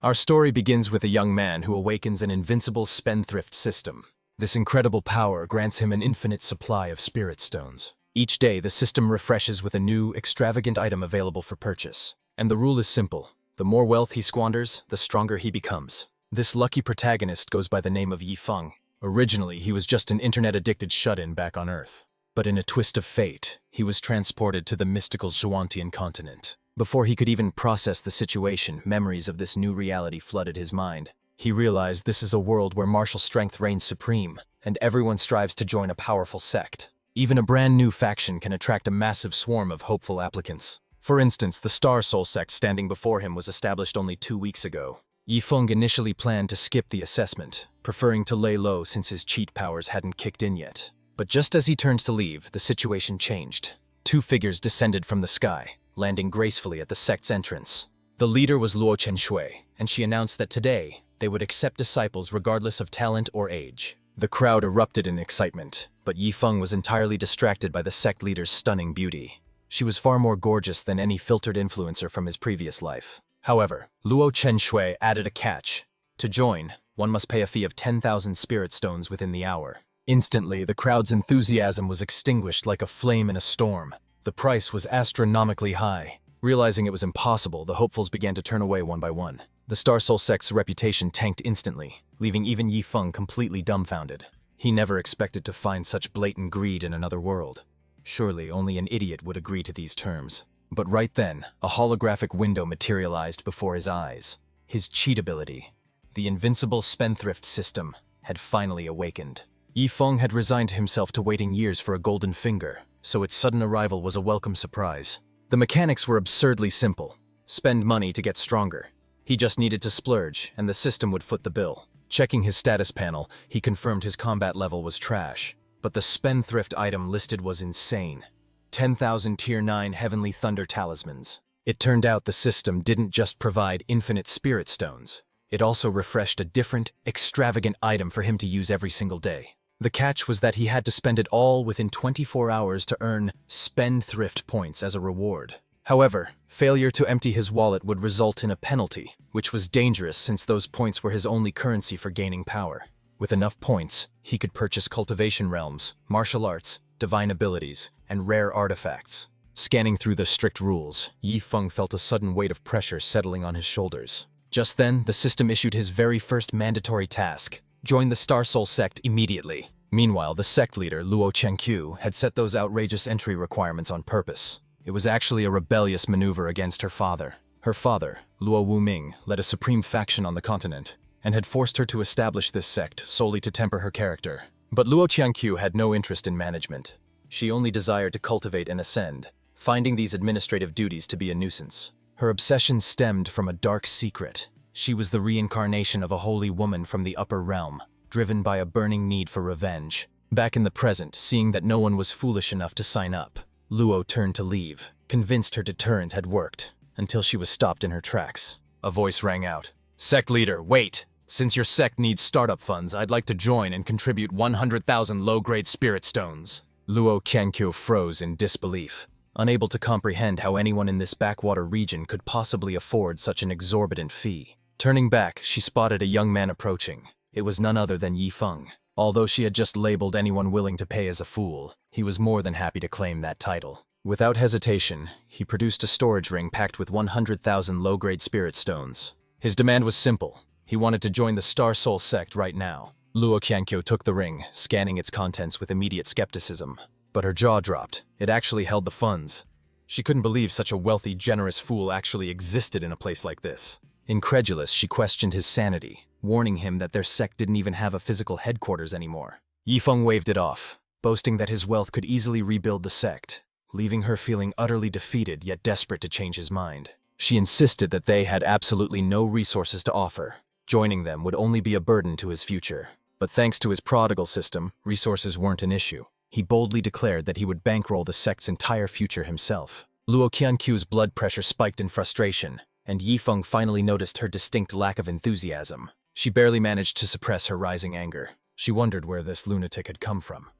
Our story begins with a young man who awakens an invincible spendthrift system. This incredible power grants him an infinite supply of spirit stones. Each day, the system refreshes with a new, extravagant item available for purchase. And the rule is simple. The more wealth he squanders, the stronger he becomes. This lucky protagonist goes by the name of Yi Feng. Originally, he was just an internet-addicted shut-in back on Earth. But in a twist of fate, he was transported to the mystical Xuantian continent. Before he could even process the situation, memories of this new reality flooded his mind. He realized this is a world where martial strength reigns supreme, and everyone strives to join a powerful sect. Even a brand new faction can attract a massive swarm of hopeful applicants. For instance, the Star Soul sect standing before him was established only 2 weeks ago. Yi Feng initially planned to skip the assessment, preferring to lay low since his cheat powers hadn't kicked in yet. But just as he turns to leave, the situation changed. 2 figures descended from the sky, landing gracefully at the sect's entrance. The leader was Luo Chenshui, and she announced that today, they would accept disciples regardless of talent or age. The crowd erupted in excitement, but Yi Feng was entirely distracted by the sect leader's stunning beauty. She was far more gorgeous than any filtered influencer from his previous life. However, Luo Chenshui added a catch. To join, one must pay a fee of 10,000 spirit stones within the hour. Instantly, the crowd's enthusiasm was extinguished like a flame in a storm. The price was astronomically high. Realizing it was impossible, the hopefuls began to turn away one by one. The Star Soul sect's reputation tanked instantly, leaving even Yi Feng completely dumbfounded. He never expected to find such blatant greed in another world. Surely only an idiot would agree to these terms. But right then, a holographic window materialized before his eyes. His cheat ability, the invincible spendthrift system, had finally awakened. Yi Feng had resigned himself to waiting years for a golden finger, so its sudden arrival was a welcome surprise. The mechanics were absurdly simple. Spend money to get stronger. He just needed to splurge, and the system would foot the bill. Checking his status panel, he confirmed his combat level was trash. But the spendthrift item listed was insane. 10,000 Tier 9 Heavenly Thunder Talismans. It turned out the system didn't just provide infinite spirit stones. It also refreshed a different, extravagant item for him to use every single day. The catch was that he had to spend it all within 24 hours to earn spendthrift points as a reward. However, failure to empty his wallet would result in a penalty, which was dangerous since those points were his only currency for gaining power. With enough points, he could purchase cultivation realms, martial arts, divine abilities, and rare artifacts. Scanning through the strict rules, Yi Feng felt a sudden weight of pressure settling on his shoulders. Just then, the system issued his very first mandatory task: join the Star Soul sect immediately. Meanwhile, the sect leader, Luo Chengqiu, had set those outrageous entry requirements on purpose. It was actually a rebellious maneuver against her father. Her father, Luo Wuming, led a supreme faction on the continent, and had forced her to establish this sect solely to temper her character. But Luo Chengqiu had no interest in management. She only desired to cultivate and ascend, finding these administrative duties to be a nuisance. Her obsession stemmed from a dark secret. She was the reincarnation of a holy woman from the upper realm, driven by a burning need for revenge. Back in the present, seeing that no one was foolish enough to sign up, Luo turned to leave, convinced her deterrent had worked, until she was stopped in her tracks. A voice rang out. "Sect leader, wait! Since your sect needs startup funds, I'd like to join and contribute 100,000 low-grade spirit stones." Luo Qiankyu froze in disbelief, unable to comprehend how anyone in this backwater region could possibly afford such an exorbitant fee. Turning back, she spotted a young man approaching. It was none other than Yi Feng. Although she had just labeled anyone willing to pay as a fool, he was more than happy to claim that title. Without hesitation, he produced a storage ring packed with 100,000 low-grade spirit stones. His demand was simple. He wanted to join the Star Soul sect right now. Luo Qiankyu took the ring, scanning its contents with immediate skepticism. But her jaw dropped. It actually held the funds. She couldn't believe such a wealthy, generous fool actually existed in a place like this. Incredulous, she questioned his sanity, warning him that their sect didn't even have a physical headquarters anymore. Yi Feng waved it off, boasting that his wealth could easily rebuild the sect, leaving her feeling utterly defeated yet desperate to change his mind. She insisted that they had absolutely no resources to offer. Joining them would only be a burden to his future. But thanks to his prodigal system, resources weren't an issue. He boldly declared that he would bankroll the sect's entire future himself. Luo Qianqiu's blood pressure spiked in frustration, and Yi Feng finally noticed her distinct lack of enthusiasm. She barely managed to suppress her rising anger. She wondered where this lunatic had come from.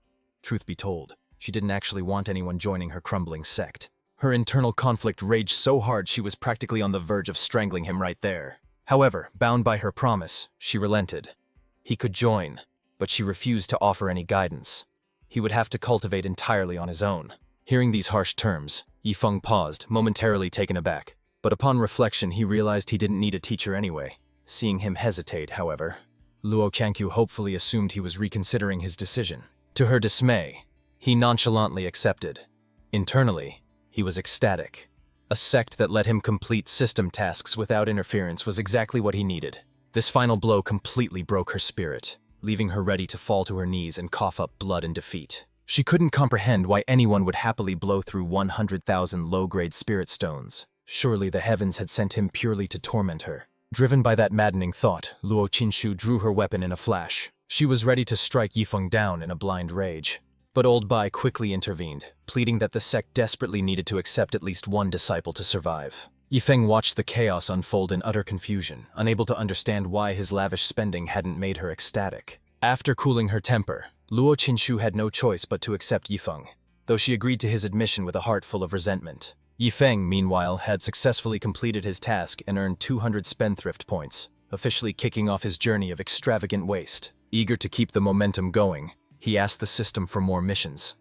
Truth be told, she didn't actually want anyone joining her crumbling sect. Her internal conflict raged so hard she was practically on the verge of strangling him right there. However, bound by her promise, she relented. He could join, but she refused to offer any guidance. He would have to cultivate entirely on his own. Hearing these harsh terms, Yifeng paused, momentarily taken aback. But upon reflection, he realized he didn't need a teacher anyway. Seeing him hesitate, however, Luo Qianqiu hopefully assumed he was reconsidering his decision. To her dismay, he nonchalantly accepted. Internally, he was ecstatic. A sect that let him complete system tasks without interference was exactly what he needed. This final blow completely broke her spirit, leaving her ready to fall to her knees and cough up blood in defeat. She couldn't comprehend why anyone would happily blow through 100,000 low-grade spirit stones. Surely the heavens had sent him purely to torment her. Driven by that maddening thought, Luo Qinshu drew her weapon in a flash. She was ready to strike Yifeng down in a blind rage. But Old Bai quickly intervened, pleading that the sect desperately needed to accept at least one disciple to survive. Yifeng watched the chaos unfold in utter confusion, unable to understand why his lavish spending hadn't made her ecstatic. After cooling her temper, Luo Qinshu had no choice but to accept Yifeng, though she agreed to his admission with a heart full of resentment. Yifeng, meanwhile, had successfully completed his task and earned 200 spendthrift points, officially kicking off his journey of extravagant waste. Eager to keep the momentum going, he asked the system for more missions.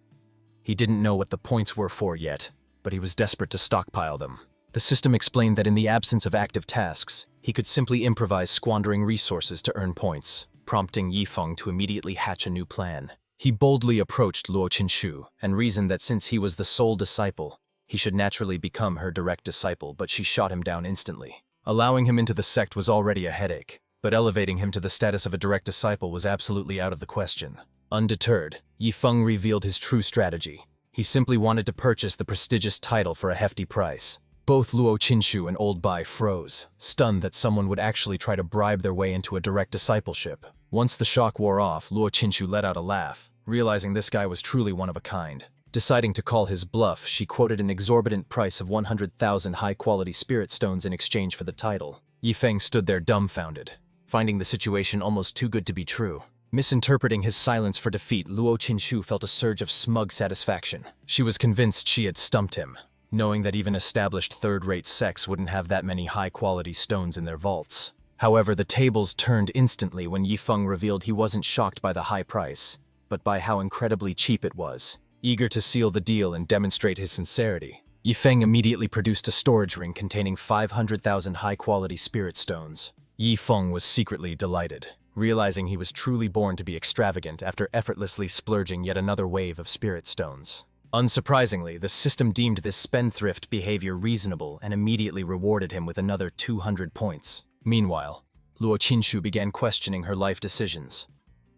He didn't know what the points were for yet, but he was desperate to stockpile them. The system explained that in the absence of active tasks, he could simply improvise squandering resources to earn points, prompting Yifeng to immediately hatch a new plan. He boldly approached Luo Qinshu and reasoned that since he was the sole disciple, he should naturally become her direct disciple, but she shot him down instantly. Allowing him into the sect was already a headache, but elevating him to the status of a direct disciple was absolutely out of the question. Undeterred, Yifeng revealed his true strategy. He simply wanted to purchase the prestigious title for a hefty price. Both Luo Qinshu and Old Bai froze, stunned that someone would actually try to bribe their way into a direct discipleship. Once the shock wore off, Luo Qinshu let out a laugh, realizing this guy was truly one of a kind. Deciding to call his bluff, she quoted an exorbitant price of 100,000 high-quality spirit stones in exchange for the title. Yifeng stood there dumbfounded, finding the situation almost too good to be true. Misinterpreting his silence for defeat, Luo Qinshu felt a surge of smug satisfaction. She was convinced she had stumped him, knowing that even established third-rate sects wouldn't have that many high-quality stones in their vaults. However, the tables turned instantly when Yifeng revealed he wasn't shocked by the high price, but by how incredibly cheap it was. Eager to seal the deal and demonstrate his sincerity, Yifeng immediately produced a storage ring containing 500,000 high-quality spirit stones. Yifeng was secretly delighted, realizing he was truly born to be extravagant after effortlessly splurging yet another wave of spirit stones. Unsurprisingly, the system deemed this spendthrift behavior reasonable and immediately rewarded him with another 200 points. Meanwhile, Luo Qinshu began questioning her life decisions.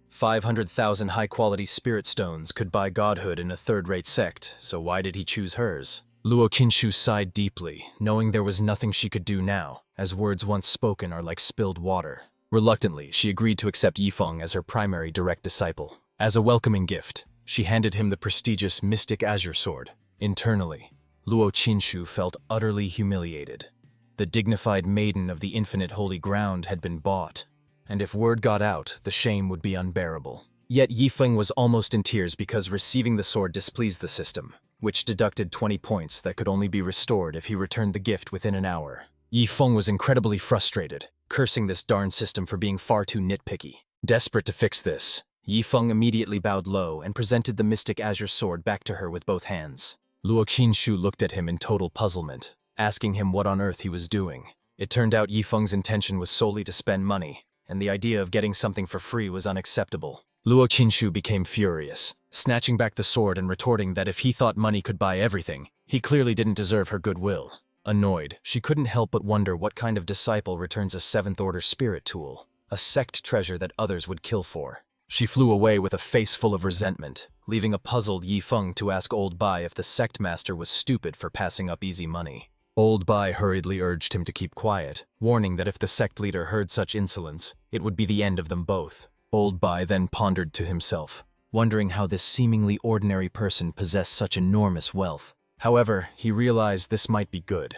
500,000 high-quality spirit stones could buy godhood in a third-rate sect, so why did he choose hers? Luo Qinshu sighed deeply, knowing there was nothing she could do now, as words once spoken are like spilled water. Reluctantly, she agreed to accept Yifeng as her primary direct disciple. As a welcoming gift, she handed him the prestigious Mystic Azure Sword. Internally, Luo Qinshu felt utterly humiliated. The dignified maiden of the infinite holy ground had been bought, and if word got out, the shame would be unbearable. Yet Yifeng was almost in tears because receiving the sword displeased the system, which deducted 20 points that could only be restored if he returned the gift within an hour. Yifeng was incredibly frustrated, cursing this darn system for being far too nitpicky. Desperate to fix this, Yifeng immediately bowed low and presented the Mystic Azure Sword back to her with both hands. Luo Qinshu looked at him in total puzzlement, asking him what on earth he was doing. It turned out Yifeng's intention was solely to spend money, and the idea of getting something for free was unacceptable. Luo Qinshu became furious, snatching back the sword and retorting that if he thought money could buy everything, he clearly didn't deserve her goodwill. Annoyed, she couldn't help but wonder what kind of disciple returns a seventh-order spirit tool, a sect treasure that others would kill for. She flew away with a face full of resentment, leaving a puzzled Yifeng to ask Old Bai if the sect master was stupid for passing up easy money. Old Bai hurriedly urged him to keep quiet, warning that if the sect leader heard such insolence, it would be the end of them both. Old Bai then pondered to himself, wondering how this seemingly ordinary person possessed such enormous wealth. However, he realized this might be good.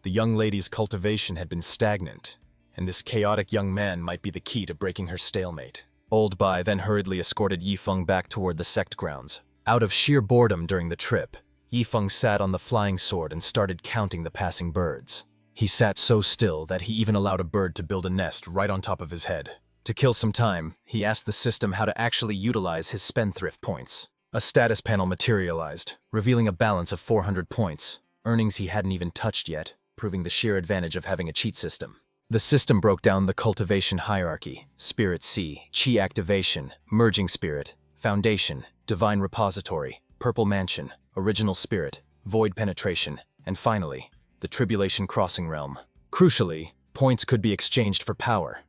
The young lady's cultivation had been stagnant, and this chaotic young man might be the key to breaking her stalemate. Old Bai then hurriedly escorted Yifeng back toward the sect grounds. Out of sheer boredom during the trip, Yifeng sat on the flying sword and started counting the passing birds. He sat so still that he even allowed a bird to build a nest right on top of his head. To kill some time, he asked the system how to actually utilize his spendthrift points. A status panel materialized, revealing a balance of 400 points, earnings he hadn't even touched yet, proving the sheer advantage of having a cheat system. The system broke down the cultivation hierarchy: Spirit C, Chi Activation, Merging Spirit, Foundation, Divine Repository, Purple Mansion, Original Spirit, Void Penetration, and finally, the Tribulation Crossing Realm. Crucially, points could be exchanged for power.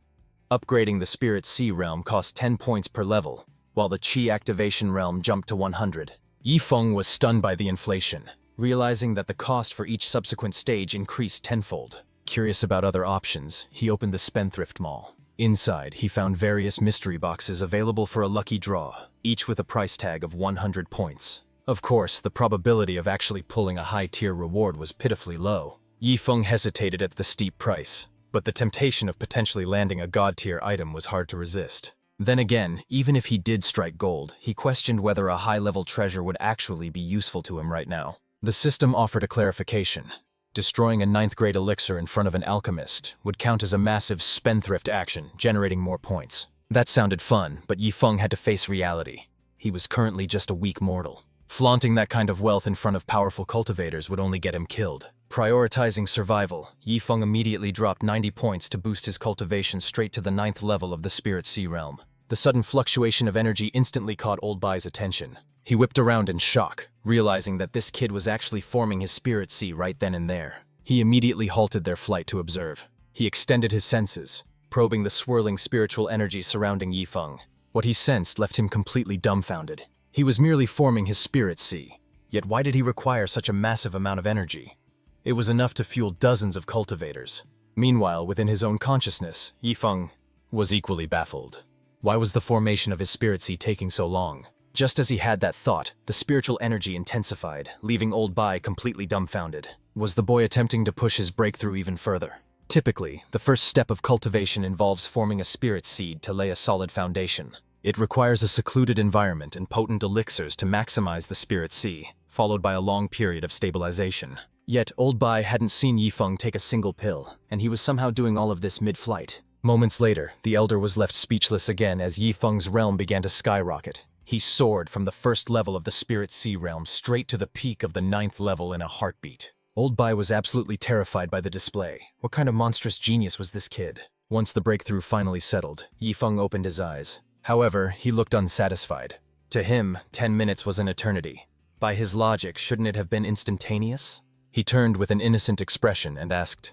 Upgrading the Spirit C realm cost 10 points per level, while the Chi Activation realm jumped to 100. Yifeng was stunned by the inflation, realizing that the cost for each subsequent stage increased tenfold. Curious about other options, he opened the Spendthrift Mall. Inside, he found various mystery boxes available for a lucky draw, each with a price tag of 100 points. Of course, the probability of actually pulling a high-tier reward was pitifully low. Yifeng hesitated at the steep price, but the temptation of potentially landing a god-tier item was hard to resist. Then again, even if he did strike gold, he questioned whether a high-level treasure would actually be useful to him right now. The system offered a clarification. Destroying a 9th-grade elixir in front of an alchemist would count as a massive spendthrift action, generating more points. That sounded fun, but Yifeng had to face reality. He was currently just a weak mortal. Flaunting that kind of wealth in front of powerful cultivators would only get him killed. Prioritizing survival, Yifeng immediately dropped 90 points to boost his cultivation straight to the 9th level of the Spirit Sea realm. The sudden fluctuation of energy instantly caught Old Bai's attention. He whipped around in shock, realizing that this kid was actually forming his Spirit Sea right then and there. He immediately halted their flight to observe. He extended his senses, probing the swirling spiritual energy surrounding Yifeng. What he sensed left him completely dumbfounded. He was merely forming his Spirit Sea, yet why did he require such a massive amount of energy? It was enough to fuel dozens of cultivators. Meanwhile, within his own consciousness, Yifeng was equally baffled. Why was the formation of his Spirit Sea taking so long? Just as he had that thought, the spiritual energy intensified, leaving Old Bai completely dumbfounded. Was the boy attempting to push his breakthrough even further? Typically, the first step of cultivation involves forming a spirit seed to lay a solid foundation. It requires a secluded environment and potent elixirs to maximize the Spirit Sea, followed by a long period of stabilization. Yet, Old Bai hadn't seen Yifeng take a single pill, and he was somehow doing all of this mid-flight. Moments later, the elder was left speechless again as Yifeng's realm began to skyrocket. He soared from the first level of the Spirit Sea realm straight to the peak of the 9th level in a heartbeat. Old Bai was absolutely terrified by the display. What kind of monstrous genius was this kid? Once the breakthrough finally settled, Yifeng opened his eyes. However, he looked unsatisfied. To him, 10 minutes was an eternity. By his logic, shouldn't it have been instantaneous? He turned with an innocent expression and asked,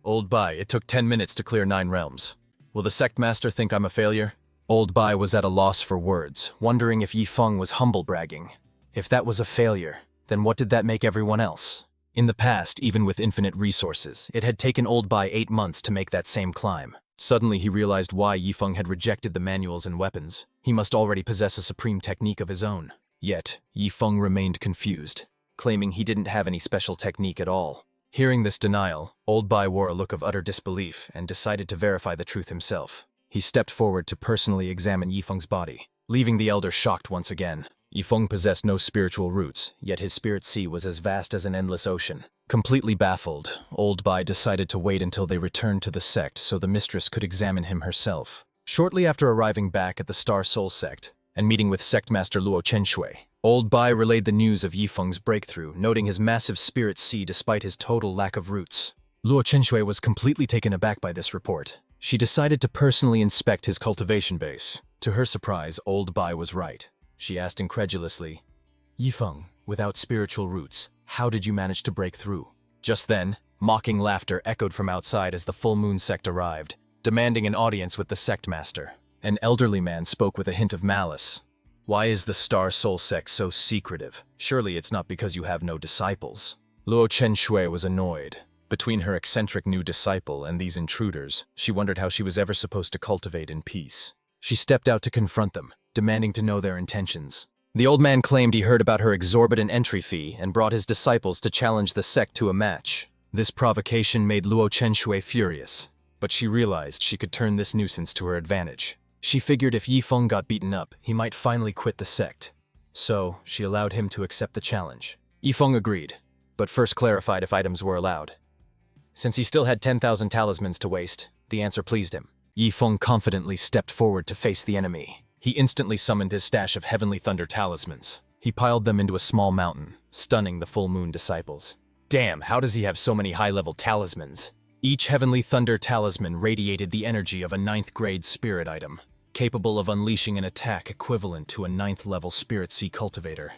"Old Bai, it took 10 minutes to clear 9 realms. Will the sect master think I'm a failure?" Old Bai was at a loss for words, wondering if Yifeng was humble bragging. If that was a failure, then what did that make everyone else? In the past, even with infinite resources, it had taken Old Bai 8 months to make that same climb. Suddenly he realized why Yifeng had rejected the manuals and weapons. He must already possess a supreme technique of his own. Yet, Yifeng remained confused, claiming he didn't have any special technique at all. Hearing this denial, Old Bai wore a look of utter disbelief and decided to verify the truth himself. He stepped forward to personally examine Yifeng's body, leaving the elder shocked once again. Yifeng possessed no spiritual roots, yet his Spirit Sea was as vast as an endless ocean. Completely baffled, Old Bai decided to wait until they returned to the sect so the mistress could examine him herself. Shortly after arriving back at the Star Soul sect and meeting with Sect Master Luo Chenshui, Old Bai relayed the news of Yifeng's breakthrough, noting his massive Spirit Sea despite his total lack of roots. Luo Chenshui was completely taken aback by this report. She decided to personally inspect his cultivation base. To her surprise, Old Bai was right. She asked incredulously, "Yifeng, without spiritual roots, how did you manage to break through?" Just then, mocking laughter echoed from outside as the Full Moon sect arrived, demanding an audience with the sect master. An elderly man spoke with a hint of malice. "Why is the Star Soul sect so secretive? Surely it's not because you have no disciples." Luo Chenshui was annoyed. Between her eccentric new disciple and these intruders, she wondered how she was ever supposed to cultivate in peace. She stepped out to confront them, demanding to know their intentions. The old man claimed he heard about her exorbitant entry fee and brought his disciples to challenge the sect to a match. This provocation made Luo Chenshui furious, but she realized she could turn this nuisance to her advantage. She figured if Yifeng got beaten up, he might finally quit the sect. So, she allowed him to accept the challenge. Yifeng agreed, but first clarified if items were allowed. Since he still had 10,000 talismans to waste, the answer pleased him. Yifeng confidently stepped forward to face the enemy. He instantly summoned his stash of Heavenly Thunder talismans. He piled them into a small mountain, stunning the full moon disciples. Damn, how does he have so many high-level talismans? Each Heavenly Thunder talisman radiated the energy of a 9th-grade spirit item, capable of unleashing an attack equivalent to a 9th-level Spirit Sea cultivator,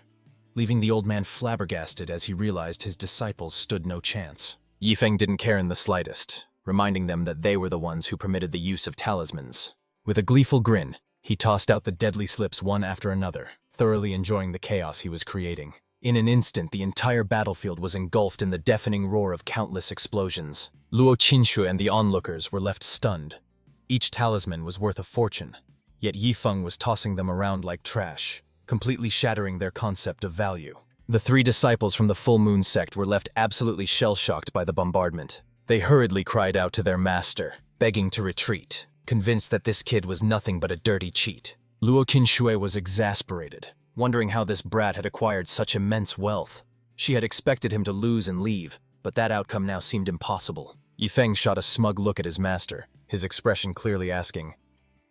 leaving the old man flabbergasted as he realized his disciples stood no chance. Yifeng didn't care in the slightest, reminding them that they were the ones who permitted the use of talismans. With a gleeful grin, he tossed out the deadly slips one after another, thoroughly enjoying the chaos he was creating. In an instant, the entire battlefield was engulfed in the deafening roar of countless explosions. Luo Qinshui and the onlookers were left stunned. Each talisman was worth a fortune, yet Yifeng was tossing them around like trash, completely shattering their concept of value. The 3 disciples from the Full Moon sect were left absolutely shell-shocked by the bombardment. They hurriedly cried out to their master, begging to retreat, convinced that this kid was nothing but a dirty cheat. Luo Qinshui was exasperated, wondering how this brat had acquired such immense wealth. She had expected him to lose and leave, but that outcome now seemed impossible. Yifeng shot a smug look at his master, his expression clearly asking,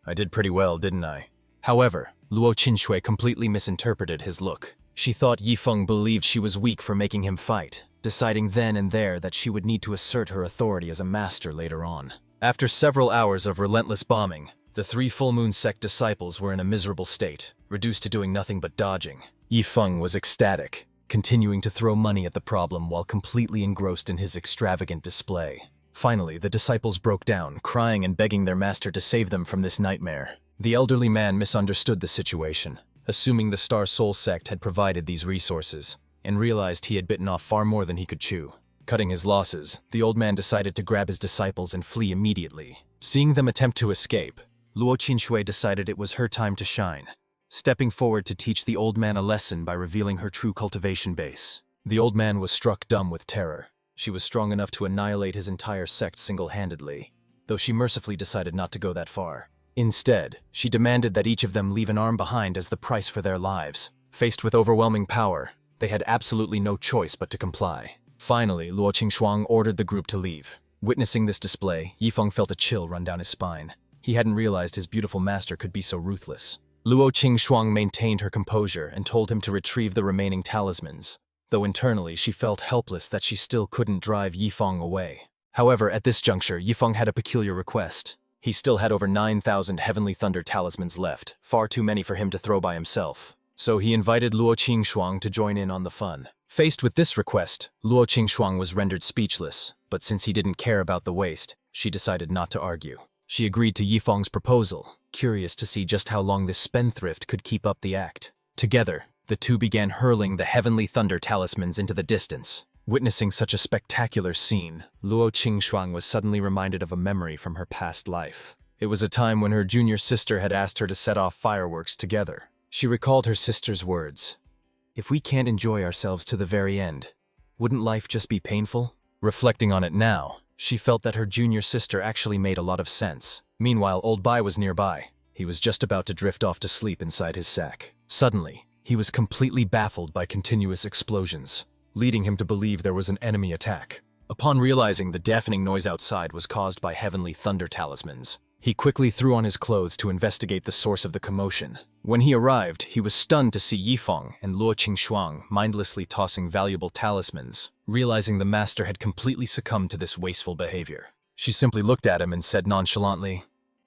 "I did pretty well, didn't I?" However, Luo Qinshui completely misinterpreted his look. She thought Yifeng believed she was weak for making him fight, deciding then and there that she would need to assert her authority as a master later on. After several hours of relentless bombing, the 3 Full Moon sect disciples were in a miserable state, reduced to doing nothing but dodging. Yifeng was ecstatic, continuing to throw money at the problem while completely engrossed in his extravagant display. Finally, the disciples broke down, crying and begging their master to save them from this nightmare. The elderly man misunderstood the situation, assuming the Star Soul sect had provided these resources, and realized he had bitten off far more than he could chew. Cutting his losses, the old man decided to grab his disciples and flee immediately. Seeing them attempt to escape, Luo Qinshui decided it was her time to shine, stepping forward to teach the old man a lesson by revealing her true cultivation base. The old man was struck dumb with terror. She was strong enough to annihilate his entire sect single-handedly, though she mercifully decided not to go that far. Instead, she demanded that each of them leave an arm behind as the price for their lives. Faced with overwhelming power, they had absolutely no choice but to comply. Finally, Luo Qingshuang ordered the group to leave. Witnessing this display, Yifeng felt a chill run down his spine. He hadn't realized his beautiful master could be so ruthless. Luo Qingshuang maintained her composure and told him to retrieve the remaining talismans, though internally she felt helpless that she still couldn't drive Yifeng away. However, at this juncture, Yifeng had a peculiar request. He still had over 9,000 Heavenly Thunder talismans left, far too many for him to throw by himself. So he invited Luo Qingshuang to join in on the fun. Faced with this request, Luo Qingshuang was rendered speechless, but since he didn't care about the waste, she decided not to argue. She agreed to Yifeng's proposal, curious to see just how long this spendthrift could keep up the act. Together, the two began hurling the Heavenly Thunder talismans into the distance. Witnessing such a spectacular scene, Luo Qingshuang was suddenly reminded of a memory from her past life. It was a time when her junior sister had asked her to set off fireworks together. She recalled her sister's words, "If we can't enjoy ourselves to the very end, wouldn't life just be painful?" Reflecting on it now, she felt that her junior sister actually made a lot of sense. Meanwhile, Old Bai was nearby. He was just about to drift off to sleep inside his sack. Suddenly, he was completely baffled by continuous explosions, leading him to believe there was an enemy attack. Upon realizing the deafening noise outside was caused by Heavenly Thunder talismans, he quickly threw on his clothes to investigate the source of the commotion. When he arrived, he was stunned to see Yifeng and Luo Qingshuang mindlessly tossing valuable talismans, realizing the master had completely succumbed to this wasteful behavior. She simply looked at him and said nonchalantly,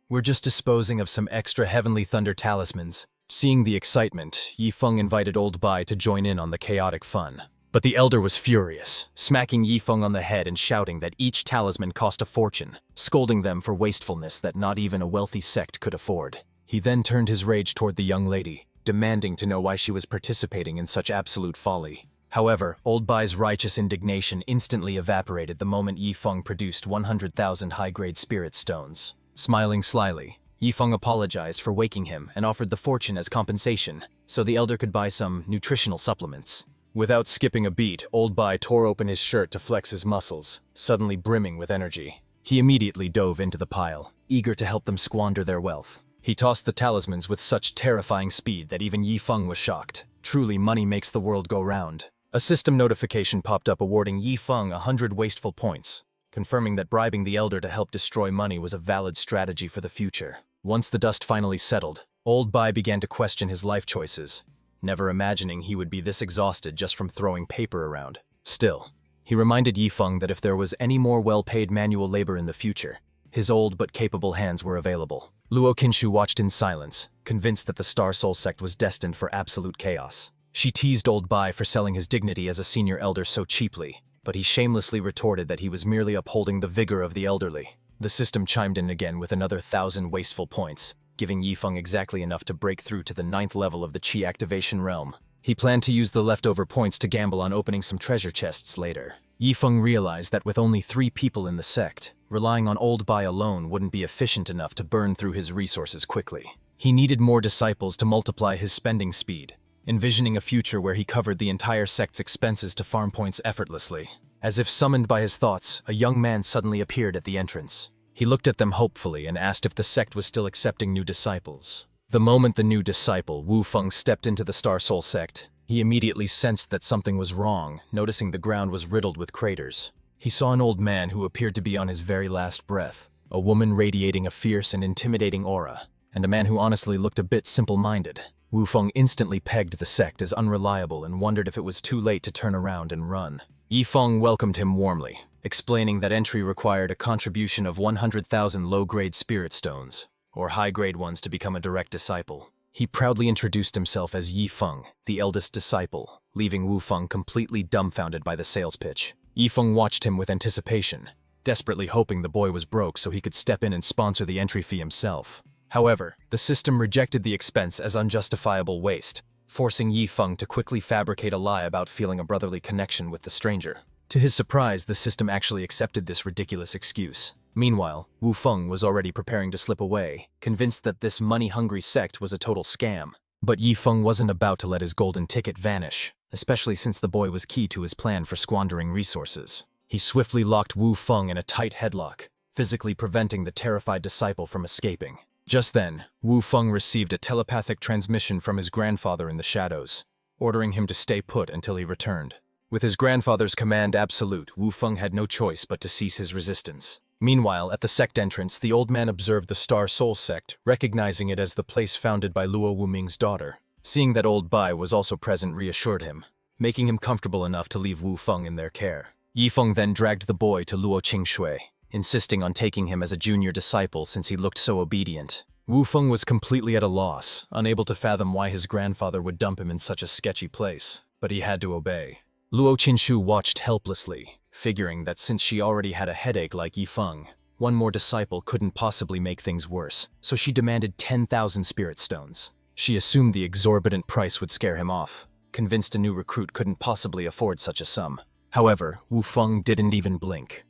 "We're just disposing of some extra Heavenly Thunder talismans." Seeing the excitement, Yifeng invited Old Bai to join in on the chaotic fun. But the elder was furious, smacking Yifeng on the head and shouting that each talisman cost a fortune, scolding them for wastefulness that not even a wealthy sect could afford. He then turned his rage toward the young lady, demanding to know why she was participating in such absolute folly. However, Old Bai's righteous indignation instantly evaporated the moment Yifeng produced 100,000 high-grade spirit stones. Smiling slyly, Yifeng apologized for waking him and offered the fortune as compensation, so the elder could buy some nutritional supplements. Without skipping a beat, Old Bai tore open his shirt to flex his muscles, suddenly brimming with energy. He immediately dove into the pile, eager to help them squander their wealth. He tossed the talismans with such terrifying speed that even Yifeng was shocked. Truly, money makes the world go round. A system notification popped up awarding Yifeng 100 wasteful points. confirming that bribing the elder to help destroy money was a valid strategy for the future. Once the dust finally settled, Old Bai began to question his life choices, never imagining he would be this exhausted just from throwing paper around. Still, he reminded Yifeng that if there was any more well-paid manual labor in the future, his old but capable hands were available. Luo Qinshu watched in silence, convinced that the Star Soul sect was destined for absolute chaos. She teased Old Bai for selling his dignity as a senior elder so cheaply, but he shamelessly retorted that he was merely upholding the vigor of the elderly. The system chimed in again with another 1,000 wasteful points, giving Yifeng exactly enough to break through to the 9th level of the Qi activation realm. He planned to use the leftover points to gamble on opening some treasure chests later. Yifeng realized that with only 3 people in the sect, relying on Old Bai alone wouldn't be efficient enough to burn through his resources quickly. He needed more disciples to multiply his spending speed, envisioning a future where he covered the entire sect's expenses to farm points effortlessly. As if summoned by his thoughts, a young man suddenly appeared at the entrance. He looked at them hopefully and asked if the sect was still accepting new disciples. The moment the new disciple, Wu Feng, stepped into the Star Soul sect, he immediately sensed that something was wrong, noticing the ground was riddled with craters. He saw an old man who appeared to be on his very last breath, a woman radiating a fierce and intimidating aura, and a man who honestly looked a bit simple-minded. Wu Feng instantly pegged the sect as unreliable and wondered if it was too late to turn around and run. Yifeng welcomed him warmly, explaining that entry required a contribution of 100,000 low-grade spirit stones, or high-grade ones to become a direct disciple. He proudly introduced himself as Yifeng, the eldest disciple, leaving Wu Feng completely dumbfounded by the sales pitch. Yifeng watched him with anticipation, desperately hoping the boy was broke so he could step in and sponsor the entry fee himself. However, the system rejected the expense as unjustifiable waste, forcing Yifeng to quickly fabricate a lie about feeling a brotherly connection with the stranger. To his surprise, the system actually accepted this ridiculous excuse. Meanwhile, Wu Feng was already preparing to slip away, convinced that this money-hungry sect was a total scam. But Yifeng wasn't about to let his golden ticket vanish, especially since the boy was key to his plan for squandering resources. He swiftly locked Wu Feng in a tight headlock, physically preventing the terrified disciple from escaping. Just then, Wu Feng received a telepathic transmission from his grandfather in the shadows, ordering him to stay put until he returned. With his grandfather's command absolute, Wu Feng had no choice but to cease his resistance. Meanwhile, at the sect entrance, the old man observed the Star Soul sect, recognizing it as the place founded by Luo Wuming's daughter. Seeing that Old Bai was also present reassured him, making him comfortable enough to leave Wu Feng in their care. Yifeng then dragged the boy to Luo Qingshui, insisting on taking him as a junior disciple since he looked so obedient. Wu Feng was completely at a loss, unable to fathom why his grandfather would dump him in such a sketchy place, but he had to obey. Luo Qinshu watched helplessly, figuring that since she already had a headache like Yifeng, one more disciple couldn't possibly make things worse, so she demanded 10,000 spirit stones. She assumed the exorbitant price would scare him off, convinced a new recruit couldn't possibly afford such a sum. However, Wu Feng didn't even blink.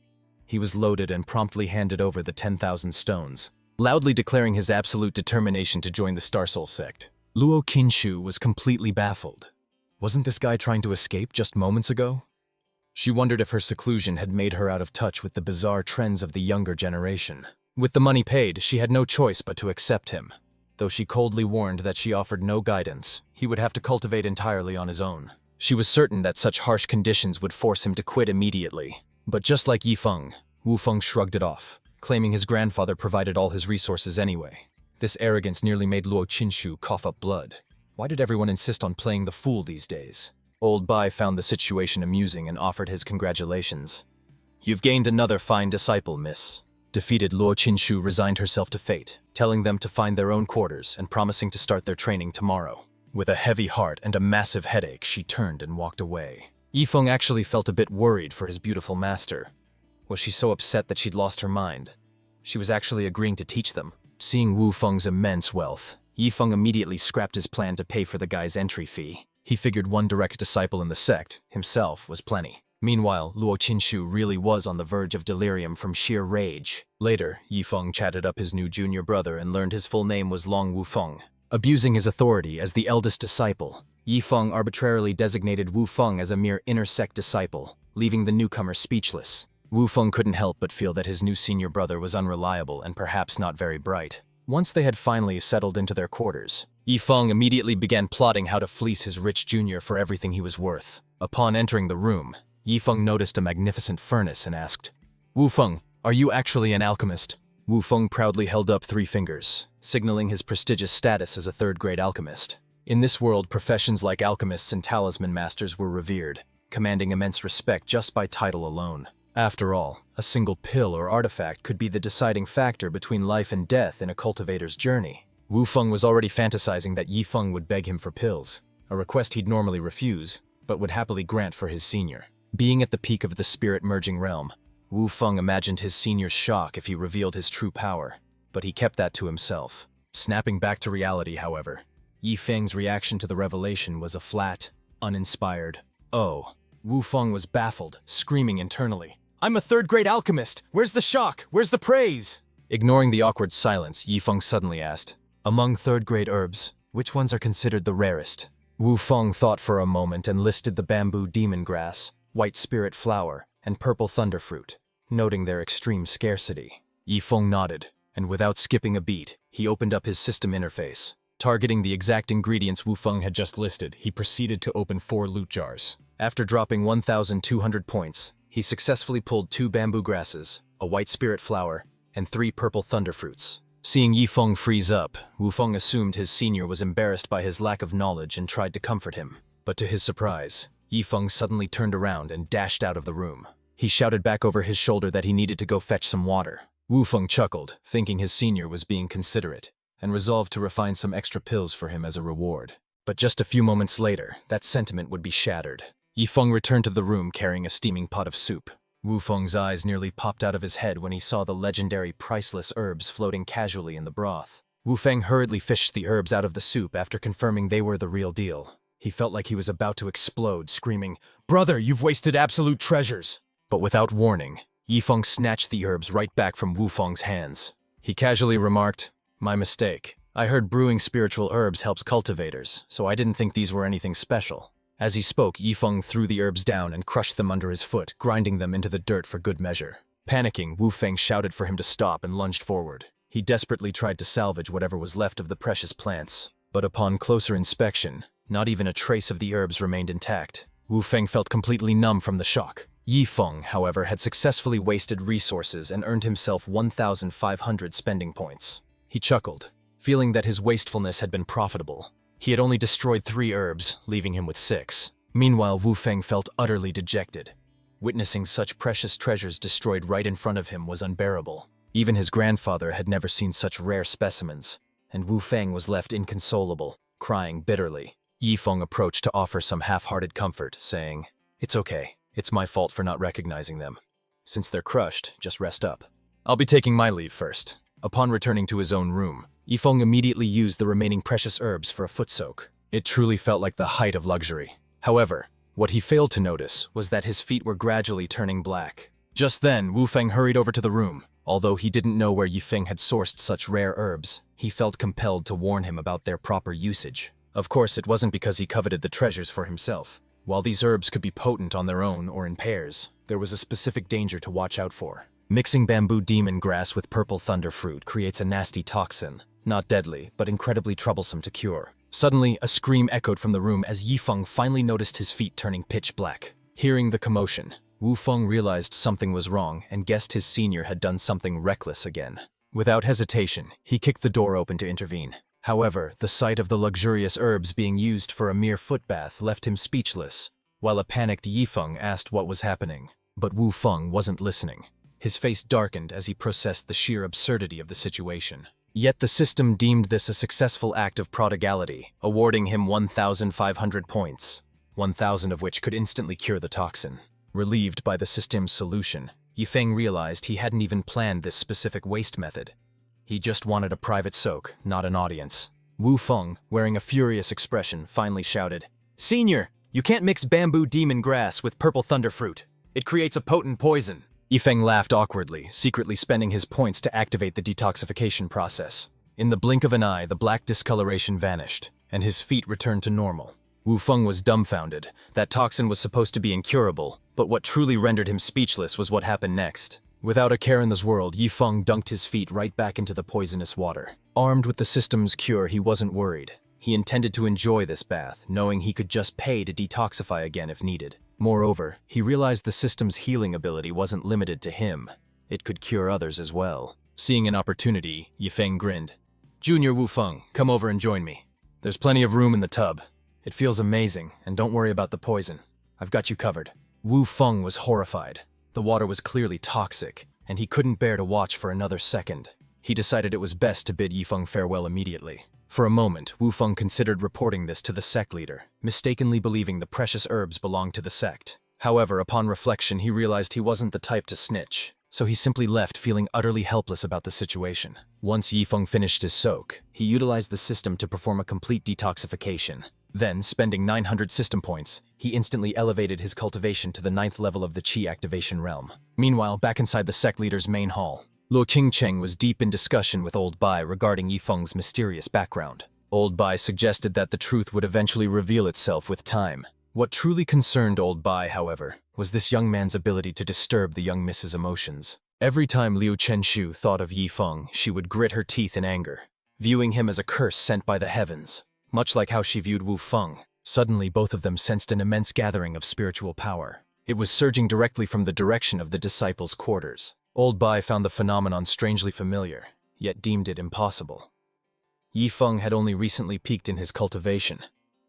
He was loaded and promptly handed over the 10,000 stones, loudly declaring his absolute determination to join the Star Soul sect. Luo Qinshu was completely baffled. Wasn't this guy trying to escape just moments ago? She wondered if her seclusion had made her out of touch with the bizarre trends of the younger generation. With the money paid, she had no choice but to accept him. Though she coldly warned that she offered no guidance, he would have to cultivate entirely on his own. She was certain that such harsh conditions would force him to quit immediately. But just like Yifeng, Wu Feng shrugged it off, claiming his grandfather provided all his resources anyway. This arrogance nearly made Luo Qinshu cough up blood. Why did everyone insist on playing the fool these days? Old Bai found the situation amusing and offered his congratulations. "You've gained another fine disciple, miss." Defeated Luo Qinshu resigned herself to fate, telling them to find their own quarters and promising to start their training tomorrow. With a heavy heart and a massive headache, she turned and walked away. Yifeng actually felt a bit worried for his beautiful master. Was she so upset that she'd lost her mind? She was actually agreeing to teach them. Seeing Wu Feng's immense wealth, Yifeng immediately scrapped his plan to pay for the guy's entry fee. He figured one direct disciple in the sect, himself, was plenty. Meanwhile, Luo Qinshu really was on the verge of delirium from sheer rage. Later, Yifeng chatted up his new junior brother and learned his full name was Long Wufeng. Abusing his authority as the eldest disciple, Yifeng arbitrarily designated Wu Feng as a mere inner-sect disciple, leaving the newcomer speechless. Wu Feng couldn't help but feel that his new senior brother was unreliable and perhaps not very bright. Once they had finally settled into their quarters, Yifeng immediately began plotting how to fleece his rich junior for everything he was worth. Upon entering the room, Yifeng noticed a magnificent furnace and asked, Wu Feng, are you actually an alchemist? Wu Feng proudly held up 3 fingers, signaling his prestigious status as a third-grade alchemist. In this world, professions like alchemists and talisman masters were revered, commanding immense respect just by title alone. After all, a single pill or artifact could be the deciding factor between life and death in a cultivator's journey. Wu Feng was already fantasizing that Yi Feng would beg him for pills, a request he'd normally refuse, but would happily grant for his senior. Being at the peak of the spirit-merging realm, Wu Feng imagined his senior's shock if he revealed his true power, but he kept that to himself. Snapping back to reality, however, Yi Feng's reaction to the revelation was a flat, uninspired, "Oh." Wu Feng was baffled, screaming internally, "I'm a third-grade alchemist! Where's the shock? Where's the praise?" Ignoring the awkward silence, Yi Feng suddenly asked, "Among third-grade herbs, which ones are considered the rarest?" Wu Feng thought for a moment and listed the bamboo demon grass, white spirit flower, and purple thunderfruit, noting their extreme scarcity. Yi Feng nodded, and without skipping a beat, he opened up his system interface. Targeting the exact ingredients Wu Feng had just listed, he proceeded to open 4 loot jars. After dropping 1,200 points, he successfully pulled 2 bamboo grasses, a white spirit flower, and 3 purple thunderfruits. Seeing Yi Feng freeze up, Wu Feng assumed his senior was embarrassed by his lack of knowledge and tried to comfort him. But to his surprise, Yi Feng suddenly turned around and dashed out of the room. He shouted back over his shoulder that he needed to go fetch some water. Wu Feng chuckled, thinking his senior was being considerate, and resolved to refine some extra pills for him as a reward. But just a few moments later, that sentiment would be shattered. Yi Feng returned to the room carrying a steaming pot of soup. Wu Feng's eyes nearly popped out of his head when he saw the legendary priceless herbs floating casually in the broth. Wu Feng hurriedly fished the herbs out of the soup after confirming they were the real deal. He felt like he was about to explode, screaming, "Brother, you've wasted absolute treasures!" But without warning, Yi Feng snatched the herbs right back from Wu Feng's hands. He casually remarked, "My mistake. I heard brewing spiritual herbs helps cultivators, so I didn't think these were anything special." As he spoke, Yi Feng threw the herbs down and crushed them under his foot, grinding them into the dirt for good measure. Panicking, Wu Feng shouted for him to stop and lunged forward. He desperately tried to salvage whatever was left of the precious plants, but upon closer inspection, not even a trace of the herbs remained intact. Wu Feng felt completely numb from the shock. Yi Feng, however, had successfully wasted resources and earned himself 1,500 spending points. He chuckled, feeling that his wastefulness had been profitable. He had only destroyed 3 herbs, leaving him with 6. Meanwhile, Wu Feng felt utterly dejected. Witnessing such precious treasures destroyed right in front of him was unbearable. Even his grandfather had never seen such rare specimens, and Wu Feng was left inconsolable, crying bitterly. Yi Feng approached to offer some half-hearted comfort, saying, "It's okay. It's my fault for not recognizing them. Since they're crushed, just rest up. I'll be taking my leave first." Upon returning to his own room, Yi Feng immediately used the remaining precious herbs for a foot soak. It truly felt like the height of luxury. However, what he failed to notice was that his feet were gradually turning black. Just then, Wu Feng hurried over to the room. Although he didn't know where Yi Feng had sourced such rare herbs, he felt compelled to warn him about their proper usage. Of course, it wasn't because he coveted the treasures for himself. While these herbs could be potent on their own or in pairs, there was a specific danger to watch out for. Mixing bamboo demon grass with purple thunderfruit creates a nasty toxin, not deadly, but incredibly troublesome to cure. Suddenly, a scream echoed from the room as Yi Feng finally noticed his feet turning pitch black. Hearing the commotion, Wu Feng realized something was wrong and guessed his senior had done something reckless again. Without hesitation, he kicked the door open to intervene. However, the sight of the luxurious herbs being used for a mere footbath left him speechless, while a panicked Yi Feng asked what was happening. But Wu Feng wasn't listening. His face darkened as he processed the sheer absurdity of the situation. Yet the system deemed this a successful act of prodigality, awarding him 1,500 points, 1,000 of which could instantly cure the toxin. Relieved by the system's solution, Yi Feng realized he hadn't even planned this specific waste method. He just wanted a private soak, not an audience. Wu Feng, wearing a furious expression, finally shouted, "Senior, you can't mix bamboo demon grass with purple thunderfruit. It creates a potent poison." Yi Feng laughed awkwardly, secretly spending his points to activate the detoxification process. In the blink of an eye, the black discoloration vanished, and his feet returned to normal. Wu Feng was dumbfounded. That toxin was supposed to be incurable, but what truly rendered him speechless was what happened next. Without a care in this world, Yi Feng dunked his feet right back into the poisonous water. Armed with the system's cure, he wasn't worried. He intended to enjoy this bath, knowing he could just pay to detoxify again if needed. Moreover, he realized the system's healing ability wasn't limited to him. it could cure others as well. Seeing an opportunity, Yifeng grinned. Junior Wufeng, come over and join me. There's plenty of room in the tub. It feels amazing, and don't worry about the poison. I've got you covered. Wufeng was horrified. The water was clearly toxic, and he couldn't bear to watch for another second. He decided it was best to bid Yifeng farewell immediately. For a moment, Wufeng considered reporting this to the sect leader, mistakenly believing the precious herbs belonged to the sect. However, upon reflection, he realized he wasn't the type to snitch, so he simply left feeling utterly helpless about the situation. Once Yifeng finished his soak, he utilized the system to perform a complete detoxification. Then, spending 900 system points, he instantly elevated his cultivation to the 9th level of the Qi activation realm. Meanwhile, back inside the sect leader's main hall, Luo Qingcheng was deep in discussion with Old Bai regarding Yifeng's mysterious background. Old Bai suggested that the truth would eventually reveal itself with time. What truly concerned Old Bai, however, was this young man's ability to disturb the young Miss's emotions. Every time Liu Chenshu thought of Yifeng, she would grit her teeth in anger, viewing him as a curse sent by the heavens, much like how she viewed Wufeng. Suddenly, both of them sensed an immense gathering of spiritual power. It was surging directly from the direction of the disciples' quarters. Old Bai found the phenomenon strangely familiar, yet deemed it impossible. Yifeng had only recently peaked in his cultivation.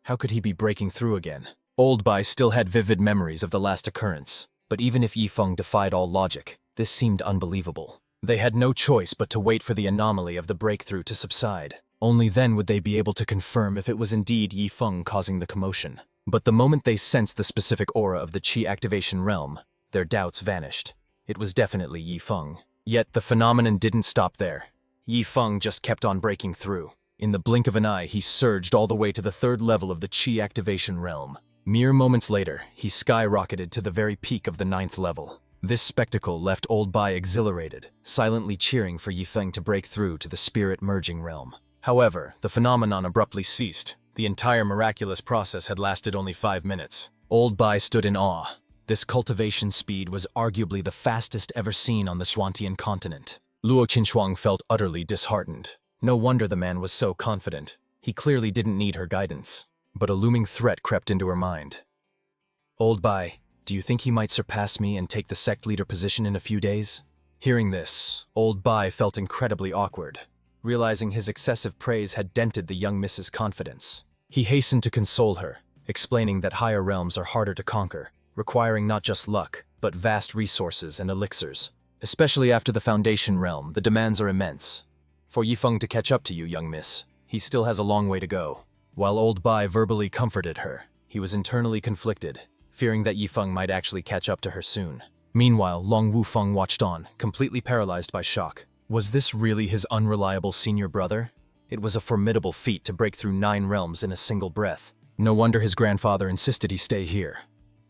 How could he be breaking through again? Old Bai still had vivid memories of the last occurrence, but even if Yifeng defied all logic, this seemed unbelievable. They had no choice but to wait for the anomaly of the breakthrough to subside. Only then would they be able to confirm if it was indeed Yifeng causing the commotion. But the moment they sensed the specific aura of the Qi activation realm, their doubts vanished. It was definitely Yifeng. Yet the phenomenon didn't stop there. Yifeng just kept on breaking through. In the blink of an eye, he surged all the way to the 3rd level of the Qi activation realm. Mere moments later, he skyrocketed to the very peak of the 9th level. This spectacle left Old Bai exhilarated, silently cheering for Yifeng to break through to the spirit merging realm. However, the phenomenon abruptly ceased. The entire miraculous process had lasted only 5 minutes. Old Bai stood in awe. This cultivation speed was arguably the fastest ever seen on the Swantian continent. Luo Qinchuang felt utterly disheartened. No wonder the man was so confident. He clearly didn't need her guidance. But a looming threat crept into her mind. Old Bai, do you think he might surpass me and take the sect leader position in a few days? Hearing this, Old Bai felt incredibly awkward, realizing his excessive praise had dented the young Miss's confidence. He hastened to console her, explaining that higher realms are harder to conquer, requiring not just luck, but vast resources and elixirs. Especially after the Foundation realm, the demands are immense. For Yifeng to catch up to you, young miss, he still has a long way to go. While Old Bai verbally comforted her, he was internally conflicted, fearing that Yifeng might actually catch up to her soon. Meanwhile, Long Wufeng watched on, completely paralyzed by shock. Was this really his unreliable senior brother? It was a formidable feat to break through 9 realms in a single breath. No wonder his grandfather insisted he stay here.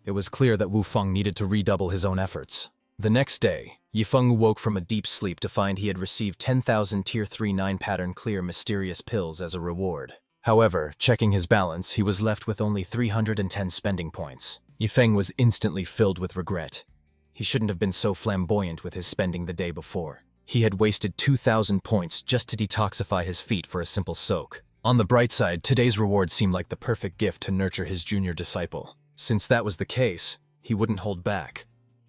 It was clear that Wufeng needed to redouble his own efforts. The next day, Yifeng woke from a deep sleep to find he had received 10,000 Tier 3 9-pattern clear mysterious pills as a reward. However, checking his balance, he was left with only 310 spending points. Yifeng was instantly filled with regret. He shouldn't have been so flamboyant with his spending the day before. He had wasted 2,000 points just to detoxify his feet for a simple soak. On the bright side, today's reward seemed like the perfect gift to nurture his junior disciple. Since that was the case, he wouldn't hold back.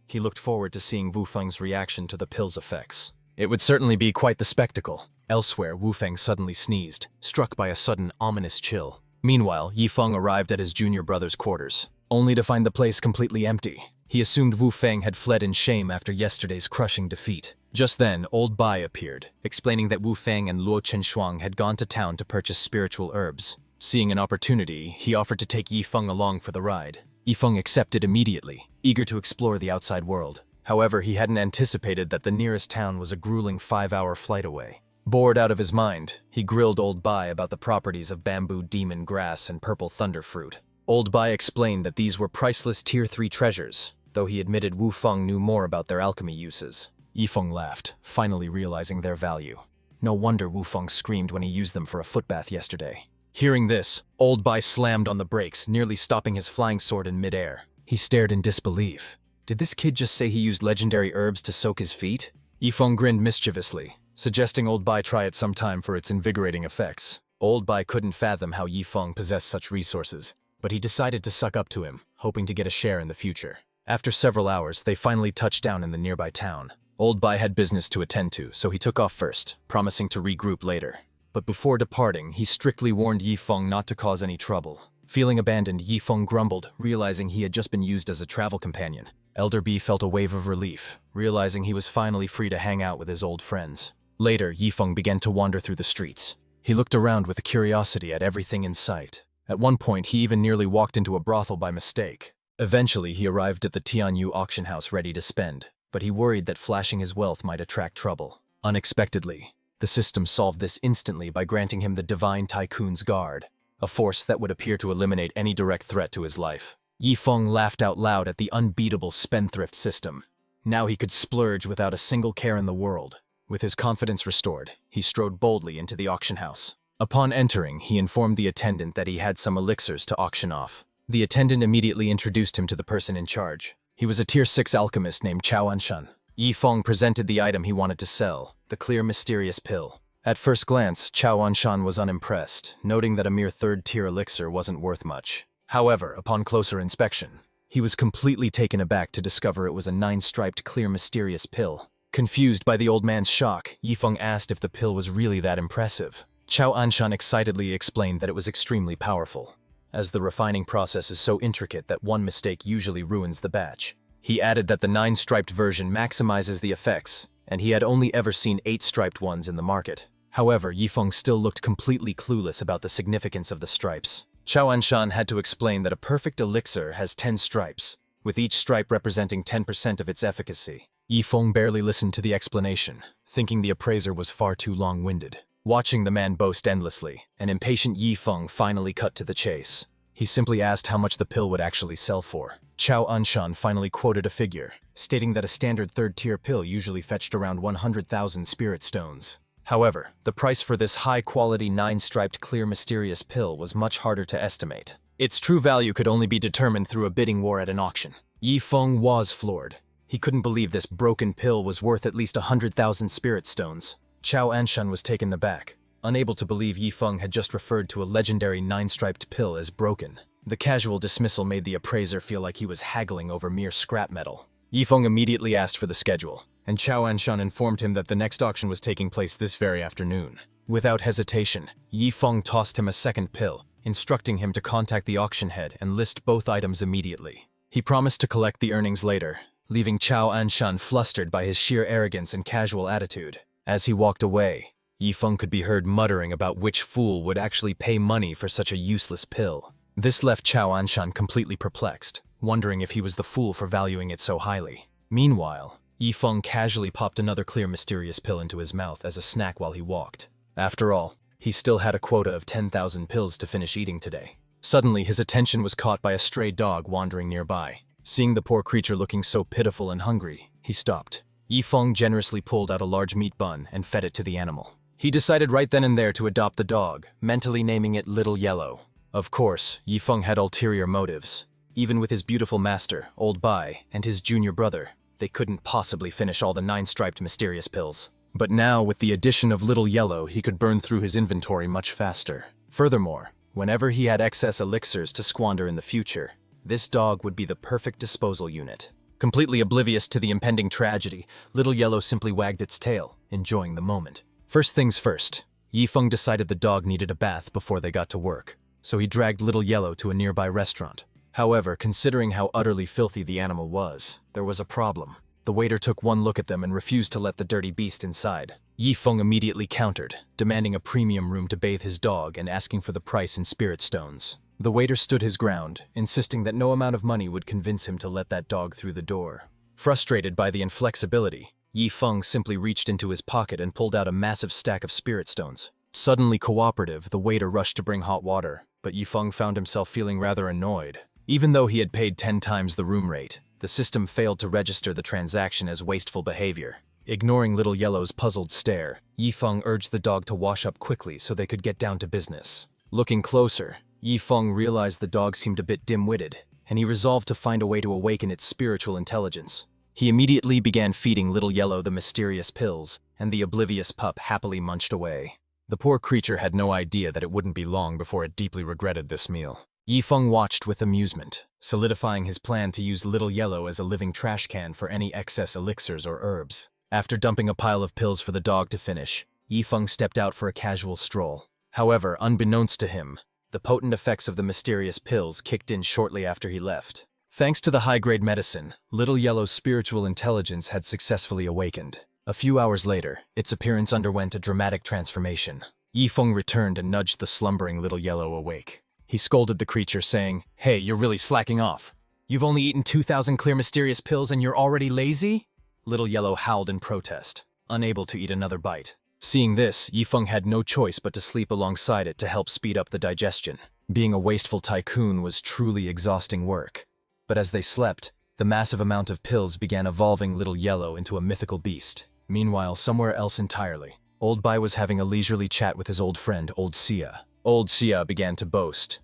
He looked forward to seeing Wufeng's reaction to the pill's effects. It would certainly be quite the spectacle. Elsewhere, Wufeng suddenly sneezed, struck by a sudden ominous chill. Meanwhile, Yifeng arrived at his junior brother's quarters, only to find the place completely empty. He assumed Wufeng had fled in shame after yesterday's crushing defeat. Just then, Old Bai appeared, explaining that Wufeng and Luo Chenshuang had gone to town to purchase spiritual herbs. Seeing an opportunity, he offered to take Yifeng along for the ride. Yifeng accepted immediately, eager to explore the outside world. However, he hadn't anticipated that the nearest town was a grueling 5-hour flight away. Bored out of his mind, he grilled Old Bai about the properties of bamboo demon grass and purple thunder fruit. Old Bai explained that these were priceless Tier 3 treasures, though he admitted Wufeng knew more about their alchemy uses. Yifeng laughed, finally realizing their value. No wonder Wufeng screamed when he used them for a footbath yesterday. Hearing this, Old Bai slammed on the brakes, nearly stopping his flying sword in midair. He stared in disbelief. Did this kid just say he used legendary herbs to soak his feet? Yifeng grinned mischievously, suggesting Old Bai try it sometime for its invigorating effects. Old Bai couldn't fathom how Yifeng possessed such resources, but he decided to suck up to him, hoping to get a share in the future. After several hours, they finally touched down in the nearby town. Old Bai had business to attend to, so he took off first, promising to regroup later. But before departing, he strictly warned Yifeng not to cause any trouble. Feeling abandoned, Yifeng grumbled, realizing he had just been used as a travel companion. Elder B felt a wave of relief, realizing he was finally free to hang out with his old friends. Later, Yifeng began to wander through the streets. He looked around with curiosity at everything in sight. At one point, he even nearly walked into a brothel by mistake. Eventually, he arrived at the Tianyu auction house ready to spend, but he worried that flashing his wealth might attract trouble. Unexpectedly, the system solved this instantly by granting him the Divine Tycoon's Guard, a force that would appear to eliminate any direct threat to his life. Yifeng laughed out loud at the unbeatable spendthrift system. Now he could splurge without a single care in the world. With his confidence restored, he strode boldly into the auction house. Upon entering, he informed the attendant that he had some elixirs to auction off. The attendant immediately introduced him to the person in charge. He was a Tier 6 alchemist named Chao Anshan. Yifeng presented the item he wanted to sell, the clear mysterious pill. At first glance, Chao Anshan was unimpressed, noting that a mere third-tier elixir wasn't worth much. However, upon closer inspection, he was completely taken aback to discover it was a 9-striped clear mysterious pill. Confused by the old man's shock, Yifeng asked if the pill was really that impressive. Chao Anshan excitedly explained that it was extremely powerful, as the refining process is so intricate that one mistake usually ruins the batch. He added that the 9-striped version maximizes the effects, and he had only ever seen 8-striped ones in the market. However, Yifeng still looked completely clueless about the significance of the stripes. Chao Anshan had to explain that a perfect elixir has 10 stripes, with each stripe representing 10% of its efficacy. Yifeng barely listened to the explanation, thinking the appraiser was far too long-winded. Watching the man boast endlessly, an impatient Yifeng finally cut to the chase. He simply asked how much the pill would actually sell for. Chao Anshan finally quoted a figure, stating that a standard third-tier pill usually fetched around 100,000 spirit stones. However, the price for this high-quality 9-striped clear mysterious pill was much harder to estimate. Its true value could only be determined through a bidding war at an auction. Yifeng was floored. He couldn't believe this broken pill was worth at least 100,000 spirit stones. Chao Anshan was taken aback, unable to believe Yifeng had just referred to a legendary 9-striped pill as broken. The casual dismissal made the appraiser feel like he was haggling over mere scrap metal. Yifeng immediately asked for the schedule, and Chao Anshan informed him that the next auction was taking place this very afternoon. Without hesitation, Yifeng tossed him a second pill, instructing him to contact the auction head and list both items immediately. He promised to collect the earnings later, leaving Chao Anshan flustered by his sheer arrogance and casual attitude. As he walked away, Yifeng could be heard muttering about which fool would actually pay money for such a useless pill. This left Chao Anshan completely perplexed, wondering if he was the fool for valuing it so highly. Meanwhile, Yifeng casually popped another clear mysterious pill into his mouth as a snack while he walked. After all, he still had a quota of 10,000 pills to finish eating today. Suddenly, his attention was caught by a stray dog wandering nearby. Seeing the poor creature looking so pitiful and hungry, he stopped. Yifeng generously pulled out a large meat bun and fed it to the animal. He decided right then and there to adopt the dog, mentally naming it Little Yellow. Of course, Yifeng had ulterior motives. Even with his beautiful master, Old Bai, and his junior brother, they couldn't possibly finish all the 9-striped mysterious pills. But now, with the addition of Little Yellow, he could burn through his inventory much faster. Furthermore, whenever he had excess elixirs to squander in the future, this dog would be the perfect disposal unit. Completely oblivious to the impending tragedy, Little Yellow simply wagged its tail, enjoying the moment. First things first, Yifeng decided the dog needed a bath before they got to work, so he dragged Little Yellow to a nearby restaurant. However, considering how utterly filthy the animal was, there was a problem. The waiter took one look at them and refused to let the dirty beast inside. Yifeng immediately countered, demanding a premium room to bathe his dog and asking for the price in spirit stones. The waiter stood his ground, insisting that no amount of money would convince him to let that dog through the door. Frustrated by the inflexibility, Yifeng simply reached into his pocket and pulled out a massive stack of spirit stones. Suddenly cooperative, the waiter rushed to bring hot water, but Yifeng found himself feeling rather annoyed. Even though he had paid 10 times the room rate, the system failed to register the transaction as wasteful behavior. Ignoring Little Yellow's puzzled stare, Yifeng urged the dog to wash up quickly so they could get down to business. Looking closer, Yifeng realized the dog seemed a bit dim-witted, and he resolved to find a way to awaken its spiritual intelligence. He immediately began feeding Little Yellow the mysterious pills, and the oblivious pup happily munched away. The poor creature had no idea that it wouldn't be long before it deeply regretted this meal. Yifeng watched with amusement, solidifying his plan to use Little Yellow as a living trash can for any excess elixirs or herbs. After dumping a pile of pills for the dog to finish, Yifeng stepped out for a casual stroll. However, unbeknownst to him, the potent effects of the mysterious pills kicked in shortly after he left. Thanks to the high-grade medicine, Little Yellow's spiritual intelligence had successfully awakened. A few hours later, its appearance underwent a dramatic transformation. Yifeng returned and nudged the slumbering Little Yellow awake. He scolded the creature, saying, "Hey, you're really slacking off. You've only eaten 2,000 clear mysterious pills and you're already lazy?" Little Yellow howled in protest, unable to eat another bite. Seeing this, Yifeng had no choice but to sleep alongside it to help speed up the digestion. Being a wasteful tycoon was truly exhausting work. But as they slept, the massive amount of pills began evolving Little Yellow into a mythical beast. Meanwhile, somewhere else entirely, Old Bai was having a leisurely chat with his old friend, Old Sia. Old Sia began to boast.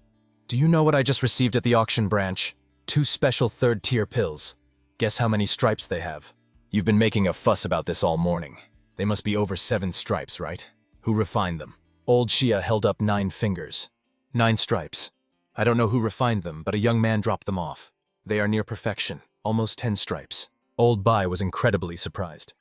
"Do you know what I just received at the auction branch? 2 special third-tier pills. Guess how many stripes they have? You've been making a fuss about this all morning. They must be over 7 stripes, right? Who refined them?" Old Sia held up 9 fingers. 9 stripes. I don't know who refined them, but a young man dropped them off. They are near perfection, almost 10 stripes. Old Bai was incredibly surprised.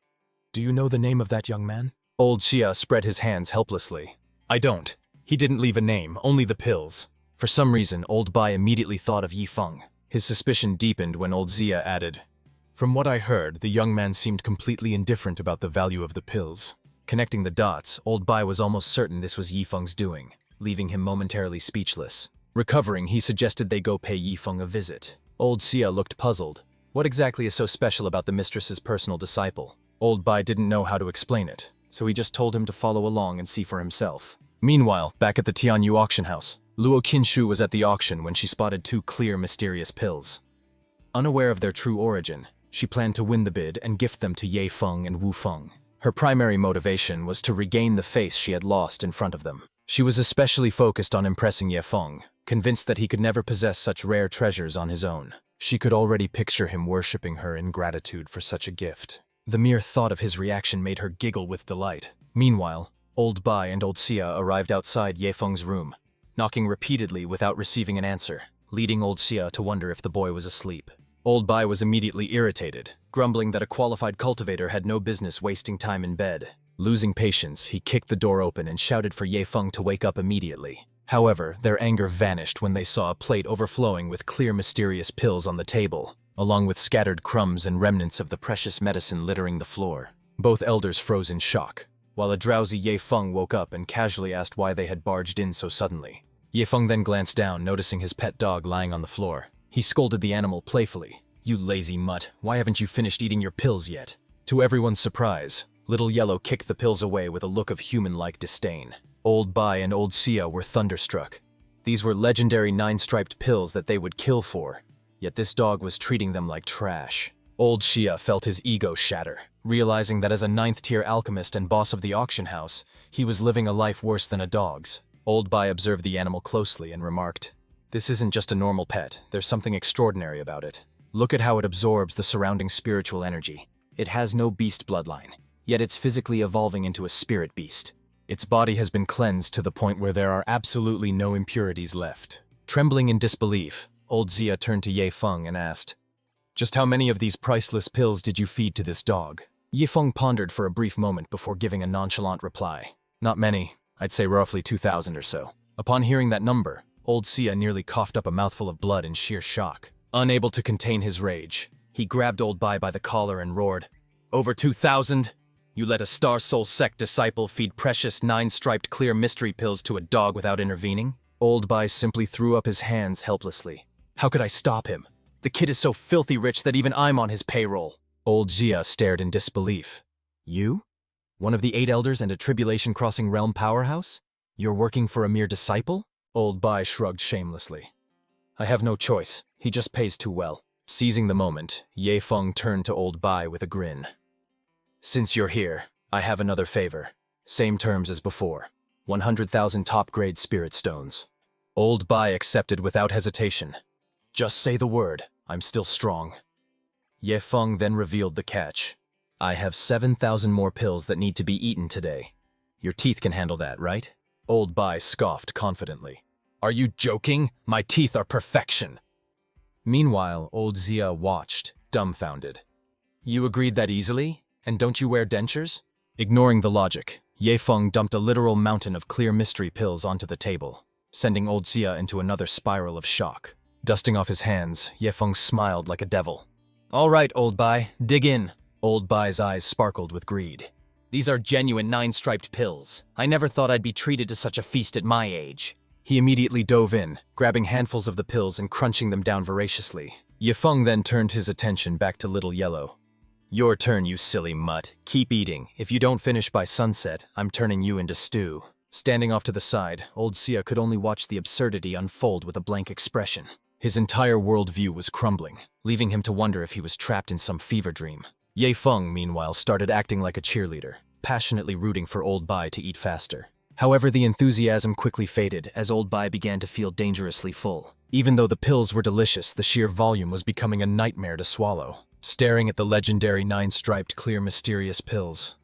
"Do you know the name of that young man?" Old Sia spread his hands helplessly. "I don't. He didn't leave a name, only the pills." For some reason, Old Bai immediately thought of Yifeng. His suspicion deepened when Old Sia added, "From what I heard, the young man seemed completely indifferent about the value of the pills." Connecting the dots, Old Bai was almost certain this was Yifeng's doing, leaving him momentarily speechless. Recovering, he suggested they go pay Yifeng a visit. Old Sia looked puzzled. What exactly is so special about the mistress's personal disciple? Old Bai didn't know how to explain it, so he just told him to follow along and see for himself. Meanwhile, back at the Tianyu auction house, Luo Qinshu was at the auction when she spotted 2 clear, mysterious pills. Unaware of their true origin, she planned to win the bid and gift them to Ye Feng and Wu Feng. Her primary motivation was to regain the face she had lost in front of them. She was especially focused on impressing Ye Feng, convinced that he could never possess such rare treasures on his own. She could already picture him worshipping her in gratitude for such a gift. The mere thought of his reaction made her giggle with delight. Meanwhile, Old Bai and Old Sia arrived outside Ye Feng's room, knocking repeatedly without receiving an answer, leading Old Sia to wonder if the boy was asleep. Old Bai was immediately irritated, grumbling that a qualified cultivator had no business wasting time in bed. Losing patience, he kicked the door open and shouted for Ye Feng to wake up immediately. However, their anger vanished when they saw a plate overflowing with clear mysterious pills on the table, along with scattered crumbs and remnants of the precious medicine littering the floor. Both elders froze in shock, while a drowsy Ye Feng woke up and casually asked why they had barged in so suddenly. Ye Feng then glanced down, noticing his pet dog lying on the floor. He scolded the animal playfully. "You lazy mutt, why haven't you finished eating your pills yet?" To everyone's surprise, Little Yellow kicked the pills away with a look of human-like disdain. Old Bai and Old Sia were thunderstruck. These were legendary 9-striped pills that they would kill for, yet this dog was treating them like trash. Old Sia felt his ego shatter, realizing that as a 9th-tier alchemist and boss of the auction house, he was living a life worse than a dog's. Old Bai observed the animal closely and remarked, "This isn't just a normal pet, there's something extraordinary about it. Look at how it absorbs the surrounding spiritual energy. It has no beast bloodline, yet it's physically evolving into a spirit beast. Its body has been cleansed to the point where there are absolutely no impurities left." Trembling in disbelief, Old Zia turned to Ye Feng and asked, "Just how many of these priceless pills did you feed to this dog?" Ye Feng pondered for a brief moment before giving a nonchalant reply. "Not many. I'd say roughly 2,000 or so." Upon hearing that number, Old Sia nearly coughed up a mouthful of blood in sheer shock. Unable to contain his rage, he grabbed Old Bai by the collar and roared, "Over 2,000? You let a Star Soul sect disciple feed precious 9-striped clear mystery pills to a dog without intervening?" Old Bai simply threw up his hands helplessly. "How could I stop him? The kid is so filthy rich that even I'm on his payroll." Old Zia stared in disbelief. "You? One of the 8 elders and a tribulation-crossing realm powerhouse? You're working for a mere disciple?" Old Bai shrugged shamelessly. "I have no choice. He just pays too well." Seizing the moment, Ye Feng turned to Old Bai with a grin. "Since you're here, I have another favor. Same terms as before. 100,000 top-grade spirit stones." Old Bai accepted without hesitation. "Just say the word. I'm still strong." Ye Feng then revealed the catch. "I have 7,000 more pills that need to be eaten today. Your teeth can handle that, right?" Old Bai scoffed confidently. "Are you joking? My teeth are perfection." Meanwhile, Old Zia watched, dumbfounded. "You agreed that easily? And don't you wear dentures? Ignoring the logic, Ye Feng dumped a literal mountain of clear mystery pills onto the table, sending old Xia into another spiral of shock. Dusting off his hands, Ye Feng smiled like a devil. All right, old Bai, dig in. Old Bai's eyes sparkled with greed. These are genuine 9-striped pills. I never thought I'd be treated to such a feast at my age. He immediately dove in, grabbing handfuls of the pills and crunching them down voraciously. Ye Feng then turned his attention back to Little Yellow. Your turn, you silly mutt. Keep eating. If you don't finish by sunset, I'm turning you into stew. Standing off to the side, old Xia could only watch the absurdity unfold with a blank expression. His entire worldview was crumbling, leaving him to wonder if he was trapped in some fever dream. Ye Feng, meanwhile, started acting like a cheerleader, passionately rooting for old Bai to eat faster. However, the enthusiasm quickly faded as old Bai began to feel dangerously full. Even though the pills were delicious, the sheer volume was becoming a nightmare to swallow. Staring at the legendary 9-striped clear mysterious pills,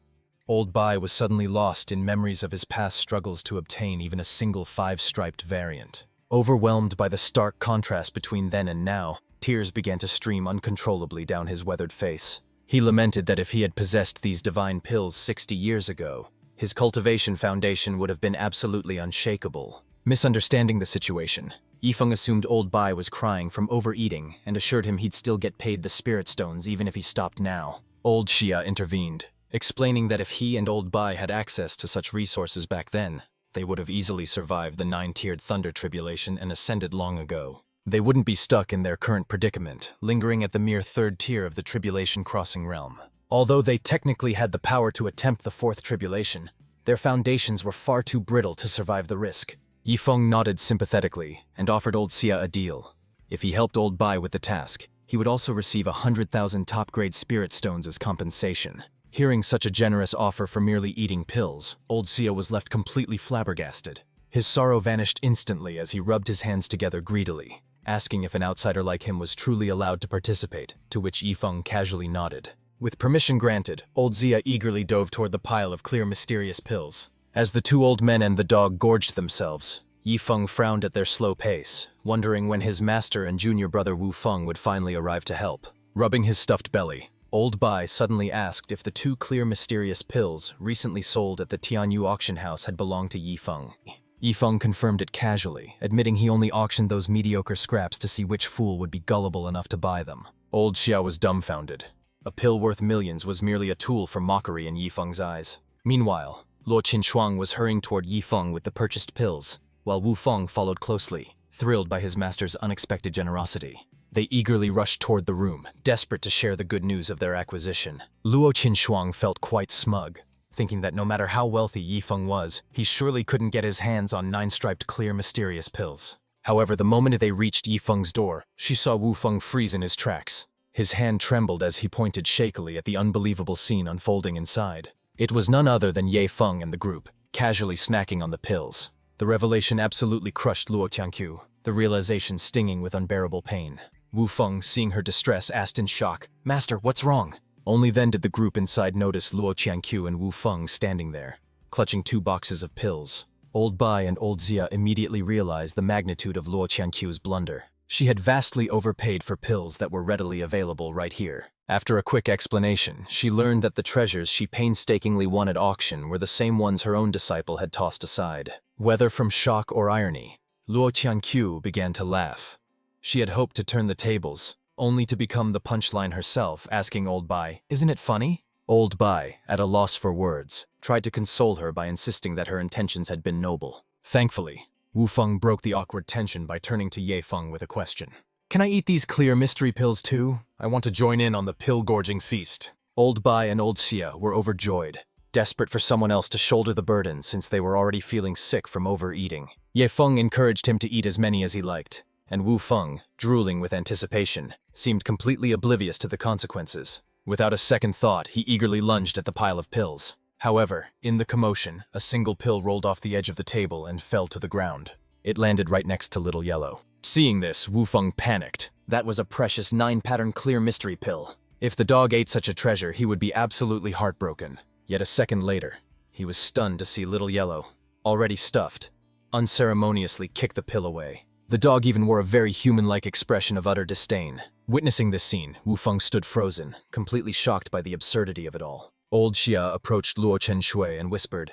old Bai was suddenly lost in memories of his past struggles to obtain even a single 5-striped variant. Overwhelmed by the stark contrast between then and now, tears began to stream uncontrollably down his weathered face. He lamented that if he had possessed these divine pills 60 years ago, his cultivation foundation would have been absolutely unshakable. Misunderstanding the situation, Ye Feng assumed old Bai was crying from overeating and assured him he'd still get paid the spirit stones even if he stopped now. Old Xia intervened, explaining that if he and old Bai had access to such resources back then, they would have easily survived the 9-tiered thunder tribulation and ascended long ago. They wouldn't be stuck in their current predicament, lingering at the mere 3rd tier of the tribulation crossing realm. Although they technically had the power to attempt the 4th tribulation, their foundations were far too brittle to survive the risk. Ye Feng nodded sympathetically and offered old Xia a deal. If he helped old Bai with the task, he would also receive 100,000 top-grade spirit stones as compensation. Hearing such a generous offer for merely eating pills, old Xia was left completely flabbergasted. His sorrow vanished instantly as he rubbed his hands together greedily, asking if an outsider like him was truly allowed to participate, to which Ye Feng casually nodded. With permission granted, old Xia eagerly dove toward the pile of clear mysterious pills. As the 2 old men and the dog gorged themselves, Ye Feng frowned at their slow pace, wondering when his master and junior brother Wu Feng would finally arrive to help. Rubbing his stuffed belly, old Bai suddenly asked if the 2 clear mysterious pills recently sold at the Tianyu auction house had belonged to Ye Feng. Ye Feng confirmed it casually, admitting he only auctioned those mediocre scraps to see which fool would be gullible enough to buy them. Old Xia was dumbfounded. A pill worth millions was merely a tool for mockery in Ye Feng's eyes. Meanwhile, Luo Qinshuang was hurrying toward Ye Feng with the purchased pills, while Wu Feng followed closely, thrilled by his master's unexpected generosity. They eagerly rushed toward the room, desperate to share the good news of their acquisition. Luo Qinshuang felt quite smug, thinking that no matter how wealthy Ye Feng was, he surely couldn't get his hands on 9-striped clear mysterious pills. However, the moment they reached Ye Feng's door, she saw Wu Feng freeze in his tracks. His hand trembled as he pointed shakily at the unbelievable scene unfolding inside. It was none other than Ye Feng and the group, casually snacking on the pills. The revelation absolutely crushed Luo Qianqiu, the realization stinging with unbearable pain. Wu Feng, seeing her distress, asked in shock, "Master, what's wrong?" Only then did the group inside notice Luo Qianqiu and Wu Feng standing there, clutching 2 boxes of pills. Old Bai and old Xia immediately realized the magnitude of Luo Qianqiu's blunder. She had vastly overpaid for pills that were readily available right here. After a quick explanation, she learned that the treasures she painstakingly won at auction were the same ones her own disciple had tossed aside. Whether from shock or irony, Luo Qianqiu began to laugh. She had hoped to turn the tables, only to become the punchline herself, asking old Bai, "Isn't it funny?" Old Bai, at a loss for words, tried to console her by insisting that her intentions had been noble. Thankfully, Wu Feng broke the awkward tension by turning to Ye Feng with a question. "Can I eat these clear mystery pills too? I want to join in on the pill-gorging feast." Old Bai and old Xia were overjoyed, desperate for someone else to shoulder the burden since they were already feeling sick from overeating. Ye Feng encouraged him to eat as many as he liked, and Wu Feng, drooling with anticipation, seemed completely oblivious to the consequences. Without a second thought, he eagerly lunged at the pile of pills. However, in the commotion, a single pill rolled off the edge of the table and fell to the ground. It landed right next to Little Yellow. Seeing this, Wu Feng panicked. That was a precious 9-pattern clear mystery pill. If the dog ate such a treasure, he would be absolutely heartbroken. Yet a second later, he was stunned to see Little Yellow, already stuffed, unceremoniously kick the pill away. The dog even wore a very human-like expression of utter disdain. Witnessing this scene, Wu Feng stood frozen, completely shocked by the absurdity of it all. Old Xia approached Luo Chenshui and whispered,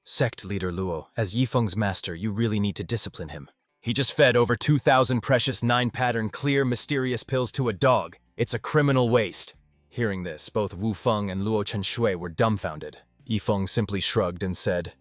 "Sect leader Luo, as Yifeng's master, you really need to discipline him. He just fed over 2,000 precious 9-pattern clear mysterious pills to a dog. It's a criminal waste." Hearing this, both Wu Feng and Luo Chenshui were dumbfounded. Yifeng simply shrugged and said,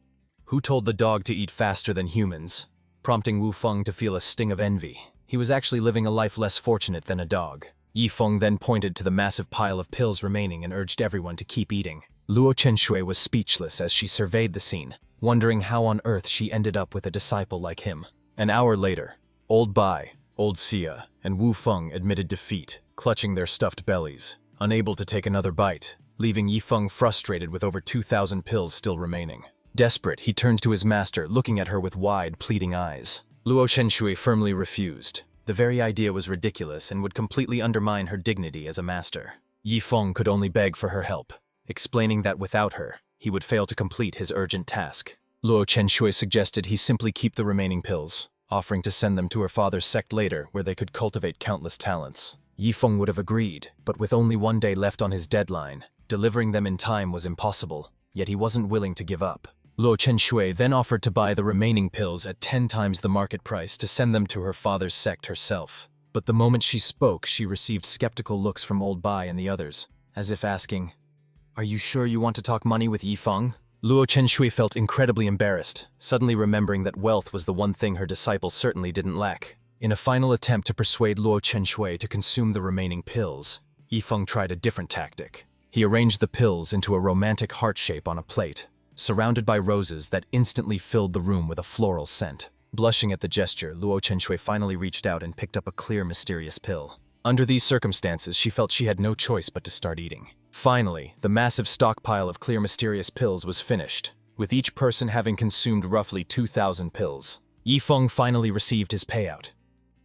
"Who told the dog to eat faster than humans?" Prompting Wu Feng to feel a sting of envy. He was actually living a life less fortunate than a dog. Yifeng then pointed to the massive pile of pills remaining and urged everyone to keep eating. Luo Chenshui was speechless as she surveyed the scene, wondering how on earth she ended up with a disciple like him. An hour later, Old Bai, Old Xia, and Wu Feng admitted defeat, clutching their stuffed bellies, unable to take another bite, leaving Yifeng frustrated with over 2,000 pills still remaining. Desperate, he turned to his master, looking at her with wide, pleading eyes. Luo Chenshui firmly refused. The very idea was ridiculous and would completely undermine her dignity as a master. Yifeng could only beg for her help, explaining that without her, he would fail to complete his urgent task. Luo Chenshui suggested he simply keep the remaining pills, offering to send them to her father's sect later where they could cultivate countless talents. Yifeng would have agreed, but with only one day left on his deadline, delivering them in time was impossible, yet he wasn't willing to give up. Luo Chenshui then offered to buy the remaining pills at 10 times the market price to send them to her father's sect herself. But the moment she spoke, she received skeptical looks from Old Bai and the others, as if asking, "Are you sure you want to talk money with Yifeng?" Luo Chenshui felt incredibly embarrassed, suddenly remembering that wealth was the one thing her disciple certainly didn't lack. In a final attempt to persuade Luo Chenshui to consume the remaining pills, Yifeng tried a different tactic. He arranged the pills into a romantic heart shape on a plate, surrounded by roses that instantly filled the room with a floral scent. Blushing at the gesture, Luo Chenshui finally reached out and picked up a clear, mysterious pill. Under these circumstances, she felt she had no choice but to start eating. Finally, the massive stockpile of clear, mysterious pills was finished, with each person having consumed roughly 2,000 pills. Yifeng finally received his payout.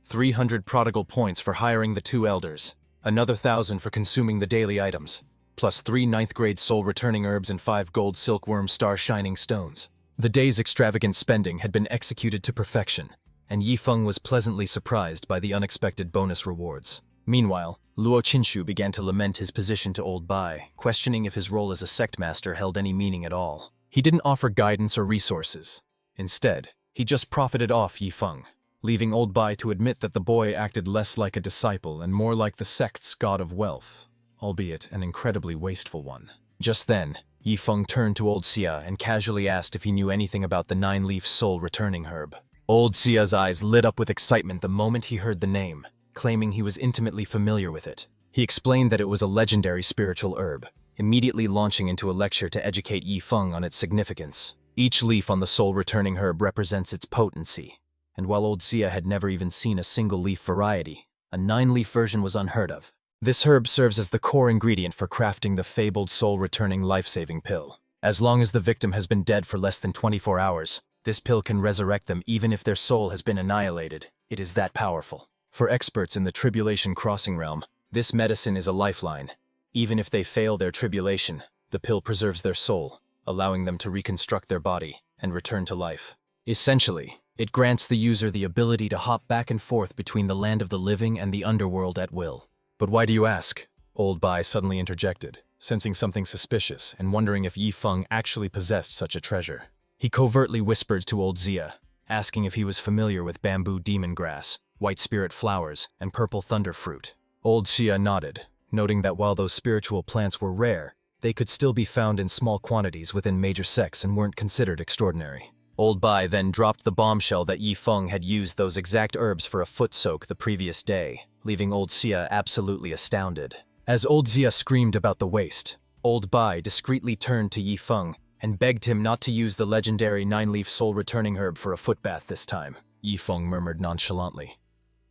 300 prodigal points for hiring the 2 elders, another 1,000 for consuming the daily items, plus 3 ninth-grade soul-returning herbs and 5 gold silkworm star-shining stones. The day's extravagant spending had been executed to perfection, and Yifeng was pleasantly surprised by the unexpected bonus rewards. Meanwhile, Luo Qinshu began to lament his position to Old Bai, questioning if his role as a sect master held any meaning at all. He didn't offer guidance or resources. Instead, he just profited off Yifeng, leaving Old Bai to admit that the boy acted less like a disciple and more like the sect's god of wealth, albeit an incredibly wasteful one. Just then, Yifeng turned to Old Xia and casually asked if he knew anything about the 9-leaf soul-returning herb. Old Xia's eyes lit up with excitement the moment he heard the name, claiming he was intimately familiar with it. He explained that it was a legendary spiritual herb, immediately launching into a lecture to educate Yifeng on its significance. Each leaf on the soul-returning herb represents its potency, and while Old Xia had never even seen a single leaf variety, a 9-leaf version was unheard of. This herb serves as the core ingredient for crafting the fabled soul-returning life-saving pill. As long as the victim has been dead for less than 24 hours, this pill can resurrect them even if their soul has been annihilated. It is that powerful. For experts in the Tribulation Crossing realm, this medicine is a lifeline. Even if they fail their tribulation, the pill preserves their soul, allowing them to reconstruct their body and return to life. Essentially, it grants the user the ability to hop back and forth between the land of the living and the underworld at will. "But why do you ask?" Old Bai suddenly interjected, sensing something suspicious and wondering if Yifeng actually possessed such a treasure. He covertly whispered to Old Xia, asking if he was familiar with bamboo demon grass, white spirit flowers, and purple thunder fruit. Old Xia nodded, noting that while those spiritual plants were rare, they could still be found in small quantities within major sects and weren't considered extraordinary. Old Bai then dropped the bombshell that Yifeng had used those exact herbs for a foot soak the previous day, leaving Old Xia absolutely astounded. As Old Xia screamed about the waste, Old Bai discreetly turned to Yifeng and begged him not to use the legendary 9-leaf soul-returning herb for a foot bath this time. Yifeng murmured nonchalantly,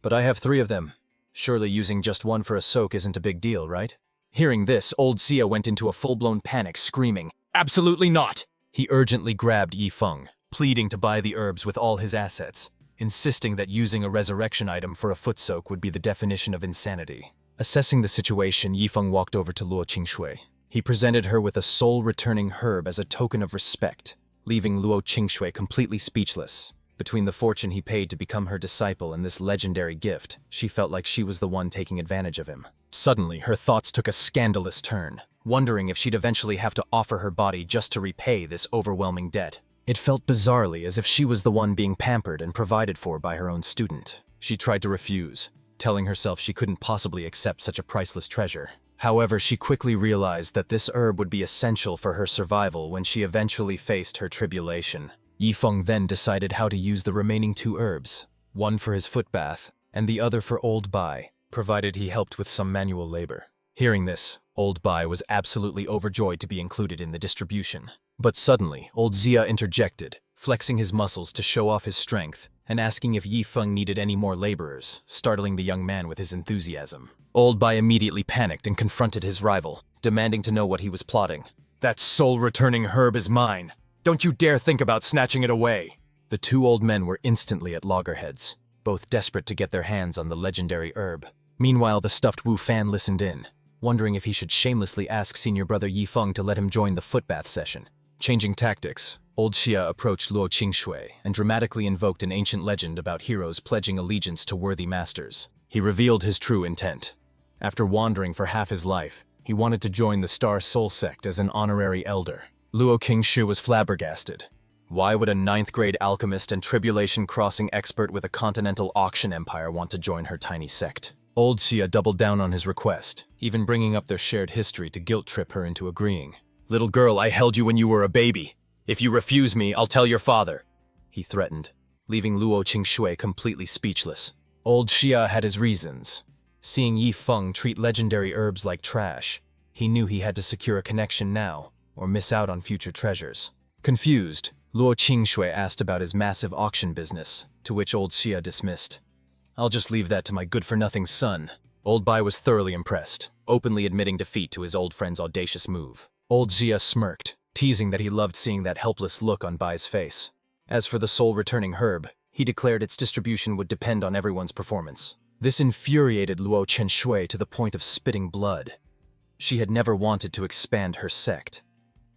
"But I have 3 of them. Surely using just one for a soak isn't a big deal, right?" Hearing this, Old Xia went into a full-blown panic, screaming, "Absolutely not!" He urgently grabbed Yifeng, pleading to buy the herbs with all his assets, insisting that using a resurrection item for a foot soak would be the definition of insanity. Assessing the situation, Yifeng walked over to Luo Qingshui. He presented her with a soul-returning herb as a token of respect, leaving Luo Qingshui completely speechless. Between the fortune he paid to become her disciple and this legendary gift, she felt like she was the one taking advantage of him. Suddenly, her thoughts took a scandalous turn, wondering if she'd eventually have to offer her body just to repay this overwhelming debt. It felt bizarrely as if she was the one being pampered and provided for by her own student. She tried to refuse, telling herself she couldn't possibly accept such a priceless treasure. However, she quickly realized that this herb would be essential for her survival when she eventually faced her tribulation. Yifeng then decided how to use the remaining 2 herbs, one for his foot bath and the other for Old Bai, provided he helped with some manual labor. Hearing this, Old Bai was absolutely overjoyed to be included in the distribution. But suddenly, Old Zia interjected, flexing his muscles to show off his strength and asking if Yifeng needed any more laborers, startling the young man with his enthusiasm. Old Bai immediately panicked and confronted his rival, demanding to know what he was plotting. "That soul-returning herb is mine. Don't you dare think about snatching it away!" The 2 old men were instantly at loggerheads, both desperate to get their hands on the legendary herb. Meanwhile, the stuffed Wu Fan listened in, wondering if he should shamelessly ask senior brother Yifeng to let him join the footbath session. Changing tactics, Old Xia approached Luo Qingshui and dramatically invoked an ancient legend about heroes pledging allegiance to worthy masters. He revealed his true intent. After wandering for half his life, he wanted to join the Star Soul sect as an honorary elder. Luo Qingshui was flabbergasted. Why would a 9th-grade alchemist and tribulation-crossing expert with a continental auction empire want to join her tiny sect? Old Xia doubled down on his request, even bringing up their shared history to guilt-trip her into agreeing. "Little girl, I held you when you were a baby. If you refuse me, I'll tell your father," he threatened, leaving Luo Qingshui completely speechless. Old Xia had his reasons. Seeing Yifeng treat legendary herbs like trash, he knew he had to secure a connection now, or miss out on future treasures. Confused, Luo Qingshui asked about his massive auction business, to which Old Xia dismissed. "I'll just leave that to my good-for-nothing son." Old Bai was thoroughly impressed, openly admitting defeat to his old friend's audacious move. Old Xia smirked, teasing that he loved seeing that helpless look on Bai's face. As for the soul-returning herb, he declared its distribution would depend on everyone's performance. This infuriated Luo Qingshui to the point of spitting blood. She had never wanted to expand her sect.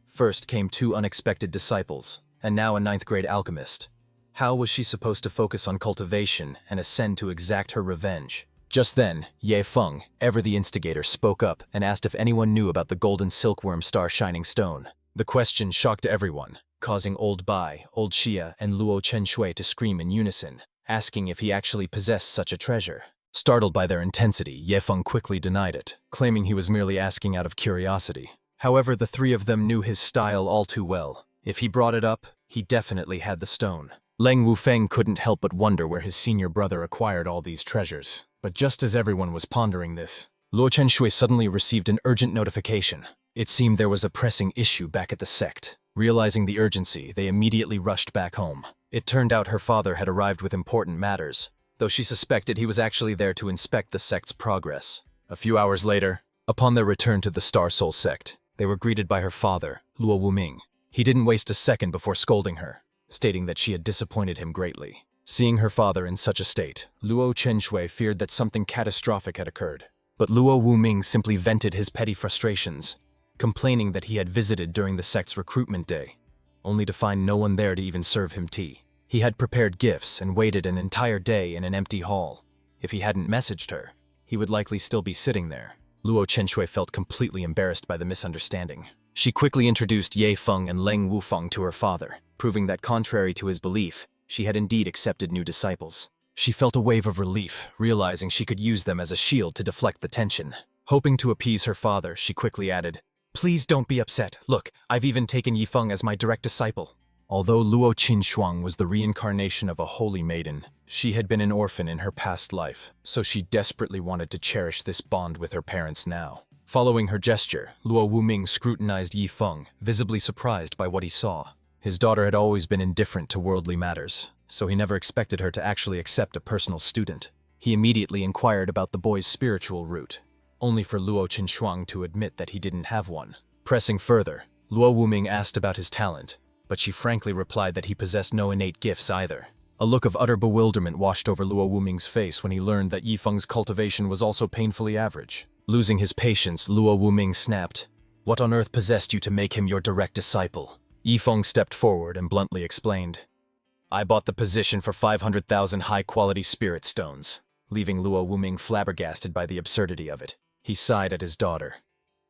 First came 2 unexpected disciples, and now a 9th-grade alchemist. How was she supposed to focus on cultivation and ascend to exact her revenge? Just then, Ye Feng, ever the instigator, spoke up and asked if anyone knew about the golden silkworm star shining stone. The question shocked everyone, causing Old Bai, Old Xia, and Luo Qingshui to scream in unison, asking if he actually possessed such a treasure. Startled by their intensity, Ye Feng quickly denied it, claiming he was merely asking out of curiosity. However, the 3 of them knew his style all too well. If he brought it up, he definitely had the stone. Leng Wufeng couldn't help but wonder where his senior brother acquired all these treasures. But just as everyone was pondering this, Luo Qingshui suddenly received an urgent notification. It seemed there was a pressing issue back at the sect. Realizing the urgency, they immediately rushed back home. It turned out her father had arrived with important matters, though she suspected he was actually there to inspect the sect's progress. A few hours later, upon their return to the Star Soul sect, they were greeted by her father, Luo Wuming. He didn't waste a second before scolding her, stating that she had disappointed him greatly. Seeing her father in such a state, Luo Qingshui feared that something catastrophic had occurred. But Luo Wuming simply vented his petty frustrations, complaining that he had visited during the sect's recruitment day, only to find no one there to even serve him tea. He had prepared gifts and waited an entire day in an empty hall. If he hadn't messaged her, he would likely still be sitting there. Luo Qingshui felt completely embarrassed by the misunderstanding. She quickly introduced Ye Feng and Leng Wufeng to her father, proving that contrary to his belief, she had indeed accepted new disciples. She felt a wave of relief, realizing she could use them as a shield to deflect the tension. Hoping to appease her father, she quickly added, "Please don't be upset. Look, I've even taken Yifeng as my direct disciple." Although Luo Qinshuang was the reincarnation of a holy maiden, she had been an orphan in her past life, so she desperately wanted to cherish this bond with her parents now. Following her gesture, Luo Wuming scrutinized Yifeng, visibly surprised by what he saw. His daughter had always been indifferent to worldly matters, so he never expected her to actually accept a personal student. He immediately inquired about the boy's spiritual root, only for Luo Qinshuang to admit that he didn't have one. Pressing further, Luo Wuming asked about his talent, but she frankly replied that he possessed no innate gifts either. A look of utter bewilderment washed over Luo Wuming's face when he learned that Yifeng's cultivation was also painfully average. Losing his patience, Luo Wuming snapped, "What on earth possessed you to make him your direct disciple?" Yifeng stepped forward and bluntly explained, I bought the position for 500,000 high-quality spirit stones, leaving Luo Wuming flabbergasted by the absurdity of it. He sighed at his daughter.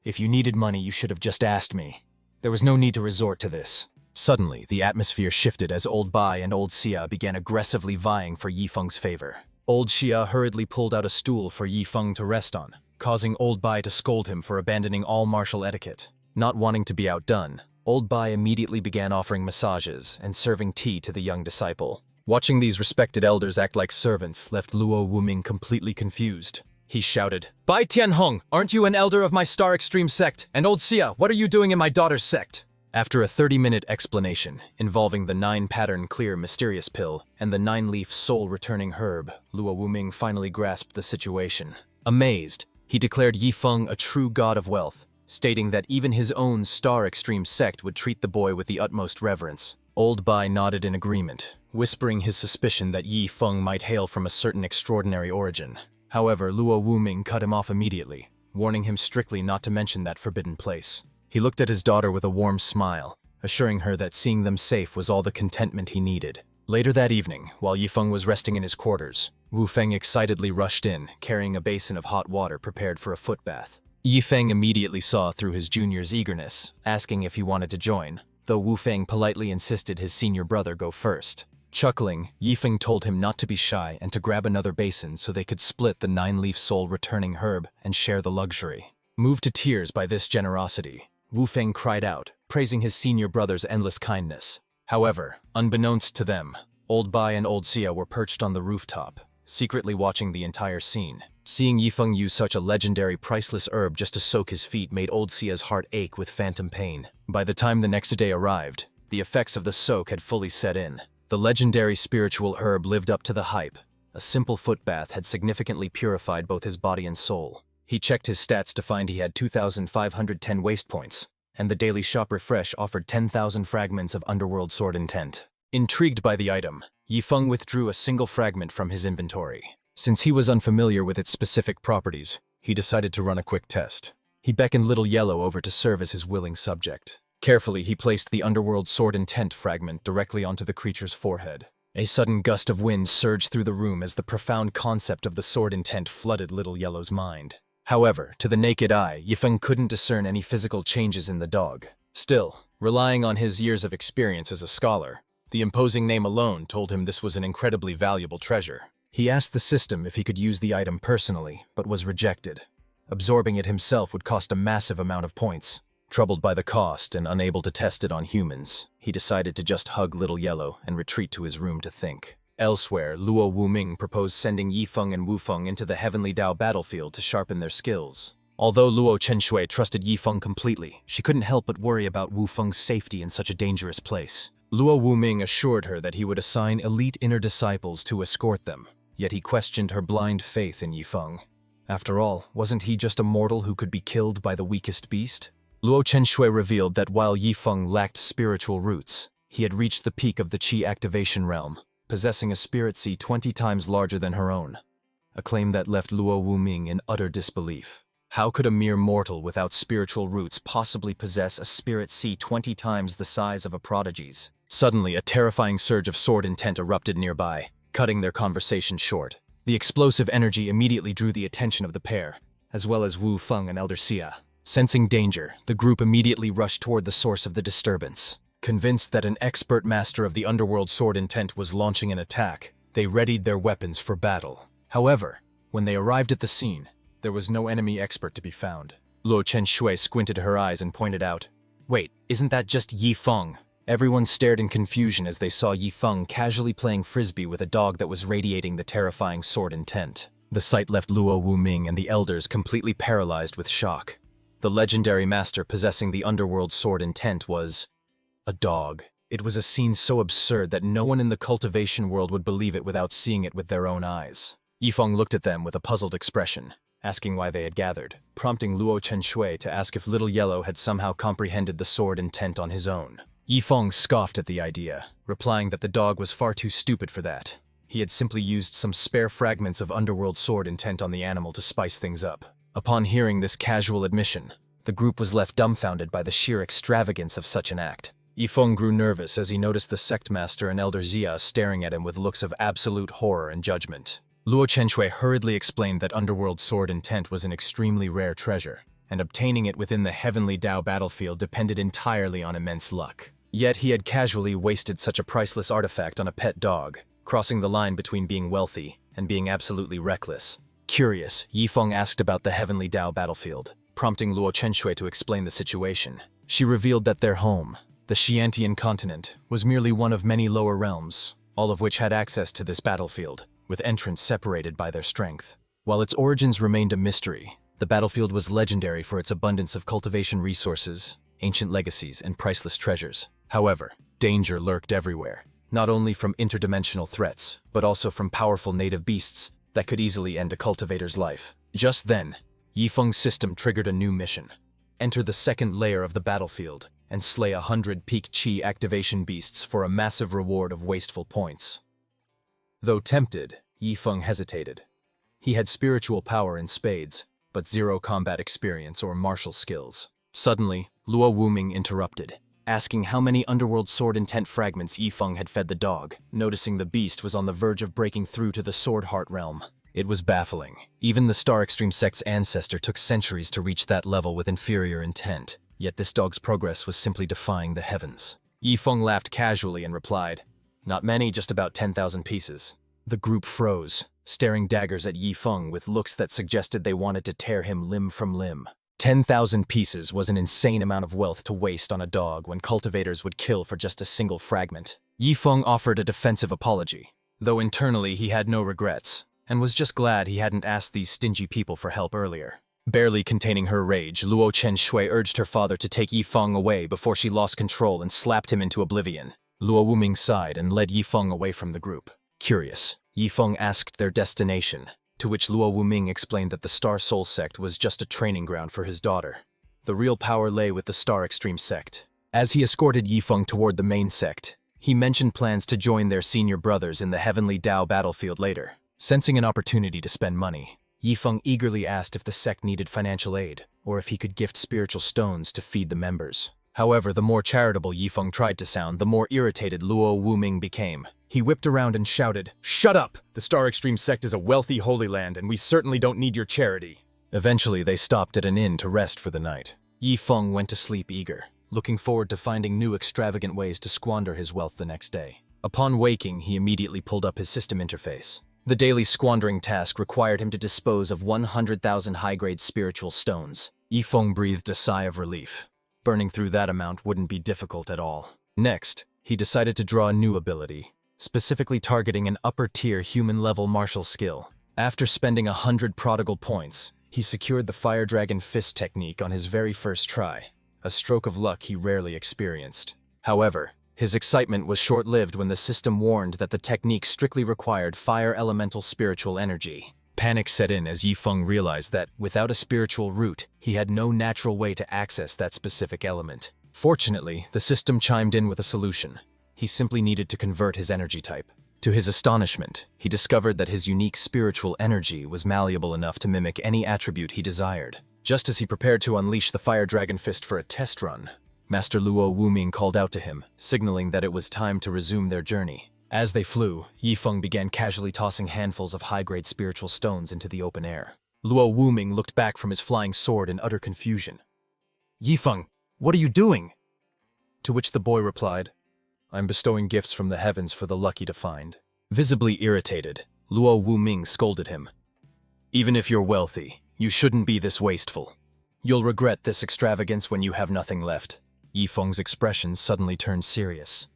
If you needed money, you should have just asked me. There was no need to resort to this. Suddenly, the atmosphere shifted as Old Bai and Old Xia began aggressively vying for Yifeng's favor. Old Xia hurriedly pulled out a stool for Yifeng to rest on, causing Old Bai to scold him for abandoning all martial etiquette. Not wanting to be outdone, Old Bai immediately began offering massages and serving tea to the young disciple. Watching these respected elders act like servants left Luo Wuming completely confused. He shouted, "Bai Tianhong, aren't you an elder of my Star Extreme sect? And Old Xia, what are you doing in my daughter's sect?" After a 30-minute explanation involving the 9-pattern clear mysterious pill and the 9-leaf soul-returning herb, Luo Wuming finally grasped the situation. Amazed, he declared Yifeng a true god of wealth, stating that even his own Star Extreme sect would treat the boy with the utmost reverence. Old Bai nodded in agreement, whispering his suspicion that Yifeng might hail from a certain extraordinary origin. However, Luo Wuming cut him off immediately, warning him strictly not to mention that forbidden place. He looked at his daughter with a warm smile, assuring her that seeing them safe was all the contentment he needed. Later that evening, while Yifeng was resting in his quarters, Wu Feng excitedly rushed in, carrying a basin of hot water prepared for a foot bath. Yifeng immediately saw through his junior's eagerness, asking if he wanted to join, though Wu Feng politely insisted his senior brother go first. Chuckling, Yifeng told him not to be shy and to grab another basin so they could split the 9-leaf soul-returning herb and share the luxury. Moved to tears by this generosity, Wu Feng cried out, praising his senior brother's endless kindness. However, unbeknownst to them, Old Bai and Old Xia were perched on the rooftop, secretly watching the entire scene. Seeing Yifeng use such a legendary priceless herb just to soak his feet made Old Xia's heart ache with phantom pain. By the time the next day arrived, the effects of the soak had fully set in. The legendary spiritual herb lived up to the hype. A simple foot bath had significantly purified both his body and soul. He checked his stats to find he had 2,510 waste points, and the daily shop refresh offered 10,000 fragments of Underworld Sword Intent. Intrigued by the item, Yifeng withdrew a single fragment from his inventory. Since he was unfamiliar with its specific properties, he decided to run a quick test. He beckoned Little Yellow over to serve as his willing subject. Carefully, he placed the Underworld Sword Intent fragment directly onto the creature's forehead. A sudden gust of wind surged through the room as the profound concept of the Sword Intent flooded Little Yellow's mind. However, to the naked eye, Yifeng couldn't discern any physical changes in the dog. Still, relying on his years of experience as a scholar, the imposing name alone told him this was an incredibly valuable treasure. He asked the system if he could use the item personally, but was rejected. Absorbing it himself would cost a massive amount of points. Troubled by the cost and unable to test it on humans, he decided to just hug Little Yellow and retreat to his room to think. Elsewhere, Luo Wuming proposed sending Yifeng and Wufeng into the Heavenly Dao battlefield to sharpen their skills. Although Luo Chenshui trusted Yifeng completely, she couldn't help but worry about Wufeng's safety in such a dangerous place. Luo Wuming assured her that he would assign elite inner disciples to escort them, yet he questioned her blind faith in Yifeng. After all, wasn't he just a mortal who could be killed by the weakest beast? Luo Chenshui revealed that while Yifeng lacked spiritual roots, he had reached the peak of the Qi activation realm, possessing a spirit sea 20 times larger than her own, a claim that left Luo Wuming in utter disbelief. How could a mere mortal without spiritual roots possibly possess a spirit sea 20 times the size of a prodigy's? Suddenly, a terrifying surge of sword intent erupted nearby, cutting their conversation short. The explosive energy immediately drew the attention of the pair, as well as Wu Feng and Elder Xia. Sensing danger, the group immediately rushed toward the source of the disturbance. Convinced that an expert master of the Underworld Sword Intent was launching an attack, they readied their weapons for battle. However, when they arrived at the scene, there was no enemy expert to be found. Luo Chenshui squinted her eyes and pointed out, "Wait, isn't that just Yifeng?" Everyone stared in confusion as they saw Yifeng casually playing frisbee with a dog that was radiating the terrifying sword intent. The sight left Luo Wuming and the elders completely paralyzed with shock. The legendary master possessing the Underworld Sword Intent was a dog. It was a scene so absurd that no one in the cultivation world would believe it without seeing it with their own eyes. Yifeng looked at them with a puzzled expression, asking why they had gathered, prompting Luo Chenshui to ask if Little Yellow had somehow comprehended the sword intent on his own. Yifeng scoffed at the idea, replying that the dog was far too stupid for that. He had simply used some spare fragments of Underworld Sword Intent on the animal to spice things up. Upon hearing this casual admission, the group was left dumbfounded by the sheer extravagance of such an act. Yifeng grew nervous as he noticed the sect master and Elder Zia staring at him with looks of absolute horror and judgment. Luo Chenxue hurriedly explained that Underworld Sword Intent was an extremely rare treasure, and obtaining it within the Heavenly Dao battlefield depended entirely on immense luck. Yet he had casually wasted such a priceless artifact on a pet dog, crossing the line between being wealthy and being absolutely reckless. Curious, Yifeng asked about the Heavenly Dao battlefield, prompting Luo Chenxue to explain the situation. She revealed that their home, the Xiantian continent, was merely one of many lower realms, all of which had access to this battlefield, with entrants separated by their strength. While its origins remained a mystery, the battlefield was legendary for its abundance of cultivation resources, ancient legacies, and priceless treasures. However, danger lurked everywhere, not only from interdimensional threats, but also from powerful native beasts that could easily end a cultivator's life. Just then, Yifeng's system triggered a new mission. Enter the second layer of the battlefield and slay 100 peak chi activation beasts for a massive reward of wasteful points. Though tempted, Yifeng hesitated. He had spiritual power in spades, but zero combat experience or martial skills. Suddenly, Luo Wuming interrupted, asking how many Underworld Sword Intent fragments Yifeng had fed the dog, noticing the beast was on the verge of breaking through to the Sword Heart realm. It was baffling. Even the Star Extreme sect's ancestor took centuries to reach that level with inferior intent, yet this dog's progress was simply defying the heavens. Yifeng laughed casually and replied, "Not many, just about 10,000 pieces." The group froze, staring daggers at Yifeng with looks that suggested they wanted to tear him limb from limb. 10,000 pieces was an insane amount of wealth to waste on a dog when cultivators would kill for just a single fragment. Yifeng offered a defensive apology, though internally he had no regrets, and was just glad he hadn't asked these stingy people for help earlier. Barely containing her rage, Luo Chenxue urged her father to take Yifeng away before she lost control and slapped him into oblivion. Luo Wuming sighed and led Yifeng away from the group. Curious, Yifeng asked their destination, to which Luo Wuming explained that the Star Soul sect was just a training ground for his daughter. The real power lay with the Star Extreme sect. As he escorted Yifeng toward the main sect, he mentioned plans to join their senior brothers in the Heavenly Dao battlefield later. Sensing an opportunity to spend money, Yifeng eagerly asked if the sect needed financial aid, or if he could gift spiritual stones to feed the members. However, the more charitable Yifeng tried to sound, the more irritated Luo Wuming became. He whipped around and shouted, "Shut up! The Star Extreme sect is a wealthy holy land, and we certainly don't need your charity." Eventually, they stopped at an inn to rest for the night. Yifeng went to sleep eager, looking forward to finding new extravagant ways to squander his wealth the next day. Upon waking, he immediately pulled up his system interface. The daily squandering task required him to dispose of 100,000 high-grade spiritual stones. Yifeng breathed a sigh of relief. Burning through that amount wouldn't be difficult at all. Next, he decided to draw a new ability, specifically targeting an upper-tier human-level martial skill. After spending 100 prodigal points, he secured the Fire Dragon Fist technique on his very first try, a stroke of luck he rarely experienced. However, his excitement was short-lived when the system warned that the technique strictly required fire elemental spiritual energy. Panic set in as Yifeng realized that, without a spiritual root, he had no natural way to access that specific element. Fortunately, the system chimed in with a solution. He simply needed to convert his energy type. To his astonishment, he discovered that his unique spiritual energy was malleable enough to mimic any attribute he desired. Just as he prepared to unleash the Fire Dragon Fist for a test run, Master Luo Wuming called out to him, signaling that it was time to resume their journey. As they flew, Yifeng began casually tossing handfuls of high-grade spiritual stones into the open air. Luo Wuming looked back from his flying sword in utter confusion. "Yifeng, what are you doing?" To which the boy replied, "I'm bestowing gifts from the heavens for the lucky to find." Visibly irritated, Luo Wuming scolded him. "Even if you're wealthy, you shouldn't be this wasteful. You'll regret this extravagance when you have nothing left." Yifeng's expression suddenly turned serious.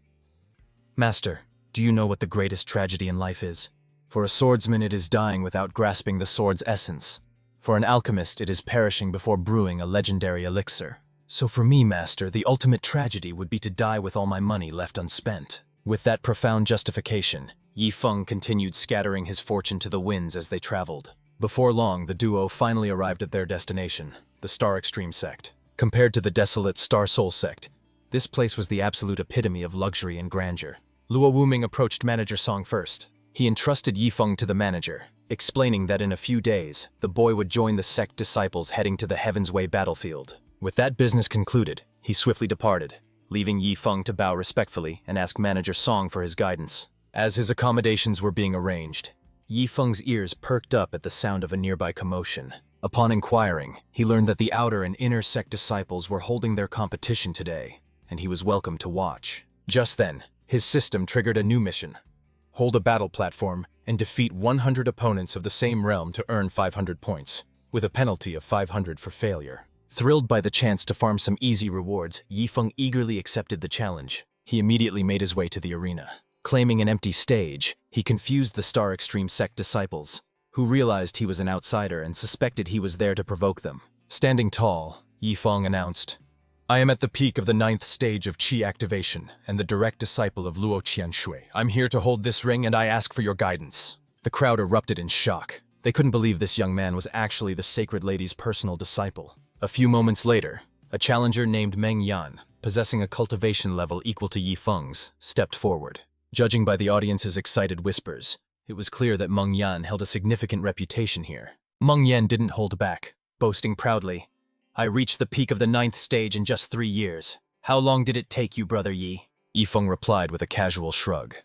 "Master, do you know what the greatest tragedy in life is? For a swordsman it is dying without grasping the sword's essence. For an alchemist it is perishing before brewing a legendary elixir. So for me, Master, the ultimate tragedy would be to die with all my money left unspent." With that profound justification, Yifeng continued scattering his fortune to the winds as they traveled. Before long, the duo finally arrived at their destination, the Star Extreme sect. Compared to the desolate Star Soul sect, this place was the absolute epitome of luxury and grandeur. Luo Wuming approached Manager Song first. He entrusted Yifeng to the manager, explaining that in a few days, the boy would join the sect disciples heading to the Heaven's Way battlefield. With that business concluded, he swiftly departed, leaving Yi Feng to bow respectfully and ask Manager Song for his guidance. As his accommodations were being arranged, Yi Feng's ears perked up at the sound of a nearby commotion. Upon inquiring, he learned that the outer and inner sect disciples were holding their competition today, and he was welcome to watch. Just then, his system triggered a new mission. Hold a battle platform and defeat 100 opponents of the same realm to earn 500 points, with a penalty of 500 for failure. Thrilled by the chance to farm some easy rewards, Yi Feng eagerly accepted the challenge. He immediately made his way to the arena. Claiming an empty stage, he confused the Star Extreme sect disciples, who realized he was an outsider and suspected he was there to provoke them. Standing tall, Yi Feng announced, "I am at the peak of the 9th stage of Qi activation and the direct disciple of Luo Qianshui. I'm here to hold this ring and I ask for your guidance." The crowd erupted in shock. They couldn't believe this young man was actually the Sacred Lady's personal disciple. A few moments later, a challenger named Meng Yan, possessing a cultivation level equal to Yi Feng's, stepped forward. Judging by the audience's excited whispers, it was clear that Meng Yan held a significant reputation here. Meng Yan didn't hold back, boasting proudly, "I reached the peak of the 9th stage in just 3 years. How long did it take you, Brother Yi?" Yi Feng replied with a casual shrug.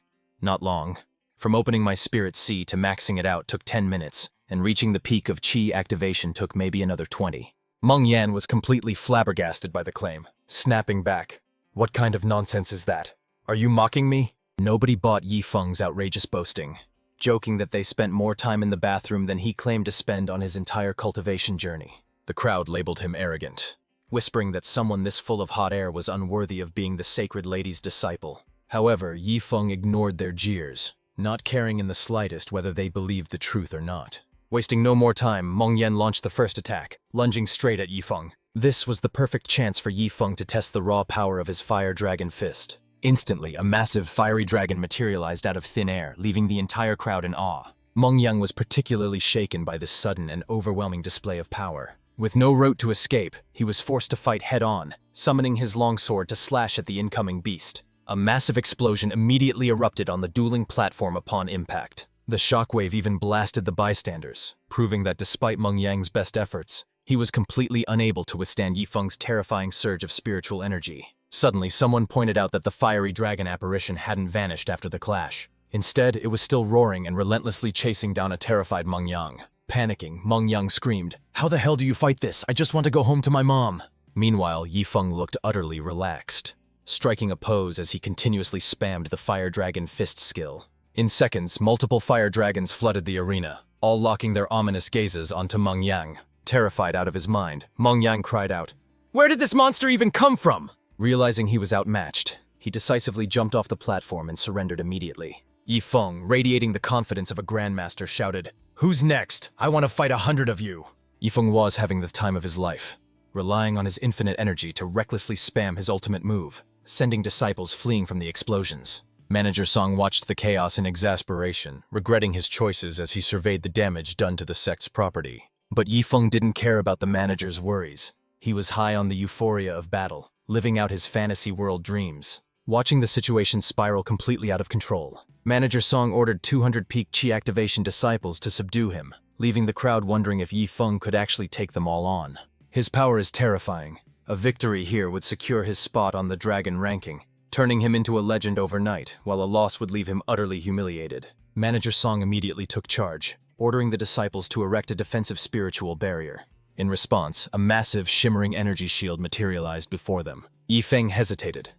"Not long. From opening my spirit sea to maxing it out took 10 minutes, and reaching the peak of Qi activation took maybe another 20. Meng Yan was completely flabbergasted by the claim, snapping back, "What kind of nonsense is that? Are you mocking me?" Nobody bought Yi Feng's outrageous boasting, joking that they spent more time in the bathroom than he claimed to spend on his entire cultivation journey. The crowd labeled him arrogant, whispering that someone this full of hot air was unworthy of being the Sacred Lady's disciple. However, Yi Feng ignored their jeers, not caring in the slightest whether they believed the truth or not. Wasting no more time, Meng Yan launched the first attack, lunging straight at Yi Feng. This was the perfect chance for Yi Feng to test the raw power of his Fire Dragon Fist. Instantly, a massive fiery dragon materialized out of thin air, leaving the entire crowd in awe. Meng Yan was particularly shaken by this sudden and overwhelming display of power. With no route to escape, he was forced to fight head-on, summoning his longsword to slash at the incoming beast. A massive explosion immediately erupted on the dueling platform upon impact. The shockwave even blasted the bystanders, proving that despite Meng Yan's best efforts, he was completely unable to withstand Yi Feng's terrifying surge of spiritual energy. Suddenly, someone pointed out that the fiery dragon apparition hadn't vanished after the clash. Instead, it was still roaring and relentlessly chasing down a terrified Meng Yang. Panicking, Meng Yang screamed, "How the hell do you fight this? I just want to go home to my mom." Meanwhile, Yi Feng looked utterly relaxed, striking a pose as he continuously spammed the Fire Dragon Fist skill. In seconds, multiple fire dragons flooded the arena, all locking their ominous gazes onto Meng Yang. Terrified out of his mind, Meng Yang cried out, "Where did this monster even come from?" Realizing he was outmatched, he decisively jumped off the platform and surrendered immediately. Yi Feng, radiating the confidence of a grandmaster, shouted, "Who's next? I want to fight 100 of you." Yi Feng was having the time of his life, relying on his infinite energy to recklessly spam his ultimate move, sending disciples fleeing from the explosions. Manager Song watched the chaos in exasperation, regretting his choices as he surveyed the damage done to the sect's property. But Yi Feng didn't care about the manager's worries. He was high on the euphoria of battle, living out his fantasy world dreams. Watching the situation spiral completely out of control, Manager Song ordered 200 peak Qi activation disciples to subdue him, leaving the crowd wondering if Yi Feng could actually take them all on. His power is terrifying. A victory here would secure his spot on the dragon ranking, turning him into a legend overnight, while a loss would leave him utterly humiliated. Manager Song immediately took charge, ordering the disciples to erect a defensive spiritual barrier. In response, a massive, shimmering energy shield materialized before them. Yi Feng hesitated.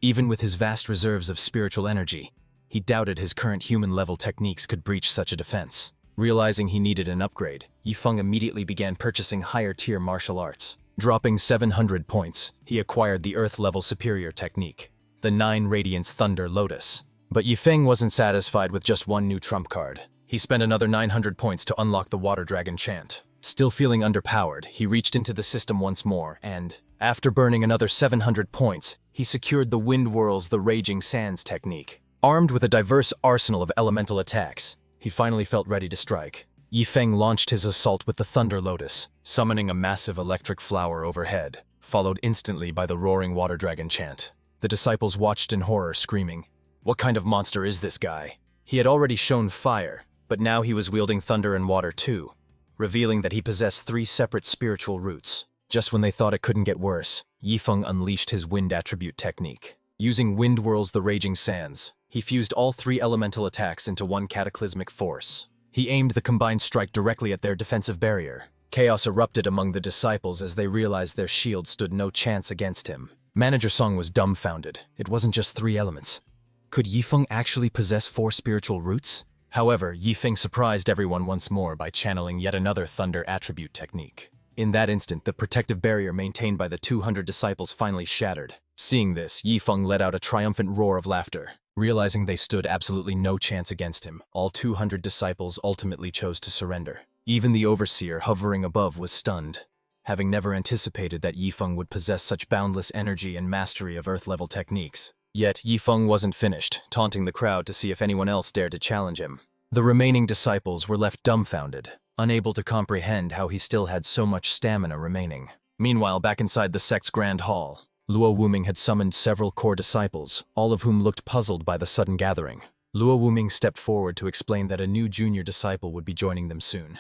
Even with his vast reserves of spiritual energy, he doubted his current human-level techniques could breach such a defense. Realizing he needed an upgrade, Yi Feng immediately began purchasing higher-tier martial arts. Dropping 700 points, he acquired the Earth-level superior technique, the 9 Radiance Thunder Lotus. But Yi Feng wasn't satisfied with just one new trump card. He spent another 900 points to unlock the Water Dragon chant. Still feeling underpowered, he reached into the system once more and, after burning another 700 points, he secured the Wind Whirl's The Raging Sands technique. Armed with a diverse arsenal of elemental attacks, he finally felt ready to strike. Yi Feng launched his assault with the Thunder Lotus, summoning a massive electric flower overhead, followed instantly by the roaring Water Dragon chant. The disciples watched in horror, screaming, "What kind of monster is this guy?" He had already shown fire, but now he was wielding thunder and water too, revealing that he possessed 3 separate spiritual roots. Just when they thought it couldn't get worse, Yifeng unleashed his wind attribute technique. Using Wind Whirls the Raging Sands, he fused all 3 elemental attacks into one cataclysmic force. He aimed the combined strike directly at their defensive barrier. Chaos erupted among the disciples as they realized their shield stood no chance against him. Manager Song was dumbfounded. It wasn't just 3 elements. Could Yifeng actually possess 4 spiritual roots? However, Yifeng surprised everyone once more by channeling yet another thunder attribute technique. In that instant, the protective barrier maintained by the 200 disciples finally shattered. Seeing this, Yifeng let out a triumphant roar of laughter. Realizing they stood absolutely no chance against him, all 200 disciples ultimately chose to surrender. Even the overseer hovering above was stunned, having never anticipated that Yifeng would possess such boundless energy and mastery of Earth-level techniques. Yet, Yifeng wasn't finished, taunting the crowd to see if anyone else dared to challenge him. The remaining disciples were left dumbfounded, unable to comprehend how he still had so much stamina remaining. Meanwhile, back inside the sect's grand hall, Luo Wuming had summoned several core disciples, all of whom looked puzzled by the sudden gathering. Luo Wuming stepped forward to explain that a new junior disciple would be joining them soon.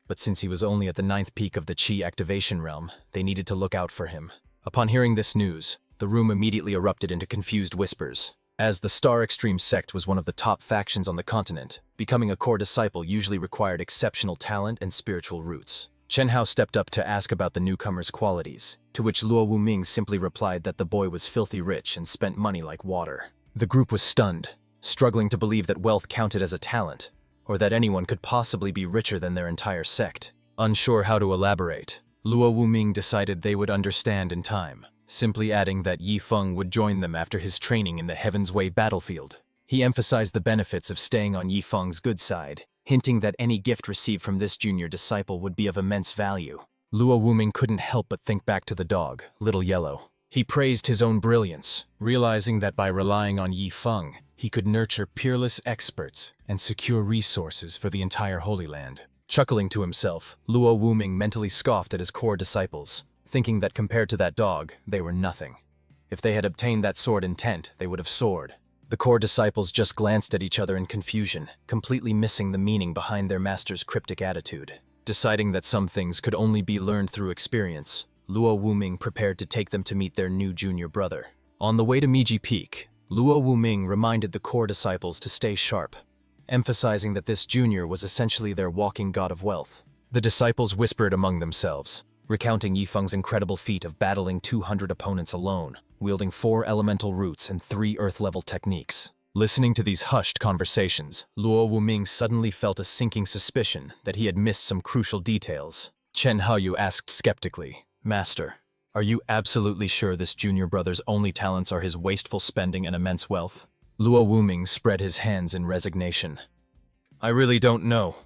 But since he was only at the 9th peak of the Qi activation realm, they needed to look out for him. Upon hearing this news, the room immediately erupted into confused whispers. As the Star Extreme sect was one of the top factions on the continent, becoming a core disciple usually required exceptional talent and spiritual roots. Chen Hao stepped up to ask about the newcomer's qualities, to which Luo Wuming simply replied that the boy was filthy rich and spent money like water. The group was stunned, struggling to believe that wealth counted as a talent, or that anyone could possibly be richer than their entire sect. Unsure how to elaborate, Luo Wuming decided they would understand in time, simply adding that Yifeng would join them after his training in the Heaven's Way battlefield. He emphasized the benefits of staying on Yifeng's good side, hinting that any gift received from this junior disciple would be of immense value. Luo Wuming couldn't help but think back to the dog, Little Yellow. He praised his own brilliance, realizing that by relying on Yifeng, he could nurture peerless experts and secure resources for the entire Holy Land. Chuckling to himself, Luo Wuming mentally scoffed at his core disciples, thinking that compared to that dog, they were nothing. If they had obtained that sword intent, they would have soared. The core disciples just glanced at each other in confusion, completely missing the meaning behind their master's cryptic attitude. Deciding that some things could only be learned through experience, Luo Wuming prepared to take them to meet their new junior brother. On the way to Miji Peak, Luo Wuming reminded the core disciples to stay sharp, emphasizing that this junior was essentially their walking god of wealth. The disciples whispered among themselves, recounting Yifeng's incredible feat of battling 200 opponents alone, wielding 4 elemental roots and 3 earth-level techniques. Listening to these hushed conversations, Luo Wuming suddenly felt a sinking suspicion that he had missed some crucial details. Chen Haoyu asked skeptically, "Master, are you absolutely sure this junior brother's only talents are his wasteful spending and immense wealth?" Luo Wuming spread his hands in resignation. "I really don't know.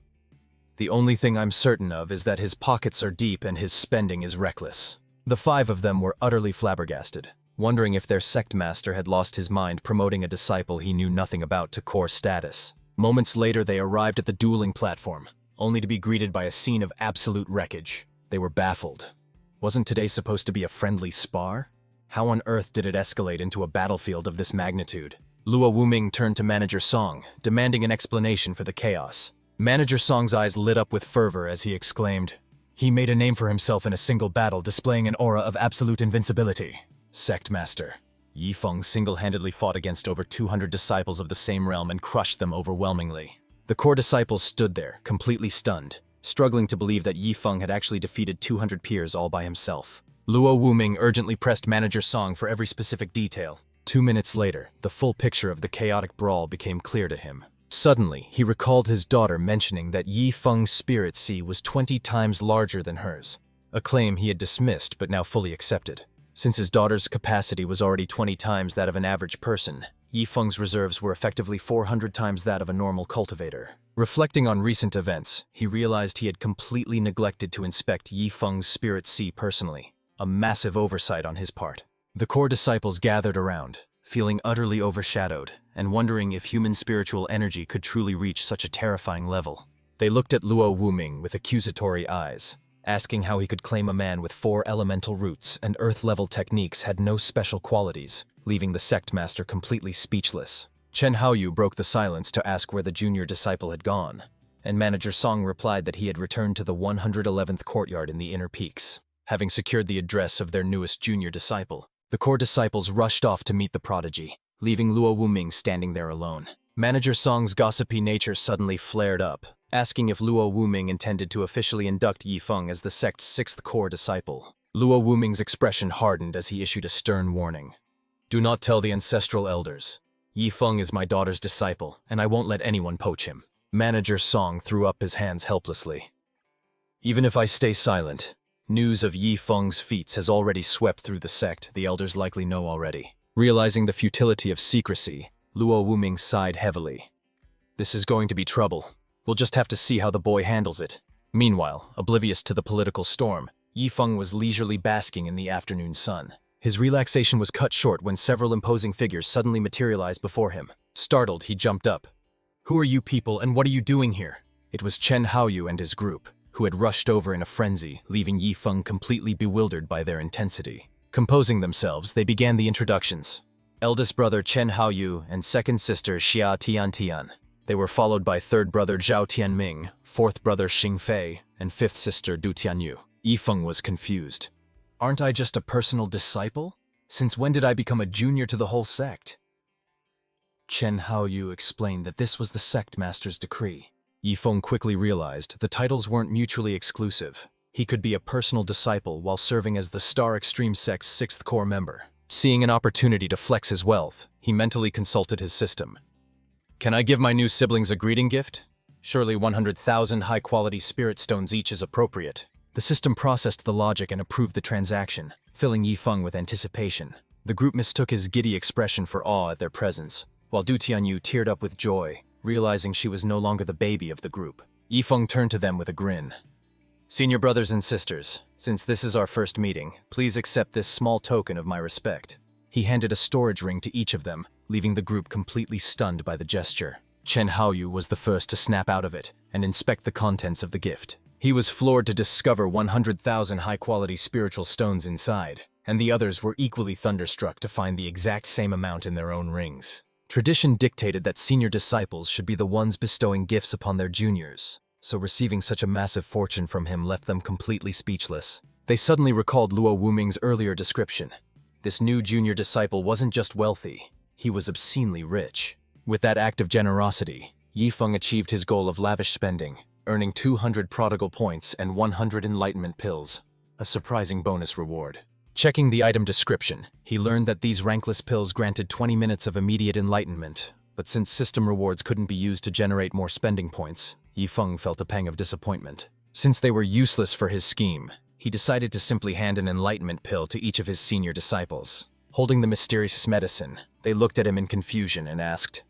The only thing I'm certain of is that his pockets are deep and his spending is reckless." The 5 of them were utterly flabbergasted, wondering if their sect master had lost his mind promoting a disciple he knew nothing about to core status. Moments later, they arrived at the dueling platform, only to be greeted by a scene of absolute wreckage. They were baffled. Wasn't today supposed to be a friendly spar? How on earth did it escalate into a battlefield of this magnitude? Luo Wuming turned to Manager Song, demanding an explanation for the chaos. Manager Song's eyes lit up with fervor as he exclaimed, "He made a name for himself in a single battle, displaying an aura of absolute invincibility." Sect Master. Yifeng single-handedly fought against over 200 disciples of the same realm and crushed them overwhelmingly. The core disciples stood there, completely stunned, struggling to believe that Yifeng had actually defeated 200 peers all by himself. Luo Wuming urgently pressed Manager Song for every specific detail. 2 minutes later, the full picture of the chaotic brawl became clear to him. Suddenly, he recalled his daughter mentioning that Yifeng's spirit sea was 20 times larger than hers, a claim he had dismissed but now fully accepted. Since his daughter's capacity was already 20 times that of an average person, Yifeng's reserves were effectively 400 times that of a normal cultivator. Reflecting on recent events, he realized he had completely neglected to inspect Yifeng's spirit sea personally, a massive oversight on his part. The core disciples gathered around, feeling utterly overshadowed and wondering if human spiritual energy could truly reach such a terrifying level. They looked at Luo Wuming with accusatory eyes, asking how he could claim a man with 4 elemental roots and earth-level techniques had no special qualities, leaving the sect master completely speechless. Chen Haoyu broke the silence to ask where the junior disciple had gone, and Manager Song replied that he had returned to the 111th courtyard in the Inner Peaks. having secured the address of their newest junior disciple. The core disciples rushed off to meet the prodigy, leaving Luo Wuming standing there alone. Manager Song's gossipy nature suddenly flared up, asking if Luo Wuming intended to officially induct Yifeng as the sect's 6th core disciple. Luo Wuming's expression hardened as he issued a stern warning. "Do not tell the ancestral elders. Yifeng is my daughter's disciple, and I won't let anyone poach him." Manager Song threw up his hands helplessly. "Even if I stay silent, news of Yifeng's feats has already swept through the sect. The elders likely know already." Realizing the futility of secrecy, Luo Wuming sighed heavily. "This is going to be trouble. We'll just have to see how the boy handles it." Meanwhile, oblivious to the political storm, Yifeng was leisurely basking in the afternoon sun. His relaxation was cut short when several imposing figures suddenly materialized before him. Startled, he jumped up. "Who are you people, and what are you doing here?" It was Chen Haoyu and his group, who had rushed over in a frenzy, leaving Yifeng completely bewildered by their intensity. Composing themselves, they began the introductions. Eldest brother Chen Haoyu and second sister Xia Tiantian. They were followed by third brother Zhao Tianming, fourth brother Xing Fei, and fifth sister Du Tianyu. Yifeng was confused. "Aren't I just a personal disciple? Since when did I become a junior to the whole sect?" Chen Haoyu explained that this was the sect master's decree. Yifeng quickly realized the titles weren't mutually exclusive. He could be a personal disciple while serving as the Star Extreme Sect's 6th core member. Seeing an opportunity to flex his wealth, he mentally consulted his system. "Can I give my new siblings a greeting gift? Surely 100,000 high-quality spirit stones each is appropriate." The system processed the logic and approved the transaction, filling Yifeng with anticipation. The group mistook his giddy expression for awe at their presence, while Du Tianyu teared up with joy, realizing she was no longer the baby of the group. Yifeng turned to them with a grin. "Senior brothers and sisters, since this is our first meeting, please accept this small token of my respect." He handed a storage ring to each of them, leaving the group completely stunned by the gesture. Chen Haoyu was the first to snap out of it and inspect the contents of the gift. He was floored to discover 100,000 high-quality spiritual stones inside, and the others were equally thunderstruck to find the exact same amount in their own rings. Tradition dictated that senior disciples should be the ones bestowing gifts upon their juniors, so receiving such a massive fortune from him left them completely speechless. They suddenly recalled Luo Wuming's earlier description. This new junior disciple wasn't just wealthy, he was obscenely rich. With that act of generosity, Yifeng achieved his goal of lavish spending, earning 200 prodigal points and 100 enlightenment pills, a surprising bonus reward. Checking the item description, he learned that these rankless pills granted 20 minutes of immediate enlightenment, but since system rewards couldn't be used to generate more spending points, Yifeng felt a pang of disappointment. Since they were useless for his scheme, he decided to simply hand an enlightenment pill to each of his senior disciples. Holding the mysterious medicine, they looked at him in confusion and asked,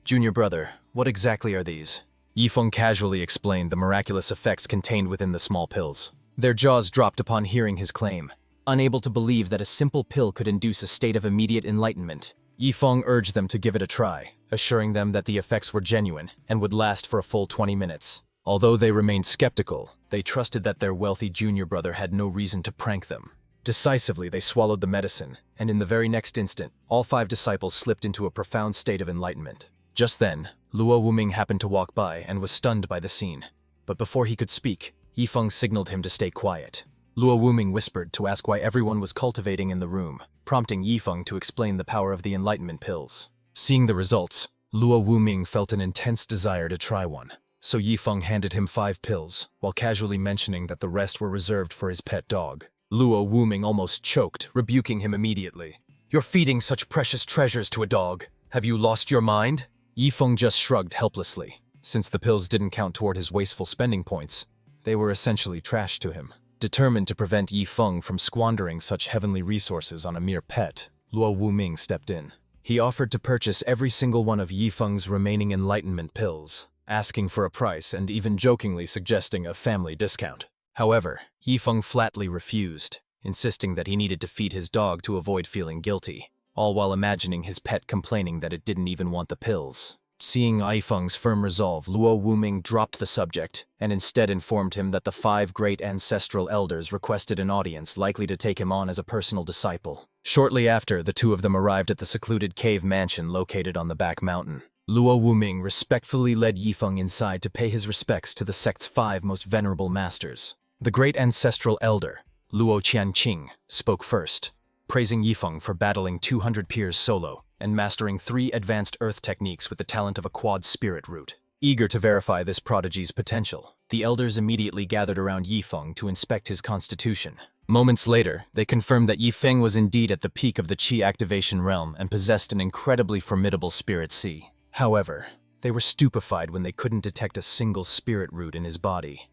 "Junior brother, what exactly are these?" Yifeng casually explained the miraculous effects contained within the small pills. Their jaws dropped upon hearing his claim. Unable to believe that a simple pill could induce a state of immediate enlightenment, Yifeng urged them to give it a try, assuring them that the effects were genuine and would last for a full 20 minutes. Although they remained skeptical, they trusted that their wealthy junior brother had no reason to prank them. Decisively, they swallowed the medicine, and in the very next instant, all 5 disciples slipped into a profound state of enlightenment. Just then, Luo Wuming happened to walk by and was stunned by the scene. But before he could speak, Yifeng signaled him to stay quiet. Luo Wuming whispered to ask why everyone was cultivating in the room, prompting Yifeng to explain the power of the enlightenment pills. Seeing the results, Luo Wuming felt an intense desire to try one. So Yifeng handed him 5 pills, while casually mentioning that the rest were reserved for his pet dog. Luo Wuming almost choked, rebuking him immediately. "You're feeding such precious treasures to a dog. Have you lost your mind?" Yifeng just shrugged helplessly. Since the pills didn't count toward his wasteful spending points, they were essentially trash to him. Determined to prevent Yifeng from squandering such heavenly resources on a mere pet, Luo Wuming stepped in. He offered to purchase every single one of Yifeng's remaining enlightenment pills, asking for a price and even jokingly suggesting a family discount. However, Yifeng flatly refused, insisting that he needed to feed his dog to avoid feeling guilty, all while imagining his pet complaining that it didn't even want the pills. Seeing Yifeng's firm resolve, Luo Wuming dropped the subject and instead informed him that the 5 great ancestral elders requested an audience likely to take him on as a personal disciple. Shortly after, the 2 of them arrived at the secluded cave mansion located on the back mountain. Luo Wuming respectfully led Yifeng inside to pay his respects to the sect's 5 most venerable masters. The great ancestral elder, Luo Qianqing, spoke first, praising Yifeng for battling 200 peers solo and mastering 3 advanced earth techniques with the talent of a quad spirit root. Eager to verify this prodigy's potential, the elders immediately gathered around Yifeng to inspect his constitution. Moments later, they confirmed that Yifeng was indeed at the peak of the Qi activation realm and possessed an incredibly formidable spirit Qi. However, they were stupefied when they couldn't detect a single spirit root in his body,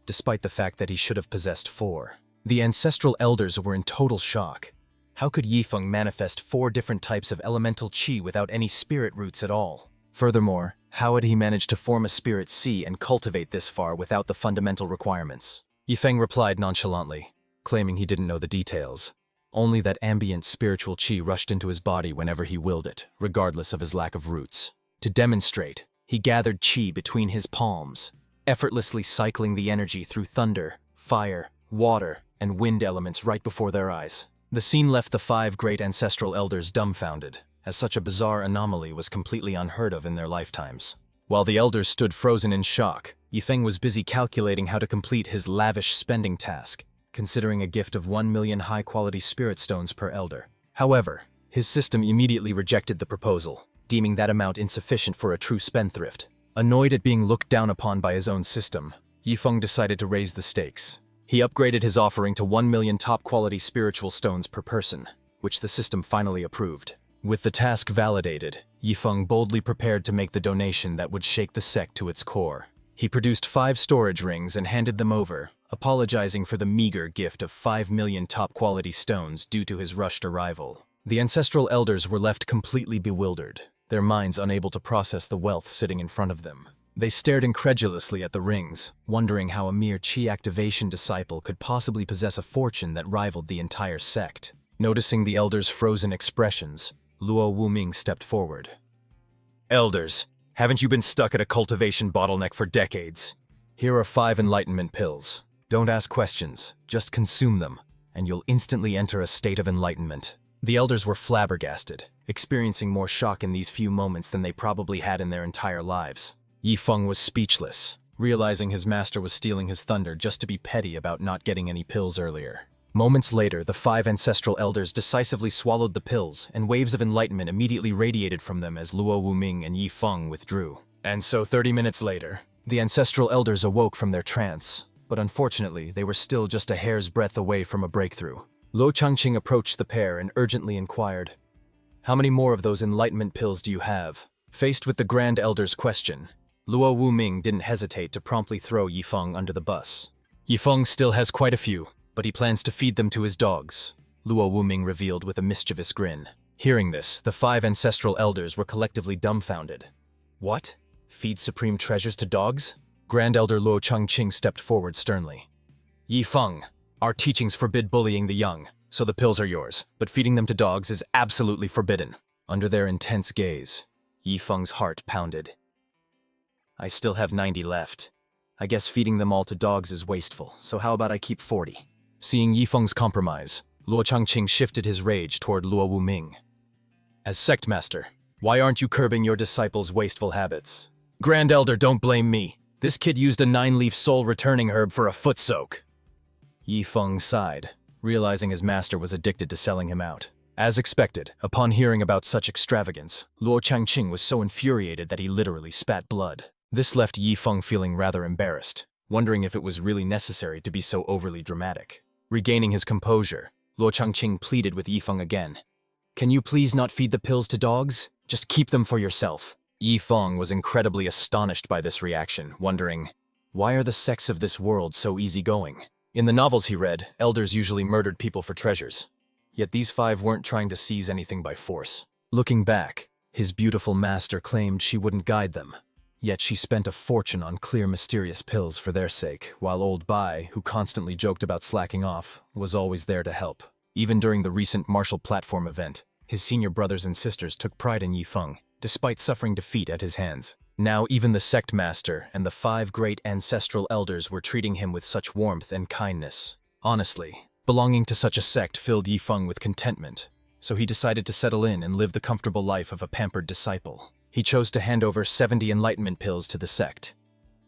despite the fact that he should have possessed 4. The ancestral elders were in total shock. How could Yifeng manifest 4 different types of elemental Qi without any spirit roots at all? Furthermore, how had he managed to form a spirit Qi and cultivate this far without the fundamental requirements? Yifeng replied nonchalantly, claiming he didn't know the details. Only that ambient spiritual Qi rushed into his body whenever he willed it, regardless of his lack of roots. To demonstrate, he gathered Qi between his palms, effortlessly cycling the energy through thunder, fire, water, and wind elements right before their eyes. The scene left the 5 great ancestral elders dumbfounded, as such a bizarre anomaly was completely unheard of in their lifetimes. While the elders stood frozen in shock, Yifeng was busy calculating how to complete his lavish spending task, considering a gift of 1 million high-quality spirit stones per elder. However, his system immediately rejected the proposal, deeming that amount insufficient for a true spendthrift. Annoyed at being looked down upon by his own system, Yifeng decided to raise the stakes. He upgraded his offering to 1 million top-quality spiritual stones per person, which the system finally approved. With the task validated, Yifeng boldly prepared to make the donation that would shake the sect to its core. He produced 5 storage rings and handed them over, apologizing for the meager gift of 5 million top-quality stones due to his rushed arrival. The ancestral elders were left completely bewildered, their minds unable to process the wealth sitting in front of them. They stared incredulously at the rings, wondering how a mere Qi activation disciple could possibly possess a fortune that rivaled the entire sect. Noticing the elders' frozen expressions, Luo Wuming stepped forward. "Elders, haven't you been stuck at a cultivation bottleneck for decades? Here are 5 enlightenment pills. Don't ask questions, just consume them, and you'll instantly enter a state of enlightenment." The elders were flabbergasted, experiencing more shock in these few moments than they probably had in their entire lives. Yifeng was speechless, realizing his master was stealing his thunder just to be petty about not getting any pills earlier. Moments later, the 5 ancestral elders decisively swallowed the pills, and waves of enlightenment immediately radiated from them as Luo Wuming and Yifeng withdrew. And so 30 minutes later, the ancestral elders awoke from their trance, but unfortunately, they were still just a hair's breadth away from a breakthrough. Luo Changqing approached the pair and urgently inquired, "How many more of those enlightenment pills do you have?" Faced with the Grand Elder's question, Luo Wuming didn't hesitate to promptly throw Yifeng under the bus. "Yifeng still has quite a few, but he plans to feed them to his dogs," Luo Wuming revealed with a mischievous grin. Hearing this, the 5 ancestral elders were collectively dumbfounded. "What? Feed supreme treasures to dogs?" Grand Elder Luo Changqing stepped forward sternly. "Yifeng, our teachings forbid bullying the young, so the pills are yours, but feeding them to dogs is absolutely forbidden." Under their intense gaze, Yifeng's heart pounded. "I still have 90 left. I guess feeding them all to dogs is wasteful, so how about I keep 40? Seeing Yifeng's compromise, Luo Changqing shifted his rage toward Luo Wuming. "As sect master, why aren't you curbing your disciples' wasteful habits?" "Grand Elder, don't blame me. This kid used a 9-leaf soul-returning herb for a foot soak." Yifeng sighed, realizing his master was addicted to selling him out. As expected, upon hearing about such extravagance, Luo Changqing was so infuriated that he literally spat blood. This left Yifeng feeling rather embarrassed, wondering if it was really necessary to be so overly dramatic. Regaining his composure, Luo Changqing pleaded with Yifeng again. "Can you please not feed the pills to dogs? Just keep them for yourself." Yifeng was incredibly astonished by this reaction, wondering, why are the sects of this world so easygoing? In the novels he read, elders usually murdered people for treasures. Yet these 5 weren't trying to seize anything by force. Looking back, his beautiful master claimed she wouldn't guide them. Yet she spent a fortune on clear mysterious pills for their sake, while old Bai, who constantly joked about slacking off, was always there to help. Even during the recent martial platform event, his senior brothers and sisters took pride in Yifeng, despite suffering defeat at his hands. Now even the sect master and the 5 great ancestral elders were treating him with such warmth and kindness. Honestly, belonging to such a sect filled Yifeng with contentment, so he decided to settle in and live the comfortable life of a pampered disciple. He chose to hand over 70 enlightenment pills to the sect,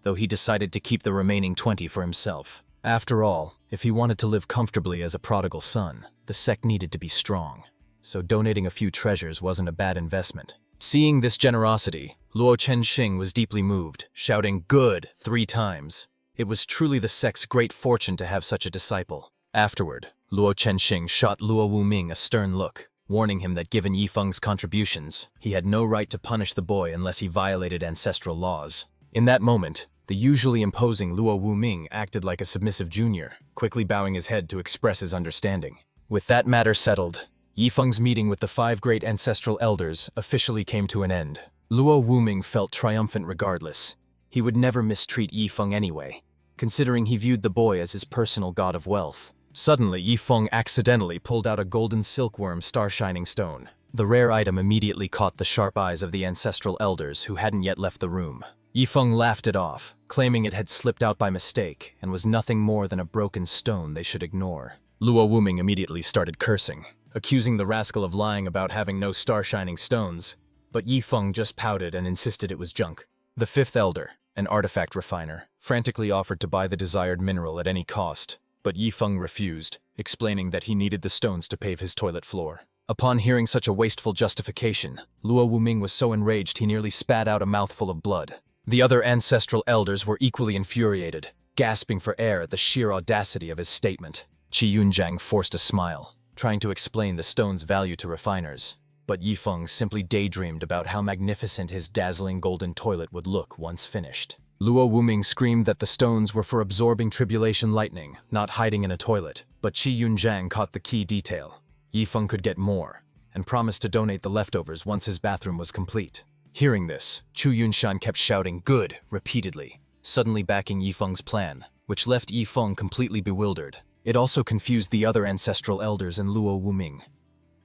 though he decided to keep the remaining 20 for himself. After all, if he wanted to live comfortably as a prodigal son, the sect needed to be strong. So donating a few treasures wasn't a bad investment. Seeing this generosity, Luo Chenxing was deeply moved, shouting "good" 3 times. It was truly the sect's great fortune to have such a disciple. Afterward, Luo Chenxing shot Luo Wuming a stern look, warning him that given Yifeng's contributions, he had no right to punish the boy unless he violated ancestral laws. In that moment, the usually imposing Luo Wuming acted like a submissive junior, quickly bowing his head to express his understanding. With that matter settled, Yifeng's meeting with the 5 great ancestral elders officially came to an end. Luo Wuming felt triumphant regardless. He would never mistreat Yifeng anyway, considering he viewed the boy as his personal god of wealth. Suddenly, Yifeng accidentally pulled out a golden silkworm star-shining stone. The rare item immediately caught the sharp eyes of the ancestral elders who hadn't yet left the room. Yifeng laughed it off, claiming it had slipped out by mistake and was nothing more than a broken stone they should ignore. Luo Wuming immediately started cursing, accusing the rascal of lying about having no star-shining stones, but Yifeng just pouted and insisted it was junk. The 5th elder, an artifact refiner, frantically offered to buy the desired mineral at any cost, but Yifeng refused, explaining that he needed the stones to pave his toilet floor. Upon hearing such a wasteful justification, Luo Wuming was so enraged he nearly spat out a mouthful of blood. The other ancestral elders were equally infuriated, gasping for air at the sheer audacity of his statement. Qi Yunjiang forced a smile, trying to explain the stone's value to refiners, but Yifeng simply daydreamed about how magnificent his dazzling golden toilet would look once finished. Luo Wuming screamed that the stones were for absorbing tribulation lightning, not hiding in a toilet, but Qi Yunjiang caught the key detail. Yifeng could get more, and promised to donate the leftovers once his bathroom was complete. Hearing this, Chu Yunshan kept shouting "good" repeatedly, suddenly backing Yifeng's plan, which left Yifeng completely bewildered. It also confused the other ancestral elders and Luo Wuming.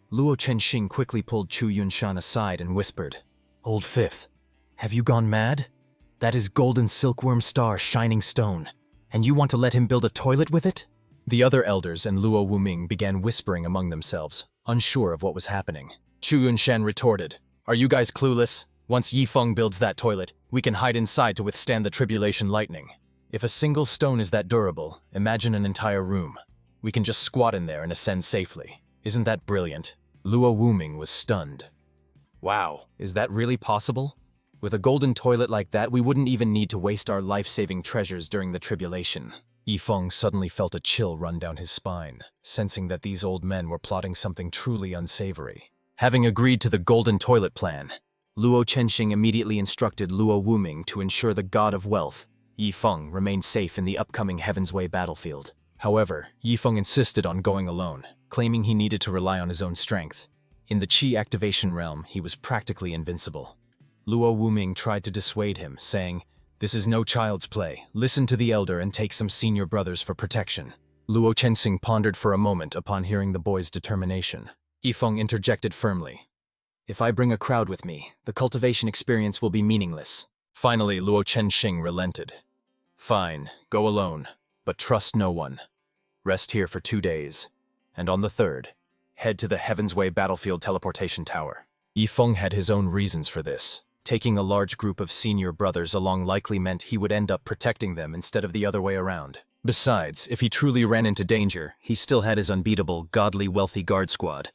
Luo Chenxing quickly pulled Chu Yunshan aside and whispered, "Old 5th, have you gone mad? That is golden silkworm star shining stone, and you want to let him build a toilet with it?" The other elders and Luo Wuming began whispering among themselves, unsure of what was happening. Chu Yunshan retorted, "Are you guys clueless? Once Yifeng builds that toilet, we can hide inside to withstand the tribulation lightning. If a single stone is that durable, imagine an entire room. We can just squat in there and ascend safely. Isn't that brilliant?" Luo Wuming was stunned. "Wow, is that really possible? With a golden toilet like that, we wouldn't even need to waste our life-saving treasures during the tribulation." Yifeng suddenly felt a chill run down his spine, sensing that these old men were plotting something truly unsavory. Having agreed to the golden toilet plan, Luo Chenxing immediately instructed Luo Wuming to ensure the god of wealth, Yifeng, remained safe in the upcoming Heaven's Way battlefield. However, Yifeng insisted on going alone, claiming he needed to rely on his own strength. In the Qi activation realm, he was practically invincible. Luo Wuming tried to dissuade him, saying, "This is no child's play. Listen to the elder and take some senior brothers for protection." Luo Chenxing pondered for a moment upon hearing the boy's determination. Yifeng interjected firmly, "If I bring a crowd with me, the cultivation experience will be meaningless." Finally, Luo Chenxing relented. "Fine, go alone, but trust no one. Rest here for 2 days, and on the 3rd, head to the Heaven's Way battlefield teleportation tower." Yifeng had his own reasons for this. Taking a large group of senior brothers along likely meant he would end up protecting them instead of the other way around. Besides, if he truly ran into danger, he still had his unbeatable, godly, wealthy guard squad.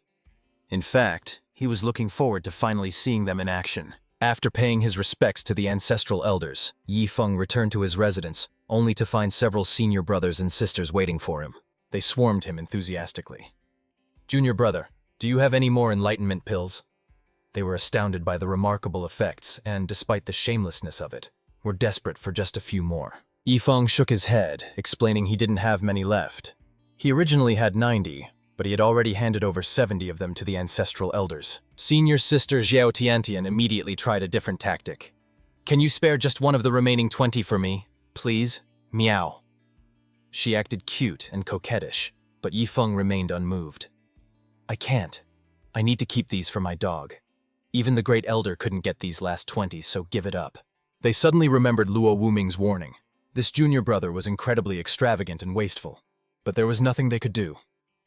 In fact, he was looking forward to finally seeing them in action. After paying his respects to the ancestral elders, Yifeng returned to his residence, only to find several senior brothers and sisters waiting for him. They swarmed him enthusiastically. "Junior brother, do you have any more enlightenment pills?" They were astounded by the remarkable effects and, despite the shamelessness of it, were desperate for just a few more. Yifeng shook his head, explaining he didn't have many left. He originally had 90, but he had already handed over 70 of them to the ancestral elders. Senior sister Xiao Tiantian immediately tried a different tactic. "Can you spare just one of the remaining 20 for me, please? Meow." She acted cute and coquettish, but Yifeng remained unmoved. "I can't. I need to keep these for my dog. Even the great elder couldn't get these last 20, so give it up." They suddenly remembered Luo Wuming's warning. This junior brother was incredibly extravagant and wasteful, but there was nothing they could do.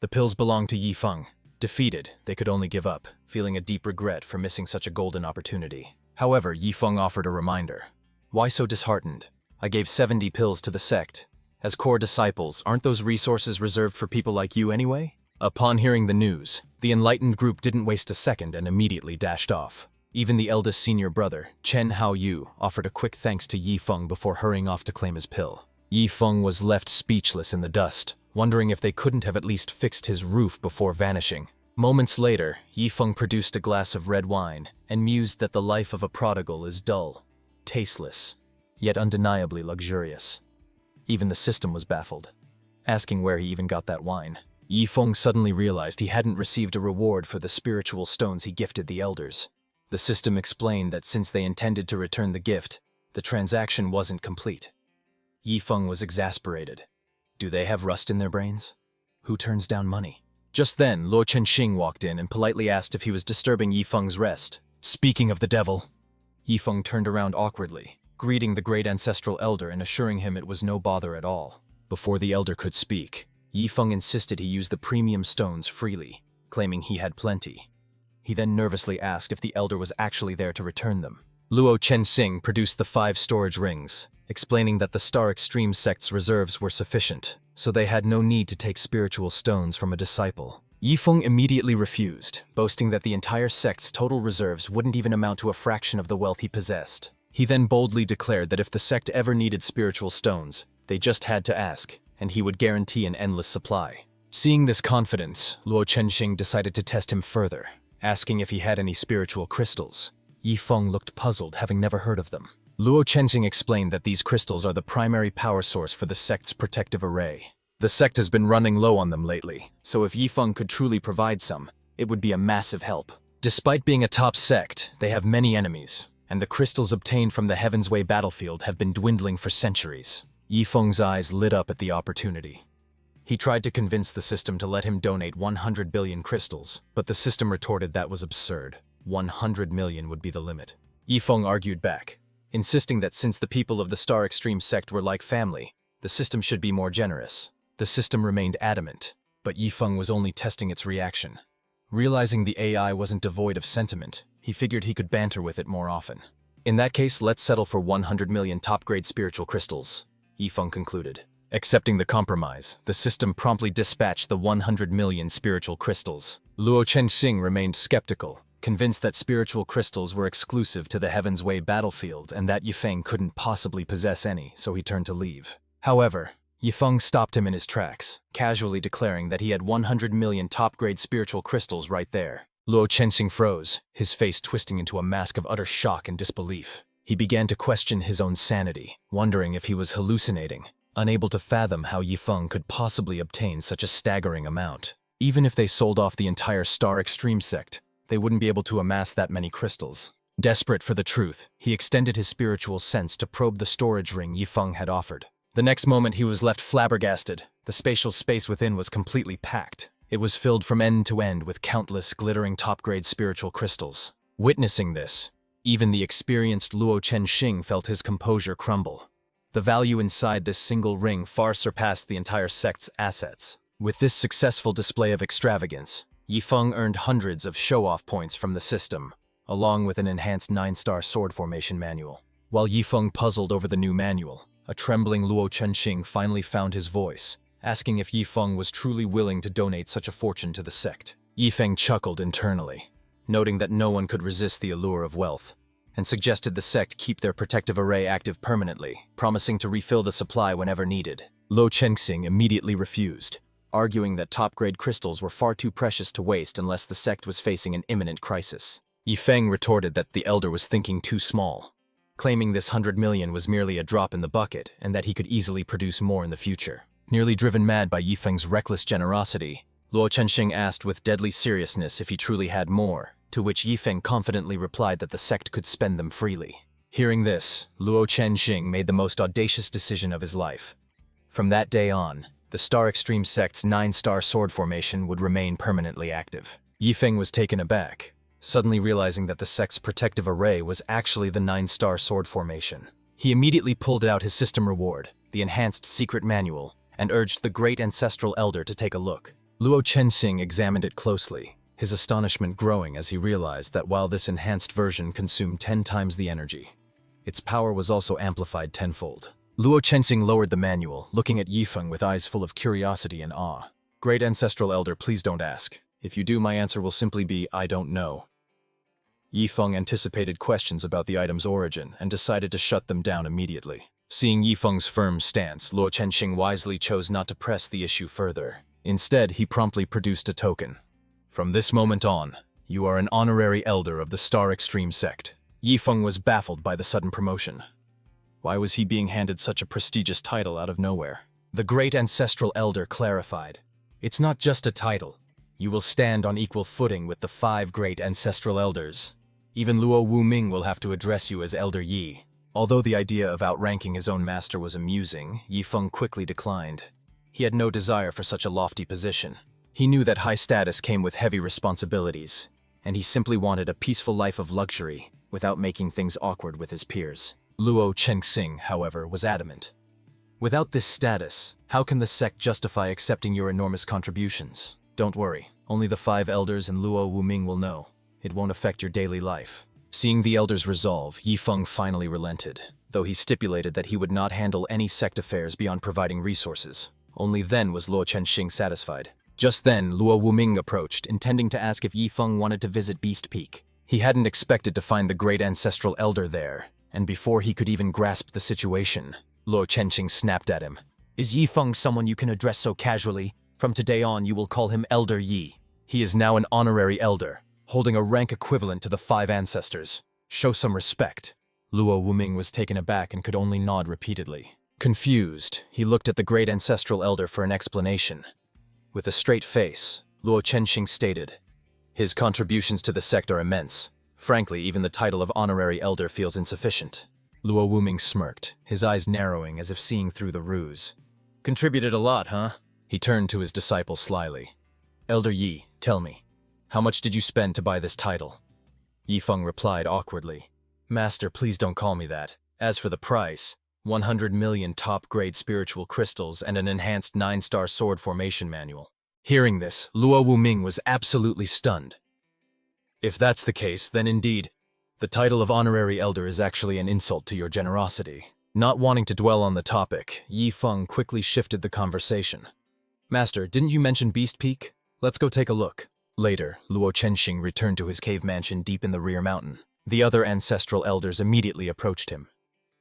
The pills belonged to Yifeng. Defeated, they could only give up, feeling a deep regret for missing such a golden opportunity. However, Yifeng offered a reminder. "Why so disheartened? I gave 70 pills to the sect, As core disciples, aren't those resources reserved for people like you anyway? Upon hearing the news, the enlightened group didn't waste a second and immediately dashed off. Even the eldest senior brother, Chen Haoyu, offered a quick thanks to Yi Feng before hurrying off to claim his pill. Yi Feng was left speechless in the dust, wondering if they couldn't have at least fixed his roof before vanishing. Moments later, Yi Feng produced a glass of red wine and mused that the life of a prodigal is dull, tasteless, yet undeniably luxurious. Even the system was baffled, asking where he even got that wine. Yi Feng suddenly realized he hadn't received a reward for the spiritual stones he gifted the elders. The system explained that since they intended to return the gift, the transaction wasn't complete. Yi Feng was exasperated. Do they have rust in their brains? Who turns down money? Just then, Luo Chenxing walked in and politely asked if he was disturbing Yi Feng's rest. Speaking of the devil, Yi Feng turned around awkwardly, greeting the great ancestral elder and assuring him it was no bother at all. Before the elder could speak, Yi Feng insisted he use the premium stones freely, claiming he had plenty. He then nervously asked if the elder was actually there to return them. Luo Chenxing produced the 5 storage rings, explaining that the Star Extreme sect's reserves were sufficient, so they had no need to take spiritual stones from a disciple. Yi Feng immediately refused, boasting that the entire sect's total reserves wouldn't even amount to a fraction of the wealth he possessed. He then boldly declared that if the sect ever needed spiritual stones, they just had to ask, and he would guarantee an endless supply. Seeing this confidence, Luo Chenxing decided to test him further, asking if he had any spiritual crystals. Yi Feng looked puzzled, having never heard of them. Luo Chenxing explained that these crystals are the primary power source for the sect's protective array. The sect has been running low on them lately, so if Yi Feng could truly provide some, it would be a massive help. Despite being a top sect, they have many enemies, and the crystals obtained from the Heaven's Way battlefield have been dwindling for centuries. Yi Feng's eyes lit up at the opportunity. He tried to convince the system to let him donate 100 billion crystals, but the system retorted that was absurd. 100 million would be the limit. Yi Feng argued back, insisting that since the people of the Star Extreme sect were like family, the system should be more generous. The system remained adamant, but Yi Feng was only testing its reaction. Realizing the AI wasn't devoid of sentiment, he figured he could banter with it more often. In that case, let's settle for 100 million top-grade spiritual crystals, Yi Feng concluded. Accepting the compromise, the system promptly dispatched the 100 million spiritual crystals. Luo Chenxing remained skeptical, convinced that spiritual crystals were exclusive to the Heaven's Way battlefield and that Yifeng couldn't possibly possess any, so he turned to leave. However, Yifeng stopped him in his tracks, casually declaring that he had 100 million top-grade spiritual crystals right there. Luo Chenxing froze, his face twisting into a mask of utter shock and disbelief. He began to question his own sanity, wondering if he was hallucinating, unable to fathom how Yifeng could possibly obtain such a staggering amount. Even if they sold off the entire Star Extreme sect, they wouldn't be able to amass that many crystals. Desperate for the truth, he extended his spiritual sense to probe the storage ring Yifeng had offered. The next moment he was left flabbergasted. The spatial space within was completely packed. It was filled from end to end with countless glittering top-grade spiritual crystals. Witnessing this, even the experienced Luo Chenxing felt his composure crumble. The value inside this single ring far surpassed the entire sect's assets. With this successful display of extravagance, Yifeng earned hundreds of show-off points from the system, along with an enhanced 9-star sword formation manual. While Yifeng puzzled over the new manual, a trembling Luo Chenxing finally found his voice, asking if Yifeng was truly willing to donate such a fortune to the sect. Yifeng chuckled internally, noting that no one could resist the allure of wealth, and suggested the sect keep their protective array active permanently, promising to refill the supply whenever needed. Luo Chenxing immediately refused, arguing that top-grade crystals were far too precious to waste unless the sect was facing an imminent crisis. Yifeng retorted that the elder was thinking too small, claiming this 100 million was merely a drop in the bucket and that he could easily produce more in the future. Nearly driven mad by Yifeng's reckless generosity, Luo Chenxing asked with deadly seriousness if he truly had more, to which Yifeng confidently replied that the sect could spend them freely. Hearing this, Luo Chenxing made the most audacious decision of his life. From that day on, the Star Extreme sect's 9-star sword formation would remain permanently active. Yifeng was taken aback, suddenly realizing that the sect's protective array was actually the 9-star sword formation. He immediately pulled out his system reward, the enhanced secret manual, and urged the great ancestral elder to take a look. Luo Chenxing examined it closely, his astonishment growing as he realized that while this enhanced version consumed 10 times the energy, its power was also amplified tenfold. Luo Chenxing lowered the manual, looking at Yifeng with eyes full of curiosity and awe. Great Ancestral Elder, please don't ask. If you do, my answer will simply be, I don't know. Yifeng anticipated questions about the item's origin and decided to shut them down immediately. Seeing Yifeng's firm stance, Luo Chenxing wisely chose not to press the issue further. Instead, he promptly produced a token. From this moment on, you are an honorary elder of the Star Extreme sect. Yifeng was baffled by the sudden promotion. Why was he being handed such a prestigious title out of nowhere? The Great Ancestral Elder clarified. It's not just a title. You will stand on equal footing with the 5 Great Ancestral Elders. Even Luo Wuming will have to address you as Elder Yi. Although the idea of outranking his own master was amusing, Yifeng quickly declined. He had no desire for such a lofty position. He knew that high status came with heavy responsibilities, and he simply wanted a peaceful life of luxury without making things awkward with his peers. Luo Chenxing, however, was adamant. Without this status, how can the sect justify accepting your enormous contributions? Don't worry, only the 5 elders and Luo Wuming will know. It won't affect your daily life. Seeing the elders' resolve, Yifeng finally relented, though he stipulated that he would not handle any sect affairs beyond providing resources. Only then was Luo Chenxing satisfied. Just then, Luo Wuming approached, intending to ask if Yifeng wanted to visit Beast Peak. He hadn't expected to find the Great Ancestral Elder there, and before he could even grasp the situation, Luo Chenxing snapped at him. Is Yifeng someone you can address so casually? From today on, you will call him Elder Yi. He is now an honorary elder, holding a rank equivalent to the 5 ancestors. Show some respect. Luo Wuming was taken aback and could only nod repeatedly. Confused, he looked at the Great Ancestral Elder for an explanation. With a straight face, Luo Chenxing stated, his contributions to the sect are immense. Frankly, even the title of honorary elder feels insufficient. Luo Wuming smirked, his eyes narrowing as if seeing through the ruse. Contributed a lot, huh? He turned to his disciple slyly. Elder Yi, tell me, how much did you spend to buy this title? Yifeng replied awkwardly. Master, please don't call me that. As for the price, 100 million top-grade spiritual crystals and an enhanced 9-star sword formation manual. Hearing this, Luo Wuming was absolutely stunned. If that's the case, then indeed, the title of honorary elder is actually an insult to your generosity. Not wanting to dwell on the topic, Yifeng quickly shifted the conversation. Master, didn't you mention Beast Peak? Let's go take a look. Later, Luo Chenxing returned to his cave mansion deep in the rear mountain. The other ancestral elders immediately approached him.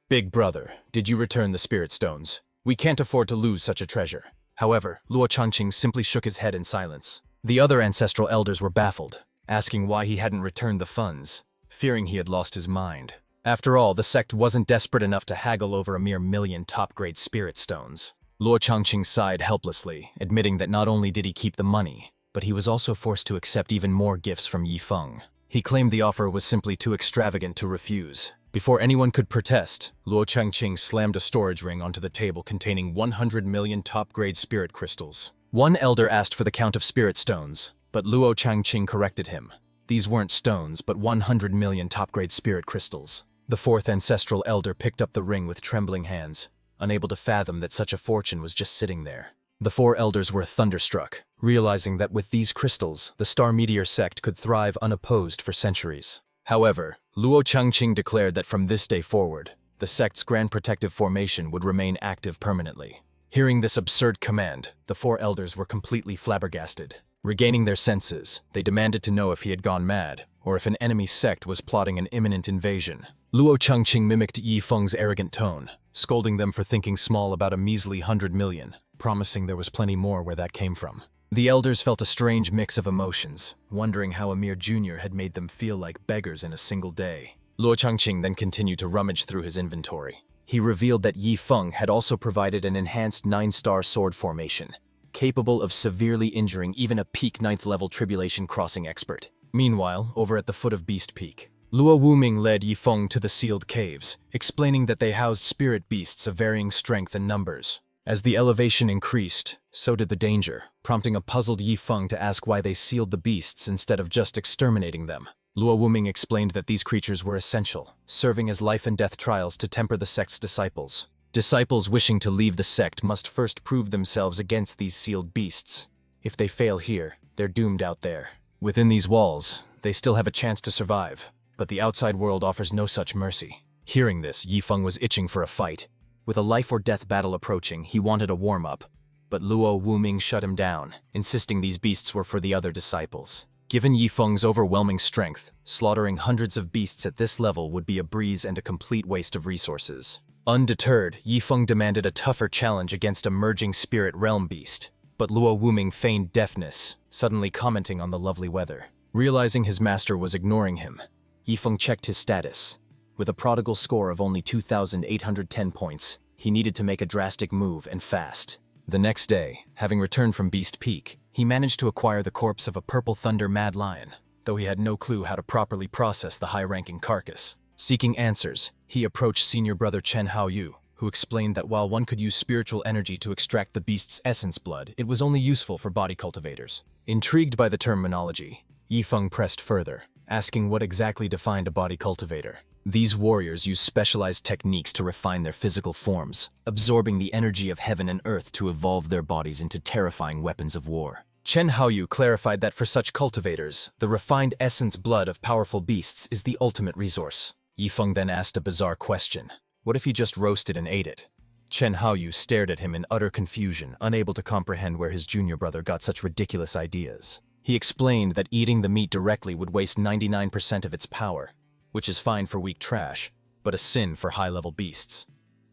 Big brother, did you return the spirit stones? We can't afford to lose such a treasure. However, Luo Chenxing simply shook his head in silence. The other ancestral elders were baffled, asking why he hadn't returned the funds, fearing he had lost his mind. After all, the sect wasn't desperate enough to haggle over a mere 1,000,000 top-grade spirit stones. Luo Chenxing sighed helplessly, admitting that not only did he keep the money, but he was also forced to accept even more gifts from Yifeng. He claimed the offer was simply too extravagant to refuse. Before anyone could protest, Luo Chenxing slammed a storage ring onto the table containing 100 million top-grade spirit crystals. One elder asked for the count of spirit stones, but Luo Chenxing corrected him. These weren't stones, but 100 million top-grade spirit crystals. The 4th ancestral elder picked up the ring with trembling hands, unable to fathom that such a fortune was just sitting there. The 4 elders were thunderstruck, realizing that with these crystals, the Star Meteor sect could thrive unopposed for centuries. However, Luo Chenxing declared that from this day forward, the sect's Grand Protective Formation would remain active permanently. Hearing this absurd command, the 4 elders were completely flabbergasted. Regaining their senses, they demanded to know if he had gone mad, or if an enemy sect was plotting an imminent invasion. Luo Chenxing mimicked Yifeng's arrogant tone, scolding them for thinking small about a measly 100 million, promising there was plenty more where that came from. The elders felt a strange mix of emotions, wondering how a mere junior had made them feel like beggars in a single day. Luo Chenxing then continued to rummage through his inventory. He revealed that Yifeng had also provided an enhanced 9-star sword formation, capable of severely injuring even a peak 9th level tribulation crossing expert. Meanwhile, over at the foot of Beast Peak, Luo Wuming led Yifeng to the sealed caves, explaining that they housed spirit beasts of varying strength and numbers. As the elevation increased, so did the danger, prompting a puzzled Yifeng to ask why they sealed the beasts instead of just exterminating them. Luo Wuming explained that these creatures were essential, serving as life and death trials to temper the sect's disciples. Disciples wishing to leave the sect must first prove themselves against these sealed beasts. If they fail here, they're doomed out there. Within these walls, they still have a chance to survive, but the outside world offers no such mercy. Hearing this, Yifeng was itching for a fight. With a life-or-death battle approaching, he wanted a warm-up, but Luo Wuming shut him down, insisting these beasts were for the other disciples. Given Yifeng's overwhelming strength, slaughtering hundreds of beasts at this level would be a breeze and a complete waste of resources. Undeterred, Yifeng demanded a tougher challenge against a merging spirit realm beast, but Luo Wuming feigned deafness, suddenly commenting on the lovely weather. Realizing his master was ignoring him, Yifeng checked his status. With a prodigal score of only 2,810 points, he needed to make a drastic move and fast. The next day, having returned from Beast Peak, he managed to acquire the corpse of a Purple Thunder Mad Lion, though he had no clue how to properly process the high-ranking carcass. Seeking answers, he approached senior brother Chen Haoyu, who explained that while one could use spiritual energy to extract the beast's essence blood, it was only useful for body cultivators. Intrigued by the terminology, Yifeng pressed further, asking what exactly defined a body cultivator. These warriors use specialized techniques to refine their physical forms, absorbing the energy of heaven and earth to evolve their bodies into terrifying weapons of war. Chen Haoyu clarified that for such cultivators, the refined essence blood of powerful beasts is the ultimate resource. Yifeng then asked a bizarre question. What if he just roasted and ate it? Chen Haoyu stared at him in utter confusion, unable to comprehend where his junior brother got such ridiculous ideas. He explained that eating the meat directly would waste 99% of its power, which is fine for weak trash, but a sin for high-level beasts.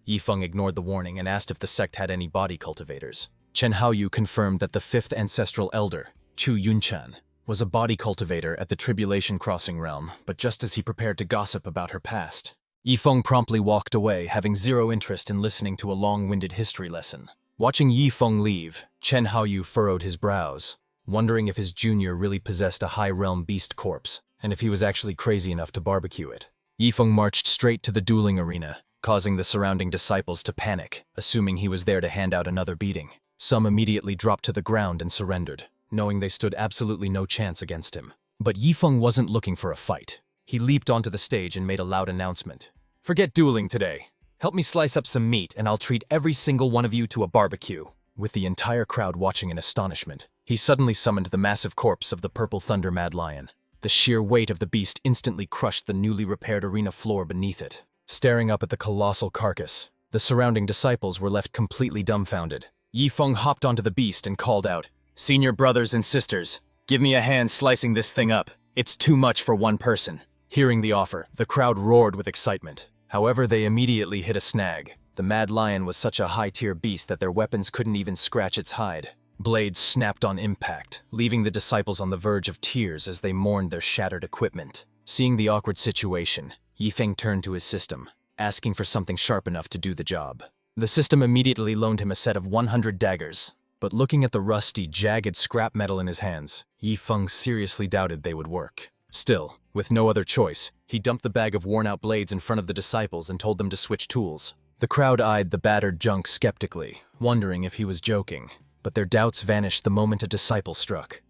Yifeng ignored the warning and asked if the sect had any body cultivators. Chen Haoyu confirmed that the fifth ancestral elder, Chu Yunchan, was a body cultivator at the Tribulation Crossing realm, but just as he prepared to gossip about her past, Yifeng promptly walked away, having zero interest in listening to a long-winded history lesson. Watching Yifeng leave, Chen Haoyu furrowed his brows, wondering if his junior really possessed a high-realm beast corpse, and if he was actually crazy enough to barbecue it. Yifeng marched straight to the dueling arena, causing the surrounding disciples to panic, assuming he was there to hand out another beating. Some immediately dropped to the ground and surrendered, knowing they stood absolutely no chance against him. But Yifeng wasn't looking for a fight. He leaped onto the stage and made a loud announcement. "Forget dueling today. Help me slice up some meat and I'll treat every single one of you to a barbecue." With the entire crowd watching in astonishment, he suddenly summoned the massive corpse of the Purple Thunder Mad Lion. The sheer weight of the beast instantly crushed the newly repaired arena floor beneath it. Staring up at the colossal carcass, the surrounding disciples were left completely dumbfounded. Yifeng hopped onto the beast and called out, "Senior brothers and sisters, give me a hand slicing this thing up. It's too much for one person." Hearing the offer, the crowd roared with excitement. However, they immediately hit a snag. The Mad Lion was such a high-tier beast that their weapons couldn't even scratch its hide. Blades snapped on impact, leaving the disciples on the verge of tears as they mourned their shattered equipment. Seeing the awkward situation, Yifeng turned to his system, asking for something sharp enough to do the job. The system immediately loaned him a set of 100 daggers, but looking at the rusty, jagged scrap metal in his hands, Yifeng seriously doubted they would work. Still, with no other choice, he dumped the bag of worn-out blades in front of the disciples and told them to switch tools. The crowd eyed the battered junk skeptically, wondering if he was joking. But their doubts vanished the moment a disciple struck.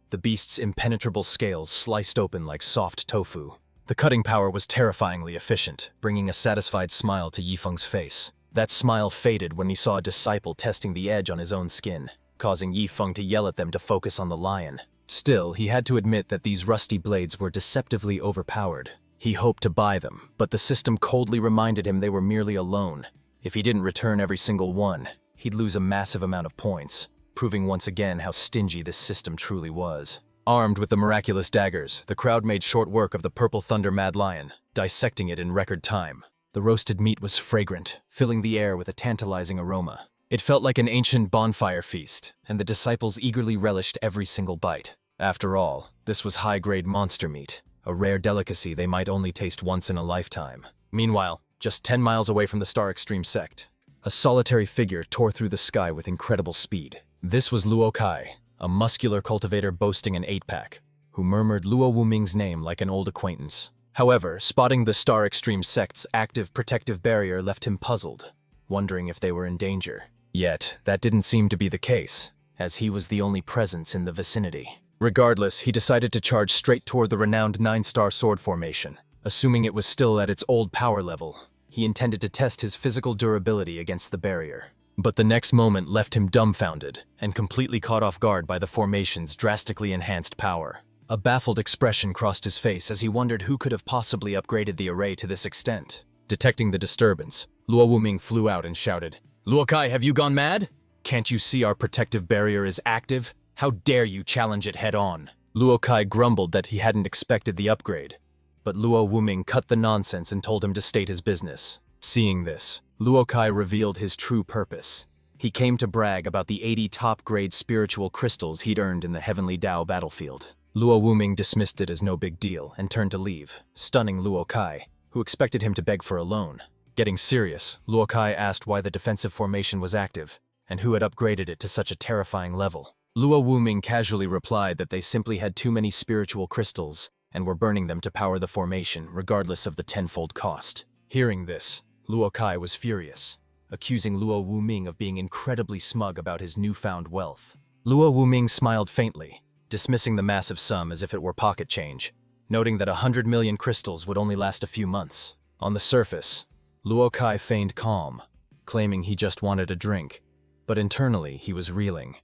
The beast's impenetrable scales sliced open like soft tofu. The cutting power was terrifyingly efficient, bringing a satisfied smile to Yifeng's face. That smile faded when he saw a disciple testing the edge on his own skin, causing Yifeng to yell at them to focus on the lion. Still, he had to admit that these rusty blades were deceptively overpowered. He hoped to buy them, but the system coldly reminded him they were merely a loan. If he didn't return every single one, he'd lose a massive amount of points, proving once again how stingy this system truly was. Armed with the miraculous daggers, the crowd made short work of the Purple Thunder Mad Lion, dissecting it in record time. The roasted meat was fragrant, filling the air with a tantalizing aroma. It felt like an ancient bonfire feast, and the disciples eagerly relished every single bite. After all, this was high-grade monster meat, a rare delicacy they might only taste once in a lifetime. Meanwhile, just 10 miles away from the Star Extreme sect, a solitary figure tore through the sky with incredible speed. This was Luo Kai, a muscular cultivator boasting an 8-pack, who murmured Luo Wuming's name like an old acquaintance. However, spotting the Star Extreme sect's active protective barrier left him puzzled, wondering if they were in danger. Yet, that didn't seem to be the case, as he was the only presence in the vicinity. Regardless, he decided to charge straight toward the renowned 9-star sword formation. Assuming it was still at its old power level, he intended to test his physical durability against the barrier. But the next moment left him dumbfounded and completely caught off guard by the formation's drastically enhanced power. A baffled expression crossed his face as he wondered who could have possibly upgraded the array to this extent. Detecting the disturbance, Luo Wuming flew out and shouted, "Luo Kai, have you gone mad? Can't you see our protective barrier is active? How dare you challenge it head-on?" Luo Kai grumbled that he hadn't expected the upgrade, but Luo Wuming cut the nonsense and told him to state his business. Seeing this, Luo Kai revealed his true purpose. He came to brag about the 80 top-grade spiritual crystals he'd earned in the Heavenly Dao battlefield. Luo Wuming dismissed it as no big deal and turned to leave, stunning Luo Kai, who expected him to beg for a loan. Getting serious, Luo Kai asked why the defensive formation was active, and who had upgraded it to such a terrifying level. Luo Wuming casually replied that they simply had too many spiritual crystals and were burning them to power the formation regardless of the tenfold cost. Hearing this, Luo Kai was furious, accusing Luo Wuming of being incredibly smug about his newfound wealth. Luo Wuming smiled faintly, dismissing the massive sum as if it were pocket change, noting that 100 million crystals would only last a few months. On the surface, Luo Kai feigned calm, claiming he just wanted a drink, but internally he was reeling.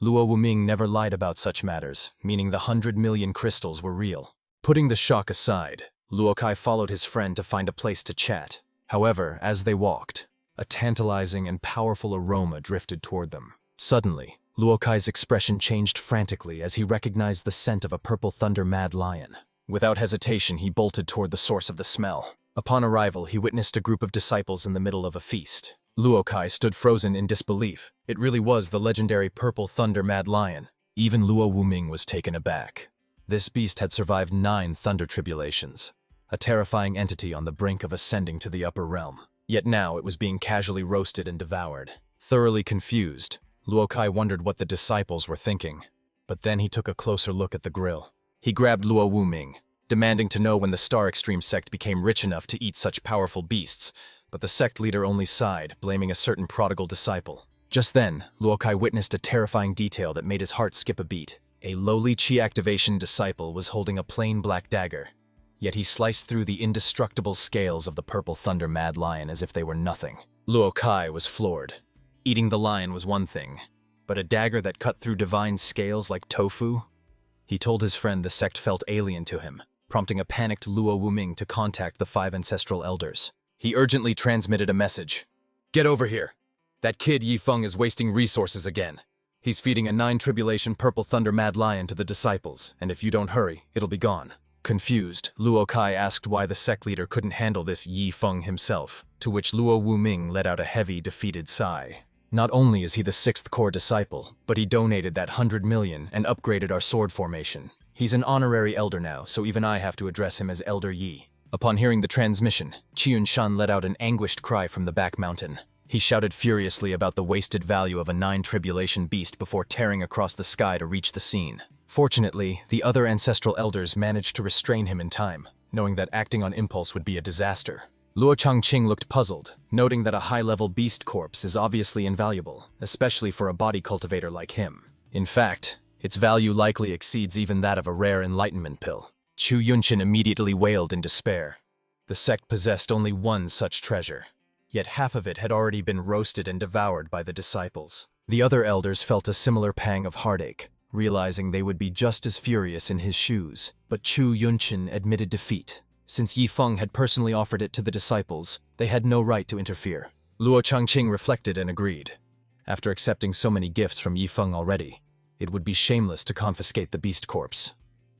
Luo Wuming never lied about such matters, meaning the 100 million crystals were real. Putting the shock aside, Luo Kai followed his friend to find a place to chat. However, as they walked, a tantalizing and powerful aroma drifted toward them. Suddenly, Luo Kai's expression changed frantically as he recognized the scent of a purple thunder mad lion. Without hesitation, he bolted toward the source of the smell. Upon arrival, he witnessed a group of disciples in the middle of a feast. Luo Kai stood frozen in disbelief. It really was the legendary purple thunder mad lion. Even Luo Wuming was taken aback. This beast had survived 9 thunder tribulations, a terrifying entity on the brink of ascending to the upper realm. Yet now it was being casually roasted and devoured. Thoroughly confused, Luo Kai wondered what the disciples were thinking. But then he took a closer look at the grill. He grabbed Luo Wuming, demanding to know when the Star Extreme sect became rich enough to eat such powerful beasts, but the sect leader only sighed, blaming a certain prodigal disciple. Just then, Luo Kai witnessed a terrifying detail that made his heart skip a beat. A lowly Chi activation disciple was holding a plain black dagger, yet he sliced through the indestructible scales of the purple thunder mad lion as if they were nothing. Luo Kai was floored. Eating the lion was one thing, but a dagger that cut through divine scales like tofu? He told his friend the sect felt alien to him, prompting a panicked Luo Wuming to contact the 5 ancestral elders. He urgently transmitted a message. "Get over here. That kid Yi Feng is wasting resources again. He's feeding a 9 tribulation purple thunder mad lion to the disciples, and if you don't hurry, it'll be gone." Confused, Luo Kai asked why the sect leader couldn't handle this Yi Feng himself, to which Luo Wuming let out a heavy, defeated sigh. Not only is he the 6th core disciple, but he donated that 100 million and upgraded our sword formation. He's an honorary elder now, so even I have to address him as Elder Yi. Upon hearing the transmission, Qiun Shan let out an anguished cry from the back mountain. He shouted furiously about the wasted value of a 9 tribulation beast before tearing across the sky to reach the scene. Fortunately, the other ancestral elders managed to restrain him in time, knowing that acting on impulse would be a disaster. Luo Changqing looked puzzled, noting that a high-level beast corpse is obviously invaluable, especially for a body cultivator like him. In fact, its value likely exceeds even that of a rare enlightenment pill. Chu Yunshin immediately wailed in despair. The sect possessed only one such treasure, yet half of it had already been roasted and devoured by the disciples. The other elders felt a similar pang of heartache, realizing they would be just as furious in his shoes. But Chu Yunshin admitted defeat. Since Yi Feng had personally offered it to the disciples, they had no right to interfere. Luo Changqing reflected and agreed. After accepting so many gifts from Yi Feng already, it would be shameless to confiscate the beast corpse.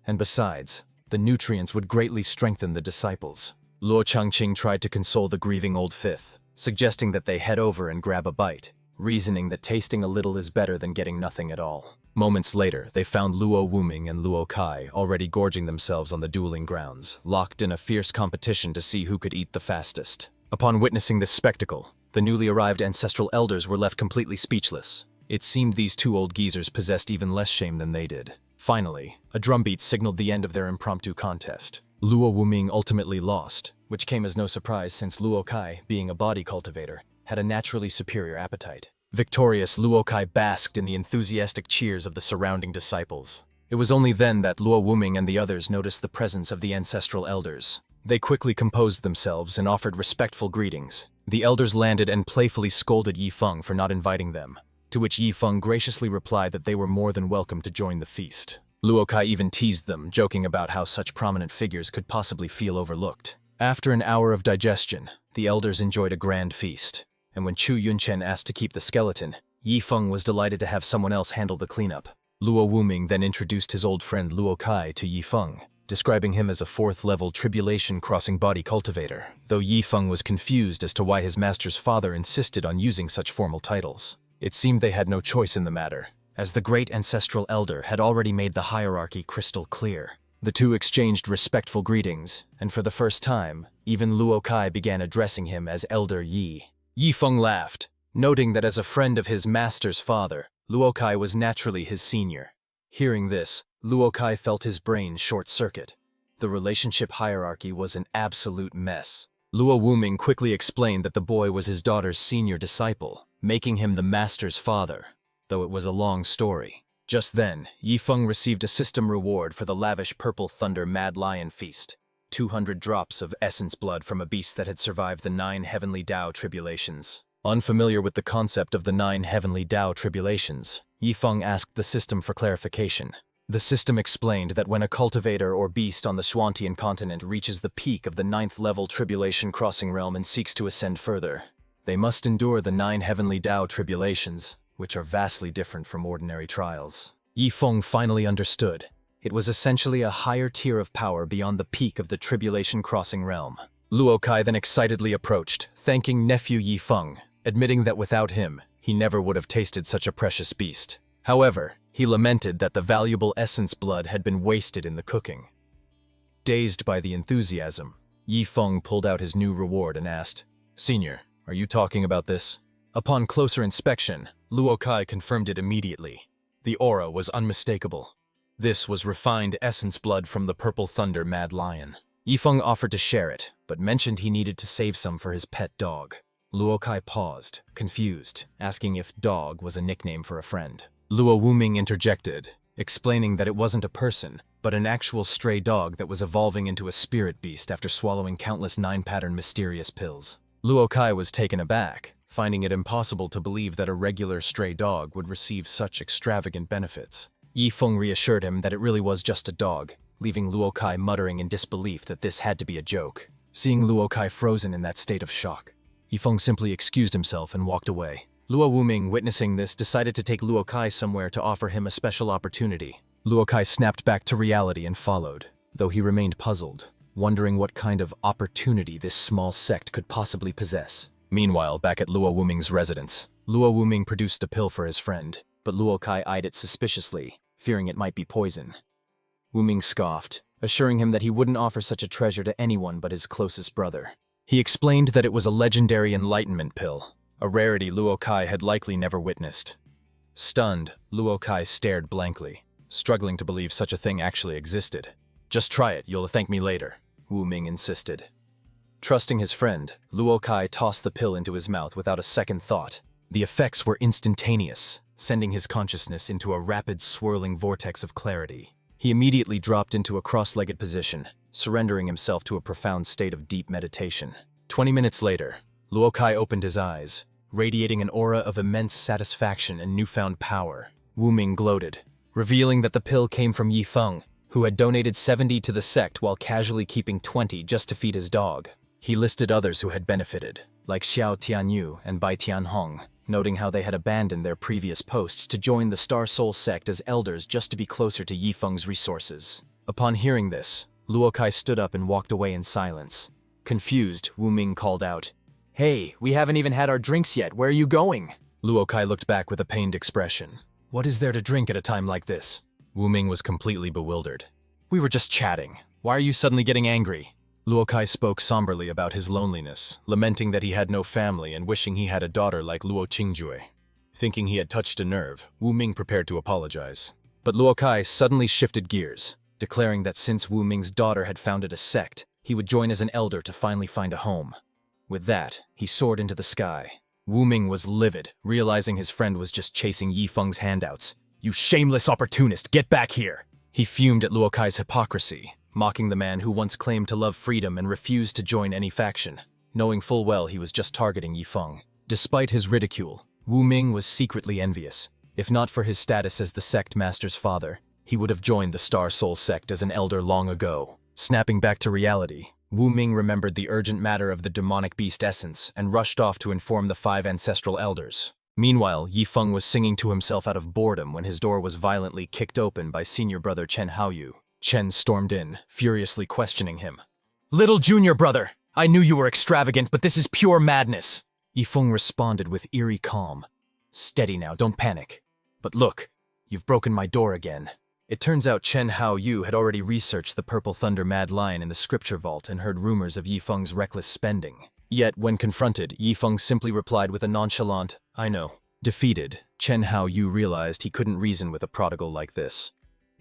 And besides, the nutrients would greatly strengthen the disciples. Luo Changqing tried to console the grieving old fifth, suggesting that they head over and grab a bite, reasoning that tasting a little is better than getting nothing at all. Moments later, they found Luo Wuming and Luo Kai already gorging themselves on the dueling grounds, locked in a fierce competition to see who could eat the fastest. Upon witnessing this spectacle, the newly arrived ancestral elders were left completely speechless. It seemed these 2 old geezers possessed even less shame than they did. Finally, a drumbeat signaled the end of their impromptu contest. Luo Wuming ultimately lost, which came as no surprise since Luo Kai, being a body cultivator, had a naturally superior appetite. Victorious, Luo Kai basked in the enthusiastic cheers of the surrounding disciples. It was only then that Luo Wuming and the others noticed the presence of the ancestral elders. They quickly composed themselves and offered respectful greetings. The elders landed and playfully scolded Yi Feng for not inviting them, to which Yi Feng graciously replied that they were more than welcome to join the feast. Luo Kai even teased them, joking about how such prominent figures could possibly feel overlooked. After an hour of digestion, the elders enjoyed a grand feast, and when Chu Yunchen asked to keep the skeleton, Yi Feng was delighted to have someone else handle the cleanup. Luo Wuming then introduced his old friend Luo Kai to Yi Feng, describing him as a fourth-level tribulation-crossing body cultivator, though Yi Feng was confused as to why his master's father insisted on using such formal titles. It seemed they had no choice in the matter, as the great ancestral elder had already made the hierarchy crystal clear. The two exchanged respectful greetings, and for the first time, even Luo Kai began addressing him as Elder Yi. Yi Feng laughed, noting that as a friend of his master's father, Luo Kai was naturally his senior. Hearing this, Luo Kai felt his brain short-circuit. The relationship hierarchy was an absolute mess. Luo Wuming quickly explained that the boy was his daughter's senior disciple, making him the master's father, though it was a long story. Just then, Yi Feng received a system reward for the lavish Purple Thunder Mad Lion Feast. 200 drops of essence blood from a beast that had survived the 9 heavenly Tao tribulations. Unfamiliar with the concept of the 9 heavenly Tao tribulations, Yi Feng asked the system for clarification. The system explained that when a cultivator or beast on the Shuantian continent reaches the peak of the 9th level tribulation crossing realm and seeks to ascend further, they must endure the 9 heavenly Tao tribulations, which are vastly different from ordinary trials. Yi Feng finally understood. It was essentially a higher tier of power beyond the peak of the tribulation crossing realm. Luo Kai then excitedly approached, thanking nephew Yi Feng, admitting that without him, he never would have tasted such a precious beast. However, he lamented that the valuable essence blood had been wasted in the cooking. Dazed by the enthusiasm, Yi Feng pulled out his new reward and asked, "Senior, are you talking about this?" Upon closer inspection, Luo Kai confirmed it immediately. The aura was unmistakable. This was refined essence blood from the Purple Thunder Mad Lion. Yi Feng offered to share it, but mentioned he needed to save some for his pet dog. Luo Kai paused, confused, asking if dog was a nickname for a friend. Luo Wuming interjected, explaining that it wasn't a person, but an actual stray dog that was evolving into a spirit beast after swallowing countless 9-pattern mysterious pills. Luo Kai was taken aback, finding it impossible to believe that a regular stray dog would receive such extravagant benefits. Yi Feng reassured him that it really was just a dog, leaving Luo Kai muttering in disbelief that this had to be a joke. Seeing Luo Kai frozen in that state of shock, Yi Feng simply excused himself and walked away. Luo Wuming, witnessing this, decided to take Luo Kai somewhere to offer him a special opportunity. Luo Kai snapped back to reality and followed, though he remained puzzled, wondering what kind of opportunity this small sect could possibly possess. Meanwhile, back at Luo Wuming's residence, Luo Wuming produced a pill for his friend, but Luo Kai eyed it suspiciously, fearing it might be poison. Wuming scoffed, assuring him that he wouldn't offer such a treasure to anyone but his closest brother. He explained that it was a legendary enlightenment pill, a rarity Luo Kai had likely never witnessed. Stunned, Luo Kai stared blankly, struggling to believe such a thing actually existed. "Just try it, you'll thank me later," Wuming insisted. Trusting his friend, Luo Kai tossed the pill into his mouth without a second thought. The effects were instantaneous, sending his consciousness into a rapid swirling vortex of clarity. He immediately dropped into a cross-legged position, surrendering himself to a profound state of deep meditation. 20 minutes later, Luo Kai opened his eyes, radiating an aura of immense satisfaction and newfound power. Wuming gloated, revealing that the pill came from Yi Feng, who had donated 70 to the sect while casually keeping 20 just to feed his dog. He listed others who had benefited, like Xiao Tianyu and Bai Tianhong, noting how they had abandoned their previous posts to join the Star Soul sect as elders just to be closer to Yi Feng's resources. Upon hearing this, Luo Kai stood up and walked away in silence. Confused, Wuming called out, "Hey, we haven't even had our drinks yet, where are you going?" Luo Kai looked back with a pained expression. "What is there to drink at a time like this?" Wuming was completely bewildered. "We were just chatting. Why are you suddenly getting angry?" Luo Kai spoke somberly about his loneliness, lamenting that he had no family and wishing he had a daughter like Luo Qingjue. Thinking he had touched a nerve, Wuming prepared to apologize. But Luo Kai suddenly shifted gears, declaring that since Wuming's daughter had founded a sect, he would join as an elder to finally find a home. With that, he soared into the sky. Wuming was livid, realizing his friend was just chasing Yi Feng's handouts. "You shameless opportunist, get back here!" He fumed at Luo Kai's hypocrisy, mocking the man who once claimed to love freedom and refused to join any faction, knowing full well he was just targeting Yi Feng. Despite his ridicule, Wuming was secretly envious. If not for his status as the sect master's father, he would have joined the Star Soul sect as an elder long ago. Snapping back to reality, Wu Ming remembered the urgent matter of the demonic beast essence and rushed off to inform the 5 ancestral elders. Meanwhile, Yi Feng was singing to himself out of boredom when his door was violently kicked open by senior brother Chen Haoyu. Chen stormed in, furiously questioning him. "Little junior brother, I knew you were extravagant, but this is pure madness." Yi Feng responded with eerie calm. "Steady now, don't panic. But look, you've broken my door again." It turns out Chen Haoyu had already researched the Purple Thunder Mad Lion in the scripture vault and heard rumors of Yi Feng's reckless spending. Yet, when confronted, Yi Feng simply replied with a nonchalant, "I know." Defeated, Chen Haoyu realized he couldn't reason with a prodigal like this.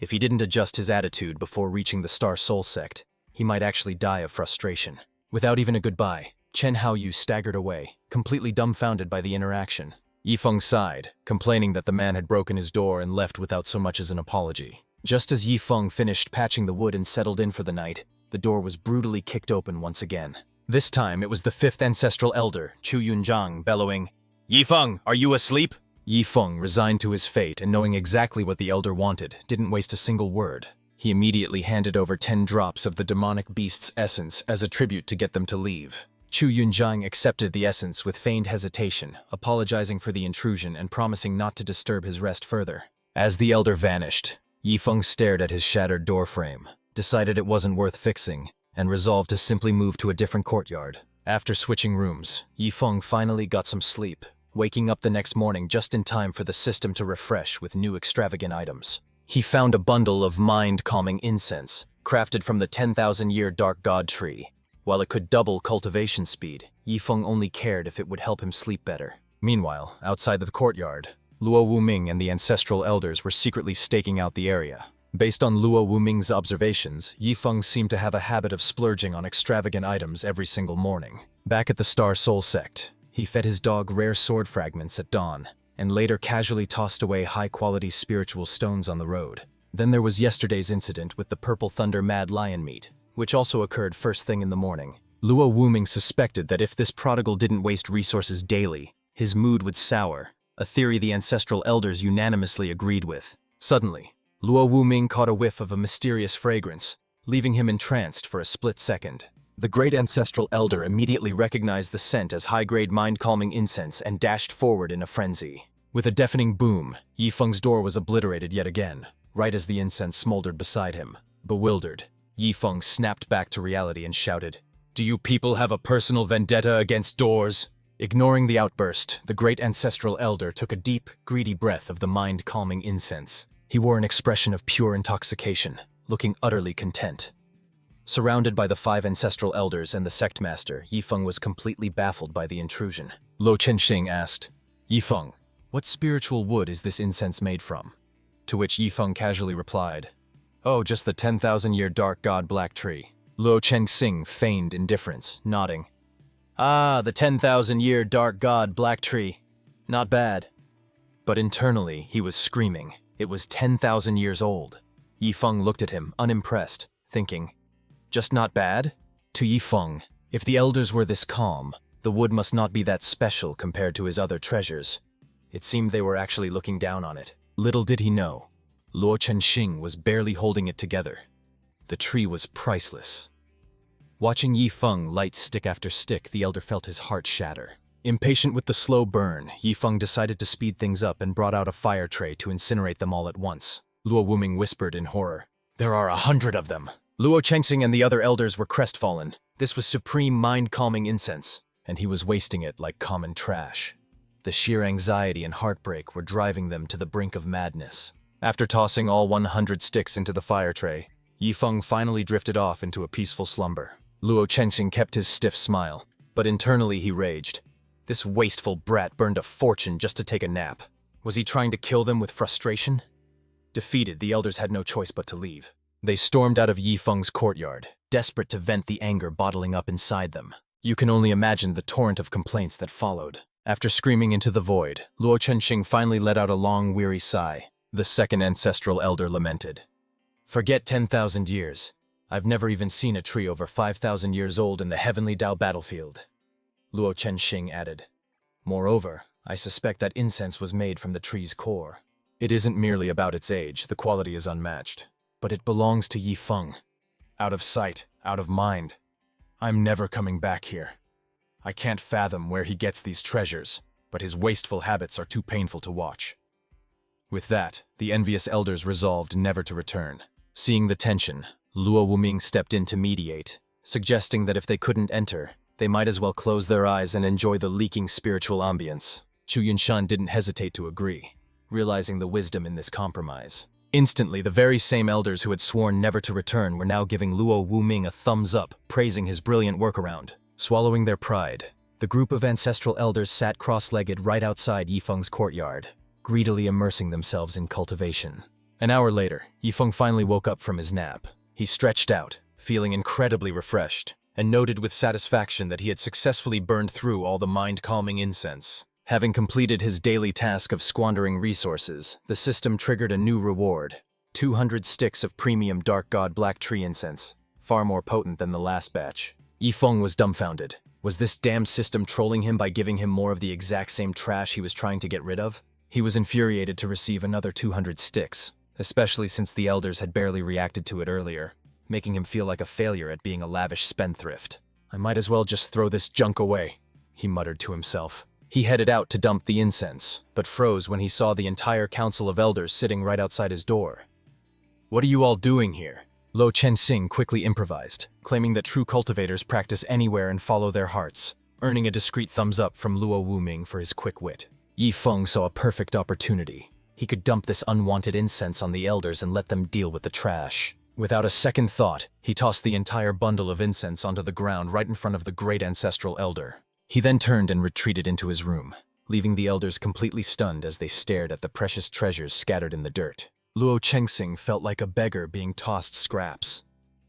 If he didn't adjust his attitude before reaching the Star Soul sect, he might actually die of frustration. Without even a goodbye, Chen Haoyu staggered away, completely dumbfounded by the interaction. Yi Feng sighed, complaining that the man had broken his door and left without so much as an apology. Just as Yi Feng finished patching the wood and settled in for the night, the door was brutally kicked open once again. This time, it was the 5th ancestral elder, Chu Yunzhang, bellowing, "Yi Feng, are you asleep?" Yi Feng, resigned to his fate and knowing exactly what the elder wanted, didn't waste a single word. He immediately handed over 10 drops of the demonic beast's essence as a tribute to get them to leave. Chu Yunzhang accepted the essence with feigned hesitation, apologizing for the intrusion and promising not to disturb his rest further. As the elder vanished, Yi Feng stared at his shattered doorframe, decided it wasn't worth fixing, and resolved to simply move to a different courtyard. After switching rooms, Yi Feng finally got some sleep, waking up the next morning just in time for the system to refresh with new extravagant items. He found a bundle of mind-calming incense, crafted from the 10,000-year Dark God tree. While it could double cultivation speed, Yi Feng only cared if it would help him sleep better. Meanwhile, outside the courtyard, Luo Wuming and the ancestral elders were secretly staking out the area. Based on Luo Wuming's observations, Yi Feng seemed to have a habit of splurging on extravagant items every single morning. Back at the Star Soul sect, he fed his dog rare sword fragments at dawn, and later casually tossed away high-quality spiritual stones on the road. Then there was yesterday's incident with the Purple Thunder Mad Lion meat, which also occurred first thing in the morning. Luo Wuming suspected that if this prodigal didn't waste resources daily, his mood would sour, a theory the ancestral elders unanimously agreed with. Suddenly, Luo Wuming caught a whiff of a mysterious fragrance, leaving him entranced for a split second. The great ancestral elder immediately recognized the scent as high-grade mind-calming incense and dashed forward in a frenzy. With a deafening boom, Yi Feng's door was obliterated yet again, right as the incense smoldered beside him. Bewildered, Yi Feng snapped back to reality and shouted, "Do you people have a personal vendetta against doors?" Ignoring the outburst, the great ancestral elder took a deep, greedy breath of the mind-calming incense. He wore an expression of pure intoxication, looking utterly content. Surrounded by the 5 ancestral elders and the sect master, Yi Feng was completely baffled by the intrusion. Lo Chenxing asked, "Yi Feng, what spiritual wood is this incense made from?" To which Yi Feng casually replied, "Oh, just the 10,000-year Dark God Black Tree." Luo Chenxing feigned indifference, nodding. "Ah, the 10,000-year Dark God Black Tree. Not bad." But internally, he was screaming. It was 10,000 years old. Yi Feng looked at him, unimpressed, thinking, "Just not bad?" To Yi Feng, if the elders were this calm, the wood must not be that special compared to his other treasures. It seemed they were actually looking down on it. Little did he know, Luo Chenxing was barely holding it together. The tree was priceless. Watching Yi Feng light stick after stick, the elder felt his heart shatter. Impatient with the slow burn, Yi Feng decided to speed things up and brought out a fire tray to incinerate them all at once. Luo Wuming whispered in horror, "There are 100 of them." Luo Chenxing and the other elders were crestfallen. This was supreme mind-calming incense, and he was wasting it like common trash. The sheer anxiety and heartbreak were driving them to the brink of madness. After tossing all 100 sticks into the fire tray, Yi Feng finally drifted off into a peaceful slumber. Luo Chenxing kept his stiff smile, but internally he raged. This wasteful brat burned a fortune just to take a nap. Was he trying to kill them with frustration? Defeated, the elders had no choice but to leave. They stormed out of Yi Feng's courtyard, desperate to vent the anger bottling up inside them. You can only imagine the torrent of complaints that followed. After screaming into the void, Luo Chenxing finally let out a long, weary sigh. The second ancestral elder lamented. "Forget 10,000 years. I've never even seen a tree over 5,000 years old in the heavenly Dao battlefield." Luo Chenxing added, "Moreover, I suspect that incense was made from the tree's core. It isn't merely about its age, the quality is unmatched, but it belongs to Yi Feng. Out of sight, out of mind. I'm never coming back here. I can't fathom where he gets these treasures, but his wasteful habits are too painful to watch. With that, the envious elders resolved never to return. Seeing the tension, Luo Wuming stepped in to mediate, suggesting that if they couldn't enter, they might as well close their eyes and enjoy the leaking spiritual ambience. Chu Yunshan didn't hesitate to agree, realizing the wisdom in this compromise. Instantly, the very same elders who had sworn never to return were now giving Luo Wuming a thumbs up, praising his brilliant workaround. Swallowing their pride, the group of ancestral elders sat cross-legged right outside Yifeng's courtyard, greedily immersing themselves in cultivation. An hour later, Yifeng finally woke up from his nap. He stretched out, feeling incredibly refreshed, and noted with satisfaction that he had successfully burned through all the mind-calming incense. Having completed his daily task of squandering resources, the system triggered a new reward: 200 sticks of premium Dark God Black Tree incense, far more potent than the last batch. Yifeng was dumbfounded. Was this damned system trolling him by giving him more of the exact same trash he was trying to get rid of? He was infuriated to receive another 200 sticks, especially since the elders had barely reacted to it earlier, making him feel like a failure at being a lavish spendthrift. I might as well just throw this junk away, he muttered to himself. He headed out to dump the incense, but froze when he saw the entire council of elders sitting right outside his door. What are you all doing here? Lo Chensing quickly improvised, claiming that true cultivators practice anywhere and follow their hearts, earning a discreet thumbs up from Luo Wuming for his quick wit. Yifeng saw a perfect opportunity. He could dump this unwanted incense on the elders and let them deal with the trash. Without a second thought, he tossed the entire bundle of incense onto the ground right in front of the great ancestral elder. He then turned and retreated into his room, leaving the elders completely stunned as they stared at the precious treasures scattered in the dirt. Luo Chengxing felt like a beggar being tossed scraps.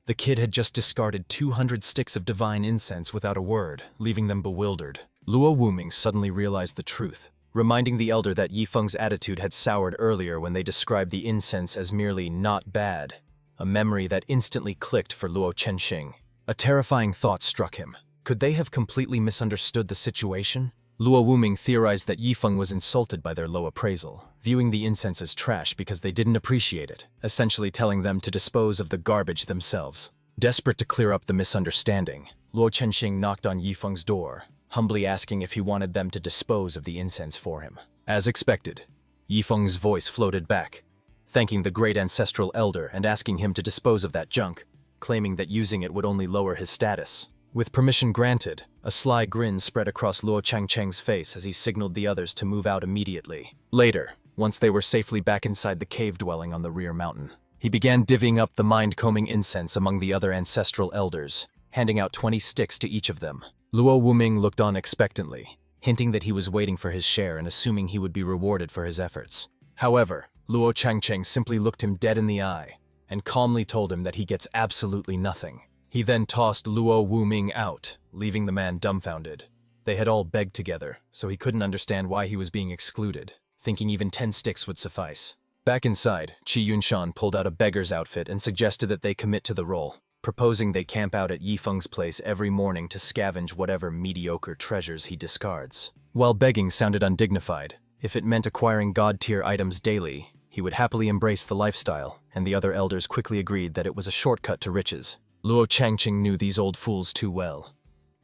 The kid had just discarded 200 sticks of divine incense without a word, leaving them bewildered. Luo Wuming suddenly realized the truth, reminding the elder that Yifeng's attitude had soured earlier when they described the incense as merely not bad, a memory that instantly clicked for Luo Chenxing. A terrifying thought struck him. Could they have completely misunderstood the situation? Luo Wuming theorized that Yifeng was insulted by their low appraisal, viewing the incense as trash because they didn't appreciate it, essentially telling them to dispose of the garbage themselves. Desperate to clear up the misunderstanding, Luo Chenxing knocked on Yifeng's door, humbly asking if he wanted them to dispose of the incense for him. As expected, Yifeng's voice floated back, thanking the great ancestral elder and asking him to dispose of that junk, claiming that using it would only lower his status. With permission granted, a sly grin spread across Luo Changcheng's face as he signaled the others to move out immediately. Later, once they were safely back inside the cave dwelling on the rear mountain, he began divvying up the mind-combing incense among the other ancestral elders, handing out 20 sticks to each of them. Luo Wuming looked on expectantly, hinting that he was waiting for his share and assuming he would be rewarded for his efforts. However, Luo Changcheng simply looked him dead in the eye and calmly told him that he gets absolutely nothing. He then tossed Luo Wuming out, leaving the man dumbfounded. They had all begged together, so he couldn't understand why he was being excluded, thinking even 10 sticks would suffice. Back inside, Qi Yunshan pulled out a beggar's outfit and suggested that they commit to the role, proposing they camp out at Yifeng's place every morning to scavenge whatever mediocre treasures he discards. While begging sounded undignified, if it meant acquiring god-tier items daily, he would happily embrace the lifestyle, and the other elders quickly agreed that it was a shortcut to riches. Luo Changcheng knew these old fools too well.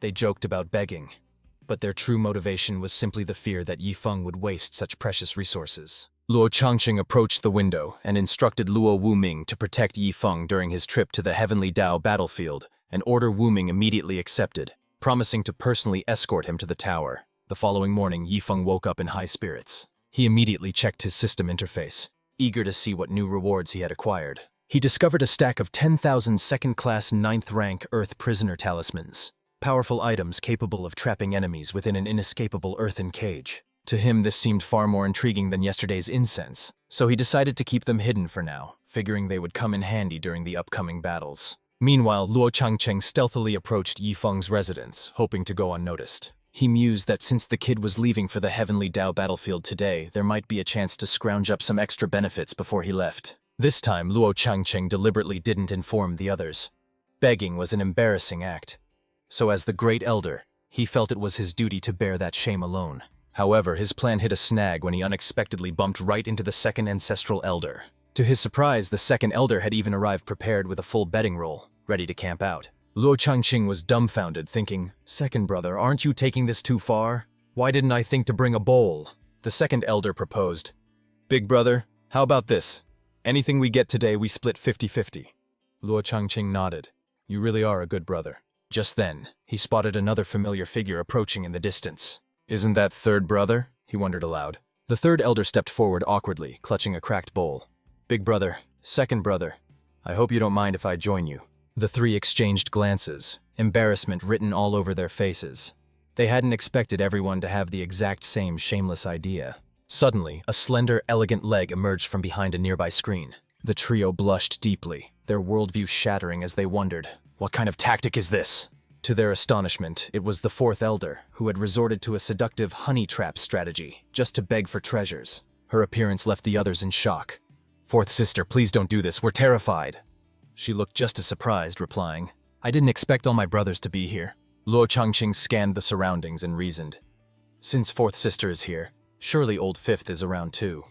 They joked about begging, but their true motivation was simply the fear that Yifeng would waste such precious resources. Luo Changcheng approached the window and instructed Luo Wuming to protect Yifeng during his trip to the Heavenly Dao battlefield, an order Wuming immediately accepted, promising to personally escort him to the tower. The following morning, Yifeng woke up in high spirits. He immediately checked his system interface, eager to see what new rewards he had acquired. He discovered a stack of 10,000 second-class 9th-rank Earth prisoner talismans, powerful items capable of trapping enemies within an inescapable earthen cage. To him, this seemed far more intriguing than yesterday's incense, so he decided to keep them hidden for now, figuring they would come in handy during the upcoming battles. Meanwhile, Luo Changcheng stealthily approached Yifeng's residence, hoping to go unnoticed. He mused that since the kid was leaving for the Heavenly Dao battlefield today, there might be a chance to scrounge up some extra benefits before he left. This time, Luo Changcheng deliberately didn't inform the others. Begging was an embarrassing act, so as the great elder, he felt it was his duty to bear that shame alone. However, his plan hit a snag when he unexpectedly bumped right into the second ancestral elder. To his surprise, the second elder had even arrived prepared with a full bedding roll, ready to camp out. Luo Changqing was dumbfounded, thinking, "Second brother, aren't you taking this too far? Why didn't I think to bring a bowl?" The second elder proposed, "Big brother, how about this? Anything we get today, we split 50-50. Luo Changqing nodded. "You really are a good brother." Just then, he spotted another familiar figure approaching in the distance. "Isn't that third brother?" he wondered aloud. The third elder stepped forward awkwardly, clutching a cracked bowl. "Big brother, second brother, I hope you don't mind if I join you." The three exchanged glances, embarrassment written all over their faces. They hadn't expected everyone to have the exact same shameless idea. Suddenly, a slender, elegant leg emerged from behind a nearby screen. The trio blushed deeply, their worldview shattering as they wondered, what kind of tactic is this? To their astonishment, it was the fourth elder, who had resorted to a seductive honey trap strategy, just to beg for treasures. Her appearance left the others in shock. "Fourth sister, please don't do this, we're terrified." She looked just as surprised, replying, "I didn't expect all my brothers to be here." Luo Changqing scanned the surroundings and reasoned, "Since fourth sister is here, surely old fifth is around too."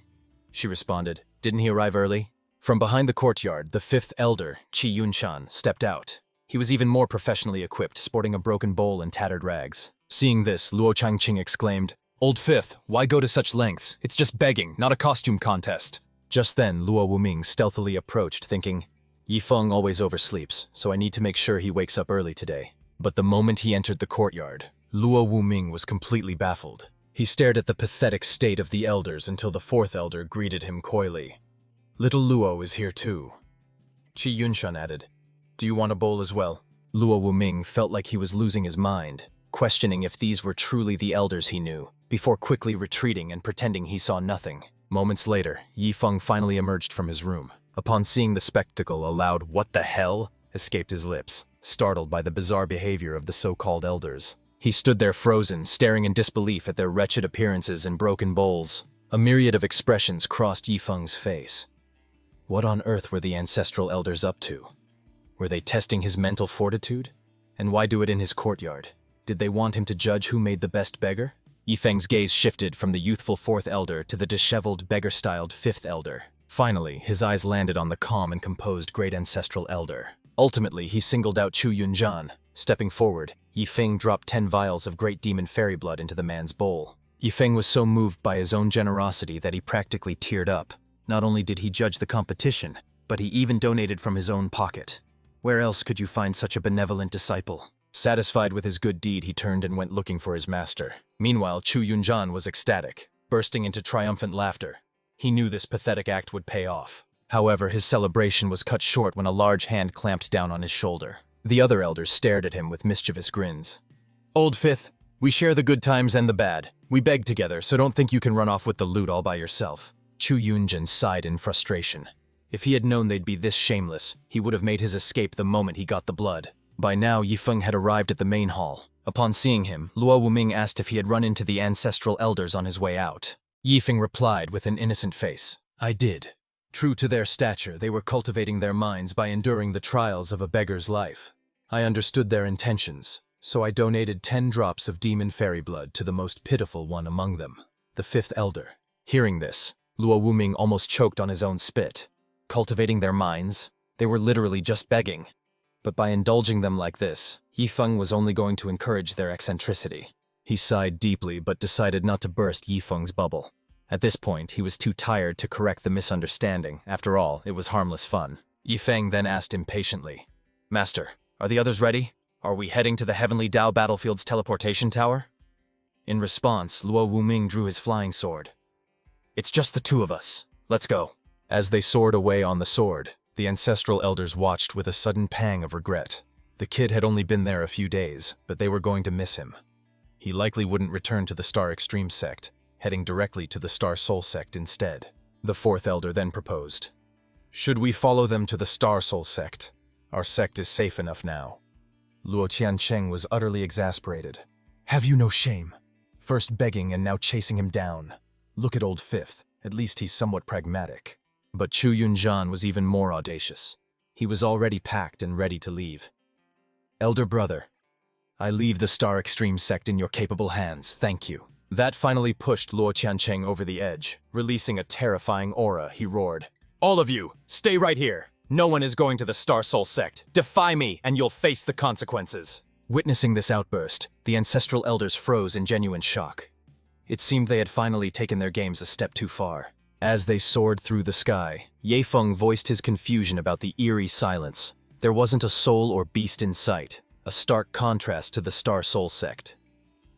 She responded, "Didn't he arrive early?" From behind the courtyard, the fifth elder, Qi Yunshan, stepped out. He was even more professionally equipped, sporting a broken bowl and tattered rags. Seeing this, Luo Changqing exclaimed, "Old fifth, why go to such lengths? It's just begging, not a costume contest." Just then, Luo Wuming stealthily approached, thinking, "Yifeng always oversleeps, so I need to make sure he wakes up early today." But the moment he entered the courtyard, Luo Wuming was completely baffled. He stared at the pathetic state of the elders until the fourth elder greeted him coyly. "Little Luo is here too." Qi Yunshan added, "Do you want a bowl as well?" Luo Wuming felt like he was losing his mind, questioning if these were truly the elders he knew, before quickly retreating and pretending he saw nothing. Moments later, Yifeng finally emerged from his room. Upon seeing the spectacle, a loud "What the hell?" escaped his lips, startled by the bizarre behavior of the so-called elders. He stood there frozen, staring in disbelief at their wretched appearances and broken bowls. A myriad of expressions crossed Yifeng's face. What on earth were the ancestral elders up to? Were they testing his mental fortitude? And why do it in his courtyard? Did they want him to judge who made the best beggar? Yifeng's gaze shifted from the youthful fourth elder to the disheveled, beggar-styled fifth elder. Finally, his eyes landed on the calm and composed great ancestral elder. Ultimately, he singled out Chu Yunjan. Stepping forward, Yifeng dropped 10 vials of great demon fairy blood into the man's bowl. Yifeng was so moved by his own generosity that he practically teared up. Not only did he judge the competition, but he even donated from his own pocket. Where else could you find such a benevolent disciple? Satisfied with his good deed, he turned and went looking for his master. Meanwhile, Chu Yunjan was ecstatic, bursting into triumphant laughter. He knew this pathetic act would pay off. However, his celebration was cut short when a large hand clamped down on his shoulder. The other elders stared at him with mischievous grins. "Old fifth, we share the good times and the bad. We beg together, so don't think you can run off with the loot all by yourself." Chu Yunjan sighed in frustration. If he had known they'd be this shameless, he would have made his escape the moment he got the blood. By now, Yifeng had arrived at the main hall. Upon seeing him, Luo Wuming asked if he had run into the ancestral elders on his way out. Yifeng replied with an innocent face, "I did." True to their stature, they were cultivating their minds by enduring the trials of a beggar's life. I understood their intentions, so I donated 10 drops of demon fairy blood to the most pitiful one among them, the fifth elder. Hearing this, Luo Wuming almost choked on his own spit. Cultivating their minds? They were literally just begging. But by indulging them like this, Yifeng was only going to encourage their eccentricity. He sighed deeply but decided not to burst Yifeng's bubble. At this point, he was too tired to correct the misunderstanding. After all, it was harmless fun. Yifeng then asked impatiently, "Master, are the others ready? Are we heading to the Heavenly Dao Battlefield's teleportation tower?" In response, Luo Wuming drew his flying sword. "It's just the two of us. Let's go." As they soared away on the sword, the ancestral elders watched with a sudden pang of regret. The kid had only been there a few days, but they were going to miss him. He likely wouldn't return to the Star Extreme sect, heading directly to the Star Soul sect instead. The fourth elder then proposed, "Should we follow them to the Star Soul sect? Our sect is safe enough now." Luo Tiancheng was utterly exasperated. "Have you no shame? First begging and now chasing him down. Look at old fifth, at least he's somewhat pragmatic." But Chu Yunjan was even more audacious. He was already packed and ready to leave. "Elder brother, I leave the Star Extreme sect in your capable hands, thank you." That finally pushed Luo Tiancheng over the edge. Releasing a terrifying aura, he roared, "All of you, stay right here! No one is going to the Star Soul sect. Defy me, and you'll face the consequences. Witnessing this outburst, the ancestral elders froze in genuine shock. It seemed they had finally taken their games a step too far. As they soared through the sky, Ye Feng voiced his confusion about the eerie silence. There wasn't a soul or beast in sight, a stark contrast to the Star Soul sect.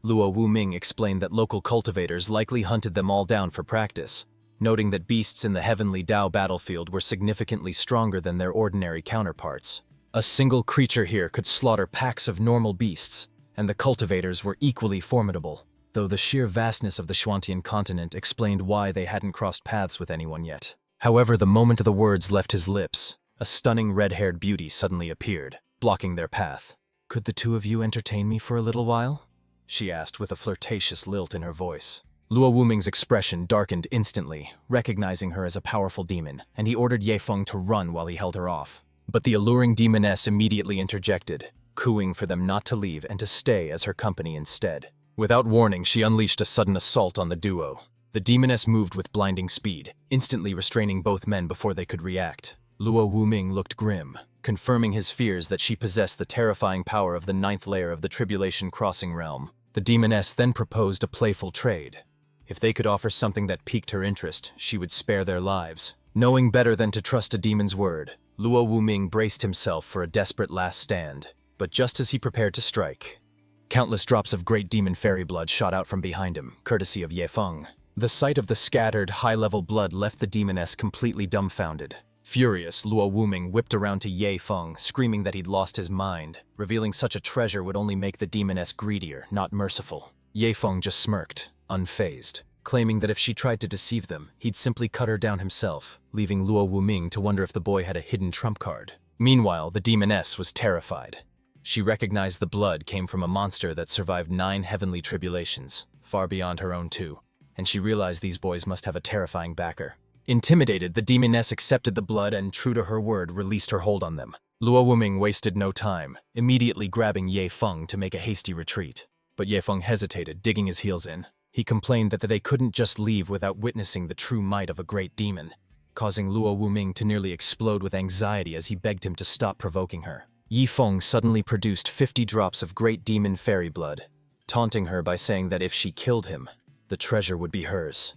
Luo Wuming explained that local cultivators likely hunted them all down for practice, noting that beasts in the heavenly Dao battlefield were significantly stronger than their ordinary counterparts. A single creature here could slaughter packs of normal beasts, and the cultivators were equally formidable, though the sheer vastness of the Xuantian continent explained why they hadn't crossed paths with anyone yet. However, the moment the words left his lips, a stunning red-haired beauty suddenly appeared, blocking their path. "Could the two of you entertain me for a little while?" she asked with a flirtatious lilt in her voice. Luo Wuming's expression darkened instantly, recognizing her as a powerful demon, and he ordered Ye Feng to run while he held her off. But the alluring demoness immediately interjected, cooing for them not to leave and to stay as her company instead. Without warning, she unleashed a sudden assault on the duo. The demoness moved with blinding speed, instantly restraining both men before they could react. Luo Wuming looked grim, confirming his fears that she possessed the terrifying power of the 9th layer of the Tribulation Crossing realm. The demoness then proposed a playful trade. If they could offer something that piqued her interest, she would spare their lives. Knowing better than to trust a demon's word, Luo Wuming braced himself for a desperate last stand. But just as he prepared to strike, countless drops of great demon fairy blood shot out from behind him, courtesy of Ye Feng. The sight of the scattered, high-level blood left the demoness completely dumbfounded. Furious, Luo Wuming whipped around to Ye Feng, screaming that he'd lost his mind. Revealing such a treasure would only make the demoness greedier, not merciful. Ye Feng just smirked, unfazed, claiming that if she tried to deceive them, he'd simply cut her down himself, leaving Luo Wuming to wonder if the boy had a hidden trump card. Meanwhile, the demoness was terrified. She recognized the blood came from a monster that survived 9 heavenly tribulations, far beyond her own too, and she realized these boys must have a terrifying backer. Intimidated, the demoness accepted the blood and, true to her word, released her hold on them. Luo Wuming wasted no time, immediately grabbing Ye Feng to make a hasty retreat. But Ye Feng hesitated, digging his heels in. He complained that they couldn't just leave without witnessing the true might of a great demon, causing Luo Wuming to nearly explode with anxiety as he begged him to stop provoking her. Ye Feng suddenly produced 50 drops of great demon fairy blood, taunting her by saying that if she killed him, the treasure would be hers.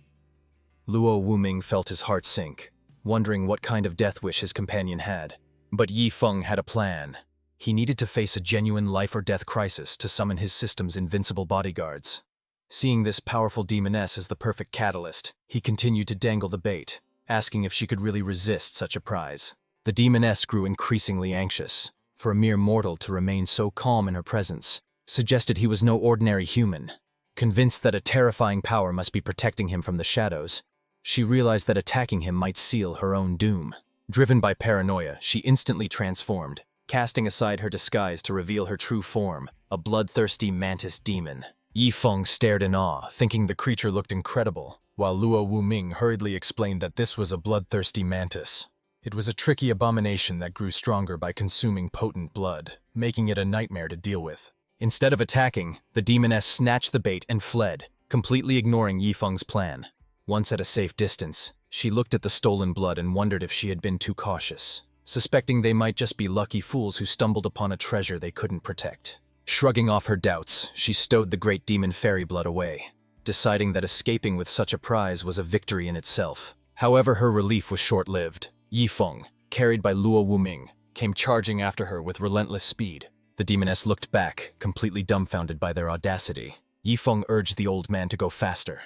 Luo Wuming felt his heart sink, wondering what kind of death wish his companion had. But Ye Feng had a plan. He needed to face a genuine life-or-death crisis to summon his system's invincible bodyguards. Seeing this powerful demoness as the perfect catalyst, he continued to dangle the bait, asking if she could really resist such a prize. The demoness grew increasingly anxious. For a mere mortal to remain so calm in her presence suggested he was no ordinary human. Convinced that a terrifying power must be protecting him from the shadows, she realized that attacking him might seal her own doom. Driven by paranoia, she instantly transformed, casting aside her disguise to reveal her true form, a bloodthirsty mantis demon. Ye Feng stared in awe, thinking the creature looked incredible, while Luo Wuming hurriedly explained that this was a bloodthirsty mantis. It was a tricky abomination that grew stronger by consuming potent blood, making it a nightmare to deal with. Instead of attacking, the demoness snatched the bait and fled, completely ignoring Ye Feng's plan. Once at a safe distance, she looked at the stolen blood and wondered if she had been too cautious, suspecting they might just be lucky fools who stumbled upon a treasure they couldn't protect. Shrugging off her doubts, she stowed the great demon fairy blood away, deciding that escaping with such a prize was a victory in itself. However, her relief was short-lived. Ye Feng, carried by Luo Wuming, came charging after her with relentless speed. The demoness looked back, completely dumbfounded by their audacity. Ye Feng urged the old man to go faster,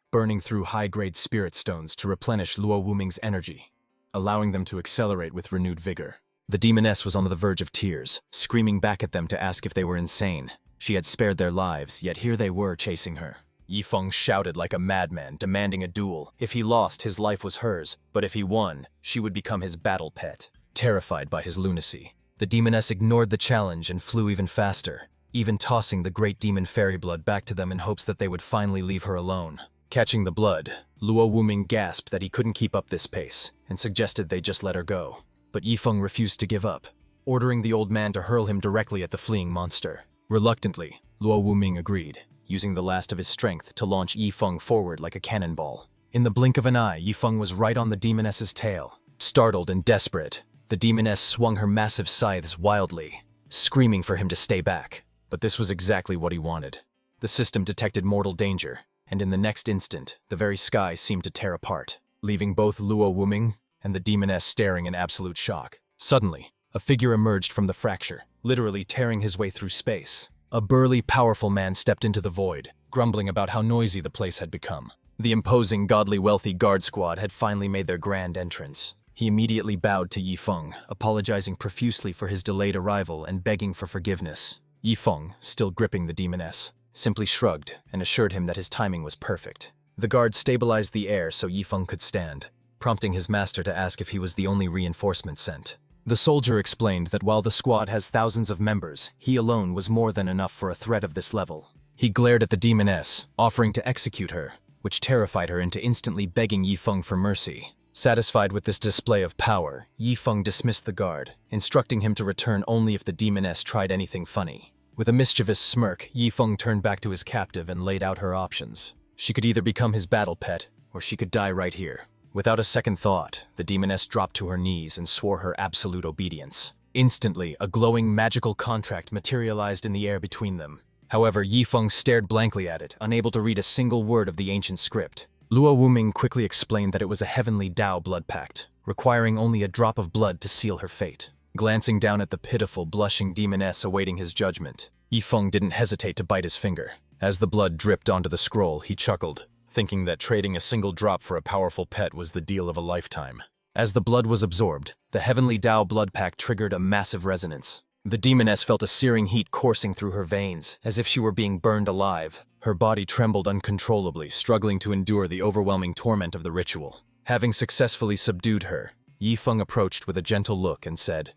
burning through high-grade spirit stones to replenish Luo Wuming's energy, allowing them to accelerate with renewed vigor. The demoness was on the verge of tears, screaming back at them to ask if they were insane. She had spared their lives, yet here they were chasing her. Ye Feng shouted like a madman, demanding a duel. If he lost, his life was hers, but if he won, she would become his battle pet. Terrified by his lunacy, the demoness ignored the challenge and flew even faster, even tossing the great demon fairy blood back to them in hopes that they would finally leave her alone. Catching the blood, Luo Wuming gasped that he couldn't keep up this pace, and suggested they just let her go. But Ye Feng refused to give up, ordering the old man to hurl him directly at the fleeing monster. Reluctantly, Luo Wuming agreed, using the last of his strength to launch Ye Feng forward like a cannonball. In the blink of an eye, Ye Feng was right on the demoness's tail. Startled and desperate, The demoness swung her massive scythes wildly, screaming for him to stay back. But this was exactly what he wanted. The system detected mortal danger, and in the next instant, the very sky seemed to tear apart, leaving both Luo Wuming and the demoness staring in absolute shock. Suddenly, a figure emerged from the fracture, literally tearing his way through space. A burly, powerful man stepped into the void, grumbling about how noisy the place had become. The imposing, godly, wealthy guard squad had finally made their grand entrance. He immediately bowed to Yifeng, apologizing profusely for his delayed arrival and begging for forgiveness. Yifeng, still gripping the demoness, simply shrugged and assured him that his timing was perfect. The guard stabilized the air so Yifeng could stand, prompting his master to ask if he was the only reinforcement sent. The soldier explained that while the squad has thousands of members, he alone was more than enough for a threat of this level. He glared at the demoness, offering to execute her, which terrified her into instantly begging Yifeng for mercy. Satisfied with this display of power, Yifeng dismissed the guard, instructing him to return only if the demoness tried anything funny. With a mischievous smirk, Yifeng turned back to his captive and laid out her options. She could either become his battle pet, or she could die right here. Without a second thought, the demoness dropped to her knees and swore her absolute obedience. Instantly, a glowing magical contract materialized in the air between them. However, Yifeng stared blankly at it, unable to read a single word of the ancient script. Luo Wuming quickly explained that it was a heavenly Tao blood pact, requiring only a drop of blood to seal her fate. Glancing down at the pitiful, blushing demoness awaiting his judgment, Yifeng didn't hesitate to bite his finger. As the blood dripped onto the scroll, he chuckled, thinking that trading a single drop for a powerful pet was the deal of a lifetime. As the blood was absorbed, the heavenly Tao blood pact triggered a massive resonance. The demoness felt a searing heat coursing through her veins, as if she were being burned alive. Her body trembled uncontrollably, struggling to endure the overwhelming torment of the ritual. Having successfully subdued her, Yifeng approached with a gentle look and said,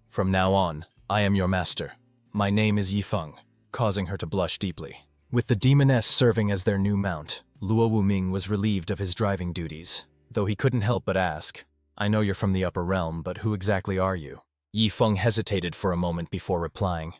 "From now on, I am your master. My name is Yifeng," causing her to blush deeply. With the demoness serving as their new mount, Luo Wuming was relieved of his driving duties, though he couldn't help but ask, "I know you're from the upper realm, but who exactly are you?" Yifeng hesitated for a moment before replying,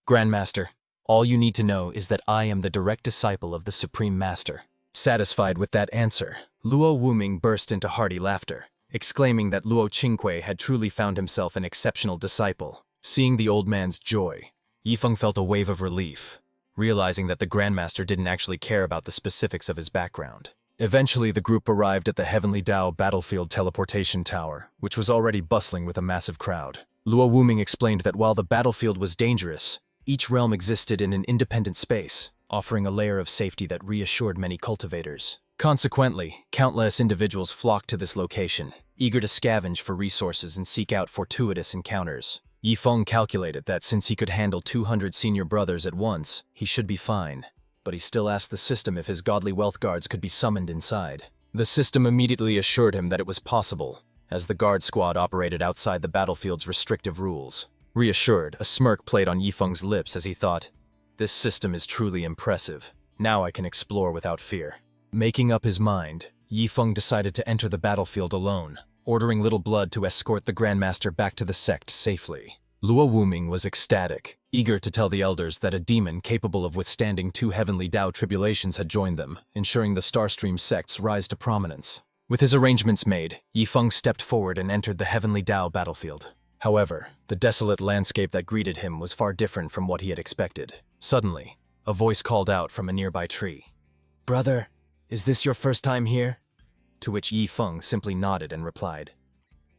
"Grandmaster, all you need to know is that I am the direct disciple of the Supreme Master." Satisfied with that answer, Luo Wuming burst into hearty laughter, exclaiming that Luo Qingque had truly found himself an exceptional disciple. Seeing the old man's joy, Yifeng felt a wave of relief, realizing that the Grandmaster didn't actually care about the specifics of his background. Eventually, the group arrived at the Heavenly Tao Battlefield Teleportation Tower, which was already bustling with a massive crowd. Luo Wuming explained that while the battlefield was dangerous, each realm existed in an independent space, offering a layer of safety that reassured many cultivators. Consequently, countless individuals flocked to this location, eager to scavenge for resources and seek out fortuitous encounters. Yifeng calculated that since he could handle 200 senior brothers at once, he should be fine. But he still asked the system if his godly wealth guards could be summoned inside. The system immediately assured him that it was possible, as the guard squad operated outside the battlefield's restrictive rules. Reassured, a smirk played on Yifeng's lips as he thought, "This system is truly impressive. Now I can explore without fear." Making up his mind, Yifeng decided to enter the battlefield alone, ordering Little Blood to escort the Grandmaster back to the sect safely. Luo Wuming was ecstatic, eager to tell the elders that a demon capable of withstanding 2 heavenly Tao tribulations had joined them, ensuring the Starstream sect's rise to prominence. With his arrangements made, Yifeng stepped forward and entered the heavenly Tao battlefield. However, the desolate landscape that greeted him was far different from what he had expected. Suddenly, a voice called out from a nearby tree, "Brother, is this your first time here?" To which Yifeng simply nodded and replied,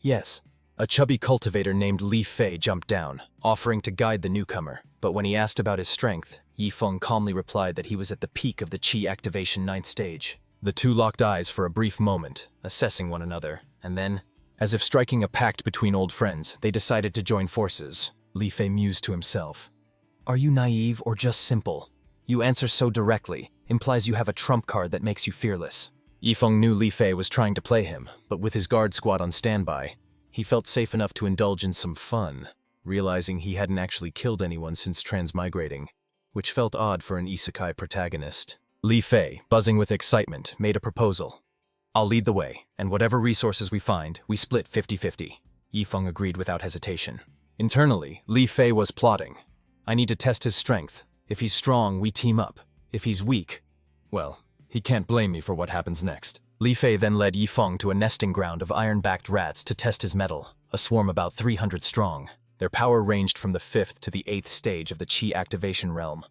"Yes." A chubby cultivator named Li Fei jumped down, offering to guide the newcomer, but when he asked about his strength, Yifeng calmly replied that he was at the peak of the Qi activation 9th stage. The two locked eyes for a brief moment, assessing one another, and then, as if striking a pact between old friends, they decided to join forces. Li Fei mused to himself, "Are you naive or just simple? You answer so directly, implies you have a trump card that makes you fearless." Yifeng knew Li Fei was trying to play him, but with his guard squad on standby, he felt safe enough to indulge in some fun, realizing he hadn't actually killed anyone since transmigrating, which felt odd for an isekai protagonist. Li Fei, buzzing with excitement, made a proposal. "I'll lead the way, and whatever resources we find, we split 50-50. Yifeng agreed without hesitation. Internally, Li Fei was plotting. "I need to test his strength. If he's strong, we team up. If he's weak, well, he can't blame me for what happens next." Li Fei then led Yifeng to a nesting ground of iron-backed rats to test his mettle, a swarm about 300 strong. Their power ranged from the 5th to the 8th stage of the Qi activation realm.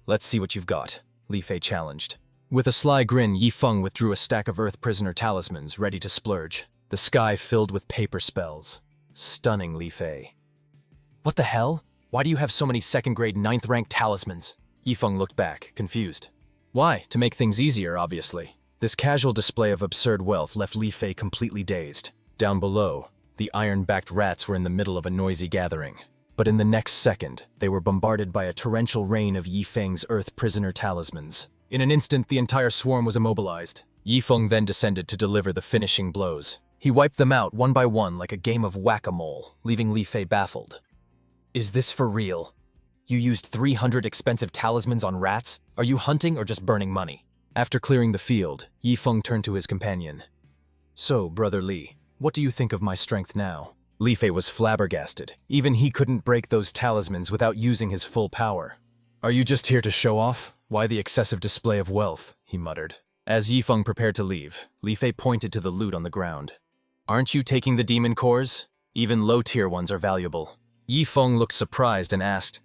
"Let's see what you've got," Li Fei challenged. With a sly grin, Yi Feng withdrew a stack of Earth Prisoner talismans, ready to splurge. The sky filled with paper spells. Stunning, Li Fei. "What the hell? Why do you have so many second-grade 9th-rank talismans?" Yi Feng looked back, confused. "Why? To make things easier, obviously." This casual display of absurd wealth left Li Fei completely dazed. Down below, the iron-backed rats were in the middle of a noisy gathering. But in the next second, they were bombarded by a torrential rain of Yi Feng's Earth Prisoner talismans. In an instant, the entire swarm was immobilized. Yi Feng then descended to deliver the finishing blows. He wiped them out one by one like a game of whack-a-mole, leaving Li Fei baffled. "Is this for real? You used 300 expensive talismans on rats? Are you hunting or just burning money?" After clearing the field, Yi Feng turned to his companion. "So, Brother Li, what do you think of my strength now?" Li Fei was flabbergasted. Even he couldn't break those talismans without using his full power. "Are you just here to show off? Why the excessive display of wealth?" he muttered. As Yi Feng prepared to leave, Li Fei pointed to the loot on the ground. "Aren't you taking the demon cores? Even low-tier ones are valuable." Yi Feng looked surprised and asked,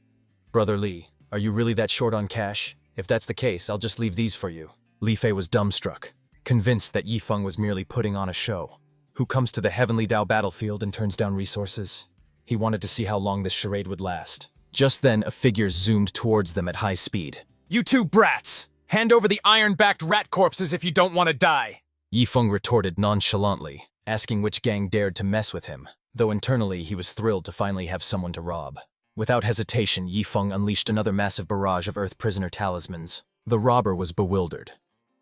"Brother Li, are you really that short on cash? If that's the case, I'll just leave these for you." Li Fei was dumbstruck, convinced that Yi Feng was merely putting on a show. Who comes to the Heavenly Dao battlefield and turns down resources? He wanted to see how long this charade would last. Just then, a figure zoomed towards them at high speed. "You two brats! Hand over the iron-backed rat corpses if you don't want to die!" Yi Feng retorted nonchalantly, asking which gang dared to mess with him, though internally he was thrilled to finally have someone to rob. Without hesitation, Yi Feng unleashed another massive barrage of Earth Prisoner talismans. The robber was bewildered.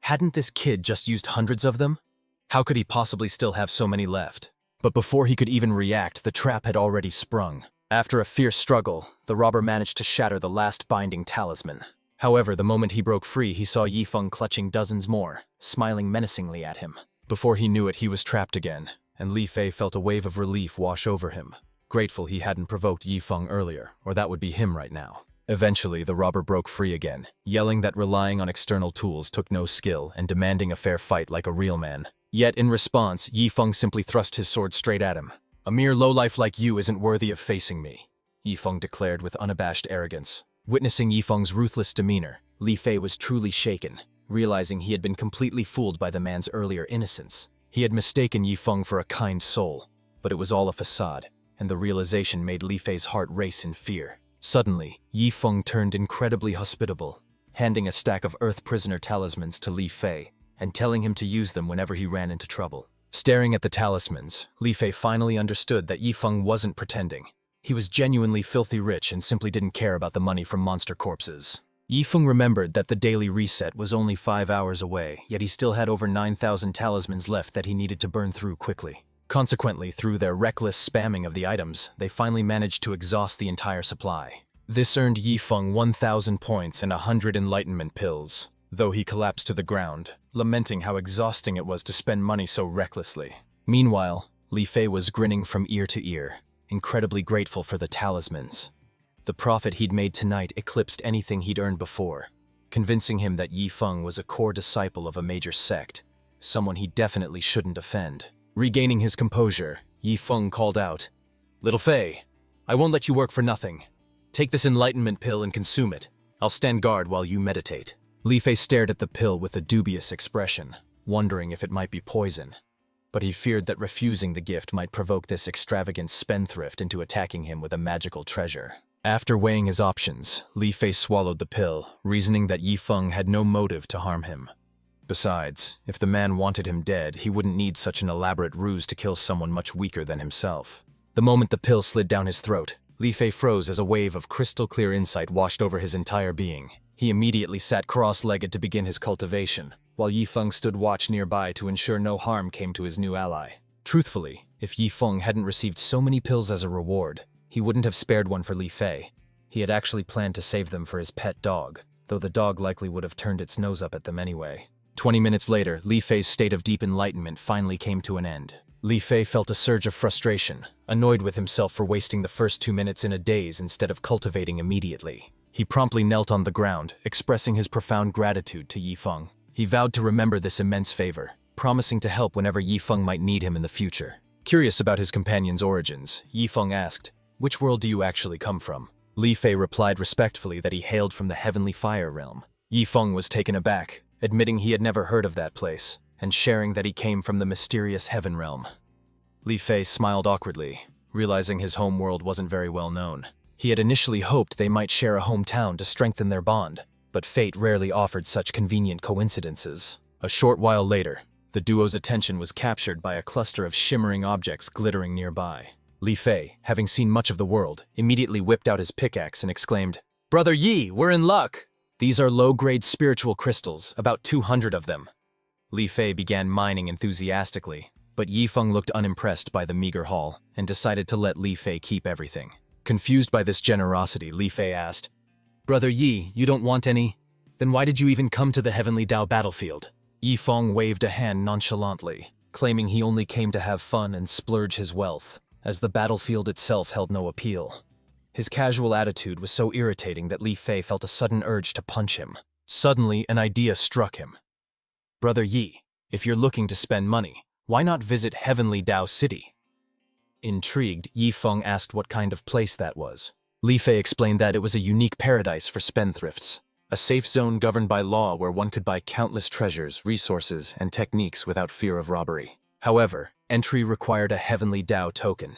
Hadn't this kid just used hundreds of them? How could he possibly still have so many left? But before he could even react, the trap had already sprung. After a fierce struggle, the robber managed to shatter the last binding talisman. However, the moment he broke free, he saw Yi Feng clutching dozens more, smiling menacingly at him. Before he knew it, he was trapped again, and Li Fei felt a wave of relief wash over him. Grateful he hadn't provoked Yi Feng earlier, or that would be him right now. Eventually, the robber broke free again, yelling that relying on external tools took no skill and demanding a fair fight like a real man. Yet, in response, Yi Feng simply thrust his sword straight at him. "A mere lowlife like you isn't worthy of facing me," Yi Feng declared with unabashed arrogance. Witnessing Yi Feng's ruthless demeanor, Li Fei was truly shaken, realizing he had been completely fooled by the man's earlier innocence. He had mistaken Yi Feng for a kind soul, but it was all a facade, and the realization made Li Fei's heart race in fear. Suddenly, Yi Feng turned incredibly hospitable, handing a stack of Earth Prisoner talismans to Li Fei and telling him to use them whenever he ran into trouble. Staring at the talismans, Li Fei finally understood that Yi Feng wasn't pretending. He was genuinely filthy rich and simply didn't care about the money from monster corpses. Yi Feng remembered that the daily reset was only 5 hours away, yet he still had over 9,000 talismans left that he needed to burn through quickly. Consequently, through their reckless spamming of the items, they finally managed to exhaust the entire supply. This earned Yi Feng 1,000 points and 100 enlightenment pills, though he collapsed to the ground, lamenting how exhausting it was to spend money so recklessly. Meanwhile, Li Fei was grinning from ear to ear, incredibly grateful for the talismans. The profit he'd made tonight eclipsed anything he'd earned before, convincing him that Yi Feng was a core disciple of a major sect, someone he definitely shouldn't offend. Regaining his composure, Yi Feng called out, "Little Fei, I won't let you work for nothing. Take this enlightenment pill and consume it. I'll stand guard while you meditate." Li Fei stared at the pill with a dubious expression, wondering if it might be poison. But he feared that refusing the gift might provoke this extravagant spendthrift into attacking him with a magical treasure. After weighing his options, Li Fei swallowed the pill, reasoning that Yi Feng had no motive to harm him. Besides, if the man wanted him dead, he wouldn't need such an elaborate ruse to kill someone much weaker than himself. The moment the pill slid down his throat, Li Fei froze as a wave of crystal-clear insight washed over his entire being. He immediately sat cross-legged to begin his cultivation, while Yi Feng stood watch nearby to ensure no harm came to his new ally. Truthfully, if Yi Feng hadn't received so many pills as a reward, he wouldn't have spared one for Li Fei. He had actually planned to save them for his pet dog, though the dog likely would have turned its nose up at them anyway. 20 minutes later, Li Fei's state of deep enlightenment finally came to an end. Li Fei felt a surge of frustration, annoyed with himself for wasting the first 2 minutes in a daze instead of cultivating immediately. He promptly knelt on the ground, expressing his profound gratitude to Yi Feng. He vowed to remember this immense favor, promising to help whenever Yi Feng might need him in the future. Curious about his companion's origins, Yifeng asked, "Which world do you actually come from?" Li Fei replied respectfully that he hailed from the heavenly fire realm. Yifeng was taken aback, admitting he had never heard of that place, and sharing that he came from the mysterious heaven realm. Li Fei smiled awkwardly, realizing his home world wasn't very well known. He had initially hoped they might share a hometown to strengthen their bond, but fate rarely offered such convenient coincidences. A short while later, the duo's attention was captured by a cluster of shimmering objects glittering nearby. Li Fei, having seen much of the world, immediately whipped out his pickaxe and exclaimed, "Brother Yi, we're in luck! These are low-grade spiritual crystals, about 200 of them." Li Fei began mining enthusiastically, but Yifeng looked unimpressed by the meager haul and decided to let Li Fei keep everything. Confused by this generosity, Li Fei asked, "Brother Yi, you don't want any? Then why did you even come to the Heavenly Dao battlefield?" Yifeng waved a hand nonchalantly, claiming he only came to have fun and splurge his wealth, as the battlefield itself held no appeal. His casual attitude was so irritating that Li Fei felt a sudden urge to punch him. Suddenly, an idea struck him. "Brother Yi, if you're looking to spend money, why not visit Heavenly Dao City?" Intrigued, Yifeng asked what kind of place that was. Li Fei explained that it was a unique paradise for spendthrifts, a safe zone governed by law where one could buy countless treasures, resources, and techniques without fear of robbery. However, entry required a Heavenly Dao token.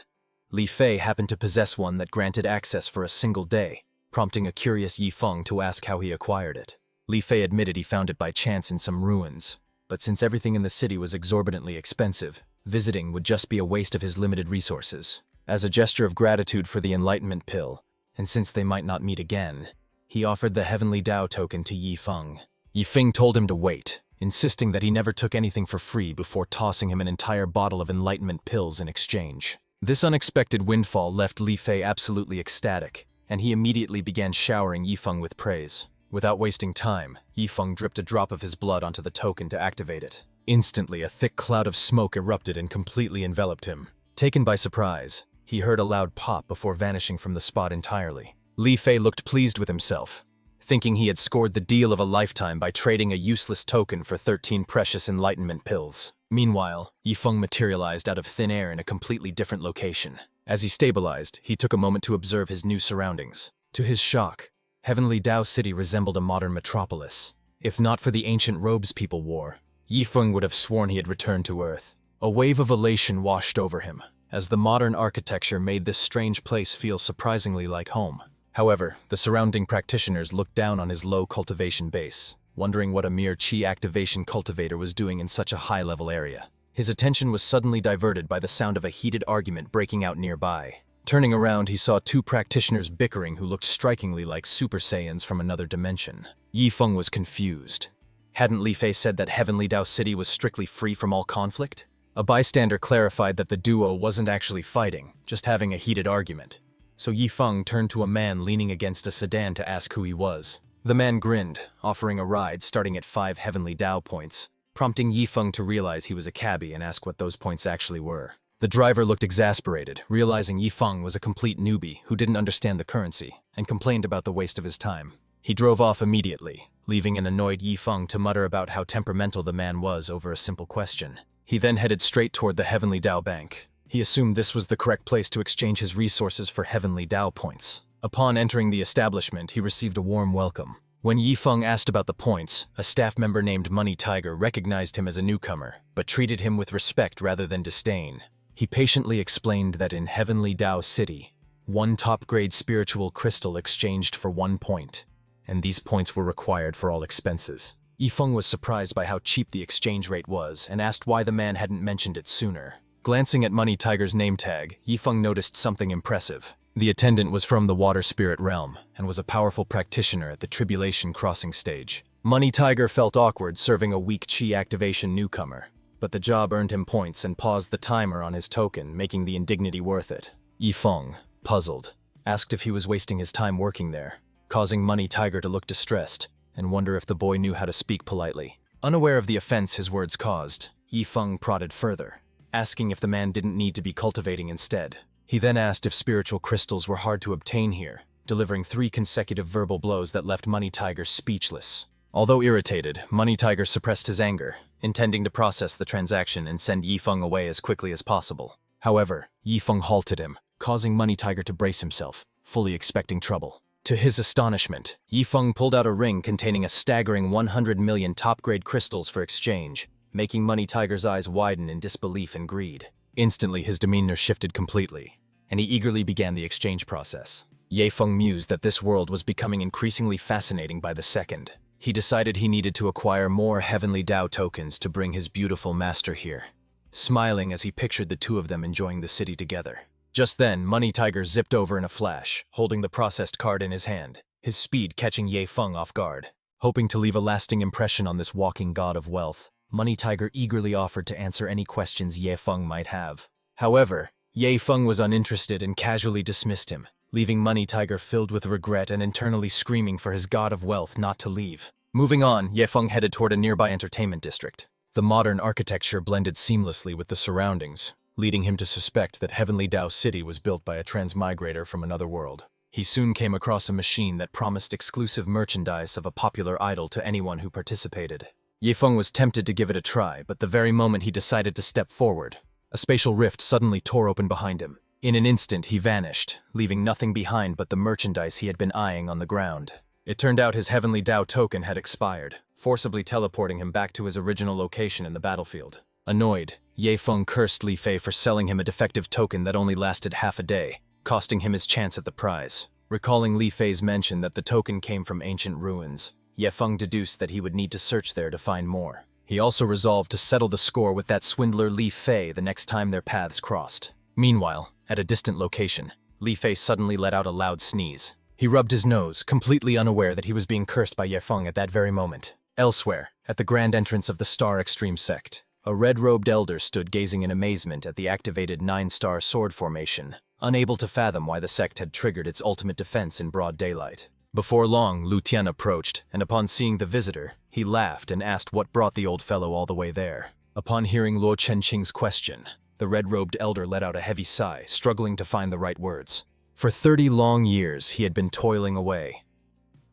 Li Fei happened to possess one that granted access for a single day, prompting a curious Yifeng to ask how he acquired it. Li Fei admitted he found it by chance in some ruins, but since everything in the city was exorbitantly expensive, visiting would just be a waste of his limited resources. As a gesture of gratitude for the enlightenment pill, and since they might not meet again, he offered the Heavenly Dao token to Yifeng. Yifeng told him to wait, insisting that he never took anything for free before tossing him an entire bottle of enlightenment pills in exchange. This unexpected windfall left Li Fei absolutely ecstatic, and he immediately began showering Yifeng with praise. Without wasting time, Yifeng dripped a drop of his blood onto the token to activate it. Instantly, a thick cloud of smoke erupted and completely enveloped him. Taken by surprise, he heard a loud pop before vanishing from the spot entirely. Li Fei looked pleased with himself, thinking he had scored the deal of a lifetime by trading a useless token for 13 precious enlightenment pills. Meanwhile, Yifeng materialized out of thin air in a completely different location. As he stabilized, he took a moment to observe his new surroundings. To his shock, Heavenly Dao City resembled a modern metropolis. If not for the ancient robes people wore, Yifeng would have sworn he had returned to Earth. A wave of elation washed over him, as the modern architecture made this strange place feel surprisingly like home. However, the surrounding practitioners looked down on his low cultivation base, wondering what a mere chi activation cultivator was doing in such a high-level area. His attention was suddenly diverted by the sound of a heated argument breaking out nearby. Turning around, he saw two practitioners bickering who looked strikingly like Super Saiyans from another dimension. Yifeng was confused. Hadn't Li Fei said that Heavenly Dao City was strictly free from all conflict? A bystander clarified that the duo wasn't actually fighting, just having a heated argument. So Yifeng turned to a man leaning against a sedan to ask who he was. The man grinned, offering a ride starting at 5 Heavenly Dao points, prompting Yifeng to realize he was a cabbie and ask what those points actually were. The driver looked exasperated, realizing Yifeng was a complete newbie who didn't understand the currency, and complained about the waste of his time. He drove off immediately, leaving an annoyed Yifeng to mutter about how temperamental the man was over a simple question. He then headed straight toward the Heavenly Dao Bank. He assumed this was the correct place to exchange his resources for Heavenly Dao points. Upon entering the establishment, he received a warm welcome. When Yifeng asked about the points, a staff member named Money Tiger recognized him as a newcomer, but treated him with respect rather than disdain. He patiently explained that in Heavenly Dao City, 1 top-grade spiritual crystal exchanged for 1 point, and these points were required for all expenses. Yifeng was surprised by how cheap the exchange rate was and asked why the man hadn't mentioned it sooner. Glancing at Money Tiger's name tag, Yifeng noticed something impressive. The attendant was from the Water Spirit realm and was a powerful practitioner at the Tribulation Crossing stage. Money Tiger felt awkward serving a weak chi activation newcomer, but the job earned him points and paused the timer on his token, making the indignity worth it. Yifeng, puzzled, asked if he was wasting his time working there, causing Money Tiger to look distressed and wonder if the boy knew how to speak politely. Unaware of the offense his words caused, Yifeng prodded further, asking if the man didn't need to be cultivating instead. He then asked if spiritual crystals were hard to obtain here, delivering 3 consecutive verbal blows that left Money Tiger speechless. Although irritated, Money Tiger suppressed his anger, intending to process the transaction and send Yifeng away as quickly as possible. However, Yifeng halted him, causing Money Tiger to brace himself, fully expecting trouble. To his astonishment, Yifeng pulled out a ring containing a staggering 100 million top-grade crystals for exchange, making Money Tiger's eyes widen in disbelief and greed. Instantly, his demeanor shifted completely, and he eagerly began the exchange process. Yifeng mused that this world was becoming increasingly fascinating by the second. He decided he needed to acquire more Heavenly Dao tokens to bring his beautiful master here, smiling as he pictured the two of them enjoying the city together. Just then, Money Tiger zipped over in a flash, holding the processed card in his hand, his speed catching Yifeng off guard. Hoping to leave a lasting impression on this walking god of wealth, Money Tiger eagerly offered to answer any questions Yifeng might have. However, Yifeng was uninterested and casually dismissed him, leaving Money Tiger filled with regret and internally screaming for his god of wealth not to leave. Moving on, Yifeng headed toward a nearby entertainment district. The modern architecture blended seamlessly with the surroundings, leading him to suspect that Heavenly Dao City was built by a transmigrator from another world. He soon came across a machine that promised exclusive merchandise of a popular idol to anyone who participated. Yifeng was tempted to give it a try, but the very moment he decided to step forward, a spatial rift suddenly tore open behind him. In an instant, he vanished, leaving nothing behind but the merchandise he had been eyeing on the ground. It turned out his Heavenly Dao token had expired, forcibly teleporting him back to his original location in the battlefield. Annoyed, Yifeng cursed Li Fei for selling him a defective token that only lasted half a day, costing him his chance at the prize. Recalling Li Fei's mention that the token came from ancient ruins, Yifeng deduced that he would need to search there to find more. He also resolved to settle the score with that swindler Li Fei the next time their paths crossed. Meanwhile, at a distant location, Li Fei suddenly let out a loud sneeze. He rubbed his nose, completely unaware that he was being cursed by Yifeng at that very moment. Elsewhere, at the grand entrance of the Star Extreme sect, a red-robed elder stood gazing in amazement at the activated 9-star sword formation, unable to fathom why the sect had triggered its ultimate defense in broad daylight. Before long, Lu Tian approached, and upon seeing the visitor, he laughed and asked what brought the old fellow all the way there. Upon hearing Luo Chenqing's question, the red-robed elder let out a heavy sigh, struggling to find the right words. For 30 long years, he had been toiling away.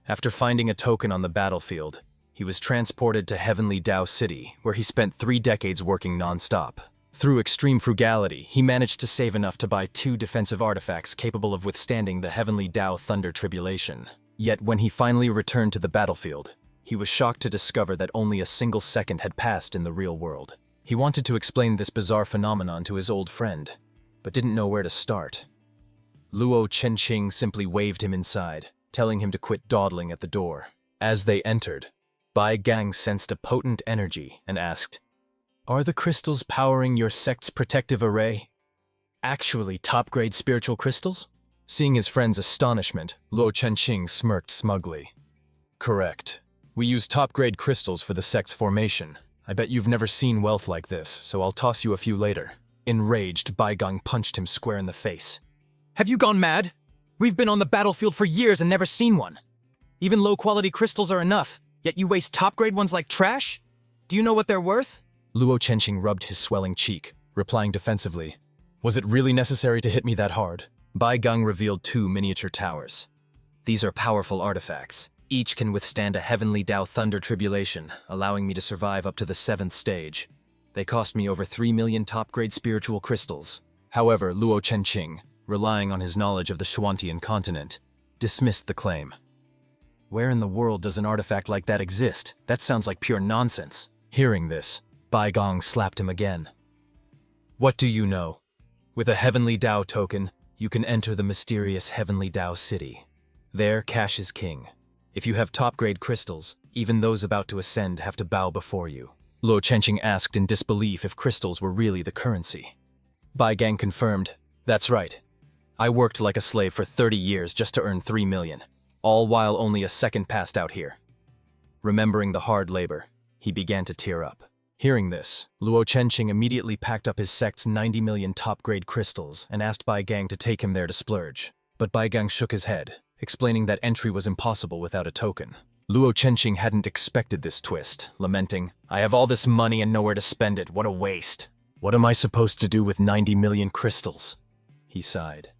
After finding a token on the battlefield, he was transported to Heavenly Dao City, where he spent 3 decades working non-stop. Through extreme frugality, he managed to save enough to buy 2 defensive artifacts capable of withstanding the Heavenly Dao Thunder Tribulation. Yet when he finally returned to the battlefield, he was shocked to discover that only a single second had passed in the real world. He wanted to explain this bizarre phenomenon to his old friend, but didn't know where to start. Luo Chenqing simply waved him inside, telling him to quit dawdling at the door. As they entered, Bai Gang sensed a potent energy and asked, "Are the crystals powering your sect's protective array actually top-grade spiritual crystals?" Seeing his friend's astonishment, Luo Chenqing smirked smugly. "Correct. We use top-grade crystals for the sect's formation. I bet you've never seen wealth like this, so I'll toss you a few later." Enraged, Bai Gang punched him square in the face. "Have you gone mad? We've been on the battlefield for years and never seen one. Even low-quality crystals are enough, yet you waste top-grade ones like trash? Do you know what they're worth?" Luo Chenqing rubbed his swelling cheek, replying defensively, "Was it really necessary to hit me that hard?" Bai Gang revealed 2 miniature towers. "These are powerful artifacts. Each can withstand a Heavenly Dao Thunder Tribulation, allowing me to survive up to the 7th stage. They cost me over 3 million top-grade spiritual crystals." However, Luo Chenqing, relying on his knowledge of the Xuantian continent, dismissed the claim. "Where in the world does an artifact like that exist? That sounds like pure nonsense." Hearing this, Bai Gang slapped him again. "What do you know? With a Heavenly Dao token, you can enter the mysterious Heavenly Dao City. There, cash is king. If you have top-grade crystals, even those about to ascend have to bow before you." Luo Chenqing asked in disbelief if crystals were really the currency. Bai Gang confirmed, "That's right. I worked like a slave for 30 years just to earn 3 million, all while only a second passed out here." Remembering the hard labor, he began to tear up. Hearing this, Luo Chenqing immediately packed up his sect's 90 million top-grade crystals and asked Bai Gang to take him there to splurge. But Bai Gang shook his head, explaining that entry was impossible without a token. Luo Chenqing hadn't expected this twist, lamenting, "I have all this money and nowhere to spend it, what a waste. What am I supposed to do with 90 million crystals?" He sighed.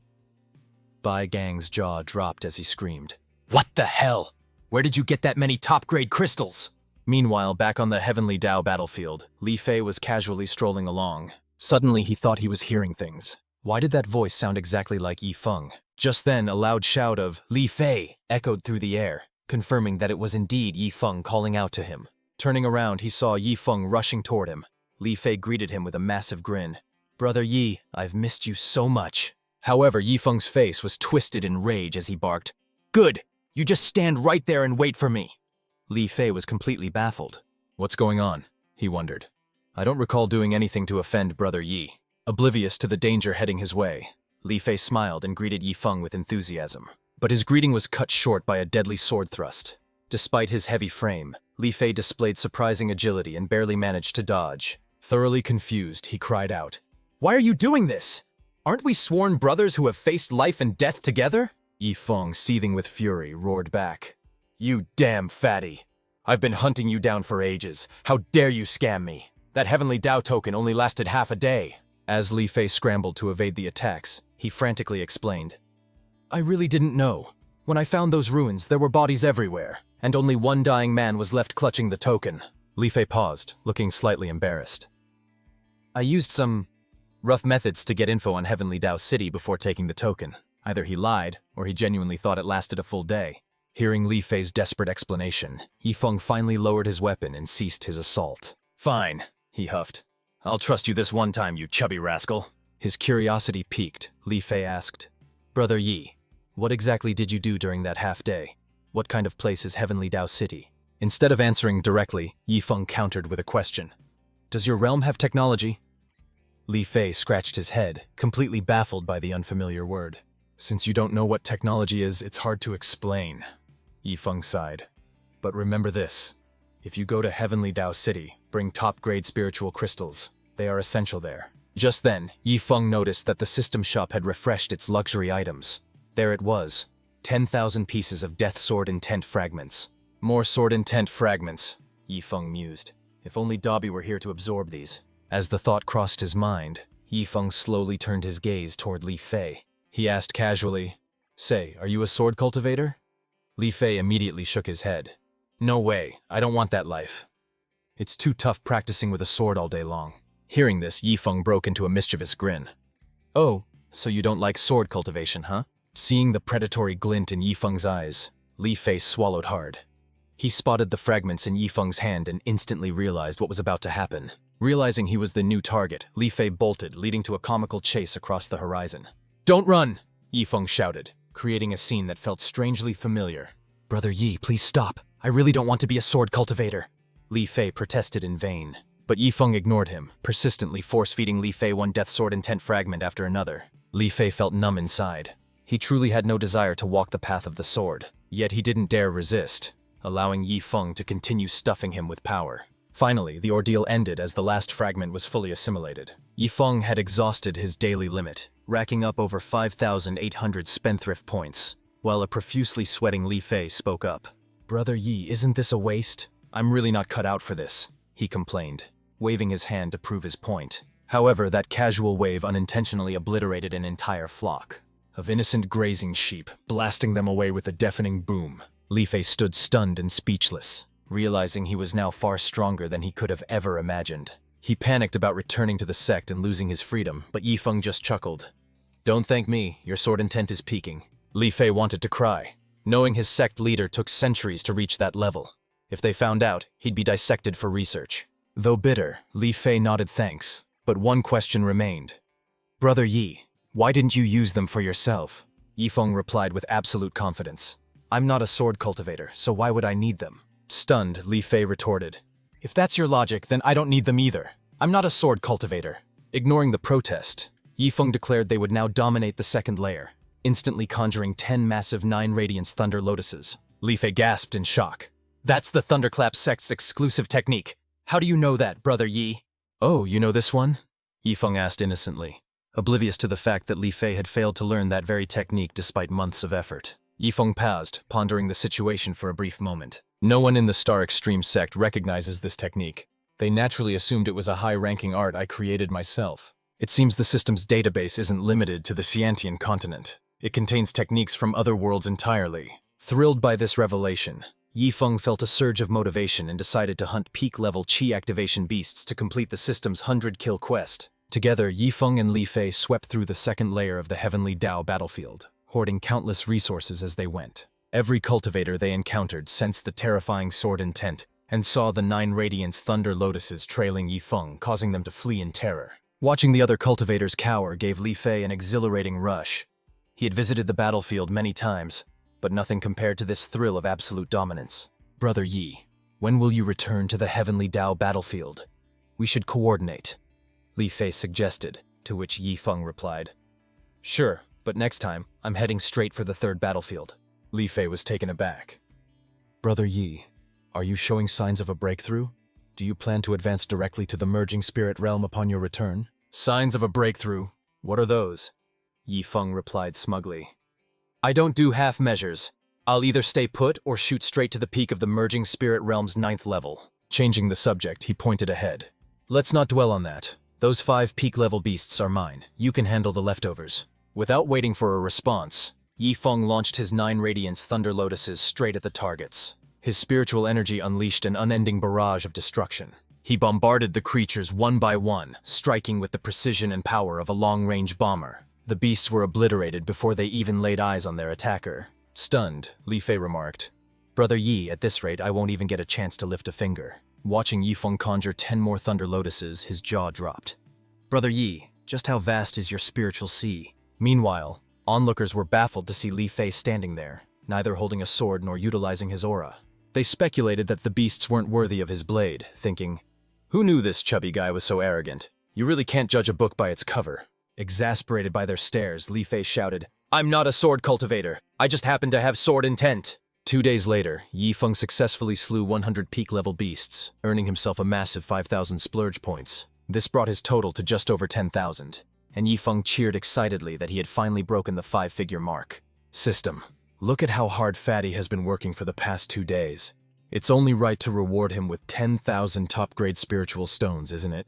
Bai Gang's jaw dropped as he screamed, "What the hell? Where did you get that many top-grade crystals?" Meanwhile, back on the Heavenly Dao battlefield, Li Fei was casually strolling along, Suddenly, he thought he was hearing things. Why did that voice sound exactly like Yi Feng? Just then, a loud shout of "Li Fei" echoed through the air, confirming that it was indeed Yi Feng calling out to him. Turning around, he saw Yi Feng rushing toward him. Li Fei greeted him with a massive grin. "Brother Yi, I've missed you so much." However, Yi Feng's face was twisted in rage as he barked, "Good! You just stand right there and wait for me." Li Fei was completely baffled. What's going on? He wondered. I don't recall doing anything to offend Brother Yi. Oblivious to the danger heading his way, Li Fei smiled and greeted Yi Feng with enthusiasm. But his greeting was cut short by a deadly sword thrust. Despite his heavy frame, Li Fei displayed surprising agility and barely managed to dodge. Thoroughly confused, he cried out, "Why are you doing this? Aren't we sworn brothers who have faced life and death together?" Yi Feng, seething with fury, roared back, "You damn fatty! I've been hunting you down for ages. How dare you scam me? That Heavenly Dao token only lasted half a day." As Li Fei scrambled to evade the attacks, he frantically explained, "I really didn't know. When I found those ruins, there were bodies everywhere, and only one dying man was left clutching the token." Li Fei paused, looking slightly embarrassed. "I used some rough methods to get info on Heavenly Dao City before taking the token. Either he lied, or he genuinely thought it lasted a full day." Hearing Li Fei's desperate explanation, Yi Feng finally lowered his weapon and ceased his assault. "Fine," he huffed. "I'll trust you this one time, you chubby rascal." His curiosity piqued, Li Fei asked, "Brother Yi, what exactly did you do during that half day? What kind of place is Heavenly Dao City?" Instead of answering directly, Yi Feng countered with a question. "Does your realm have technology?" Li Fei scratched his head, completely baffled by the unfamiliar word. "Since you don't know what technology is, it's hard to explain," Yi Feng sighed. "But remember this. If you go to Heavenly Dao City, bring top-grade spiritual crystals. They are essential there." Just then, Yi Feng noticed that the system shop had refreshed its luxury items. There it was, 10,000 pieces of Death Sword Intent fragments. "More Sword Intent fragments," Yi Feng mused. "If only Dobby were here to absorb these." As the thought crossed his mind, Yi Feng slowly turned his gaze toward Li Fei. He asked casually, "Say, are you a sword cultivator?" Li Fei immediately shook his head. "No way, I don't want that life. It's too tough practicing with a sword all day long." Hearing this, Yi Feng broke into a mischievous grin. "Oh, so you don't like sword cultivation, huh?" Seeing the predatory glint in Yi Feng's eyes, Li Fei swallowed hard. He spotted the fragments in Yi Feng's hand and instantly realized what was about to happen. Realizing he was the new target, Li Fei bolted, leading to a comical chase across the horizon. "Don't run!" Yi Feng shouted, creating a scene that felt strangely familiar. "Brother Yi, please stop. I really don't want to be a sword cultivator." Li Fei protested in vain. But Yi Feng ignored him, persistently force-feeding Li Fei one Death Sword Intent fragment after another. Li Fei felt numb inside. He truly had no desire to walk the path of the sword, yet he didn't dare resist, allowing Yi Feng to continue stuffing him with power. Finally, the ordeal ended as the last fragment was fully assimilated. Yi Feng had exhausted his daily limit, racking up over 5,800 spendthrift points, while a profusely sweating Li Fei spoke up. "Brother Yi, isn't this a waste? I'm really not cut out for this," he complained, waving his hand to prove his point. However, that casual wave unintentionally obliterated an entire flock of innocent grazing sheep, blasting them away with a deafening boom. Li Fei stood stunned and speechless, realizing he was now far stronger than he could have ever imagined. He panicked about returning to the sect and losing his freedom, but Yi Feng just chuckled. "Don't thank me, your sword intent is peaking." Li Fei wanted to cry, knowing his sect leader took centuries to reach that level. If they found out, he'd be dissected for research. Though bitter, Li Fei nodded thanks, but one question remained. "Brother Yi, why didn't you use them for yourself?" Yi Feng replied with absolute confidence. "I'm not a sword cultivator, so why would I need them?" Stunned, Li Fei retorted, "If that's your logic, then I don't need them either. I'm not a sword cultivator." Ignoring the protest, Yi Feng declared they would now dominate the second layer, instantly conjuring 10 massive 9 Radiance Thunder Lotuses. Li Fei gasped in shock. "That's the Thunderclap sect's exclusive technique. How do you know that, Brother Yi?" "Oh, you know this one?" Yi Feng asked innocently, oblivious to the fact that Li Fei had failed to learn that very technique despite months of effort. Yi Feng paused, pondering the situation for a brief moment. No one in the Star Extreme sect recognizes this technique. They naturally assumed it was a high-ranking art I created myself. It seems the system's database isn't limited to the Xiantian continent. It contains techniques from other worlds entirely. Thrilled by this revelation, Yi Feng felt a surge of motivation and decided to hunt peak-level Qi activation beasts to complete the system's 100-kill quest. Together, Yifeng and Li Fei swept through the second layer of the Heavenly Dao battlefield, hoarding countless resources as they went. Every cultivator they encountered sensed the terrifying sword intent and saw the 9 Radiance Thunder Lotuses trailing Yifeng, causing them to flee in terror. Watching the other cultivators cower gave Li Fei an exhilarating rush. He had visited the battlefield many times, but nothing compared to this thrill of absolute dominance. Brother Yi, when will you return to the Heavenly Dao battlefield? We should coordinate, Li Fei suggested, to which Yifeng replied. Sure, but next time, I'm heading straight for the 3rd battlefield. Li Fei was taken aback. Brother Yi, are you showing signs of a breakthrough? Do you plan to advance directly to the merging spirit realm upon your return? Signs of a breakthrough? What are those? Yifeng replied smugly. I don't do half measures. I'll either stay put or shoot straight to the peak of the merging spirit realm's 9th level. Changing the subject, he pointed ahead. Let's not dwell on that. Those 5 peak-level beasts are mine. You can handle the leftovers. Without waiting for a response, Yifeng launched his 9 Radiance Thunder Lotuses straight at the targets. His spiritual energy unleashed an unending barrage of destruction. He bombarded the creatures one by one, striking with the precision and power of a long-range bomber. The beasts were obliterated before they even laid eyes on their attacker. Stunned, Li Fei remarked, Brother Yi, at this rate I won't even get a chance to lift a finger. Watching Yifeng conjure 10 more Thunder Lotuses, his jaw dropped. Brother Yi, just how vast is your spiritual sea? Meanwhile, onlookers were baffled to see Li Fei standing there, neither holding a sword nor utilizing his aura. They speculated that the beasts weren't worthy of his blade, thinking, who knew this chubby guy was so arrogant? You really can't judge a book by its cover. Exasperated by their stares, Li Fei shouted, I'm not a sword cultivator. I just happen to have sword intent. 2 days later, Yifeng successfully slew 100 peak-level beasts, earning himself a massive 5,000 splurge points. This brought his total to just over 10,000, and Yifeng cheered excitedly that he had finally broken the 5-figure mark. System. Look at how hard Fatty has been working for the past 2 days. It's only right to reward him with 10,000 top-grade spiritual stones, isn't it?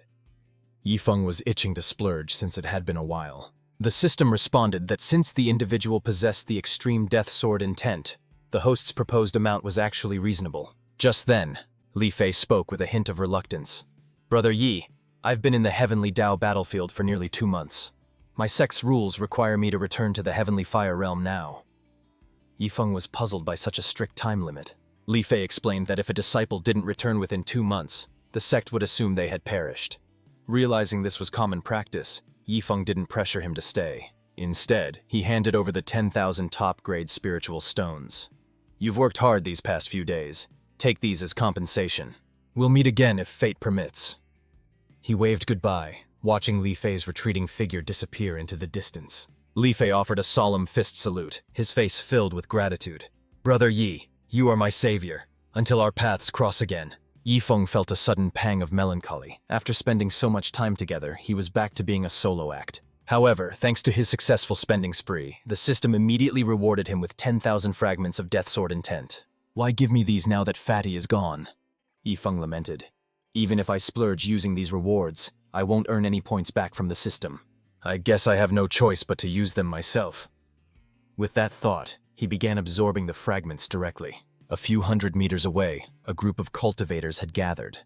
Yifeng was itching to splurge since it had been a while. The system responded that since the individual possessed the extreme death sword intent, the host's proposed amount was actually reasonable. Just then, Li Fei spoke with a hint of reluctance. Brother Yi, I've been in the Heavenly Dao battlefield for nearly 2 months. My sect's rules require me to return to the Heavenly Fire Realm now. Yifeng was puzzled by such a strict time limit. Li Fei explained that if a disciple didn't return within 2 months, the sect would assume they had perished. Realizing this was common practice, Yifeng didn't pressure him to stay. Instead, he handed over the 10,000 top-grade spiritual stones. You've worked hard these past few days. Take these as compensation. We'll meet again if fate permits. He waved goodbye, watching Li Fei's retreating figure disappear into the distance. Li Fei offered a solemn fist salute, his face filled with gratitude. Brother Yi, you are my savior. Until our paths cross again. Yifeng felt a sudden pang of melancholy. After spending so much time together, he was back to being a solo act. However, thanks to his successful spending spree, the system immediately rewarded him with 10,000 fragments of Death Sword intent. Why give me these now that Fatty is gone? Yifeng lamented. Even if I splurge using these rewards, I won't earn any points back from the system. I guess I have no choice but to use them myself. With that thought, he began absorbing the fragments directly. A few 100 meters away, a group of cultivators had gathered.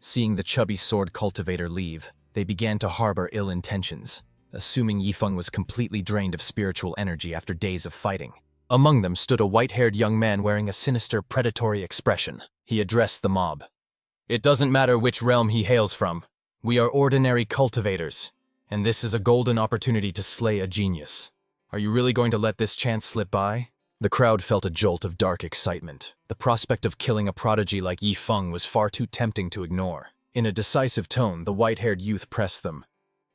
Seeing the chubby sword cultivator leave, they began to harbor ill intentions, assuming Yifeng was completely drained of spiritual energy after days of fighting. Among them stood a white-haired young man wearing a sinister, predatory expression. He addressed the mob. It doesn't matter which realm he hails from. We are ordinary cultivators, and this is a golden opportunity to slay a genius. Are you really going to let this chance slip by? The crowd felt a jolt of dark excitement. The prospect of killing a prodigy like Yifeng was far too tempting to ignore. In a decisive tone, the white-haired youth pressed them.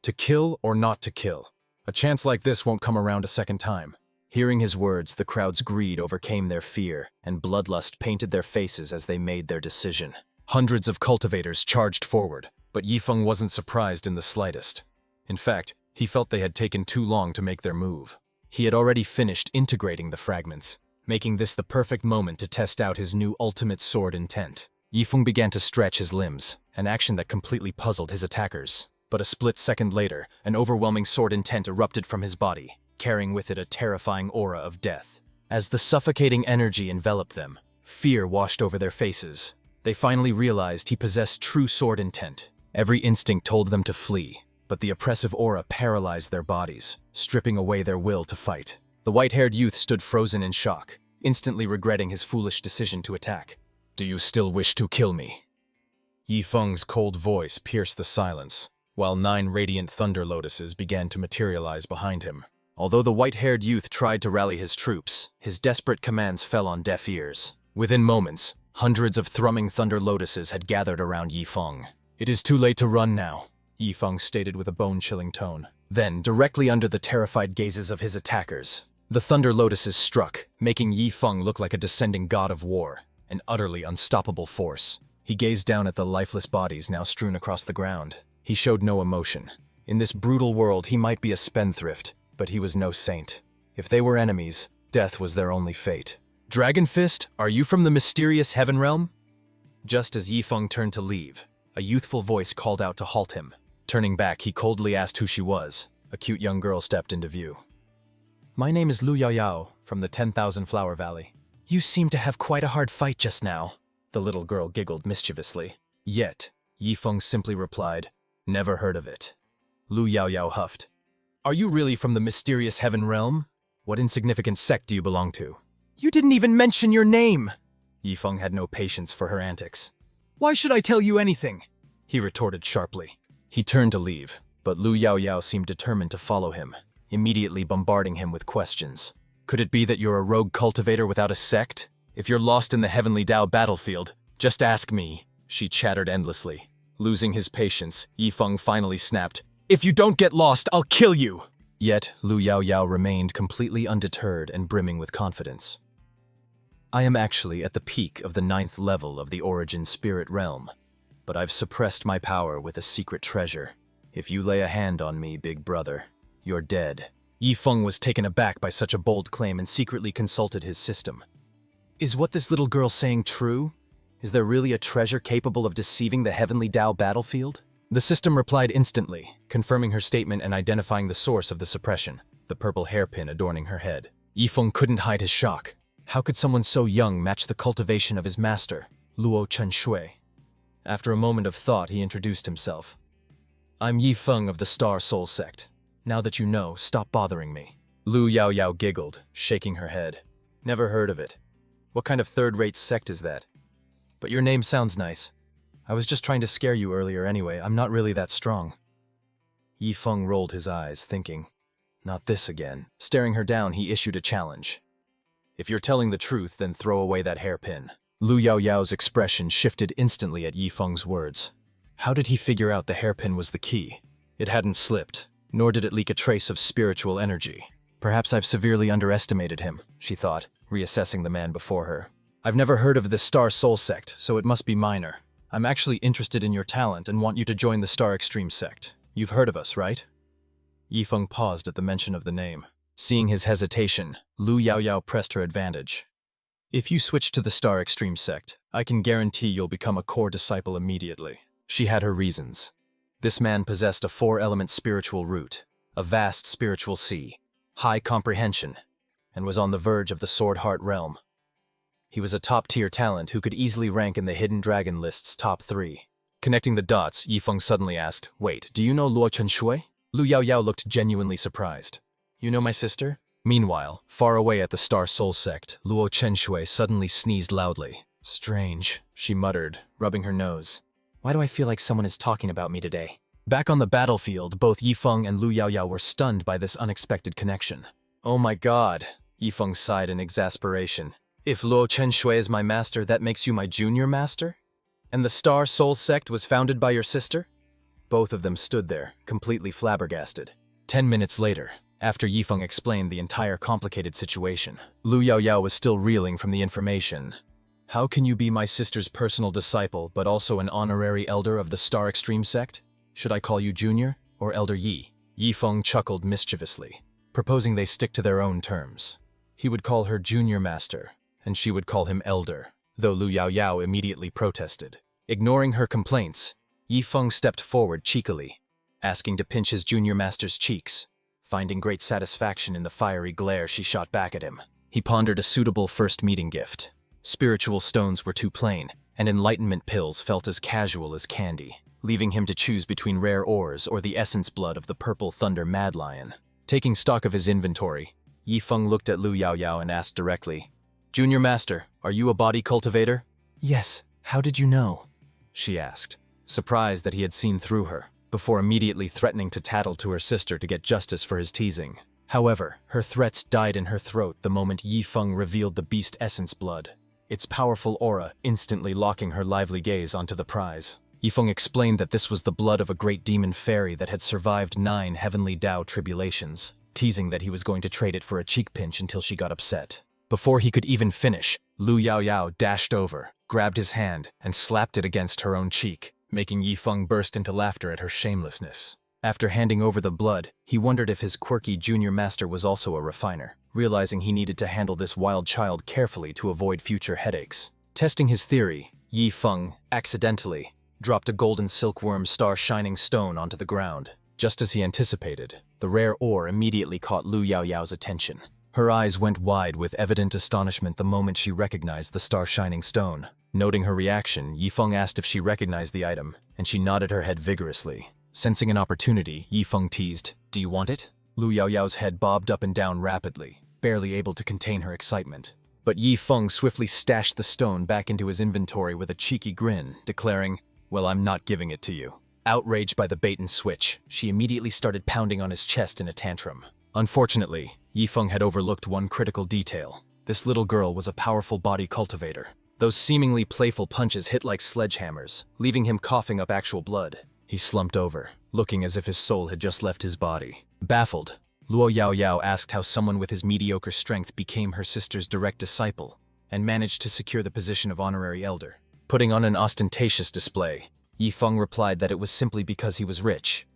To kill or not to kill? A chance like this won't come around a second time. Hearing his words, the crowd's greed overcame their fear, and bloodlust painted their faces as they made their decision. Hundreds of cultivators charged forward, but Yifeng wasn't surprised in the slightest. In fact, he felt they had taken too long to make their move. He had already finished integrating the fragments, making this the perfect moment to test out his new ultimate sword intent. Yifeng began to stretch his limbs, an action that completely puzzled his attackers. But a split second later, an overwhelming sword intent erupted from his body, carrying with it a terrifying aura of death. As the suffocating energy enveloped them, fear washed over their faces. They finally realized he possessed true sword intent. Every instinct told them to flee. but the oppressive aura paralyzed their bodies, stripping away their will to fight. The white-haired youth stood frozen in shock, instantly regretting his foolish decision to attack. "Do you still wish to kill me?" Yifeng's cold voice pierced the silence, while 9 radiant thunder lotuses began to materialize behind him. Although the white-haired youth tried to rally his troops, his desperate commands fell on deaf ears. Within moments, hundreds of thrumming thunder lotuses had gathered around Yifeng. "It is too late to run now," Yifeng stated with a bone-chilling tone. Then, directly under the terrified gazes of his attackers, the thunder lotuses struck, making Yifeng look like a descending god of war, an utterly unstoppable force. He gazed down at the lifeless bodies now strewn across the ground. He showed no emotion. In this brutal world, he might be a spendthrift, but he was no saint. If they were enemies, death was their only fate. "Dragon Fist, are you from the mysterious Heaven Realm?" Just as Yifeng turned to leave, a youthful voice called out to halt him. Turning back, he coldly asked who she was. A cute young girl stepped into view. "My name is Lu Yaoyao, from the 10,000 Flower Valley. You seem to have quite a hard fight just now." The little girl giggled mischievously. Yet, Yifeng simply replied, "Never heard of it." Lu Yaoyao huffed. "Are you really from the mysterious Heaven Realm? What insignificant sect do you belong to?" "You didn't even mention your name!" Yifeng had no patience for her antics. "Why should I tell you anything?" he retorted sharply. He turned to leave, but Lu Yaoyao seemed determined to follow him, immediately bombarding him with questions. "Could it be that you're a rogue cultivator without a sect? If you're lost in the Heavenly Tao battlefield, just ask me," she chattered endlessly. Losing his patience, Yifeng finally snapped, "If you don't get lost, I'll kill you!" Yet, Lu Yaoyao remained completely undeterred and brimming with confidence. "I am actually at the peak of the 9th level of the Origin Spirit Realm, but I've suppressed my power with a secret treasure. If you lay a hand on me, big brother, you're dead." Yifeng was taken aback by such a bold claim and secretly consulted his system. Is what this little girl saying true? Is there really a treasure capable of deceiving the Heavenly Tao battlefield? The system replied instantly, confirming her statement and identifying the source of the suppression, the purple hairpin adorning her head. Yifeng couldn't hide his shock. How could someone so young match the cultivation of his master, Luo Chenshui? After a moment of thought, he introduced himself. "I'm Yifeng of the Star Soul Sect. Now that you know, stop bothering me." Lu Yaoyao giggled, shaking her head. "Never heard of it. What kind of third-rate sect is that? But your name sounds nice. I was just trying to scare you earlier anyway. I'm not really that strong." Yifeng rolled his eyes, thinking, "Not this again." Staring her down, he issued a challenge. "If you're telling the truth, then throw away that hairpin." Lu Yaoyao's expression shifted instantly at Yifeng's words. How did he figure out the hairpin was the key? It hadn't slipped, nor did it leak a trace of spiritual energy. Perhaps I've severely underestimated him, she thought, reassessing the man before her. "I've never heard of the Star Soul Sect, so it must be minor. I'm actually interested in your talent and want you to join the Star Extreme Sect. You've heard of us, right?" Yifeng paused at the mention of the name. Seeing his hesitation, Lu Yaoyao pressed her advantage. "If you switch to the Star Extreme Sect, I can guarantee you'll become a core disciple immediately." She had her reasons. This man possessed a 4-element spiritual root, a vast spiritual sea, high comprehension, and was on the verge of the Sword Heart realm. He was a top-tier talent who could easily rank in the Hidden Dragon list's top 3. Connecting the dots, Yifeng suddenly asked, "Wait, do you know Luo Chenshui?" Lu Yaoyao looked genuinely surprised. "You know my sister?" Meanwhile, far away at the Star Soul Sect, Luo Chenshui suddenly sneezed loudly. "Strange," she muttered, rubbing her nose. "Why do I feel like someone is talking about me today?" Back on the battlefield, both Yifeng and Lu Yaoyao were stunned by this unexpected connection. "Oh my god," Yifeng sighed in exasperation. "If Luo Chenshui is my master, that makes you my junior master? And the Star Soul Sect was founded by your sister?" Both of them stood there, completely flabbergasted. 10 minutes later, after Yifeng explained the entire complicated situation, Lu Yaoyao was still reeling from the information. "How can you be my sister's personal disciple, but also an honorary elder of the Star Extreme Sect? Should I call you Junior or Elder Yi?" Yifeng chuckled mischievously, proposing they stick to their own terms. He would call her Junior Master, and she would call him Elder, though Lu Yaoyao immediately protested. Ignoring her complaints, Yifeng stepped forward cheekily, asking to pinch his Junior Master's cheeks, finding great satisfaction in the fiery glare she shot back at him. He pondered a suitable first meeting gift. Spiritual stones were too plain, and enlightenment pills felt as casual as candy. leaving him to choose between rare ores or the essence blood of the purple thunder mad lion. Taking stock of his inventory, Yifeng looked at Lu Yaoyao and asked directly, "Junior Master, are you a body cultivator?" "Yes, how did you know?" she asked, surprised that he had seen through her, before immediately threatening to tattle to her sister to get justice for his teasing. However, her threats died in her throat the moment Yifeng revealed the beast essence blood, its powerful aura instantly locking her lively gaze onto the prize. Yifeng explained that this was the blood of a great demon fairy that had survived 9 heavenly Tao tribulations, teasing that he was going to trade it for a cheek pinch until she got upset. Before he could even finish, Lu Yaoyao dashed over, grabbed his hand, and slapped it against her own cheek, making Yifeng burst into laughter at her shamelessness. After handing over the blood, he wondered if his quirky junior master was also a refiner, realizing he needed to handle this wild child carefully to avoid future headaches. Testing his theory, Yifeng, accidentally, dropped a golden silkworm star-shining stone onto the ground. Just as he anticipated, the rare ore immediately caught Lu Yaoyao's attention. Her eyes went wide with evident astonishment the moment she recognized the star-shining stone. Noting her reaction, Yifeng asked if she recognized the item, and she nodded her head vigorously. Sensing an opportunity, Yifeng teased, "Do you want it?" Lu Yaoyao's head bobbed up and down rapidly, barely able to contain her excitement. But Yifeng swiftly stashed the stone back into his inventory with a cheeky grin, declaring, "Well, I'm not giving it to you." Outraged by the bait and switch, she immediately started pounding on his chest in a tantrum. Unfortunately, Yifeng had overlooked one critical detail. This little girl was a powerful body cultivator. Those seemingly playful punches hit like sledgehammers, leaving him coughing up actual blood. He slumped over, looking as if his soul had just left his body. Baffled, Luo Yaoyao asked how someone with his mediocre strength became her sister's direct disciple and managed to secure the position of honorary elder. Putting on an ostentatious display, Yifeng replied that it was simply because he was rich.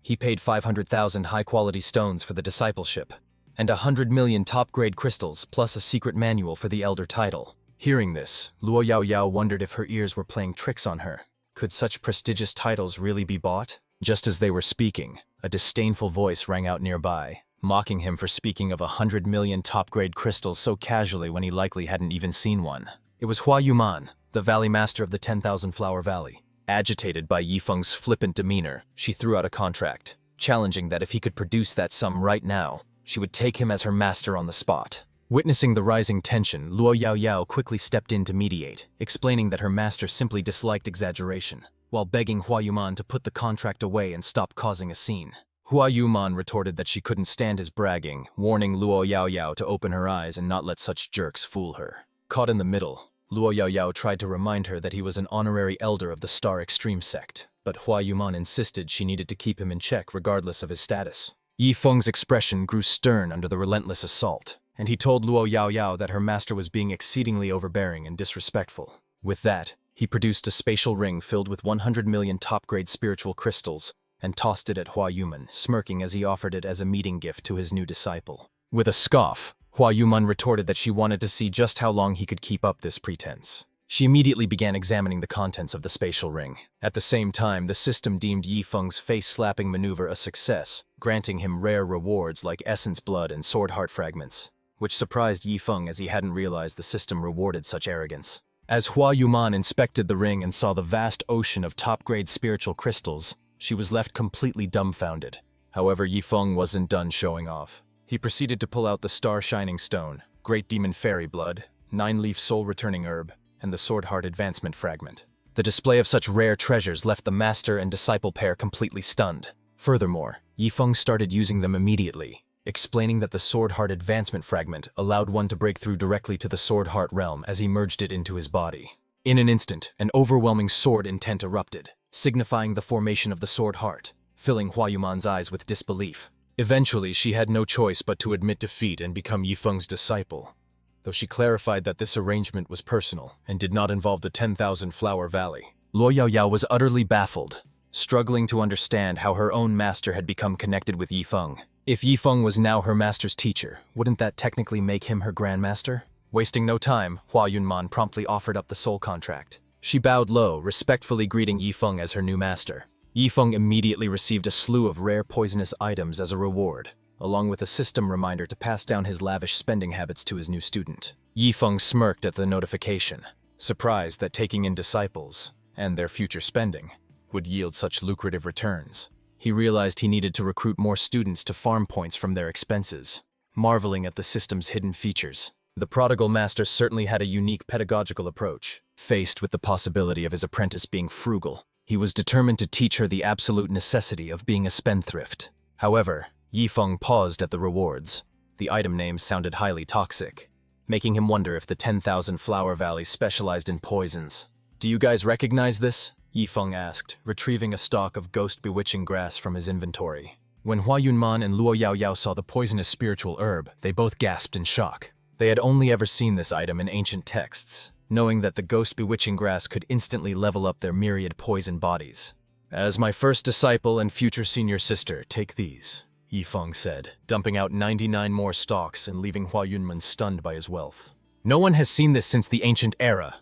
He paid 500,000 high-quality stones for the discipleship, and 100 million top-grade crystals plus a secret manual for the elder title. Hearing this, Luo Yaoyao wondered if her ears were playing tricks on her. Could such prestigious titles really be bought? Just as they were speaking, a disdainful voice rang out nearby, mocking him for speaking of 100 million top-grade crystals so casually when he likely hadn't even seen one. It was Hua Yuman, the Valley Master of the 10,000 Flower Valley. Agitated by Yifeng's flippant demeanor, she threw out a contract, challenging that if he could produce that sum right now, she would take him as her master on the spot. Witnessing the rising tension, Luo Yaoyao quickly stepped in to mediate, explaining that her master simply disliked exaggeration, while begging Hua Yuman to put the contract away and stop causing a scene. Hua Yuman retorted that she couldn't stand his bragging, warning Luo Yaoyao to open her eyes and not let such jerks fool her. Caught in the middle, Luo Yaoyao tried to remind her that he was an honorary elder of the Star Extreme sect, but Hua Yuman insisted she needed to keep him in check regardless of his status. Yifeng's expression grew stern under the relentless assault, and he told Luo Yaoyao that her master was being exceedingly overbearing and disrespectful. With that, he produced a spatial ring filled with 100 million top-grade spiritual crystals and tossed it at Hua Yuman, smirking as he offered it as a meeting gift to his new disciple. With a scoff, Hua Yuman retorted that she wanted to see just how long he could keep up this pretense. She immediately began examining the contents of the spatial ring. At the same time, the system deemed Yifeng's face-slapping maneuver a success, granting him rare rewards like essence blood and sword heart fragments, which surprised Yifeng as he hadn't realized the system rewarded such arrogance. As Hua Yuman inspected the ring and saw the vast ocean of top-grade spiritual crystals, she was left completely dumbfounded. However, Yifeng wasn't done showing off. He proceeded to pull out the star-shining stone, great demon fairy blood, 9-leaf soul-returning herb, and the sword heart advancement fragment. The display of such rare treasures left the master and disciple pair completely stunned. Furthermore, Yifeng started using them immediately, explaining that the sword heart advancement fragment allowed one to break through directly to the sword heart realm as he merged it into his body. In an instant, an overwhelming sword intent erupted, signifying the formation of the sword heart, filling Hua Yuman's eyes with disbelief. Eventually, she had no choice but to admit defeat and become Yifeng's disciple, though she clarified that this arrangement was personal and did not involve the 10,000 Flower Valley. Luo Yaoyao was utterly baffled, struggling to understand how her own master had become connected with Yifeng. If Yifeng was now her master's teacher, wouldn't that technically make him her grandmaster? Wasting no time, Hua Yunman promptly offered up the soul contract. She bowed low, respectfully greeting Yifeng as her new master. Yifeng immediately received a slew of rare poisonous items as a reward, along with a system reminder to pass down his lavish spending habits to his new student. Yifeng smirked at the notification, surprised that taking in disciples, and their future spending, would yield such lucrative returns. He realized he needed to recruit more students to farm points from their expenses, marveling at the system's hidden features. The prodigal master certainly had a unique pedagogical approach. Faced with the possibility of his apprentice being frugal, he was determined to teach her the absolute necessity of being a spendthrift. However, Yifeng paused at the rewards. The item names sounded highly toxic, making him wonder if the 10,000 Flower Valley specialized in poisons. "Do you guys recognize this?" Yifeng asked, retrieving a stalk of ghost-bewitching grass from his inventory. When Hua Yunman and Luo Yaoyao saw the poisonous spiritual herb, they both gasped in shock. They had only ever seen this item in ancient texts, knowing that the ghost-bewitching grass could instantly level up their myriad poison bodies. "As my first disciple and future senior sister, take these," Yifeng said, dumping out 99 more stalks and leaving Hua Yunman stunned by his wealth. "No one has seen this since the ancient era.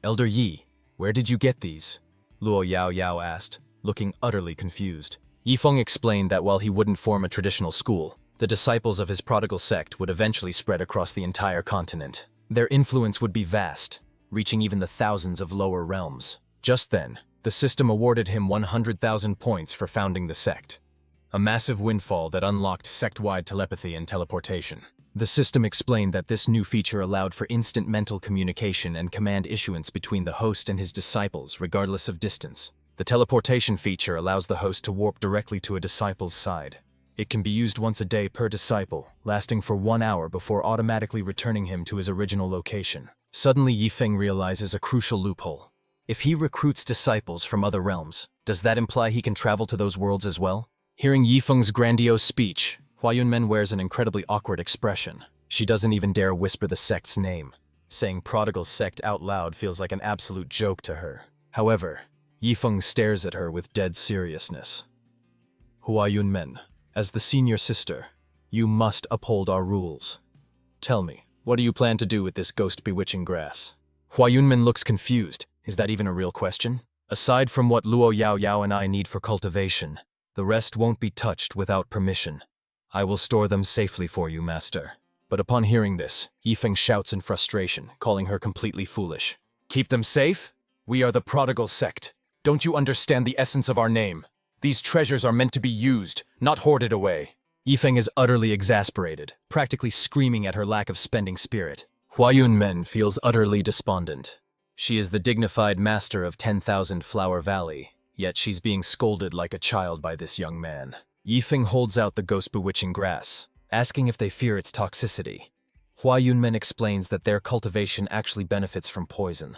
Elder Yi, where did you get these?" Luo Yaoyao asked, looking utterly confused. Yifeng explained that while he wouldn't form a traditional school, the disciples of his prodigal sect would eventually spread across the entire continent. Their influence would be vast, reaching even the thousands of lower realms. Just then, the system awarded him 100,000 points for founding the sect, a massive windfall that unlocked sect-wide telepathy and teleportation. The system explained that this new feature allowed for instant mental communication and command issuance between the host and his disciples, regardless of distance. The teleportation feature allows the host to warp directly to a disciple's side. It can be used once a day per disciple, lasting for 1 hour before automatically returning him to his original location. Suddenly, Yifeng realizes a crucial loophole. If he recruits disciples from other realms, does that imply he can travel to those worlds as well? Hearing Yifeng's grandiose speech, Hua Yunmen wears an incredibly awkward expression. She doesn't even dare whisper the sect's name. Saying prodigal sect out loud feels like an absolute joke to her. However, Yifeng stares at her with dead seriousness. "Hua Yunmen, as the senior sister, you must uphold our rules. Tell me, what do you plan to do with this ghost-bewitching grass?" Hua Yunmen looks confused. Is that even a real question? "Aside from what Luo Yaoyao and I need for cultivation, the rest won't be touched without permission. I will store them safely for you, master." But upon hearing this, Yifeng shouts in frustration, calling her completely foolish. "Keep them safe? We are the prodigal sect. Don't you understand the essence of our name? These treasures are meant to be used, not hoarded away." Yifeng is utterly exasperated, practically screaming at her lack of spending spirit. Hua Yunmen feels utterly despondent. She is the dignified master of 10,000 Flower Valley, yet she's being scolded like a child by this young man. Yifeng holds out the ghost-bewitching grass, asking if they fear its toxicity. Hua Yunmen explains that their cultivation actually benefits from poison,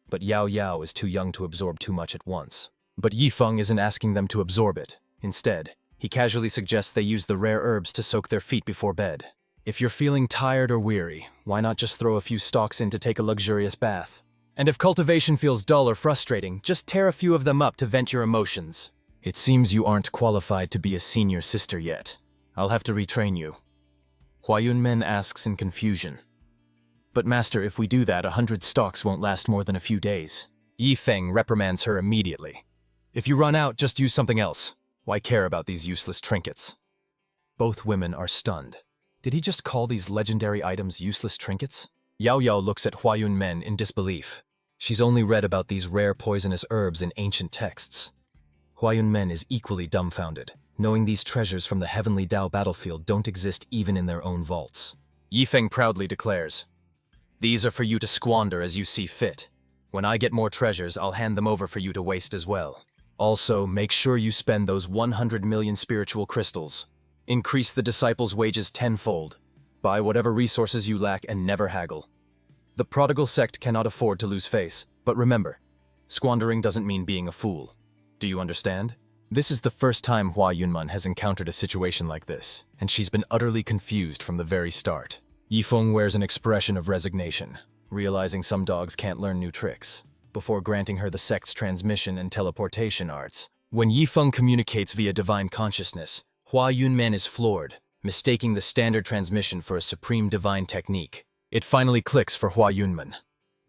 but Yao Yao is too young to absorb too much at once. But Yifeng isn't asking them to absorb it. Instead, he casually suggests they use the rare herbs to soak their feet before bed. If you're feeling tired or weary, why not just throw a few stalks in to take a luxurious bath? And if cultivation feels dull or frustrating, just tear a few of them up to vent your emotions. It seems you aren't qualified to be a senior sister yet. I'll have to retrain you. Hua Yunmen asks in confusion. But master, if we do that, 100 stalks won't last more than a few days. Yifeng reprimands her immediately. If you run out, just use something else. Why care about these useless trinkets? Both women are stunned. Did he just call these legendary items useless trinkets? Yao Yao looks at Hua Yunmen in disbelief. She's only read about these rare poisonous herbs in ancient texts. Hua Yunmen is equally dumbfounded, knowing these treasures from the heavenly Dao battlefield don't exist even in their own vaults. Yifeng proudly declares, "These are for you to squander as you see fit. When I get more treasures, I'll hand them over for you to waste as well. Also, make sure you spend those 100 million spiritual crystals. Increase the disciples' wages tenfold. Buy whatever resources you lack and never haggle. The prodigal sect cannot afford to lose face, but remember, squandering doesn't mean being a fool. Do you understand?" This is the first time Hua Yunman has encountered a situation like this, and she's been utterly confused from the very start. Yifeng wears an expression of resignation, realizing some dogs can't learn new tricks, before granting her the sect's transmission and teleportation arts. When Yifeng communicates via divine consciousness, Hua Yunmen is floored, mistaking the standard transmission for a supreme divine technique. It finally clicks for Hua Yunmen.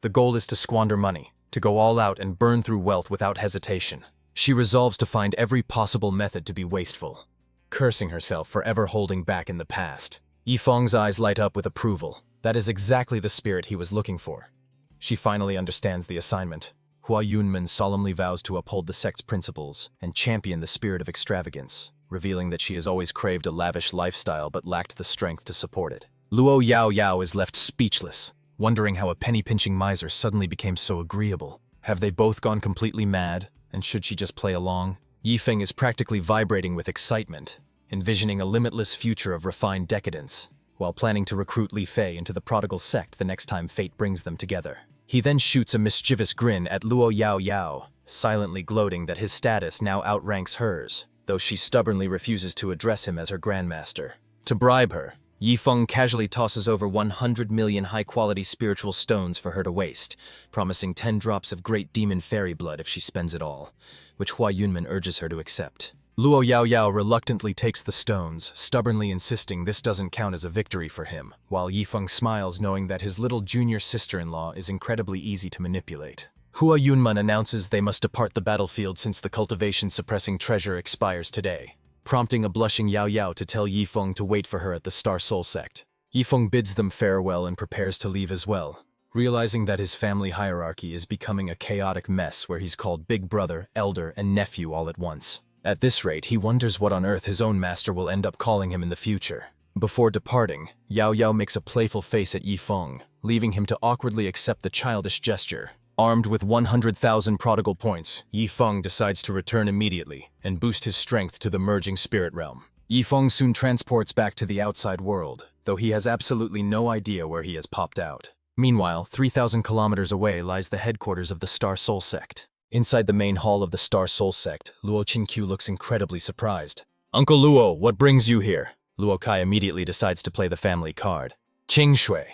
The goal is to squander money, to go all out and burn through wealth without hesitation. She resolves to find every possible method to be wasteful, cursing herself for ever holding back in the past. Yifeng's eyes light up with approval. That is exactly the spirit he was looking for. She finally understands the assignment. Hua Yunman solemnly vows to uphold the sect's principles and champion the spirit of extravagance, revealing that she has always craved a lavish lifestyle but lacked the strength to support it. Luo Yao Yao is left speechless, wondering how a penny-pinching miser suddenly became so agreeable. Have they both gone completely mad, and should she just play along? Yifeng is practically vibrating with excitement, envisioning a limitless future of refined decadence, while planning to recruit Li Fei into the prodigal sect the next time fate brings them together. He then shoots a mischievous grin at Luo Yao Yao, silently gloating that his status now outranks hers, though she stubbornly refuses to address him as her grandmaster. To bribe her, Yifeng casually tosses over 100 million high-quality spiritual stones for her to waste, promising 10 drops of great demon fairy blood if she spends it all, which Hua Yunman urges her to accept. Luo Yao Yao reluctantly takes the stones, stubbornly insisting this doesn't count as a victory for him, while Yifeng smiles knowing that his little junior sister-in-law is incredibly easy to manipulate. Hua Yunman announces they must depart the battlefield since the cultivation-suppressing treasure expires today, prompting a blushing Yao Yao to tell Yifeng to wait for her at the Star Soul sect. Yifeng bids them farewell and prepares to leave as well, realizing that his family hierarchy is becoming a chaotic mess where he's called big brother, elder, and nephew all at once. At this rate, he wonders what on earth his own master will end up calling him in the future. Before departing, Yao Yao makes a playful face at Yifeng, leaving him to awkwardly accept the childish gesture. Armed with 100,000 prodigal points, Yifeng decides to return immediately and boost his strength to the merging spirit realm. Yifeng soon transports back to the outside world, though he has absolutely no idea where he has popped out. Meanwhile, 3,000 kilometers away lies the headquarters of the Star Soul sect. Inside the main hall of the Star Soul sect, Luo Qingqiu looks incredibly surprised. "Uncle Luo, what brings you here?" Luo Kai immediately decides to play the family card. "Qing Shui,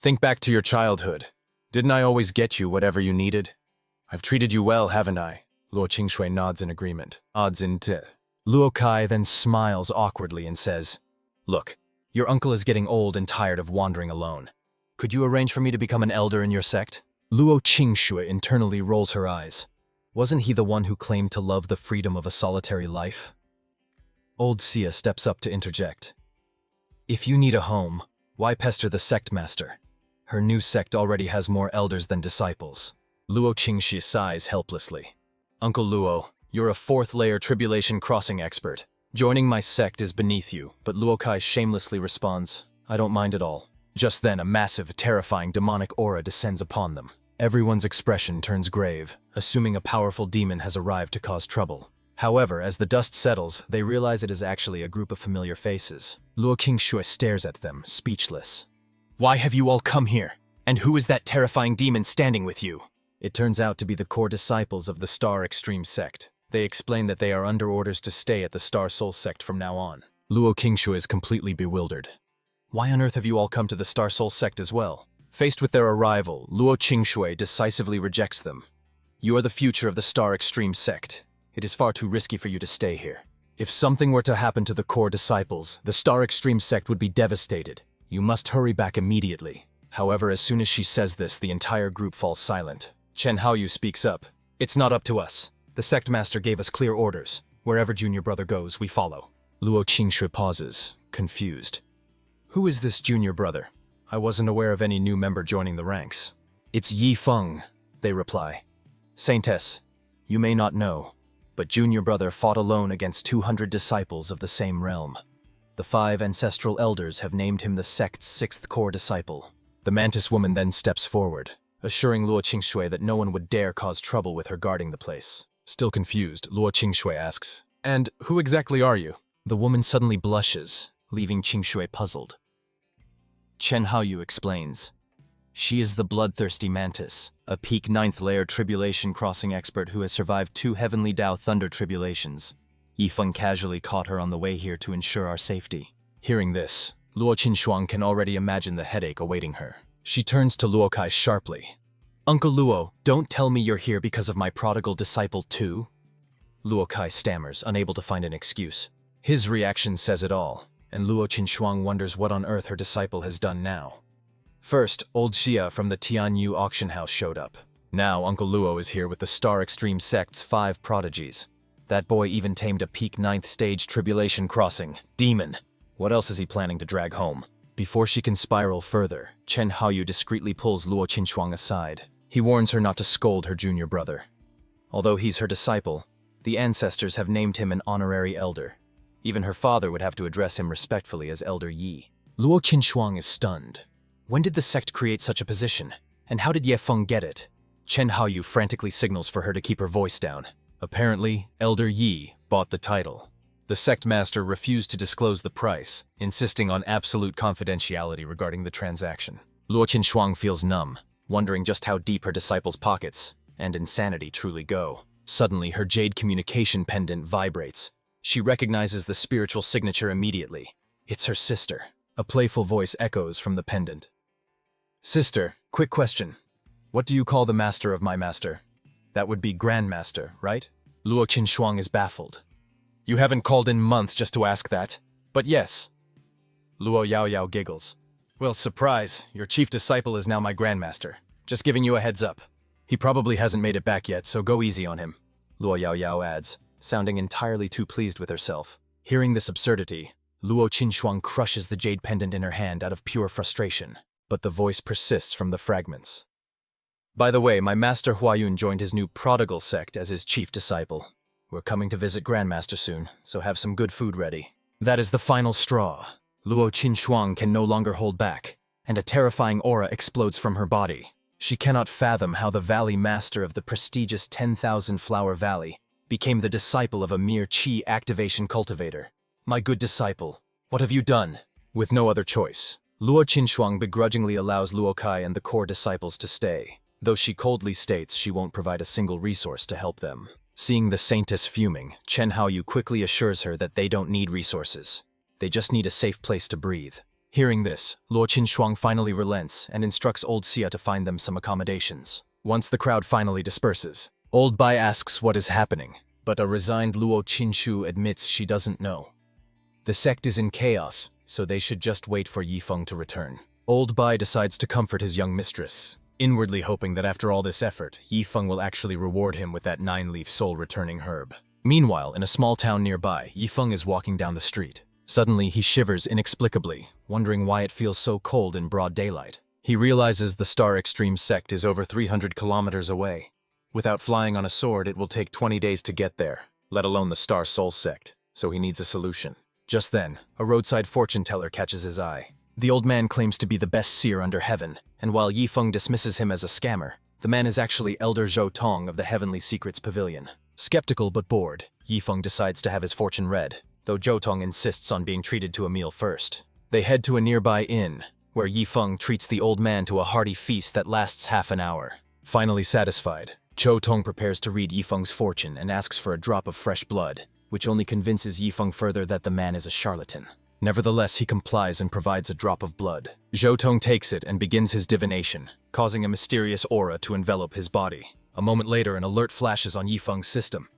think back to your childhood. Didn't I always get you whatever you needed? I've treated you well, haven't I?" Luo Qingshui nods in agreement. Odds in t. Luo Kai then smiles awkwardly and says, "Look, your uncle is getting old and tired of wandering alone. Could you arrange for me to become an elder in your sect?" Luo Qingshui internally rolls her eyes. Wasn't he the one who claimed to love the freedom of a solitary life? Old Sia steps up to interject. "If you need a home, why pester the sect master? Her new sect already has more elders than disciples." Luo Qingshi sighs helplessly. "Uncle Luo, you're a fourth-layer tribulation crossing expert. Joining my sect is beneath you," but Luo Kai shamelessly responds, "I don't mind at all." Just then, a massive, terrifying demonic aura descends upon them. Everyone's expression turns grave, assuming a powerful demon has arrived to cause trouble. However, as the dust settles, they realize it is actually a group of familiar faces. Luo Qingshui stares at them, speechless. "Why have you all come here? And who is that terrifying demon standing with you?" It turns out to be the core disciples of the Star Extreme sect. They explain that they are under orders to stay at the Star Soul sect from now on. Luo Qingshui is completely bewildered. "Why on earth have you all come to the Star Soul sect as well?" Faced with their arrival, Luo Qingshui decisively rejects them. "You are the future of the Star Extreme sect. It is far too risky for you to stay here. If something were to happen to the core disciples, the Star Extreme sect would be devastated. You must hurry back immediately." However, as soon as she says this, the entire group falls silent. Chen Haoyu speaks up. "It's not up to us. The sect master gave us clear orders. Wherever junior brother goes, we follow." Luo Qingshui pauses, confused. "Who is this junior brother? I wasn't aware of any new member joining the ranks." "It's Yifeng," they reply. "Saintess, you may not know, but junior brother fought alone against 200 disciples of the same realm. The 5 ancestral elders have named him the sect's 6th core disciple." The mantis woman then steps forward, assuring Luo Qingshui that no one would dare cause trouble with her guarding the place. Still confused, Luo Qingshui asks, "And who exactly are you?" The woman suddenly blushes, leaving Qingshui puzzled. Chen Haoyu explains. "She is the bloodthirsty mantis, a peak 9th layer tribulation crossing expert who has survived 2 heavenly Dao thunder tribulations. Yifeng casually caught her on the way here to ensure our safety." Hearing this, Luo Qinshuang can already imagine the headache awaiting her. She turns to Luo Kai sharply. "Uncle Luo, don't tell me you're here because of my prodigal disciple too?" Luo Kai stammers, unable to find an excuse. His reaction says it all, and Luo Qinshuang wonders what on earth her disciple has done now. First, old Xia from the Tianyu auction house showed up. Now Uncle Luo is here with the Star Extreme sect's 5 prodigies. That boy even tamed a peak 9th stage tribulation crossing demon. What else is he planning to drag home? Before she can spiral further, Chen Haoyu discreetly pulls Luo Qinshuang aside. He warns her not to scold her junior brother. Although he's her disciple, the ancestors have named him an honorary elder. Even her father would have to address him respectfully as Elder Yi. Luo Qinshuang is stunned. When did the sect create such a position? And how did Ye Feng get it? Chen Haoyu frantically signals for her to keep her voice down. Apparently, Elder Yi bought the title. The sect master refused to disclose the price, insisting on absolute confidentiality regarding the transaction. Luo Qinshuang feels numb, wondering just how deep her disciple's pockets and insanity truly go. Suddenly, her jade communication pendant vibrates. She recognizes the spiritual signature immediately. It's her sister. A playful voice echoes from the pendant. Sister, quick question. What do you call the master of my master? That would be Grandmaster, right? Luo Qinshuang is baffled. You haven't called in months just to ask that. But yes. Luo Yaoyao giggles. Well, surprise, your chief disciple is now my Grandmaster. Just giving you a heads up. He probably hasn't made it back yet, so go easy on him. Luo Yaoyao adds, sounding entirely too pleased with herself. Hearing this absurdity, Luo Qinshuang crushes the jade pendant in her hand out of pure frustration. But the voice persists from the fragments. By the way, my master Huayun joined his new prodigal sect as his chief disciple. We're coming to visit Grandmaster soon, so have some good food ready. That is the final straw. Luo Qinshuang can no longer hold back, and a terrifying aura explodes from her body. She cannot fathom how the valley master of the prestigious 10,000 Flower Valley became the disciple of a mere chi activation cultivator. My good disciple, what have you done? With no other choice, Luo Qinshuang begrudgingly allows Luo Kai and the core disciples to stay, though she coldly states she won't provide a single resource to help them. Seeing the saintess fuming, Chen Haoyu quickly assures her that they don't need resources. They just need a safe place to breathe. Hearing this, Luo Qinshuang finally relents and instructs Old Xia to find them some accommodations. Once the crowd finally disperses, Old Bai asks what is happening, but a resigned Luo Qinshu admits she doesn't know. The sect is in chaos, so they should just wait for Yi Feng to return. Old Bai decides to comfort his young mistress, inwardly hoping that after all this effort, Yi Feng will actually reward him with that 9-leaf soul-returning herb. Meanwhile, in a small town nearby, Yi Feng is walking down the street. Suddenly, he shivers inexplicably, wondering why it feels so cold in broad daylight. He realizes the Star Extreme sect is over 300 kilometers away. Without flying on a sword, it will take 20 days to get there, let alone the Star Soul sect, so he needs a solution. Just then, a roadside fortune teller catches his eye. The old man claims to be the best seer under heaven, and while Yi Feng dismisses him as a scammer, the man is actually Elder Zhou Tong of the Heavenly Secrets Pavilion. Skeptical but bored, Yi Feng decides to have his fortune read, though Zhou Tong insists on being treated to a meal first. They head to a nearby inn, where Yi Feng treats the old man to a hearty feast that lasts half an hour. Finally satisfied, Zhou Tong prepares to read Yi Feng's fortune and asks for a drop of fresh blood, which only convinces Yi Feng further that the man is a charlatan. Nevertheless, he complies and provides a drop of blood. Zhou Tong takes it and begins his divination, causing a mysterious aura to envelop his body. A moment later, an alert flashes on Yi Feng's system.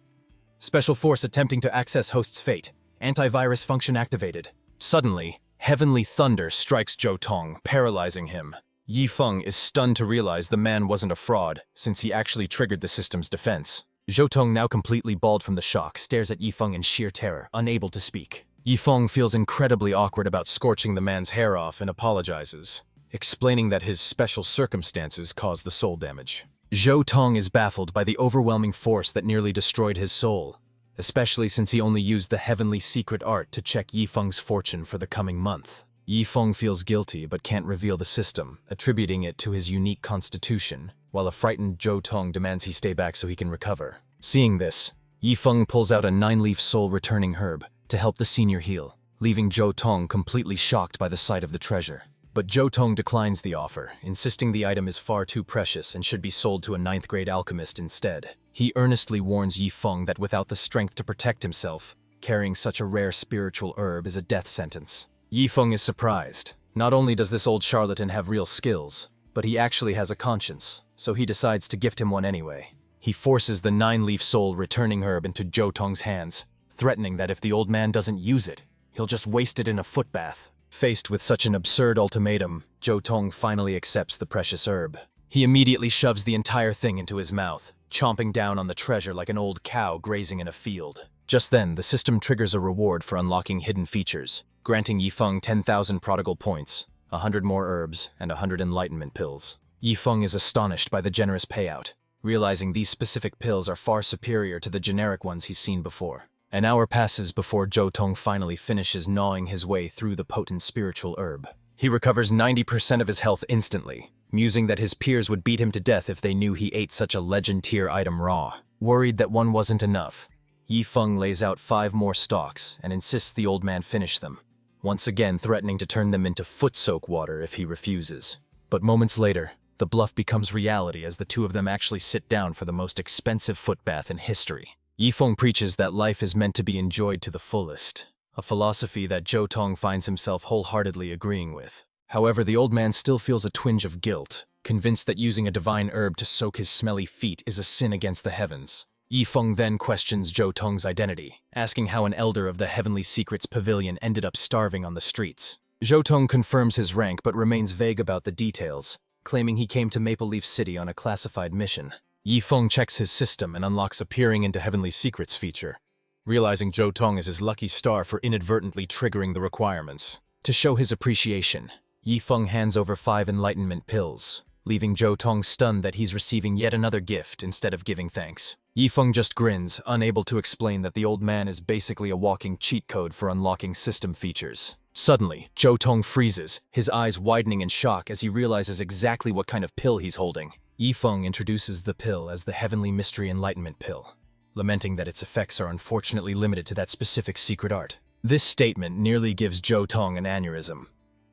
Special force attempting to access host's fate. Antivirus function activated. Suddenly, heavenly thunder strikes Zhou Tong, paralyzing him. Yi Feng is stunned to realize the man wasn't a fraud, since he actually triggered the system's defense. Zhou Tong, now completely bald from the shock, stares at Yi Feng in sheer terror, unable to speak. Yi Feng feels incredibly awkward about scorching the man's hair off and apologizes, explaining that his special circumstances caused the soul damage. Zhou Tong is baffled by the overwhelming force that nearly destroyed his soul, especially since he only used the heavenly secret art to check Yi Feng's fortune for the coming month. Yi Feng feels guilty but can't reveal the system, attributing it to his unique constitution, while a frightened Zhou Tong demands he stay back so he can recover. Seeing this, Yi Feng pulls out a 9-leaf soul-returning herb to help the senior heal, leaving Zhou Tong completely shocked by the sight of the treasure. But Zhou Tong declines the offer, insisting the item is far too precious and should be sold to a 9th-grade alchemist instead. He earnestly warns Yi Feng that without the strength to protect himself, carrying such a rare spiritual herb is a death sentence. Yi Feng is surprised. Not only does this old charlatan have real skills, but he actually has a conscience, so he decides to gift him one anyway. He forces the 9-leaf soul-returning herb into Zhou Tong's hands, threatening that if the old man doesn't use it, he'll just waste it in a footbath. Faced with such an absurd ultimatum, Zhou Tong finally accepts the precious herb. He immediately shoves the entire thing into his mouth, chomping down on the treasure like an old cow grazing in a field. Just then, the system triggers a reward for unlocking hidden features, granting Yi Feng 10,000 prodigal points, 100 more herbs, and 100 enlightenment pills. Yifeng is astonished by the generous payout, realizing these specific pills are far superior to the generic ones he's seen before. An hour passes before Zhou Tong finally finishes gnawing his way through the potent spiritual herb. He recovers 90% of his health instantly, musing that his peers would beat him to death if they knew he ate such a legend-tier item raw. Worried that one wasn't enough, Yifeng lays out 5 more stalks and insists the old man finish them, once again threatening to turn them into foot-soak water if he refuses. But moments later, the bluff becomes reality as the two of them actually sit down for the most expensive foot bath in history. Yifeng preaches that life is meant to be enjoyed to the fullest, a philosophy that Zhou Tong finds himself wholeheartedly agreeing with. However, the old man still feels a twinge of guilt, convinced that using a divine herb to soak his smelly feet is a sin against the heavens. Yifeng then questions Zhou Tong's identity, asking how an elder of the Heavenly Secrets Pavilion ended up starving on the streets. Zhou Tong confirms his rank but remains vague about the details, claiming he came to Maple Leaf City on a classified mission. Yifeng checks his system and unlocks a Peering into Heavenly Secrets feature, realizing Zhou Tong is his lucky star for inadvertently triggering the requirements. To show his appreciation, Yifeng hands over 5 enlightenment pills, leaving Zhou Tong stunned that he's receiving yet another gift instead of giving thanks. Yifeng just grins, unable to explain that the old man is basically a walking cheat code for unlocking system features. Suddenly, Zhou Tong freezes, his eyes widening in shock as he realizes exactly what kind of pill he's holding. Yifeng introduces the pill as the Heavenly Mystery Enlightenment Pill, lamenting that its effects are unfortunately limited to that specific secret art. This statement nearly gives Zhou Tong an aneurysm.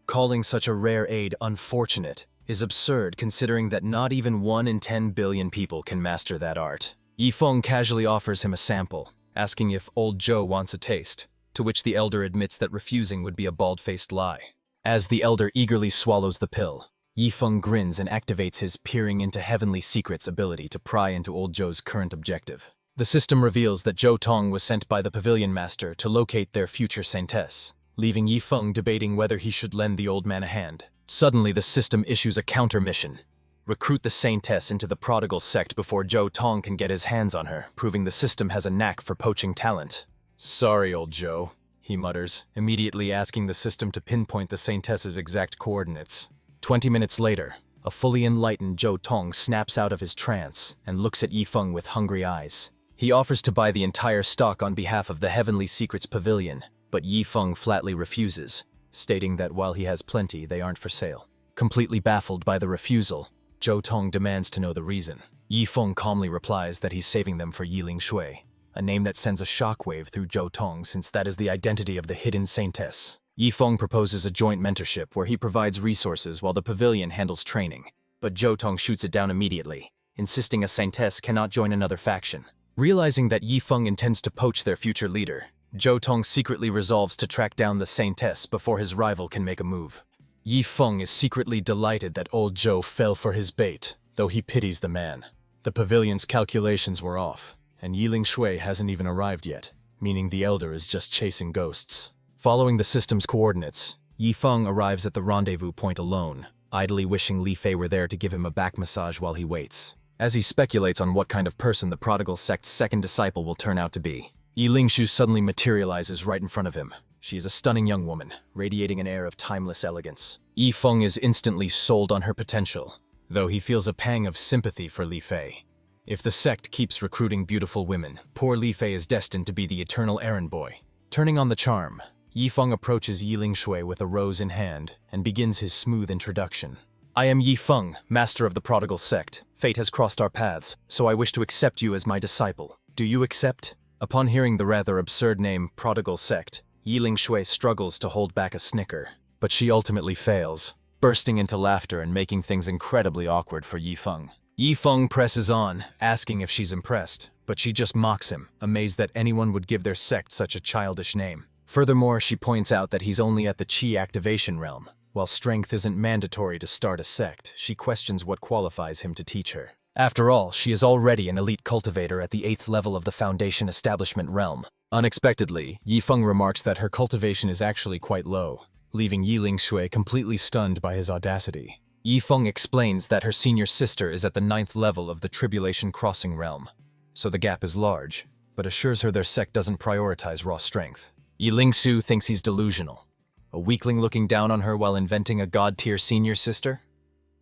Calling such a rare aid unfortunate is absurd considering that not even 1 in 10 billion people can master that art. Yifeng casually offers him a sample, asking if old Zhou wants a taste, to which the elder admits that refusing would be a bald-faced lie. As the elder eagerly swallows the pill, Yifeng grins and activates his Peering into Heavenly Secrets ability to pry into old Zhou's current objective. The system reveals that Zhou Tong was sent by the Pavilion Master to locate their future saintess, leaving Yifeng debating whether he should lend the old man a hand. Suddenly, the system issues a counter-mission. Recruit the saintess into the prodigal sect before Zhou Tong can get his hands on her, proving the system has a knack for poaching talent. "Sorry, old Zhou," he mutters, immediately asking the system to pinpoint the saintess's exact coordinates. 20 minutes later, a fully enlightened Zhou Tong snaps out of his trance and looks at Yifeng with hungry eyes. He offers to buy the entire stock on behalf of the Heavenly Secrets Pavilion, but Yifeng flatly refuses, stating that while he has plenty, they aren't for sale. Completely baffled by the refusal, Zhou Tong demands to know the reason. Yifeng calmly replies that he's saving them for Yiling Shui, a name that sends a shockwave through Zhou Tong since that is the identity of the hidden saintess. Yifeng proposes a joint mentorship where he provides resources while the pavilion handles training, but Zhou Tong shoots it down immediately, insisting a saintess cannot join another faction. Realizing that Yifeng intends to poach their future leader, Zhou Tong secretly resolves to track down the saintess before his rival can make a move. Yifeng is secretly delighted that old Zhou fell for his bait, though he pities the man. The pavilion's calculations were off, and Yiling Shui hasn't even arrived yet, meaning the elder is just chasing ghosts. Following the system's coordinates, Yifeng arrives at the rendezvous point alone, idly wishing Li Fei were there to give him a back massage while he waits. As he speculates on what kind of person the prodigal sect's second disciple will turn out to be, Yiling Shu suddenly materializes right in front of him. She is a stunning young woman, radiating an air of timeless elegance. Yifeng is instantly sold on her potential, though he feels a pang of sympathy for Li Fei. If the sect keeps recruiting beautiful women, poor Li Fei is destined to be the eternal errand boy. Turning on the charm, Yifeng approaches Yiling Shui with a rose in hand and begins his smooth introduction. "I am Yifeng, master of the prodigal sect. Fate has crossed our paths, so I wish to accept you as my disciple. Do you accept?" Upon hearing the rather absurd name prodigal sect, Yiling Shui struggles to hold back a snicker, but she ultimately fails, bursting into laughter and making things incredibly awkward for Yifeng. Yifeng presses on, asking if she's impressed, but she just mocks him, amazed that anyone would give their sect such a childish name. Furthermore, she points out that he's only at the Qi activation realm. While strength isn't mandatory to start a sect, she questions what qualifies him to teach her. After all, she is already an elite cultivator at the 8th level of the Foundation Establishment realm. Unexpectedly, Yifeng remarks that her cultivation is actually quite low, leaving Yiling Shui completely stunned by his audacity. Yifeng explains that her senior sister is at the 9th level of the Tribulation Crossing realm, so the gap is large, but assures her their sect doesn't prioritize raw strength. Yiling Su thinks he's delusional. A weakling looking down on her while inventing a god-tier senior sister?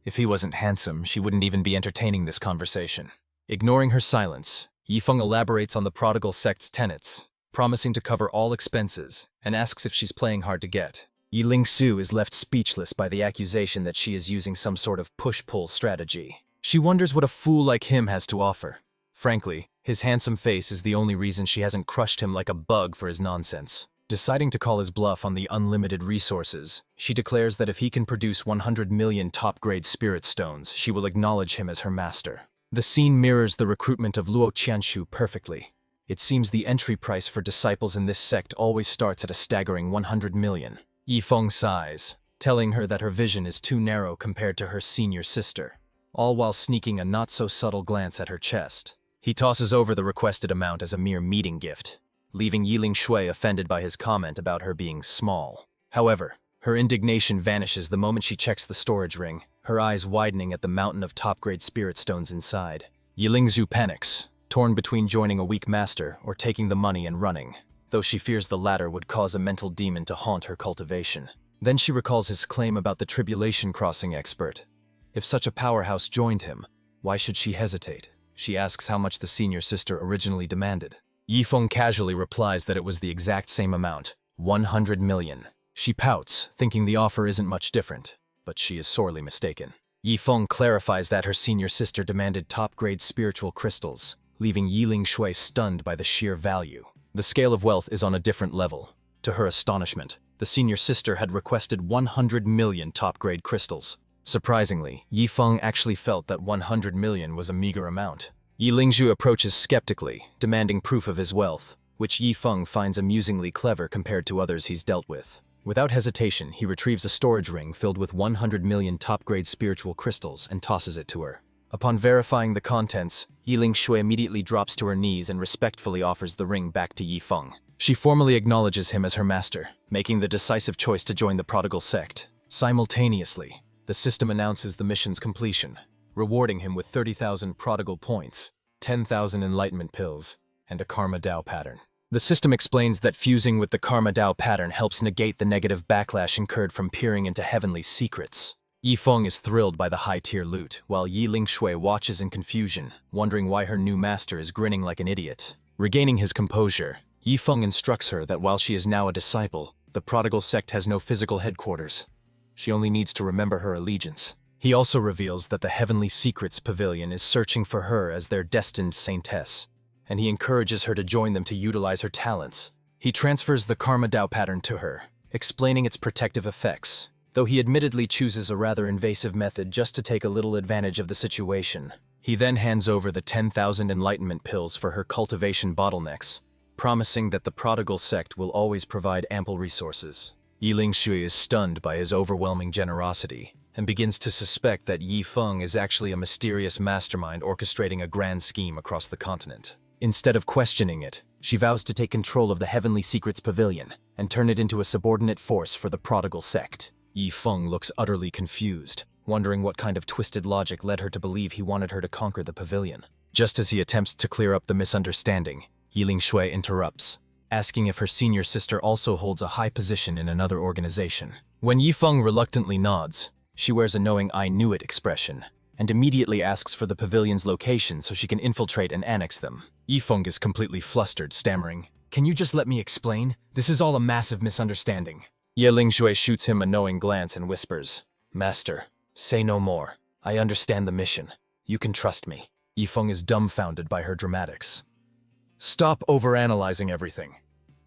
If he wasn't handsome, she wouldn't even be entertaining this conversation. Ignoring her silence, Yifeng elaborates on the prodigal sect's tenets, promising to cover all expenses, and asks if she's playing hard to get. Yilingsu is left speechless by the accusation that she is using some sort of push-pull strategy. She wonders what a fool like him has to offer. Frankly, his handsome face is the only reason she hasn't crushed him like a bug for his nonsense. Deciding to call his bluff on the unlimited resources, she declares that if he can produce 100 million top-grade spirit stones, she will acknowledge him as her master. The scene mirrors the recruitment of Luo Qianshu perfectly. It seems the entry price for disciples in this sect always starts at a staggering 100 million. Yifeng sighs, telling her that her vision is too narrow compared to her senior sister, all while sneaking a not-so-subtle glance at her chest. He tosses over the requested amount as a mere meeting gift, leaving Yiling Shui offended by his comment about her being small. However, her indignation vanishes the moment she checks the storage ring, her eyes widening at the mountain of top-grade spirit stones inside. Yilingzu panics, torn between joining a weak master or taking the money and running, though she fears the latter would cause a mental demon to haunt her cultivation. Then she recalls his claim about the tribulation crossing expert. If such a powerhouse joined him, why should she hesitate? She asks how much the senior sister originally demanded. Yifeng casually replies that it was the exact same amount, 100 million. She pouts, thinking the offer isn't much different, but she is sorely mistaken. Yifeng clarifies that her senior sister demanded top-grade spiritual crystals, leaving Yiling Shui stunned by the sheer value. The scale of wealth is on a different level. To her astonishment, the senior sister had requested 100 million top-grade crystals. Surprisingly, Yifeng actually felt that 100 million was a meager amount. Yilingzhu approaches skeptically, demanding proof of his wealth, which Yifeng finds amusingly clever compared to others he's dealt with. Without hesitation, he retrieves a storage ring filled with 100 million top-grade spiritual crystals and tosses it to her. Upon verifying the contents, Yiling Shui immediately drops to her knees and respectfully offers the ring back to Yifeng. She formally acknowledges him as her master, making the decisive choice to join the prodigal sect. Simultaneously, the system announces the mission's completion, rewarding him with 30,000 prodigal points, 10,000 enlightenment pills, and a karma Dao pattern. The system explains that fusing with the karma Dao pattern helps negate the negative backlash incurred from peering into heavenly secrets. Yifeng is thrilled by the high-tier loot, while Yiling Shui watches in confusion, wondering why her new master is grinning like an idiot. Regaining his composure, Yifeng instructs her that while she is now a disciple, the prodigal sect has no physical headquarters. She only needs to remember her allegiance. He also reveals that the Heavenly Secrets Pavilion is searching for her as their destined saintess, and he encourages her to join them to utilize her talents. He transfers the Karma Dao pattern to her, explaining its protective effects, though he admittedly chooses a rather invasive method just to take a little advantage of the situation. He then hands over the 10,000 enlightenment pills for her cultivation bottlenecks, promising that the prodigal sect will always provide ample resources. Yiling Shui is stunned by his overwhelming generosity, and begins to suspect that Yifeng is actually a mysterious mastermind orchestrating a grand scheme across the continent. Instead of questioning it, she vows to take control of the Heavenly Secrets Pavilion and turn it into a subordinate force for the prodigal sect. Yifeng looks utterly confused, wondering what kind of twisted logic led her to believe he wanted her to conquer the pavilion. Just as he attempts to clear up the misunderstanding, Yiling Shui interrupts, asking if her senior sister also holds a high position in another organization. When Yifeng reluctantly nods, she wears a knowing "I knew it" expression, and immediately asks for the pavilion's location so she can infiltrate and annex them. Yifeng is completely flustered, stammering, "Can you just let me explain? This is all a massive misunderstanding." Yiling Shui shoots him a knowing glance and whispers, "Master, say no more. I understand the mission. You can trust me." Yifeng is dumbfounded by her dramatics. "Stop overanalyzing everything.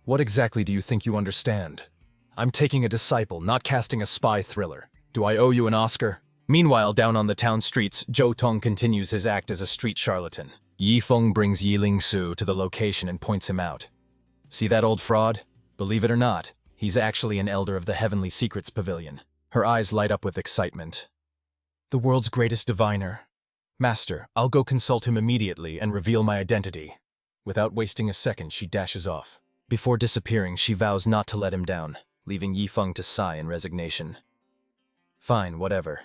What exactly do you think you understand? I'm taking a disciple, not casting a spy thriller. Do I owe you an Oscar?" Meanwhile, down on the town streets, Zhou Tong continues his act as a street charlatan. Yifeng brings Yiling Su to the location and points him out. "See that old fraud? Believe it or not, he's actually an elder of the Heavenly Secrets Pavilion." Her eyes light up with excitement. "The world's greatest diviner. Master, I'll go consult him immediately and reveal my identity." Without wasting a second, she dashes off. Before disappearing, she vows not to let him down, leaving Yifeng to sigh in resignation. "Fine, whatever.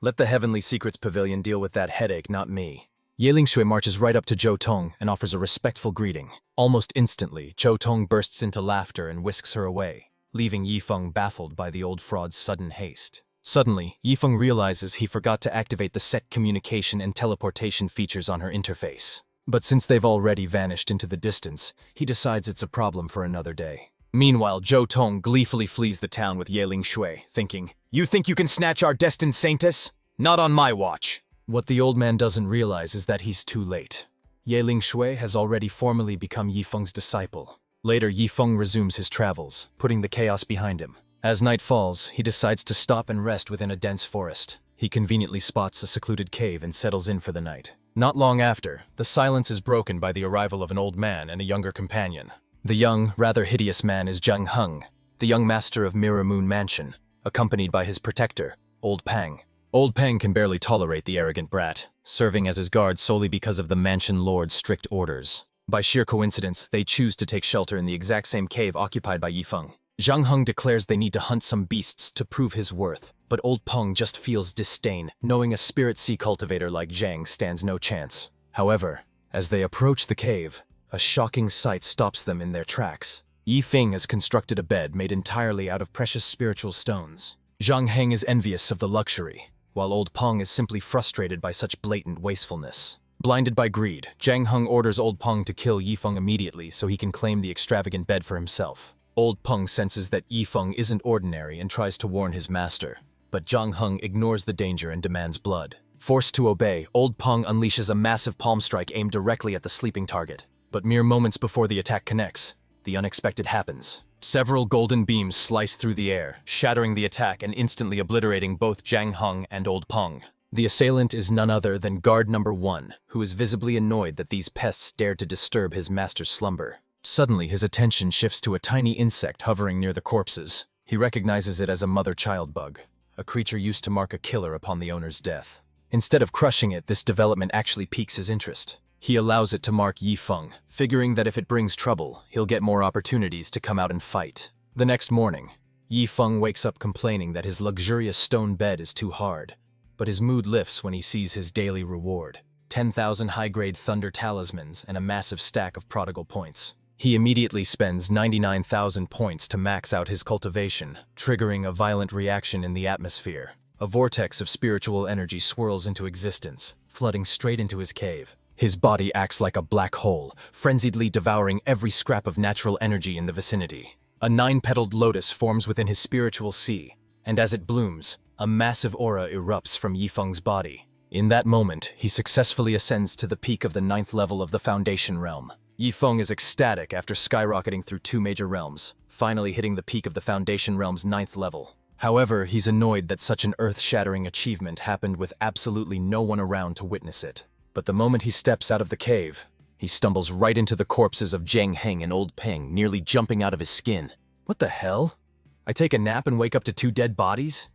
Let the Heavenly Secrets Pavilion deal with that headache, not me." Yiling Shui marches right up to Zhou Tong and offers a respectful greeting. Almost instantly, Zhou Tong bursts into laughter and whisks her away, leaving Yifeng baffled by the old fraud's sudden haste. Suddenly, Yifeng realizes he forgot to activate the set communication and teleportation features on her interface. But since they've already vanished into the distance, he decides it's a problem for another day. Meanwhile, Zhou Tong gleefully flees the town with Yeling Shui, thinking, "You think you can snatch our destined saintess? Not on my watch." What the old man doesn't realize is that he's too late. Yeling Shui has already formally become Yifeng's disciple. Later, Yifeng resumes his travels, putting the chaos behind him. As night falls, he decides to stop and rest within a dense forest. He conveniently spots a secluded cave and settles in for the night. Not long after, the silence is broken by the arrival of an old man and a younger companion. The young, rather hideous man is Zhang Heng, the young master of Mirror Moon Mansion, accompanied by his protector, Old Pang. Old Pang can barely tolerate the arrogant brat, serving as his guard solely because of the mansion lord's strict orders. By sheer coincidence, they choose to take shelter in the exact same cave occupied by Yifeng. Zhang Heng declares they need to hunt some beasts to prove his worth, but Old Peng just feels disdain, knowing a spirit sea cultivator like Zhang stands no chance. However, as they approach the cave, a shocking sight stops them in their tracks. Yifeng has constructed a bed made entirely out of precious spiritual stones. Zhang Heng is envious of the luxury, while Old Peng is simply frustrated by such blatant wastefulness. Blinded by greed, Zhang Heng orders Old Peng to kill Yifeng immediately so he can claim the extravagant bed for himself. Old Peng senses that Yifeng isn't ordinary and tries to warn his master, but Zhang Heng ignores the danger and demands blood. Forced to obey, Old Peng unleashes a massive palm strike aimed directly at the sleeping target. But mere moments before the attack connects, the unexpected happens. Several golden beams slice through the air, shattering the attack and instantly obliterating both Zhang Heng and Old Peng. The assailant is none other than guard number 1, who is visibly annoyed that these pests dared to disturb his master's slumber. Suddenly, his attention shifts to a tiny insect hovering near the corpses. He recognizes it as a mother-child bug, a creature used to mark a killer upon the owner's death. Instead of crushing it, this development actually piques his interest. He allows it to mark Yifeng, figuring that if it brings trouble, he'll get more opportunities to come out and fight. The next morning, Yifeng wakes up complaining that his luxurious stone bed is too hard, but his mood lifts when he sees his daily reward: 10,000 high-grade thunder talismans and a massive stack of prodigal points. He immediately spends 99,000 points to max out his cultivation, triggering a violent reaction in the atmosphere. A vortex of spiritual energy swirls into existence, flooding straight into his cave. His body acts like a black hole, frenziedly devouring every scrap of natural energy in the vicinity. A 9-petaled lotus forms within his spiritual sea, and as it blooms, a massive aura erupts from Yifeng's body. In that moment, he successfully ascends to the peak of the 9th level of the Foundation Realm. Yifeng is ecstatic after skyrocketing through 2 major realms, finally hitting the peak of the Foundation Realm's 9th level. However, he's annoyed that such an earth-shattering achievement happened with absolutely no one around to witness it. But the moment he steps out of the cave, he stumbles right into the corpses of Zhang Heng and Old Peng, nearly jumping out of his skin. What the hell? I take a nap and wake up to 2 dead bodies?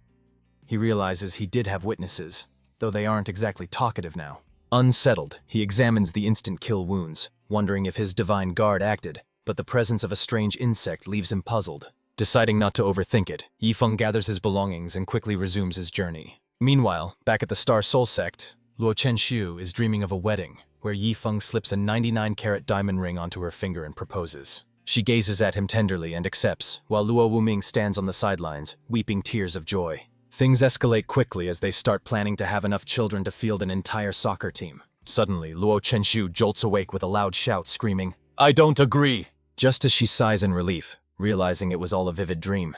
He realizes he did have witnesses, though they aren't exactly talkative now. Unsettled, he examines the instant kill wounds, wondering if his divine guard acted, but the presence of a strange insect leaves him puzzled. Deciding not to overthink it, Yifeng gathers his belongings and quickly resumes his journey. Meanwhile, back at the Star Soul sect, Luo Chenxiu is dreaming of a wedding, where Yifeng slips a 99-carat diamond ring onto her finger and proposes. She gazes at him tenderly and accepts, while Luo Wuming stands on the sidelines, weeping tears of joy. Things escalate quickly as they start planning to have enough children to field an entire soccer team. Suddenly, Luo Chenxiu jolts awake with a loud shout, screaming, "I don't agree!" Just as she sighs in relief, realizing it was all a vivid dream,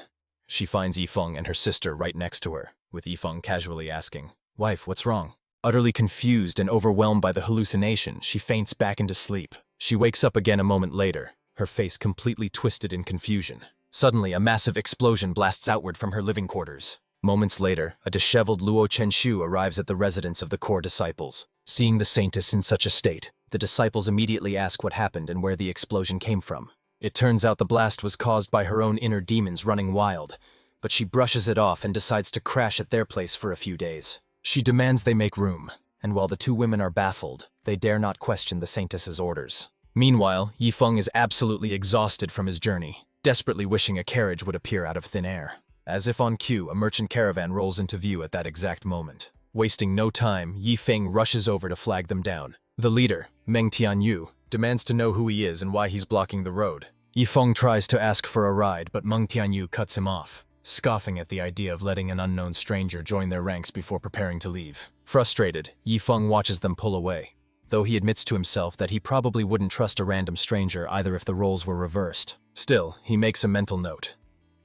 she finds Yifeng and her sister right next to her, with Yifeng casually asking, "Wife, what's wrong?" Utterly confused and overwhelmed by the hallucination, she faints back into sleep. She wakes up again a moment later, her face completely twisted in confusion. Suddenly, a massive explosion blasts outward from her living quarters. Moments later, a disheveled Luo Chenxiu arrives at the residence of the core disciples. Seeing the saintess in such a state, the disciples immediately ask what happened and where the explosion came from. It turns out the blast was caused by her own inner demons running wild, but she brushes it off and decides to crash at their place for a few days. She demands they make room, and while the 2 women are baffled, they dare not question the saintess's orders. Meanwhile, Yifeng is absolutely exhausted from his journey, desperately wishing a carriage would appear out of thin air. As if on cue, a merchant caravan rolls into view at that exact moment. Wasting no time, Yifeng rushes over to flag them down. The leader, Meng Tianyu, demands to know who he is and why he's blocking the road. Yifeng tries to ask for a ride, but Meng Tianyu cuts him off. scoffing at the idea of letting an unknown stranger join their ranks before preparing to leave. Frustrated, Yifeng watches them pull away, though he admits to himself that he probably wouldn't trust a random stranger either if the roles were reversed. Still, he makes a mental note.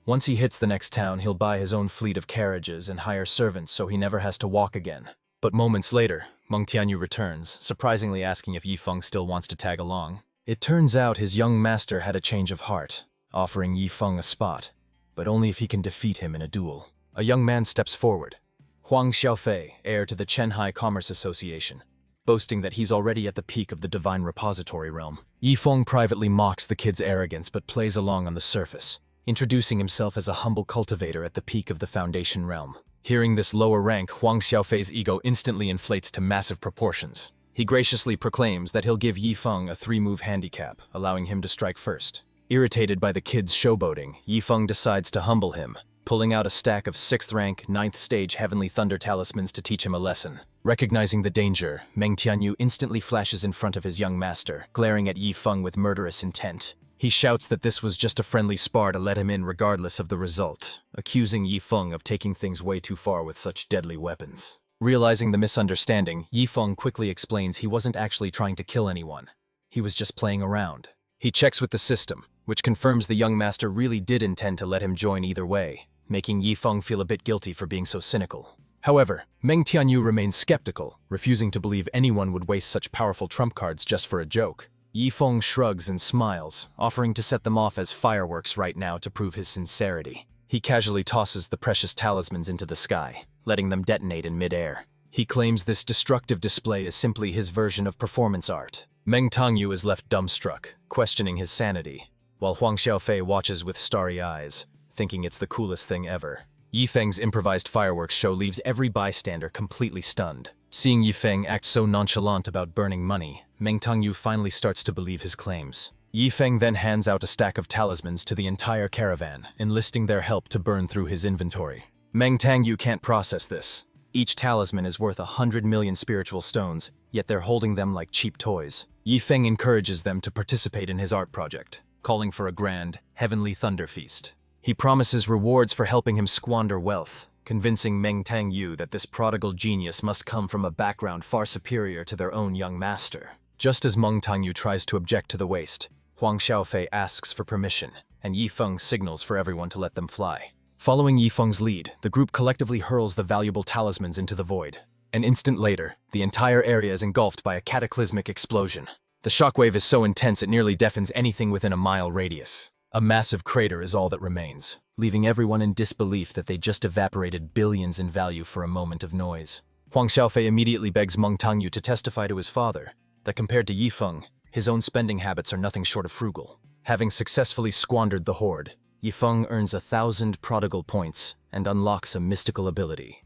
Once he hits the next town, he'll buy his own fleet of carriages and hire servants so he never has to walk again. But moments later, Meng Tianyu returns, surprisingly asking if Yifeng still wants to tag along. It turns out his young master had a change of heart, offering Yifeng a spot, but only if he can defeat him in a duel. A young man steps forward, Huang Xiaofei, heir to the Chenhai Commerce Association, boasting that he's already at the peak of the divine repository realm. Yifeng privately mocks the kid's arrogance but plays along on the surface, introducing himself as a humble cultivator at the peak of the Foundation realm. Hearing this lower rank, Huang Xiaofei's ego instantly inflates to massive proportions. He graciously proclaims that he'll give Yifeng a 3-move handicap, allowing him to strike first. Irritated by the kid's showboating, Yifeng decides to humble him, pulling out a stack of 6th rank, 9th stage Heavenly Thunder talismans to teach him a lesson. Recognizing the danger, Meng Tianyu instantly flashes in front of his young master, glaring at Yifeng with murderous intent. He shouts that this was just a friendly spar to let him in regardless of the result, accusing Yifeng of taking things way too far with such deadly weapons. Realizing the misunderstanding, Yifeng quickly explains he wasn't actually trying to kill anyone. He was just playing around. He checks with the system, which confirms the young master really did intend to let him join either way, making Yifeng feel a bit guilty for being so cynical. However, Meng Tianyu remains skeptical, refusing to believe anyone would waste such powerful trump cards just for a joke. Yifeng shrugs and smiles, offering to set them off as fireworks right now to prove his sincerity. He casually tosses the precious talismans into the sky, letting them detonate in mid-air. He claims this destructive display is simply his version of performance art. Meng Tianyu is left dumbstruck, questioning his sanity, while Huang Xiaofei watches with starry eyes, thinking it's the coolest thing ever. Yifeng's improvised fireworks show leaves every bystander completely stunned. Seeing Yifeng act so nonchalant about burning money, Meng Tianyu finally starts to believe his claims. Yifeng then hands out a stack of talismans to the entire caravan, enlisting their help to burn through his inventory. Meng Tianyu can't process this. Each talisman is worth 100 million spiritual stones, yet they're holding them like cheap toys. Yifeng encourages them to participate in his art project, calling for a grand, heavenly thunder feast. He promises rewards for helping him squander wealth, convincing Meng Tianyu that this prodigal genius must come from a background far superior to their own young master. Just as Meng Tianyu tries to object to the waste, Huang Xiaofei asks for permission, and Yifeng signals for everyone to let them fly. Following Yifeng's lead, the group collectively hurls the valuable talismans into the void. An instant later, the entire area is engulfed by a cataclysmic explosion. The shockwave is so intense it nearly deafens anything within a mile radius. A massive crater is all that remains, leaving everyone in disbelief that they just evaporated billions in value for a moment of noise. Huang Xiaofei immediately begs Meng Tianyu to testify to his father that compared to Yifeng, his own spending habits are nothing short of frugal. Having successfully squandered the hoard, Yifeng earns 1,000 prodigal points and unlocks a mystical ability,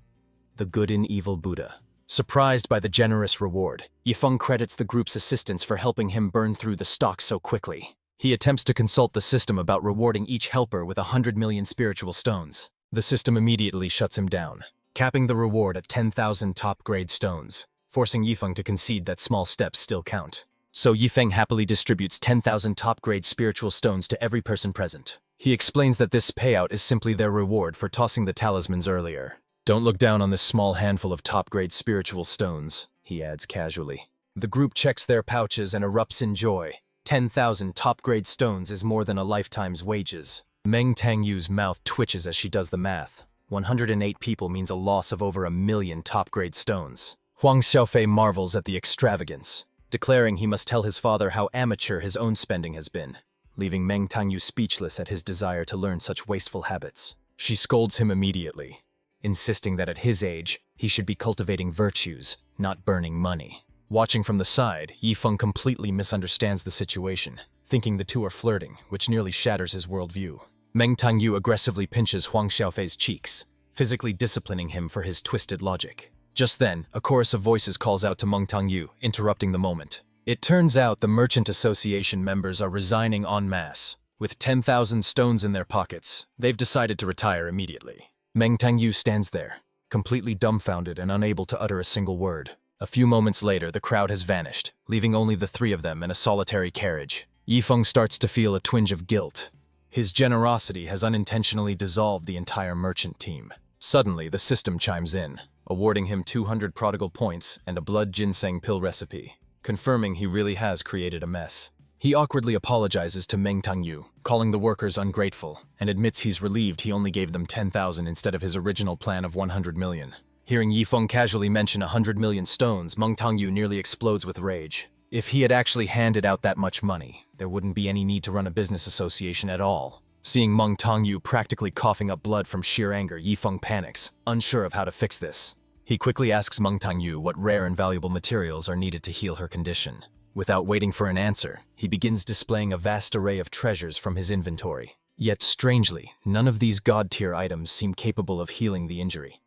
the Good and Evil Buddha. Surprised by the generous reward, Yifeng credits the group's assistance for helping him burn through the stock so quickly. He attempts to consult the system about rewarding each helper with 100 million spiritual stones. The system immediately shuts him down, capping the reward at 10,000 top-grade stones, forcing Yifeng to concede that small steps still count. So Yifeng happily distributes 10,000 top-grade spiritual stones to every person present. He explains that this payout is simply their reward for tossing the talismans earlier. "Don't look down on this small handful of top-grade spiritual stones," he adds casually. The group checks their pouches and erupts in joy. 10,000 top-grade stones is more than a lifetime's wages. Meng Tianyu's mouth twitches as she does the math. 108 people means a loss of over 1,000,000 top-grade stones. Huang Xiaofei marvels at the extravagance, declaring he must tell his father how amateur his own spending has been, leaving Meng Tianyu speechless at his desire to learn such wasteful habits. She scolds him immediately, insisting that at his age, he should be cultivating virtues, not burning money. Watching from the side, Yifeng completely misunderstands the situation, thinking the two are flirting, which nearly shatters his worldview. Meng Tianyu aggressively pinches Huang Xiaofei's cheeks, physically disciplining him for his twisted logic. Just then, a chorus of voices calls out to Meng Tianyu, interrupting the moment. It turns out the Merchant Association members are resigning en masse. With 10,000 stones in their pockets, they've decided to retire immediately. Meng Tianyu stands there, completely dumbfounded and unable to utter a single word. A few moments later, the crowd has vanished, leaving only the three of them in a solitary carriage. Yifeng starts to feel a twinge of guilt. His generosity has unintentionally dissolved the entire merchant team. Suddenly, the system chimes in, awarding him 200 prodigal points and a blood ginseng pill recipe, confirming he really has created a mess. He awkwardly apologizes to Meng Tangyu, calling the workers ungrateful, and admits he's relieved he only gave them 10,000 instead of his original plan of 100 million. Hearing Yifeng casually mention 100 million stones, Meng Tangyu nearly explodes with rage. If he had actually handed out that much money, there wouldn't be any need to run a business association at all. Seeing Meng Tangyu practically coughing up blood from sheer anger, Yifeng panics, unsure of how to fix this. He quickly asks Meng Tangyu what rare and valuable materials are needed to heal her condition. Without waiting for an answer, he begins displaying a vast array of treasures from his inventory. Yet strangely, none of these god-tier items seem capable of healing the injury.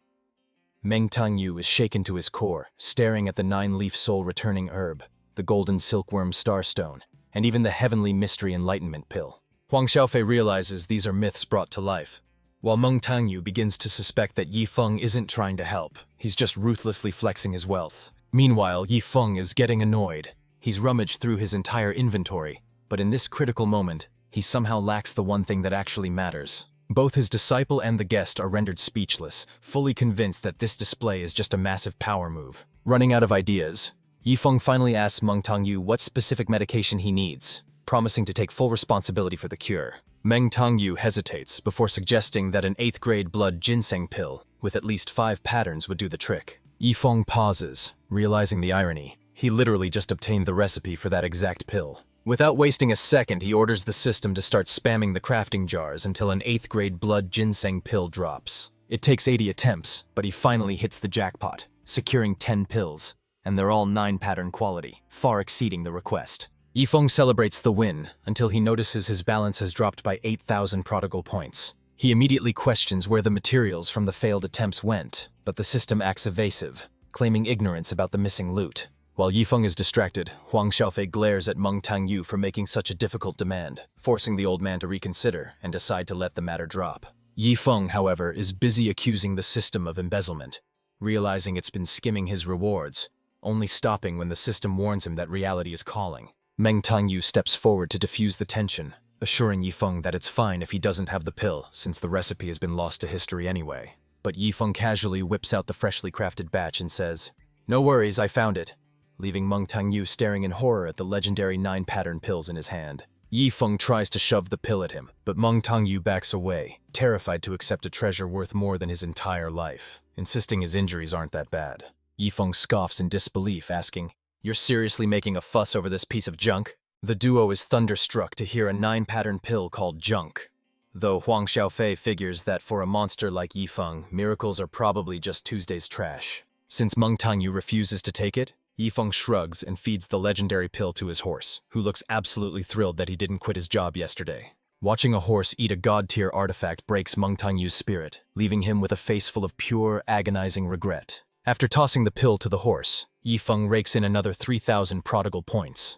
Meng Tangyu is shaken to his core, staring at the 9-leaf soul-returning herb, the golden silkworm starstone, and even the heavenly mystery enlightenment pill. Huang Xiaofei realizes these are myths brought to life. While Meng Tangyu begins to suspect that Yifeng isn't trying to help, he's just ruthlessly flexing his wealth. Meanwhile, Yifeng is getting annoyed. He's rummaged through his entire inventory, but in this critical moment, he somehow lacks the one thing that actually matters. Both his disciple and the guest are rendered speechless, fully convinced that this display is just a massive power move. Running out of ideas, Yifeng finally asks Meng Tangyu what specific medication he needs, promising to take full responsibility for the cure. Meng Tangyu hesitates before suggesting that an 8th-grade blood ginseng pill with at least 5 patterns would do the trick. Yifeng pauses, realizing the irony. He literally just obtained the recipe for that exact pill. Without wasting a second, he orders the system to start spamming the crafting jars until an 8th-grade blood ginseng pill drops. It takes 80 attempts, but he finally hits the jackpot, securing 10 pills, and they're all 9-pattern quality, far exceeding the request. Yifeng celebrates the win until he notices his balance has dropped by 8,000 prodigal points. He immediately questions where the materials from the failed attempts went, but the system acts evasive, claiming ignorance about the missing loot. While Yifeng is distracted, Huang Xiaofei glares at Meng Tangyu for making such a difficult demand, forcing the old man to reconsider and decide to let the matter drop. Yifeng, however, is busy accusing the system of embezzlement, realizing it's been skimming his rewards, only stopping when the system warns him that reality is calling. Meng Tangyu steps forward to defuse the tension, assuring Yifeng that it's fine if he doesn't have the pill, since the recipe has been lost to history anyway. But Yifeng casually whips out the freshly crafted batch and says, "No worries, I found it," leaving Meng Tangyu staring in horror at the legendary 9-pattern pills in his hand. Yifeng tries to shove the pill at him, but Meng Tangyu backs away, terrified to accept a treasure worth more than his entire life, insisting his injuries aren't that bad. Yifeng scoffs in disbelief, asking, "You're seriously making a fuss over this piece of junk?" The duo is thunderstruck to hear a 9-pattern pill called junk, though Huang Xiaofei figures that for a monster like Yifeng, miracles are probably just Tuesday's trash. Since Meng Tangyu refuses to take it, Yifeng shrugs and feeds the legendary pill to his horse, who looks absolutely thrilled that he didn't quit his job yesterday. Watching a horse eat a god-tier artifact breaks Meng Tangyu's spirit, leaving him with a face full of pure, agonizing regret. After tossing the pill to the horse, Yifeng rakes in another 3,000 prodigal points.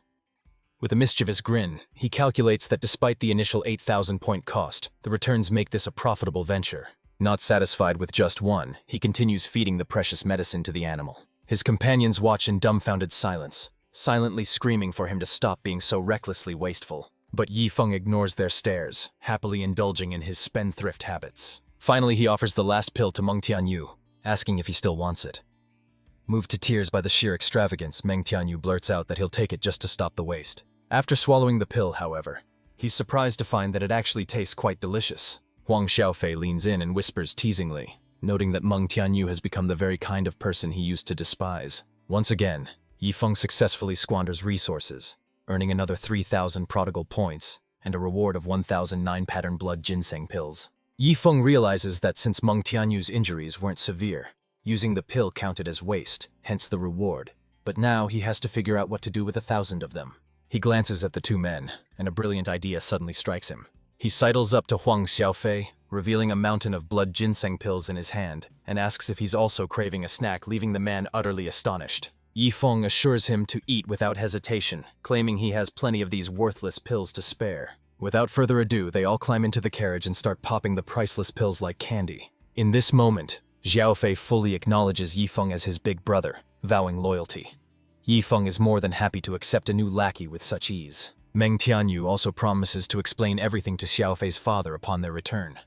With a mischievous grin, he calculates that despite the initial 8,000-point cost, the returns make this a profitable venture. Not satisfied with just one, he continues feeding the precious medicine to the animal. His companions watch in dumbfounded silence, silently screaming for him to stop being so recklessly wasteful. But Yifeng ignores their stares, happily indulging in his spendthrift habits. Finally, he offers the last pill to Meng Tianyu, asking if he still wants it. Moved to tears by the sheer extravagance, Meng Tianyu blurts out that he'll take it just to stop the waste. After swallowing the pill, however, he's surprised to find that it actually tastes quite delicious. Huang Xiaofei leans in and whispers teasingly, noting that Meng Tianyu has become the very kind of person he used to despise. Once again, Yifeng successfully squanders resources, earning another 3,000 prodigal points and a reward of 1,000 9-pattern blood ginseng pills. Yifeng realizes that since Meng Tianyu's injuries weren't severe, using the pill counted as waste, hence the reward. But now he has to figure out what to do with 1,000 of them. He glances at the two men, and a brilliant idea suddenly strikes him. He sidles up to Huang Xiaofei, revealing a mountain of blood ginseng pills in his hand, and asks if he's also craving a snack, leaving the man utterly astonished. Yifeng assures him to eat without hesitation, claiming he has plenty of these worthless pills to spare. Without further ado, they all climb into the carriage and start popping the priceless pills like candy. In this moment, Xiaofei fully acknowledges Yifeng as his big brother, vowing loyalty. Yifeng is more than happy to accept a new lackey with such ease. Meng Tianyu also promises to explain everything to Xiaofei's father upon their return.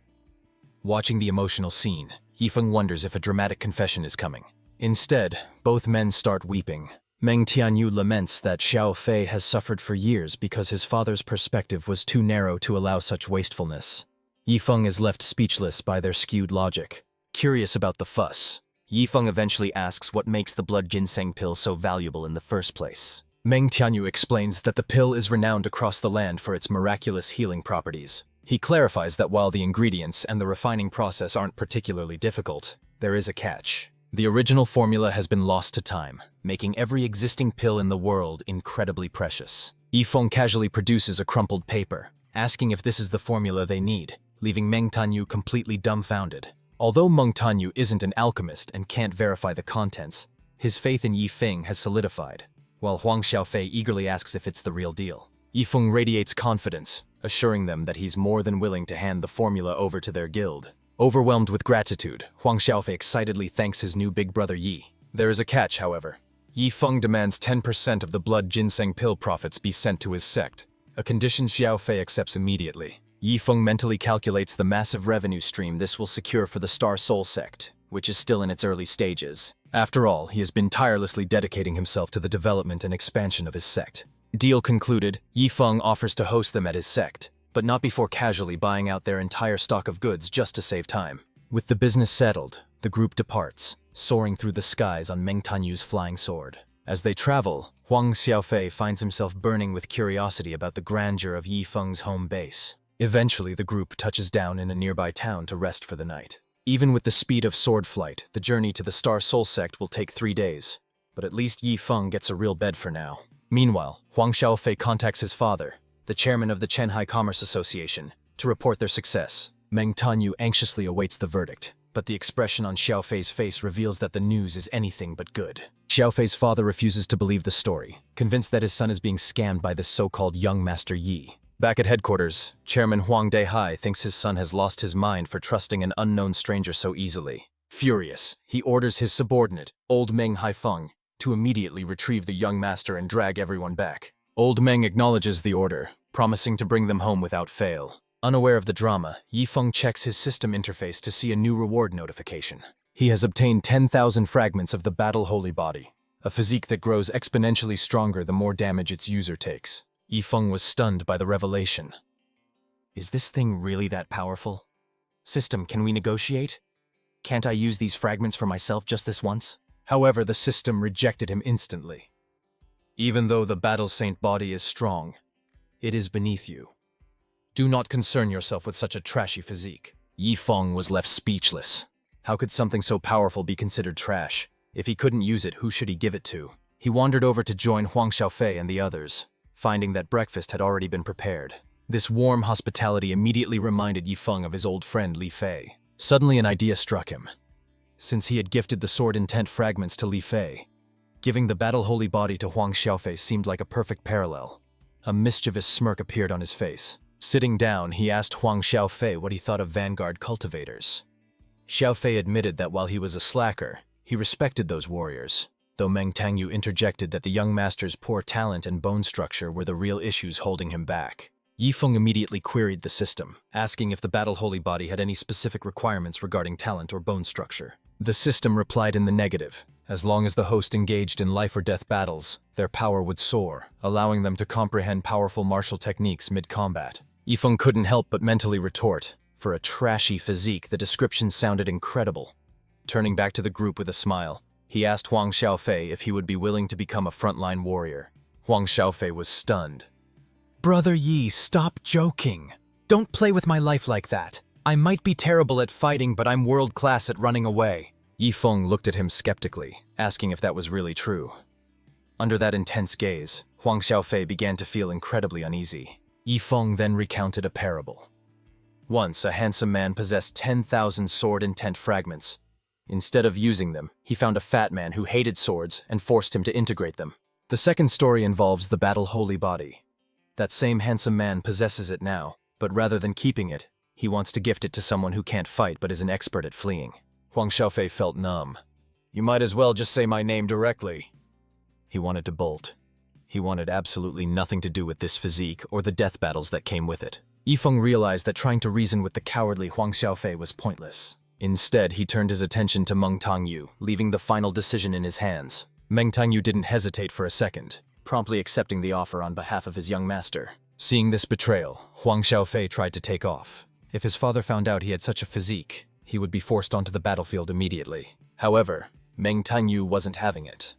Watching the emotional scene, Yifeng wonders if a dramatic confession is coming. Instead, both men start weeping. Meng Tianyu laments that Xiaofei has suffered for years because his father's perspective was too narrow to allow such wastefulness. Yifeng is left speechless by their skewed logic. Curious about the fuss, Yifeng eventually asks what makes the blood ginseng pill so valuable in the first place. Meng Tianyu explains that the pill is renowned across the land for its miraculous healing properties. He clarifies that while the ingredients and the refining process aren't particularly difficult, there is a catch. The original formula has been lost to time, making every existing pill in the world incredibly precious. Yifeng casually produces a crumpled paper, asking if this is the formula they need, leaving Meng Tianyu completely dumbfounded. Although Meng Tianyu isn't an alchemist and can't verify the contents, his faith in Yifeng has solidified, while Huang Xiaofei eagerly asks if it's the real deal. Yifeng radiates confidence, assuring them that he's more than willing to hand the formula over to their guild. Overwhelmed with gratitude, Huang Xiaofei excitedly thanks his new big brother Yi. There is a catch, however. Yifeng demands 10% of the blood ginseng pill profits be sent to his sect, a condition Xiaofei accepts immediately. Yifeng mentally calculates the massive revenue stream this will secure for the Star Soul sect, which is still in its early stages. After all, he has been tirelessly dedicating himself to the development and expansion of his sect. Deal concluded, Yifeng offers to host them at his sect, but not before casually buying out their entire stock of goods just to save time. With the business settled, the group departs, soaring through the skies on Meng Tianyu's flying sword. As they travel, Huang Xiaofei finds himself burning with curiosity about the grandeur of Yifeng's home base. Eventually, the group touches down in a nearby town to rest for the night. Even with the speed of sword flight, the journey to the Star Soul sect will take 3 days, but at least Yifeng gets a real bed for now. Meanwhile, Huang Xiaofei contacts his father, the chairman of the Chenhai Commerce Association, to report their success. Meng Tianyu anxiously awaits the verdict, but the expression on Xiaofei's face reveals that the news is anything but good. Xiaofei's father refuses to believe the story, convinced that his son is being scammed by this so-called young master Yi. Back at headquarters, Chairman Huang Deihai thinks his son has lost his mind for trusting an unknown stranger so easily. Furious, he orders his subordinate, Old Meng Haifeng, to immediately retrieve the young master and drag everyone back. Old Meng acknowledges the order, promising to bring them home without fail. Unaware of the drama, Yifeng checks his system interface to see a new reward notification. He has obtained 10,000 fragments of the Battle Holy Body, a physique that grows exponentially stronger the more damage its user takes. Yifeng was stunned by the revelation. Is this thing really that powerful? System, can we negotiate? Can't I use these fragments for myself just this once? However, the system rejected him instantly. Even though the Battle Saint body is strong, it is beneath you. Do not concern yourself with such a trashy physique. Yifeng was left speechless. How could something so powerful be considered trash? If he couldn't use it, who should he give it to? He wandered over to join Huang Xiaofei and the others, finding that breakfast had already been prepared. This warm hospitality immediately reminded Yifeng of his old friend Li Fei. Suddenly an idea struck him. Since he had gifted the sword intent fragments to Li Fei, giving the Battle Holy Body to Huang Xiaofei seemed like a perfect parallel. A mischievous smirk appeared on his face. Sitting down, he asked Huang Xiaofei what he thought of vanguard cultivators. Xiaofei admitted that while he was a slacker, he respected those warriors, though Meng Tianyu interjected that the young master's poor talent and bone structure were the real issues holding him back. Yifeng immediately queried the system, asking if the Battle Holy Body had any specific requirements regarding talent or bone structure. The system replied in the negative. As long as the host engaged in life-or-death battles, their power would soar, allowing them to comprehend powerful martial techniques mid-combat. Yifeng couldn't help but mentally retort. For a trashy physique, the description sounded incredible. Turning back to the group with a smile, he asked Huang Xiaofei if he would be willing to become a frontline warrior. Huang Xiaofei was stunned. Brother Yi, stop joking. Don't play with my life like that. I might be terrible at fighting, but I'm world-class at running away. Yifeng looked at him skeptically, asking if that was really true. Under that intense gaze, Huang Xiaofei began to feel incredibly uneasy. Yifeng then recounted a parable. Once, a handsome man possessed 10,000 sword intent fragments. Instead of using them, he found a fat man who hated swords and forced him to integrate them. The second story involves the Battle Holy Body. That same handsome man possesses it now, but rather than keeping it, he wants to gift it to someone who can't fight but is an expert at fleeing. Huang Xiaofei felt numb. You might as well just say my name directly. He wanted to bolt. He wanted absolutely nothing to do with this physique or the death battles that came with it. Yifeng realized that trying to reason with the cowardly Huang Xiaofei was pointless. Instead, he turned his attention to Meng Tangyu, leaving the final decision in his hands. Meng Tangyu didn't hesitate for a second, promptly accepting the offer on behalf of his young master. Seeing this betrayal, Huang Xiaofei tried to take off. If his father found out he had such a physique, he would be forced onto the battlefield immediately. However, Meng Tangyu wasn't having it.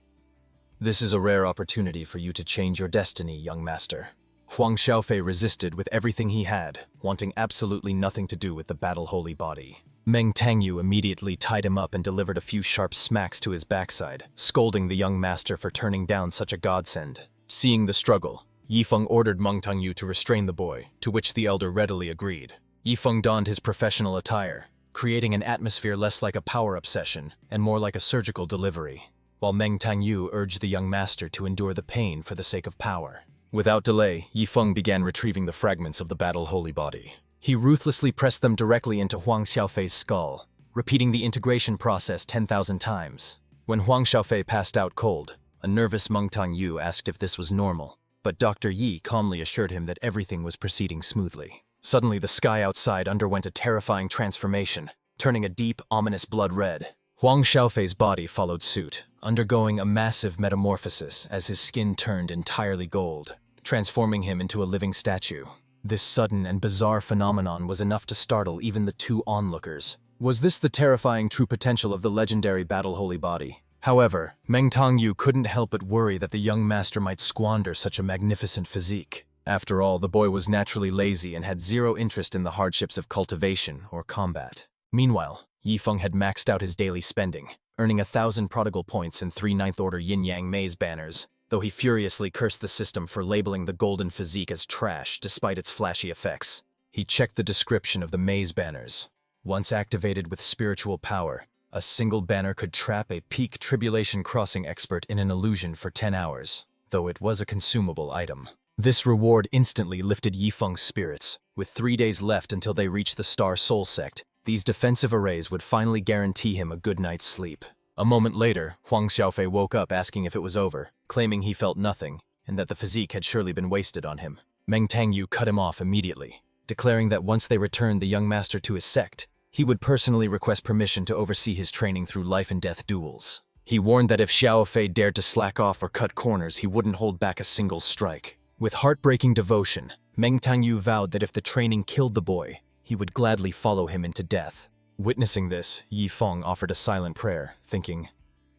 "This is a rare opportunity for you to change your destiny, young master." Huang Xiaofei resisted with everything he had, wanting absolutely nothing to do with the battle holy body. Meng Tangyu immediately tied him up and delivered a few sharp smacks to his backside, scolding the young master for turning down such a godsend. Seeing the struggle, Yifeng ordered Meng Tangyu to restrain the boy, to which the elder readily agreed. Yifeng donned his professional attire, creating an atmosphere less like a power-up session and more like a surgical delivery, while Meng Tangyu urged the young master to endure the pain for the sake of power. Without delay, Yifeng began retrieving the fragments of the battle holy body. He ruthlessly pressed them directly into Huang Xiaofei's skull, repeating the integration process 10,000 times. When Huang Xiaofei passed out cold, a nervous Meng Tangyu asked if this was normal, but Dr. Yi calmly assured him that everything was proceeding smoothly. Suddenly, the sky outside underwent a terrifying transformation, turning a deep, ominous blood red. Huang Xiaofei's body followed suit, undergoing a massive metamorphosis as his skin turned entirely gold, transforming him into a living statue. This sudden and bizarre phenomenon was enough to startle even the two onlookers. Was this the terrifying true potential of the legendary battle holy body? However, Meng Tangyu couldn't help but worry that the young master might squander such a magnificent physique. After all, the boy was naturally lazy and had zero interest in the hardships of cultivation or combat. Meanwhile, Yifeng had maxed out his daily spending, earning 1,000 prodigal points and 3 ninth-order yin-yang maze banners, though he furiously cursed the system for labeling the golden physique as trash despite its flashy effects. He checked the description of the maze banners. Once activated with spiritual power, a single banner could trap a peak tribulation crossing expert in an illusion for 10 hours, though it was a consumable item. This reward instantly lifted Yifeng's spirits. With 3 days left until they reached the Star Soul Sect, these defensive arrays would finally guarantee him a good night's sleep. A moment later, Huang Xiaofei woke up asking if it was over, claiming he felt nothing, and that the physique had surely been wasted on him. Meng Tangyu cut him off immediately, declaring that once they returned the young master to his sect, he would personally request permission to oversee his training through life-and-death duels. He warned that if Xiaofei dared to slack off or cut corners, he wouldn't hold back a single strike. With heartbreaking devotion, Meng Tangyu vowed that if the training killed the boy, he would gladly follow him into death. Witnessing this, Yifeng offered a silent prayer, thinking,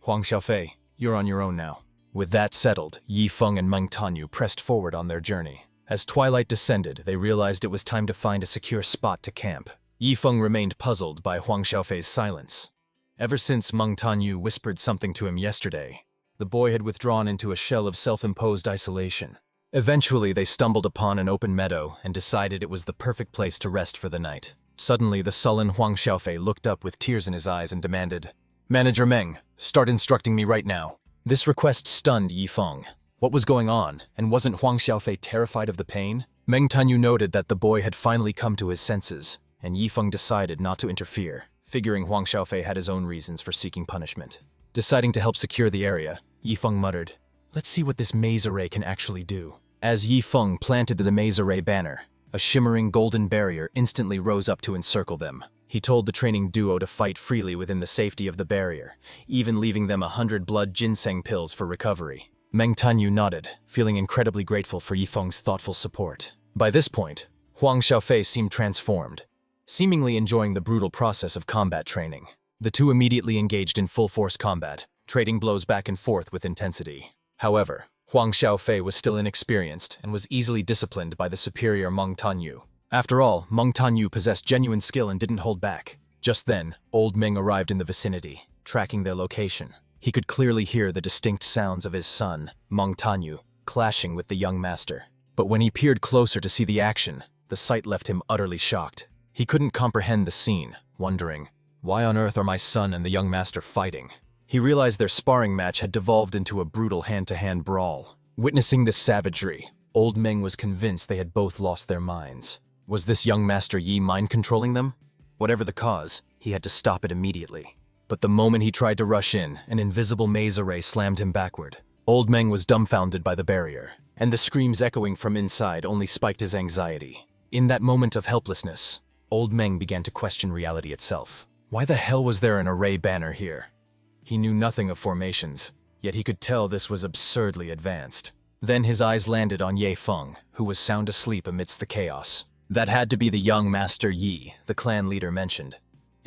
"Huang Xiaofei, you're on your own now." With that settled, Yifeng and Meng Tangyu pressed forward on their journey. As twilight descended, they realized it was time to find a secure spot to camp. Yifeng remained puzzled by Huang Xiaofei's silence. Ever since Meng Tangyu whispered something to him yesterday, the boy had withdrawn into a shell of self-imposed isolation. Eventually, they stumbled upon an open meadow and decided it was the perfect place to rest for the night. Suddenly, the sullen Huang Xiaofei looked up with tears in his eyes and demanded, "Manager Meng, start instructing me right now." This request stunned Yifeng. What was going on, and wasn't Huang Xiaofei terrified of the pain? Meng Tangyu noted that the boy had finally come to his senses, and Yifeng decided not to interfere, figuring Huang Xiaofei had his own reasons for seeking punishment. Deciding to help secure the area, Yifeng muttered, "Let's see what this maze array can actually do." As Yifeng planted the maze array banner, a shimmering golden barrier instantly rose up to encircle them. He told the training duo to fight freely within the safety of the barrier, even leaving them 100 blood ginseng pills for recovery. Meng Tangyu nodded, feeling incredibly grateful for Yifeng's thoughtful support. By this point, Huang Xiaofei seemed transformed, seemingly enjoying the brutal process of combat training. The two immediately engaged in full-force combat, trading blows back and forth with intensity. However, Huang Xiaofei was still inexperienced and was easily disciplined by the superior Meng Tangyu. After all, Meng Tangyu possessed genuine skill and didn't hold back. Just then, old Ming arrived in the vicinity, tracking their location. He could clearly hear the distinct sounds of his son, Meng Tangyu, clashing with the young master. But when he peered closer to see the action, the sight left him utterly shocked. He couldn't comprehend the scene, wondering, why on earth are my son and the young master fighting? He realized their sparring match had devolved into a brutal hand-to-hand brawl. Witnessing this savagery, old Ming was convinced they had both lost their minds. Was this young Master Yi mind-controlling them? Whatever the cause, he had to stop it immediately. But the moment he tried to rush in, an invisible maze array slammed him backward. Old Meng was dumbfounded by the barrier, and the screams echoing from inside only spiked his anxiety. In that moment of helplessness, Old Meng began to question reality itself. Why the hell was there an array banner here? He knew nothing of formations, yet he could tell this was absurdly advanced. Then his eyes landed on Ye Feng, who was sound asleep amidst the chaos. That had to be the young Master Yi, the clan leader mentioned.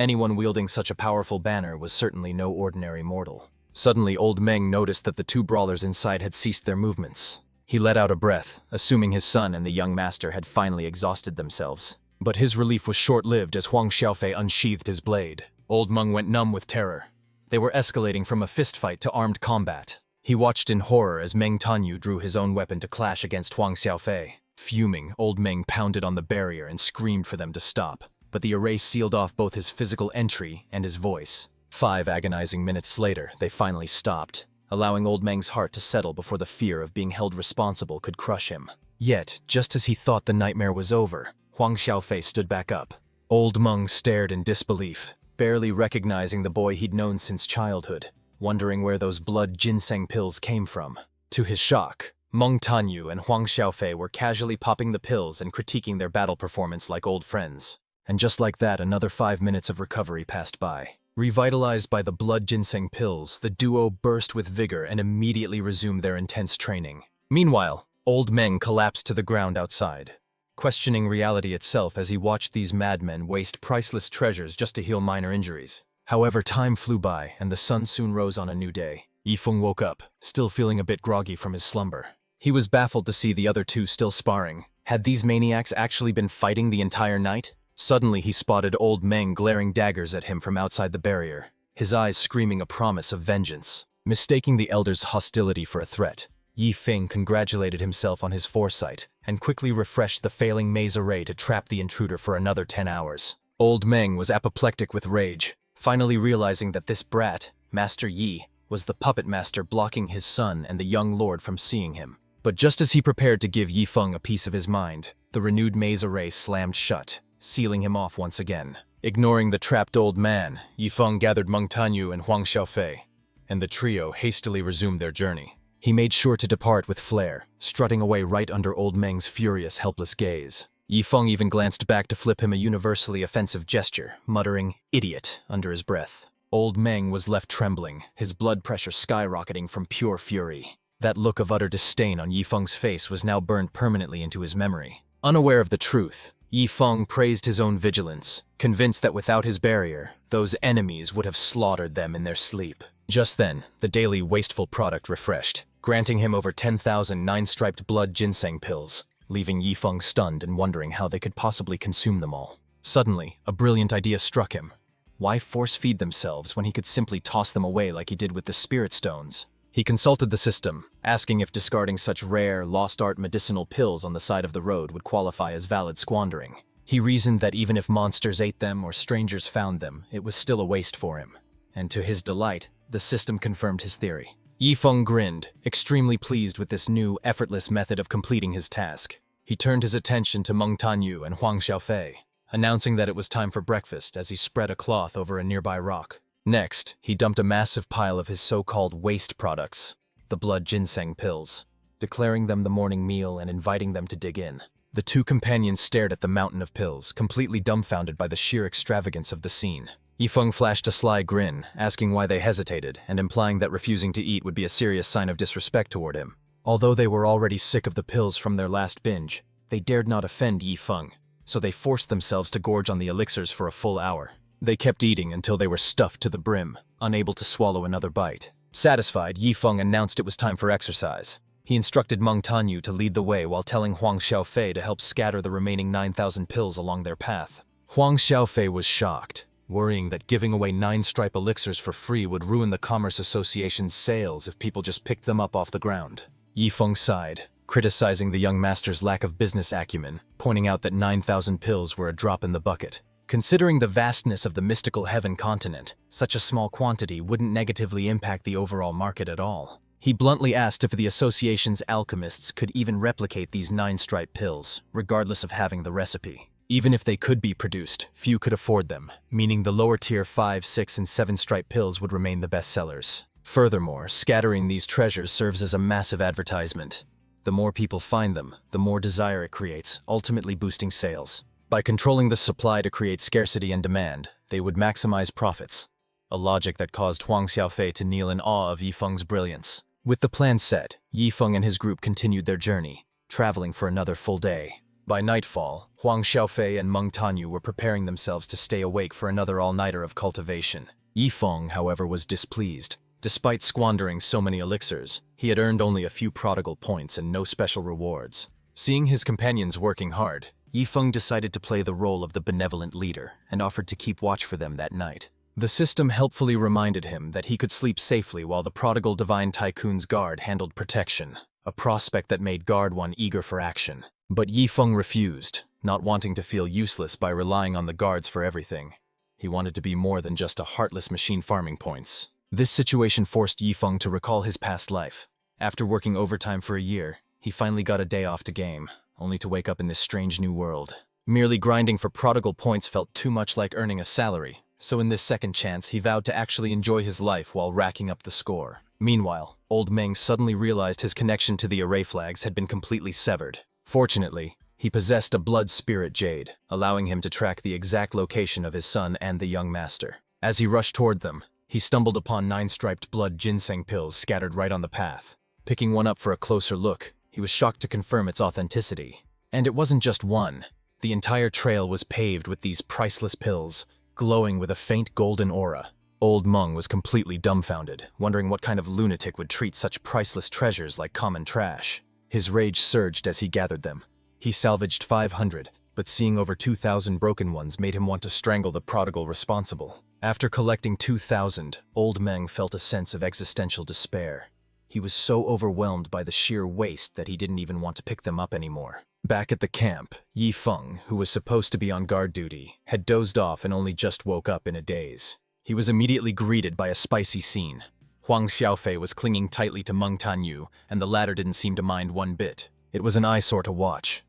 Anyone wielding such a powerful banner was certainly no ordinary mortal. Suddenly, Old Meng noticed that the two brawlers inside had ceased their movements. He let out a breath, assuming his son and the young master had finally exhausted themselves. But his relief was short-lived as Huang Xiaofei unsheathed his blade. Old Meng went numb with terror. They were escalating from a fistfight to armed combat. He watched in horror as Meng Tanyu drew his own weapon to clash against Huang Xiaofei. Fuming, Old Meng pounded on the barrier and screamed for them to stop. But the array sealed off both his physical entry and his voice. 5 agonizing minutes later, they finally stopped, allowing Old Meng's heart to settle before the fear of being held responsible could crush him. Yet, just as he thought the nightmare was over, Huang Xiaofei stood back up. Old Meng stared in disbelief, barely recognizing the boy he'd known since childhood, wondering where those blood ginseng pills came from. To his shock, Meng Tanyu and Huang Xiaofei were casually popping the pills and critiquing their battle performance like old friends. And just like that, another 5 minutes of recovery passed by. Revitalized by the blood ginseng pills, the duo burst with vigor and immediately resumed their intense training. Meanwhile, Old Meng collapsed to the ground outside, questioning reality itself as he watched these madmen waste priceless treasures just to heal minor injuries. However, time flew by, and the sun soon rose on a new day. Yifeng woke up, still feeling a bit groggy from his slumber. He was baffled to see the other two still sparring. Had these maniacs actually been fighting the entire night? Suddenly he spotted Old Meng glaring daggers at him from outside the barrier, his eyes screaming a promise of vengeance. Mistaking the elder's hostility for a threat, Yifeng congratulated himself on his foresight and quickly refreshed the failing maze array to trap the intruder for another 10 hours. Old Meng was apoplectic with rage, finally realizing that this brat, Master Yi, was the puppet master blocking his son and the young lord from seeing him. But just as he prepared to give Yifeng a piece of his mind, the renewed maze array slammed shut, sealing him off once again. Ignoring the trapped old man, Yifeng gathered Meng Tanyu and Huang Xiaofei, and the trio hastily resumed their journey. He made sure to depart with flair, strutting away right under Old Meng's furious, helpless gaze. Yifeng even glanced back to flip him a universally offensive gesture, muttering, "Idiot," under his breath. Old Meng was left trembling, his blood pressure skyrocketing from pure fury. That look of utter disdain on Yifeng's face was now burned permanently into his memory. Unaware of the truth, Yifeng praised his own vigilance, convinced that without his barrier, those enemies would have slaughtered them in their sleep. Just then, the daily wasteful product refreshed, granting him over 10,000 nine-striped blood ginseng pills, leaving Yifeng stunned and wondering how they could possibly consume them all. Suddenly, a brilliant idea struck him. Why force-feed themselves when he could simply toss them away like he did with the spirit stones? He consulted the system, asking if discarding such rare, lost-art medicinal pills on the side of the road would qualify as valid squandering. He reasoned that even if monsters ate them or strangers found them, it was still a waste for him. And to his delight, the system confirmed his theory. Yifeng grinned, extremely pleased with this new, effortless method of completing his task. He turned his attention to Meng Tanyu and Huang Xiaofei, announcing that it was time for breakfast as he spread a cloth over a nearby rock. Next, he dumped a massive pile of his so-called waste products, the blood ginseng pills, declaring them the morning meal and inviting them to dig in. The two companions stared at the mountain of pills, completely dumbfounded by the sheer extravagance of the scene. Yifeng flashed a sly grin, asking why they hesitated and implying that refusing to eat would be a serious sign of disrespect toward him. Although they were already sick of the pills from their last binge, they dared not offend Yifeng, so they forced themselves to gorge on the elixirs for a full hour. They kept eating until they were stuffed to the brim, unable to swallow another bite. Satisfied, Yifeng announced it was time for exercise. He instructed Meng Tanyu to lead the way while telling Huang Xiaofei to help scatter the remaining 9,000 pills along their path. Huang Xiaofei was shocked, worrying that giving away 9-stripe elixirs for free would ruin the Commerce Association's sales if people just picked them up off the ground. Yifeng sighed, criticizing the young master's lack of business acumen, pointing out that 9,000 pills were a drop in the bucket. Considering the vastness of the mystical heaven continent, such a small quantity wouldn't negatively impact the overall market at all. He bluntly asked if the association's alchemists could even replicate these 9-stripe pills, regardless of having the recipe. Even if they could be produced, few could afford them, meaning the lower-tier 5, 6, and 7-stripe pills would remain the best sellers. Furthermore, scattering these treasures serves as a massive advertisement. The more people find them, the more desire it creates, ultimately boosting sales. By controlling the supply to create scarcity and demand, they would maximize profits. A logic that caused Huang Xiaofei to kneel in awe of Yifeng's brilliance. With the plan set, Yifeng and his group continued their journey, traveling for another full day. By nightfall, Huang Xiaofei and Meng Tanyu were preparing themselves to stay awake for another all-nighter of cultivation. Yifeng, however, was displeased. Despite squandering so many elixirs, he had earned only a few prodigal points and no special rewards. Seeing his companions working hard, Yifeng decided to play the role of the benevolent leader and offered to keep watch for them that night. The system helpfully reminded him that he could sleep safely while the prodigal divine tycoon's guard handled protection, a prospect that made Guard 1 eager for action. But Yifeng refused, not wanting to feel useless by relying on the guards for everything. He wanted to be more than just a heartless machine farming points. This situation forced Yifeng to recall his past life. After working overtime for a year, he finally got a day off to game, only to wake up in this strange new world. Merely grinding for prodigal points felt too much like earning a salary, so in this second chance he vowed to actually enjoy his life while racking up the score. Meanwhile, Old Meng suddenly realized his connection to the array flags had been completely severed. Fortunately, he possessed a blood spirit jade, allowing him to track the exact location of his son and the young master. As he rushed toward them, he stumbled upon 9 striped blood ginseng pills scattered right on the path. Picking one up for a closer look, he was shocked to confirm its authenticity. And it wasn't just one. The entire trail was paved with these priceless pills, glowing with a faint golden aura. Old Meng was completely dumbfounded, wondering what kind of lunatic would treat such priceless treasures like common trash. His rage surged as he gathered them. He salvaged 500, but seeing over 2,000 broken ones made him want to strangle the prodigal responsible. After collecting 2,000, Old Meng felt a sense of existential despair. He was so overwhelmed by the sheer waste that he didn't even want to pick them up anymore. Back at the camp, Yifeng, who was supposed to be on guard duty, had dozed off and only just woke up in a daze. He was immediately greeted by a spicy scene. Huang Xiaofei was clinging tightly to Meng Tanyu, and the latter didn't seem to mind one bit. It was an eyesore to watch,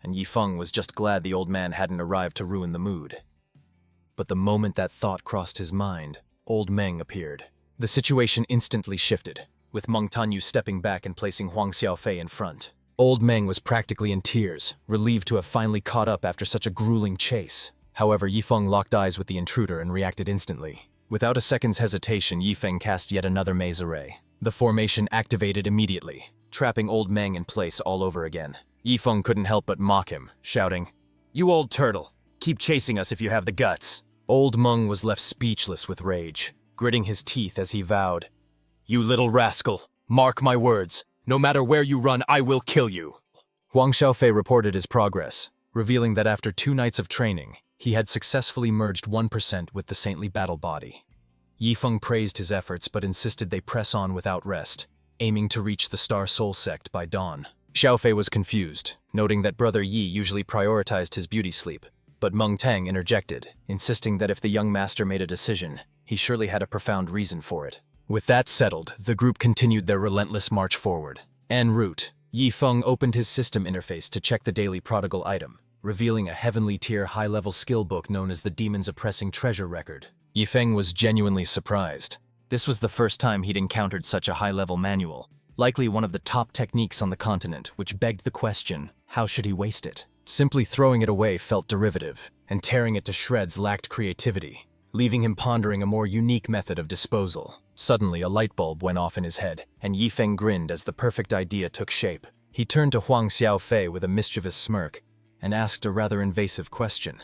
and Yifeng was just glad the old man hadn't arrived to ruin the mood. But the moment that thought crossed his mind, Old Meng appeared. The situation instantly shifted, with Meng Tanyu stepping back and placing Huang Xiaofei in front. Old Meng was practically in tears, relieved to have finally caught up after such a grueling chase. However, Yifeng locked eyes with the intruder and reacted instantly. Without a second's hesitation, Yifeng cast yet another maze array. The formation activated immediately, trapping Old Meng in place all over again. Yifeng couldn't help but mock him, shouting, "You old turtle, keep chasing us if you have the guts." Old Meng was left speechless with rage, gritting his teeth as he vowed, "You little rascal, mark my words, no matter where you run, I will kill you." Huang Xiaofei reported his progress, revealing that after 2 nights of training, he had successfully merged 1% with the saintly battle body. Yifeng praised his efforts but insisted they press on without rest, aiming to reach the Star Soul sect by dawn. Xiaofei was confused, noting that Brother Yi usually prioritized his beauty sleep, but Meng Tang interjected, insisting that if the young master made a decision, he surely had a profound reason for it. With that settled, the group continued their relentless march forward. En route, Yifeng opened his system interface to check the daily prodigal item, revealing a heavenly tier high-level skill book known as the Demon's Oppressing Treasure Record. Yifeng was genuinely surprised. This was the first time he'd encountered such a high-level manual, likely one of the top techniques on the continent, which begged the question, how should he waste it? Simply throwing it away felt derivative, and tearing it to shreds lacked creativity, leaving him pondering a more unique method of disposal. Suddenly, a light bulb went off in his head, and Yifeng grinned as the perfect idea took shape. He turned to Huang Xiaofei with a mischievous smirk, and asked a rather invasive question.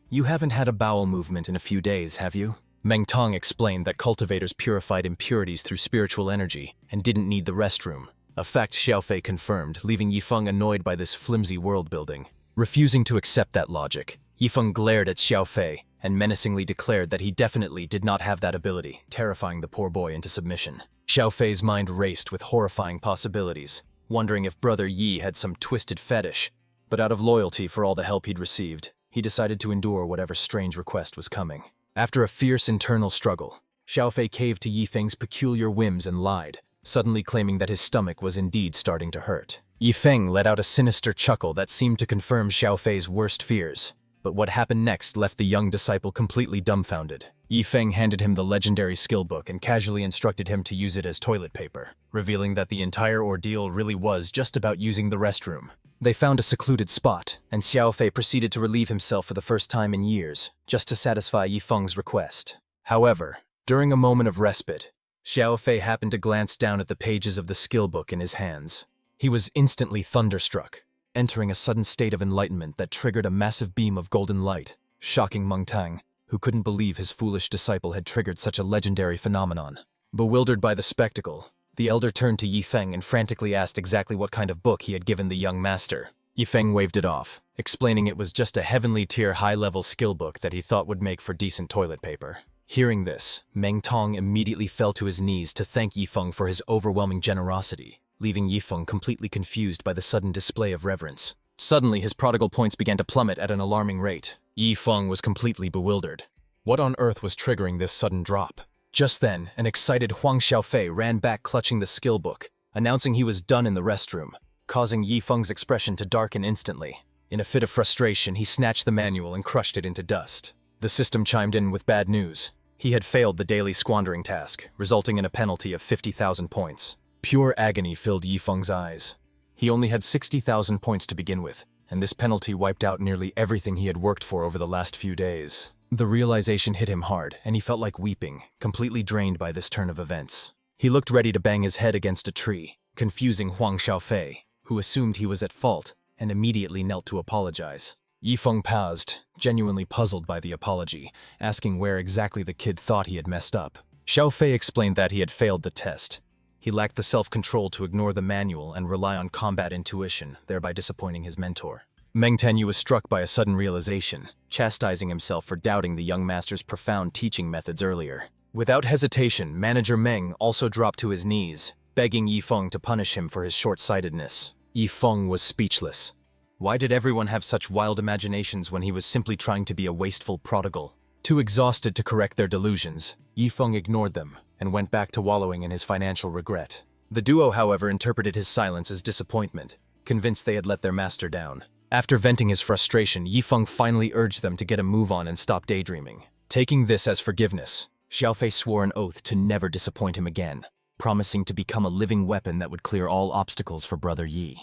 "You haven't had a bowel movement in a few days, have you?" Meng Tong explained that cultivators purified impurities through spiritual energy and didn't need the restroom, a fact Xiaofei confirmed, leaving Yifeng annoyed by this flimsy world-building. Refusing to accept that logic, Yifeng glared at Xiaofei and menacingly declared that he definitely did not have that ability, terrifying the poor boy into submission. Xiaofei's mind raced with horrifying possibilities, wondering if Brother Yi had some twisted fetish, but out of loyalty for all the help he'd received, he decided to endure whatever strange request was coming. After a fierce internal struggle, Xiaofei caved to Yifeng's peculiar whims and lied, suddenly claiming that his stomach was indeed starting to hurt. Yifeng let out a sinister chuckle that seemed to confirm Xiaofei's worst fears, but what happened next left the young disciple completely dumbfounded. Feng handed him the legendary skill book and casually instructed him to use it as toilet paper, revealing that the entire ordeal really was just about using the restroom. They found a secluded spot, and Xiaofei proceeded to relieve himself for the first time in years, just to satisfy Feng's request. However, during a moment of respite, Xiaofei happened to glance down at the pages of the skill book in his hands. He was instantly thunderstruck, entering a sudden state of enlightenment that triggered a massive beam of golden light, shocking Mengtang, who couldn't believe his foolish disciple had triggered such a legendary phenomenon. Bewildered by the spectacle, the elder turned to Feng and frantically asked exactly what kind of book he had given the young master. Feng waved it off, explaining it was just a heavenly tier high-level skill book that he thought would make for decent toilet paper. Hearing this, Mengtang immediately fell to his knees to thank Feng for his overwhelming generosity, leaving Feng completely confused by the sudden display of reverence. Suddenly, his prodigal points began to plummet at an alarming rate. Feng was completely bewildered. What on earth was triggering this sudden drop? Just then, an excited Huang Xiaofei ran back clutching the skill book, announcing he was done in the restroom, causing Feng's expression to darken instantly. In a fit of frustration, he snatched the manual and crushed it into dust. The system chimed in with bad news. He had failed the daily squandering task, resulting in a penalty of 50,000 points. Pure agony filled Feng's eyes. He only had 60,000 points to begin with, and this penalty wiped out nearly everything he had worked for over the last few days. The realization hit him hard, and he felt like weeping, completely drained by this turn of events. He looked ready to bang his head against a tree, confusing Huang Xiaofei, who assumed he was at fault, and immediately knelt to apologize. Feng paused, genuinely puzzled by the apology, asking where exactly the kid thought he had messed up. Xiaofei explained that he had failed the test. He lacked the self-control to ignore the manual and rely on combat intuition, thereby disappointing his mentor. Mengtang was struck by a sudden realization, chastising himself for doubting the young master's profound teaching methods earlier. Without hesitation, Manager Meng also dropped to his knees, begging Feng to punish him for his short-sightedness. Feng was speechless. Why did everyone have such wild imaginations when he was simply trying to be a wasteful prodigal? Too exhausted to correct their delusions, Feng ignored them and went back to wallowing in his financial regret. The duo, however, interpreted his silence as disappointment, convinced they had let their master down. After venting his frustration, Feng finally urged them to get a move on and stop daydreaming. Taking this as forgiveness, Xiaofei swore an oath to never disappoint him again, promising to become a living weapon that would clear all obstacles for Brother Yi.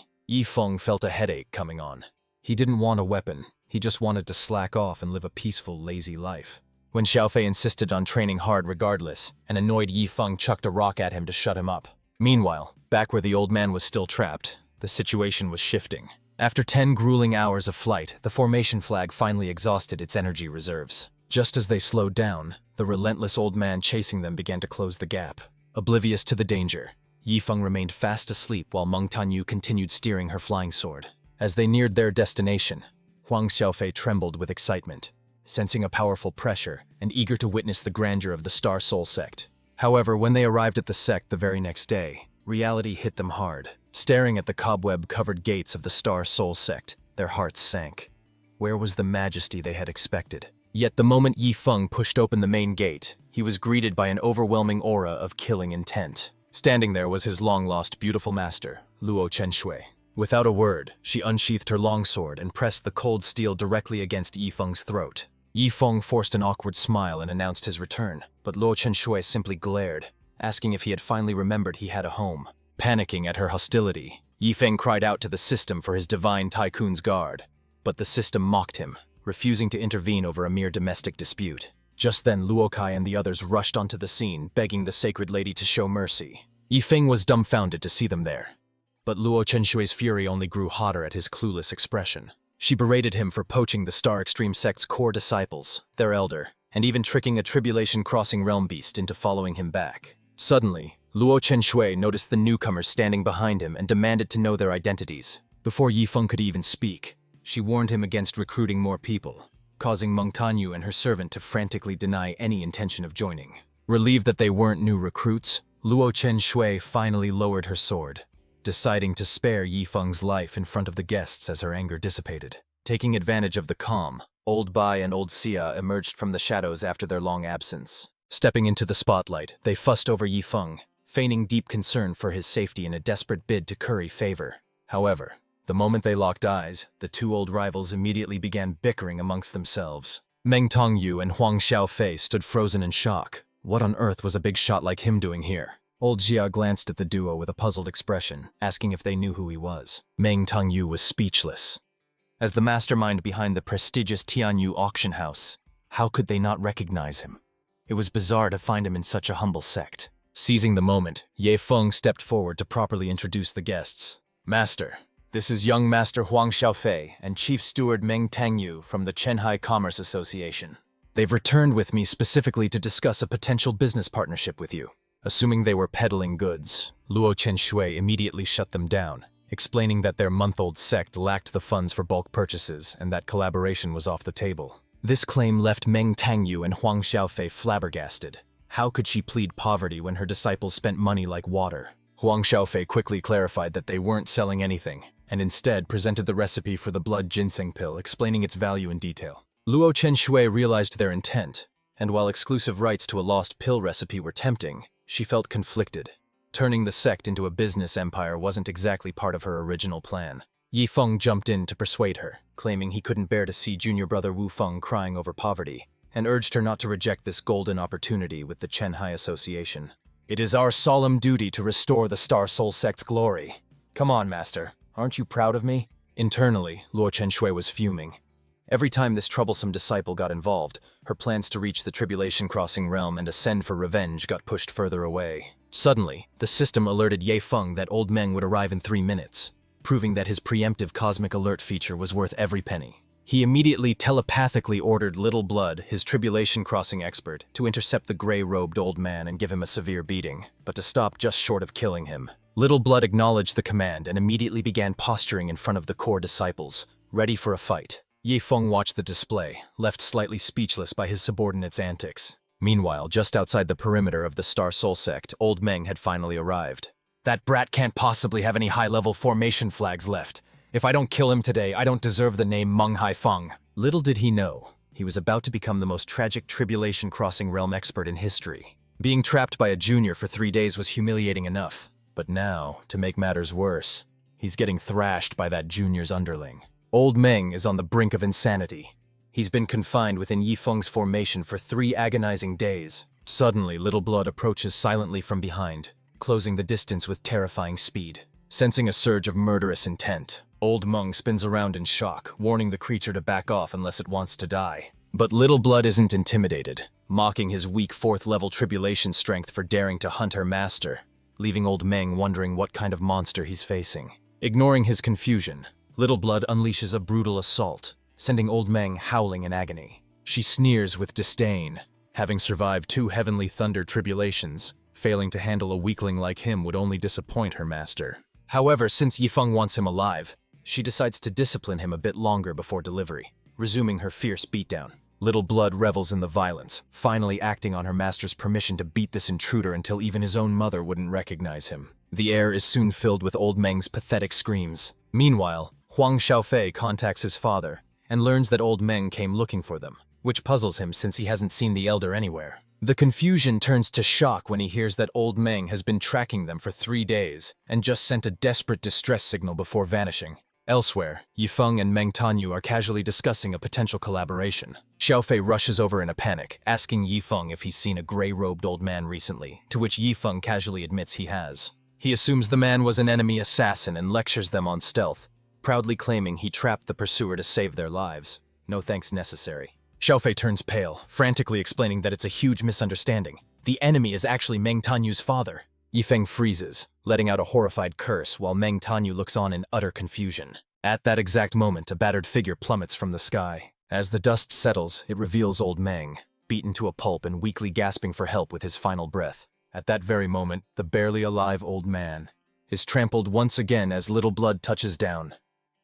Feng felt a headache coming on. He didn't want a weapon, he just wanted to slack off and live a peaceful, lazy life. When Xiaofei insisted on training hard regardless, an annoyed Feng chucked a rock at him to shut him up. Meanwhile, back where the old man was still trapped, the situation was shifting. After 10 grueling hours of flight, the formation flag finally exhausted its energy reserves. Just as they slowed down, the relentless old man chasing them began to close the gap. Oblivious to the danger, Feng remained fast asleep while Mengtang continued steering her flying sword. As they neared their destination, Huang Xiaofei trembled with excitement, sensing a powerful pressure and eager to witness the grandeur of the Star Soul sect. However, when they arrived at the sect the very next day, reality hit them hard. Staring at the cobweb-covered gates of the Star Soul sect, their hearts sank. Where was the majesty they had expected? Yet the moment Feng pushed open the main gate, he was greeted by an overwhelming aura of killing intent. Standing there was his long-lost beautiful master, Luo Chenshui. Without a word, she unsheathed her longsword and pressed the cold steel directly against Feng's throat. Feng forced an awkward smile and announced his return, but Luo Chenshui simply glared, asking if he had finally remembered he had a home. Panicking at her hostility, Feng cried out to the system for his divine tycoon's guard, but the system mocked him, refusing to intervene over a mere domestic dispute. Just then, Luokai and the others rushed onto the scene, begging the sacred lady to show mercy. Feng was dumbfounded to see them there, but Luo Chenshui's fury only grew hotter at his clueless expression. She berated him for poaching the Star Extreme sect's core disciples, their elder, and even tricking a tribulation-crossing realm beast into following him back. Suddenly, Luo Chenshui noticed the newcomers standing behind him and demanded to know their identities. Before Feng could even speak, she warned him against recruiting more people, causing Mengtang and her servant to frantically deny any intention of joining. Relieved that they weren't new recruits, Luo Chenshui finally lowered her sword, deciding to spare Feng's life in front of the guests as her anger dissipated. Taking advantage of the calm, Old Bai and Old Xia emerged from the shadows after their long absence. Stepping into the spotlight, they fussed over Feng, feigning deep concern for his safety in a desperate bid to curry favor. However, the moment they locked eyes, the two old rivals immediately began bickering amongst themselves. Meng Tongyu and Huang Xiaofei stood frozen in shock. What on earth was a big shot like him doing here? Old Jia glanced at the duo with a puzzled expression, asking if they knew who he was. Meng Tongyu was speechless. As the mastermind behind the prestigious Tianyu auction house, how could they not recognize him? It was bizarre to find him in such a humble sect. Seizing the moment, Ye Feng stepped forward to properly introduce the guests. Master, this is young Master Huang Xiaofei and Chief Steward Meng Tongyu from the Chenhai Commerce Association. They've returned with me specifically to discuss a potential business partnership with you. Assuming they were peddling goods, Luo Chenshui immediately shut them down, explaining that their month-old sect lacked the funds for bulk purchases and that collaboration was off the table. This claim left Meng Tongyu and Huang Xiaofei flabbergasted. How could she plead poverty when her disciples spent money like water? Huang Xiaofei quickly clarified that they weren't selling anything, and instead presented the recipe for the blood ginseng pill, explaining its value in detail. Luo Chenshui realized their intent, and while exclusive rights to a lost pill recipe were tempting, she felt conflicted. Turning the sect into a business empire wasn't exactly part of her original plan. Yi Feng jumped in to persuade her, claiming he couldn't bear to see junior brother Wu Feng crying over poverty, and urged her not to reject this golden opportunity with the Chenhai Association. It is our solemn duty to restore the Star Soul Sect's glory. Come on, Master. Aren't you proud of me? Internally, Luo Chenshui was fuming. Every time this troublesome disciple got involved, her plans to reach the Tribulation Crossing realm and ascend for revenge got pushed further away. Suddenly, the system alerted Ye Feng that Old Meng would arrive in 3 minutes, proving that his preemptive cosmic alert feature was worth every penny. He immediately telepathically ordered Little Blood, his Tribulation Crossing expert, to intercept the gray-robed old man and give him a severe beating, but to stop just short of killing him. Little Blood acknowledged the command and immediately began posturing in front of the core disciples, ready for a fight. Ye Feng watched the display, left slightly speechless by his subordinates' antics. Meanwhile, just outside the perimeter of the Star Soul Sect, Old Meng had finally arrived. That brat can't possibly have any high-level formation flags left. If I don't kill him today, I don't deserve the name Meng Haifeng. Little did he know, he was about to become the most tragic Tribulation Crossing realm expert in history. Being trapped by a junior for 3 days was humiliating enough. But now, to make matters worse, he's getting thrashed by that junior's underling. Old Meng is on the brink of insanity. He's been confined within Yi Feng's formation for 3 agonizing days. Suddenly, Little Blood approaches silently from behind, closing the distance with terrifying speed. Sensing a surge of murderous intent, Old Meng spins around in shock, warning the creature to back off unless it wants to die. But Little Blood isn't intimidated, mocking his weak 4th-level tribulation strength for daring to hunt her master, leaving Old Meng wondering what kind of monster he's facing. Ignoring his confusion, Little Blood unleashes a brutal assault, sending Old Meng howling in agony. She sneers with disdain. Having survived 2 heavenly thunder tribulations, failing to handle a weakling like him would only disappoint her master. However, since Yi Feng wants him alive, she decides to discipline him a bit longer before delivery, resuming her fierce beatdown. Little Blood revels in the violence, finally acting on her master's permission to beat this intruder until even his own mother wouldn't recognize him. The air is soon filled with Old Meng's pathetic screams. Meanwhile, Huang Xiaofei contacts his father and learns that Old Meng came looking for them, which puzzles him since he hasn't seen the elder anywhere. The confusion turns to shock when he hears that Old Meng has been tracking them for 3 days and just sent a desperate distress signal before vanishing. Elsewhere, Yi Feng and Meng Tongyu are casually discussing a potential collaboration. Xiaofei rushes over in a panic, asking Yi Feng if he's seen a gray-robed old man recently, to which Yi Feng casually admits he has. He assumes the man was an enemy assassin and lectures them on stealth, proudly claiming he trapped the pursuer to save their lives. No thanks necessary. Xiaofei turns pale, frantically explaining that it's a huge misunderstanding. The enemy is actually Meng Tanyu's father. Yi Feng freezes, letting out a horrified curse while Meng Tongyu looks on in utter confusion. At that exact moment, a battered figure plummets from the sky. As the dust settles, it reveals Old Meng, beaten to a pulp and weakly gasping for help with his final breath. At that very moment, the barely alive old man is trampled once again as Little Blood touches down.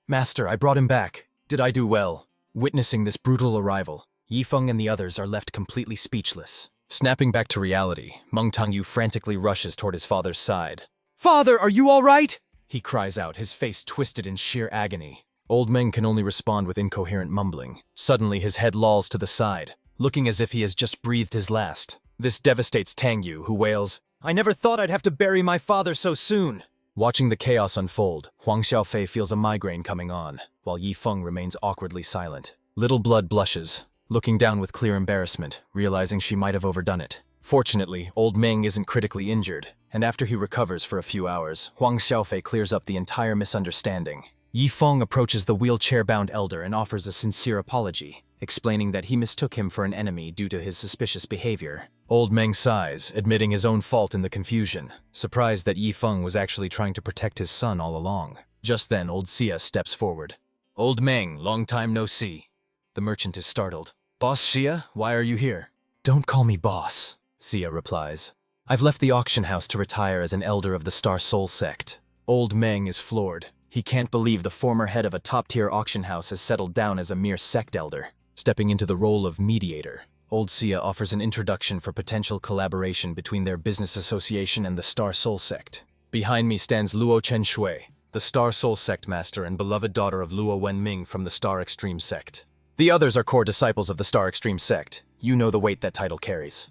Master, I brought him back. Did I do well? Witnessing this brutal arrival, Yi Feng and the others are left completely speechless. Snapping back to reality, Meng Tongyu frantically rushes toward his father's side. Father, are you all right? He cries out, his face twisted in sheer agony. Old Meng can only respond with incoherent mumbling. Suddenly, his head lolls to the side, looking as if he has just breathed his last. This devastates Tangyu, who wails, I never thought I'd have to bury my father so soon. Watching the chaos unfold, Huang Xiaofei feels a migraine coming on, while Yi Feng remains awkwardly silent. Little Blood blushes, looking down with clear embarrassment, realizing she might have overdone it. Fortunately, old Meng isn't critically injured, and after he recovers for a few hours, Huang Xiaofei clears up the entire misunderstanding. Yi Feng approaches the wheelchair-bound elder and offers a sincere apology, explaining that he mistook him for an enemy due to his suspicious behavior. Old Meng sighs, admitting his own fault in the confusion, surprised that Yi Feng was actually trying to protect his son all along. Just then, old Xia steps forward. "Old Meng, long time no see." The merchant is startled. "Boss Xia, why are you here?" "Don't call me boss," Xia replies. "I've left the auction house to retire as an elder of the Star Soul sect." Old Meng is floored. He can't believe the former head of a top-tier auction house has settled down as a mere sect elder. Stepping into the role of mediator, old Xia offers an introduction for potential collaboration between their business association and the Star Soul sect. "Behind me stands Luo Chen Shui, the Star Soul sect master and beloved daughter of Luo Wenming from the Star Extreme sect. The others are core disciples of the Star Extreme sect. You know the weight that title carries."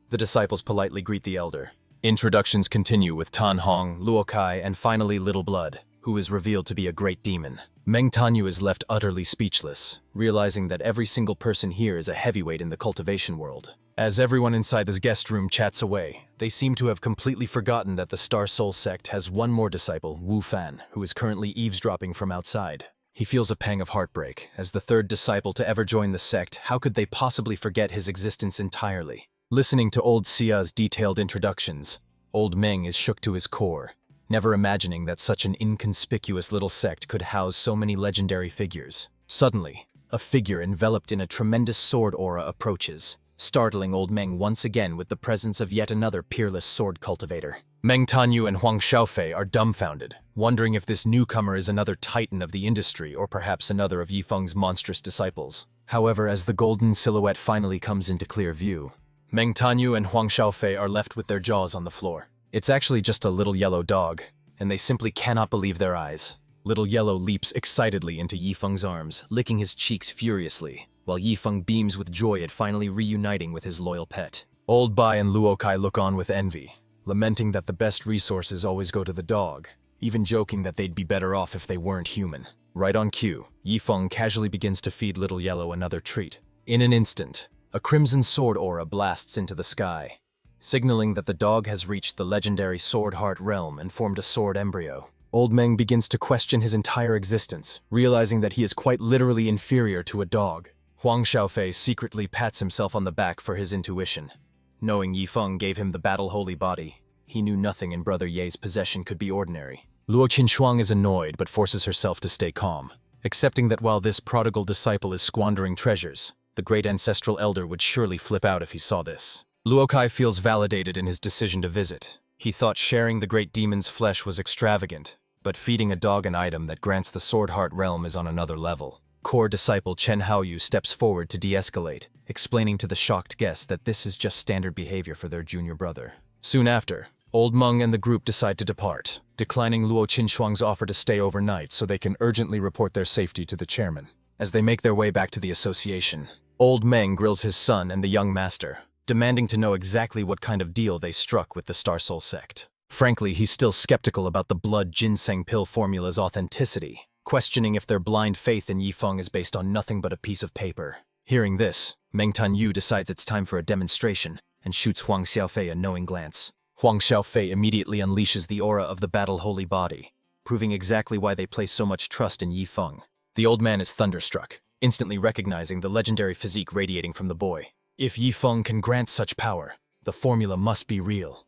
The disciples politely greet the elder. Introductions continue with Tan Hong, Luo Kai, and finally Little Blood, who is revealed to be a great demon. Meng Tanyu is left utterly speechless, realizing that every single person here is a heavyweight in the cultivation world. As everyone inside this guest room chats away, they seem to have completely forgotten that the Star Soul sect has one more disciple, Wu Fan, who is currently eavesdropping from outside. He feels a pang of heartbreak. As the third disciple to ever join the sect, how could they possibly forget his existence entirely? Listening to old Xia's detailed introductions, old Meng is shook to his core, never imagining that such an inconspicuous little sect could house so many legendary figures. Suddenly, a figure enveloped in a tremendous sword aura approaches, startling old Meng once again with the presence of yet another peerless sword cultivator. Meng Tanyu and Huang Xiaofei are dumbfounded, wondering if this newcomer is another titan of the industry or perhaps another of Yi Feng's monstrous disciples. However, as the golden silhouette finally comes into clear view, Meng Tanyu and Huang Xiaofei are left with their jaws on the floor. It's actually just a little yellow dog, and they simply cannot believe their eyes. Little Yellow leaps excitedly into Yi Feng's arms, licking his cheeks furiously, while Yi Feng beams with joy at finally reuniting with his loyal pet. Old Bai and Luo Kai look on with envy, lamenting that the best resources always go to the dog, even joking that they'd be better off if they weren't human. Right on cue, Yi Feng casually begins to feed Little Yellow another treat. In an instant, a crimson sword aura blasts into the sky, signaling that the dog has reached the legendary Sword Heart realm and formed a sword embryo. Old Meng begins to question his entire existence, realizing that he is quite literally inferior to a dog. Huang Xiaofei secretly pats himself on the back for his intuition. Knowing Yi Feng gave him the battle-holy body, he knew nothing in Brother Ye's possession could be ordinary. Luo Qinshuang is annoyed but forces herself to stay calm, accepting that while this prodigal disciple is squandering treasures, the great ancestral elder would surely flip out if he saw this. Luo Kai feels validated in his decision to visit. He thought sharing the great demon's flesh was extravagant, but feeding a dog an item that grants the Sword Heart realm is on another level. Core disciple Chen Haoyu steps forward to de-escalate, explaining to the shocked guests that this is just standard behavior for their junior brother. Soon after, Old Meng and the group decide to depart, declining Luo Qinshuang's offer to stay overnight so they can urgently report their safety to the chairman. As they make their way back to the association, Old Meng grills his son and the young master, demanding to know exactly what kind of deal they struck with the Star Soul sect. Frankly, he's still skeptical about the blood ginseng pill formula's authenticity, questioning if their blind faith in Yi Feng is based on nothing but a piece of paper. Hearing this, Meng Tanyu decides it's time for a demonstration and shoots Huang Xiaofei a knowing glance. Huang Xiaofei immediately unleashes the aura of the battle-holy body, proving exactly why they place so much trust in Yi Feng. The old man is thunderstruck, instantly recognizing the legendary physique radiating from the boy. If Yi Feng can grant such power, the formula must be real.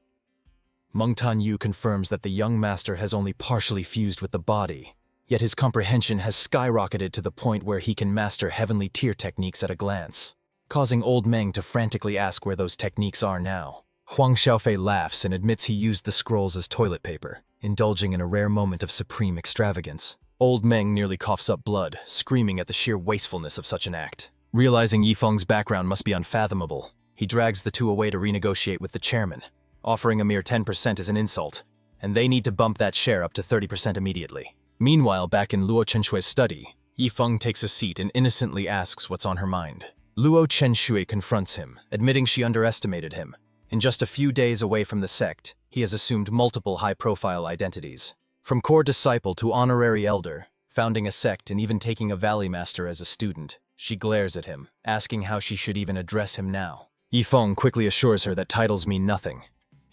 Meng Tanyu confirms that the young master has only partially fused with the body, yet his comprehension has skyrocketed to the point where he can master heavenly tier techniques at a glance, causing old Meng to frantically ask where those techniques are now. Huang Xiaofei laughs and admits he used the scrolls as toilet paper, indulging in a rare moment of supreme extravagance. Old Meng nearly coughs up blood, screaming at the sheer wastefulness of such an act. Realizing Yi Feng's background must be unfathomable, he drags the two away to renegotiate with the chairman, offering a mere 10% as an insult, and they need to bump that share up to 30% immediately. Meanwhile, back in Luo Chenshui's study, Yi Feng takes a seat and innocently asks what's on her mind. Luo Chenshui confronts him, admitting she underestimated him. In just a few days away from the sect, he has assumed multiple high-profile identities. From core disciple to honorary elder, founding a sect and even taking a valley master as a student, She glares at him, asking how she should even address him now. Yifeng quickly assures her that titles mean nothing.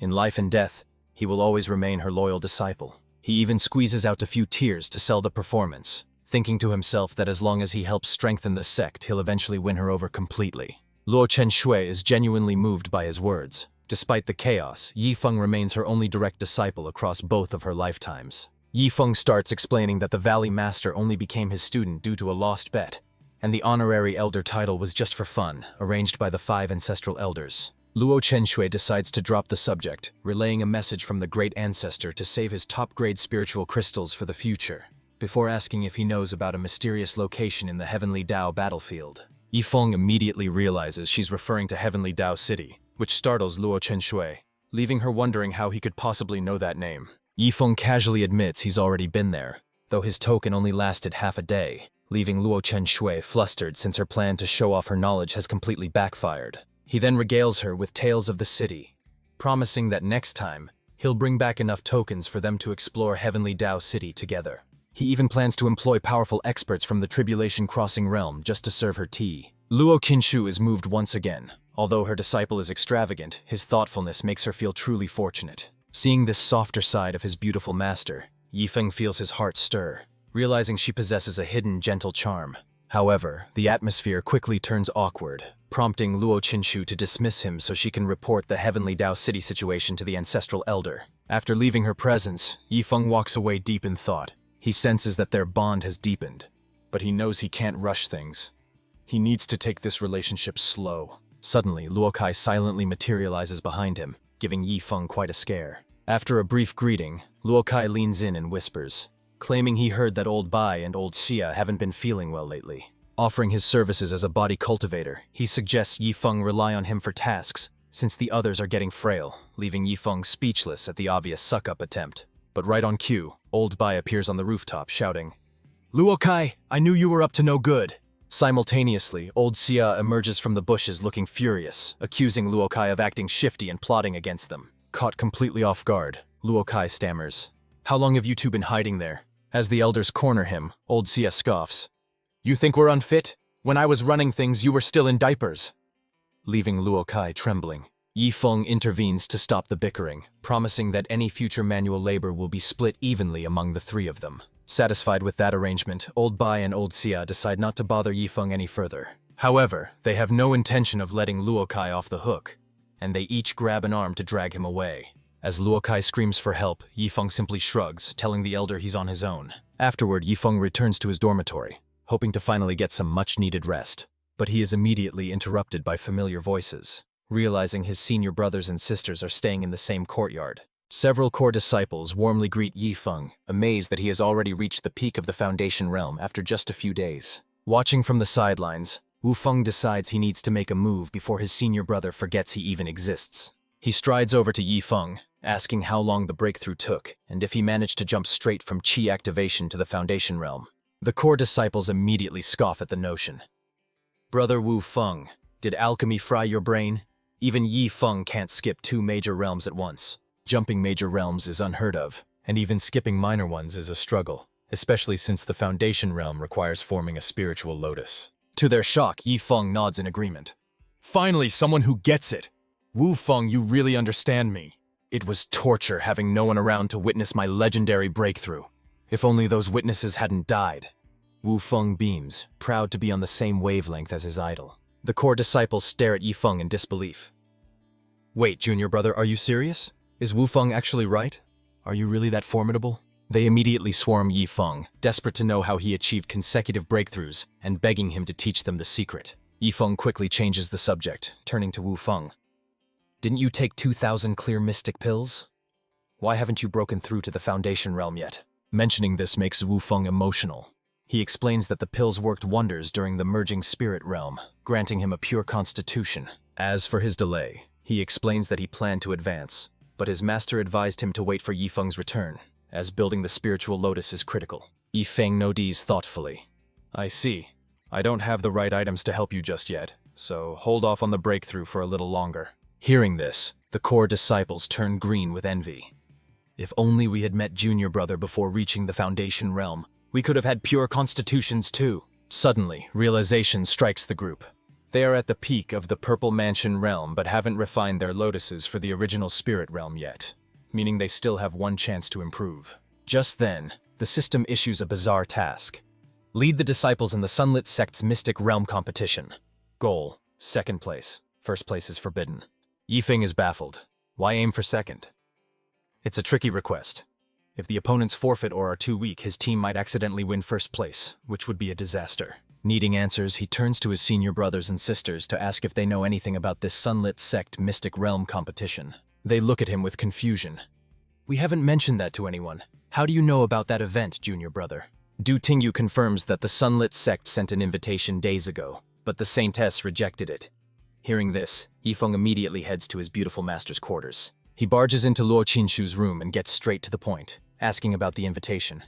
In life and death, he will always remain her loyal disciple. He even squeezes out a few tears to sell the performance, thinking to himself that as long as he helps strengthen the sect, he'll eventually win her over completely. Luo Chenshui is genuinely moved by his words. Despite the chaos, Yifeng remains her only direct disciple across both of her lifetimes. Yifeng starts explaining that the Valley Master only became his student due to a lost bet, and the honorary elder title was just for fun, arranged by the 5 ancestral elders. Luo Chenshui decides to drop the subject, relaying a message from the great ancestor to save his top-grade spiritual crystals for the future, before asking if he knows about a mysterious location in the Heavenly Dao battlefield. Yifeng immediately realizes she's referring to Heavenly Dao City, which startles Luo Chenshui, leaving her wondering how he could possibly know that name. Yifeng casually admits he's already been there, though his token only lasted half a day, leaving Luo Chenshui flustered since her plan to show off her knowledge has completely backfired. He then regales her with tales of the city, promising that next time, he'll bring back enough tokens for them to explore Heavenly Dao City together. He even plans to employ powerful experts from the Tribulation Crossing realm just to serve her tea. Luo Qinshu is moved once again. Although her disciple is extravagant, his thoughtfulness makes her feel truly fortunate. Seeing this softer side of his beautiful master, Yifeng feels his heart stir, realizing she possesses a hidden gentle charm. However, the atmosphere quickly turns awkward, prompting Luo Qinshu to dismiss him so she can report the Heavenly Dao City situation to the ancestral elder. After leaving her presence, Yifeng walks away deep in thought. He senses that their bond has deepened, but he knows he can't rush things. He needs to take this relationship slow. Suddenly, Luo Kai silently materializes behind him, giving Yifeng quite a scare. After a brief greeting, Luo Kai leans in and whispers, claiming he heard that Old Bai and Old Xia haven't been feeling well lately. Offering his services as a body cultivator, he suggests Yifeng rely on him for tasks, since the others are getting frail, leaving Yifeng speechless at the obvious suck-up attempt. But right on cue, Old Bai appears on the rooftop, shouting, "Luo Kai, I knew you were up to no good." Simultaneously, Old Xia emerges from the bushes looking furious, accusing Luo Kai of acting shifty and plotting against them. Caught completely off guard, Luo Kai stammers, "How long have you two been hiding there?" As the elders corner him, Old Xia scoffs, "You think we're unfit? When I was running things, you were still in diapers." Leaving Luo Kai trembling, Yifeng intervenes to stop the bickering, promising that any future manual labor will be split evenly among the three of them. Satisfied with that arrangement, Old Bai and Old Xia decide not to bother Yifeng any further. However, they have no intention of letting Luo Kai off the hook, and they each grab an arm to drag him away. As Luo Kai screams for help, Yifeng simply shrugs, telling the elder he's on his own. Afterward, Yifeng returns to his dormitory, hoping to finally get some much-needed rest. But he is immediately interrupted by familiar voices, realizing his senior brothers and sisters are staying in the same courtyard. Several core disciples warmly greet Yifeng, amazed that he has already reached the peak of the Foundation realm after just a few days. Watching from the sidelines, Wu Feng decides he needs to make a move before his senior brother forgets he even exists. He strides over to Yifeng, asking how long the breakthrough took, and if he managed to jump straight from Qi activation to the Foundation realm. The core disciples immediately scoff at the notion. "Brother Wu Feng, did alchemy fry your brain? Even Yifeng can't skip 2 major realms at once. Jumping major realms is unheard of, and even skipping minor ones is a struggle, especially since the Foundation realm requires forming a spiritual lotus." To their shock, Yifeng nods in agreement. "Finally, someone who gets it! Wu Feng, you really understand me. It was torture having no one around to witness my legendary breakthrough. If only those witnesses hadn't died." Wu Feng beams, proud to be on the same wavelength as his idol. The core disciples stare at Yifeng in disbelief. "Wait, junior brother, are you serious? Is Wu Feng actually right? Are you really that formidable?" They immediately swarm Yifeng, desperate to know how he achieved consecutive breakthroughs and begging him to teach them the secret. Yifeng quickly changes the subject, turning to Wu Feng. "Didn't you take 2,000 clear mystic pills? Why haven't you broken through to the Foundation realm yet?" Mentioning this makes Wu Feng emotional. He explains that the pills worked wonders during the merging spirit realm, granting him a pure constitution. As for his delay, he explains that he planned to advance, but his master advised him to wait for Yifeng's return, as building the spiritual lotus is critical. Yifeng nods thoughtfully. "I see. I don't have the right items to help you just yet, so hold off on the breakthrough for a little longer." Hearing this, the core disciples turn green with envy. "If only we had met junior brother before reaching the Foundation realm, we could have had pure constitutions too." Suddenly, realization strikes the group. They are at the peak of the Purple Mansion realm but haven't refined their lotuses for the original Spirit realm yet, meaning they still have one chance to improve. Just then, the system issues a bizarre task. Lead the disciples in the Sunlit Sect's Mystic Realm competition. Goal: second place. First place is forbidden. Yifeng is baffled. Why aim for second? It's a tricky request. If the opponents forfeit or are too weak, his team might accidentally win first place, which would be a disaster. Needing answers, he turns to his senior brothers and sisters to ask if they know anything about this Sunlit Sect Mystic Realm competition. They look at him with confusion. We haven't mentioned that to anyone. How do you know about that event, junior brother? Du Tingyu confirms that the Sunlit Sect sent an invitation days ago, but the Saintess rejected it. Hearing this, Yifeng immediately heads to his beautiful master's quarters. He barges into Luo Qinshu's room and gets straight to the point, asking about the invitation.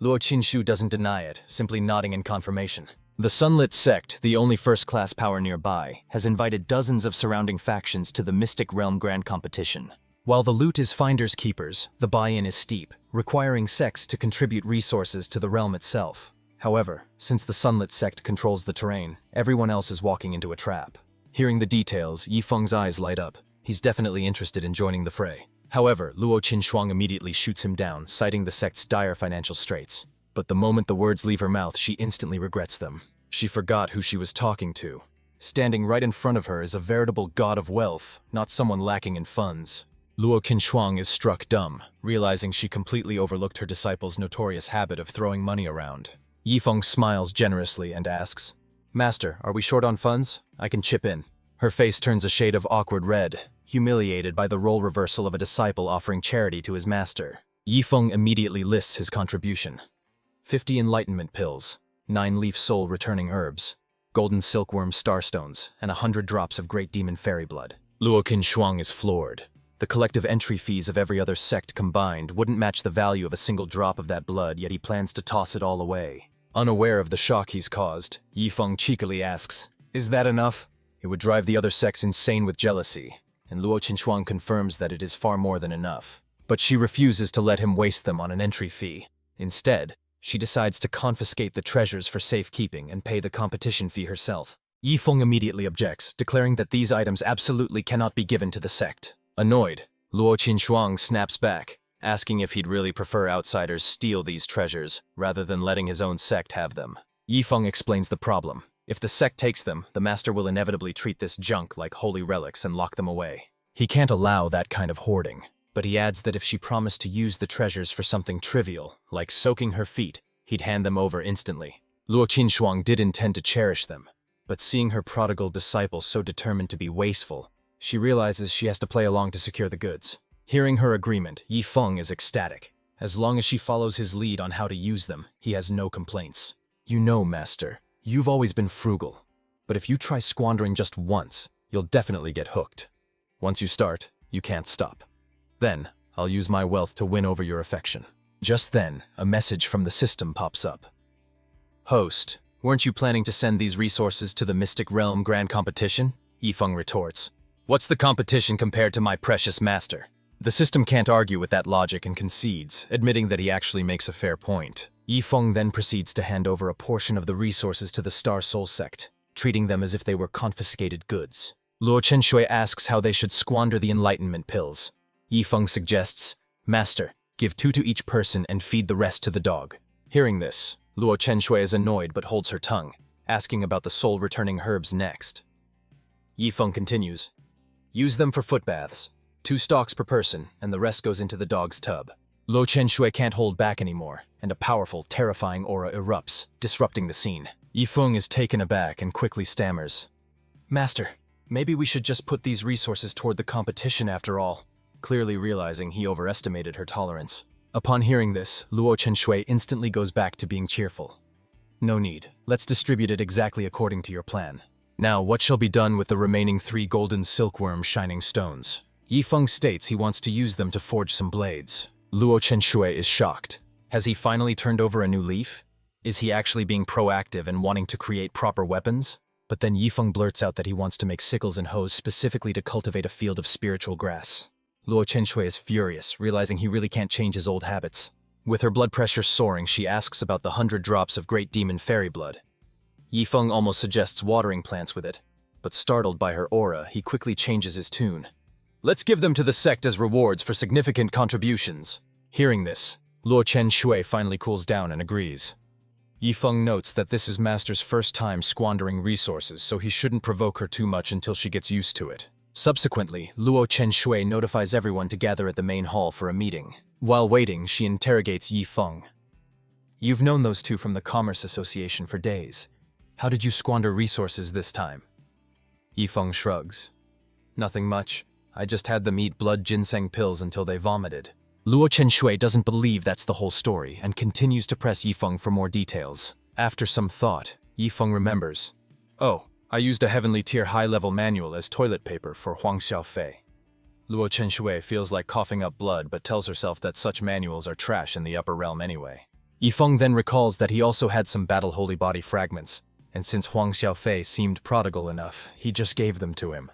Luo Qinshu doesn't deny it, simply nodding in confirmation. The Sunlit Sect, the only first-class power nearby, has invited dozens of surrounding factions to the Mystic Realm Grand Competition. While the loot is finders keepers, the buy-in is steep, requiring sects to contribute resources to the realm itself. However, since the Sunlit Sect controls the terrain, everyone else is walking into a trap. Hearing the details, Yifeng's eyes light up. He's definitely interested in joining the fray. However, Luo Qinshuang immediately shoots him down, citing the sect's dire financial straits. But the moment the words leave her mouth, she instantly regrets them. She forgot who she was talking to. Standing right in front of her is a veritable god of wealth, not someone lacking in funds. Luo Qinshuang is struck dumb, realizing she completely overlooked her disciple's notorious habit of throwing money around. Yifeng smiles generously and asks, "Master, are we short on funds? I can chip in." Her face turns a shade of awkward red, humiliated by the role reversal of a disciple offering charity to his master. Yifeng immediately lists his contribution. 50 enlightenment pills, 9-leaf soul returning herbs, golden silkworm starstones, and 100 drops of great demon fairy blood. Luo Qinshuang is floored. The collective entry fees of every other sect combined wouldn't match the value of a single drop of that blood, yet he plans to toss it all away. Unaware of the shock he's caused, Yifeng cheekily asks, "Is that enough?" It would drive the other sects insane with jealousy, and Luo Qinshuang confirms that it is far more than enough. But she refuses to let him waste them on an entry fee. Instead, she decides to confiscate the treasures for safekeeping and pay the competition fee herself. Yifeng immediately objects, declaring that these items absolutely cannot be given to the sect. Annoyed, Luo Qinshuang snaps back, asking if he'd really prefer outsiders steal these treasures rather than letting his own sect have them. Yifeng explains the problem. If the sect takes them, the master will inevitably treat this junk like holy relics and lock them away. He can't allow that kind of hoarding, but he adds that if she promised to use the treasures for something trivial, like soaking her feet, he'd hand them over instantly. Luo Qinshuang did intend to cherish them, but seeing her prodigal disciple so determined to be wasteful, she realizes she has to play along to secure the goods. Hearing her agreement, Yifeng is ecstatic. As long as she follows his lead on how to use them, he has no complaints. "You know, master, you've always been frugal, but if you try squandering just once, you'll definitely get hooked. Once you start, you can't stop. Then, I'll use my wealth to win over your affection." Just then, a message from the system pops up. "Host, weren't you planning to send these resources to the Mystic Realm Grand Competition?" Yifeng retorts. "What's the competition compared to my precious master?" The system can't argue with that logic and concedes, admitting that he actually makes a fair point. Yifeng then proceeds to hand over a portion of the resources to the Star Soul sect, treating them as if they were confiscated goods. Luo Qinshui asks how they should squander the enlightenment pills. Yifeng suggests, "Master, give 2 to each person and feed the rest to the dog." Hearing this, Luo Qinshui is annoyed but holds her tongue, asking about the soul-returning herbs next. Yifeng continues, "Use them for foot baths. 2 stalks per person, and the rest goes into the dog's tub." Luo Qinshui can't hold back anymore, and a powerful, terrifying aura erupts, disrupting the scene. Yifeng is taken aback and quickly stammers, "Master, maybe we should just put these resources toward the competition after all," clearly realizing he overestimated her tolerance. Upon hearing this, Luo Qinshui instantly goes back to being cheerful. "No need. Let's distribute it exactly according to your plan. Now, what shall be done with the remaining 3 golden silkworm shining stones?" Yifeng states he wants to use them to forge some blades. Luo Qinshui is shocked. Has he finally turned over a new leaf? Is he actually being proactive and wanting to create proper weapons? But then Yifeng blurts out that he wants to make sickles and hoes specifically to cultivate a field of spiritual grass. Luo Qinshui is furious, realizing he really can't change his old habits. With her blood pressure soaring, she asks about the 100 drops of great demon fairy blood. Yifeng almost suggests watering plants with it, but startled by her aura, he quickly changes his tune. Let's give them to the sect as rewards for significant contributions. Hearing this, Luo Chen Shui finally cools down and agrees. Yifeng notes that this is Master's first time squandering resources, so he shouldn't provoke her too much until she gets used to it. Subsequently, Luo Chen Shui notifies everyone to gather at the main hall for a meeting. While waiting, she interrogates Yifeng. You've known those two from the Commerce Association for days. How did you squander resources this time? Yifeng shrugs. Nothing much. I just had them eat blood ginseng pills until they vomited. Luo Chen Shui doesn't believe that's the whole story and continues to press Yifeng for more details. After some thought, Yifeng remembers. Oh, I used a heavenly tier high-level manual as toilet paper for Huang Xiaofei. Luo Chen Shui feels like coughing up blood but tells herself that such manuals are trash in the upper realm anyway. Yifeng then recalls that he also had some battle holy body fragments, and since Huang Xiaofei seemed prodigal enough, he just gave them to him.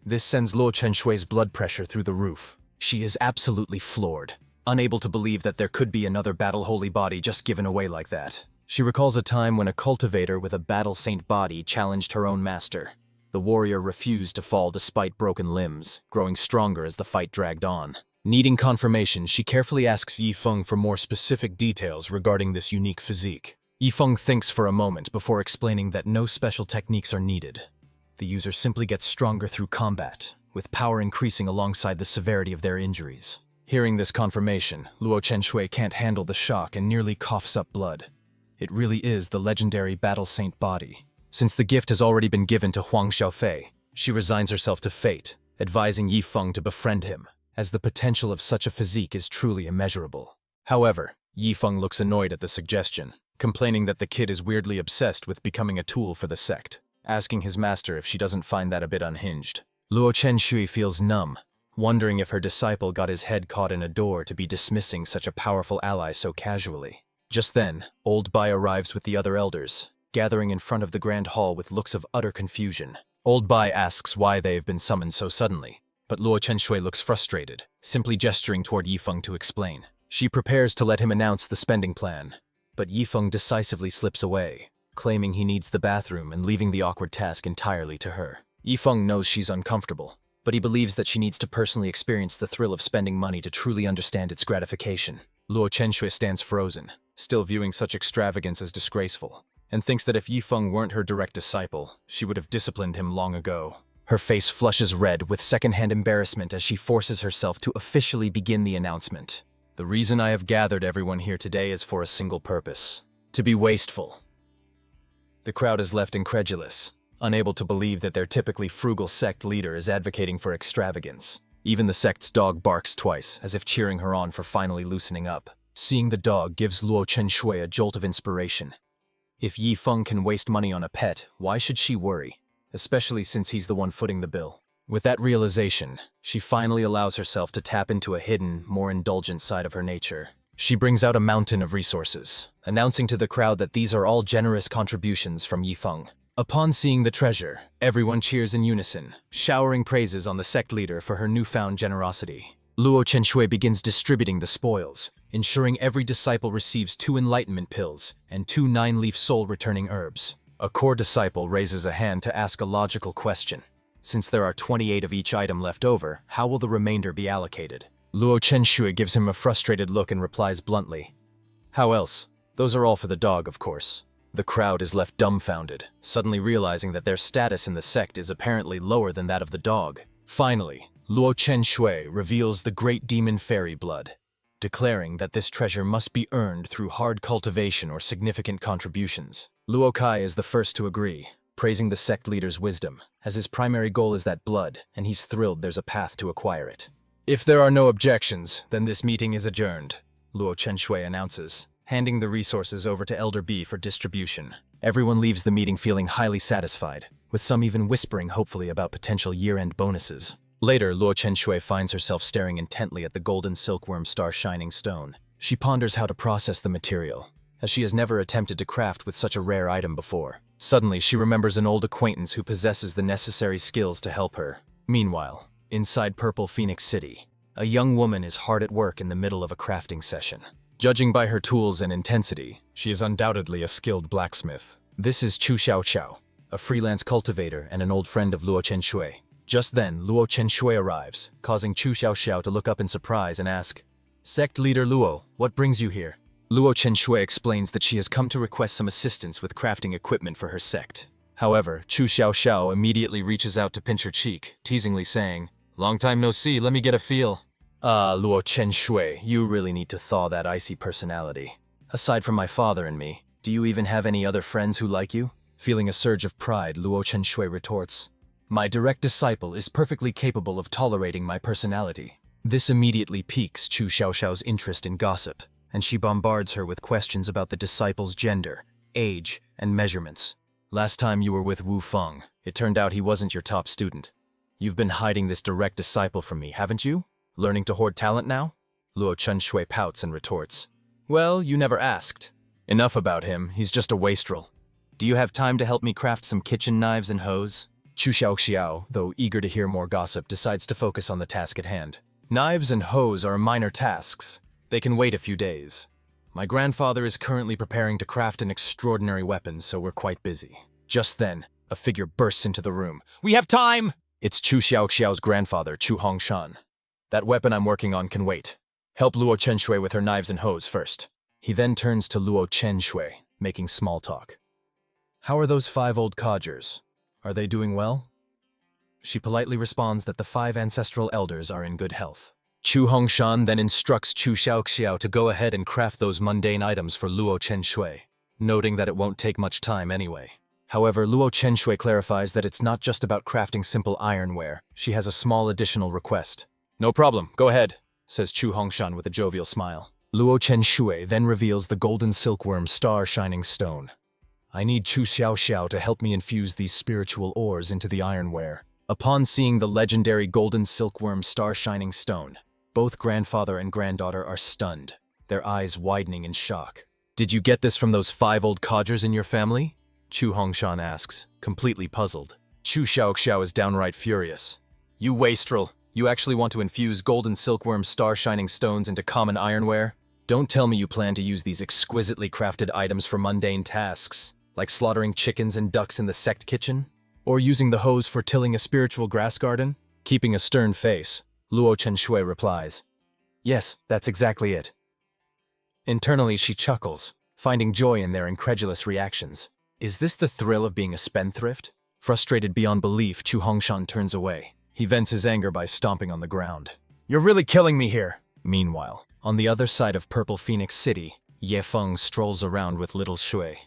This sends Luo Chen Shui's blood pressure through the roof. She is absolutely floored, unable to believe that there could be another battle holy body just given away like that. She recalls a time when a cultivator with a battle saint body challenged her own master. The warrior refused to fall despite broken limbs, growing stronger as the fight dragged on. Needing confirmation, she carefully asks Yifeng for more specific details regarding this unique physique. Yifeng thinks for a moment before explaining that no special techniques are needed. The user simply gets stronger through combat, with power increasing alongside the severity of their injuries. Hearing this confirmation, Luo Chen Shui can't handle the shock and nearly coughs up blood. It really is the legendary Battle Saint body. Since the gift has already been given to Huang Xiaofei, she resigns herself to fate, advising Yifeng to befriend him, as the potential of such a physique is truly immeasurable. However, Yifeng looks annoyed at the suggestion, complaining that the kid is weirdly obsessed with becoming a tool for the sect, asking his master if she doesn't find that a bit unhinged. Luo Chen Shui feels numb, wondering if her disciple got his head caught in a door to be dismissing such a powerful ally so casually. Just then, Old Bai arrives with the other elders, gathering in front of the grand hall with looks of utter confusion. Old Bai asks why they have been summoned so suddenly, but Luo Chen Shui looks frustrated, simply gesturing toward Yifeng to explain. She prepares to let him announce the spending plan, but Yifeng decisively slips away, claiming he needs the bathroom and leaving the awkward task entirely to her. Yifeng knows she's uncomfortable, but he believes that she needs to personally experience the thrill of spending money to truly understand its gratification. Luo Chen Shui stands frozen, still viewing such extravagance as disgraceful, and thinks that if Yifeng weren't her direct disciple, she would have disciplined him long ago. Her face flushes red with secondhand embarrassment as she forces herself to officially begin the announcement. The reason I have gathered everyone here today is for a single purpose: to be wasteful. The crowd is left incredulous, unable to believe that their typically frugal sect leader is advocating for extravagance. Even the sect's dog barks twice, as if cheering her on for finally loosening up. Seeing the dog gives Luo Chen Shui a jolt of inspiration. If Yifeng can waste money on a pet, why should she worry? Especially since he's the one footing the bill. With that realization, she finally allows herself to tap into a hidden, more indulgent side of her nature. She brings out a mountain of resources, announcing to the crowd that these are all generous contributions from Yifeng. Upon seeing the treasure, everyone cheers in unison, showering praises on the sect leader for her newfound generosity. Luo Chen Shui begins distributing the spoils, ensuring every disciple receives 2 enlightenment pills and 2 9-leaf soul-returning herbs. A core disciple raises a hand to ask a logical question. Since there are 28 of each item left over, how will the remainder be allocated? Luo Chen Shui gives him a frustrated look and replies bluntly, "How else? Those are all for the dog, of course." The crowd is left dumbfounded, suddenly realizing that their status in the sect is apparently lower than that of the dog. Finally, Luo Chen Shui reveals the great demon fairy blood, declaring that this treasure must be earned through hard cultivation or significant contributions. Luo Kai is the first to agree, praising the sect leader's wisdom, as his primary goal is that blood, and he's thrilled there's a path to acquire it. "If there are no objections, then this meeting is adjourned," Luo Chen Shui announces, handing the resources over to Elder B for distribution. Everyone leaves the meeting feeling highly satisfied, with some even whispering hopefully about potential year-end bonuses. Later, Luo Chen Shui finds herself staring intently at the golden silkworm star shining stone. She ponders how to process the material, as she has never attempted to craft with such a rare item before. Suddenly, she remembers an old acquaintance who possesses the necessary skills to help her. Meanwhile, inside Purple Phoenix City, a young woman is hard at work in the middle of a crafting session. Judging by her tools and intensity, she is undoubtedly a skilled blacksmith. This is Chu Xiao, a freelance cultivator and an old friend of Luo Chenshui. Just then, Luo Chenshui arrives, causing Chu Xiao to look up in surprise and ask, "Sect leader Luo, what brings you here?" Luo Chenshui explains that she has come to request some assistance with crafting equipment for her sect. However, Chu Xiao immediately reaches out to pinch her cheek, teasingly saying, "Long time no see, let me get a feel." Luo Chenshui, you really need to thaw that icy personality. Aside from my father and me, do you even have any other friends who like you? Feeling a surge of pride, Luo Chenshui retorts, "My direct disciple is perfectly capable of tolerating my personality." This immediately piques Chu Xiao's interest in gossip, and she bombards her with questions about the disciple's gender, age, and measurements. "Last time you were with Wu Feng, it turned out he wasn't your top student. You've been hiding this direct disciple from me, haven't you? Learning to hoard talent now?" Luo Chenshui pouts and retorts, "Well, you never asked. Enough about him, he's just a wastrel. Do you have time to help me craft some kitchen knives and hoes?" Chu Xiao, though eager to hear more gossip, decides to focus on the task at hand. "Knives and hoes are minor tasks. They can wait a few days. My grandfather is currently preparing to craft an extraordinary weapon, so we're quite busy." Just then, a figure bursts into the room. "We have time!" It's Chu Xiao's grandfather, Chu Hongshan. "That weapon I'm working on can wait. Help Luo Chenshui with her knives and hoes first." He then turns to Luo Chenshui, making small talk. "How are those 5 old codgers? Are they doing well?" She politely responds that the 5 ancestral elders are in good health. Chu Hongshan then instructs Chu Xiao to go ahead and craft those mundane items for Luo Chenshui, noting that it won't take much time anyway. However, Luo Chenshui clarifies that it's not just about crafting simple ironware. She has a small additional request. "No problem, go ahead," says Chu Hongshan with a jovial smile. Luo Chenshui then reveals the golden silkworm star shining stone. "I need Chu Xiao to help me infuse these spiritual ores into the ironware." Upon seeing the legendary golden silkworm star shining stone, both grandfather and granddaughter are stunned, their eyes widening in shock. "Did you get this from those 5 old codgers in your family?" Chu Hongshan asks, completely puzzled. Chu Xiao is downright furious. "You wastrel! You actually want to infuse golden silkworm star shining stones into common ironware? Don't tell me you plan to use these exquisitely crafted items for mundane tasks, like slaughtering chickens and ducks in the sect kitchen? Or using the hose for tilling a spiritual grass garden?" Keeping a stern face, Luo Chenshui replies, "Yes, that's exactly it." Internally, she chuckles, finding joy in their incredulous reactions. Is this the thrill of being a spendthrift? Frustrated beyond belief, Chu Hongshan turns away. He vents his anger by stomping on the ground. "You're really killing me here!" Meanwhile, on the other side of Purple Phoenix City, Ye Feng strolls around with little Shui.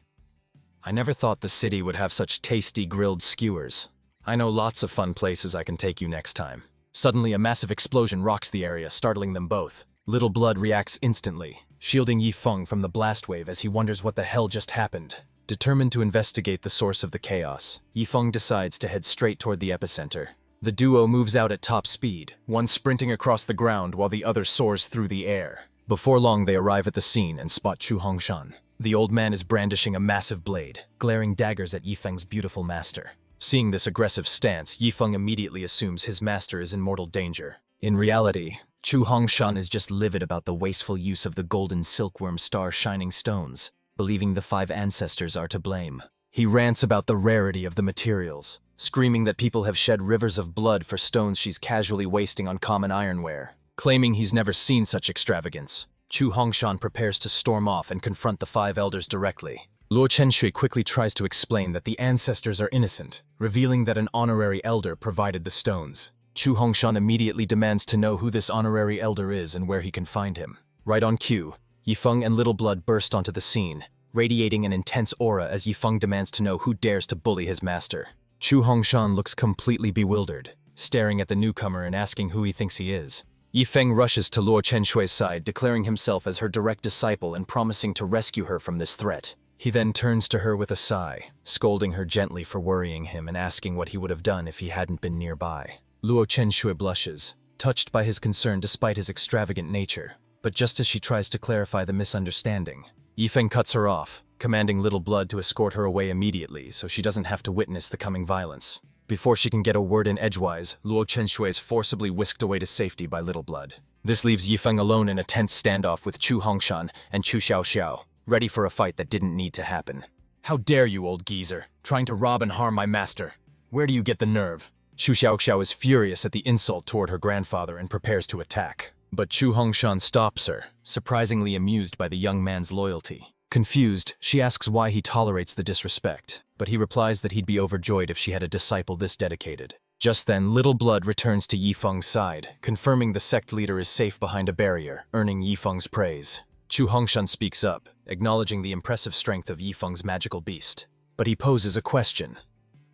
"I never thought the city would have such tasty grilled skewers. I know lots of fun places I can take you next time." Suddenly, a massive explosion rocks the area, startling them both. Little Blood reacts instantly, shielding Ye Feng from the blast wave as he wonders what the hell just happened. Determined to investigate the source of the chaos, Ye Feng decides to head straight toward the epicenter. The duo moves out at top speed, one sprinting across the ground while the other soars through the air. Before long, they arrive at the scene and spot Chu Hongshan. The old man is brandishing a massive blade, glaring daggers at Ye Feng's beautiful master. Seeing this aggressive stance, Ye Feng immediately assumes his master is in mortal danger. In reality, Chu Hongshan is just livid about the wasteful use of the golden silkworm star shining stones, believing the 5 ancestors are to blame. He rants about the rarity of the materials, screaming that people have shed rivers of blood for stones she's casually wasting on common ironware. Claiming he's never seen such extravagance, Chu Hongshan prepares to storm off and confront the 5 elders directly. Luo Chenshui quickly tries to explain that the ancestors are innocent, revealing that an honorary elder provided the stones. Chu Hongshan immediately demands to know who this honorary elder is and where he can find him. Right on cue, Ye Feng and Little Blood burst onto the scene, radiating an intense aura as Ye Feng demands to know who dares to bully his master. Chu Hongshan looks completely bewildered, staring at the newcomer and asking who he thinks he is. Ye Feng rushes to Luo Chenshui's side, declaring himself as her direct disciple and promising to rescue her from this threat. He then turns to her with a sigh, scolding her gently for worrying him and asking what he would have done if he hadn't been nearby. Luo Chenshui blushes, touched by his concern despite his extravagant nature. But just as she tries to clarify the misunderstanding, Ye Feng cuts her off, commanding Little Blood to escort her away immediately so she doesn't have to witness the coming violence. Before she can get a word in edgewise, Luo Chenshui is forcibly whisked away to safety by Little Blood. This leaves Ye Feng alone in a tense standoff with Chu Hongshan and Chu Xiao, ready for a fight that didn't need to happen. "How dare you, old geezer, trying to rob and harm my master? Where do you get the nerve?" Chu Xiaoxiao is furious at the insult toward her grandfather and prepares to attack. But Chu Hongshan stops her, surprisingly amused by the young man's loyalty. Confused, she asks why he tolerates the disrespect, but he replies that he'd be overjoyed if she had a disciple this dedicated. Just then, Little Blood returns to Yifeng's side, confirming the sect leader is safe behind a barrier, earning Yifeng's praise. Chu Hongshan speaks up, acknowledging the impressive strength of Yifeng's magical beast. But he poses a question.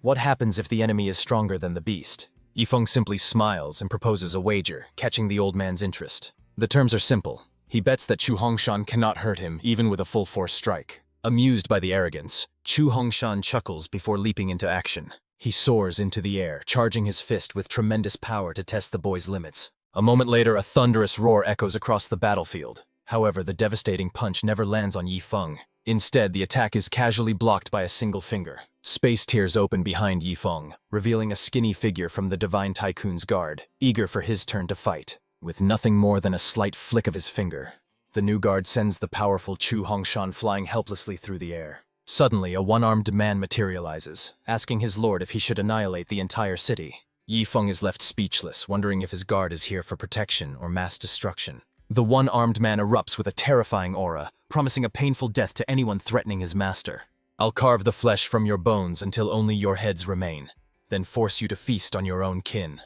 What happens if the enemy is stronger than the beast? Yifeng simply smiles and proposes a wager, catching the old man's interest. The terms are simple. He bets that Chu Hongshan cannot hurt him, even with a full-force strike. Amused by the arrogance, Chu Hongshan chuckles before leaping into action. He soars into the air, charging his fist with tremendous power to test the boy's limits. A moment later, a thunderous roar echoes across the battlefield. However, the devastating punch never lands on Yifeng. Instead, the attack is casually blocked by a single finger. Space tears open behind Yifeng, revealing a skinny figure from the Divine Tycoon's guard, eager for his turn to fight. With nothing more than a slight flick of his finger, the new guard sends the powerful Chu Hongshan flying helplessly through the air. Suddenly, a one-armed man materializes, asking his lord if he should annihilate the entire city. Yifeng is left speechless, wondering if his guard is here for protection or mass destruction. The one-armed man erupts with a terrifying aura, promising a painful death to anyone threatening his master. "I'll carve the flesh from your bones until only your heads remain, then force you to feast on your own kin."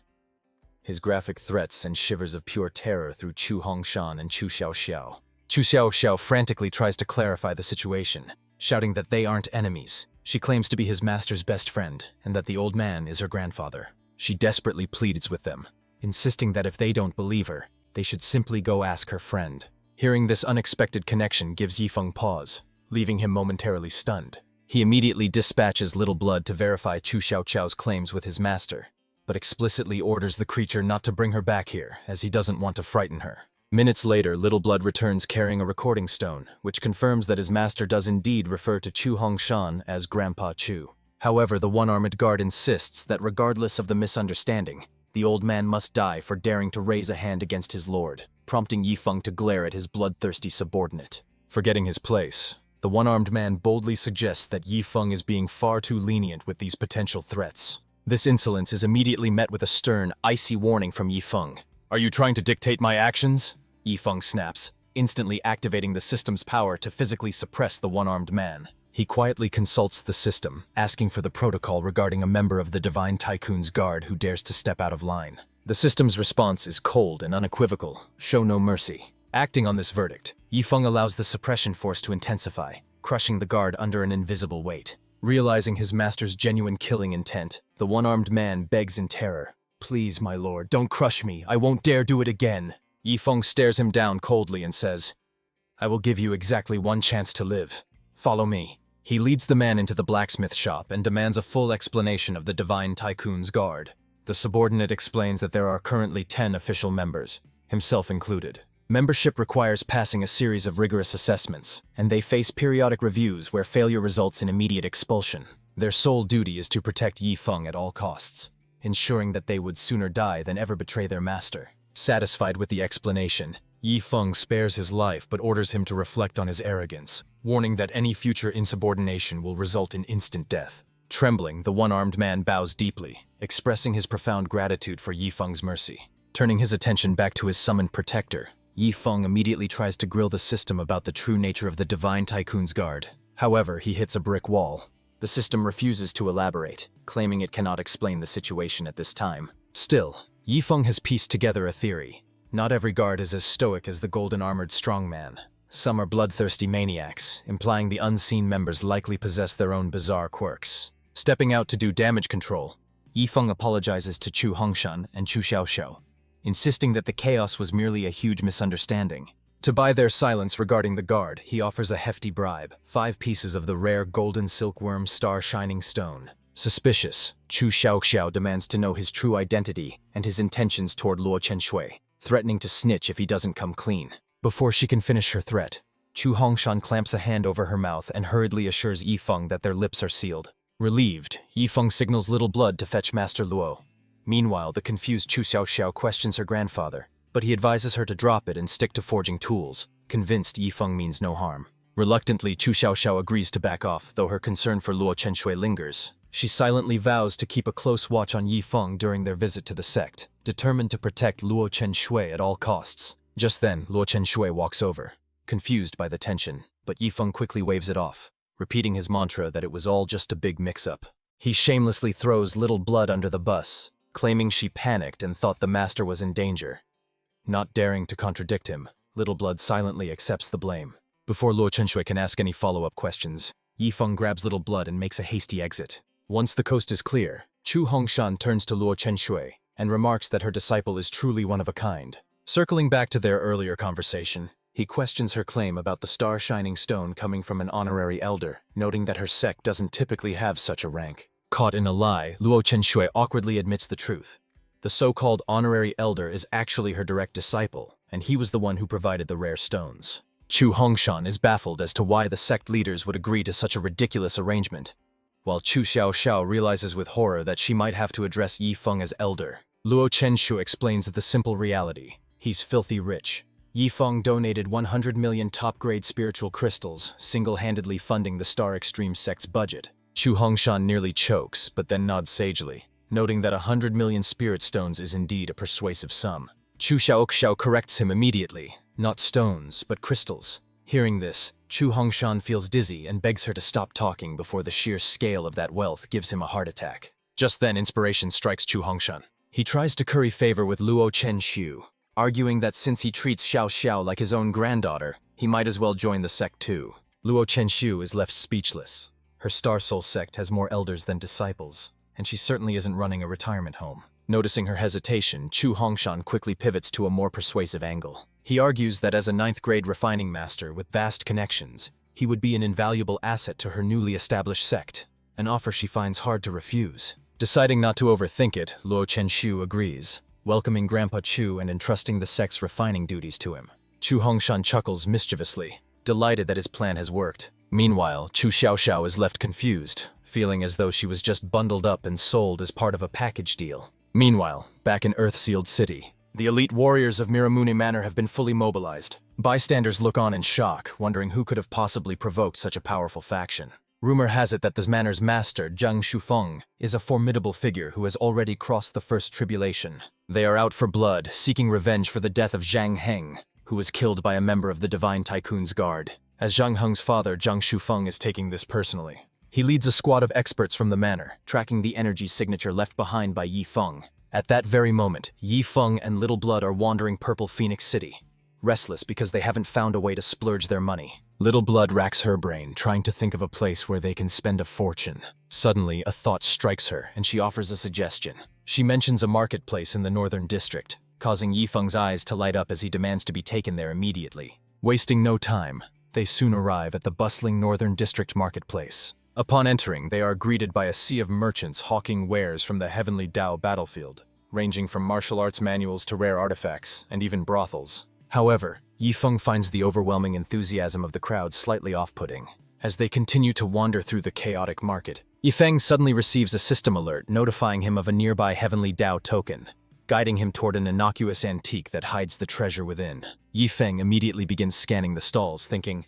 His graphic threats send shivers of pure terror through Chu Hongshan and Chu Xiaoxiao. Chu Xiaoxiao frantically tries to clarify the situation, shouting that they aren't enemies. She claims to be his master's best friend, and that the old man is her grandfather. She desperately pleads with them, insisting that if they don't believe her, they should simply go ask her friend. Hearing this unexpected connection gives Yifeng pause, leaving him momentarily stunned. He immediately dispatches Little Blood to verify Chu Xiaoqiao's claims with his master, but explicitly orders the creature not to bring her back here, as he doesn't want to frighten her. Minutes later, Little Blood returns carrying a recording stone, which confirms that his master does indeed refer to Chu Hongshan as Grandpa Chu. However, the one-armed guard insists that regardless of the misunderstanding, the old man must die for daring to raise a hand against his lord, prompting Yifeng to glare at his bloodthirsty subordinate. Forgetting his place, the one-armed man boldly suggests that Yifeng is being far too lenient with these potential threats. This insolence is immediately met with a stern, icy warning from Yifeng. "Are you trying to dictate my actions?" Yifeng snaps, instantly activating the system's power to physically suppress the one-armed man. He quietly consults the system, asking for the protocol regarding a member of the Divine Tycoon's guard who dares to step out of line. The system's response is cold and unequivocal, show no mercy. Acting on this verdict, Yifeng allows the suppression force to intensify, crushing the guard under an invisible weight. Realizing his master's genuine killing intent, the one-armed man begs in terror, "Please, my lord, don't crush me. I won't dare do it again." Yifeng stares him down coldly and says, "I will give you exactly one chance to live. Follow me." He leads the man into the blacksmith shop and demands a full explanation of the Divine Tycoon's guard. The subordinate explains that there are currently 10 official members, himself included. Membership requires passing a series of rigorous assessments, and they face periodic reviews where failure results in immediate expulsion. Their sole duty is to protect Yifeng at all costs, ensuring that they would sooner die than ever betray their master. Satisfied with the explanation, Yifeng spares his life but orders him to reflect on his arrogance, warning that any future insubordination will result in instant death. Trembling, the one-armed man bows deeply, expressing his profound gratitude for Yifeng's mercy. Turning his attention back to his summoned protector, Yifeng immediately tries to grill the system about the true nature of the Divine Tycoon's guard. However, he hits a brick wall. The system refuses to elaborate, claiming it cannot explain the situation at this time. Still, Yifeng has pieced together a theory. Not every guard is as stoic as the golden-armored strongman. Some are bloodthirsty maniacs, implying the unseen members likely possess their own bizarre quirks. Stepping out to do damage control, Yifeng apologizes to Chu Hongshan and Chu Xiaoxiao, insisting that the chaos was merely a huge misunderstanding. To buy their silence regarding the guard, he offers a hefty bribe, 5 pieces of the rare golden silkworm star-shining stone. Suspicious, Chu Xiaoxiao demands to know his true identity and his intentions toward Luo Chenshui, threatening to snitch if he doesn't come clean. Before she can finish her threat, Chu Hongshan clamps a hand over her mouth and hurriedly assures Yifeng that their lips are sealed. Relieved, Yifeng signals Little Blood to fetch Master Luo. Meanwhile, the confused Chu Xiaoxiao questions her grandfather, but he advises her to drop it and stick to forging tools, convinced Yifeng means no harm. Reluctantly, Chu Xiaoxiao agrees to back off, though her concern for Luo Chenshui lingers. She silently vows to keep a close watch on Yi Feng during their visit to the sect, determined to protect Luo Chenshui at all costs. Just then, Luo Chenshui walks over, confused by the tension, but Yi Feng quickly waves it off, repeating his mantra that it was all just a big mix-up. He shamelessly throws Little Blood under the bus, claiming she panicked and thought the master was in danger. Not daring to contradict him, Little Blood silently accepts the blame. Before Luo Chenshui can ask any follow-up questions, Yi Feng grabs Little Blood and makes a hasty exit. Once the coast is clear, Chu Hongshan turns to Luo Chenshui and remarks that her disciple is truly one of a kind. Circling back to their earlier conversation, he questions her claim about the star-shining stone coming from an honorary elder, noting that her sect doesn't typically have such a rank. Caught in a lie, Luo Chenshui awkwardly admits the truth. The so-called honorary elder is actually her direct disciple, and he was the one who provided the rare stones. Chu Hongshan is baffled as to why the sect leaders would agree to such a ridiculous arrangement, while Chu Xiaoxiao realizes with horror that she might have to address Yi Feng as elder. Luo Chenshui explains the simple reality. He's filthy rich. Yi Feng donated 100 million top-grade spiritual crystals, single-handedly funding the Star Extreme sect's budget. Chu Hongshan nearly chokes, but then nods sagely, noting that 100 million spirit stones is indeed a persuasive sum. Chu Xiaoxiao corrects him immediately. Not stones, but crystals. Hearing this, Chu Hongshan feels dizzy and begs her to stop talking before the sheer scale of that wealth gives him a heart attack. Just then, inspiration strikes Chu Hongshan. He tries to curry favor with Luo Chenshui, arguing that since he treats Xiao Xiao like his own granddaughter, he might as well join the sect too. Luo Chenshui is left speechless. Her Star Soul sect has more elders than disciples, and she certainly isn't running a retirement home. Noticing her hesitation, Chu Hongshan quickly pivots to a more persuasive angle. He argues that as a 9th-grade refining master with vast connections, he would be an invaluable asset to her newly established sect, an offer she finds hard to refuse. Deciding not to overthink it, Luo Chenshui agrees, welcoming Grandpa Chu and entrusting the sect's refining duties to him. Chu Hongshan chuckles mischievously, delighted that his plan has worked. Meanwhile, Chu Xiaoxiao is left confused, feeling as though she was just bundled up and sold as part of a package deal. Meanwhile, back in Earth-sealed City, the elite warriors of Miramune Manor have been fully mobilized. Bystanders look on in shock, wondering who could have possibly provoked such a powerful faction. Rumor has it that this manor's master, Zhang Shufeng, is a formidable figure who has already crossed the first tribulation. They are out for blood, seeking revenge for the death of Zhang Heng, who was killed by a member of the Divine Tycoon's Guard. As Zhang Heng's father, Zhang Shufeng, is taking this personally. He leads a squad of experts from the manor, tracking the energy signature left behind by Yi Feng. At that very moment, Yi Feng and Little Blood are wandering Purple Phoenix City, restless because they haven't found a way to splurge their money. Little Blood racks her brain, trying to think of a place where they can spend a fortune. Suddenly, a thought strikes her, and she offers a suggestion. She mentions a marketplace in the northern district, causing Yi Feng's eyes to light up as he demands to be taken there immediately. Wasting no time, they soon arrive at the bustling northern district marketplace. Upon entering, they are greeted by a sea of merchants hawking wares from the Heavenly Tao battlefield, ranging from martial arts manuals to rare artifacts, and even brothels. However, Yi Feng finds the overwhelming enthusiasm of the crowd slightly off-putting. As they continue to wander through the chaotic market, Yi Feng suddenly receives a system alert notifying him of a nearby Heavenly Tao token, guiding him toward an innocuous antique that hides the treasure within. Yi Feng immediately begins scanning the stalls, thinking,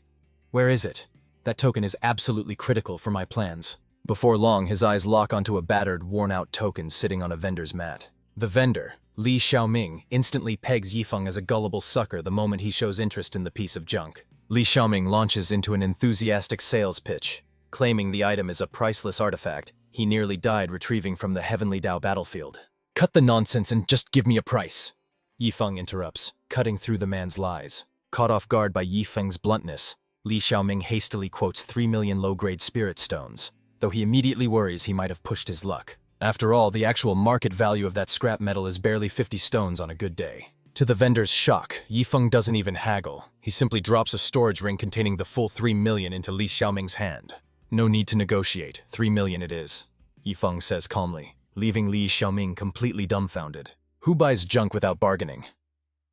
"Where is it? That token is absolutely critical for my plans." Before long, his eyes lock onto a battered, worn-out token sitting on a vendor's mat. The vendor, Li Xiaoming, instantly pegs Yi Feng as a gullible sucker the moment he shows interest in the piece of junk. Li Xiaoming launches into an enthusiastic sales pitch, claiming the item is a priceless artifact he nearly died retrieving from the Heavenly Tao battlefield. "Cut the nonsense and just give me a price," Yi Feng interrupts, cutting through the man's lies. Caught off guard by Yi Feng's bluntness, Li Xiaoming hastily quotes 3 million low-grade spirit stones, though he immediately worries he might have pushed his luck. After all, the actual market value of that scrap metal is barely 50 stones on a good day. To the vendor's shock, Yi Feng doesn't even haggle. He simply drops a storage ring containing the full 3 million into Li Xiaoming's hand. "No need to negotiate, 3 million it is," Yi Feng says calmly, leaving Li Xiaoming completely dumbfounded. Who buys junk without bargaining?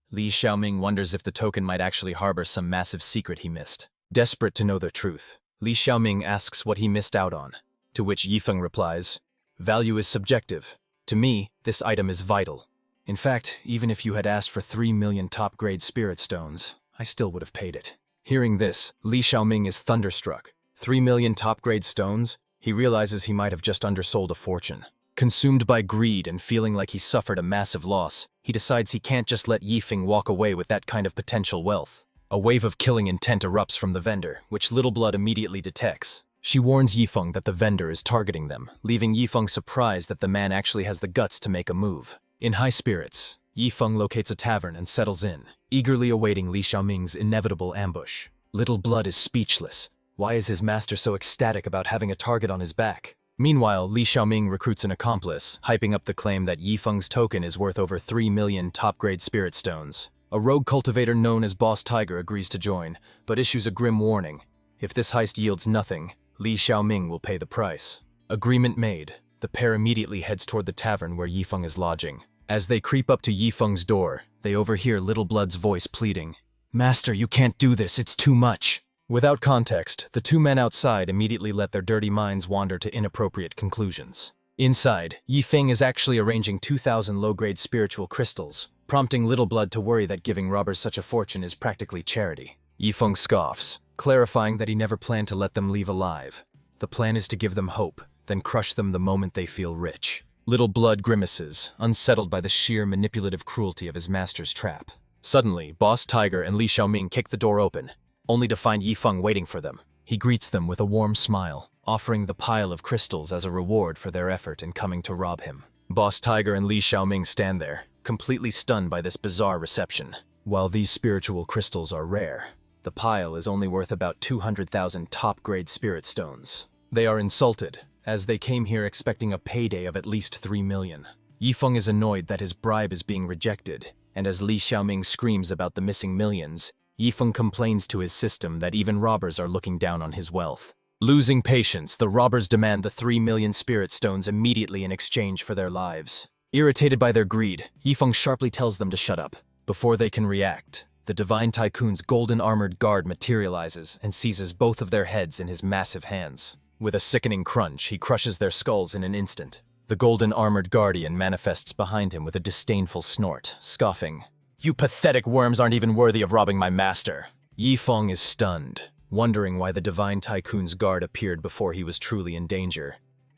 Li Xiaoming wonders if the token might actually harbor some massive secret he missed. Desperate to know the truth, Li Xiaoming asks what he missed out on, to which Yi Feng replies, "Value is subjective. To me, this item is vital. In fact, even if you had asked for 3 million top-grade spirit stones, I still would have paid it." Hearing this, Li Xiaoming is thunderstruck. 3 million top-grade stones? He realizes he might have just undersold a fortune. Consumed by greed and feeling like he suffered a massive loss, he decides he can't just let Yifeng walk away with that kind of potential wealth. A wave of killing intent erupts from the vendor, which Little Blood immediately detects. She warns Yifeng that the vendor is targeting them, leaving Yifeng surprised that the man actually has the guts to make a move. In high spirits, Yifeng locates a tavern and settles in, eagerly awaiting Li Xiaoming's inevitable ambush. Little Blood is speechless. Why is his master so ecstatic about having a target on his back? Meanwhile, Li Xiaoming recruits an accomplice, hyping up the claim that Yifeng's token is worth over 3 million top-grade spirit stones. A rogue cultivator known as Boss Tiger agrees to join, but issues a grim warning. If this heist yields nothing, Li Xiaoming will pay the price. Agreement made, the pair immediately heads toward the tavern where Yifeng is lodging. As they creep up to Yifeng's door, they overhear Little Blood's voice pleading, "Master, you can't do this, it's too much." Without context, the two men outside immediately let their dirty minds wander to inappropriate conclusions. Inside, Yifeng is actually arranging 2,000 low-grade spiritual crystals, prompting Little Blood to worry that giving robbers such a fortune is practically charity. Yifeng scoffs, clarifying that he never planned to let them leave alive. The plan is to give them hope, then crush them the moment they feel rich. Little Blood grimaces, unsettled by the sheer manipulative cruelty of his master's trap. Suddenly, Boss Tiger and Li Xiaoming kick the door open, only to find Yifeng waiting for them. He greets them with a warm smile, offering the pile of crystals as a reward for their effort in coming to rob him. Boss Tiger and Li Xiaoming stand there, completely stunned by this bizarre reception. While these spiritual crystals are rare, the pile is only worth about 200,000 top-grade spirit stones. They are insulted, as they came here expecting a payday of at least 3 million. Yifeng is annoyed that his bribe is being rejected, and as Li Xiaoming screams about the missing millions, Yifeng complains to his system that even robbers are looking down on his wealth. Losing patience, the robbers demand the 3 million spirit stones immediately in exchange for their lives. Irritated by their greed, Yifeng sharply tells them to shut up. Before they can react, the Divine Tycoon's golden armored guard materializes and seizes both of their heads in his massive hands. With a sickening crunch, he crushes their skulls in an instant. The golden armored guardian manifests behind him with a disdainful snort, scoffing, "You pathetic worms aren't even worthy of robbing my master." Yifeng is stunned, wondering why the Divine Tycoon's guard appeared before he was truly in danger.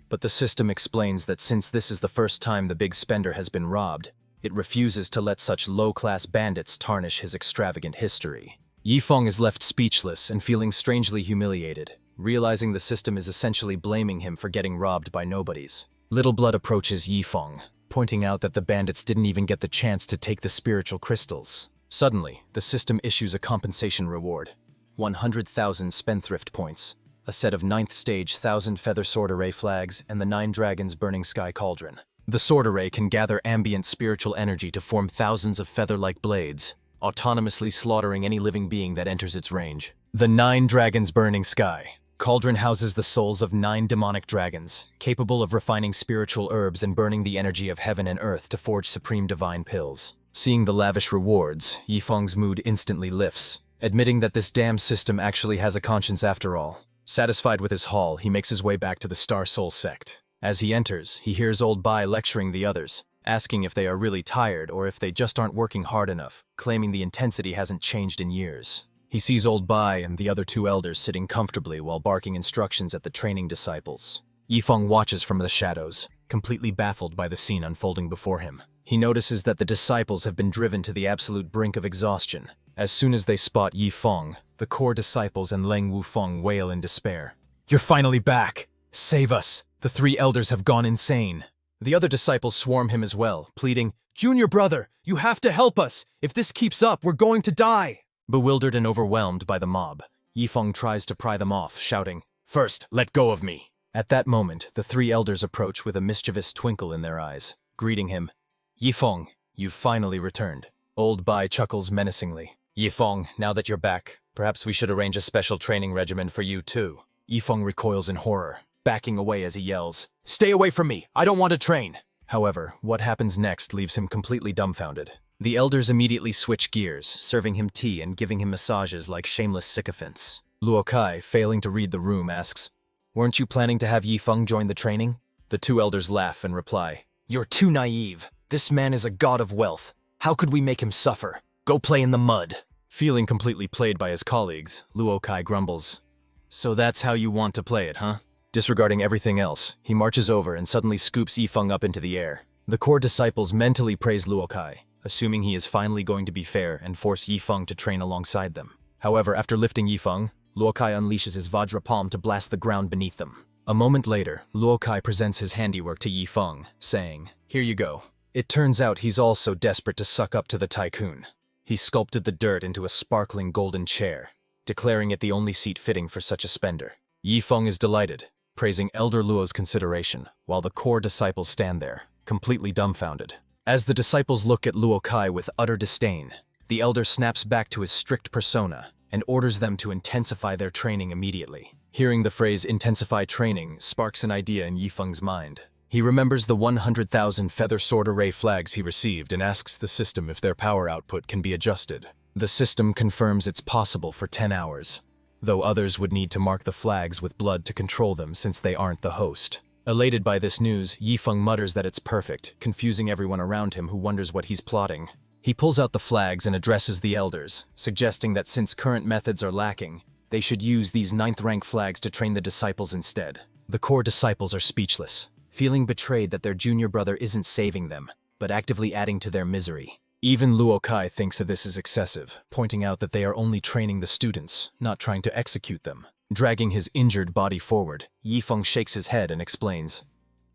But the system explains that since this is the first time the big spender has been robbed, it refuses to let such low-class bandits tarnish his extravagant history. Yifeng is left speechless and feeling strangely humiliated, realizing the system is essentially blaming him for getting robbed by nobodies. Little Blood approaches Yifeng, pointing out that the bandits didn't even get the chance to take the spiritual crystals. Suddenly, the system issues a compensation reward: 100,000 spendthrift points, a set of 9th stage 1,000 feather sword array flags, and the 9 dragons burning sky cauldron. The sword array can gather ambient spiritual energy to form thousands of feather-like blades, autonomously slaughtering any living being that enters its range. The 9 dragons burning sky cauldron houses the souls of 9 demonic dragons, capable of refining spiritual herbs and burning the energy of heaven and earth to forge supreme divine pills. Seeing the lavish rewards, Yifeng's mood instantly lifts, admitting that this damn system actually has a conscience after all. Satisfied with his haul, he makes his way back to the Star Soul sect. As he enters, he hears Old Bai lecturing the others, asking if they are really tired or if they just aren't working hard enough, claiming the intensity hasn't changed in years. He sees Old Bai and the other 2 elders sitting comfortably while barking instructions at the training disciples. Yifeng watches from the shadows, completely baffled by the scene unfolding before him. He notices that the disciples have been driven to the absolute brink of exhaustion. As soon as they spot Yifeng, the core disciples and Leng Wufeng wail in despair. "You're finally back! Save us! The 3 elders have gone insane." The other disciples swarm him as well, pleading, "Junior brother, you have to help us! If this keeps up, we're going to die!" Bewildered and overwhelmed by the mob, Yifeng tries to pry them off, shouting, "First, let go of me!" At that moment, the 3 elders approach with a mischievous twinkle in their eyes, greeting him. "Yifeng, you've finally returned." Old Bai chuckles menacingly. "Yifeng, now that you're back, perhaps we should arrange a special training regimen for you too." Yifeng recoils in horror, backing away as he yells, "Stay away from me! I don't want to train!" However, what happens next leaves him completely dumbfounded. The elders immediately switch gears, serving him tea and giving him massages like shameless sycophants. Luo Kai, failing to read the room, asks, "Weren't you planning to have Yifeng join the training?" The 2 elders laugh and reply, "You're too naive. This man is a god of wealth. How could we make him suffer? Go play in the mud." Feeling completely played by his colleagues, Luo Kai grumbles, "So that's how you want to play it, huh?" Disregarding everything else, he marches over and suddenly scoops Yifeng up into the air. The core disciples mentally praise Luo Kai, assuming he is finally going to be fair and force Yifeng to train alongside them. However, after lifting Yifeng, Luo Kai unleashes his Vajra palm to blast the ground beneath them. A moment later, Luo Kai presents his handiwork to Yifeng, saying, "Here you go." It turns out he's also desperate to suck up to the tycoon. He sculpted the dirt into a sparkling golden chair, declaring it the only seat fitting for such a spender. Yifeng is delighted, praising Elder Luo's consideration, while the core disciples stand there, completely dumbfounded. As the disciples look at Luo Kai with utter disdain, the elder snaps back to his strict persona and orders them to intensify their training immediately. Hearing the phrase intensify training sparks an idea in Yifeng's mind. He remembers the 100,000 feather sword array flags he received and asks the system if their power output can be adjusted. The system confirms it's possible for 10 hours, though others would need to mark the flags with blood to control them since they aren't the host. Elated by this news, Yifeng mutters that it's perfect, confusing everyone around him who wonders what he's plotting. He pulls out the flags and addresses the elders, suggesting that since current methods are lacking, they should use these 9th rank flags to train the disciples instead. The core disciples are speechless, feeling betrayed that their junior brother isn't saving them, but actively adding to their misery. Even Luo Kai thinks that this is excessive, pointing out that they are only training the students, not trying to execute them. Dragging his injured body forward, Yifeng shakes his head and explains,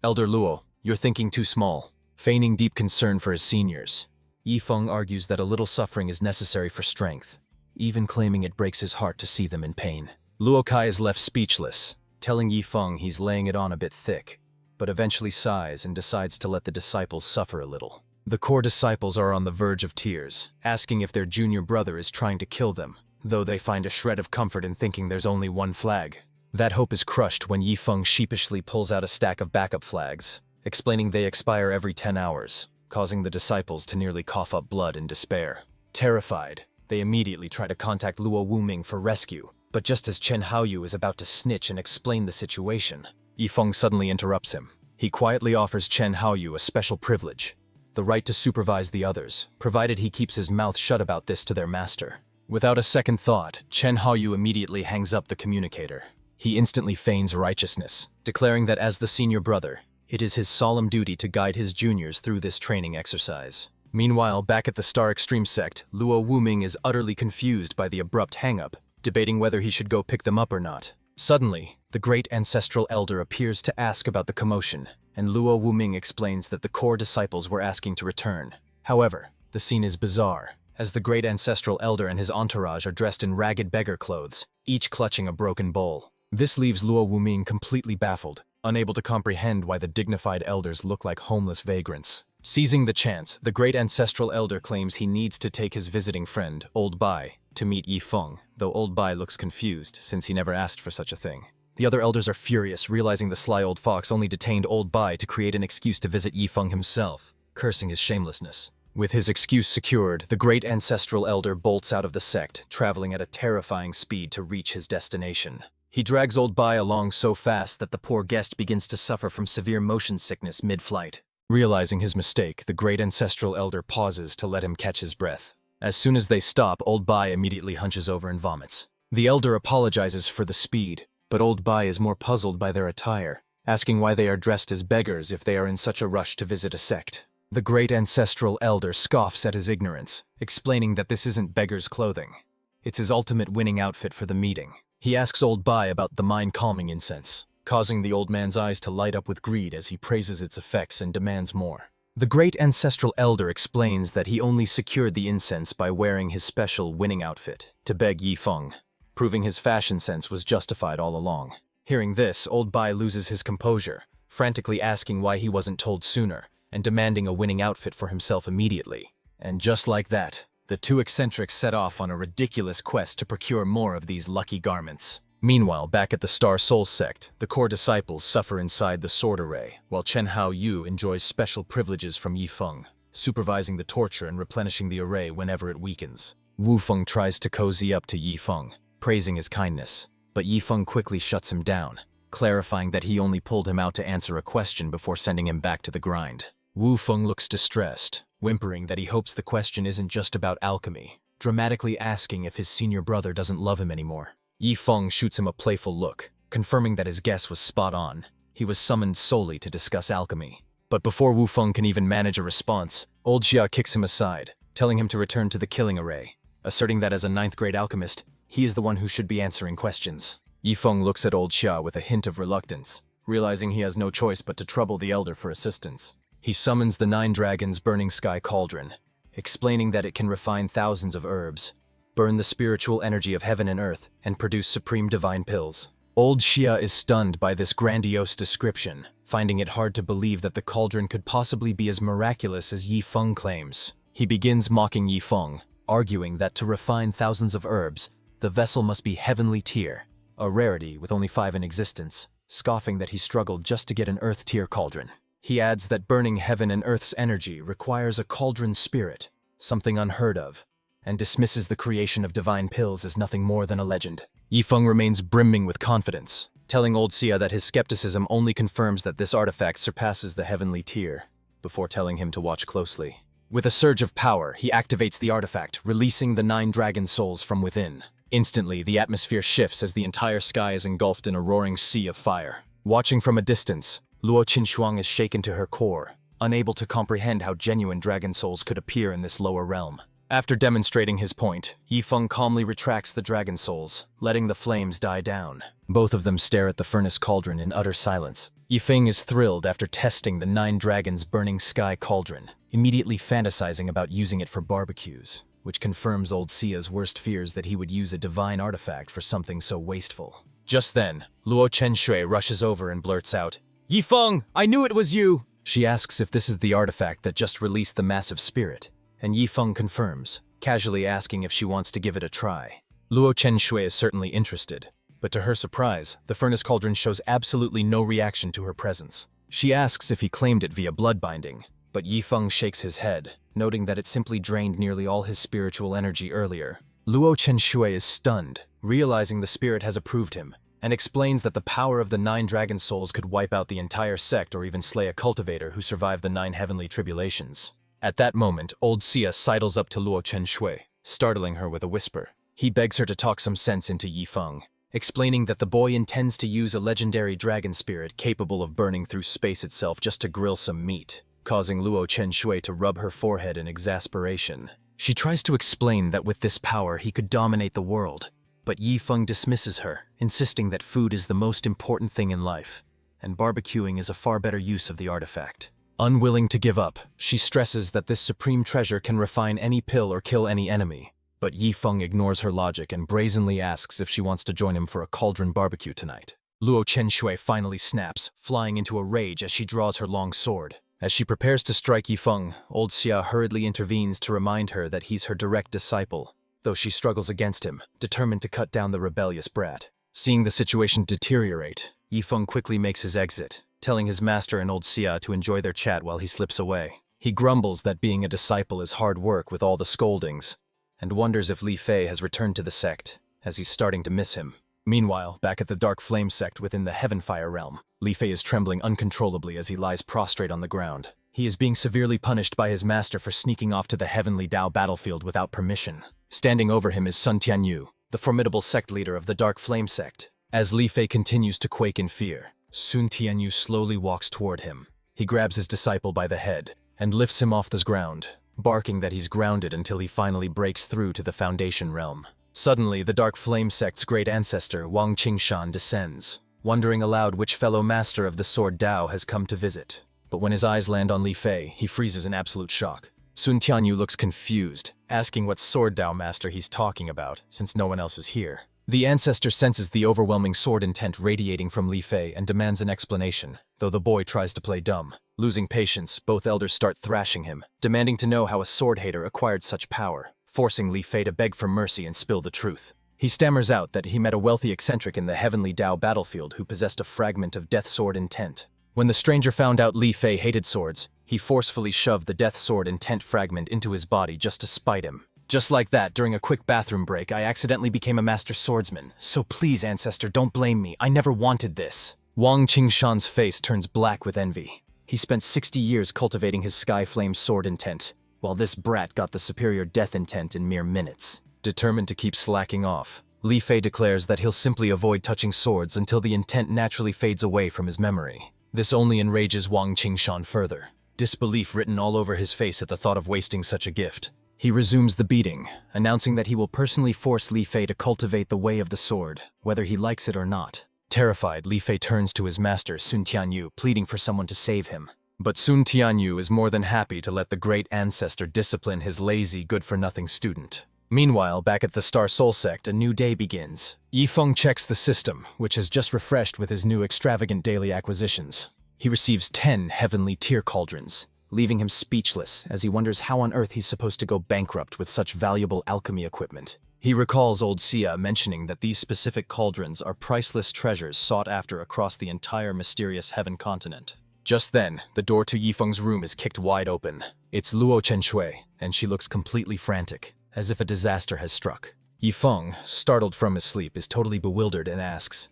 "Elder Luo, you're thinking too small." Feigning deep concern for his seniors, Yifeng argues that a little suffering is necessary for strength, even claiming it breaks his heart to see them in pain. Luo Kai is left speechless, telling Yifeng he's laying it on a bit thick, but eventually sighs and decides to let the disciples suffer a little. The core disciples are on the verge of tears, asking if their junior brother is trying to kill them, though they find a shred of comfort in thinking there's only one flag. That hope is crushed when Yifeng sheepishly pulls out a stack of backup flags, explaining they expire every 10 hours, causing the disciples to nearly cough up blood in despair. Terrified, they immediately try to contact Luo Wuming for rescue, but just as Chen Haoyu is about to snitch and explain the situation, Yifeng suddenly interrupts him. He quietly offers Chen Haoyu a special privilege, the right to supervise the others, provided he keeps his mouth shut about this to their master. Without a second thought, Chen Haoyu immediately hangs up the communicator. He instantly feigns righteousness, declaring that as the senior brother, it is his solemn duty to guide his juniors through this training exercise. Meanwhile, back at the Star Extreme sect, Luo Wuming is utterly confused by the abrupt hang-up, debating whether he should go pick them up or not. Suddenly, the great ancestral elder appears to ask about the commotion, and Luo Wuming explains that the core disciples were asking to return. However, the scene is bizarre, as the great ancestral elder and his entourage are dressed in ragged beggar clothes, each clutching a broken bowl. This leaves Luo Wuming completely baffled, unable to comprehend why the dignified elders look like homeless vagrants. Seizing the chance, the great ancestral elder claims he needs to take his visiting friend, Old Bai, to meet Yifeng, though Old Bai looks confused since he never asked for such a thing. The other elders are furious, realizing the sly old fox only detained Old Bai to create an excuse to visit Yifeng himself, cursing his shamelessness. With his excuse secured, the great ancestral elder bolts out of the sect, traveling at a terrifying speed to reach his destination. He drags Old Bai along so fast that the poor guest begins to suffer from severe motion sickness mid-flight. Realizing his mistake, the great ancestral elder pauses to let him catch his breath. As soon as they stop, Old Bai immediately hunches over and vomits. The elder apologizes for the speed, but Old Bai is more puzzled by their attire, asking why they are dressed as beggars if they are in such a rush to visit a sect. The great ancestral elder scoffs at his ignorance, explaining that this isn't beggar's clothing. It's his ultimate winning outfit for the meeting. He asks Old Bai about the mind-calming incense, causing the old man's eyes to light up with greed as he praises its effects and demands more. The great ancestral elder explains that he only secured the incense by wearing his special winning outfit to beg Yifeng, proving his fashion sense was justified all along. Hearing this, Old Bai loses his composure, frantically asking why he wasn't told sooner, and demanding a winning outfit for himself immediately. And just like that, the two eccentrics set off on a ridiculous quest to procure more of these lucky garments. Meanwhile, back at the Star Soul sect, the core disciples suffer inside the sword array, while Chen Haoyu enjoys special privileges from Yifeng, supervising the torture and replenishing the array whenever it weakens. Wu Feng tries to cozy up to Yifeng, praising his kindness, but Yifeng quickly shuts him down, clarifying that he only pulled him out to answer a question before sending him back to the grind. Wu Feng looks distressed, whimpering that he hopes the question isn't just about alchemy, dramatically asking if his senior brother doesn't love him anymore. Yifeng shoots him a playful look, confirming that his guess was spot on. He was summoned solely to discuss alchemy. But before Wu Feng can even manage a response, old Xia kicks him aside, telling him to return to the killing array, asserting that as a 9th-grade alchemist, he is the one who should be answering questions. Yifeng looks at old Xia with a hint of reluctance, realizing he has no choice but to trouble the elder for assistance. He summons the 9 dragons' burning sky cauldron, explaining that it can refine thousands of herbs, burn the spiritual energy of heaven and earth, and produce supreme divine pills. Old Xia is stunned by this grandiose description, finding it hard to believe that the cauldron could possibly be as miraculous as Yifeng claims. He begins mocking Yifeng, arguing that to refine thousands of herbs, the vessel must be heavenly tier, a rarity with only 5 in existence, scoffing that he struggled just to get an earth-tier cauldron. He adds that burning heaven and earth's energy requires a cauldron spirit, something unheard of, and dismisses the creation of divine pills as nothing more than a legend. Yifeng remains brimming with confidence, telling old Xia that his skepticism only confirms that this artifact surpasses the heavenly tier, before telling him to watch closely. With a surge of power, he activates the artifact, releasing the 9 dragon souls from within. Instantly, the atmosphere shifts as the entire sky is engulfed in a roaring sea of fire. Watching from a distance, Luo Qinshuang is shaken to her core, unable to comprehend how genuine dragon souls could appear in this lower realm. After demonstrating his point, Yifeng calmly retracts the dragon souls, letting the flames die down. Both of them stare at the furnace cauldron in utter silence. Yifeng is thrilled after testing the 9 dragons' burning sky cauldron, immediately fantasizing about using it for barbecues, which confirms old Xia's worst fears that he would use a divine artifact for something so wasteful. Just then, Luo Chenshui rushes over and blurts out, "Yifeng, I knew it was you!" She asks if this is the artifact that just released the massive spirit, and Yifeng confirms, casually asking if she wants to give it a try. Luo Chenshui is certainly interested, but to her surprise, the furnace cauldron shows absolutely no reaction to her presence. She asks if he claimed it via blood binding, but Yifeng shakes his head, noting that it simply drained nearly all his spiritual energy earlier. Luo Chenshui is stunned, realizing the spirit has approved him, and explains that the power of the 9 dragon souls could wipe out the entire sect or even slay a cultivator who survived the 9 heavenly tribulations. At that moment, old Xia sidles up to Luo Chenshui, startling her with a whisper. He begs her to talk some sense into Yifeng, explaining that the boy intends to use a legendary dragon spirit capable of burning through space itself just to grill some meat, causing Luo Chenshui to rub her forehead in exasperation. She tries to explain that with this power he could dominate the world, but Yifeng dismisses her, insisting that food is the most important thing in life, and barbecuing is a far better use of the artifact. Unwilling to give up, she stresses that this supreme treasure can refine any pill or kill any enemy, but Yifeng ignores her logic and brazenly asks if she wants to join him for a cauldron barbecue tonight. Luo Chenshui finally snaps, flying into a rage as she draws her long sword. As she prepares to strike Yifeng, old Xia hurriedly intervenes to remind her that he's her direct disciple, though she struggles against him, determined to cut down the rebellious brat. Seeing the situation deteriorate, Yifeng quickly makes his exit, telling his master and old Xia to enjoy their chat while he slips away. He grumbles that being a disciple is hard work with all the scoldings, and wonders if Li Fei has returned to the sect, as he's starting to miss him. Meanwhile, back at the Dark Flame sect within the Heavenfire realm, Li Fei is trembling uncontrollably as he lies prostrate on the ground. He is being severely punished by his master for sneaking off to the Heavenly Dao battlefield without permission. Standing over him is Sun Tianyu, the formidable sect leader of the Dark Flame sect. As Li Fei continues to quake in fear, Sun Tianyu slowly walks toward him. He grabs his disciple by the head and lifts him off the ground, barking that he's grounded until he finally breaks through to the Foundation realm. Suddenly, the Dark Flame sect's great ancestor, Wang Qingshan, descends, wondering aloud which fellow master of the Sword Dao has come to visit. But when his eyes land on Li Fei, he freezes in absolute shock. Sun Tianyu looks confused, asking what Sword Dao master he's talking about, since no one else is here. The ancestor senses the overwhelming sword intent radiating from Li Fei and demands an explanation, though the boy tries to play dumb. Losing patience, both elders start thrashing him, demanding to know how a sword hater acquired such power, forcing Li Fei to beg for mercy and spill the truth. He stammers out that he met a wealthy eccentric in the Heavenly Dao battlefield who possessed a fragment of Death Sword intent. When the stranger found out Li Fei hated swords, he forcefully shoved the Death Sword intent fragment into his body just to spite him. Just like that, during a quick bathroom break, I accidentally became a master swordsman. So please, ancestor, don't blame me. I never wanted this. Wang Qingshan's face turns black with envy. He spent 60 years cultivating his Sky Flame sword intent, while this brat got the superior death intent in mere minutes. Determined to keep slacking off, Li Fei declares that he'll simply avoid touching swords until the intent naturally fades away from his memory. This only enrages Wang Qingshan further, disbelief written all over his face at the thought of wasting such a gift. He resumes the beating, announcing that he will personally force Li Fei to cultivate the way of the sword, whether he likes it or not. Terrified, Li Fei turns to his master Sun Tianyu, pleading for someone to save him. But Sun Tianyu is more than happy to let the great ancestor discipline his lazy, good-for-nothing student. Meanwhile, back at the Star Soul Sect, a new day begins. Yifeng checks the system, which has just refreshed with his new extravagant daily acquisitions. He receives 10 heavenly tier cauldrons, leaving him speechless as he wonders how on earth he's supposed to go bankrupt with such valuable alchemy equipment. He recalls old Xia mentioning that these specific cauldrons are priceless treasures sought after across the entire mysterious heaven continent. Just then, the door to Yifeng's room is kicked wide open. It's Luo Chenshui, and she looks completely frantic, as if a disaster has struck. Yifeng, startled from his sleep, is totally bewildered and asks,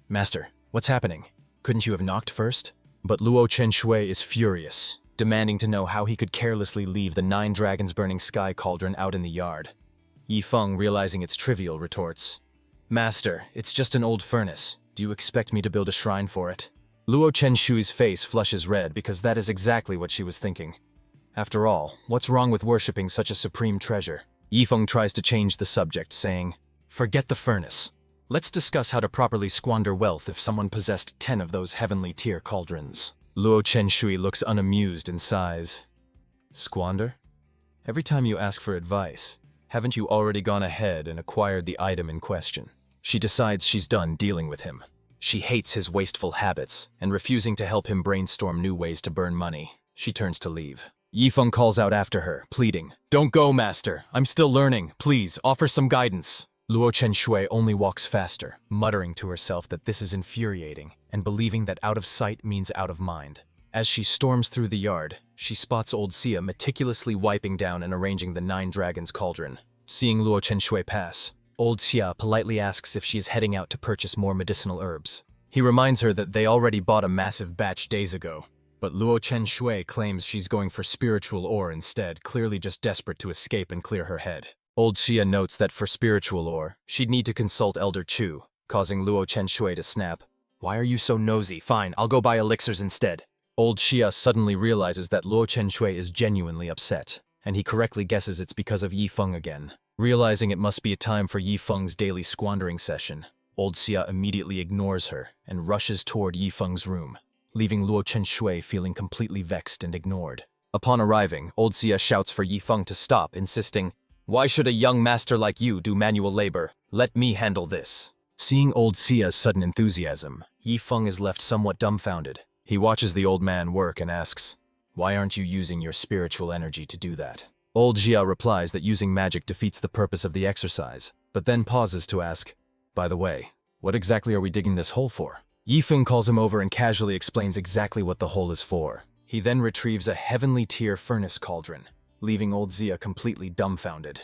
"Master, what's happening? Couldn't you have knocked first?" But Luo Chenshui is furious, demanding to know how he could carelessly leave the 9 dragons burning sky cauldron out in the yard. Yifeng, realizing it's trivial, retorts, "Master, it's just an old furnace. Do you expect me to build a shrine for it?" Luo Chenshui's face flushes red because that is exactly what she was thinking. After all, what's wrong with worshipping such a supreme treasure? Yifeng tries to change the subject, saying, "Forget the furnace. Let's discuss how to properly squander wealth if someone possessed 10 of those heavenly tier cauldrons." Luo Chenshui looks unamused and sighs. "Squander? Every time you ask for advice, haven't you already gone ahead and acquired the item in question?" She decides she's done dealing with him. She hates his wasteful habits, and refusing to help him brainstorm new ways to burn money, she turns to leave. Yifeng calls out after her, pleading, "Don't go, master. I'm still learning. Please, offer some guidance." Luo Chenshui only walks faster, muttering to herself that this is infuriating, and believing that out of sight means out of mind. As she storms through the yard, she spots old Xia meticulously wiping down and arranging the 9 dragons cauldron. Seeing Luo Chenshui pass, old Xia politely asks if she is heading out to purchase more medicinal herbs. He reminds her that they already bought a massive batch days ago, but Luo Chenshui claims she's going for spiritual ore instead, clearly just desperate to escape and clear her head. Old Xia notes that for spiritual ore, she'd need to consult Elder Chu, causing Luo Chenshui to snap, "Why are you so nosy? Fine, I'll go buy elixirs instead." Old Xia suddenly realizes that Luo Chenshui is genuinely upset, and he correctly guesses it's because of Yifeng again. Realizing it must be a time for Yifeng's daily squandering session, old Xia immediately ignores her and rushes toward Yifeng's room, leaving Luo Chenshui feeling completely vexed and ignored. Upon arriving, old Xia shouts for Yifeng to stop, insisting, "Why should a young master like you do manual labor? Let me handle this." Seeing old Xia's sudden enthusiasm, Yifeng is left somewhat dumbfounded. He watches the old man work and asks, "Why aren't you using your spiritual energy to do that?" Old Xia replies that using magic defeats the purpose of the exercise, but then pauses to ask, "By the way, what exactly are we digging this hole for?" Yifeng calls him over and casually explains exactly what the hole is for. He then retrieves a heavenly tier furnace cauldron, leaving old Xia completely dumbfounded.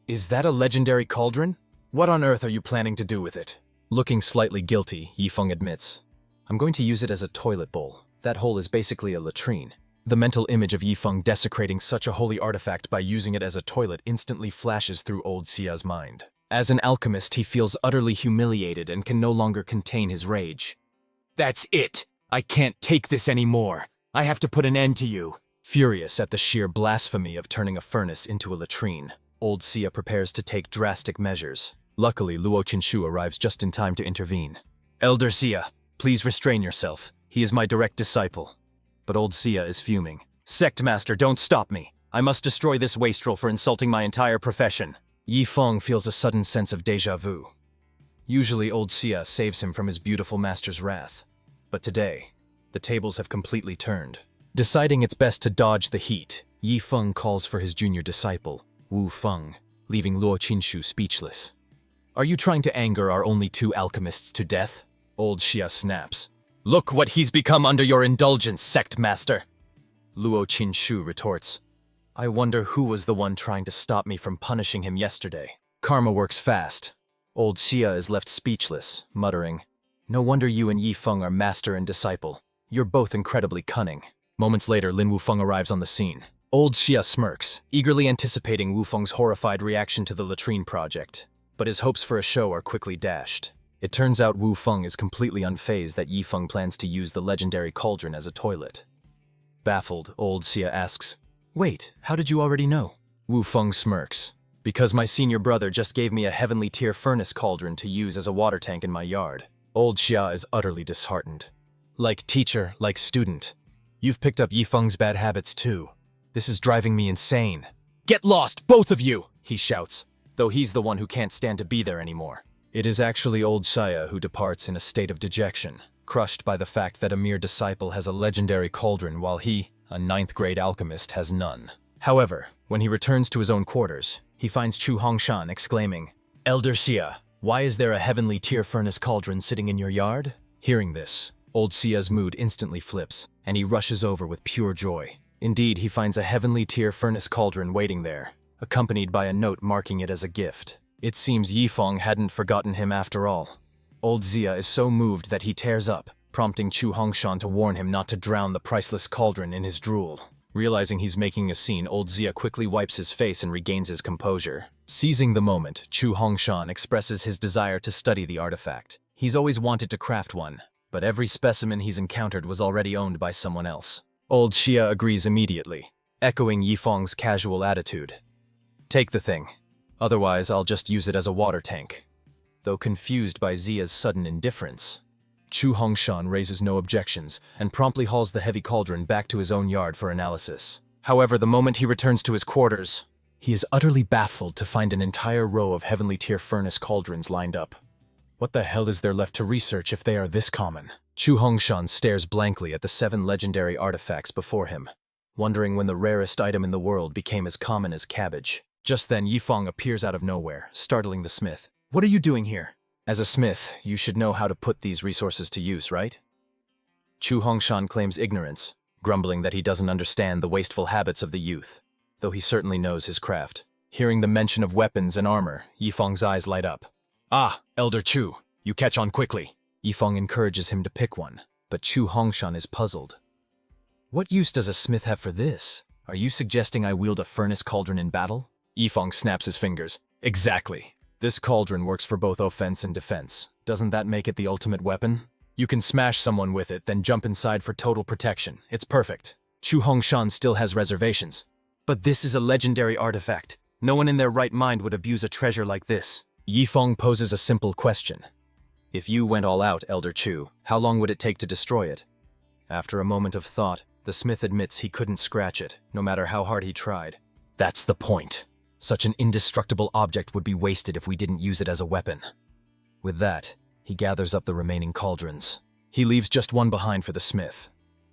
"Is that a legendary cauldron? What on earth are you planning to do with it?" Looking slightly guilty, Yifeng admits, "I'm going to use it as a toilet bowl. That hole is basically a latrine." The mental image of Yifeng desecrating such a holy artifact by using it as a toilet instantly flashes through old Xia's mind. As an alchemist, he feels utterly humiliated and can no longer contain his rage. "That's it! I can't take this anymore! I have to put an end to you!" Furious at the sheer blasphemy of turning a furnace into a latrine, old Xia prepares to take drastic measures. Luckily, Luo Chenshu arrives just in time to intervene. "Elder Xia, please restrain yourself. He is my direct disciple." But old Xia is fuming. "Sect master, don't stop me. I must destroy this wastrel for insulting my entire profession." Yifeng feels a sudden sense of déjà vu. Usually old Xia saves him from his beautiful master's wrath. But today, the tables have completely turned. Deciding it's best to dodge the heat, Yifeng calls for his junior disciple, Wu Feng, leaving Luo Qinshu speechless. "Are you trying to anger our only 2 alchemists to death?" Old Xia snaps. "Look what he's become under your indulgence, sect master!" Luo Qinshu retorts, "I wonder who was the one trying to stop me from punishing him yesterday." Karma works fast. Old Xia is left speechless, muttering, "No wonder you and Yifeng are master and disciple. You're both incredibly cunning." Moments later, Lin Wufeng arrives on the scene. Old Xia smirks, eagerly anticipating Wu Feng's horrified reaction to the latrine project. But his hopes for a show are quickly dashed. It turns out Wu Feng is completely unfazed that Yi Feng plans to use the legendary cauldron as a toilet. Baffled, Old Xia asks, "Wait, how did you already know?" Wu Feng smirks. "Because my senior brother just gave me a heavenly tier furnace cauldron to use as a water tank in my yard." Old Xia is utterly disheartened. "Like teacher, like student. You've picked up Yi Feng's bad habits too. This is driving me insane." "Get lost, both of you!" he shouts, though he's the one who can't stand to be there anymore. It is actually Old Xia who departs in a state of dejection, crushed by the fact that a mere disciple has a legendary cauldron while he, a 9th grade alchemist, has none. However, when he returns to his own quarters, he finds Chu Hongshan exclaiming, "Elder Xia, why is there a heavenly tier furnace cauldron sitting in your yard?" Hearing this, Old Xia's mood instantly flips, and he rushes over with pure joy. Indeed, he finds a heavenly tier furnace cauldron waiting there, accompanied by a note marking it as a gift. It seems Yi Feng hadn't forgotten him after all. Old Xia is so moved that he tears up, prompting Chu Hongshan to warn him not to drown the priceless cauldron in his drool. Realizing he's making a scene, Old Xia quickly wipes his face and regains his composure. Seizing the moment, Chu Hongshan expresses his desire to study the artifact. He's always wanted to craft one, but every specimen he's encountered was already owned by someone else. Old Xia agrees immediately, echoing Yi Feng's casual attitude. "Take the thing. Otherwise, I'll just use it as a water tank." Though confused by Xia's sudden indifference, Chu Hongshan raises no objections and promptly hauls the heavy cauldron back to his own yard for analysis. However, the moment he returns to his quarters, he is utterly baffled to find an entire row of heavenly tier furnace cauldrons lined up. What the hell is there left to research if they are this common? Chu Hongshan stares blankly at the 7 legendary artifacts before him, wondering when the rarest item in the world became as common as cabbage. Just then, Yi Feng appears out of nowhere, startling the smith. "What are you doing here?" "As a smith, you should know how to put these resources to use, right?" Chu Hongshan claims ignorance, grumbling that he doesn't understand the wasteful habits of the youth, though he certainly knows his craft. Hearing the mention of weapons and armor, Yi Feng's eyes light up. "Ah, Elder Chu, you catch on quickly." Yi Feng encourages him to pick one, but Chu Hongshan is puzzled. "What use does a smith have for this? Are you suggesting I wield a furnace cauldron in battle?" Yi Feng snaps his fingers. "Exactly. This cauldron works for both offense and defense. Doesn't that make it the ultimate weapon? You can smash someone with it, then jump inside for total protection. It's perfect." Chu Hongshan still has reservations. "But this is a legendary artifact. No one in their right mind would abuse a treasure like this." Yi Feng poses a simple question. "If you went all out, Elder Chu, how long would it take to destroy it?" After a moment of thought, the smith admits he couldn't scratch it, no matter how hard he tried. "That's the point. Such an indestructible object would be wasted if we didn't use it as a weapon." With that, he gathers up the remaining cauldrons. He leaves just one behind for the smith.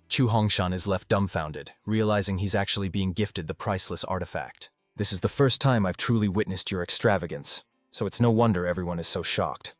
Chu Hongshan is left dumbfounded, realizing he's actually being gifted the priceless artifact. "This is the first time I've truly witnessed your extravagance, so it's no wonder everyone is so shocked.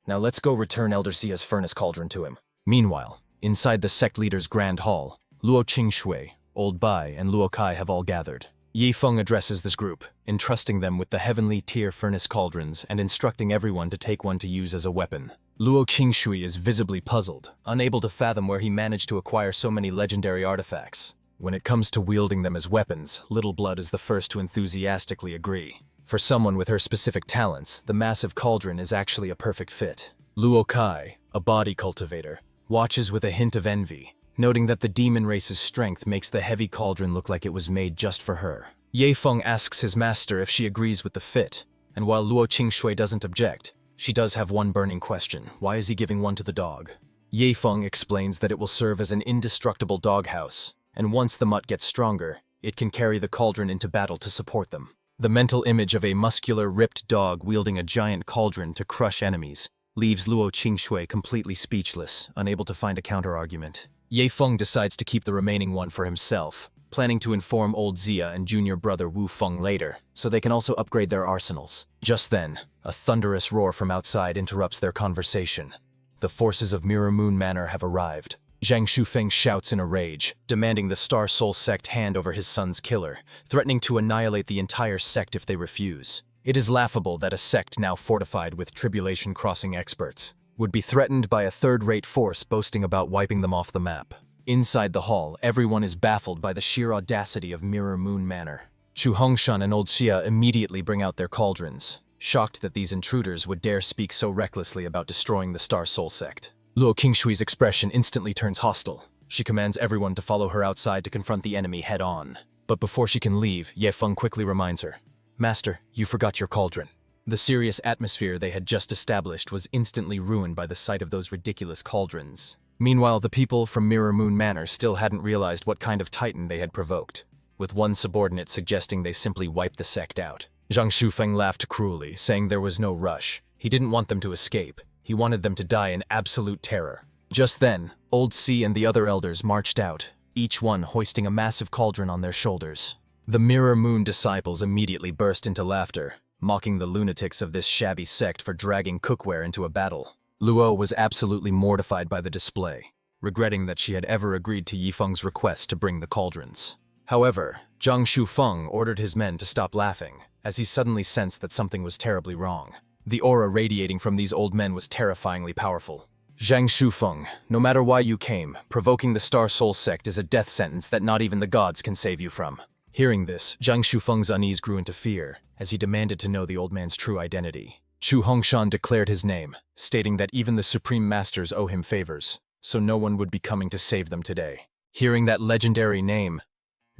Now let's go return Elder Xia's furnace cauldron to him." Meanwhile, inside the sect leader's grand hall, Luo Qingshui, Old Bai, and Luo Kai have all gathered. Yi Feng addresses this group, entrusting them with the heavenly tier furnace cauldrons and instructing everyone to take one to use as a weapon. Luo Qingshui is visibly puzzled, unable to fathom where he managed to acquire so many legendary artifacts. When it comes to wielding them as weapons, Little Blood is the first to enthusiastically agree. For someone with her specific talents, the massive cauldron is actually a perfect fit. Luo Kai, a body cultivator, watches with a hint of envy, noting that the demon race's strength makes the heavy cauldron look like it was made just for her. Ye Feng asks his master if she agrees with the fit, and while Luo Qingshui doesn't object, she does have one burning question: why is he giving one to the dog? Ye Feng explains that it will serve as an indestructible doghouse, and once the mutt gets stronger, it can carry the cauldron into battle to support them. The mental image of a muscular, ripped dog wielding a giant cauldron to crush enemies leaves Luo Qingshui completely speechless, unable to find a counter-argument. Ye Feng decides to keep the remaining one for himself, planning to inform Old Xia and junior brother Wu Feng later, so they can also upgrade their arsenals. Just then, a thunderous roar from outside interrupts their conversation. The forces of Mirror Moon Manor have arrived. Zhang Shufeng shouts in a rage, demanding the Star Soul sect hand over his son's killer, threatening to annihilate the entire sect if they refuse. It is laughable that a sect now fortified with tribulation-crossing experts would be threatened by a third-rate force boasting about wiping them off the map. Inside the hall, everyone is baffled by the sheer audacity of Mirror Moon Manor. Chu Hongshan and Old Xia immediately bring out their cauldrons, shocked that these intruders would dare speak so recklessly about destroying the Star Soul sect. Luo Qingshui's expression instantly turns hostile. She commands everyone to follow her outside to confront the enemy head-on. But before she can leave, Ye Feng quickly reminds her, "Master, you forgot your cauldron." The serious atmosphere they had just established was instantly ruined by the sight of those ridiculous cauldrons. Meanwhile, the people from Mirror Moon Manor still hadn't realized what kind of titan they had provoked, with one subordinate suggesting they simply wipe the sect out. Zhang Shufeng laughed cruelly, saying there was no rush. He didn't want them to escape. He wanted them to die in absolute terror. Just then, Old C and the other elders marched out, each one hoisting a massive cauldron on their shoulders. The Mirror Moon disciples immediately burst into laughter, mocking the lunatics of this shabby sect for dragging cookware into a battle. Luo was absolutely mortified by the display, regretting that she had ever agreed to Yi Feng's request to bring the cauldrons. However, Zhang Shufeng ordered his men to stop laughing, as he suddenly sensed that something was terribly wrong. The aura radiating from these old men was terrifyingly powerful. "Zhang Shufeng, no matter why you came, provoking the Star Soul sect is a death sentence that not even the gods can save you from." Hearing this, Zhang Shufeng's unease grew into fear, as he demanded to know the old man's true identity. Chu Hongshan declared his name, stating that even the Supreme Masters owe him favors, so no one would be coming to save them today. Hearing that legendary name,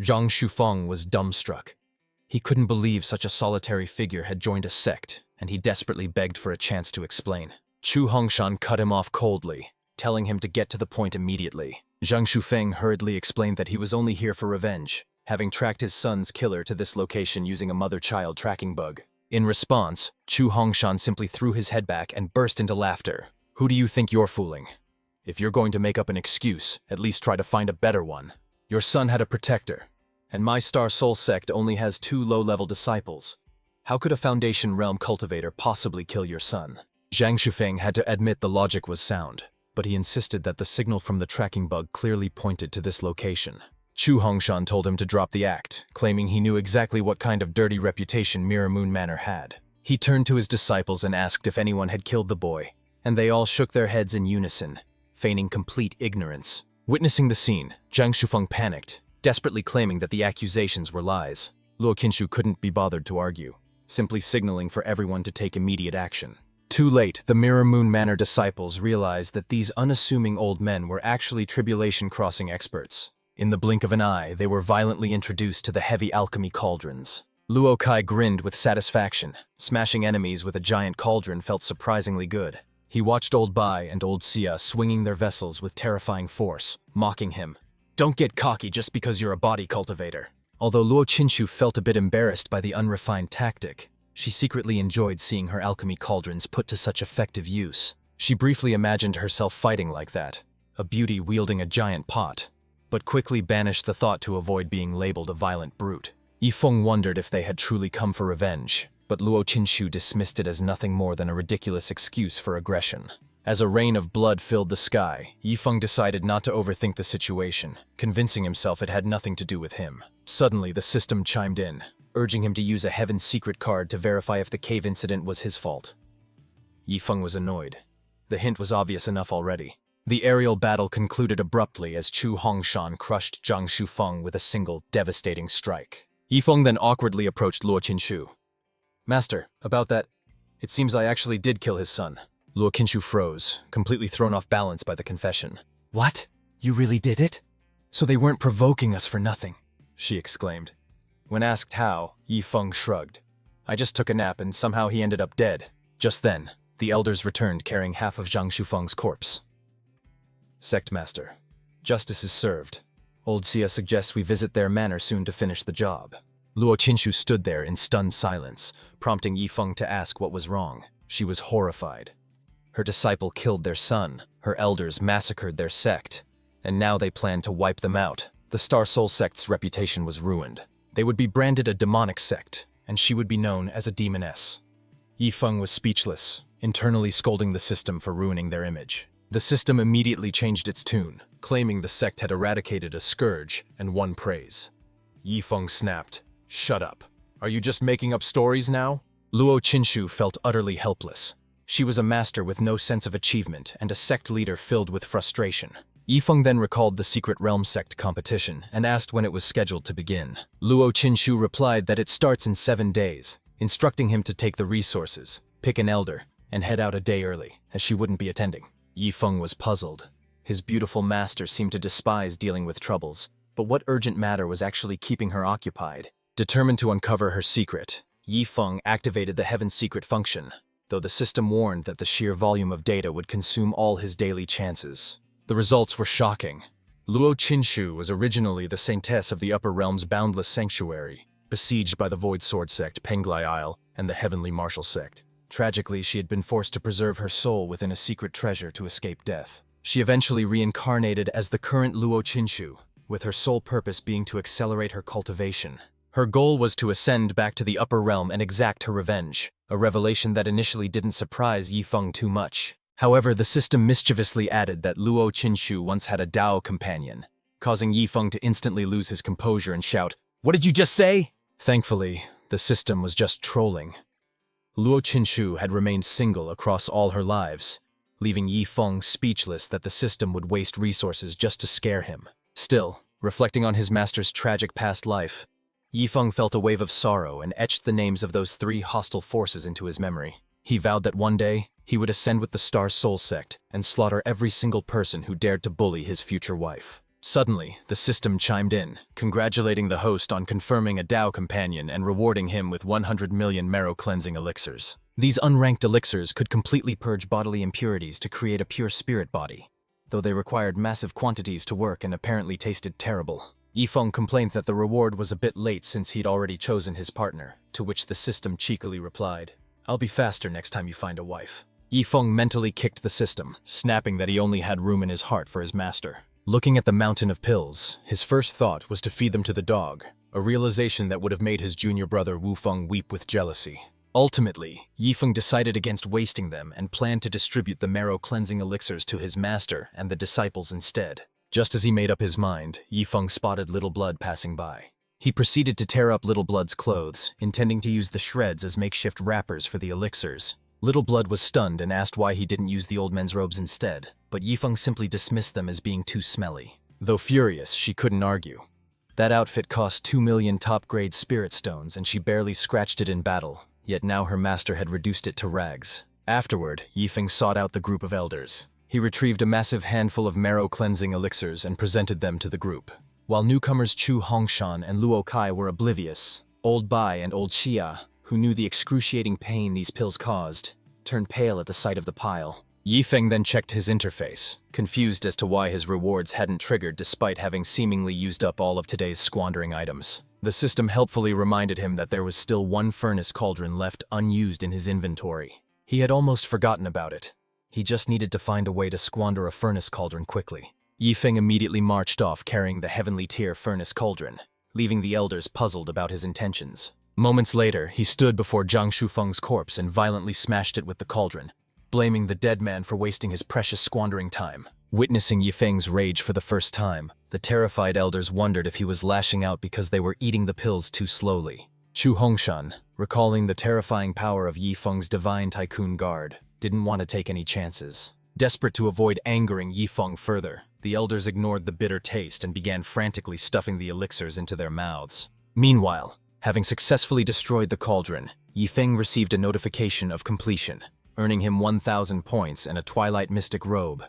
Zhang Shufeng was dumbstruck. He couldn't believe such a solitary figure had joined a sect, and he desperately begged for a chance to explain. Chu Hongshan cut him off coldly, telling him to get to the point immediately. Zhang Shufeng hurriedly explained that he was only here for revenge, having tracked his son's killer to this location using a mother-child tracking bug. In response, Chu Hongshan simply threw his head back and burst into laughter. "Who do you think you're fooling? If you're going to make up an excuse, at least try to find a better one. Your son had a protector, and my Star Soul sect only has 2 low-level disciples. How could a Foundation Realm cultivator possibly kill your son?" Zhang Shufeng had to admit the logic was sound, but he insisted that the signal from the tracking bug clearly pointed to this location. Chu Hongshan told him to drop the act, claiming he knew exactly what kind of dirty reputation Mirror Moon Manor had. He turned to his disciples and asked if anyone had killed the boy, and they all shook their heads in unison, feigning complete ignorance. Witnessing the scene, Zhang Shufeng panicked, desperately claiming that the accusations were lies. Luo Qingshu couldn't be bothered to argue, simply signaling for everyone to take immediate action. Too late, the Mirror Moon Manor disciples realized that these unassuming old men were actually tribulation crossing experts. In the blink of an eye, they were violently introduced to the heavy alchemy cauldrons. Luo Kai grinned with satisfaction. Smashing enemies with a giant cauldron felt surprisingly good. He watched Old Bai and Old Xia swinging their vessels with terrifying force, mocking him. "Don't get cocky just because you're a body cultivator." Although Luo Qingshu felt a bit embarrassed by the unrefined tactic, she secretly enjoyed seeing her alchemy cauldrons put to such effective use. She briefly imagined herself fighting like that, a beauty wielding a giant pot, but quickly banished the thought to avoid being labeled a violent brute. Yi Feng wondered if they had truly come for revenge, but Luo Qingshu dismissed it as nothing more than a ridiculous excuse for aggression. As a rain of blood filled the sky, Yi Feng decided not to overthink the situation, convincing himself it had nothing to do with him. Suddenly, the system chimed in, urging him to use a Heaven's Secret card to verify if the cave incident was his fault. Yi Feng was annoyed. The hint was obvious enough already. The aerial battle concluded abruptly as Chu Hongshan crushed Zhang Shufeng with a single devastating strike. Yi Feng then awkwardly approached Luo Qingshu. "Master, about that, it seems I actually did kill his son." Luo Qingshu froze, completely thrown off balance by the confession. "What? You really did it? So they weren't provoking us for nothing," she exclaimed. When asked how, Yi Feng shrugged. "I just took a nap and somehow he ended up dead." Just then, the elders returned carrying half of Zhang Shufeng's corpse. "Sect Master, justice is served. Old Xia suggests we visit their manor soon to finish the job." Luo Qingshu stood there in stunned silence, prompting Yi Feng to ask what was wrong. She was horrified. Her disciple killed their son, her elders massacred their sect, and now they planned to wipe them out. The Star Soul sect's reputation was ruined. They would be branded a demonic sect, and she would be known as a demoness. Yi Feng was speechless, internally scolding the system for ruining their image. The system immediately changed its tune, claiming the sect had eradicated a scourge and won praise. Yi Feng snapped, "Shut up. Are you just making up stories now?" Luo Qingshu felt utterly helpless. She was a master with no sense of achievement and a sect leader filled with frustration. Yifeng then recalled the Secret Realm Sect competition and asked when it was scheduled to begin. Luo Qinshu replied that it starts in 7 days, instructing him to take the resources, pick an elder, and head out a day early, as she wouldn't be attending. Yifeng was puzzled. His beautiful master seemed to despise dealing with troubles, but what urgent matter was actually keeping her occupied? Determined to uncover her secret, Yifeng activated the Heaven's Secret function, though the system warned that the sheer volume of data would consume all his daily chances. The results were shocking. Luo Qinshu was originally the saintess of the Upper Realm's boundless sanctuary, besieged by the Void Sword sect, Penglai Isle, and the Heavenly Martial sect. Tragically, she had been forced to preserve her soul within a secret treasure to escape death. She eventually reincarnated as the current Luo Qinshu, with her sole purpose being to accelerate her cultivation. Her goal was to ascend back to the Upper Realm and exact her revenge, a revelation that initially didn't surprise Yifeng too much. However, the system mischievously added that Luo Qinshu once had a Dao companion, causing Yifeng to instantly lose his composure and shout, "What did you just say?" Thankfully, the system was just trolling. Luo Qinshu had remained single across all her lives, leaving Yifeng speechless that the system would waste resources just to scare him. Still, reflecting on his master's tragic past life, Yifeng felt a wave of sorrow and etched the names of those 3 hostile forces into his memory. He vowed that one day, he would ascend with the Star Soul sect and slaughter every single person who dared to bully his future wife. Suddenly, the system chimed in, congratulating the host on confirming a Dao companion and rewarding him with 100 million marrow cleansing elixirs. These unranked elixirs could completely purge bodily impurities to create a pure spirit body, though they required massive quantities to work and apparently tasted terrible. Yifeng complained that the reward was a bit late since he'd already chosen his partner, to which the system cheekily replied, "I'll be faster next time you find a wife." Yifeng mentally kicked the system, snapping that he only had room in his heart for his master. Looking at the mountain of pills, his first thought was to feed them to the dog, a realization that would have made his junior brother Wufeng weep with jealousy. Ultimately, Yifeng decided against wasting them and planned to distribute the marrow cleansing elixirs to his master and the disciples instead. Just as he made up his mind, Yifeng spotted Little Blood passing by. He proceeded to tear up Little Blood's clothes, intending to use the shreds as makeshift wrappers for the elixirs. Little Blood was stunned and asked why he didn't use the old men's robes instead, but Yifeng simply dismissed them as being too smelly. Though furious, she couldn't argue. That outfit cost 2 million top-grade spirit stones and she barely scratched it in battle, yet now her master had reduced it to rags. Afterward, Yifeng sought out the group of elders. He retrieved a massive handful of marrow-cleansing elixirs and presented them to the group. While newcomers Chu Hongshan and Luo Kai were oblivious, Old Bai and Old Xia, who knew the excruciating pain these pills caused, turned pale at the sight of the pile. Yifeng then checked his interface, confused as to why his rewards hadn't triggered despite having seemingly used up all of today's squandering items. The system helpfully reminded him that there was still 1 furnace cauldron left unused in his inventory. He had almost forgotten about it. He just needed to find a way to squander a furnace cauldron quickly. Yifeng immediately marched off carrying the heavenly tier furnace cauldron, leaving the elders puzzled about his intentions. Moments later, he stood before Zhang Shufeng's corpse and violently smashed it with the cauldron, blaming the dead man for wasting his precious squandering time. Witnessing Yifeng's rage for the first time, the terrified elders wondered if he was lashing out because they were eating the pills too slowly. Chu Hongshan, recalling the terrifying power of Yifeng's divine tycoon guard, didn't want to take any chances. Desperate to avoid angering Yifeng further, the elders ignored the bitter taste and began frantically stuffing the elixirs into their mouths. Meanwhile, having successfully destroyed the cauldron, Yifeng received a notification of completion, earning him 1,000 points and a Twilight Mystic robe,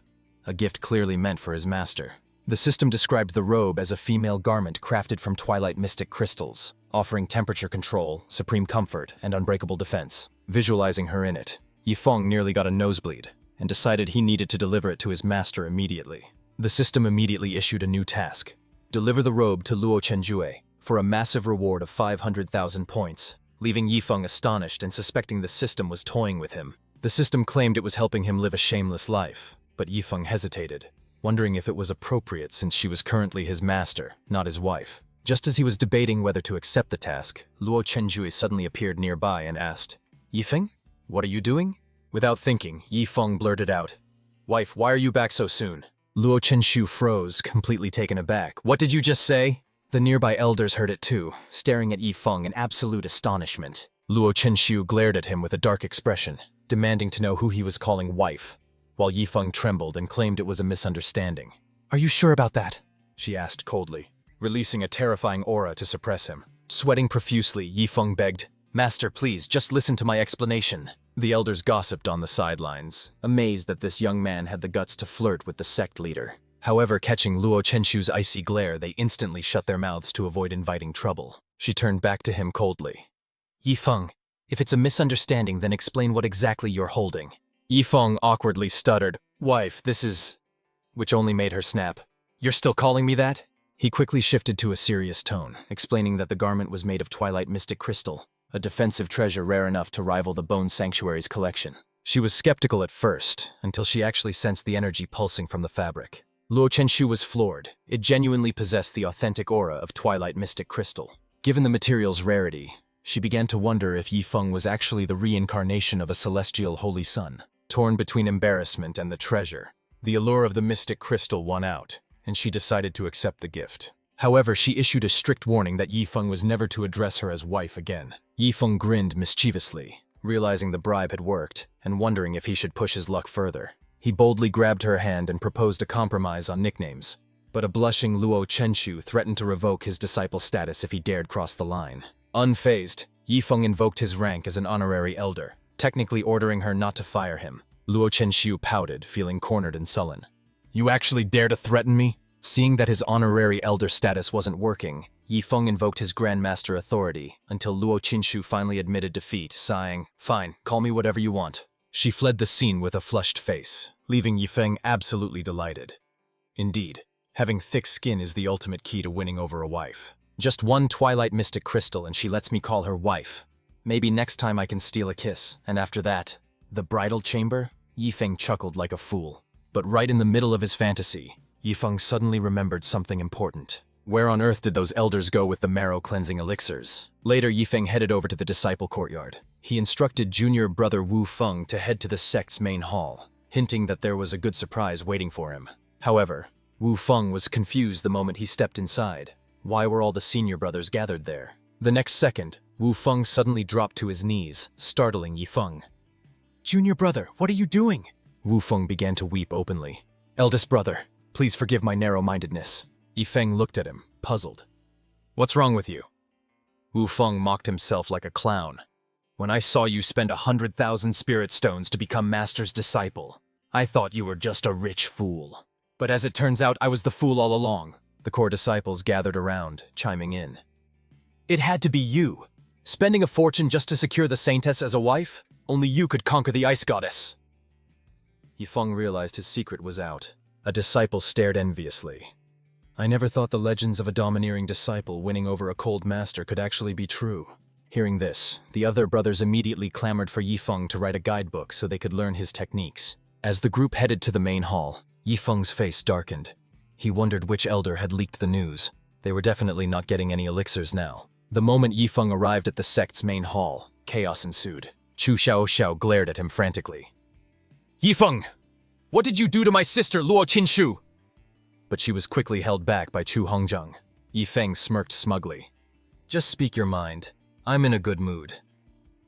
a gift clearly meant for his master. The system described the robe as a female garment crafted from Twilight Mystic crystals, offering temperature control, supreme comfort, and unbreakable defense. Visualizing her in it, Yifeng nearly got a nosebleed, and decided he needed to deliver it to his master immediately. The system immediately issued a new task: deliver the robe to Luo Chenjue for a massive reward of 500,000 points, leaving Yifeng astonished and suspecting the system was toying with him. The system claimed it was helping him live a shameless life, but Yifeng hesitated, wondering if it was appropriate since she was currently his master, not his wife. Just as he was debating whether to accept the task, Luo Chenjue suddenly appeared nearby and asked, "Yifeng, what are you doing?" Without thinking, Yifeng blurted out, "Wife, why are you back so soon?" Luo Chenshu froze, completely taken aback. "What did you just say?" The nearby elders heard it too, staring at Yifeng in absolute astonishment. Luo Chenshu glared at him with a dark expression, demanding to know who he was calling wife, while Yifeng trembled and claimed it was a misunderstanding. Are you sure about that? She asked coldly, releasing a terrifying aura to suppress him. Sweating profusely, Yifeng begged, "Master, please, just listen to my explanation." The elders gossiped on the sidelines, amazed that this young man had the guts to flirt with the sect leader. However, catching Luo Chenshu's icy glare, they instantly shut their mouths to avoid inviting trouble. She turned back to him coldly. "Yifeng, if it's a misunderstanding, then explain what exactly you're holding." Yifeng awkwardly stuttered, "Wife, this is..." which only made her snap. "You're still calling me that?" He quickly shifted to a serious tone, explaining that the garment was made of twilight mystic crystal, a defensive treasure rare enough to rival the Bone Sanctuary's collection. She was skeptical at first, until she actually sensed the energy pulsing from the fabric. Luo Chenshu was floored. It genuinely possessed the authentic aura of twilight mystic crystal. Given the material's rarity, she began to wonder if Yifeng was actually the reincarnation of a celestial holy sun. Torn between embarrassment and the treasure, the allure of the mystic crystal won out, and she decided to accept the gift. However, she issued a strict warning that Yifeng was never to address her as wife again. Yifeng grinned mischievously, realizing the bribe had worked, and wondering if he should push his luck further. He boldly grabbed her hand and proposed a compromise on nicknames. But a blushing Luo Chenshu threatened to revoke his disciple status if he dared cross the line. Unfazed, Yifeng invoked his rank as an honorary elder, technically ordering her not to fire him. Luo Chenshu pouted, feeling cornered and sullen. "You actually dare to threaten me?" Seeing that his honorary elder status wasn't working, Yifeng invoked his grandmaster authority until Luo Chenshu finally admitted defeat, sighing, "Fine, call me whatever you want." She fled the scene with a flushed face, leaving Yifeng absolutely delighted. Indeed, having thick skin is the ultimate key to winning over a wife. Just one twilight mystic crystal and she lets me call her wife. Maybe next time I can steal a kiss, and after that, the bridal chamber? Yifeng chuckled like a fool. But right in the middle of his fantasy, Yifeng suddenly remembered something important. Where on earth did those elders go with the marrow-cleansing elixirs? Later, Yifeng headed over to the disciple courtyard. He instructed junior brother Wu Feng to head to the sect's main hall, hinting that there was a good surprise waiting for him. However, Wu Feng was confused the moment he stepped inside. Why were all the senior brothers gathered there? The next second, Wu Feng suddenly dropped to his knees, startling Yifeng. "Junior brother, what are you doing?" Wu Feng began to weep openly. "Eldest brother, please forgive my narrow-mindedness." Yifeng looked at him, puzzled. "What's wrong with you?" Wu Feng mocked himself like a clown. "When I saw you spend 100,000 spirit stones to become Master's disciple, I thought you were just a rich fool. But as it turns out, I was the fool all along." The core disciples gathered around, chiming in. "It had to be you. Spending a fortune just to secure the Saintess as a wife? Only you could conquer the Ice Goddess." Yifeng realized his secret was out. A disciple stared enviously. "I never thought the legends of a domineering disciple winning over a cold master could actually be true." Hearing this, the other brothers immediately clamored for Yifeng to write a guidebook so they could learn his techniques. As the group headed to the main hall, Yifeng's face darkened. He wondered which elder had leaked the news. They were definitely not getting any elixirs now. The moment Yifeng arrived at the sect's main hall, chaos ensued. Chu Xiaoxiao glared at him frantically. "Yifeng! What did you do to my sister, Luo Qinshu?" But she was quickly held back by Chu Hongzheng. Yifeng smirked smugly. "Just speak your mind. I'm in a good mood."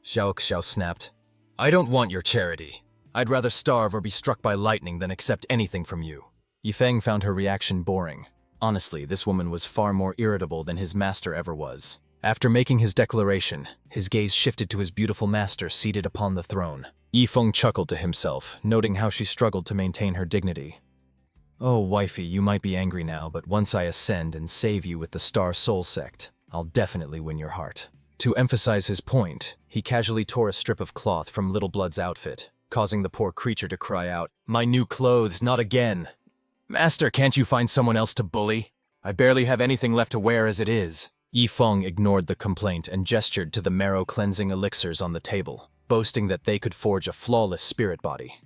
Xiaoxiao snapped. "I don't want your charity. I'd rather starve or be struck by lightning than accept anything from you." Yifeng found her reaction boring. Honestly, this woman was far more irritable than his master ever was. After making his declaration, his gaze shifted to his beautiful master seated upon the throne. Yifeng chuckled to himself, noting how she struggled to maintain her dignity. "Oh, wifey, you might be angry now, but once I ascend and save you with the Star Soul Sect, I'll definitely win your heart." To emphasize his point, he casually tore a strip of cloth from Little Blood's outfit, causing the poor creature to cry out, "My new clothes, not again! Master, can't you find someone else to bully? I barely have anything left to wear as it is." Yifeng ignored the complaint and gestured to the marrow-cleansing elixirs on the table, boasting that they could forge a flawless spirit body.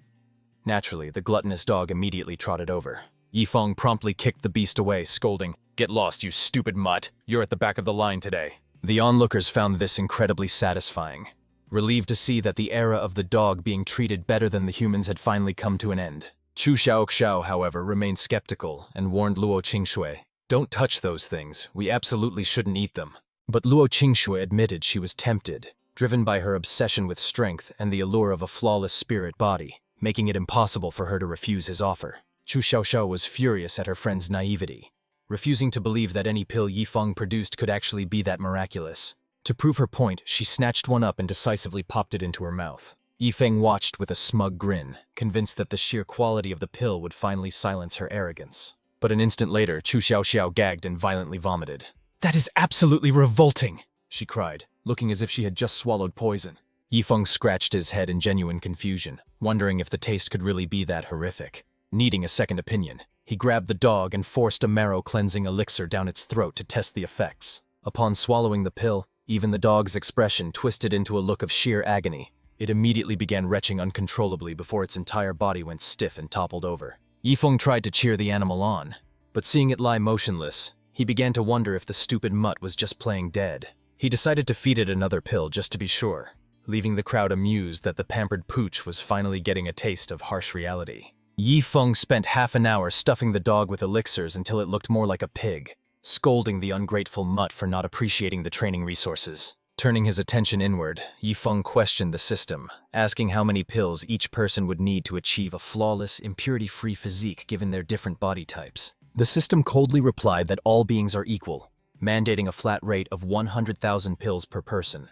Naturally, the gluttonous dog immediately trotted over. Yifeng promptly kicked the beast away, scolding, "Get lost, you stupid mutt! You're at the back of the line today." The onlookers found this incredibly satisfying, relieved to see that the era of the dog being treated better than the humans had finally come to an end. Chu Xiaoxiao, however, remained skeptical and warned Luo Qingshui, "Don't touch those things, we absolutely shouldn't eat them." But Luo Qingshui admitted she was tempted, driven by her obsession with strength and the allure of a flawless spirit body, making it impossible for her to refuse his offer. Chu Xiaoxiao was furious at her friend's naivety, refusing to believe that any pill Yifeng produced could actually be that miraculous. To prove her point, she snatched one up and decisively popped it into her mouth. Yifeng watched with a smug grin, convinced that the sheer quality of the pill would finally silence her arrogance. But an instant later, Chu Xiaoxiao gagged and violently vomited. "That is absolutely revolting," she cried, looking as if she had just swallowed poison. Yifeng scratched his head in genuine confusion, wondering if the taste could really be that horrific. Needing a second opinion, he grabbed the dog and forced a marrow-cleansing elixir down its throat to test the effects. Upon swallowing the pill, even the dog's expression twisted into a look of sheer agony. It immediately began retching uncontrollably before its entire body went stiff and toppled over. Yifeng tried to cheer the animal on, but seeing it lie motionless, he began to wonder if the stupid mutt was just playing dead. He decided to feed it another pill just to be sure, leaving the crowd amused that the pampered pooch was finally getting a taste of harsh reality. Yifeng spent half an hour stuffing the dog with elixirs until it looked more like a pig, scolding the ungrateful mutt for not appreciating the training resources. Turning his attention inward, Yifeng questioned the system, asking how many pills each person would need to achieve a flawless, impurity-free physique given their different body types. The system coldly replied that all beings are equal, mandating a flat rate of 100,000 pills per person,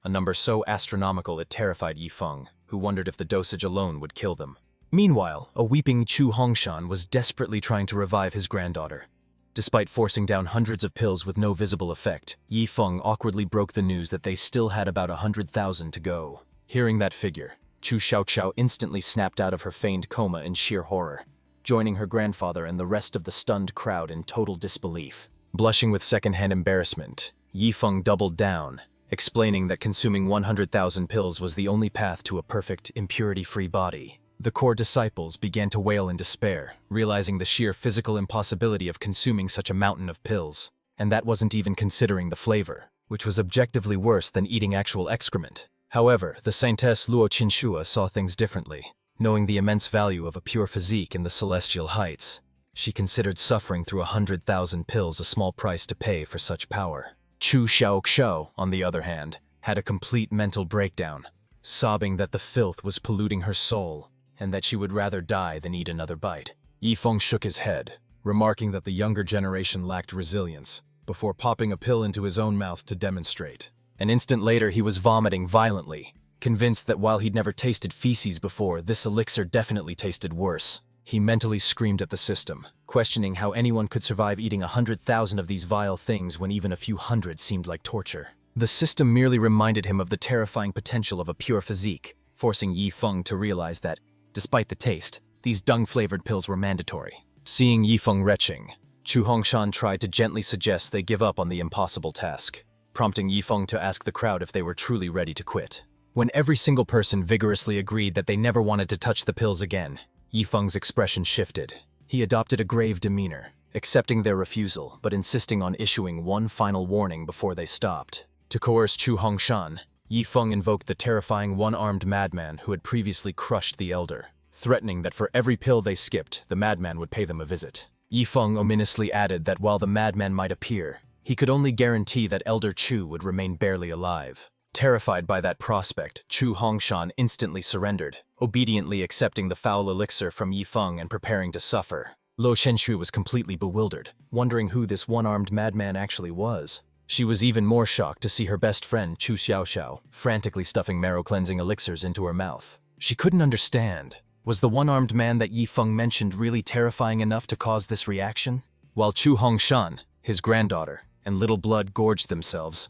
a number so astronomical it terrified Yifeng, who wondered if the dosage alone would kill them. Meanwhile, a weeping Chu Hongshan was desperately trying to revive his granddaughter. Despite forcing down hundreds of pills with no visible effect, Yifeng awkwardly broke the news that they still had about 100,000 to go. Hearing that figure, Chu Xiaoxiao instantly snapped out of her feigned coma in sheer horror, joining her grandfather and the rest of the stunned crowd in total disbelief. Blushing with secondhand embarrassment, Yifeng doubled down, explaining that consuming 100,000 pills was the only path to a perfect, impurity-free body. The core disciples began to wail in despair, realizing the sheer physical impossibility of consuming such a mountain of pills. And that wasn't even considering the flavor, which was objectively worse than eating actual excrement. However, the Saintess Luo Qinshua saw things differently. Knowing the immense value of a pure physique in the celestial heights, she considered suffering through 100,000 pills a small price to pay for such power. Chu Xiaoxiao, on the other hand, had a complete mental breakdown, sobbing that the filth was polluting her soul, and that she would rather die than eat another bite. Yifeng shook his head, remarking that the younger generation lacked resilience, before popping a pill into his own mouth to demonstrate. An instant later, he was vomiting violently, convinced that while he'd never tasted feces before, this elixir definitely tasted worse. He mentally screamed at the system, questioning how anyone could survive eating 100,000 of these vile things when even a few hundred seemed like torture. The system merely reminded him of the terrifying potential of a pure physique, forcing Yifeng to realize that, despite the taste, these dung-flavored pills were mandatory. Seeing Yifeng retching, Chu Hongshan tried to gently suggest they give up on the impossible task, prompting Yifeng to ask the crowd if they were truly ready to quit. When every single person vigorously agreed that they never wanted to touch the pills again, Yifeng's expression shifted. He adopted a grave demeanor, accepting their refusal but insisting on issuing one final warning before they stopped. To coerce Chu Hongshan, Yifeng invoked the terrifying one-armed madman who had previously crushed the elder, threatening that for every pill they skipped, the madman would pay them a visit. Yifeng ominously added that while the madman might appear, he could only guarantee that Elder Chu would remain barely alive. Terrified by that prospect, Chu Hongshan instantly surrendered, obediently accepting the foul elixir from Yifeng and preparing to suffer. Luo Shenshui was completely bewildered, wondering who this one-armed madman actually was. She was even more shocked to see her best friend, Chu Xiaoxiao, frantically stuffing marrow-cleansing elixirs into her mouth. She couldn't understand. Was the one-armed man that Yifeng mentioned really terrifying enough to cause this reaction? While Chu Hongshan, his granddaughter, and Little Blood gorged themselves,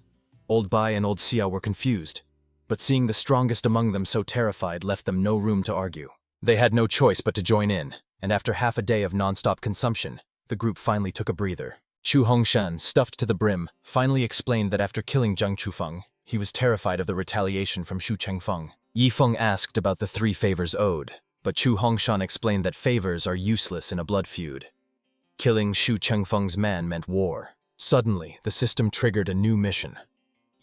Old Bai and Old Xiao were confused, but seeing the strongest among them so terrified left them no room to argue. They had no choice but to join in, and after half a day of non-stop consumption, the group finally took a breather. Chu Hongshan, stuffed to the brim, finally explained that after killing Zhang Chufeng, he was terrified of the retaliation from Shu Chengfeng. Yifeng asked about the 3 favors owed, but Chu Hongshan explained that favors are useless in a blood feud. Killing Shu Chengfeng's man meant war. Suddenly, the system triggered a new mission.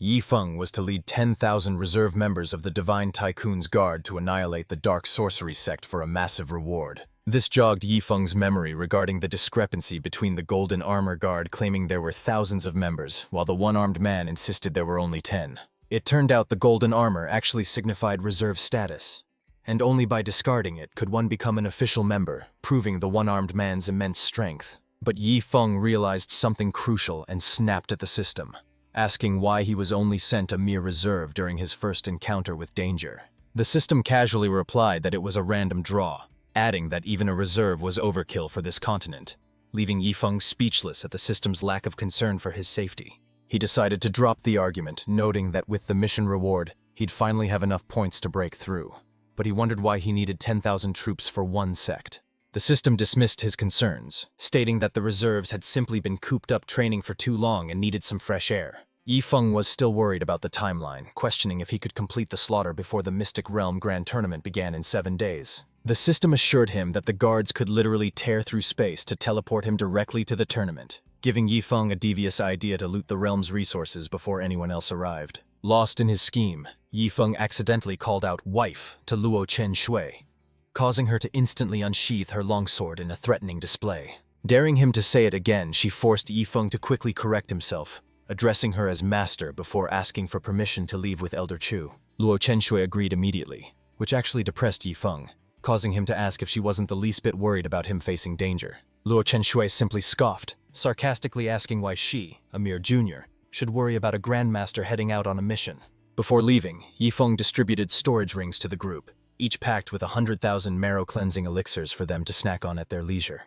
Yifeng was to lead 10,000 reserve members of the Divine Tycoon's Guard to annihilate the Dark Sorcery sect for a massive reward. This jogged Yifeng's memory regarding the discrepancy between the Golden Armor Guard claiming there were thousands of members, while the one-armed man insisted there were only 10. It turned out the Golden Armor actually signified reserve status, and only by discarding it could one become an official member, proving the one-armed man's immense strength. But Yi Feng realized something crucial and snapped at the system, asking why he was only sent a mere reserve during his first encounter with danger. The system casually replied that it was a random draw, adding that even a reserve was overkill for this continent, leaving Yi Feng speechless at the system's lack of concern for his safety. He decided to drop the argument, noting that with the mission reward, he'd finally have enough points to break through. But he wondered why he needed 10,000 troops for one sect. The system dismissed his concerns, stating that the reserves had simply been cooped up training for too long and needed some fresh air. Yi Feng was still worried about the timeline, questioning if he could complete the slaughter before the Mystic Realm Grand Tournament began in 7 days. The system assured him that the guards could literally tear through space to teleport him directly to the tournament, giving Yi Feng a devious idea to loot the realm's resources before anyone else arrived. Lost in his scheme, Yi Feng accidentally called out "wife" to Luo Chen Shui, causing her to instantly unsheath her longsword in a threatening display. Daring him to say it again, she forced Yi Feng to quickly correct himself, addressing her as master before asking for permission to leave with Elder Chu. Luo Chen Shui agreed immediately, which actually depressed Yi Feng, causing him to ask if she wasn't the least bit worried about him facing danger. Luo Chen Shui simply scoffed, sarcastically asking why she, a mere junior, should worry about a grandmaster heading out on a mission. Before leaving, Yi Feng distributed storage rings to the group, each packed with 100,000 marrow-cleansing elixirs for them to snack on at their leisure.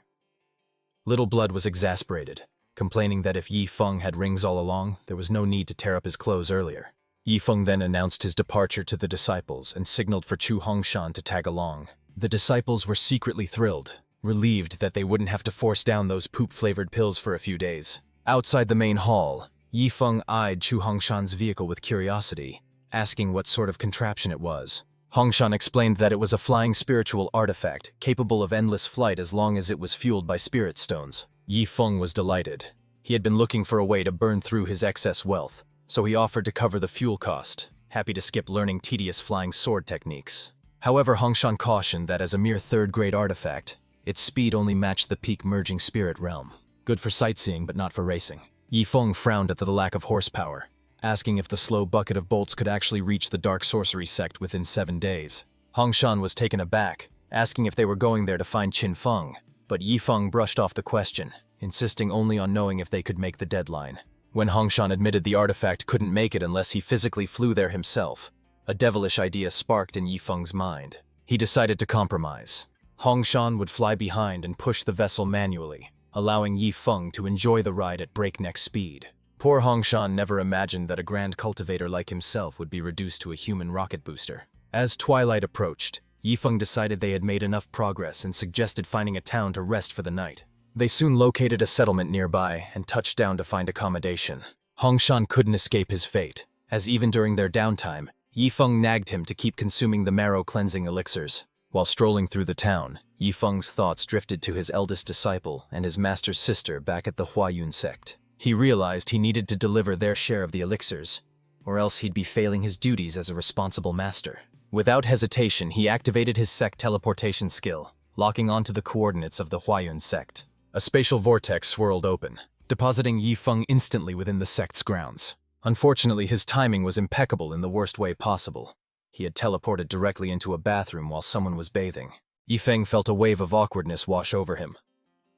Little Blood was exasperated, complaining that if Yi Feng had rings all along, there was no need to tear up his clothes earlier. Yi Feng then announced his departure to the disciples and signaled for Chu Hongshan to tag along. The disciples were secretly thrilled, relieved that they wouldn't have to force down those poop-flavored pills for a few days. Outside the main hall, Yi Feng eyed Chu Hongshan's vehicle with curiosity, asking what sort of contraption it was. Hongshan explained that it was a flying spiritual artifact, capable of endless flight as long as it was fueled by spirit stones. Yi Feng was delighted. He had been looking for a way to burn through his excess wealth, so he offered to cover the fuel cost, happy to skip learning tedious flying sword techniques. However, Hongshan cautioned that as a mere third-grade artifact, its speed only matched the peak merging spirit realm. Good for sightseeing, but not for racing. Yi Feng frowned at the lack of horsepower, asking if the slow bucket of bolts could actually reach the dark sorcery sect within 7 days. Hongshan was taken aback, asking if they were going there to find Qin Feng, but Yi Feng brushed off the question, insisting only on knowing if they could make the deadline. When Hongshan admitted the artifact couldn't make it unless he physically flew there himself, a devilish idea sparked in Yi Feng's mind. He decided to compromise. Hongshan would fly behind and push the vessel manually, allowing Yi Feng to enjoy the ride at breakneck speed. Poor Hongshan never imagined that a grand cultivator like himself would be reduced to a human rocket booster. As twilight approached, Yi Feng decided they had made enough progress and suggested finding a town to rest for the night. They soon located a settlement nearby and touched down to find accommodation. Hongshan couldn't escape his fate, as even during their downtime, Yi Feng nagged him to keep consuming the marrow-cleansing elixirs. While strolling through the town, Yi Feng's thoughts drifted to his eldest disciple and his master's sister back at the Huayun sect. He realized he needed to deliver their share of the elixirs, or else he'd be failing his duties as a responsible master. Without hesitation, he activated his sect teleportation skill, locking onto the coordinates of the Huayun sect. A spatial vortex swirled open, depositing Yi Feng instantly within the sect's grounds. Unfortunately, his timing was impeccable in the worst way possible. He had teleported directly into a bathroom while someone was bathing. Yi Feng felt a wave of awkwardness wash over him.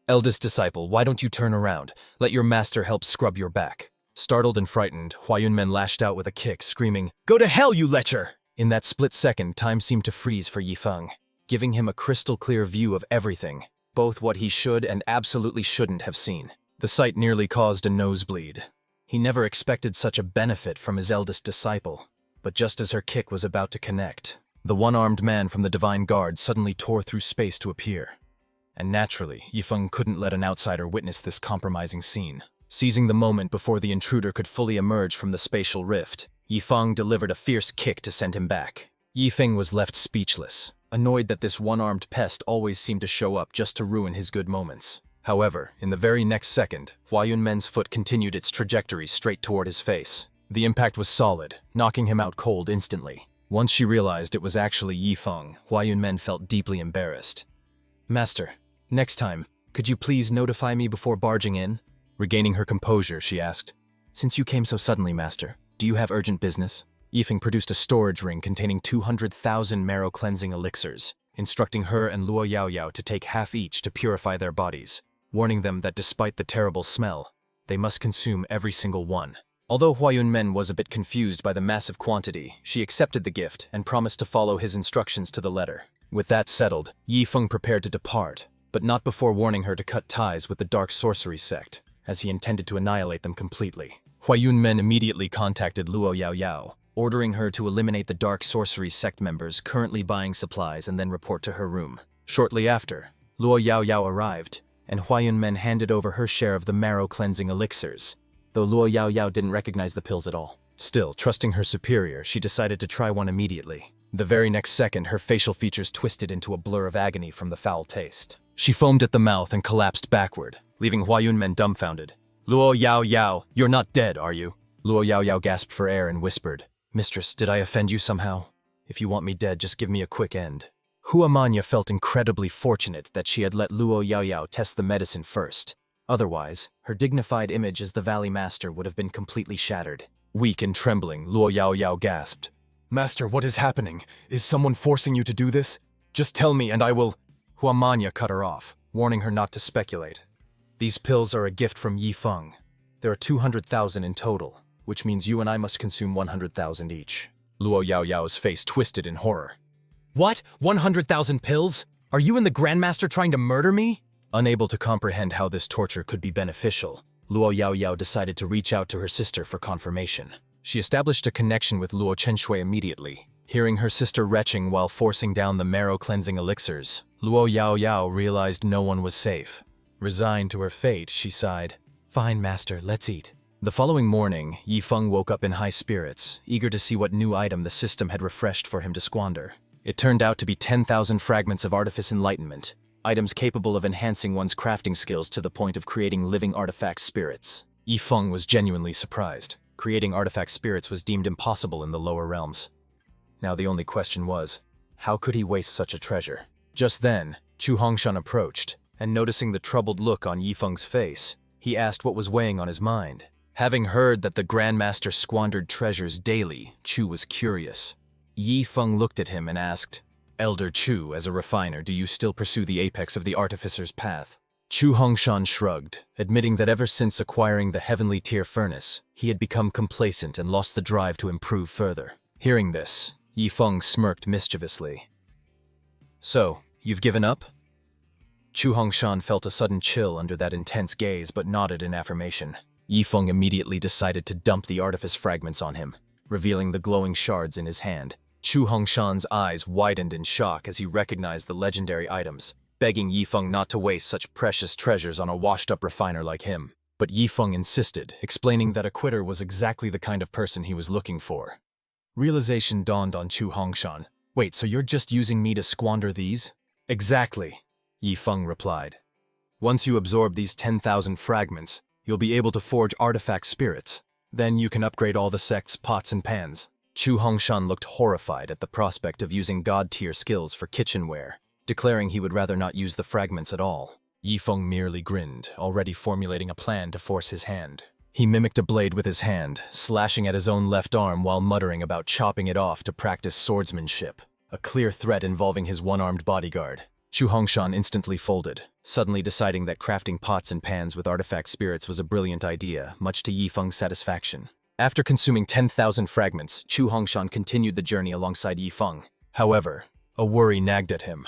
"Eldest disciple, why don't you turn around? Let your master help scrub your back." Startled and frightened, Huayun men lashed out with a kick, screaming, "Go to hell, you lecher!" In that split second, time seemed to freeze for Yi Feng, giving him a crystal-clear view of everything, both what he should and absolutely shouldn't have seen. The sight nearly caused a nosebleed. He never expected such a benefit from his eldest disciple, but just as her kick was about to connect, the one-armed man from the Divine Guard suddenly tore through space to appear. And naturally, Yi Feng couldn't let an outsider witness this compromising scene. Seizing the moment before the intruder could fully emerge from the spatial rift, Yi Feng delivered a fierce kick to send him back. Yi Feng was left speechless, annoyed that this one-armed pest always seemed to show up just to ruin his good moments. However, in the very next second, Huayun Men's foot continued its trajectory straight toward his face. The impact was solid, knocking him out cold instantly. Once she realized it was actually Yi Feng, Huayun Men felt deeply embarrassed. "Master, next time, could you please notify me before barging in?" Regaining her composure, she asked, "Since you came so suddenly, Master, do you have urgent business?" Yifeng produced a storage ring containing 200,000 marrow-cleansing elixirs, instructing her and Luo Yaoyao to take half each to purify their bodies, warning them that despite the terrible smell, they must consume every single one. Although Hua Yunmen was a bit confused by the massive quantity, she accepted the gift and promised to follow his instructions to the letter. With that settled, Yifeng prepared to depart, but not before warning her to cut ties with the dark sorcery sect, as he intended to annihilate them completely. Hua Yunmen immediately contacted Luo Yaoyao, ordering her to eliminate the dark sorcery sect members currently buying supplies and then report to her room. Shortly after, Luo Yaoyao arrived, and Hua Yunmen handed over her share of the marrow-cleansing elixirs, though Luo Yaoyao didn't recognize the pills at all. Still, trusting her superior, she decided to try one immediately. The very next second, her facial features twisted into a blur of agony from the foul taste. She foamed at the mouth and collapsed backward, leaving Hua Yunmen dumbfounded. "Luo Yaoyao, you're not dead, are you?" Luo Yaoyao gasped for air and whispered, "Mistress, did I offend you somehow? If you want me dead, just give me a quick end." Hua Manya felt incredibly fortunate that she had let Luo Yaoyao test the medicine first. Otherwise, her dignified image as the Valley Master would have been completely shattered. Weak and trembling, Luo Yaoyao gasped, "Master, what is happening? Is someone forcing you to do this? Just tell me and I will—" Hua Manya cut her off, warning her not to speculate. "These pills are a gift from Yifeng. There are 200,000 in total, which means you and I must consume 100,000 each." Luo Yaoyao's face twisted in horror. "What? 100,000 pills? Are you and the Grandmaster trying to murder me?" Unable to comprehend how this torture could be beneficial, Luo Yaoyao decided to reach out to her sister for confirmation. She established a connection with Luo Chenshui immediately. Hearing her sister retching while forcing down the marrow-cleansing elixirs, Luo Yaoyao realized no one was safe. Resigned to her fate, she sighed, "Fine, master, let's eat." The following morning, Yifeng woke up in high spirits, eager to see what new item the system had refreshed for him to squander. It turned out to be 10,000 fragments of artifice enlightenment, items capable of enhancing one's crafting skills to the point of creating living artifact spirits. Yifeng was genuinely surprised. Creating artifact spirits was deemed impossible in the lower realms. Now the only question was, how could he waste such a treasure? Just then, Chu Hongshan approached, and noticing the troubled look on Yifeng's face, he asked what was weighing on his mind. Having heard that the Grandmaster squandered treasures daily, Chu was curious. Yifeng looked at him and asked, "Elder Chu, as a refiner, do you still pursue the apex of the artificer's path?" Chu Hongshan shrugged, admitting that ever since acquiring the heavenly tier furnace, he had become complacent and lost the drive to improve further. Hearing this, Yifeng smirked mischievously. "So, you've given up?" Chu Hongshan felt a sudden chill under that intense gaze but nodded in affirmation. Yifeng immediately decided to dump the artifice fragments on him, revealing the glowing shards in his hand. Chu Hongshan's eyes widened in shock as he recognized the legendary items, begging Yifeng not to waste such precious treasures on a washed-up refiner like him. But Yifeng insisted, explaining that a quitter was exactly the kind of person he was looking for. Realization dawned on Chu Hongshan. "Wait, so you're just using me to squander these?" "Exactly," Yifeng replied. "Once you absorb these 10,000 fragments, you'll be able to forge artifact spirits. Then you can upgrade all the sect's pots and pans." Chu Hongshan looked horrified at the prospect of using god-tier skills for kitchenware, declaring he would rather not use the fragments at all. Yifeng merely grinned, already formulating a plan to force his hand. He mimicked a blade with his hand, slashing at his own left arm while muttering about chopping it off to practice swordsmanship, a clear threat involving his one-armed bodyguard. Chu Hongshan instantly folded, suddenly deciding that crafting pots and pans with artifact spirits was a brilliant idea, much to Yifeng's satisfaction. After consuming 10,000 fragments, Chu Hongshan continued the journey alongside Yifeng. However, a worry nagged at him.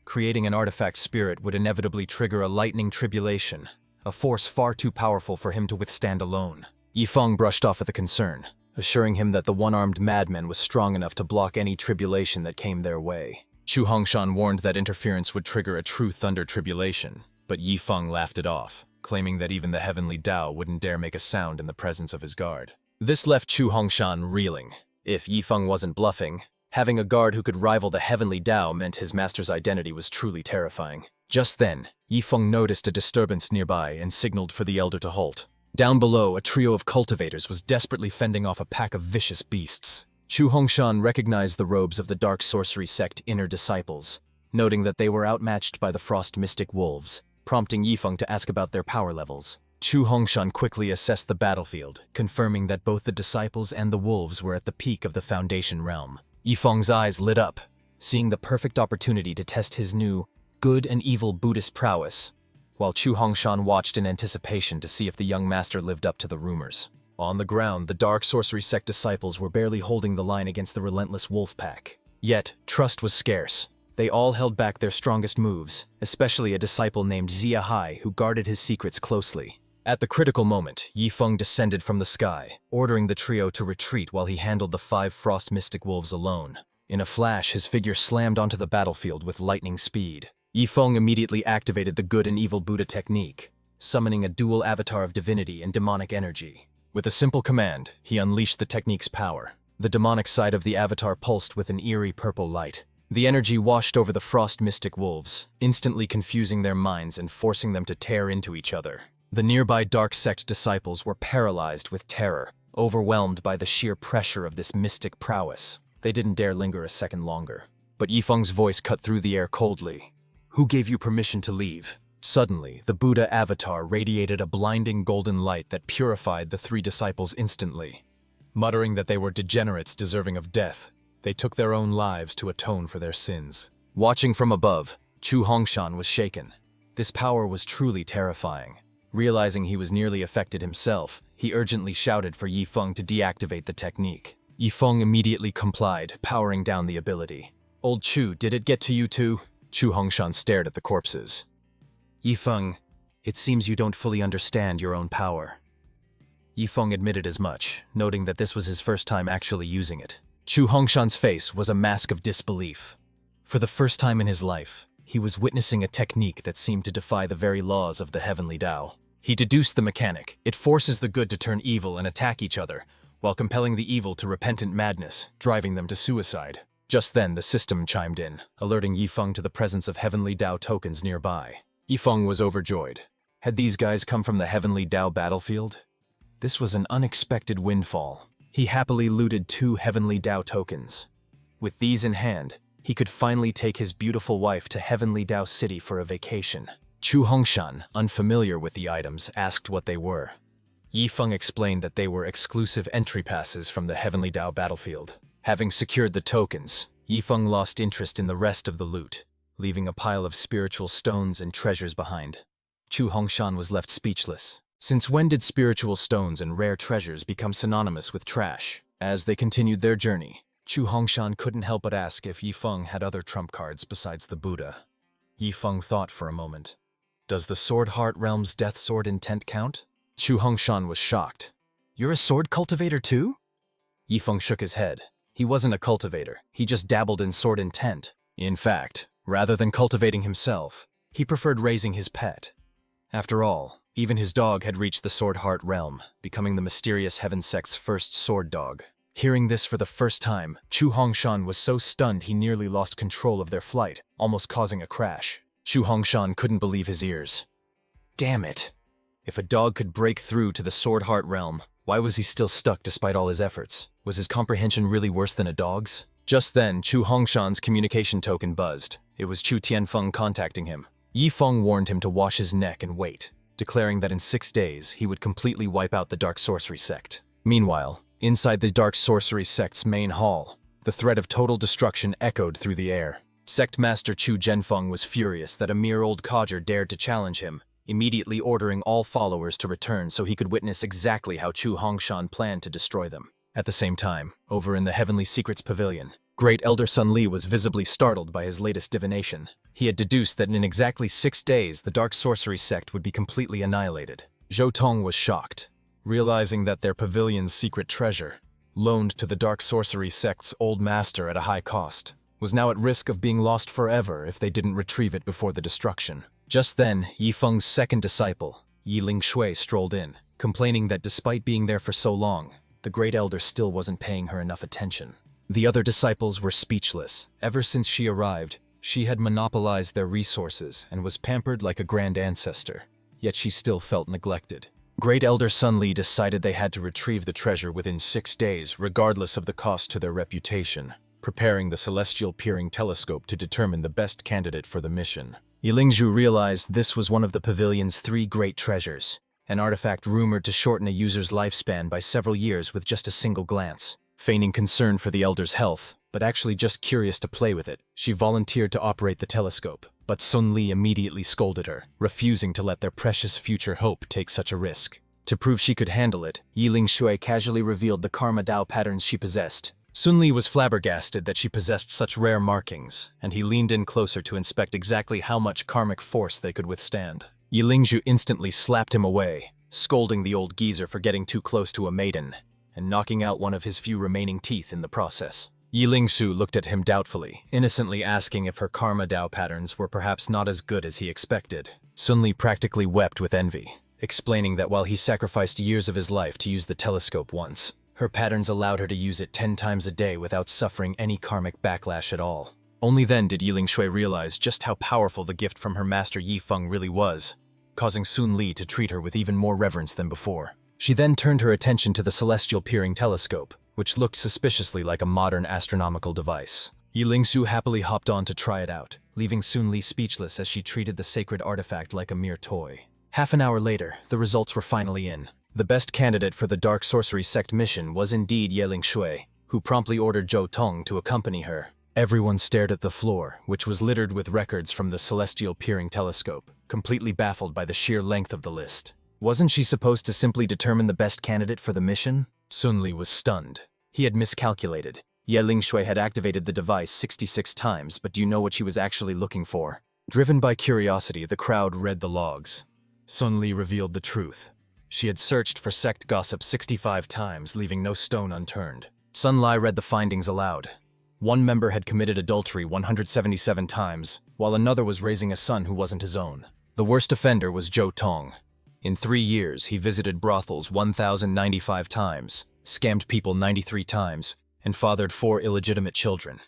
Creating an artifact spirit would inevitably trigger a lightning tribulation, a force far too powerful for him to withstand alone. Yifeng brushed off at the concern, assuring him that the one-armed madman was strong enough to block any tribulation that came their way. Chu Hongshan warned that interference would trigger a true thunder tribulation, but Yifeng laughed it off, claiming that even the heavenly Tao wouldn't dare make a sound in the presence of his guard. This left Chu Hongshan reeling. If Yifeng wasn't bluffing, having a guard who could rival the heavenly Tao meant his master's identity was truly terrifying. Just then, Yifeng noticed a disturbance nearby and signaled for the elder to halt. Down below, a trio of cultivators was desperately fending off a pack of vicious beasts. Chu Hongshan recognized the robes of the dark sorcery sect inner disciples, noting that they were outmatched by the frost mystic wolves, prompting Yifeng to ask about their power levels. Chu Hongshan quickly assessed the battlefield, confirming that both the disciples and the wolves were at the peak of the Foundation realm. Yifeng's eyes lit up, seeing the perfect opportunity to test his new, good and evil Buddhist prowess, while Chu Hongshan watched in anticipation to see if the young master lived up to the rumors. On the ground, the Dark Sorcery Sect disciples were barely holding the line against the relentless wolf pack. Yet, trust was scarce. They all held back their strongest moves, especially a disciple named Zia Hai who guarded his secrets closely. At the critical moment, Yifeng descended from the sky, ordering the trio to retreat while he handled the 5 frost mystic wolves alone. In a flash, his figure slammed onto the battlefield with lightning speed. Yifeng immediately activated the good and evil Buddha technique, summoning a dual avatar of divinity and demonic energy. With a simple command, he unleashed the technique's power. The demonic side of the avatar pulsed with an eerie purple light. The energy washed over the frost mystic wolves, instantly confusing their minds and forcing them to tear into each other. The nearby dark sect disciples were paralyzed with terror, overwhelmed by the sheer pressure of this mystic prowess. They didn't dare linger a second longer. But Yifeng's voice cut through the air coldly. "Who gave you permission to leave?" Suddenly, the Buddha avatar radiated a blinding golden light that purified the 3 disciples instantly. Muttering that they were degenerates deserving of death, they took their own lives to atone for their sins. Watching from above, Chu Hongshan was shaken. This power was truly terrifying. Realizing he was nearly affected himself, he urgently shouted for Yifeng to deactivate the technique. Yifeng immediately complied, powering down the ability. "Old Chu, did it get to you too?" Chu Hongshan stared at the corpses. "Yifeng, it seems you don't fully understand your own power." Yifeng admitted as much, noting that this was his first time actually using it. Chu Hongshan's face was a mask of disbelief. For the first time in his life, he was witnessing a technique that seemed to defy the very laws of the heavenly Tao. He deduced the mechanic. It forces the good to turn evil and attack each other, while compelling the evil to repentant madness, driving them to suicide. Just then, the system chimed in, alerting Yifeng to the presence of heavenly Tao tokens nearby. Yifeng was overjoyed. Had these guys come from the heavenly Tao battlefield? This was an unexpected windfall. He happily looted 2 heavenly Tao tokens. With these in hand, he could finally take his beautiful wife to Heavenly Tao City for a vacation. Chu Hongshan, unfamiliar with the items, asked what they were. Yifeng explained that they were exclusive entry passes from the Heavenly Tao battlefield. Having secured the tokens, Yifeng lost interest in the rest of the loot, leaving a pile of spiritual stones and treasures behind. Chu Hongshan was left speechless. Since when did spiritual stones and rare treasures become synonymous with trash? As they continued their journey, Chu Hongshan couldn't help but ask if Yifeng had other trump cards besides the Buddha. Yifeng thought for a moment. "Does the Sword Heart Realm's Death Sword Intent count?" Chu Hongshan was shocked. "You're a sword cultivator too?" Yifeng shook his head. He wasn't a cultivator, he just dabbled in sword intent. In fact, rather than cultivating himself, he preferred raising his pet. After all, even his dog had reached the Sword Heart Realm, becoming the mysterious Heaven Sect's first sword dog. Hearing this for the first time, Chu Hongshan was so stunned he nearly lost control of their flight, almost causing a crash. Chu Hongshan couldn't believe his ears. Damn it! If a dog could break through to the Sword Heart Realm, why was he still stuck despite all his efforts? Was his comprehension really worse than a dog's? Just then, Chu Hongshan's communication token buzzed. It was Chu Tianfeng contacting him. Yifeng warned him to wash his neck and wait, declaring that in 6 days he would completely wipe out the Dark Sorcery Sect. Meanwhile, inside the Dark Sorcery Sect's main hall, the threat of total destruction echoed through the air. Sect Master Chu Zhenfeng was furious that a mere old codger dared to challenge him, immediately ordering all followers to return so he could witness exactly how Chu Hongshan planned to destroy them. At the same time, over in the Heavenly Secrets Pavilion, Great Elder Sun Li was visibly startled by his latest divination. He had deduced that in exactly 6 days the Dark Sorcery Sect would be completely annihilated. Zhou Tong was shocked, realizing that their pavilion's secret treasure, loaned to the Dark Sorcery Sect's old master at a high cost, was now at risk of being lost forever if they didn't retrieve it before the destruction. Just then, Yifeng's second disciple, Yi Lingshui, strolled in, complaining that despite being there for so long, the Great Elder still wasn't paying her enough attention. The other disciples were speechless. Ever since she arrived, she had monopolized their resources and was pampered like a grand ancestor, yet she still felt neglected. Great Elder Sun Li decided they had to retrieve the treasure within 6 days, regardless of the cost to their reputation, preparing the celestial peering telescope to determine the best candidate for the mission. Yilingzhu realized this was one of the pavilion's 3 great treasures, an artifact rumored to shorten a user's lifespan by several years with just a single glance. Feigning concern for the elder's health, but actually just curious to play with it, she volunteered to operate the telescope. But Sun Li immediately scolded her, refusing to let their precious future hope take such a risk. To prove she could handle it, Yiling Shui casually revealed the karma Dao patterns she possessed. Sun Li was flabbergasted that she possessed such rare markings, and he leaned in closer to inspect exactly how much karmic force they could withstand. Yilingzhu instantly slapped him away, scolding the old geezer for getting too close to a maiden, and knocking out one of his few remaining teeth in the process. Yilingzhu looked at him doubtfully, innocently asking if her karma Dao patterns were perhaps not as good as he expected. Sun Li practically wept with envy, explaining that while he sacrificed years of his life to use the telescope once, her patterns allowed her to use it 10 times a day without suffering any karmic backlash at all. Only then did Yiling Shui realize just how powerful the gift from her master Yi Feng really was, causing Sun Li to treat her with even more reverence than before. She then turned her attention to the celestial peering telescope, which looked suspiciously like a modern astronomical device. Yiling Su happily hopped on to try it out, leaving Sun Li speechless as she treated the sacred artifact like a mere toy. Half an hour later, the results were finally in. The best candidate for the Dark Sorcery Sect mission was indeed Yiling Shui, who promptly ordered Zhou Tong to accompany her. Everyone stared at the floor, which was littered with records from the celestial peering telescope, completely baffled by the sheer length of the list. Wasn't she supposed to simply determine the best candidate for the mission? Sun Li was stunned. He had miscalculated. Yiling Shui had activated the device 66 times, but do you know what she was actually looking for? Driven by curiosity, the crowd read the logs. Sun Li revealed the truth. She had searched for sect gossip 65 times, leaving no stone unturned. Sun Li read the findings aloud. One member had committed adultery 177 times, while another was raising a son who wasn't his own. The worst offender was Zhou Tong. In 3 years, he visited brothels 1,095 times, scammed people 93 times, and fathered 4 illegitimate children.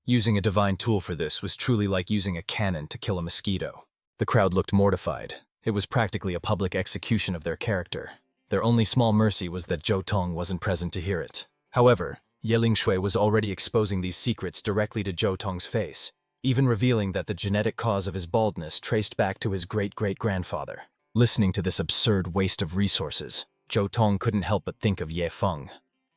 Using a divine tool for this was truly like using a cannon to kill a mosquito. The crowd looked mortified. It was practically a public execution of their character. Their only small mercy was that Zhou Tong wasn't present to hear it. However, Yiling Shui was already exposing these secrets directly to Zhou Tong's face, even revealing that the genetic cause of his baldness traced back to his great-great-grandfather. Listening to this absurd waste of resources, Zhou Tong couldn't help but think of Ye Feng.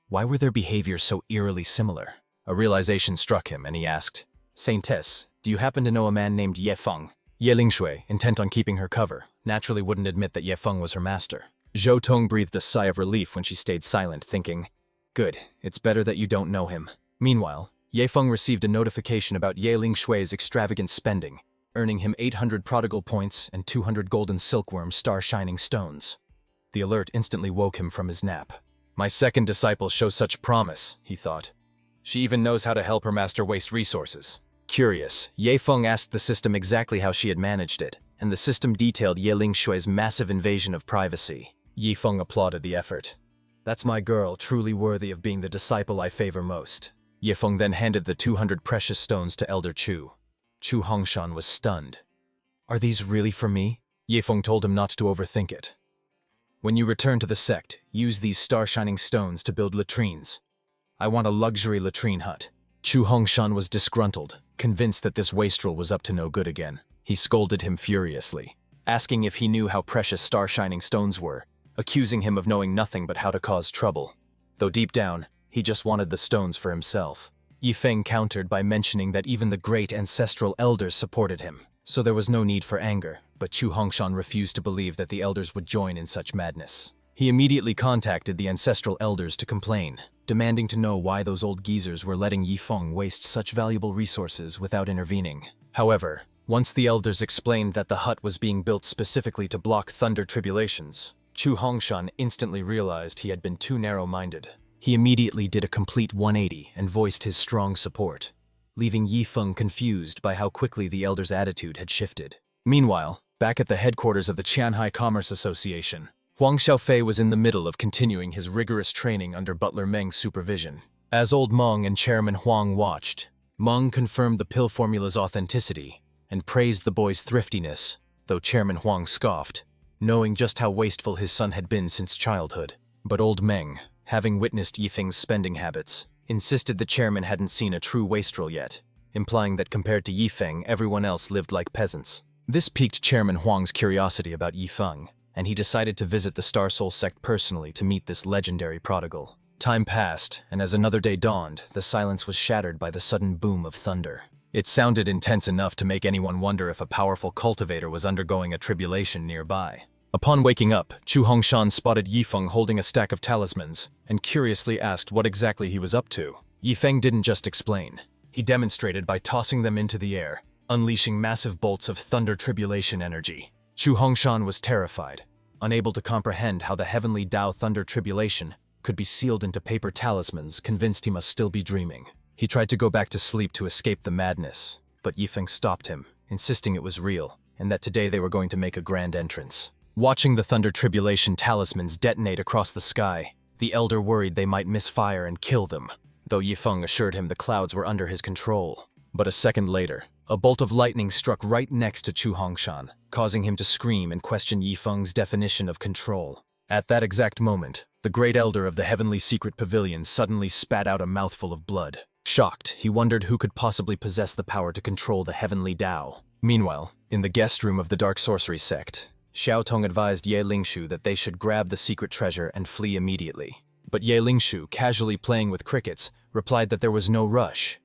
Why were their behaviors so eerily similar? A realization struck him, and he asked, "Saintess, do you happen to know a man named Ye Feng?" Yiling Shui, intent on keeping her cover, naturally wouldn't admit that Ye Feng was her master. Zhou Tong breathed a sigh of relief when she stayed silent, thinking, "Good, it's better that you don't know him." Meanwhile, Ye Feng received a notification about Yiling Shui's extravagant spending, earning him 800 prodigal points and 200 golden silkworm star-shining stones. The alert instantly woke him from his nap. My second disciple shows such promise, he thought. She even knows how to help her master waste resources. Curious, Ye Feng asked the system exactly how she had managed it, and the system detailed Yiling Shui's massive invasion of privacy. Ye Feng applauded the effort. That's my girl, truly worthy of being the disciple I favor most. Ye Feng then handed the 200 precious stones to Elder Chu. Chu Hongshan was stunned. Are these really for me? Ye Feng told him not to overthink it. When you return to the sect, use these star-shining stones to build latrines. I want a luxury latrine hut. Chu Hongshan was disgruntled, convinced that this wastrel was up to no good again. He scolded him furiously, asking if he knew how precious star-shining stones were, accusing him of knowing nothing but how to cause trouble. Though deep down, he just wanted the stones for himself. Yi Feng countered by mentioning that even the great ancestral elders supported him, so there was no need for anger, but Chu Hongshan refused to believe that the elders would join in such madness. He immediately contacted the ancestral elders to complain, demanding to know why those old geezers were letting Yi Feng waste such valuable resources without intervening. However, once the elders explained that the hut was being built specifically to block thunder tribulations, Chu Hongshan instantly realized he had been too narrow-minded. He immediately did a complete 180 and voiced his strong support, leaving Yi Feng confused by how quickly the elders' attitude had shifted. Meanwhile, back at the headquarters of the Qianhai Commerce Association, Huang Xiaofei was in the middle of continuing his rigorous training under Butler Meng's supervision. As old Meng and Chairman Huang watched, Meng confirmed the pill formula's authenticity and praised the boy's thriftiness, though Chairman Huang scoffed, knowing just how wasteful his son had been since childhood. But old Meng, having witnessed Yi Feng's spending habits, insisted the chairman hadn't seen a true wastrel yet, implying that compared to Yi Feng, everyone else lived like peasants. This piqued Chairman Huang's curiosity about Yi Feng, and he decided to visit the Star Soul sect personally to meet this legendary prodigal. Time passed, and as another day dawned, the silence was shattered by the sudden boom of thunder. It sounded intense enough to make anyone wonder if a powerful cultivator was undergoing a tribulation nearby. Upon waking up, Chu Hongshan spotted Yifeng holding a stack of talismans, and curiously asked what exactly he was up to. Yifeng didn't just explain. He demonstrated by tossing them into the air, unleashing massive bolts of thunder tribulation energy. Chu Hongshan was terrified, unable to comprehend how the heavenly Tao thunder tribulation could be sealed into paper talismans, convinced he must still be dreaming. He tried to go back to sleep to escape the madness, but Yifeng stopped him, insisting it was real, and that today they were going to make a grand entrance. Watching the thunder tribulation talismans detonate across the sky, the elder worried they might misfire and kill them, though Yifeng assured him the clouds were under his control. But a second later, a bolt of lightning struck right next to Chu Hongshan, causing him to scream and question Yifeng's definition of control. At that exact moment, the great elder of the heavenly secret pavilion suddenly spat out a mouthful of blood. Shocked, he wondered who could possibly possess the power to control the heavenly Tao. Meanwhile, in the guest room of the dark sorcery sect, Xiao Tong advised Ye Lingshu that they should grab the secret treasure and flee immediately. But Ye Lingshu, casually playing with crickets, replied that there was no rush.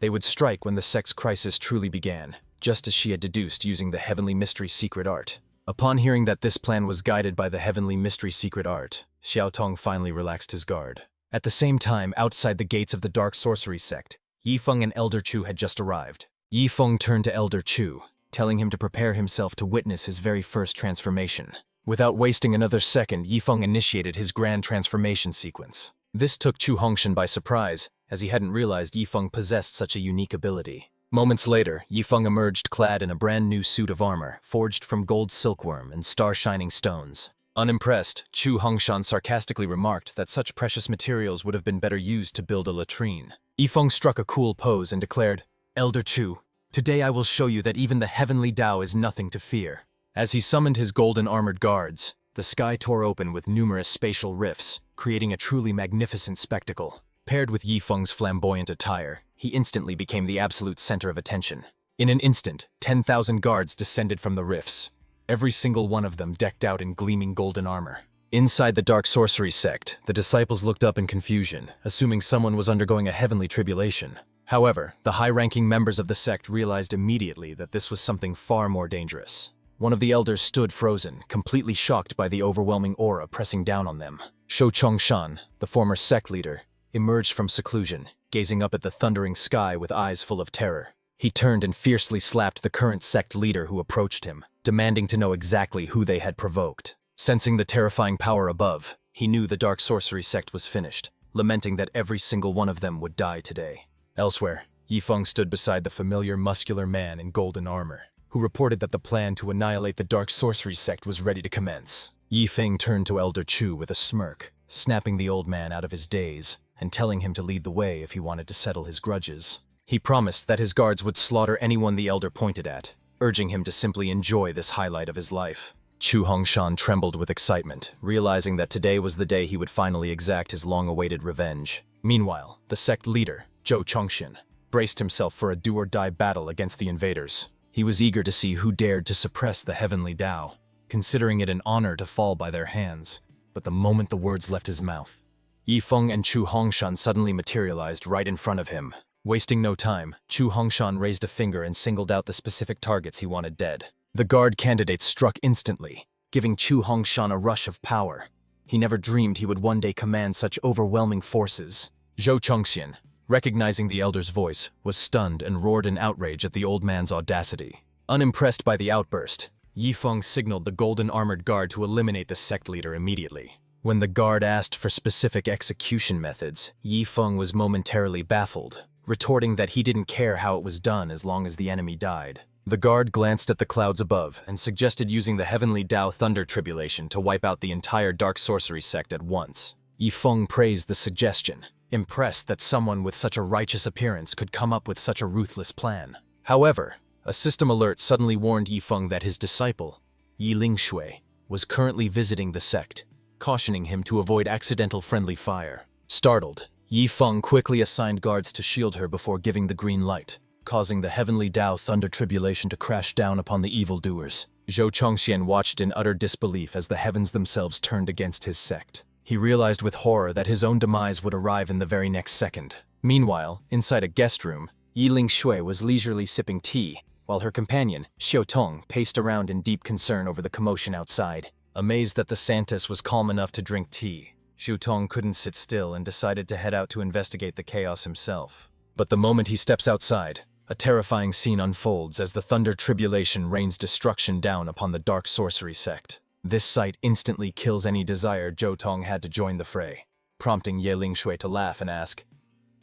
They would strike when the sect's crisis truly began, just as she had deduced using the heavenly mystery secret art. Upon hearing that this plan was guided by the heavenly mystery secret art, Xiao Tong finally relaxed his guard. At the same time, outside the gates of the dark sorcery sect, Yifeng and Elder Chu had just arrived. Yifeng turned to Elder Chu, telling him to prepare himself to witness his very first transformation. Without wasting another second, Yifeng initiated his grand transformation sequence. This took Chu Hongshan by surprise, as he hadn't realized Yifeng possessed such a unique ability. Moments later, Yifeng emerged clad in a brand new suit of armor, forged from gold silkworm and star-shining stones. Unimpressed, Chu Hongshan sarcastically remarked that such precious materials would have been better used to build a latrine. Yifeng struck a cool pose and declared, "Elder Chu, today I will show you that even the heavenly Tao is nothing to fear." As he summoned his golden armored guards, the sky tore open with numerous spatial rifts, creating a truly magnificent spectacle. Paired with Yifeng's flamboyant attire, he instantly became the absolute center of attention. In an instant, 10,000 guards descended from the rifts, every single one of them decked out in gleaming golden armor. Inside the dark sorcery sect, the disciples looked up in confusion, assuming someone was undergoing a heavenly tribulation. However, the high-ranking members of the sect realized immediately that this was something far more dangerous. One of the elders stood frozen, completely shocked by the overwhelming aura pressing down on them. Shou Chongshan, the former sect leader, emerged from seclusion, gazing up at the thundering sky with eyes full of terror. He turned and fiercely slapped the current sect leader who approached him, demanding to know exactly who they had provoked. Sensing the terrifying power above, he knew the dark sorcery sect was finished, lamenting that every single one of them would die today. Elsewhere, Yifeng stood beside the familiar muscular man in golden armor, who reported that the plan to annihilate the dark sorcery sect was ready to commence. Yifeng turned to Elder Chu with a smirk, snapping the old man out of his daze and telling him to lead the way if he wanted to settle his grudges. He promised that his guards would slaughter anyone the elder pointed at, urging him to simply enjoy this highlight of his life. Chu Hongshan trembled with excitement, realizing that today was the day he would finally exact his long-awaited revenge. Meanwhile, the sect leader, Zhou Chongxian, braced himself for a do-or-die battle against the invaders. He was eager to see who dared to suppress the heavenly Tao, considering it an honor to fall by their hands. But the moment the words left his mouth, Yifeng and Chu Hongshan suddenly materialized right in front of him. Wasting no time, Chu Hongshan raised a finger and singled out the specific targets he wanted dead. The guard candidates struck instantly, giving Chu Hongshan a rush of power. He never dreamed he would one day command such overwhelming forces. Zhou Chongxian, recognizing the elder's voice, was stunned and roared in outrage at the old man's audacity. Unimpressed by the outburst, Yifeng signaled the golden-armored guard to eliminate the sect leader immediately. When the guard asked for specific execution methods, Yifeng was momentarily baffled, retorting that he didn't care how it was done as long as the enemy died. The guard glanced at the clouds above and suggested using the heavenly Tao thunder tribulation to wipe out the entire dark sorcery sect at once. Yifeng praised the suggestion, impressed that someone with such a righteous appearance could come up with such a ruthless plan. However, a system alert suddenly warned Yifeng that his disciple, Yi Lingshui, was currently visiting the sect, cautioning him to avoid accidental friendly fire. Startled, Yifeng quickly assigned guards to shield her before giving the green light, causing the heavenly Tao thunder tribulation to crash down upon the evildoers. Zhou Chongxian watched in utter disbelief as the heavens themselves turned against his sect. He realized with horror that his own demise would arrive in the very next second. Meanwhile, inside a guest room, Yi Lingshui was leisurely sipping tea, while her companion, Xiao Tong, paced around in deep concern over the commotion outside. Amazed that the Santis was calm enough to drink tea, Xiao Tong couldn't sit still and decided to head out to investigate the chaos himself. But the moment he steps outside, a terrifying scene unfolds as the thunder tribulation rains destruction down upon the dark sorcery sect. This sight instantly kills any desire Zhou Tong had to join the fray, prompting Ye Lingshui to laugh and ask,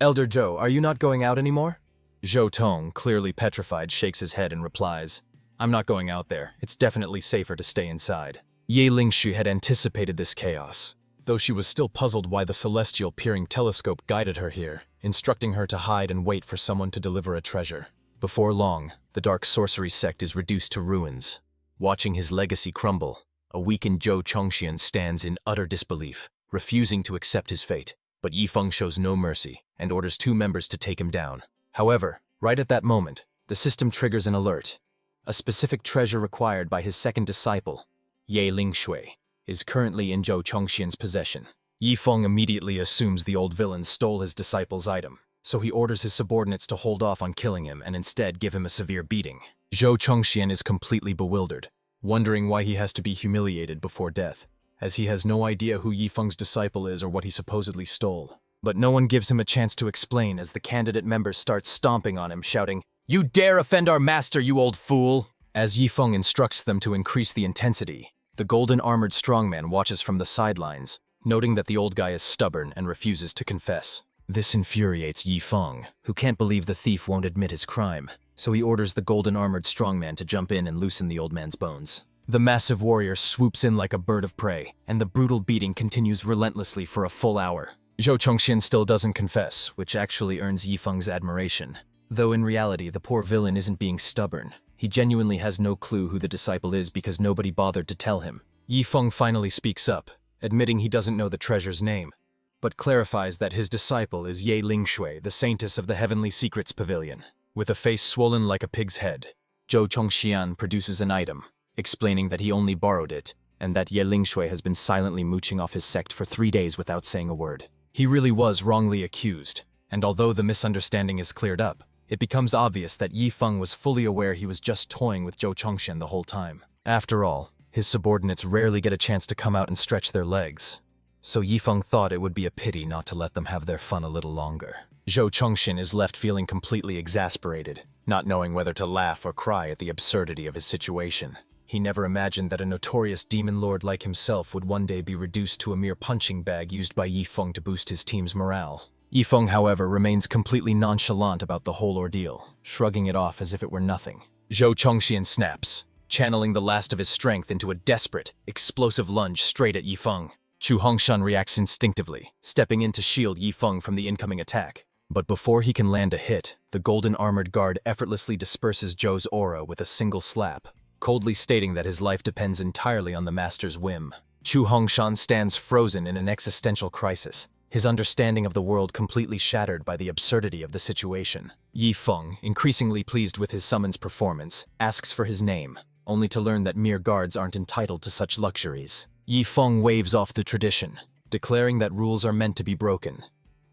"Elder Zhou, are you not going out anymore?" Zhou Tong, clearly petrified, shakes his head and replies, "I'm not going out there. It's definitely safer to stay inside." Ye Lingshui had anticipated this chaos, though she was still puzzled why the celestial peering telescope guided her here, instructing her to hide and wait for someone to deliver a treasure. Before long, the dark sorcery sect is reduced to ruins. Watching his legacy crumble, a weakened Zhou Chongxian stands in utter disbelief, refusing to accept his fate. But Yi Feng shows no mercy and orders 2 members to take him down. However, right at that moment, the system triggers an alert. A specific treasure required by his second disciple, Ye Lingshui, is currently in Zhou Chongxian's possession. Yi Feng immediately assumes the old villain stole his disciple's item, so he orders his subordinates to hold off on killing him and instead give him a severe beating. Zhou Chongxian is completely bewildered, wondering why he has to be humiliated before death, as he has no idea who Yi Feng's disciple is or what he supposedly stole. But no one gives him a chance to explain as the candidate members start stomping on him, shouting, "You dare offend our master, you old fool!" As Yi Feng instructs them to increase the intensity, the golden-armored strongman watches from the sidelines, noting that the old guy is stubborn and refuses to confess. This infuriates Yi Feng, who can't believe the thief won't admit his crime, so he orders the golden-armored strongman to jump in and loosen the old man's bones. The massive warrior swoops in like a bird of prey, and the brutal beating continues relentlessly for a full hour. Zhou Chongxian still doesn't confess, which actually earns Yi Feng's admiration. Though in reality, the poor villain isn't being stubborn. He genuinely has no clue who the disciple is because nobody bothered to tell him. Yi Feng finally speaks up, admitting he doesn't know the treasure's name, but clarifies that his disciple is Ye Lingshui, the saintess of the Heavenly Secrets Pavilion. With a face swollen like a pig's head, Zhou Chongxian produces an item, explaining that he only borrowed it, and that Ye Lingshui has been silently mooching off his sect for 3 days without saying a word. He really was wrongly accused, and although the misunderstanding is cleared up, it becomes obvious that Yi Feng was fully aware he was just toying with Zhou Chongxian the whole time. After all, his subordinates rarely get a chance to come out and stretch their legs, so Yi Feng thought it would be a pity not to let them have their fun a little longer. Zhou Chongxian is left feeling completely exasperated, not knowing whether to laugh or cry at the absurdity of his situation. He never imagined that a notorious demon lord like himself would one day be reduced to a mere punching bag used by Yi Feng to boost his team's morale. Yi Feng, however, remains completely nonchalant about the whole ordeal, shrugging it off as if it were nothing. Zhou Chongxian snaps, channeling the last of his strength into a desperate, explosive lunge straight at Yi Feng. Chu Hongshan reacts instinctively, stepping in to shield Yi Feng from the incoming attack. But before he can land a hit, the golden-armored guard effortlessly disperses Zhou's aura with a single slap, coldly stating that his life depends entirely on the master's whim. Chu Hongshan stands frozen in an existential crisis, his understanding of the world completely shattered by the absurdity of the situation. Yi Feng, increasingly pleased with his summons performance, asks for his name, only to learn that mere guards aren't entitled to such luxuries. Yi Feng waves off the tradition, declaring that rules are meant to be broken.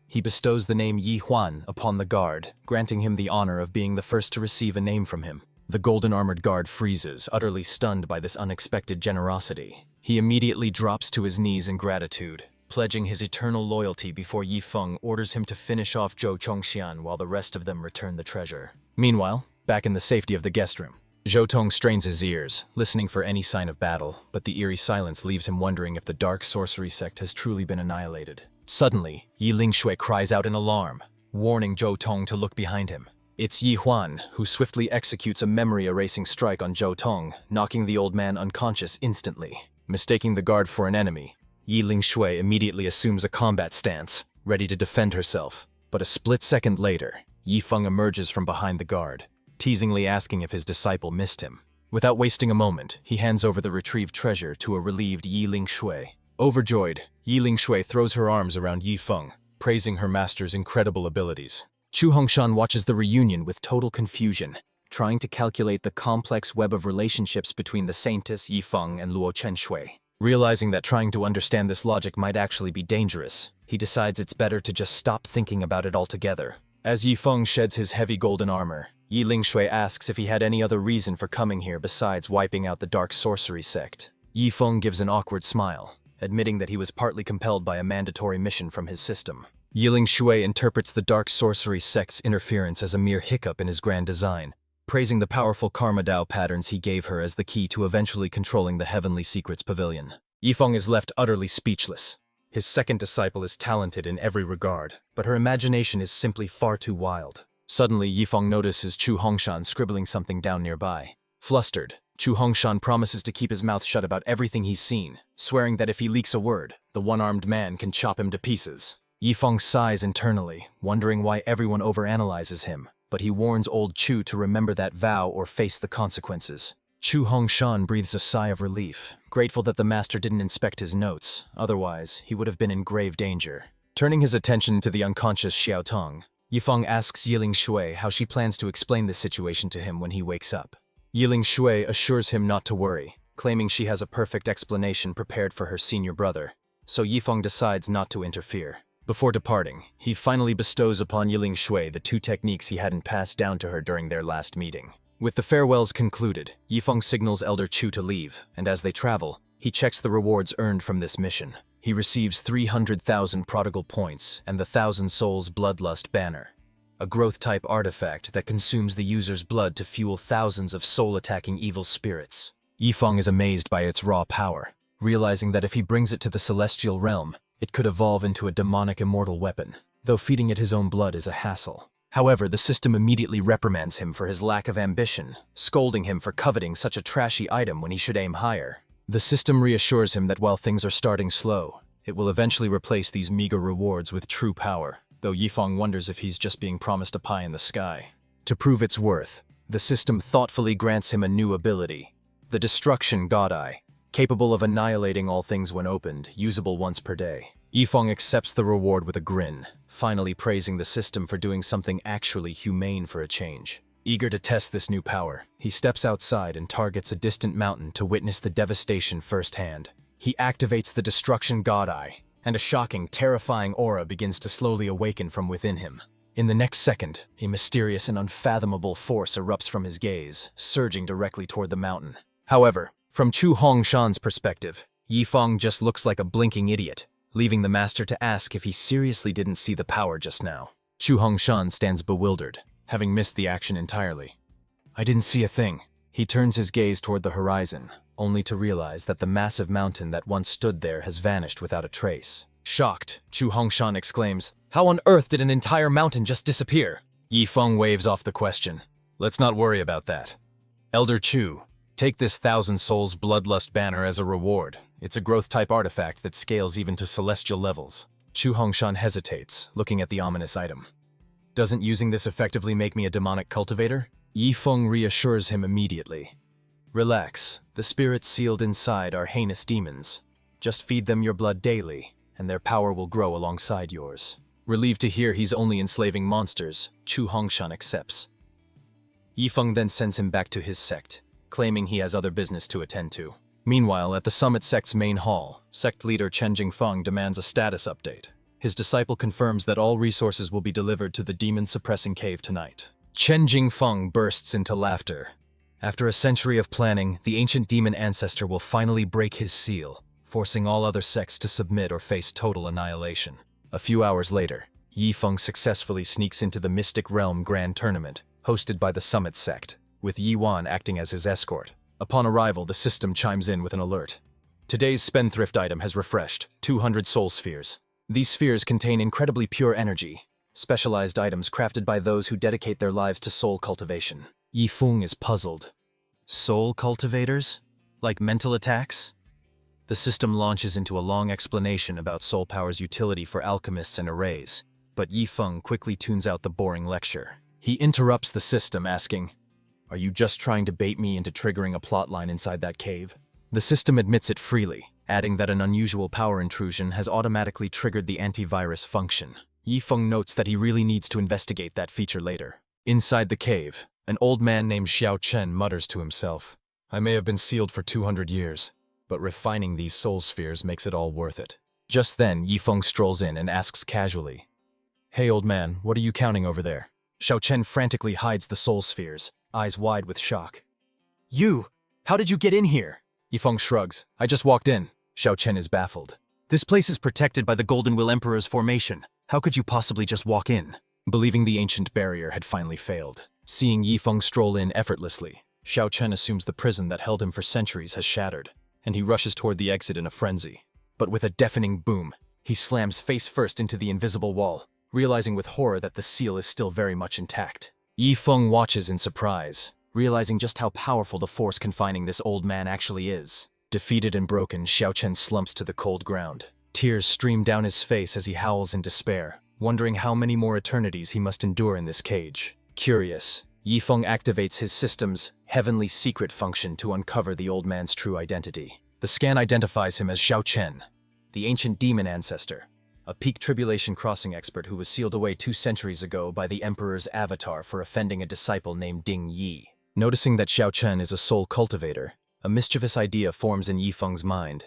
He bestows the name Yi Huan upon the guard, granting him the honor of being the first to receive a name from him. The golden-armored guard freezes, utterly stunned by this unexpected generosity. He immediately drops to his knees in gratitude, pledging his eternal loyalty before Yi Feng orders him to finish off Zhou Chongxian while the rest of them return the treasure. Meanwhile, back in the safety of the guest room, Zhou Tong strains his ears, listening for any sign of battle, but the eerie silence leaves him wondering if the dark sorcery sect has truly been annihilated. Suddenly, Yi Lingshui cries out in alarm, warning Zhou Tong to look behind him. It's Yi Huan, who swiftly executes a memory-erasing strike on Zhou Tong, knocking the old man unconscious instantly. Mistaking the guard for an enemy, Yi Lingshui immediately assumes a combat stance, ready to defend herself. But a split second later, Yi Feng emerges from behind the guard, teasingly asking if his disciple missed him. Without wasting a moment, he hands over the retrieved treasure to a relieved Yi Lingshui. Overjoyed, Yi Lingshui throws her arms around Yi Feng, praising her master's incredible abilities. Chu Hongshan watches the reunion with total confusion, trying to calculate the complex web of relationships between the Saintess Yifeng and Luo Chenshui. Realizing that trying to understand this logic might actually be dangerous, he decides it's better to just stop thinking about it altogether. As Yifeng sheds his heavy golden armor, Yi Lingshui asks if he had any other reason for coming here besides wiping out the dark sorcery sect. Yifeng gives an awkward smile, admitting that he was partly compelled by a mandatory mission from his system. Yi Lingshui interprets the dark sorcery sect's interference as a mere hiccup in his grand design, praising the powerful karma Dao patterns he gave her as the key to eventually controlling the Heavenly Secrets Pavilion. Yifeng is left utterly speechless. His second disciple is talented in every regard, but her imagination is simply far too wild. Suddenly, Yifeng notices Chu Hongshan scribbling something down nearby. Flustered, Chu Hongshan promises to keep his mouth shut about everything he's seen, swearing that if he leaks a word, the one-armed man can chop him to pieces. Yifeng sighs internally, wondering why everyone overanalyzes him, but he warns old Chu to remember that vow or face the consequences. Chu Hongshan breathes a sigh of relief, grateful that the master didn't inspect his notes, otherwise he would have been in grave danger. Turning his attention to the unconscious Xiao Tong, Yifeng asks Yi Lingshui how she plans to explain the situation to him when he wakes up. Yi Lingshui assures him not to worry, claiming she has a perfect explanation prepared for her senior brother, so Yifeng decides not to interfere. Before departing, he finally bestows upon Yi Lingshui the 2 techniques he hadn't passed down to her during their last meeting. With the farewells concluded, Yifeng signals Elder Chu to leave, and as they travel, he checks the rewards earned from this mission. He receives 300,000 prodigal points and the 1,000 Souls Bloodlust banner, a growth-type artifact that consumes the user's blood to fuel thousands of soul-attacking evil spirits. Yifeng is amazed by its raw power, realizing that if he brings it to the celestial realm, it could evolve into a demonic immortal weapon, though feeding it his own blood is a hassle. However, the system immediately reprimands him for his lack of ambition, scolding him for coveting such a trashy item when he should aim higher. The system reassures him that while things are starting slow, it will eventually replace these meager rewards with true power, though Yifeng wonders if he's just being promised a pie in the sky. To prove its worth, the system thoughtfully grants him a new ability, the Destruction God Eye, capable of annihilating all things when opened, usable once per day. Yifeng accepts the reward with a grin, finally praising the system for doing something actually humane for a change. Eager to test this new power, he steps outside and targets a distant mountain to witness the devastation firsthand. He activates the Destruction God Eye, and a shocking, terrifying aura begins to slowly awaken from within him. In the next second, a mysterious and unfathomable force erupts from his gaze, surging directly toward the mountain. However, from Chu Hongshan's perspective, Yifeng just looks like a blinking idiot, leaving the master to ask if he seriously didn't see the power just now. Chu Hongshan stands bewildered, having missed the action entirely. I didn't see a thing. He turns his gaze toward the horizon, only to realize that the massive mountain that once stood there has vanished without a trace. Shocked, Chu Hongshan exclaims, "How on earth did an entire mountain just disappear?" Yifeng waves off the question. "Let's not worry about that. Elder Chu, take this 1,000 Souls Bloodlust banner as a reward. It's a growth-type artifact that scales even to celestial levels." Chu Hongshan hesitates, looking at the ominous item. "Doesn't using this effectively make me a demonic cultivator?" Yifeng reassures him immediately. "Relax, the spirits sealed inside are heinous demons. Just feed them your blood daily, and their power will grow alongside yours." Relieved to hear he's only enslaving monsters, Chu Hongshan accepts. Yifeng then sends him back to his sect, claiming he has other business to attend to. Meanwhile, at the Summit Sect's main hall, sect leader Chen Jingfeng demands a status update. His disciple confirms that all resources will be delivered to the demon-suppressing cave tonight. Chen Jingfeng bursts into laughter. After a century of planning, the ancient demon ancestor will finally break his seal, forcing all other sects to submit or face total annihilation. A few hours later, Yifeng successfully sneaks into the Mystic Realm Grand Tournament, hosted by the Summit Sect, with Yiwan acting as his escort. Upon arrival, the system chimes in with an alert. Today's spendthrift item has refreshed, 200 soul spheres. These spheres contain incredibly pure energy, specialized items crafted by those who dedicate their lives to soul cultivation. Yifeng is puzzled. Soul cultivators? Like mental attacks? The system launches into a long explanation about soul power's utility for alchemists and arrays, but Yifeng quickly tunes out the boring lecture. He interrupts the system, asking, "Are you just trying to bait me into triggering a plotline inside that cave?" The system admits it freely, adding that an unusual power intrusion has automatically triggered the antivirus function. Yifeng notes that he really needs to investigate that feature later. Inside the cave, An old man named Xiao Chen mutters to himself, I may have been sealed for 200 years, but refining these soul spheres makes it all worth it. Just then, Yifeng strolls in and asks casually, Hey old man, what are you counting over there? Xiao Chen frantically hides the soul spheres, eyes wide with shock. You! How did you get in here? Yifeng shrugs. I just walked in. Xiao Chen is baffled. This place is protected by the Golden Will Emperor's formation. How could you possibly just walk in? Believing the ancient barrier had finally failed. Seeing Yifeng stroll in effortlessly, Xiao Chen assumes the prison that held him for centuries has shattered, and he rushes toward the exit in a frenzy. But with a deafening boom, he slams face first into the invisible wall, realizing with horror that the seal is still very much intact. Yifeng watches in surprise, realizing just how powerful the force confining this old man actually is. Defeated and broken, Xiao Chen slumps to the cold ground. Tears stream down his face as he howls in despair, wondering how many more eternities he must endure in this cage. Curious, Yifeng activates his system's heavenly secret function to uncover the old man's true identity. The scan identifies him as Xiao Chen, the ancient demon ancestor, a peak tribulation crossing expert who was sealed away 2 centuries ago by the Emperor's avatar for offending a disciple named Ding Yi. Noticing that Xiao Chen is a soul cultivator, a mischievous idea forms in Yifeng's mind.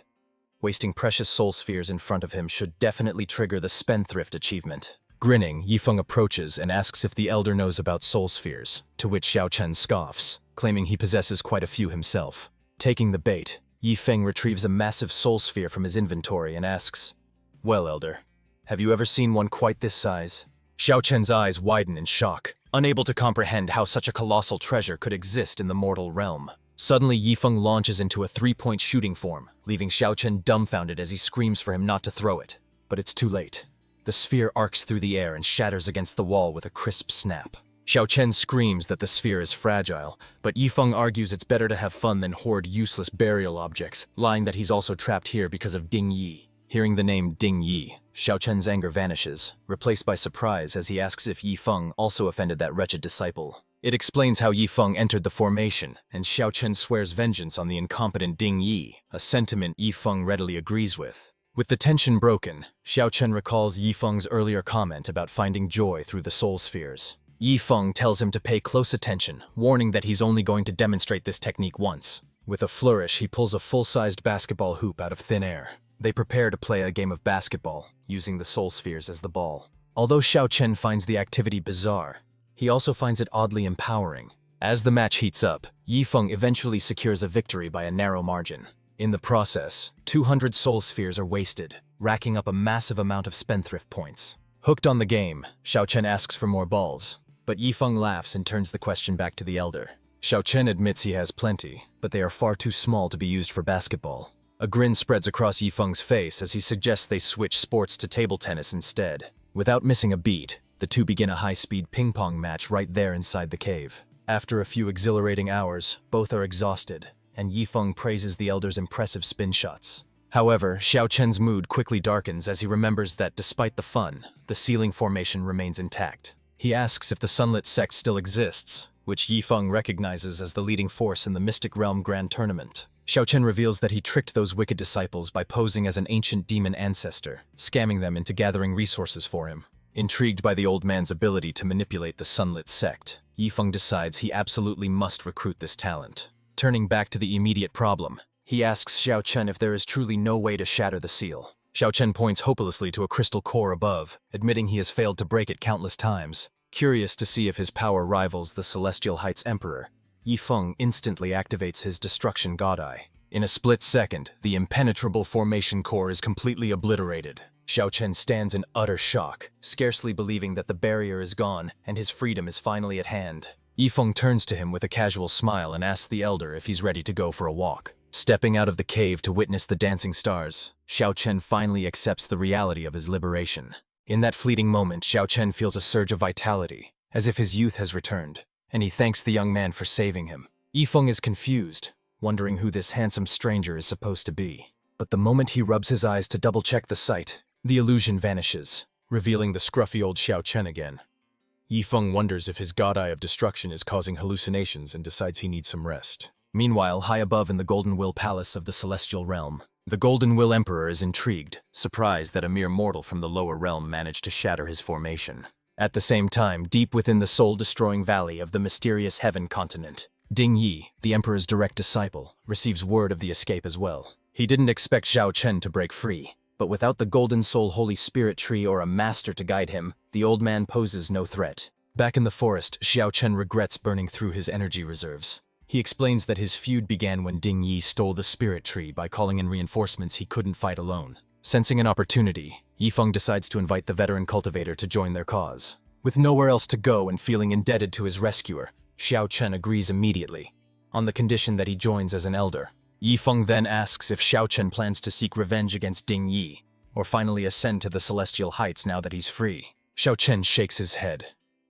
Wasting precious soul spheres in front of him should definitely trigger the spendthrift achievement. Grinning, Yifeng approaches and asks if the elder knows about soul spheres, to which Xiao Chen scoffs, claiming he possesses quite a few himself. Taking the bait, Yifeng retrieves a massive soul sphere from his inventory and asks, Well, elder, have you ever seen one quite this size? Xiao Chen's eyes widen in shock, unable to comprehend how such a colossal treasure could exist in the mortal realm. Suddenly, Yifeng launches into a 3-point shooting form, leaving Xiao Chen dumbfounded as he screams for him not to throw it. But it's too late. The sphere arcs through the air and shatters against the wall with a crisp snap. Xiao Chen screams that the sphere is fragile, but Yifeng argues it's better to have fun than hoard useless burial objects, lying that he's also trapped here because of Ding Yi. Hearing the name Ding Yi, Xiao Chen's anger vanishes, replaced by surprise as he asks if Yifeng also offended that wretched disciple. It explains how Yifeng entered the formation, and Xiao Chen swears vengeance on the incompetent Ding Yi, a sentiment Yifeng readily agrees with. With the tension broken, Xiao Chen recalls Yifeng's earlier comment about finding joy through the soul spheres. Yifeng tells him to pay close attention, warning that he's only going to demonstrate this technique once. With a flourish, he pulls a full-sized basketball hoop out of thin air. They prepare to play a game of basketball, using the soul spheres as the ball. Although Xiao Chen finds the activity bizarre, he also finds it oddly empowering. As the match heats up, Yifeng eventually secures a victory by a narrow margin. In the process, 200 soul spheres are wasted, racking up a massive amount of spendthrift points. Hooked on the game, Xiao Chen asks for more balls, but Yifeng laughs and turns the question back to the elder. Xiao Chen admits he has plenty, but they are far too small to be used for basketball. A grin spreads across Yifeng's face as he suggests they switch sports to table tennis instead. Without missing a beat, the two begin a high-speed ping-pong match right there inside the cave. After a few exhilarating hours, both are exhausted, and Yifeng praises the elder's impressive spin shots. However, Xiao Chen's mood quickly darkens as he remembers that despite the fun, the ceiling formation remains intact. He asks if the sunlit sect still exists, which Yifeng recognizes as the leading force in the Mystic Realm Grand Tournament. Xiao Chen reveals that he tricked those wicked disciples by posing as an ancient demon ancestor, scamming them into gathering resources for him. Intrigued by the old man's ability to manipulate the sunlit sect, Yifeng decides he absolutely must recruit this talent. Turning back to the immediate problem, he asks Xiao Chen if there is truly no way to shatter the seal. Xiao Chen points hopelessly to a crystal core above, admitting he has failed to break it countless times. Curious to see if his power rivals the Celestial Heights Emperor, Yifeng instantly activates his Destruction God Eye. In a split second, the impenetrable formation core is completely obliterated. Xiao Chen stands in utter shock, scarcely believing that the barrier is gone and his freedom is finally at hand. Yifeng turns to him with a casual smile and asks the elder if he's ready to go for a walk. Stepping out of the cave to witness the dancing stars, Xiao Chen finally accepts the reality of his liberation. In that fleeting moment, Xiao Chen feels a surge of vitality, as if his youth has returned, and he thanks the young man for saving him. Yifeng is confused, wondering who this handsome stranger is supposed to be. But the moment he rubs his eyes to double-check the sight, the illusion vanishes, revealing the scruffy old Xiao Chen again. Yifeng wonders if his God Eye of Destruction is causing hallucinations and decides he needs some rest. Meanwhile, high above in the Golden Will Palace of the Celestial Realm, the Golden Will Emperor is intrigued, surprised that a mere mortal from the lower realm managed to shatter his formation. At the same time, deep within the soul-destroying valley of the mysterious heaven continent, Ding Yi, the emperor's direct disciple, receives word of the escape as well. He didn't expect Xiao Chen to break free, but without the Golden Soul Holy Spirit tree or a master to guide him, the old man poses no threat. Back in the forest, Xiao Chen regrets burning through his energy reserves. He explains that his feud began when Ding Yi stole the spirit tree by calling in reinforcements he couldn't fight alone. Sensing an opportunity, Yifeng decides to invite the veteran cultivator to join their cause. With nowhere else to go and feeling indebted to his rescuer, Xiao Chen agrees immediately, on the condition that he joins as an elder. Yifeng then asks if Xiao Chen plans to seek revenge against Ding Yi, or finally ascend to the celestial heights now that he's free. Xiao Chen shakes his head.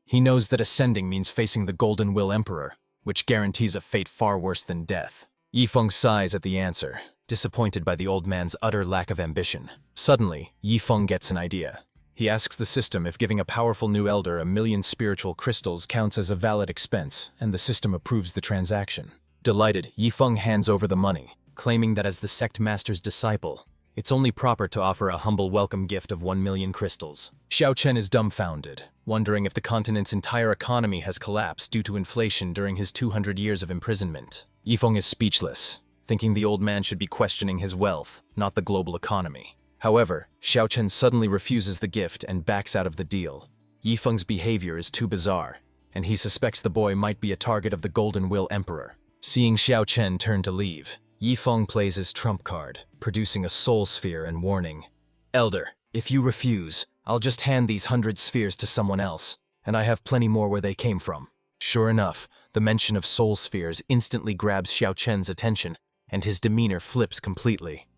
He knows that ascending means facing the Golden Will Emperor, which guarantees a fate far worse than death. Yifeng sighs at the answer, disappointed by the old man's utter lack of ambition. Suddenly, Yifeng gets an idea. He asks the system if giving a powerful new elder 1,000,000 spiritual crystals counts as a valid expense, and the system approves the transaction. Delighted, Yifeng hands over the money, claiming that as the sect master's disciple, it's only proper to offer a humble welcome gift of 1,000,000 crystals. Xiao Chen is dumbfounded, wondering if the continent's entire economy has collapsed due to inflation during his 200 years of imprisonment. Yifeng is speechless, thinking the old man should be questioning his wealth, not the global economy. However, Xiao Chen suddenly refuses the gift and backs out of the deal. Yifeng's behavior is too bizarre, and he suspects the boy might be a target of the Golden Will Emperor. Seeing Xiao Chen turn to leave, Yifeng plays his trump card, producing a soul sphere and warning, "Elder, if you refuse, I'll just hand these 100 spheres to someone else, and I have plenty more where they came from." Sure enough, the mention of soul spheres instantly grabs Xiao Chen's attention, and his demeanor flips completely.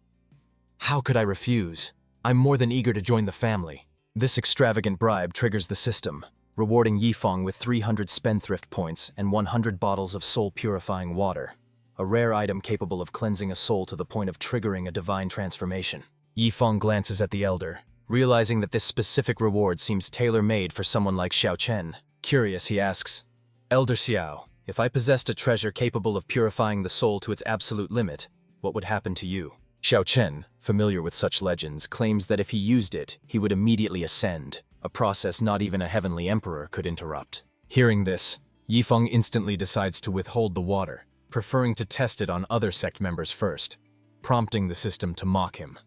"How could I refuse? I'm more than eager to join the family." This extravagant bribe triggers the system, rewarding Yifeng with 300 spendthrift points and 100 bottles of soul-purifying water, a rare item capable of cleansing a soul to the point of triggering a divine transformation. Yifeng glances at the elder, realizing that this specific reward seems tailor-made for someone like Xiao Chen. Curious, he asks, "Elder Xiao, if I possessed a treasure capable of purifying the soul to its absolute limit, what would happen to you?" Xiao Chen, familiar with such legends, claims that if he used it, he would immediately ascend, a process not even a heavenly emperor could interrupt. Hearing this, Yifeng instantly decides to withhold the water, preferring to test it on other sect members first, prompting the system to mock him.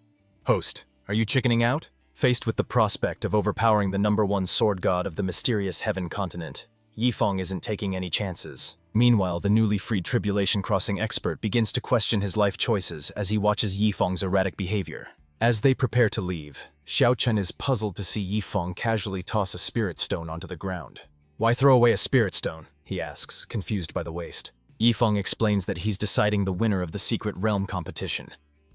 "Host, are you chickening out?" Faced with the prospect of overpowering the #1 sword god of the mysterious heaven continent, Yifeng isn't taking any chances. Meanwhile, the newly freed Tribulation Crossing expert begins to question his life choices as he watches Yifeng's erratic behavior. As they prepare to leave, Xiao Chen is puzzled to see Yifeng casually toss a spirit stone onto the ground. "Why throw away a spirit stone?" he asks, confused by the waste. Yifeng explains that he's deciding the winner of the Secret Realm competition.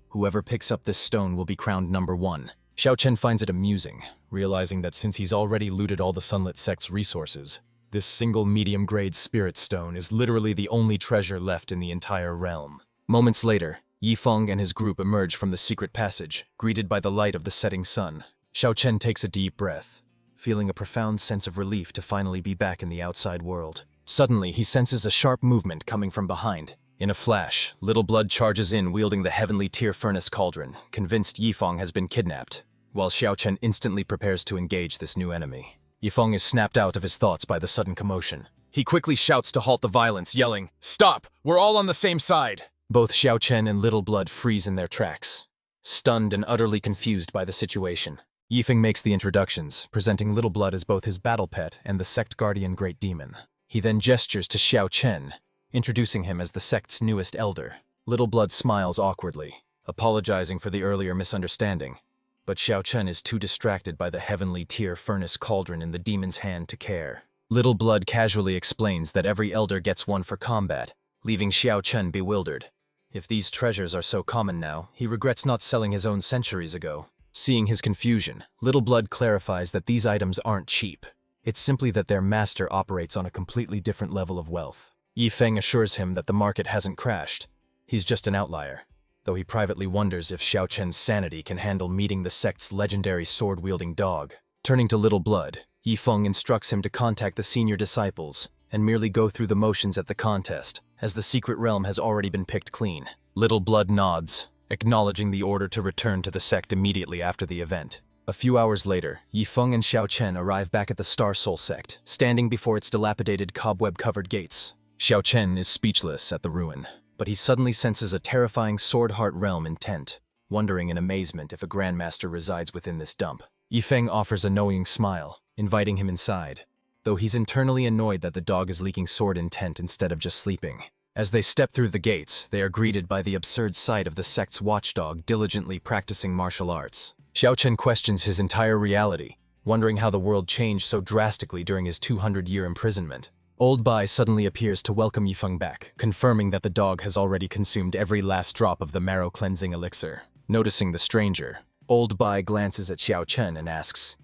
Whoever picks up this stone will be crowned #1. Xiao Chen finds it amusing, realizing that since he's already looted all the Sunlit Sect's resources, this single medium-grade spirit stone is literally the only treasure left in the entire realm. Moments later, Yifeng and his group emerge from the secret passage, greeted by the light of the setting sun. Xiao Chen takes a deep breath, feeling a profound sense of relief to finally be back in the outside world. Suddenly, he senses a sharp movement coming from behind. In a flash, Little Blood charges in wielding the heavenly tier furnace cauldron, convinced Yifeng has been kidnapped, while Xiao Chen instantly prepares to engage this new enemy. Yifeng is snapped out of his thoughts by the sudden commotion. He quickly shouts to halt the violence, yelling, "Stop! We're all on the same side!" Both Xiao Chen and Little Blood freeze in their tracks, stunned and utterly confused by the situation. Yifeng makes the introductions, presenting Little Blood as both his battle pet and the sect guardian Great Demon. He then gestures to Xiao Chen, introducing him as the sect's newest elder. Little Blood smiles awkwardly, apologizing for the earlier misunderstanding, but Xiao Chen is too distracted by the heavenly tier furnace cauldron in the demon's hand to care. Little Blood casually explains that every elder gets one for combat, leaving Xiao Chen bewildered. If these treasures are so common now, he regrets not selling his own centuries ago. Seeing his confusion, Little Blood clarifies that these items aren't cheap. It's simply that their master operates on a completely different level of wealth. Yifeng assures him that the market hasn't crashed. He's just an outlier, though he privately wonders if Xiao Chen's sanity can handle meeting the sect's legendary sword-wielding dog. Turning to Little Blood, Yifeng instructs him to contact the senior disciples and merely go through the motions at the contest, as the secret realm has already been picked clean. Little Blood nods, acknowledging the order to return to the sect immediately after the event. A few hours later, Yifeng and Xiao Chen arrive back at the Star Soul sect, standing before its dilapidated cobweb-covered gates. Xiao Chen is speechless at the ruin, but he suddenly senses a terrifying sword-heart realm intent, wondering in amazement if a grandmaster resides within this dump. Yifeng offers a knowing smile, inviting him inside, though he's internally annoyed that the dog is leaking sword intent instead of just sleeping. As they step through the gates, they are greeted by the absurd sight of the sect's watchdog diligently practicing martial arts. Xiao Chen questions his entire reality, wondering how the world changed so drastically during his 200-year imprisonment. Old Bai suddenly appears to welcome Yifeng back, confirming that the dog has already consumed every last drop of the marrow-cleansing elixir. Noticing the stranger, Old Bai glances at Xiao Chen and asks,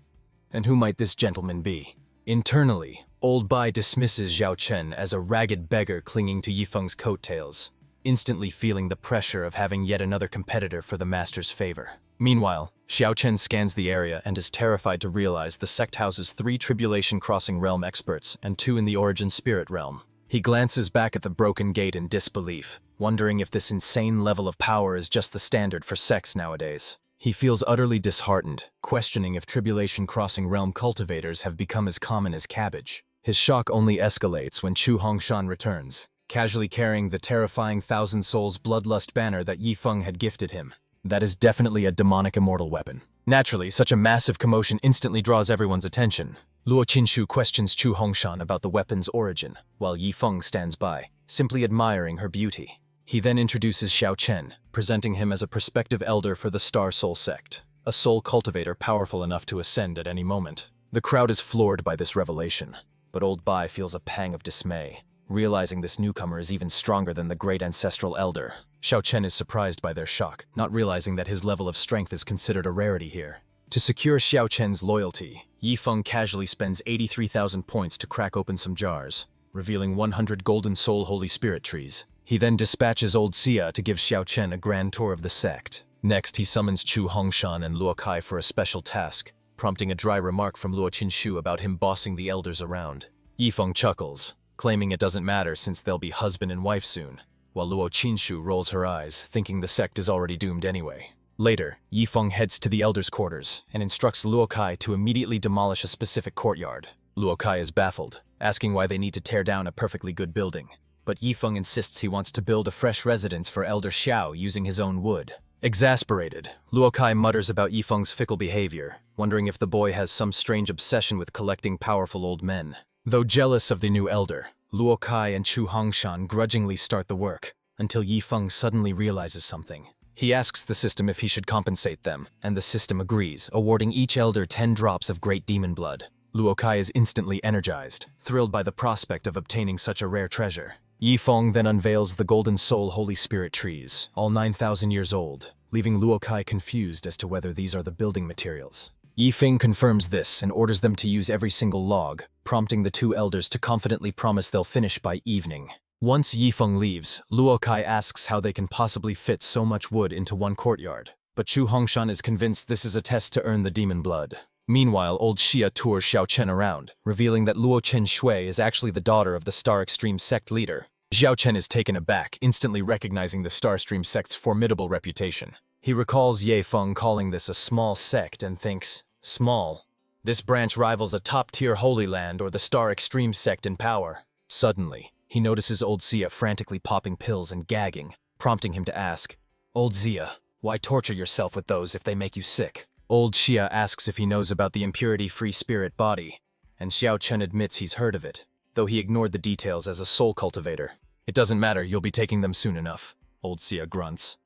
"And who might this gentleman be?" Internally, Old Bai dismisses Xiao Chen as a ragged beggar clinging to Yifeng's coattails, instantly feeling the pressure of having yet another competitor for the master's favor. Meanwhile, Xiao Chen scans the area and is terrified to realize the sect houses 3 Tribulation Crossing Realm experts and 2 in the Origin Spirit Realm. He glances back at the broken gate in disbelief, wondering if this insane level of power is just the standard for sects nowadays. He feels utterly disheartened, questioning if Tribulation Crossing Realm cultivators have become as common as cabbage. His shock only escalates when Chu Hongshan returns, casually carrying the terrifying Thousand Souls Bloodlust banner that Yifeng had gifted him. That is definitely a demonic immortal weapon. Naturally, such a massive commotion instantly draws everyone's attention. Luo Qinshu questions Chu Hongshan about the weapon's origin, while Yifeng stands by, simply admiring her beauty. He then introduces Xiao Chen, presenting him as a prospective elder for the Star Soul sect, a soul cultivator powerful enough to ascend at any moment. The crowd is floored by this revelation, but Old Bai feels a pang of dismay, realizing this newcomer is even stronger than the great ancestral elder. Xiao Chen is surprised by their shock, not realizing that his level of strength is considered a rarity here. To secure Xiao Chen's loyalty, Yifeng casually spends 83,000 points to crack open some jars, revealing 100 Golden Soul Holy Spirit trees. He then dispatches Old Xia to give Xiao Chen a grand tour of the sect. Next, he summons Chu Hongshan and Luo Kai for a special task, prompting a dry remark from Luo Qinshu about him bossing the elders around. Yifeng chuckles, claiming it doesn't matter since they'll be husband and wife soon, while Luo Qinshu rolls her eyes, thinking the sect is already doomed anyway. Later, Yifeng heads to the elders' quarters and instructs Luo Kai to immediately demolish a specific courtyard. Luo Kai is baffled, asking why they need to tear down a perfectly good building. But Yifeng insists he wants to build a fresh residence for Elder Xiao using his own wood. Exasperated, Luo Kai mutters about Yifeng's fickle behavior, wondering if the boy has some strange obsession with collecting powerful old men. Though jealous of the new elder, Luo Kai and Chu Hongshan grudgingly start the work, until Yifeng suddenly realizes something. He asks the system if he should compensate them, and the system agrees, awarding each elder 10 drops of great demon blood. Luo Kai is instantly energized, thrilled by the prospect of obtaining such a rare treasure. Yifeng then unveils the Golden Soul Holy Spirit trees, all 9,000 years old, leaving Luo Kai confused as to whether these are the building materials. Yifeng confirms this and orders them to use every single log, prompting the 2 elders to confidently promise they'll finish by evening. Once Yifeng leaves, Luo Kai asks how they can possibly fit so much wood into one courtyard, but Chu Hongshan is convinced this is a test to earn the demon blood. Meanwhile, Old Xia tours Xiao Chen around, revealing that Luo Chen Shui is actually the daughter of the Star Extreme sect leader. Xiao Chen is taken aback, instantly recognizing the Starstream sect's formidable reputation. He recalls Ye Feng calling this a small sect and thinks, small. This branch rivals a top-tier Holy Land or the Star Extreme sect in power. Suddenly, he notices Old Xia frantically popping pills and gagging, prompting him to ask, Old Xia, why torture yourself with those if they make you sick? Old Xia asks if he knows about the impurity-free spirit body, and Xiao Chen admits he's heard of it, though he ignored the details as a soul cultivator. It doesn't matter, you'll be taking them soon enough, Old Xia grunts.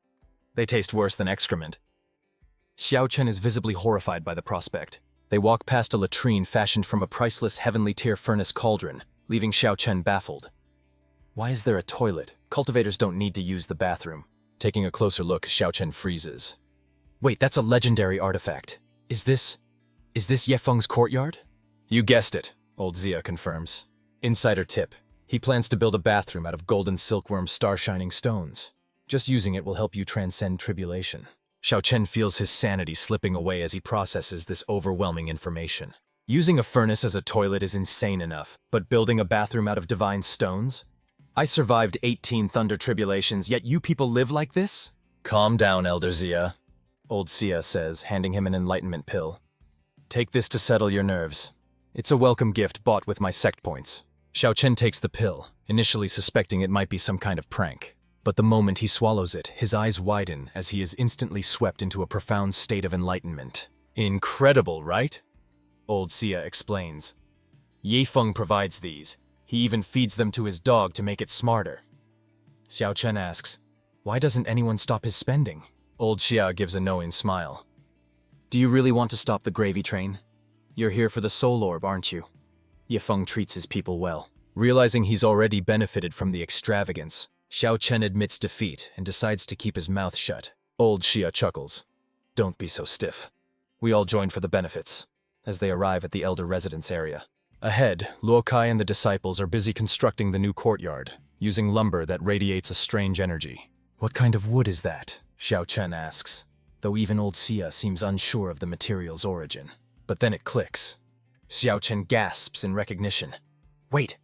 They taste worse than excrement. Xiao Chen is visibly horrified by the prospect. They walk past a latrine fashioned from a priceless heavenly tier furnace cauldron, leaving Xiao Chen baffled. Why is there a toilet? Cultivators don't need to use the bathroom. Taking a closer look, Xiao Chen freezes. Wait, that's a legendary artifact. Is this Ye Feng's courtyard? You guessed it, Old Xia confirms. Insider tip. He plans to build a bathroom out of golden silkworm star-shining stones. Just using it will help you transcend tribulation. Xiao Chen feels his sanity slipping away as he processes this overwhelming information. Using a furnace as a toilet is insane enough, but building a bathroom out of divine stones? I survived 18 thunder tribulations, yet you people live like this? Calm down, Elder Xia, Old Xia says, handing him an enlightenment pill. Take this to settle your nerves. It's a welcome gift bought with my sect points. Xiao Chen takes the pill, initially suspecting it might be some kind of prank. But the moment he swallows it, his eyes widen as he is instantly swept into a profound state of enlightenment. Incredible, right? Old Xia explains. Yifeng provides these. He even feeds them to his dog to make it smarter. Xiao Chen asks, why doesn't anyone stop his spending? Old Xia gives a knowing smile. Do you really want to stop the gravy train? You're here for the soul orb, aren't you? Yifeng treats his people well. Realizing he's already benefited from the extravagance, Xiao Chen admits defeat and decides to keep his mouth shut. Old Xia chuckles. Don't be so stiff. We all joined for the benefits. As they arrive at the elder residence area. Ahead, Luo Kai and the disciples are busy constructing the new courtyard, using lumber that radiates a strange energy. What kind of wood is that? Xiao Chen asks, though even old Xia seems unsure of the material's origin. But then it clicks. Xiao Chen gasps in recognition. Wait,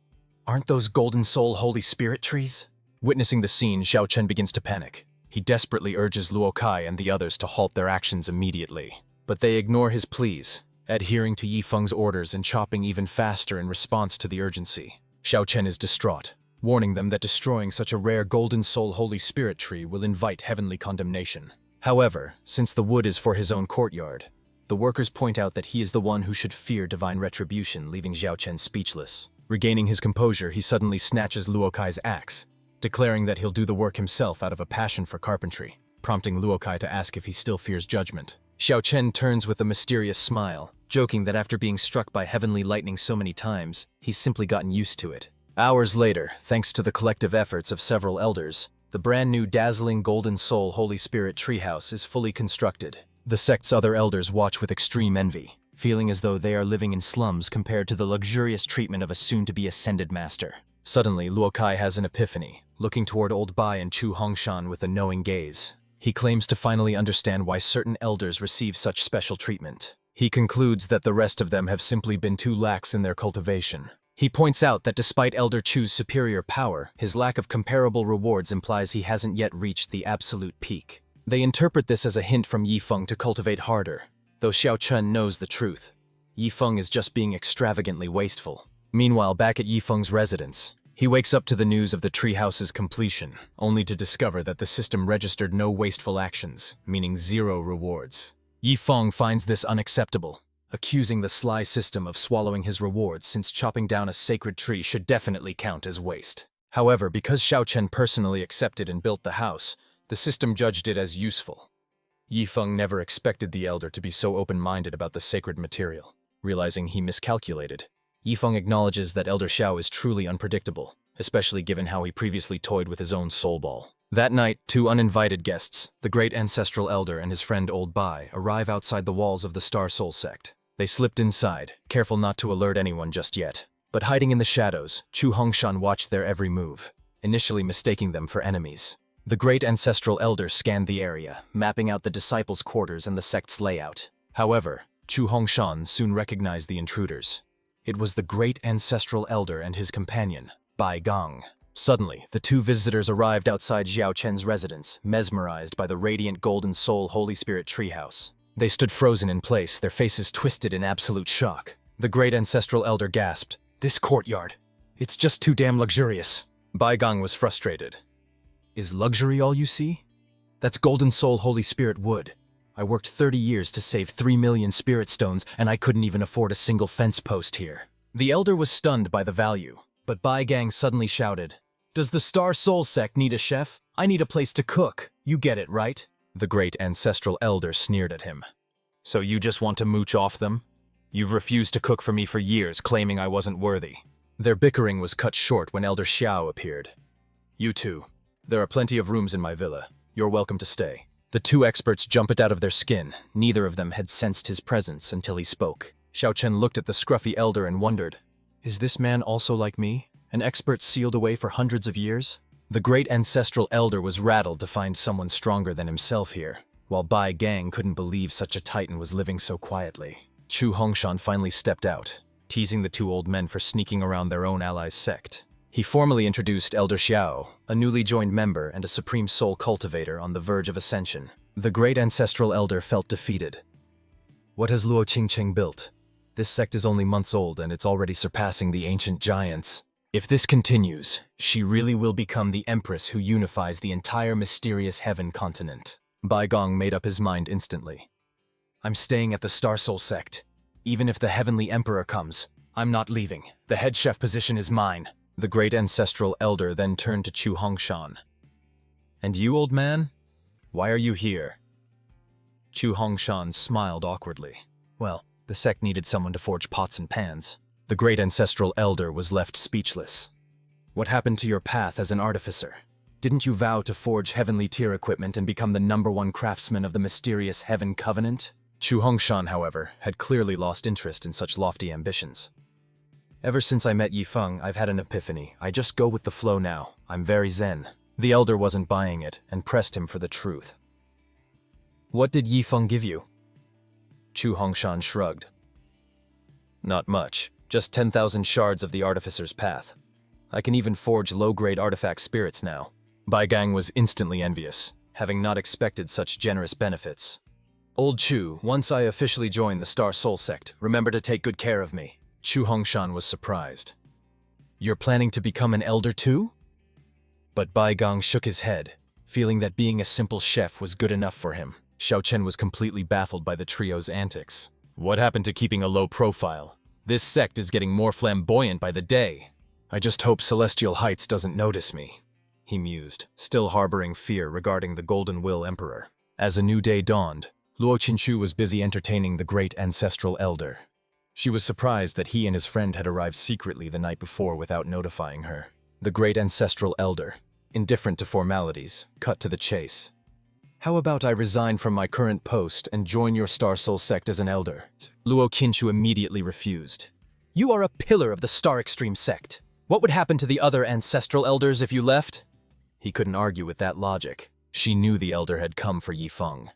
aren't those Golden Soul Holy Spirit trees? Witnessing the scene, Xiao Chen begins to panic. He desperately urges Luo Kai and the others to halt their actions immediately. But they ignore his pleas, adhering to Yifeng's orders and chopping even faster in response to the urgency. Xiao Chen is distraught, warning them that destroying such a rare Golden Soul Holy Spirit tree will invite heavenly condemnation. However, since the wood is for his own courtyard, the workers point out that he is the one who should fear divine retribution, leaving Xiao Chen speechless. Regaining his composure, he suddenly snatches Luo Kai's axe, declaring that he'll do the work himself out of a passion for carpentry, prompting Luo Kai to ask if he still fears judgment. Xiao Chen turns with a mysterious smile, joking that after being struck by heavenly lightning so many times, he's simply gotten used to it. Hours later, thanks to the collective efforts of several elders, the brand new dazzling Golden Soul Holy Spirit treehouse is fully constructed. The sect's other elders watch with extreme envy, feeling as though they are living in slums compared to the luxurious treatment of a soon-to-be ascended master. Suddenly, Luo Kai has an epiphany, looking toward Old Bai and Chu Hongshan with a knowing gaze. He claims to finally understand why certain elders receive such special treatment. He concludes that the rest of them have simply been too lax in their cultivation. He points out that despite Elder Chu's superior power, his lack of comparable rewards implies he hasn't yet reached the absolute peak. They interpret this as a hint from Yifeng to cultivate harder, though Xiao Chen knows the truth. Yifeng is just being extravagantly wasteful. Meanwhile, back at Yifeng's residence, he wakes up to the news of the treehouse's completion, only to discover that the system registered no wasteful actions, meaning 0 rewards. Yifeng finds this unacceptable, accusing the sly system of swallowing his rewards since chopping down a sacred tree should definitely count as waste. However, because Xiao Chen personally accepted and built the house, the system judged it as useful. Yifeng never expected the elder to be so open-minded about the sacred material. Realizing he miscalculated, Yifeng acknowledges that Elder Xiao is truly unpredictable, especially given how he previously toyed with his own soul ball. That night, 2 uninvited guests, the great ancestral elder and his friend Old Bai, arrive outside the walls of the Star Soul sect. They slipped inside, careful not to alert anyone just yet. But hiding in the shadows, Chu Hongshan watched their every move, initially mistaking them for enemies. The great ancestral elder scanned the area, mapping out the disciples' quarters and the sect's layout. However, Chu Hongshan soon recognized the intruders. It was the great ancestral elder and his companion, Bai Gong. Suddenly, the 2 visitors arrived outside Xiao Chen's residence, mesmerized by the radiant Golden Soul Holy Spirit treehouse. They stood frozen in place, their faces twisted in absolute shock. The great ancestral elder gasped, "This courtyard, it's just too damn luxurious." Bai Gong was frustrated. "Is luxury all you see? That's Golden Soul Holy Spirit wood. I worked 30 years to save 3 million spirit stones, and I couldn't even afford a single fence post here." The elder was stunned by the value, but Bai Gang suddenly shouted, "Does the Star Soul sect need a chef? I need a place to cook. You get it, right?" The great ancestral elder sneered at him. "So you just want to mooch off them? You've refused to cook for me for years, claiming I wasn't worthy." Their bickering was cut short when Elder Xiao appeared. "You two, there are plenty of rooms in my villa. You're welcome to stay." The 2 experts jumped out of their skin. Neither of them had sensed his presence until he spoke. Xiao Chen looked at the scruffy elder and wondered, is this man also like me, an expert sealed away for hundreds of years? The great ancestral elder was rattled to find someone stronger than himself here, while Bai Gang couldn't believe such a titan was living so quietly. Chu Hongshan finally stepped out, teasing the 2 old men for sneaking around their own allies' sect. He formally introduced Elder Xiao, a newly joined member and a supreme soul cultivator on the verge of ascension. The great ancestral elder felt defeated. What has Luo Qingcheng built? This sect is only months old and it's already surpassing the ancient giants. If this continues, she really will become the empress who unifies the entire mysterious heaven continent. Bai Gong made up his mind instantly. I'm staying at the Star Soul sect. Even if the heavenly emperor comes, I'm not leaving. The head chef position is mine. The great ancestral elder then turned to Chu Hongshan. And you, old man? Why are you here? Chu Hongshan smiled awkwardly. Well, the sect needed someone to forge pots and pans. The great ancestral elder was left speechless. What happened to your path as an artificer? Didn't you vow to forge heavenly tier equipment and become the #1 craftsman of the mysterious Heaven Covenant? Chu Hongshan, however, had clearly lost interest in such lofty ambitions. Ever since I met Yi Feng, I've had an epiphany. I just go with the flow now. I'm very zen. The elder wasn't buying it and pressed him for the truth. What did Yi Feng give you? Chu Hongshan shrugged. Not much. Just 10,000 shards of the Artificer's Path. I can even forge low-grade artifact spirits now. Bai Gang was instantly envious, having not expected such generous benefits. Old Chu, once I officially join the Star Soul sect, remember to take good care of me. Chu Hongshan was surprised. You're planning to become an elder too? But Bai Gang shook his head, feeling that being a simple chef was good enough for him. Xiao Chen was completely baffled by the trio's antics. What happened to keeping a low profile? This sect is getting more flamboyant by the day. I just hope Celestial Heights doesn't notice me, he mused, still harboring fear regarding the Golden Will Emperor. As a new day dawned, Luo Qinshu was busy entertaining the great ancestral elder. She was surprised that he and his friend had arrived secretly the night before without notifying her. The great ancestral elder, indifferent to formalities, cut to the chase. How about I resign from my current post and join your Star Soul sect as an elder? Luo Qinshu immediately refused. You are a pillar of the Star Extreme sect. What would happen to the other ancestral elders if you left? He couldn't argue with that logic. She knew the elder had come for Yi Feng.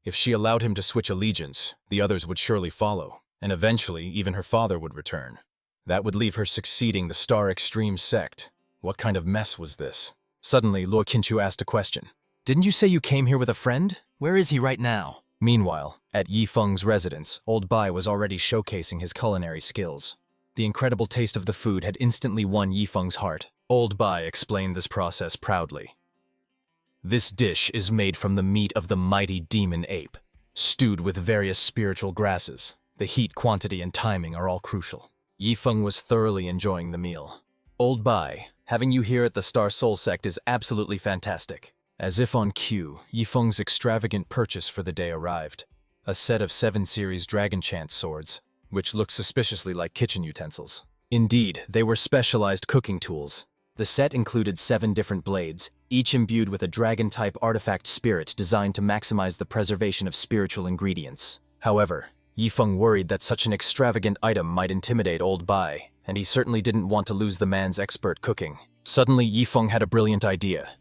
If she allowed him to switch allegiance, the others would surely follow, and eventually even her father would return. That would leave her succeeding the Star Extreme sect. What kind of mess was this? Suddenly, Luo Qinshu asked a question. Didn't you say you came here with a friend? Where is he right now? Meanwhile, at Yi Feng's residence, Old Bai was already showcasing his culinary skills. The incredible taste of the food had instantly won Yi Feng's heart. Old Bai explained this process proudly. This dish is made from the meat of the mighty demon ape, stewed with various spiritual grasses. The heat, quantity, and timing are all crucial. Yi Feng was thoroughly enjoying the meal. Old Bai, having you here at the Star Soul sect is absolutely fantastic. As if on cue, Yi Feng's extravagant purchase for the day arrived. A set of 7 series Dragon Chant swords, which looked suspiciously like kitchen utensils. Indeed, they were specialized cooking tools. The set included 7 different blades, each imbued with a dragon-type artifact spirit designed to maximize the preservation of spiritual ingredients. However, Yi Feng worried that such an extravagant item might intimidate Old Bai, and he certainly didn't want to lose the man's expert cooking. Suddenly, Yi Feng had a brilliant idea.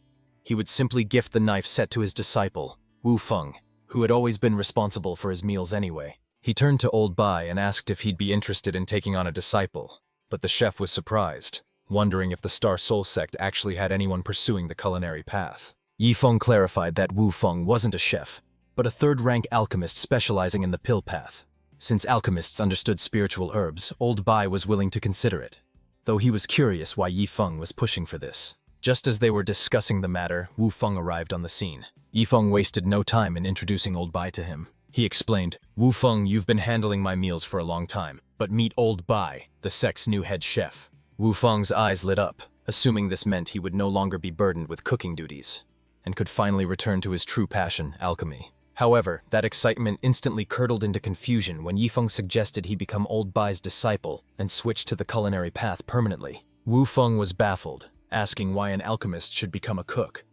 He would simply gift the knife set to his disciple, Wu Feng, who had always been responsible for his meals anyway. He turned to Old Bai and asked if he'd be interested in taking on a disciple, but the chef was surprised, wondering if the Star Soul sect actually had anyone pursuing the culinary path. Yi Feng clarified that Wu Feng wasn't a chef, but a third-rank alchemist specializing in the pill path. Since alchemists understood spiritual herbs, Old Bai was willing to consider it, though he was curious why Yi Feng was pushing for this. Just as they were discussing the matter, Wu Feng arrived on the scene. Yi Feng wasted no time in introducing Old Bai to him. He explained, Wu Feng, you've been handling my meals for a long time, but meet Old Bai, the sect's new head chef. Wu Feng's eyes lit up, assuming this meant he would no longer be burdened with cooking duties, and could finally return to his true passion, alchemy. However, that excitement instantly curdled into confusion when Yi Feng suggested he become Old Bai's disciple and switch to the culinary path permanently. Wu Feng was baffled, asking why an alchemist should become a cook.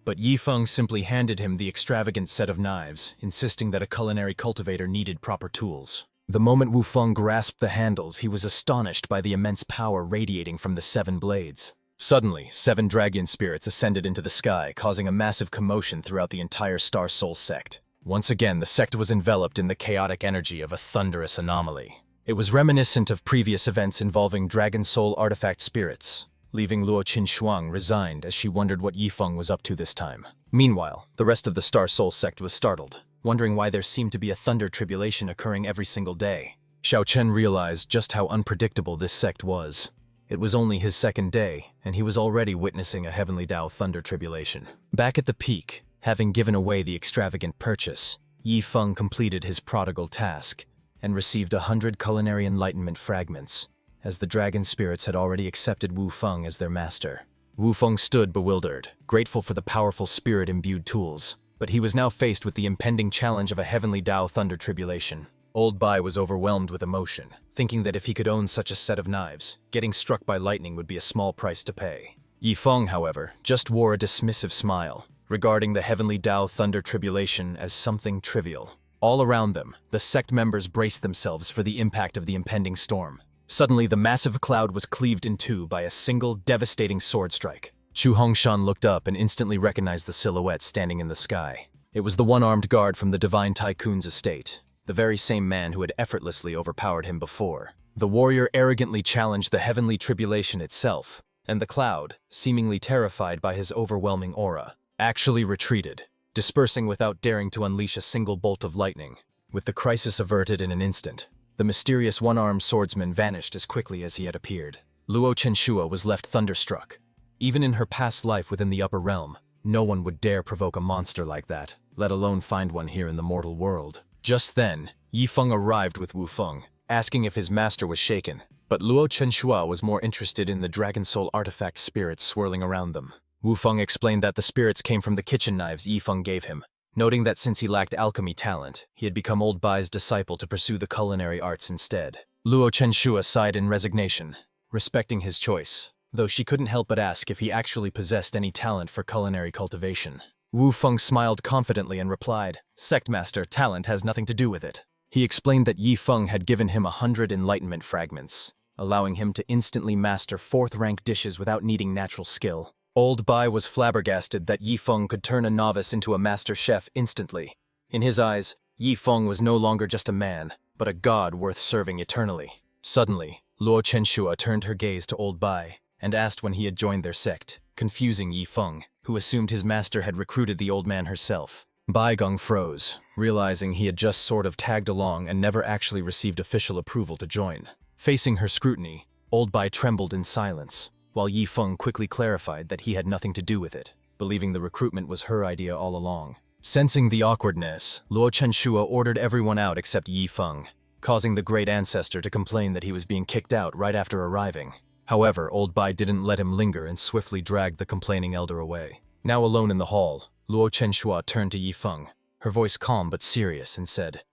But Yi Feng simply handed him the extravagant set of knives, insisting that a culinary cultivator needed proper tools. The moment Wu Feng grasped the handles, he was astonished by the immense power radiating from the 7 blades. Suddenly, 7 dragon spirits ascended into the sky, causing a massive commotion throughout the entire Star Soul sect. Once again, the sect was enveloped in the chaotic energy of a thunderous anomaly. It was reminiscent of previous events involving Dragon Soul artifact spirits, leaving Luo Qinshuang resigned as she wondered what Yi Feng was up to this time. Meanwhile, the rest of the Star Soul sect was startled. wondering why there seemed to be a thunder tribulation occurring every single day. Xiao Chen realized just how unpredictable this sect was. It was only his second day, and he was already witnessing a heavenly Dao thunder tribulation. Back at the peak, having given away the extravagant purchase, Yi Feng completed his prodigal task and received 100 culinary enlightenment fragments, as the dragon spirits had already accepted Wu Feng as their master. Wu Feng stood bewildered, grateful for the powerful spirit-imbued tools, but he was now faced with the impending challenge of a heavenly Dao thunder tribulation. Old Bai was overwhelmed with emotion, thinking that if he could own such a set of knives, getting struck by lightning would be a small price to pay. Yi Feng, however, just wore a dismissive smile, regarding the heavenly Dao thunder tribulation as something trivial. All around them, the sect members braced themselves for the impact of the impending storm. Suddenly, the massive cloud was cleaved in two by a single, devastating sword strike. Chu Hongshan looked up and instantly recognized the silhouette standing in the sky. It was the one-armed guard from the Divine Tycoon's estate, the very same man who had effortlessly overpowered him before. The warrior arrogantly challenged the heavenly tribulation itself, and the cloud, seemingly terrified by his overwhelming aura, actually retreated, dispersing without daring to unleash a single bolt of lightning. With the crisis averted in an instant, the mysterious one-armed swordsman vanished as quickly as he had appeared. Luo Chenshua was left thunderstruck. Even in her past life within the upper realm, no one would dare provoke a monster like that, let alone find one here in the mortal world. Just then, Yi Feng arrived with Wu Feng, asking if his master was shaken, but Luo Chenshua was more interested in the Dragon Soul artifact spirits swirling around them. Wu Feng explained that the spirits came from the kitchen knives Yi Feng gave him, noting that since he lacked alchemy talent, he had become Old Bai's disciple to pursue the culinary arts instead. Luo Chenshua sighed in resignation, respecting his choice, though she couldn't help but ask if he actually possessed any talent for culinary cultivation. Wu Feng smiled confidently and replied, "Sectmaster, talent has nothing to do with it." He explained that Yi Feng had given him 100 enlightenment fragments, allowing him to instantly master 4th-rank dishes without needing natural skill. Old Bai was flabbergasted that Yi Feng could turn a novice into a master chef instantly. In his eyes, Yi Feng was no longer just a man, but a god worth serving eternally. Suddenly, Luo Chenshua turned her gaze to Old Bai and asked when he had joined their sect, confusing Yi Feng, who assumed his master had recruited the old man herself. Bai Gong froze, realizing he had just sort of tagged along and never actually received official approval to join. Facing her scrutiny, Old Bai trembled in silence, while Yi Feng quickly clarified that he had nothing to do with it, believing the recruitment was her idea all along. Sensing the awkwardness, Luo Chenshua ordered everyone out except Yi Feng, causing the great ancestor to complain that he was being kicked out right after arriving. However, Old Bai didn't let him linger and swiftly dragged the complaining elder away. Now alone in the hall, Luo Chenshua turned to Yi Feng, her voice calm but serious, and said,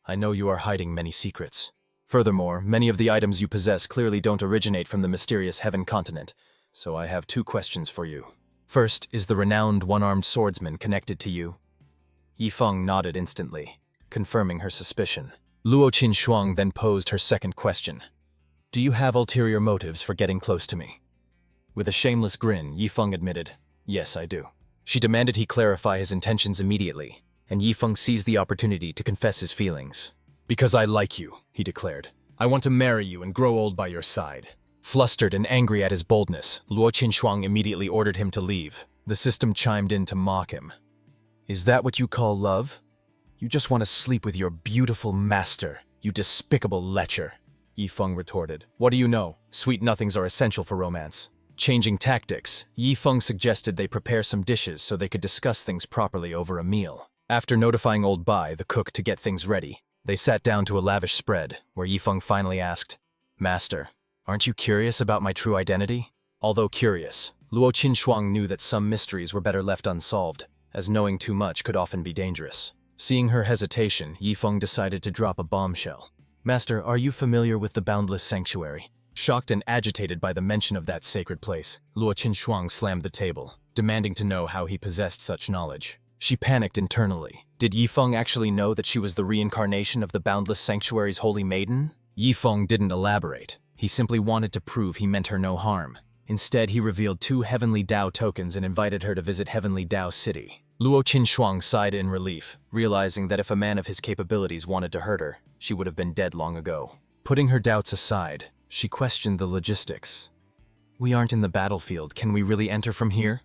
"I know you are hiding many secrets. Furthermore, many of the items you possess clearly don't originate from the mysterious Heaven continent, so I have 2 questions for you. First, is the renowned one-armed swordsman connected to you?" Yi Feng nodded instantly, confirming her suspicion. Luo Qinshuang then posed her second question. "Do you have ulterior motives for getting close to me?" With a shameless grin, Yi Feng admitted, "Yes, I do." She demanded he clarify his intentions immediately, and Yi Feng seized the opportunity to confess his feelings. "Because I like you," he declared. "I want to marry you and grow old by your side." Flustered and angry at his boldness, Luo Qinshuang immediately ordered him to leave. The system chimed in to mock him. "Is that what you call love? You just want to sleep with your beautiful master, you despicable lecher," Yi Feng retorted. "What do you know? Sweet nothings are essential for romance." Changing tactics, Yi Feng suggested they prepare some dishes so they could discuss things properly over a meal. After notifying Old Bai, the cook, to get things ready, they sat down to a lavish spread, where Yi Feng finally asked, "Master, aren't you curious about my true identity?" Although curious, Luo Qinshuang knew that some mysteries were better left unsolved, as knowing too much could often be dangerous. Seeing her hesitation, Yi Feng decided to drop a bombshell. "Master, are you familiar with the Boundless Sanctuary?" Shocked and agitated by the mention of that sacred place, Luo Qinshuang slammed the table, demanding to know how he possessed such knowledge. She panicked internally. Did Yi Feng actually know that she was the reincarnation of the Boundless Sanctuary's holy maiden? Yi Feng didn't elaborate. He simply wanted to prove he meant her no harm. Instead, he revealed 2 Heavenly Dao tokens and invited her to visit Heavenly Dao City. Luo Qinshuang sighed in relief, realizing that if a man of his capabilities wanted to hurt her, she would have been dead long ago. Putting her doubts aside, she questioned the logistics. "We aren't in the battlefield. Can we really enter from here?"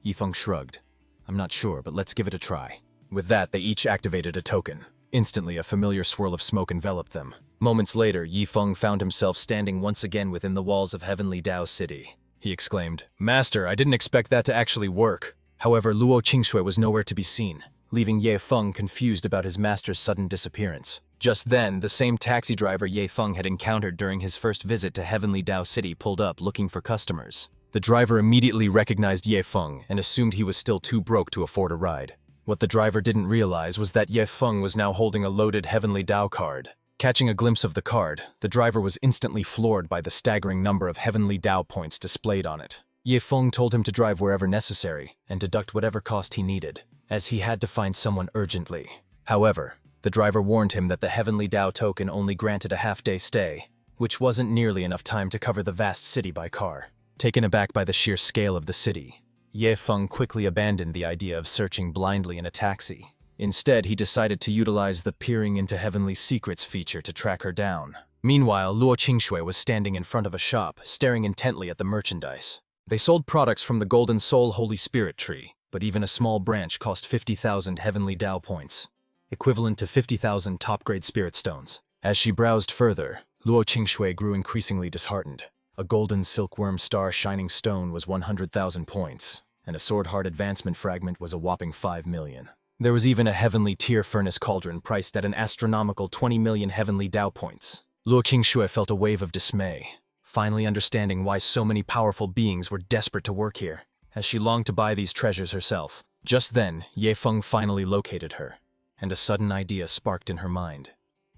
Yi Feng shrugged. "I'm not sure, but let's give it a try." With that, they each activated a token. Instantly, a familiar swirl of smoke enveloped them. Moments later, Yi Feng found himself standing once again within the walls of Heavenly Dao City. He exclaimed, "Master, I didn't expect that to actually work." However, Luo Qingshui was nowhere to be seen, leaving Ye Feng confused about his master's sudden disappearance. Just then, the same taxi driver Ye Feng had encountered during his first visit to Heavenly Dao City pulled up looking for customers. The driver immediately recognized Ye Feng and assumed he was still too broke to afford a ride. What the driver didn't realize was that Ye Feng was now holding a loaded Heavenly Dao card. Catching a glimpse of the card, the driver was instantly floored by the staggering number of Heavenly Dao points displayed on it. Ye Feng told him to drive wherever necessary and deduct whatever cost he needed, as he had to find someone urgently. However, the driver warned him that the Heavenly Dao token only granted a half-day stay, which wasn't nearly enough time to cover the vast city by car. Taken aback by the sheer scale of the city, Ye Feng quickly abandoned the idea of searching blindly in a taxi. Instead, he decided to utilize the peering into heavenly secrets feature to track her down. Meanwhile, Luo Qingshui was standing in front of a shop, staring intently at the merchandise. They sold products from the Golden Soul Holy Spirit tree, but even a small branch cost 50,000 Heavenly Dao points, equivalent to 50,000 top-grade spirit stones. As she browsed further, Luo Qingshui grew increasingly disheartened. A golden silkworm star shining stone was 100,000 points, and a sword heart advancement fragment was a whopping 5 million. There was even a heavenly tear furnace cauldron priced at an astronomical 20 million Heavenly Dao points. Luo Qingshui felt a wave of dismay, finally understanding why so many powerful beings were desperate to work here, as she longed to buy these treasures herself. Just then, Ye Feng finally located her, and a sudden idea sparked in her mind.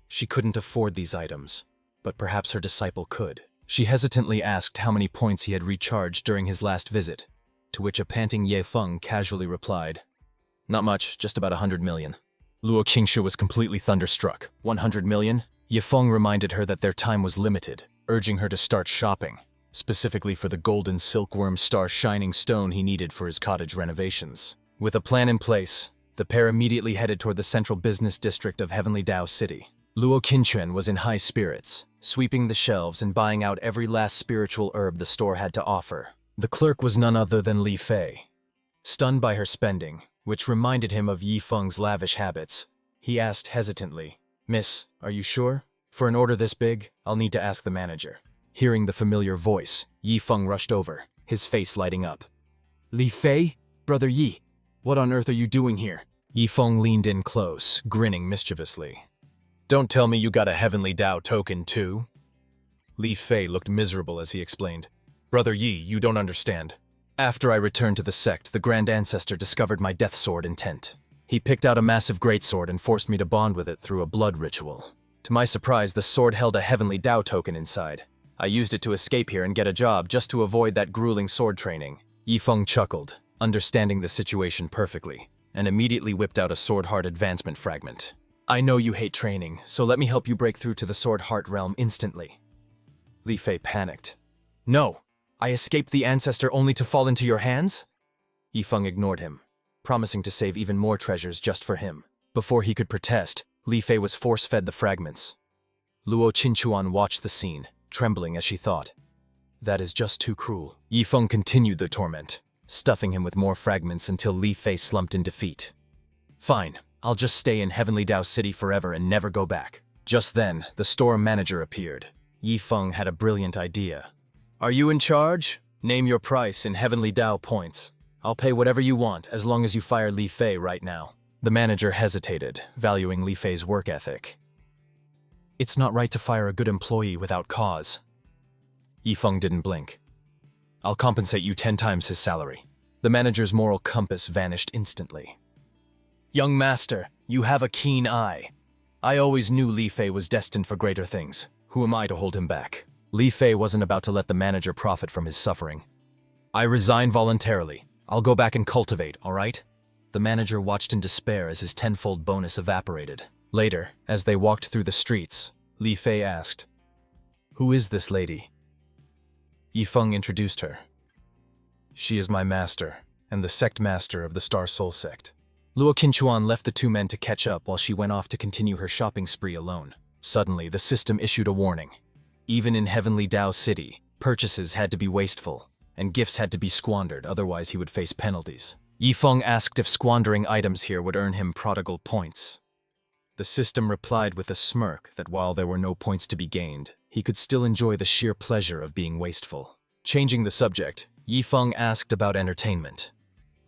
She couldn't afford these items, but perhaps her disciple could. She hesitantly asked how many points he had recharged during his last visit, to which a panting Ye Feng casually replied, "Not much, just about 100 million. Luo Qingshui was completely thunderstruck. 100 million? Ye Feng reminded her that their time was limited, urging her to start shopping, specifically for the golden silkworm star shining stone he needed for his cottage renovations. With a plan in place, the pair immediately headed toward the central business district of Heavenly Dao City. Luo Qingshui was in high spirits, sweeping the shelves and buying out every last spiritual herb the store had to offer. The clerk was none other than Li Fei. Stunned by her spending, which reminded him of Yi Feng's lavish habits, he asked hesitantly, "Miss, are you sure? For an order this big, I'll need to ask the manager." Hearing the familiar voice, Yi Feng rushed over, his face lighting up. "Li Fei? Brother Yi, what on earth are you doing here?" Yi Feng leaned in close, grinning mischievously. "Don't tell me you got a Heavenly Dao token too?" Li Fei looked miserable as he explained. "Brother Yi, you don't understand. After I returned to the sect, the Grand Ancestor discovered my death sword intent. He picked out a massive greatsword and forced me to bond with it through a blood ritual. To my surprise, the sword held a Heavenly Dao token inside. I used it to escape here and get a job just to avoid that grueling sword training." Yi Feng chuckled, understanding the situation perfectly, and immediately whipped out a sword heart advancement fragment. "I know you hate training, so let me help you break through to the sword heart realm instantly." Li Fei panicked. "No! I escaped the ancestor only to fall into your hands?" Yi Feng ignored him, promising to save even more treasures just for him. Before he could protest, Li Fei was force-fed the fragments. Luo Qinchuan watched the scene, trembling as she thought, "That is just too cruel." Yi Feng continued the torment, stuffing him with more fragments until Li Fei slumped in defeat. "Fine, I'll just stay in Heavenly Dao City forever and never go back." Just then, the store manager appeared. Yi Feng had a brilliant idea. "Are you in charge? Name your price in Heavenly Dao points. I'll pay whatever you want as long as you fire Li Fei right now." The manager hesitated, valuing Li Fei's work ethic. "It's not right to fire a good employee without cause." Yi Feng didn't blink. "I'll compensate you 10 times his salary." The manager's moral compass vanished instantly. "Young master, you have a keen eye. I always knew Li Fei was destined for greater things. Who am I to hold him back?" Li Fei wasn't about to let the manager profit from his suffering. "I resign voluntarily. I'll go back and cultivate, all right?" The manager watched in despair as his tenfold bonus evaporated. Later, as they walked through the streets, Li Fei asked, "Who is this lady?" Yi Feng introduced her. "She is my master, and the sect master of the Star Soul sect." Luo Qinchuan left the two men to catch up while she went off to continue her shopping spree alone. Suddenly, the system issued a warning. Even in Heavenly Dao City, purchases had to be wasteful, and gifts had to be squandered, otherwise he would face penalties. Yifeng asked if squandering items here would earn him prodigal points. The system replied with a smirk that while there were no points to be gained, he could still enjoy the sheer pleasure of being wasteful. Changing the subject, Yifeng asked about entertainment.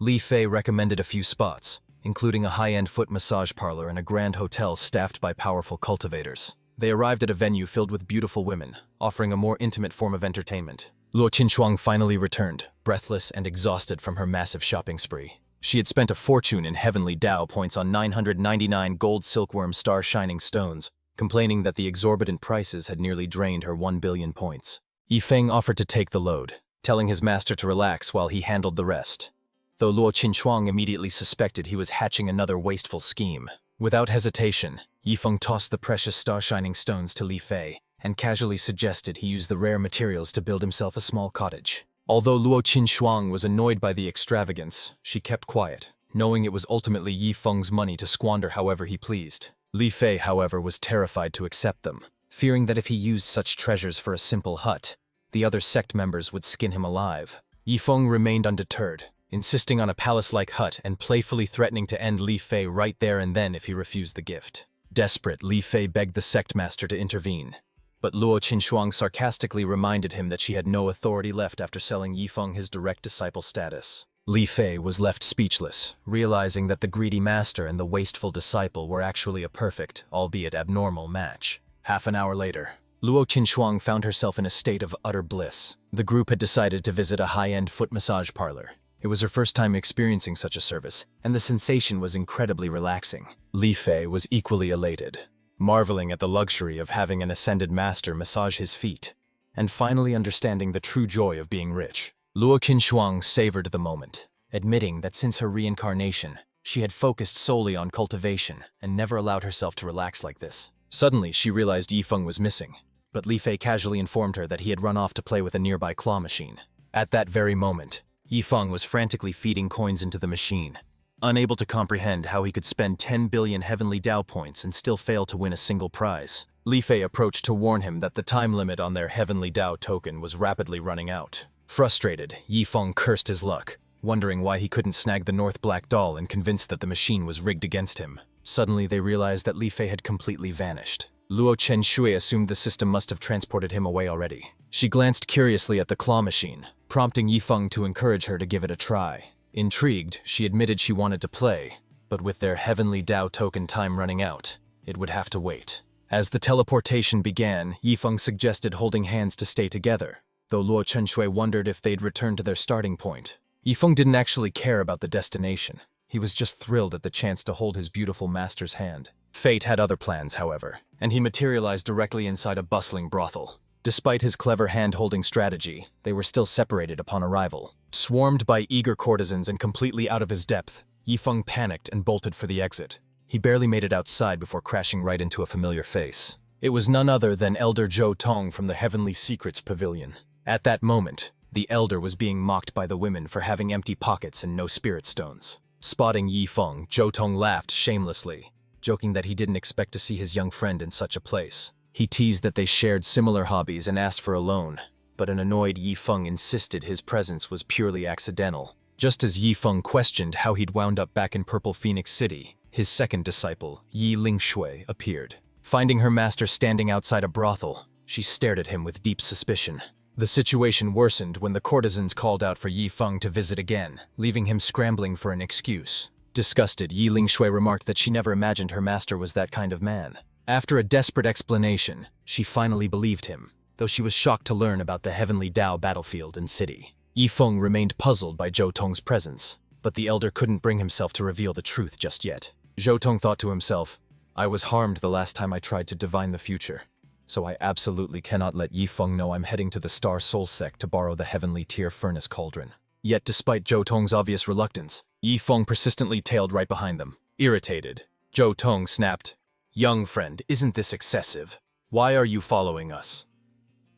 Li Fei recommended a few spots, including a high-end foot massage parlor and a grand hotel staffed by powerful cultivators. They arrived at a venue filled with beautiful women, offering a more intimate form of entertainment. Luo Qinchuang finally returned, breathless and exhausted from her massive shopping spree. She had spent a fortune in heavenly Dao points on 999 gold silkworm star-shining stones, complaining that the exorbitant prices had nearly drained her 1 billion points. Yifeng offered to take the load, telling his master to relax while he handled the rest. Though Luo Qinchuang immediately suspected he was hatching another wasteful scheme. Without hesitation, Yifeng tossed the precious star-shining stones to Li Fei and casually suggested he use the rare materials to build himself a small cottage. Although Luo Qinchuang was annoyed by the extravagance, she kept quiet, knowing it was ultimately Yifeng's money to squander however he pleased. Li Fei, however, was terrified to accept them, fearing that if he used such treasures for a simple hut, the other sect members would skin him alive. Yifeng remained undeterred, insisting on a palace-like hut and playfully threatening to end Li Fei right there and then if he refused the gift. Desperate, Li Fei begged the sect master to intervene. But Luo Qinchuang sarcastically reminded him that she had no authority left after selling Yifeng his direct disciple status. Li Fei was left speechless, realizing that the greedy master and the wasteful disciple were actually a perfect, albeit abnormal, match. Half an hour later, Luo Qinchuang found herself in a state of utter bliss. The group had decided to visit a high-end foot massage parlor. It was her first time experiencing such a service, and the sensation was incredibly relaxing. Li Fei was equally elated, marveling at the luxury of having an ascended master massage his feet, and finally understanding the true joy of being rich. Luo Qinchuang savored the moment, admitting that since her reincarnation, she had focused solely on cultivation and never allowed herself to relax like this. Suddenly, she realized Yifeng was missing, but Li Fei casually informed her that he had run off to play with a nearby claw machine. At that very moment, Yifeng was frantically feeding coins into the machine, unable to comprehend how he could spend 10 billion heavenly Dao points and still fail to win a single prize. Li Fei approached to warn him that the time limit on their heavenly Dao token was rapidly running out. Frustrated, Yifeng cursed his luck, wondering why he couldn't snag the North Black Doll and convinced that the machine was rigged against him. Suddenly, they realized that Li Fei had completely vanished. Luo Chen-shui assumed the system must have transported him away already. She glanced curiously at the claw machine, prompting Yifeng to encourage her to give it a try. Intrigued, she admitted she wanted to play, but with their heavenly Dao token time running out, it would have to wait. As the teleportation began, Yifeng suggested holding hands to stay together, though Luo Chen-shui wondered if they'd return to their starting point. Yifeng didn't actually care about the destination. He was just thrilled at the chance to hold his beautiful master's hand. Fate had other plans, however, and he materialized directly inside a bustling brothel. Despite his clever hand-holding strategy, they were still separated upon arrival. Swarmed by eager courtesans and completely out of his depth, Yifeng panicked and bolted for the exit. He barely made it outside before crashing right into a familiar face. It was none other than Elder Zhou Tong from the Heavenly Secrets Pavilion. At that moment, the Elder was being mocked by the women for having empty pockets and no spirit stones. Spotting Yifeng, Zhou Tong laughed shamelessly, joking that he didn't expect to see his young friend in such a place. He teased that they shared similar hobbies and asked for a loan, but an annoyed Yifeng insisted his presence was purely accidental. Just as Yifeng questioned how he'd wound up back in Purple Phoenix City, his second disciple, Yi Lingshui, appeared. Finding her master standing outside a brothel, she stared at him with deep suspicion. The situation worsened when the courtesans called out for Yifeng to visit again, leaving him scrambling for an excuse. Disgusted, Yi Lingshui remarked that she never imagined her master was that kind of man. After a desperate explanation, she finally believed him, though she was shocked to learn about the Heavenly Dao battlefield and city. Yifeng remained puzzled by Zhou Tong's presence, but the elder couldn't bring himself to reveal the truth just yet. Zhou Tong thought to himself, "I was harmed the last time I tried to divine the future, so I absolutely cannot let Yifeng know I'm heading to the Star Soul Sect to borrow the Heavenly Tier Furnace Cauldron." Yet despite Zhou Tong's obvious reluctance, Yifeng persistently tailed right behind them. Irritated, Zhou Tong snapped, "Young friend, isn't this excessive? Why are you following us?"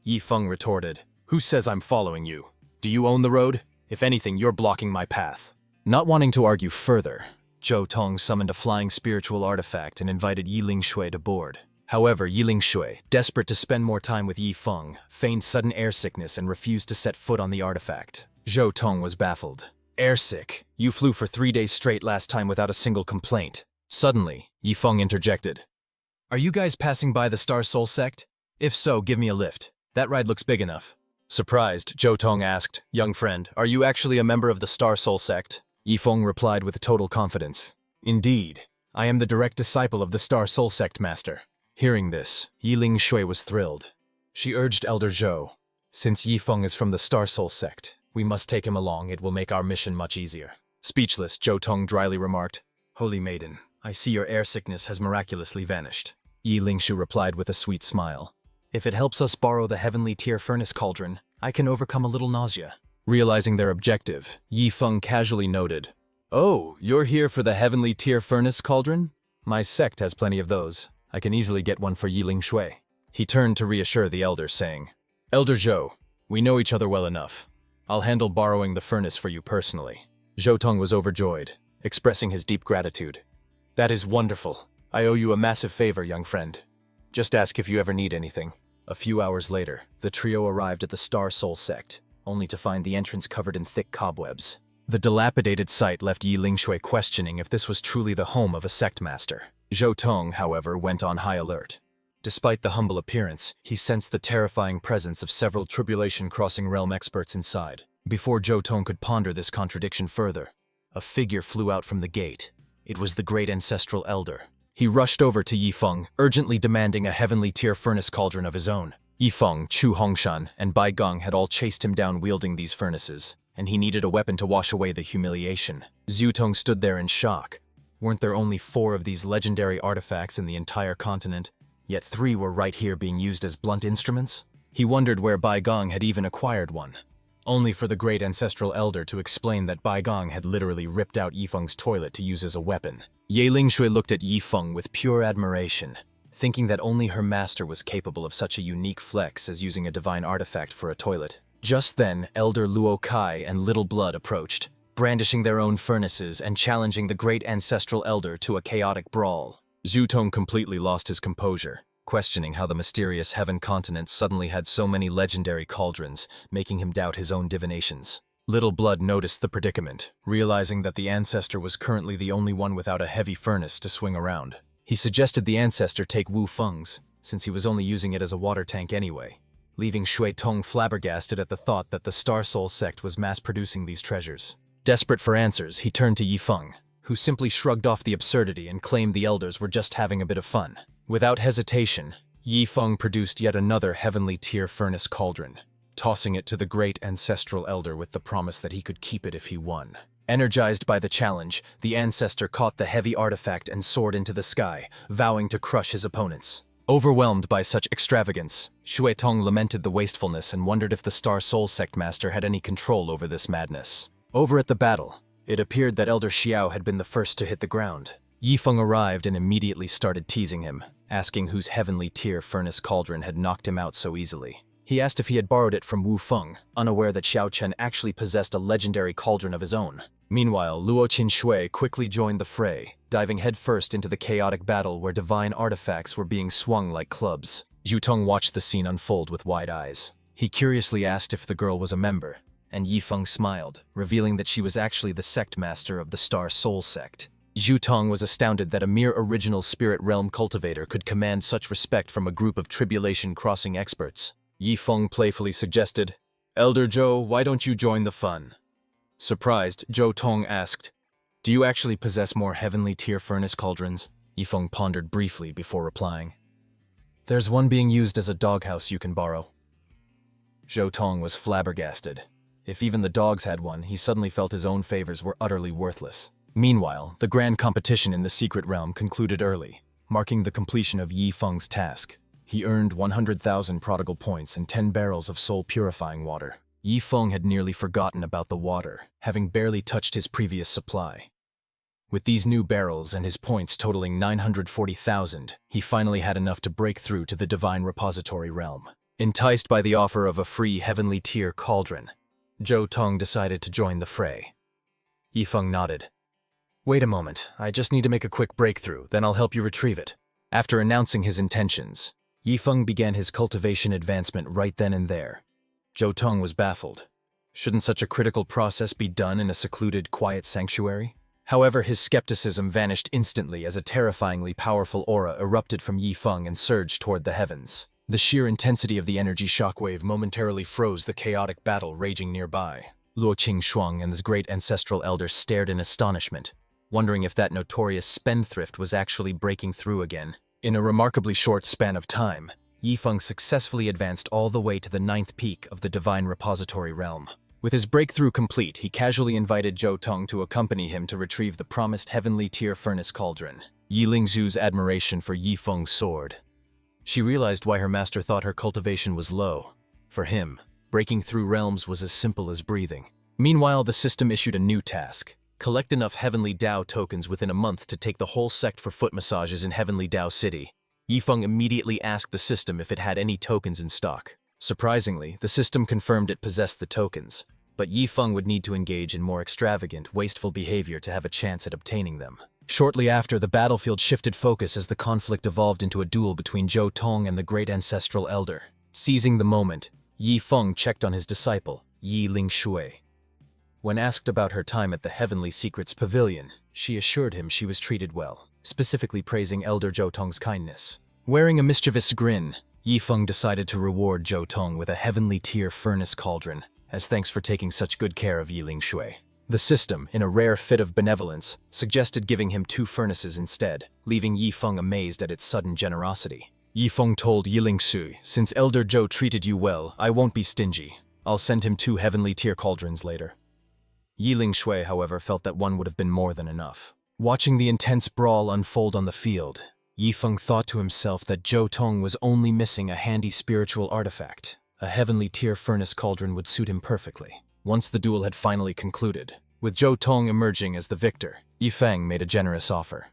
Yifeng retorted, "Who says I'm following you? Do you own the road? If anything, you're blocking my path." Not wanting to argue further, Zhou Tong summoned a flying spiritual artifact and invited Yi Lingshui to board. However, Yi Lingshui, desperate to spend more time with Yifeng, feigned sudden air sickness and refused to set foot on the artifact. Zhou Tong was baffled. Airsick, you flew for 3 days straight last time without a single complaint. Suddenly, Yifeng interjected. Are you guys passing by the Star Soul sect? If so, give me a lift. That ride looks big enough. Surprised, Zhou Tong asked, young friend, are you actually a member of the Star Soul sect? Yifeng replied with total confidence. Indeed, I am the direct disciple of the Star Soul sect master. Hearing this, Yiling Shui was thrilled. She urged Elder Zhou, since Yifeng is from the Star Soul sect, we must take him along, it will make our mission much easier. Speechless, Zhou Tong dryly remarked, Holy maiden, I see your air sickness has miraculously vanished. Yi Lingshu replied with a sweet smile. If it helps us borrow the heavenly tier furnace cauldron, I can overcome a little nausea. Realizing their objective, Yifeng casually noted, Oh, you're here for the heavenly tier furnace cauldron? My sect has plenty of those. I can easily get one for Yiling Shui. He turned to reassure the elder, saying, Elder Zhou, we know each other well enough. I'll handle borrowing the furnace for you personally. Zhou Tong was overjoyed, expressing his deep gratitude. That is wonderful. I owe you a massive favor, young friend. Just ask if you ever need anything. A few hours later, the trio arrived at the Star Soul sect, only to find the entrance covered in thick cobwebs. The dilapidated site left Yi Lingshui questioning if this was truly the home of a sect master. Zhou Tong, however, went on high alert. Despite the humble appearance, he sensed the terrifying presence of several tribulation-crossing realm experts inside. Before Zhou Tong could ponder this contradiction further, a figure flew out from the gate. It was the great ancestral elder. He rushed over to Yifeng, urgently demanding a heavenly tier furnace cauldron of his own. Yifeng, Chu Hongshan, and Bai Gong had all chased him down wielding these furnaces, and he needed a weapon to wash away the humiliation. Zhu Tong stood there in shock. Weren't there only 4 of these legendary artifacts in the entire continent? Yet 3 were right here being used as blunt instruments? He wondered where Bai Gong had even acquired one. Only for the great ancestral elder to explain that Bai Gong had literally ripped out Yifeng's toilet to use as a weapon. Ye Lingshui looked at Yifeng with pure admiration, thinking that only her master was capable of such a unique flex as using a divine artifact for a toilet. Just then, Elder Luo Kai and Little Blood approached, brandishing their own furnaces and challenging the great ancestral elder to a chaotic brawl. Zhu Tong completely lost his composure, questioning how the mysterious heaven continent suddenly had so many legendary cauldrons, making him doubt his own divinations. Little Blood noticed the predicament, realizing that the ancestor was currently the only one without a heavy furnace to swing around. He suggested the ancestor take Wu Feng's, since he was only using it as a water tank anyway, leaving Shui Tong flabbergasted at the thought that the Star Soul sect was mass-producing these treasures. Desperate for answers, he turned to Yifeng, who simply shrugged off the absurdity and claimed the elders were just having a bit of fun. Without hesitation, Yifeng produced yet another heavenly tier furnace cauldron, tossing it to the great ancestral elder with the promise that he could keep it if he won. Energized by the challenge, the ancestor caught the heavy artifact and soared into the sky, vowing to crush his opponents. Overwhelmed by such extravagance, Shui Tong lamented the wastefulness and wondered if the Star Soul sect master had any control over this madness. Over at the battle, it appeared that Elder Xiao had been the first to hit the ground. Yifeng arrived and immediately started teasing him, asking whose heavenly tier furnace cauldron had knocked him out so easily. He asked if he had borrowed it from Wu Feng, unaware that Xiao Chen actually possessed a legendary cauldron of his own. Meanwhile, Luo Qin Shui quickly joined the fray, diving headfirst into the chaotic battle where divine artifacts were being swung like clubs. Zhu Tong watched the scene unfold with wide eyes. He curiously asked if the girl was a member, and Yifeng smiled, revealing that she was actually the sect master of the Star Soul sect. Zhu Tong was astounded that a mere original spirit realm cultivator could command such respect from a group of tribulation-crossing experts. Yifeng playfully suggested, Elder Zhou, why don't you join the fun? Surprised, Zhou Tong asked, Do you actually possess more heavenly tier furnace cauldrons? Yifeng pondered briefly before replying. There's one being used as a doghouse you can borrow. Zhou Tong was flabbergasted. If even the dogs had one, he suddenly felt his own favors were utterly worthless. Meanwhile, the grand competition in the secret realm concluded early, marking the completion of Yifeng's task. He earned 100,000 prodigal points and 10 barrels of soul-purifying water. Yifeng had nearly forgotten about the water, having barely touched his previous supply. With these new barrels and his points totaling 940,000, he finally had enough to break through to the divine repository realm. Enticed by the offer of a free heavenly tier cauldron, Zhou Tong decided to join the fray. Yifeng nodded. Wait a moment, I just need to make a quick breakthrough, then I'll help you retrieve it. After announcing his intentions, Yifeng began his cultivation advancement right then and there. Zhou Tong was baffled. Shouldn't such a critical process be done in a secluded, quiet sanctuary? However, his skepticism vanished instantly as a terrifyingly powerful aura erupted from Yifeng and surged toward the heavens. The sheer intensity of the energy shockwave momentarily froze the chaotic battle raging nearby. Luo Qingxuang and his great ancestral elder stared in astonishment, wondering if that notorious spendthrift was actually breaking through again. In a remarkably short span of time, Yifeng successfully advanced all the way to the 9th peak of the Divine Repository realm. With his breakthrough complete, he casually invited Zhou Tong to accompany him to retrieve the promised heavenly tier furnace cauldron. Yi Lingzhu's admiration for Yifeng soared. She realized why her master thought her cultivation was low. For him, breaking through realms was as simple as breathing. Meanwhile, the system issued a new task. Collect enough Heavenly Dao tokens within a month to take the whole sect for foot massages in Heavenly Dao City. Yifeng immediately asked the system if it had any tokens in stock. Surprisingly, the system confirmed it possessed the tokens, but Yifeng would need to engage in more extravagant, wasteful behavior to have a chance at obtaining them. Shortly after, the battlefield shifted focus as the conflict evolved into a duel between Zhou Tong and the great ancestral elder. Seizing the moment, Yifeng checked on his disciple, Yi Lingshui. When asked about her time at the Heavenly Secrets Pavilion, she assured him she was treated well, specifically praising Elder Zhou Tong's kindness. Wearing a mischievous grin, Yifeng decided to reward Zhou Tong with a heavenly tier furnace cauldron, as thanks for taking such good care of Yi Lingshui. The system, in a rare fit of benevolence, suggested giving him 2 furnaces instead, leaving Yifeng amazed at its sudden generosity. Yifeng told Yi Lingshui, "Since Elder Zhou treated you well, I won't be stingy. I'll send him 2 heavenly tier cauldrons later." Yi Lingshui, however, felt that one would have been more than enough. Watching the intense brawl unfold on the field, Yifeng thought to himself that Zhou Tong was only missing a handy spiritual artifact. A heavenly tier furnace cauldron would suit him perfectly. Once the duel had finally concluded, with Zhou Tong emerging as the victor, Yifeng made a generous offer.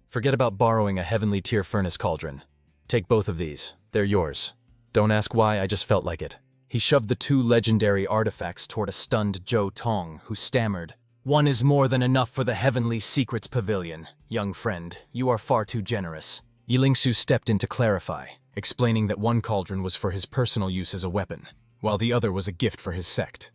"Forget about borrowing a heavenly tier furnace cauldron. Take both of these. They're yours. Don't ask why, I just felt like it." He shoved the 2 legendary artifacts toward a stunned Zhou Tong, who stammered, "One is more than enough for the Heavenly Secrets Pavilion. Young friend, you are far too generous." Yi Lingsu stepped in to clarify, explaining that one cauldron was for his personal use as a weapon, while the other was a gift for his sect.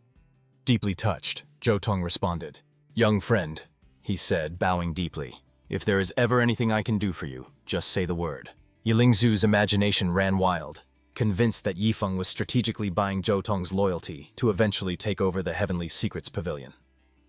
Deeply touched, Zhou Tong responded. "Young friend," he said, bowing deeply, "if there is ever anything I can do for you, just say the word." Yi Lingzu's imagination ran wild, convinced that Yifeng was strategically buying Zhou Tong's loyalty to eventually take over the Heavenly Secrets Pavilion.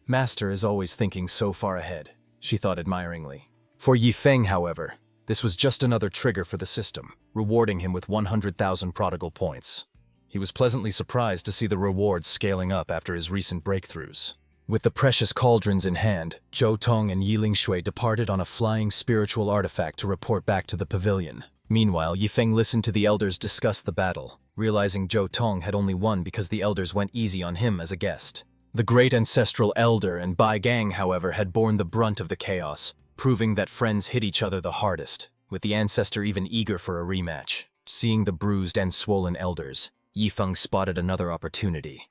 Master is always thinking so far ahead, she thought admiringly. For Yifeng, however, this was just another trigger for the system, rewarding him with 100,000 prodigal points. He was pleasantly surprised to see the rewards scaling up after his recent breakthroughs. With the precious cauldrons in hand, Zhou Tong and Yi Lingshui departed on a flying spiritual artifact to report back to the pavilion. Meanwhile, Yifeng listened to the elders discuss the battle, realizing Zhou Tong had only won because the elders went easy on him as a guest. The great ancestral elder and Bai Gang, however, had borne the brunt of the chaos, proving that friends hit each other the hardest, with the ancestor even eager for a rematch. Seeing the bruised and swollen elders, Yifeng spotted another opportunity.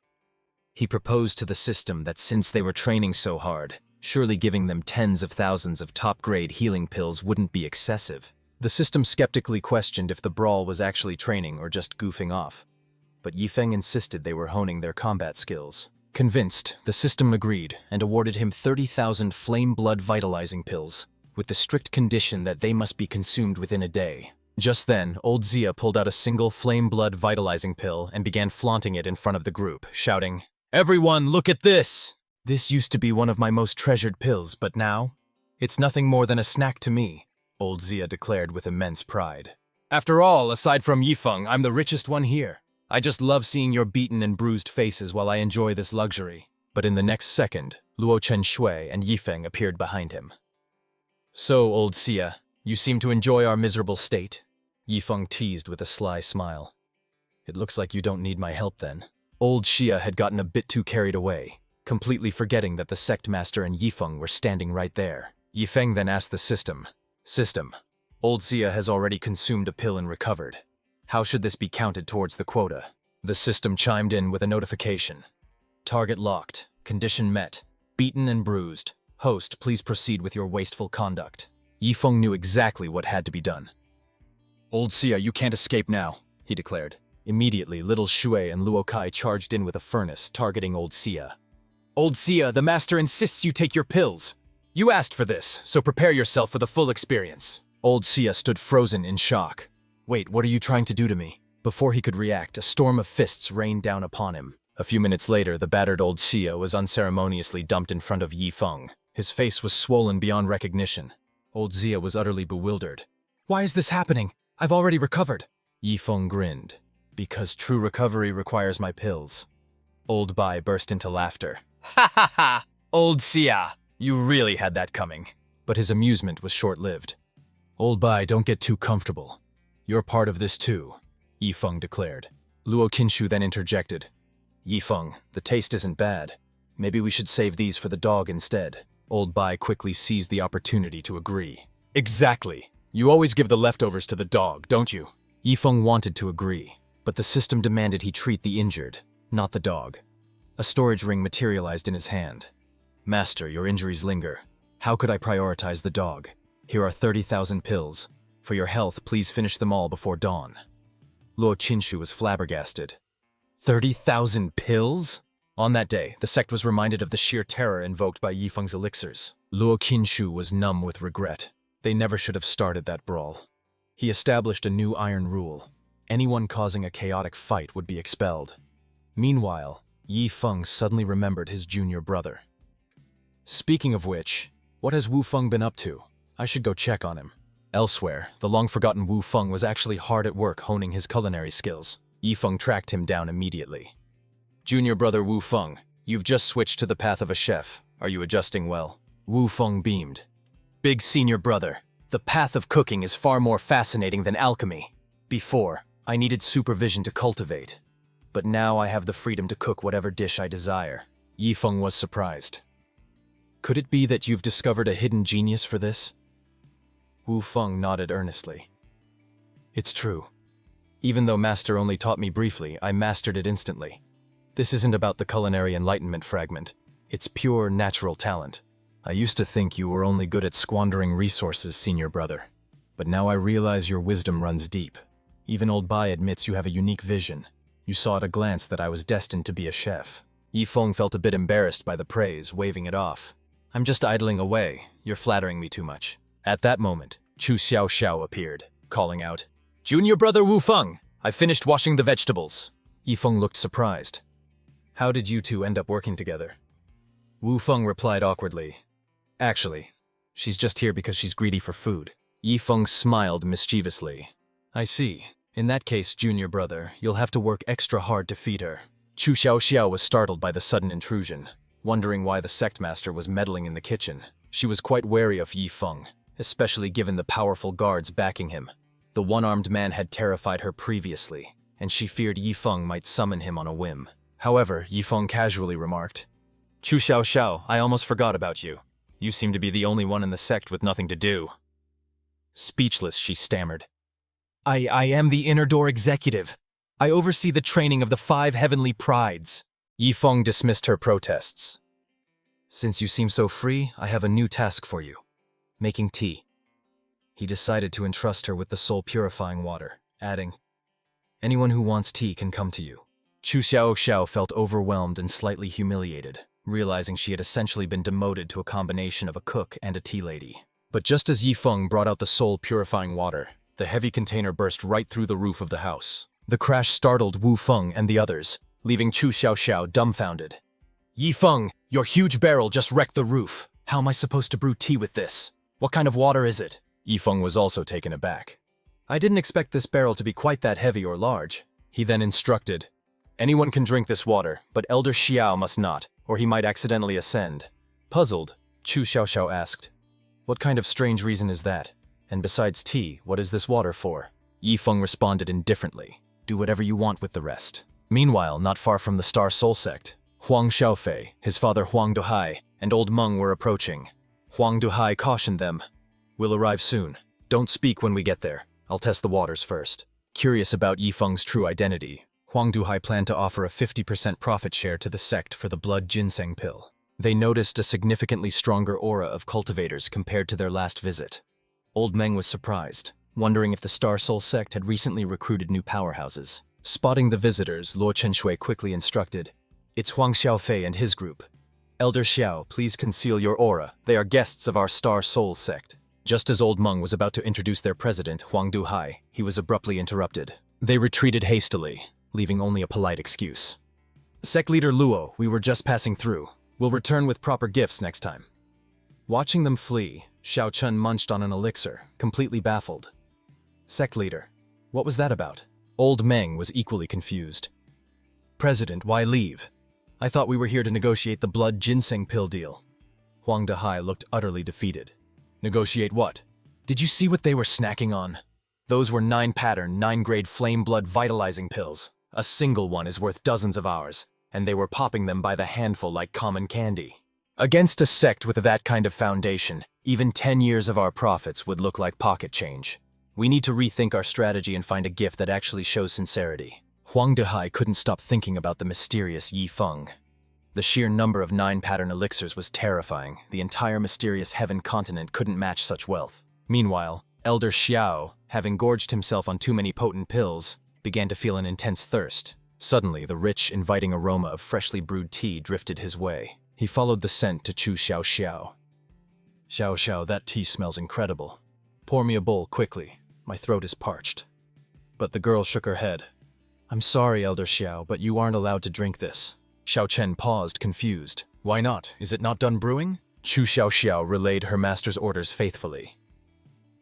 He proposed to the system that since they were training so hard, surely giving them tens of thousands of top-grade healing pills wouldn't be excessive. The system skeptically questioned if the brawl was actually training or just goofing off, but Yifeng insisted they were honing their combat skills. Convinced, the system agreed and awarded him 30,000 flame blood vitalizing pills, with the strict condition that they must be consumed within a day. Just then, old Zia pulled out a single flame blood vitalizing pill and began flaunting it in front of the group, shouting, "Everyone, look at this! This used to be one of my most treasured pills, but now, it's nothing more than a snack to me," old Zia declared with immense pride. "After all, aside from Yifeng, I'm the richest one here. I just love seeing your beaten and bruised faces while I enjoy this luxury." But in the next second, Luo Chenshui and Yifeng appeared behind him. "So, old Xia, you seem to enjoy our miserable state?" Yifeng teased with a sly smile. "It looks like you don't need my help then." Old Xia had gotten a bit too carried away, completely forgetting that the sect master and Yifeng were standing right there. Yifeng then asked the system, "Old Xia has already consumed a pill and recovered. How should this be counted towards the quota?" The system chimed in with a notification. "Target locked. Condition met. Beaten and bruised. Host, please proceed with your wasteful conduct." Yifeng knew exactly what had to be done. "Old Xia, you can't escape now," he declared. Immediately, little Shui and Luo Kai charged in with a furnace, targeting Old Sia. Old Sia, the master insists you take your pills. You asked for this, so prepare yourself for the full experience. Old Sia stood frozen in shock. Wait, what are you trying to do to me? Before he could react, a storm of fists rained down upon him. A few minutes later, the battered Old Sia was unceremoniously dumped in front of Yi Feng. His face was swollen beyond recognition. Old Sia was utterly bewildered. Why is this happening? I've already recovered. Yi Feng grinned. Because true recovery requires my pills. Old Bai burst into laughter. Ha ha ha! Old Sia, you really had that coming. But his amusement was short-lived. Old Bai, don't get too comfortable. You're part of this too, Yi Feng declared. Luo Qinshu then interjected. Yi Feng, the taste isn't bad. Maybe we should save these for the dog instead. Old Bai quickly seized the opportunity to agree. Exactly. You always give the leftovers to the dog, don't you? Yi Feng wanted to agree, but the system demanded he treat the injured, not the dog. A storage ring materialized in his hand. Master, your injuries linger. How could I prioritize the dog? Here are 30,000 pills. For your health, please finish them all before dawn. Luo Qinshu was flabbergasted. 30,000 pills? On that day, the sect was reminded of the sheer terror invoked by Yi Feng's elixirs. Luo Qinshu was numb with regret. They never should have started that brawl. He established a new iron rule. Anyone causing a chaotic fight would be expelled. Meanwhile, Yi Feng suddenly remembered his junior brother. Speaking of which, what has Wu Feng been up to? I should go check on him. Elsewhere, the long-forgotten Wu Feng was actually hard at work honing his culinary skills. Yi Feng tracked him down immediately. Junior brother Wu Feng, you've just switched to the path of a chef. Are you adjusting well? Wu Feng beamed. Big senior brother, the path of cooking is far more fascinating than alchemy. Before, I needed supervision to cultivate. But now I have the freedom to cook whatever dish I desire. Yi Feng was surprised. Could it be that you've discovered a hidden genius for this? Wu Feng nodded earnestly. It's true. Even though Master only taught me briefly, I mastered it instantly. This isn't about the culinary enlightenment fragment. It's pure natural talent. I used to think you were only good at squandering resources, senior brother. But now I realize your wisdom runs deep. Even Old Bai admits you have a unique vision. You saw at a glance that I was destined to be a chef. Yi Feng felt a bit embarrassed by the praise, waving it off. I'm just idling away. You're flattering me too much. At that moment, Chu Xiao Xiao appeared, calling out, Junior brother Wu Feng, I finished washing the vegetables. Yi Feng looked surprised. How did you two end up working together? Wu Feng replied awkwardly. Actually, she's just here because she's greedy for food. Yi Feng smiled mischievously. I see. In that case, junior brother, you'll have to work extra hard to feed her. Chu Xiao Xiao was startled by the sudden intrusion, wondering why the sect master was meddling in the kitchen. She was quite wary of Yi Feng, especially given the powerful guards backing him. The one-armed man had terrified her previously, and she feared Yi Feng might summon him on a whim. However, Yi Feng casually remarked, Chu Xiao Xiao, I almost forgot about you. You seem to be the only one in the sect with nothing to do. Speechless, she stammered. I am the Inner Door Executive. I oversee the training of the 5 heavenly prides. Yi Feng dismissed her protests. Since you seem so free, I have a new task for you. Making tea. He decided to entrust her with the soul-purifying water, adding, Anyone who wants tea can come to you. Chu Xiao Xiao felt overwhelmed and slightly humiliated, realizing she had essentially been demoted to a combination of a cook and a tea lady. But just as Yi Feng brought out the soul-purifying water, the heavy container burst right through the roof of the house. The crash startled Wu Feng and the others, leaving Chu Xiao Xiao dumbfounded. Yi Feng, your huge barrel just wrecked the roof. How am I supposed to brew tea with this? What kind of water is it? Yi Feng was also taken aback. I didn't expect this barrel to be quite that heavy or large. He then instructed, Anyone can drink this water, but Elder Xiao must not, or he might accidentally ascend. Puzzled, Chu Xiao Xiao asked, What kind of strange reason is that? And besides tea, what is this water for? Yi Feng responded indifferently, Do whatever you want with the rest. Meanwhile, not far from the Star Soul sect, Huang Xiaofei, his father Huang Duhai, and old Meng were approaching. Huang Duhai cautioned them, We'll arrive soon. Don't speak when we get there. I'll test the waters first. Curious about Yi Feng's true identity, Huang Duhai planned to offer a 50% profit share to the sect for the blood ginseng pill. They noticed a significantly stronger aura of cultivators compared to their last visit. Old Meng was surprised, wondering if the Star Soul sect had recently recruited new powerhouses. Spotting the visitors, Luo Chenshui quickly instructed, "It's Huang Xiaofei and his group. Elder Xiao, please conceal your aura. They are guests of our Star Soul sect." Just as Old Meng was about to introduce their president, Huang Duhai, he was abruptly interrupted. They retreated hastily, leaving only a polite excuse. "Sect leader Luo, we were just passing through. We'll return with proper gifts next time." Watching them flee, Xiao Chun munched on an elixir, completely baffled. "Sect leader, what was that about?" Old Meng was equally confused. "President, why leave? I thought we were here to negotiate the blood ginseng pill deal." Huang Dahai looked utterly defeated. "Negotiate what? Did you see what they were snacking on? Those were 9-pattern, 9-grade flame blood vitalizing pills. A single one is worth dozens of ours, and they were popping them by the handful like common candy. Against a sect with that kind of foundation, even 10 years of our profits would look like pocket change. We need to rethink our strategy and find a gift that actually shows sincerity." Huang Dehai couldn't stop thinking about the mysterious Yi Feng. The sheer number of 9-pattern elixirs was terrifying. The entire mysterious heaven continent couldn't match such wealth. Meanwhile, Elder Xiao, having gorged himself on too many potent pills, began to feel an intense thirst. Suddenly, the rich, inviting aroma of freshly brewed tea drifted his way. He followed the scent to Chu Xiao Xiao. "Xiao Xiao, that tea smells incredible. Pour me a bowl quickly. My throat is parched." But the girl shook her head. "I'm sorry, Elder Xiao, but you aren't allowed to drink this." Xiao Chen paused, confused. "Why not? Is it not done brewing?" Chu Xiao Xiao relayed her master's orders faithfully.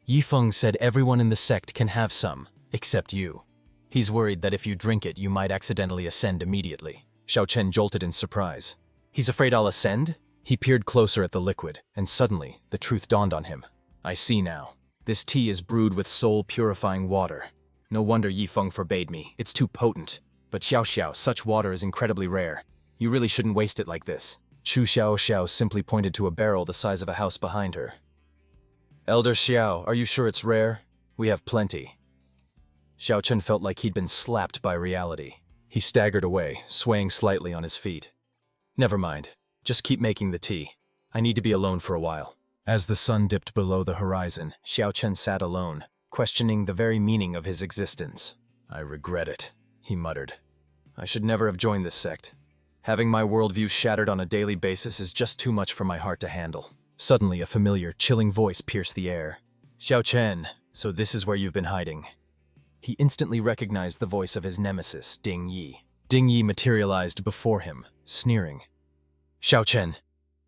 "Yi Feng said everyone in the sect can have some, except you. He's worried that if you drink it, you might accidentally ascend immediately." Xiao Chen jolted in surprise. "He's afraid I'll ascend?" He peered closer at the liquid, and suddenly, the truth dawned on him. "I see now. This tea is brewed with soul-purifying water. No wonder Yi Feng forbade me. It's too potent. But Xiao Xiao, such water is incredibly rare. You really shouldn't waste it like this." Chu Xiao Xiao simply pointed to a barrel the size of a house behind her. "Elder Xiao, are you sure it's rare? We have plenty." Xiao Chen felt like he'd been slapped by reality. He staggered away, swaying slightly on his feet. "Never mind. Just keep making the tea. I need to be alone for a while." As the sun dipped below the horizon, Xiao Chen sat alone, questioning the very meaning of his existence. "I regret it," he muttered. "I should never have joined this sect. Having my worldview shattered on a daily basis is just too much for my heart to handle." Suddenly, a familiar, chilling voice pierced the air. "Xiao Chen, so this is where you've been hiding." He instantly recognized the voice of his nemesis, Ding Yi. Ding Yi materialized before him, sneering. "Xiao Chen,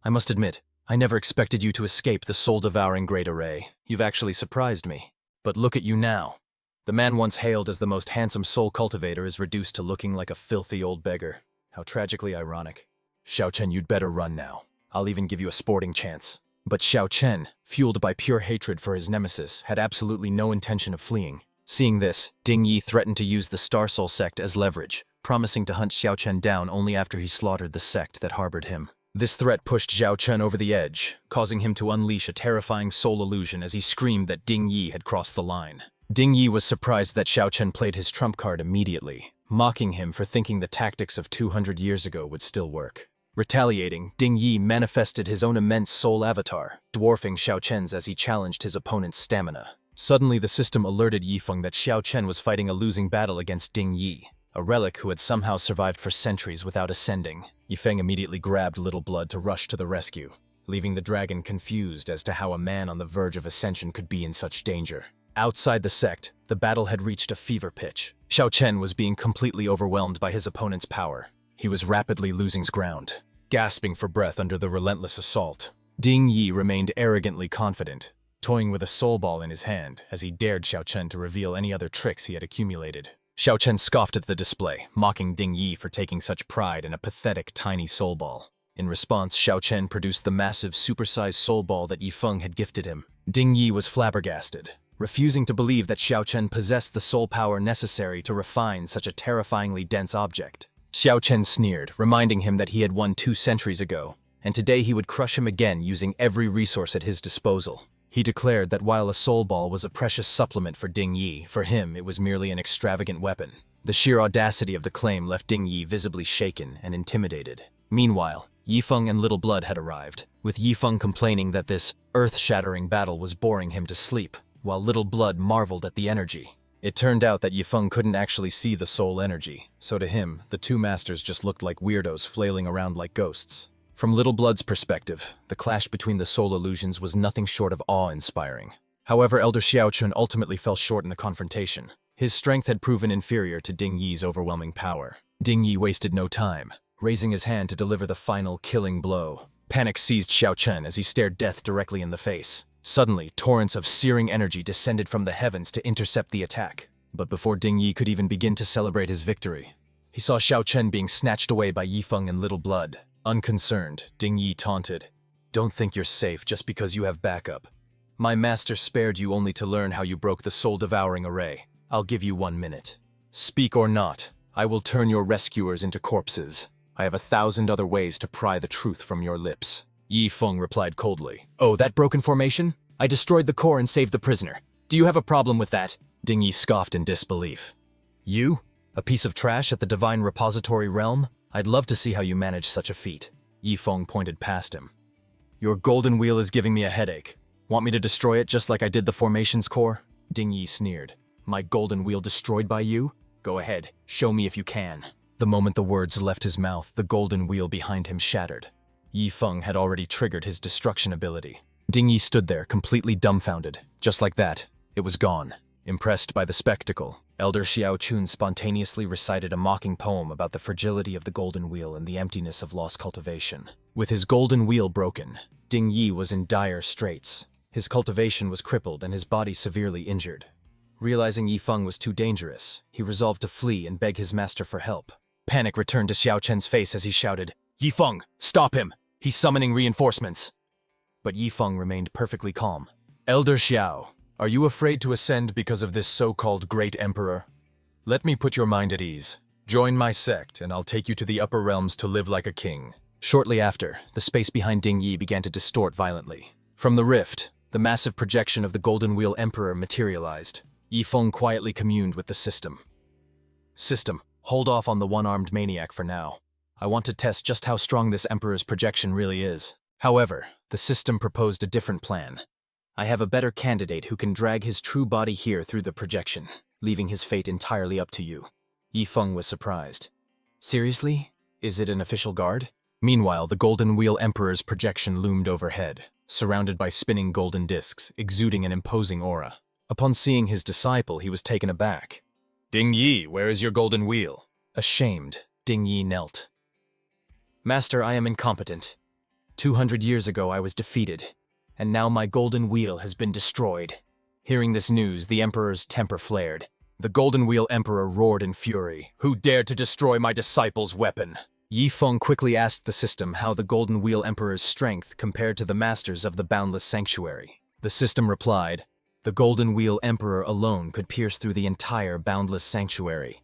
I must admit, I never expected you to escape the soul-devouring Great Array. You've actually surprised me. But look at you now. The man once hailed as the most handsome soul cultivator is reduced to looking like a filthy old beggar. How tragically ironic. Xiao Chen, you'd better run now. I'll even give you a sporting chance." But Xiao Chen, fueled by pure hatred for his nemesis, had absolutely no intention of fleeing. Seeing this, Ding Yi threatened to use the Star Soul sect as leverage, promising to hunt Xiao Chen down only after he slaughtered the sect that harbored him. This threat pushed Xiao Chen over the edge, causing him to unleash a terrifying soul illusion as he screamed that Ding Yi had crossed the line. Ding Yi was surprised that Xiao Chen played his trump card immediately, mocking him for thinking the tactics of 200 years ago would still work. Retaliating, Ding Yi manifested his own immense soul avatar, dwarfing Xiao Chen's as he challenged his opponent's stamina. Suddenly, the system alerted Yi Feng that Xiao Chen was fighting a losing battle against Ding Yi, a relic who had somehow survived for centuries without ascending. Yi Feng immediately grabbed Little Blood to rush to the rescue, leaving the dragon confused as to how a man on the verge of ascension could be in such danger. Outside the sect, the battle had reached a fever pitch. Xiao Chen was being completely overwhelmed by his opponent's power. He was rapidly losing ground, gasping for breath under the relentless assault. Ding Yi remained arrogantly confident, toying with a soul ball in his hand as he dared Xiao Chen to reveal any other tricks he had accumulated. Xiao Chen scoffed at the display, mocking Ding Yi for taking such pride in a pathetic tiny soul ball. In response, Xiao Chen produced the massive supersized soul ball that Yi Feng had gifted him. Ding Yi was flabbergasted, refusing to believe that Xiao Chen possessed the soul power necessary to refine such a terrifyingly dense object. Xiao Chen sneered, reminding him that he had won 2 centuries ago, and today he would crush him again using every resource at his disposal. He declared that while a soul ball was a precious supplement for Ding Yi, for him it was merely an extravagant weapon. The sheer audacity of the claim left Ding Yi visibly shaken and intimidated. Meanwhile, Yi Feng and Little Blood had arrived, with Yi Feng complaining that this earth-shattering battle was boring him to sleep, while Little Blood marveled at the energy. It turned out that Yifeng couldn't actually see the soul energy, so to him, the two masters just looked like weirdos flailing around like ghosts. From Little Blood's perspective, the clash between the soul illusions was nothing short of awe-inspiring. However, Elder Xiaochun ultimately fell short in the confrontation. His strength had proven inferior to Ding Yi's overwhelming power. Ding Yi wasted no time, raising his hand to deliver the final killing blow. Panic seized Xiaochun as he stared death directly in the face. Suddenly, torrents of searing energy descended from the heavens to intercept the attack. But before Ding Yi could even begin to celebrate his victory, he saw Xiaochun being snatched away by Yifeng and Little Blood. Unconcerned, Ding Yi taunted, "Don't think you're safe just because you have backup. My master spared you only to learn how you broke the soul-devouring array. I'll give you 1 minute. Speak or not, I will turn your rescuers into corpses. I have 1,000 other ways to pry the truth from your lips." Yifeng replied coldly, "Oh, that broken formation? I destroyed the core and saved the prisoner. Do you have a problem with that?" Ding Yi scoffed in disbelief. "You? A piece of trash at the Divine Repository realm? I'd love to see how you manage such a feat." Yifeng pointed past him. "Your golden wheel is giving me a headache. Want me to destroy it just like I did the formation's core?" Ding Yi sneered. "My golden wheel destroyed by you? Go ahead, show me if you can." The moment the words left his mouth, the golden wheel behind him shattered. Yifeng had already triggered his destruction ability. Ding Yi stood there, completely dumbfounded. Just like that, it was gone. Impressed by the spectacle, Elder Xiaochun spontaneously recited a mocking poem about the fragility of the golden wheel and the emptiness of lost cultivation. With his golden wheel broken, Ding Yi was in dire straits. His cultivation was crippled and his body severely injured. Realizing Yifeng was too dangerous, he resolved to flee and beg his master for help. Panic returned to Xiaochun's face as he shouted, "Yifeng, stop him! He's summoning reinforcements!" But Yifeng remained perfectly calm. "Elder Xiao, are you afraid to ascend because of this so-called Great Emperor? Let me put your mind at ease. Join my sect, and I'll take you to the upper realms to live like a king." Shortly after, the space behind Ding Yi began to distort violently. From the rift, the massive projection of the Golden Wheel Emperor materialized. Yifeng quietly communed with the system. "System, hold off on the one-armed maniac for now. I want to test just how strong this Emperor's projection really is." However, the system proposed a different plan. "I have a better candidate who can drag his true body here through the projection, leaving his fate entirely up to you." Yifeng was surprised. "Seriously? Is it an official guard?" Meanwhile, the Golden Wheel Emperor's projection loomed overhead, surrounded by spinning golden discs, exuding an imposing aura. Upon seeing his disciple, he was taken aback. "Ding Yi, where is your golden wheel?" Ashamed, Ding Yi knelt. "Master, I am incompetent. 200 years ago I was defeated, and now my golden wheel has been destroyed." Hearing this news, the Emperor's temper flared. The Golden Wheel Emperor roared in fury. "Who dared to destroy my disciple's weapon?" Yifeng quickly asked the system how the Golden Wheel Emperor's strength compared to the masters of the Boundless Sanctuary. The system replied, "The Golden Wheel Emperor alone could pierce through the entire Boundless Sanctuary."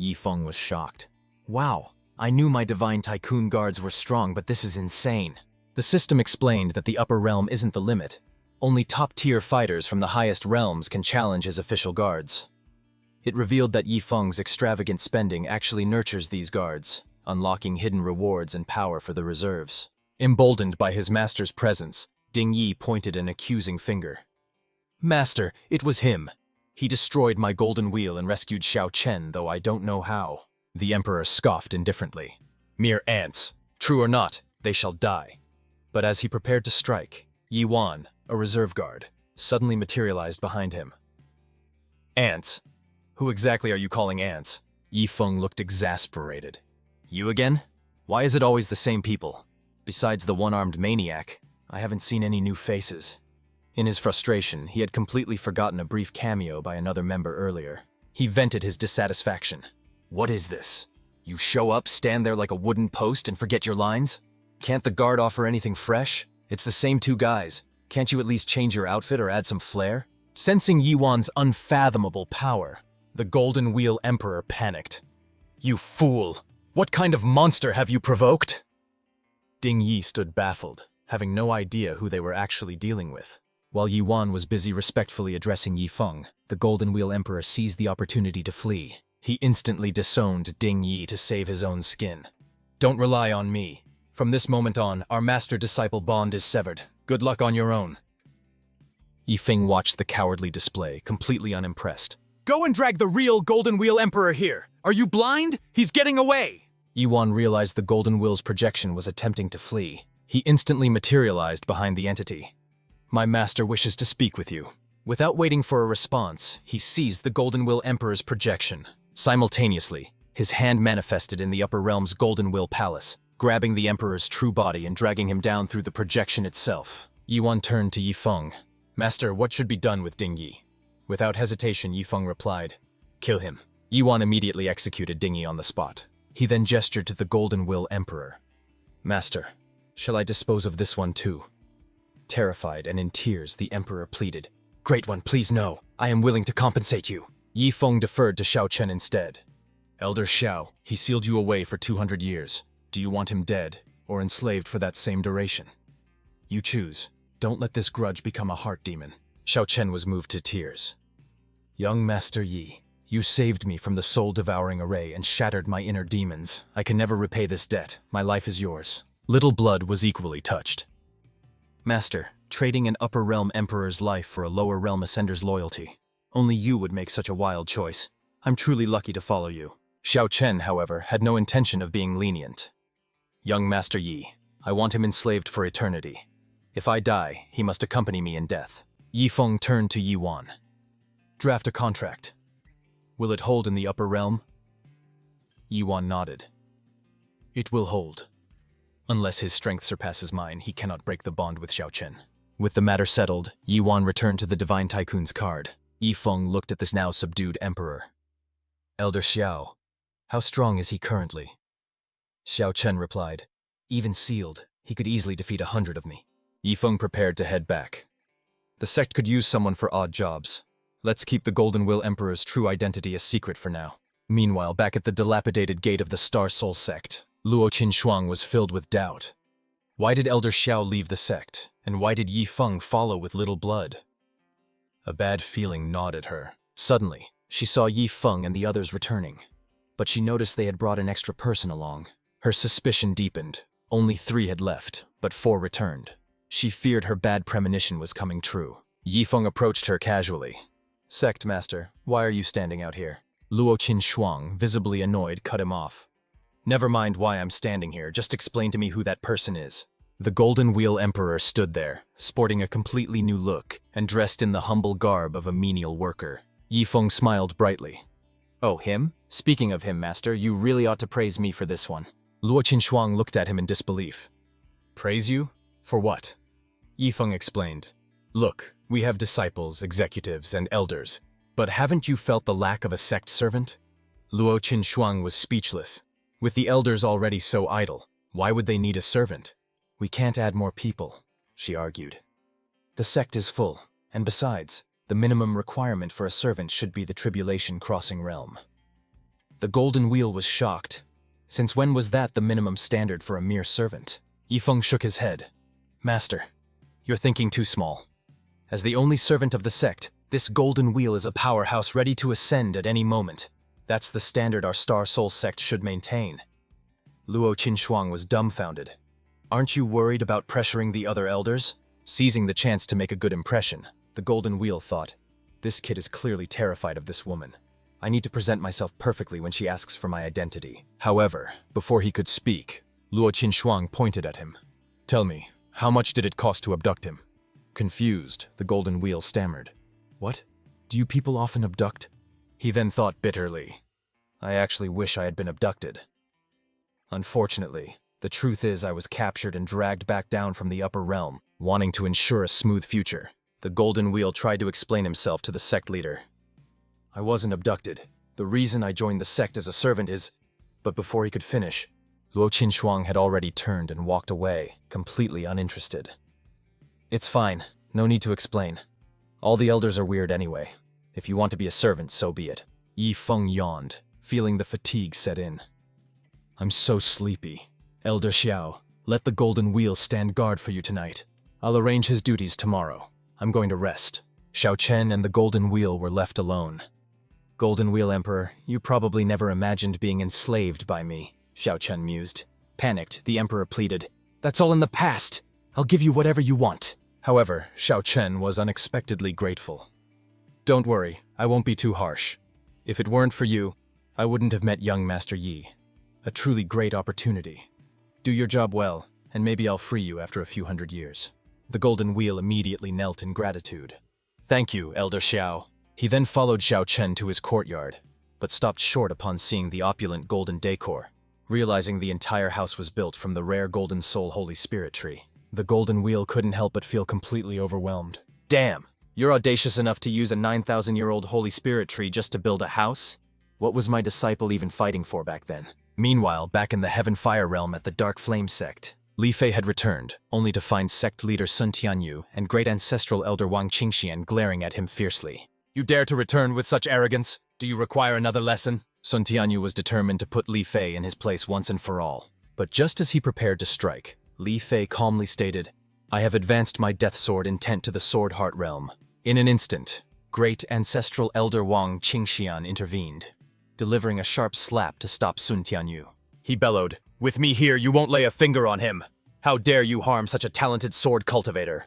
Yifeng was shocked. "Wow, I knew my Divine Tycoon guards were strong, but this is insane." The system explained that the upper realm isn't the limit. Only top-tier fighters from the highest realms can challenge his official guards. It revealed that Yifeng's extravagant spending actually nurtures these guards, unlocking hidden rewards and power for the reserves. Emboldened by his master's presence, Ding Yi pointed an accusing finger. "Master, it was him. He destroyed my golden wheel and rescued Xiaochun, though I don't know how." The Emperor scoffed indifferently. "Mere ants. True or not, they shall die." But as he prepared to strike, Yi Wan, a reserve guard, suddenly materialized behind him. "Ants? Who exactly are you calling ants?" Yifeng looked exasperated. "You again? Why is it always the same people? Besides the one-armed maniac, I haven't seen any new faces." In his frustration, he had completely forgotten a brief cameo by another member earlier. He vented his dissatisfaction. "What is this? You show up, stand there like a wooden post, and forget your lines? Can't the guard offer anything fresh? It's the same two guys. Can't you at least change your outfit or add some flair?" Sensing Yiwan's unfathomable power, the Golden Wheel Emperor panicked. "You fool! What kind of monster have you provoked?" Ding Yi stood baffled, having no idea who they were actually dealing with. While Yi Wan was busy respectfully addressing Yifeng, the Golden Wheel Emperor seized the opportunity to flee. He instantly disowned Ding Yi to save his own skin. "Don't rely on me. From this moment on, our master-disciple bond is severed. Good luck on your own." Yifeng watched the cowardly display, completely unimpressed. Go and drag the real Golden Wheel Emperor here. Are you blind? He's getting away! Yiwan realized the Golden Wheel's projection was attempting to flee. He instantly materialized behind the entity. My master wishes to speak with you. Without waiting for a response, he seized the Golden Wheel Emperor's projection. Simultaneously, his hand manifested in the Upper Realm's Golden Wheel Palace, grabbing the Emperor's true body and dragging him down through the projection itself. Yiwan turned to Yifeng. Master, what should be done with Ding Yi? Without hesitation, Yifeng replied, Kill him. Yiwan immediately executed Ding Yi on the spot. He then gestured to the Golden Wheel Emperor. Master, shall I dispose of this one too? Terrified and in tears, the Emperor pleaded, Great One, please no. I am willing to compensate you. Yifeng deferred to Xiao Chen instead. Elder Xiao, he sealed you away for 200 years. Do you want him dead, or enslaved for that same duration? You choose. Don't let this grudge become a heart demon. Xiao Chen was moved to tears. Young Master Yi, you saved me from the soul-devouring array and shattered my inner demons. I can never repay this debt. My life is yours. Little Blood was equally touched. Master, trading an Upper Realm Emperor's life for a Lower Realm Ascender's loyalty. Only you would make such a wild choice. I'm truly lucky to follow you. Xiao Chen, however, had no intention of being lenient. Young Master Yi, I want him enslaved for eternity. If I die, he must accompany me in death. Yifeng turned to Yiwan. Draft a contract. Will it hold in the Upper Realm? Yiwan nodded. It will hold. Unless his strength surpasses mine, he cannot break the bond with Xiao Chen. With the matter settled, Yiwan returned to the Divine Tycoon's card. Yifeng looked at this now subdued emperor. Elder Xiao, how strong is he currently? Xiao Chen replied, Even sealed, he could easily defeat 100 of me. Yifeng prepared to head back. The sect could use someone for odd jobs. Let's keep the Golden Wheel Emperor's true identity a secret for now. Meanwhile, back at the dilapidated gate of the Star Soul sect, Luo Qinshuang was filled with doubt. Why did Elder Xiao leave the sect, and why did Yifeng follow with Little Blood? A bad feeling gnawed at her. Suddenly, she saw Yifeng and the others returning, but she noticed they had brought an extra person along. Her suspicion deepened. Only 3 had left, but 4 returned. She feared her bad premonition was coming true. Yifeng approached her casually. Sect Master, why are you standing out here? Luo Qinshuang, visibly annoyed, cut him off. Never mind why I'm standing here, just explain to me who that person is. The Golden Wheel Emperor stood there, sporting a completely new look, and dressed in the humble garb of a menial worker. Yifeng smiled brightly. Oh, him? Speaking of him, Master, you really ought to praise me for this one. Luo Qinshuang looked at him in disbelief. Praise you? For what? Yifeng explained. Look, we have disciples, executives, and elders, but haven't you felt the lack of a sect servant? Luo Qinshuang was speechless. With the elders already so idle, why would they need a servant? We can't add more people, she argued. The sect is full, and besides, the minimum requirement for a servant should be the tribulation crossing realm. The Golden Wheel was shocked. Since when was that the minimum standard for a mere servant? Yifeng shook his head. Master, you're thinking too small. As the only servant of the sect, this Golden Wheel is a powerhouse ready to ascend at any moment. That's the standard our Star Soul sect should maintain. Luo Qinshuang was dumbfounded. Aren't you worried about pressuring the other elders? Seizing the chance to make a good impression, the Golden Wheel thought, this kid is clearly terrified of this woman. I need to present myself perfectly when she asks for my identity. However, before he could speak, Luo Qinshuang pointed at him. Tell me, how much did it cost to abduct him? Confused, the Golden Wheel stammered. What? Do you people often abduct? He then thought bitterly. I actually wish I had been abducted. Unfortunately, the truth is I was captured and dragged back down from the upper realm, wanting to ensure a smooth future. The Golden Wheel tried to explain himself to the sect leader. I wasn't abducted. The reason I joined the sect as a servant is... But before he could finish, Luo Qinshuang had already turned and walked away, completely uninterested. It's fine. No need to explain. All the elders are weird anyway. If you want to be a servant, so be it. Yifeng yawned, feeling the fatigue set in. I'm so sleepy. Elder Xiao, let the Golden Wheel stand guard for you tonight. I'll arrange his duties tomorrow. I'm going to rest. Xiao Chen and the Golden Wheel were left alone. Golden Wheel Emperor, you probably never imagined being enslaved by me, Xiao Chen mused. Panicked, the Emperor pleaded, That's all in the past. I'll give you whatever you want. However, Xiao Chen was unexpectedly grateful. Don't worry, I won't be too harsh. If it weren't for you, I wouldn't have met young Master Yi. A truly great opportunity. Do your job well, and maybe I'll free you after a few hundred years. The Golden Wheel immediately knelt in gratitude. Thank you, Elder Xiao. He then followed Xiao Chen to his courtyard, but stopped short upon seeing the opulent golden decor, realizing the entire house was built from the rare Golden Soul Holy Spirit tree. The Golden Wheel couldn't help but feel completely overwhelmed. Damn! You're audacious enough to use a 9,000-year-old Holy Spirit tree just to build a house? What was my disciple even fighting for back then? Meanwhile, back in the Heaven Fire realm at the Dark Flame sect, Li Fei had returned, only to find sect leader Sun Tianyu and great ancestral elder Wang Qingxian glaring at him fiercely. You dare to return with such arrogance? Do you require another lesson? Sun Tianyu was determined to put Li Fei in his place once and for all. But just as he prepared to strike, Li Fei calmly stated, I have advanced my death sword intent to the Sword Heart realm. In an instant, great ancestral elder Wang Qingxian intervened, delivering a sharp slap to stop Sun Tianyu. He bellowed, with me here, you won't lay a finger on him. How dare you harm such a talented sword cultivator?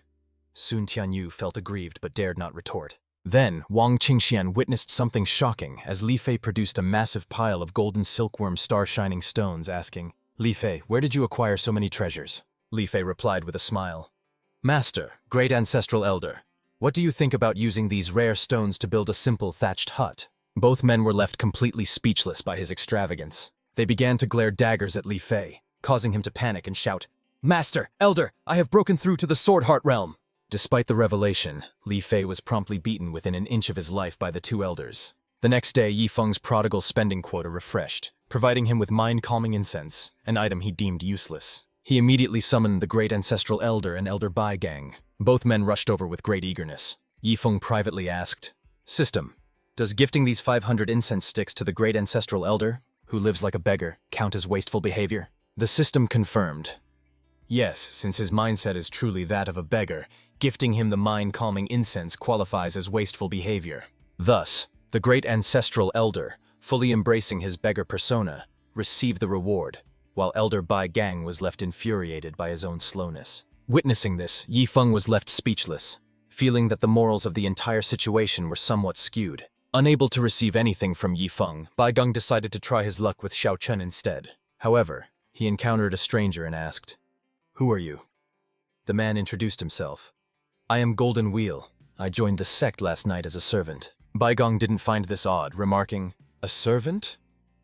Sun Tianyu felt aggrieved but dared not retort. Then, Wang Qingxian witnessed something shocking as Li Fei produced a massive pile of golden silkworm star-shining stones, asking, Li Fei, where did you acquire so many treasures? Li Fei replied with a smile. Master, great ancestral elder, what do you think about using these rare stones to build a simple thatched hut? Both men were left completely speechless by his extravagance. They began to glare daggers at Li Fei, causing him to panic and shout, Master, Elder, I have broken through to the Sword Heart realm. Despite the revelation, Li Fei was promptly beaten within an inch of his life by the two elders. The next day, Yi Feng's prodigal spending quota refreshed, providing him with mind-calming incense, an item he deemed useless. He immediately summoned the great ancestral elder and Elder Bai gang. Both men rushed over with great eagerness. Yi Feng privately asked, System, does gifting these 500 incense sticks to the great ancestral elder, who lives like a beggar, count as wasteful behavior? The system confirmed. Yes, since his mindset is truly that of a beggar, gifting him the mind-calming incense qualifies as wasteful behavior. Thus, the great ancestral elder, fully embracing his beggar persona, received the reward, while Elder Bai Gang was left infuriated by his own slowness. Witnessing this, Yi Feng was left speechless, feeling that the morals of the entire situation were somewhat skewed. Unable to receive anything from Yi Feng, Bai Gang decided to try his luck with Xiao Chen instead. However, he encountered a stranger and asked, Who are you? The man introduced himself. I am Golden Wheel. I joined the sect last night as a servant. Bai Gang didn't find this odd, remarking, A servant?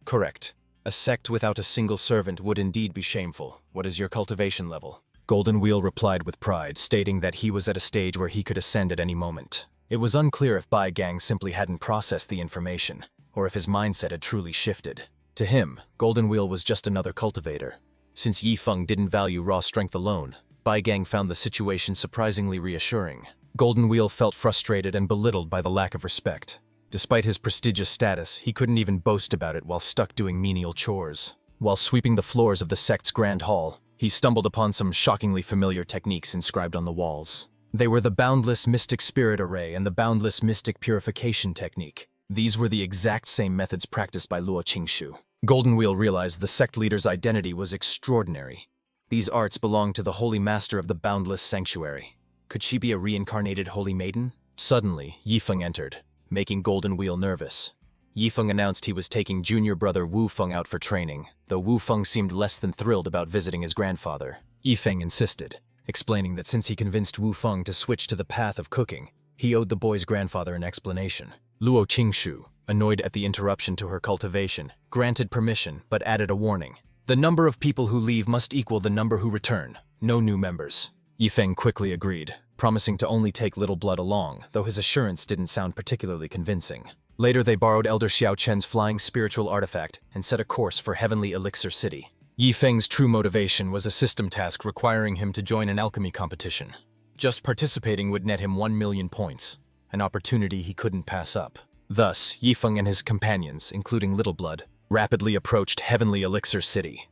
Correct. A sect without a single servant would indeed be shameful. What is your cultivation level? Golden Wheel replied with pride, stating that he was at a stage where he could ascend at any moment. It was unclear if Bai Gang simply hadn't processed the information, or if his mindset had truly shifted. To him, Golden Wheel was just another cultivator. Since Yi Feng didn't value raw strength alone, Bai Gang found the situation surprisingly reassuring. Golden Wheel felt frustrated and belittled by the lack of respect. Despite his prestigious status, he couldn't even boast about it while stuck doing menial chores. While sweeping the floors of the sect's grand hall, he stumbled upon some shockingly familiar techniques inscribed on the walls. They were the Boundless Mystic Spirit Array and the Boundless Mystic Purification Technique. These were the exact same methods practiced by Luo Qingshu. Golden Wheel realized the sect leader's identity was extraordinary. These arts belonged to the Holy Master of the Boundless Sanctuary. Could she be a reincarnated Holy Maiden? Suddenly, Yi Feng entered, making Golden Wheel nervous. Yi Feng announced he was taking junior brother Wu Feng out for training, though Wu Feng seemed less than thrilled about visiting his grandfather. Yi Feng insisted, explaining that since he convinced Wu Feng to switch to the path of cooking, he owed the boy's grandfather an explanation. Luo Qingshu, annoyed at the interruption to her cultivation, granted permission but added a warning. The number of people who leave must equal the number who return. No new members. Yi Feng quickly agreed, promising to only take Little Blood along, though his assurance didn't sound particularly convincing. Later they borrowed Elder Xiao Chen's flying spiritual artifact and set a course for Heavenly Elixir City. Yi Feng's true motivation was a system task requiring him to join an alchemy competition. Just participating would net him 1 million points, an opportunity he couldn't pass up. Thus, Yi Feng and his companions, including Little Blood, rapidly approached Heavenly Elixir City.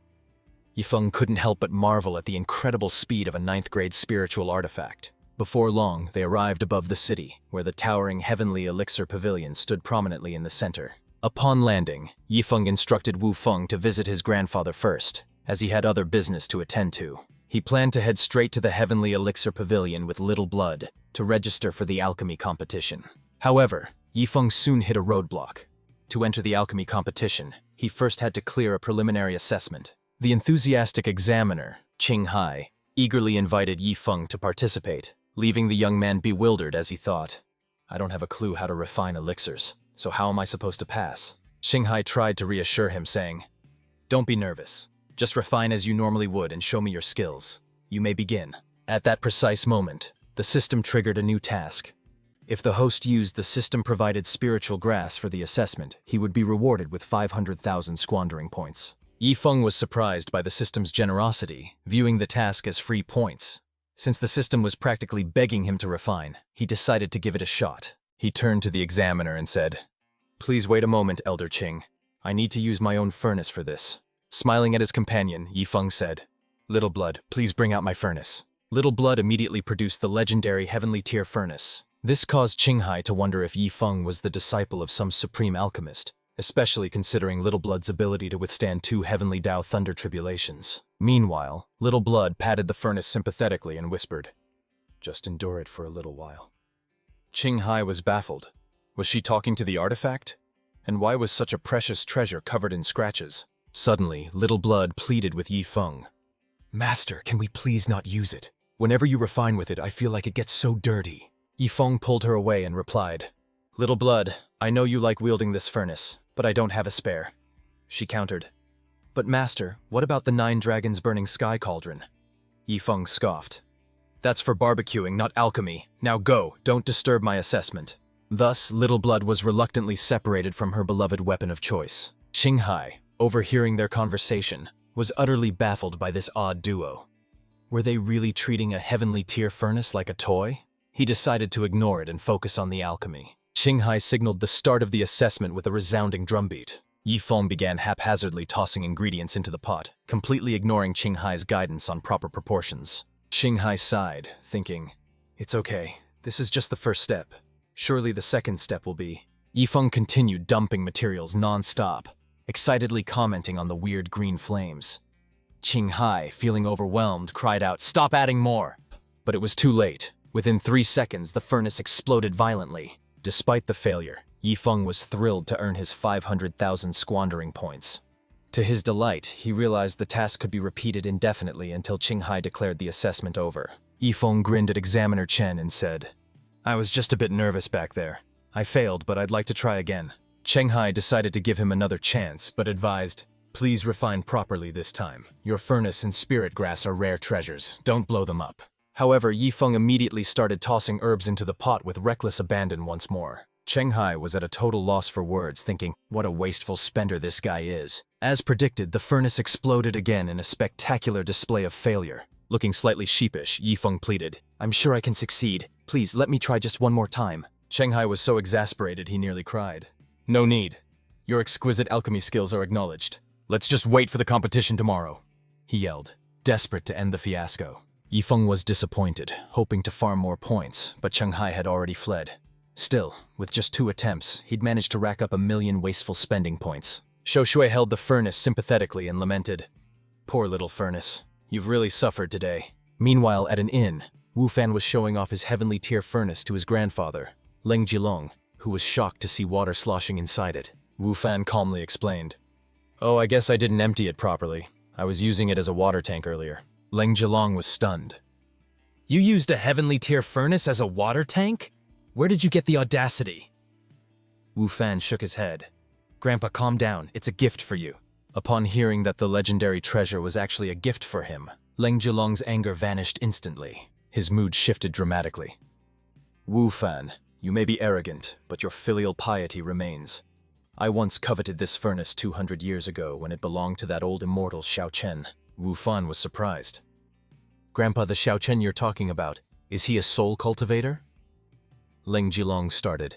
Yi Feng couldn't help but marvel at the incredible speed of a 9th-grade spiritual artifact. Before long, they arrived above the city, where the towering Heavenly Elixir Pavilion stood prominently in the center. Upon landing, Yi Feng instructed Wu Feng to visit his grandfather first, as he had other business to attend to. He planned to head straight to the Heavenly Elixir Pavilion with Little Blood to register for the alchemy competition. However, Yifeng soon hit a roadblock. To enter the alchemy competition, he first had to clear a preliminary assessment. The enthusiastic examiner, Qinghai, eagerly invited Yifeng to participate, leaving the young man bewildered as he thought, I don't have a clue how to refine elixirs, so how am I supposed to pass? Qinghai tried to reassure him, saying, Don't be nervous. Just refine as you normally would and show me your skills. You may begin. At that precise moment, the system triggered a new task. If the host used the system-provided spiritual grass for the assessment, he would be rewarded with 500,000 squandering points. Yifeng was surprised by the system's generosity, viewing the task as free points. Since the system was practically begging him to refine, he decided to give it a shot. He turned to the examiner and said, Please wait a moment, Elder Qing. I need to use my own furnace for this. Smiling at his companion, Yifeng said, Little Blood, please bring out my furnace. Little Blood immediately produced the legendary Heavenly Tier furnace. This caused Qinghai to wonder if Yifeng was the disciple of some supreme alchemist, especially considering Little Blood's ability to withstand 2 Heavenly Dao Thunder tribulations. Meanwhile, Little Blood patted the furnace sympathetically and whispered, Just endure it for a little while. Qinghai was baffled. Was she talking to the artifact? And why was such a precious treasure covered in scratches? Suddenly, Little Blood pleaded with Yifeng. Master, can we please not use it? Whenever you refine with it, I feel like it gets so dirty. Yifeng pulled her away and replied, Little Blood, I know you like wielding this furnace, but I don't have a spare. She countered. But Master, what about the 9 dragons burning sky cauldron? Yifeng scoffed. That's for barbecuing, not alchemy. Now go, don't disturb my assessment. Thus, Little Blood was reluctantly separated from her beloved weapon of choice. Qinghai, overhearing their conversation, was utterly baffled by this odd duo. Were they really treating a Heavenly Tier furnace like a toy? He decided to ignore it and focus on the alchemy. Qinghai signaled the start of the assessment with a resounding drumbeat. Yifeng began haphazardly tossing ingredients into the pot, completely ignoring Qinghai's guidance on proper proportions. Qinghai sighed, thinking, It's okay, this is just the first step. Surely the second step will be. Yifeng continued dumping materials non-stop, excitedly commenting on the weird green flames. Qinghai, feeling overwhelmed, cried out, Stop adding more! But it was too late. Within 3 seconds, the furnace exploded violently. Despite the failure, Yifeng was thrilled to earn his 500,000 squandering points. To his delight, he realized the task could be repeated indefinitely until Qinghai declared the assessment over. Yifeng grinned at Examiner Chen and said, I was just a bit nervous back there. I failed, but I'd like to try again. Qinghai decided to give him another chance, but advised, Please refine properly this time. Your furnace and spirit grass are rare treasures. Don't blow them up. However, Yifeng immediately started tossing herbs into the pot with reckless abandon once more. Qinghai was at a total loss for words, thinking, what a wasteful spender this guy is. As predicted, the furnace exploded again in a spectacular display of failure. Looking slightly sheepish, Yifeng pleaded, I'm sure I can succeed. Please, let me try just one more time. Qinghai was so exasperated he nearly cried. No need. Your exquisite alchemy skills are acknowledged. Let's just wait for the competition tomorrow, he yelled, desperate to end the fiasco. Yifeng was disappointed, hoping to farm more points, but Qinghai had already fled. Still, with just 2 attempts, he'd managed to rack up 1,000,000 wasteful spending points. Shou Shui held the furnace sympathetically and lamented, Poor little furnace, you've really suffered today. Meanwhile, at an inn, Wu Fan was showing off his Heavenly Tier furnace to his grandfather, Leng Jilong, who was shocked to see water sloshing inside it. Wu Fan calmly explained, Oh, I guess I didn't empty it properly. I was using it as a water tank earlier. Leng Jilong was stunned. You used a Heavenly Tier furnace as a water tank? Where did you get the audacity? Wu Fan shook his head. Grandpa, calm down. It's a gift for you. Upon hearing that the legendary treasure was actually a gift for him, Leng Jilong's anger vanished instantly. His mood shifted dramatically. Wu Fan, you may be arrogant, but your filial piety remains. I once coveted this furnace 200 years ago when it belonged to that old immortal Xiao Chen. Wu Fan was surprised. Grandpa, the Xiao Chen you're talking about, is he a soul cultivator? Leng Jilong started.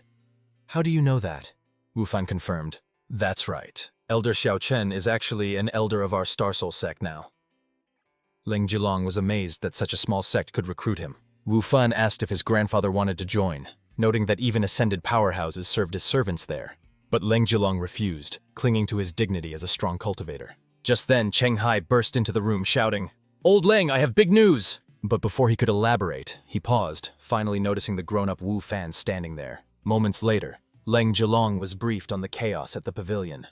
How do you know that? Wu Fan confirmed. That's right. Elder Xiao Chen is actually an elder of our Star Soul sect now. Leng Jilong was amazed that such a small sect could recruit him. Wu Fan asked if his grandfather wanted to join, noting that even ascended powerhouses served as servants there. But Leng Jilong refused, clinging to his dignity as a strong cultivator. Just then, Qinghai burst into the room shouting, Old Leng, I have big news! But before he could elaborate, he paused, finally noticing the grown-up Wu Fan standing there. Moments later, Leng Zhilong was briefed on the chaos at the pavilion.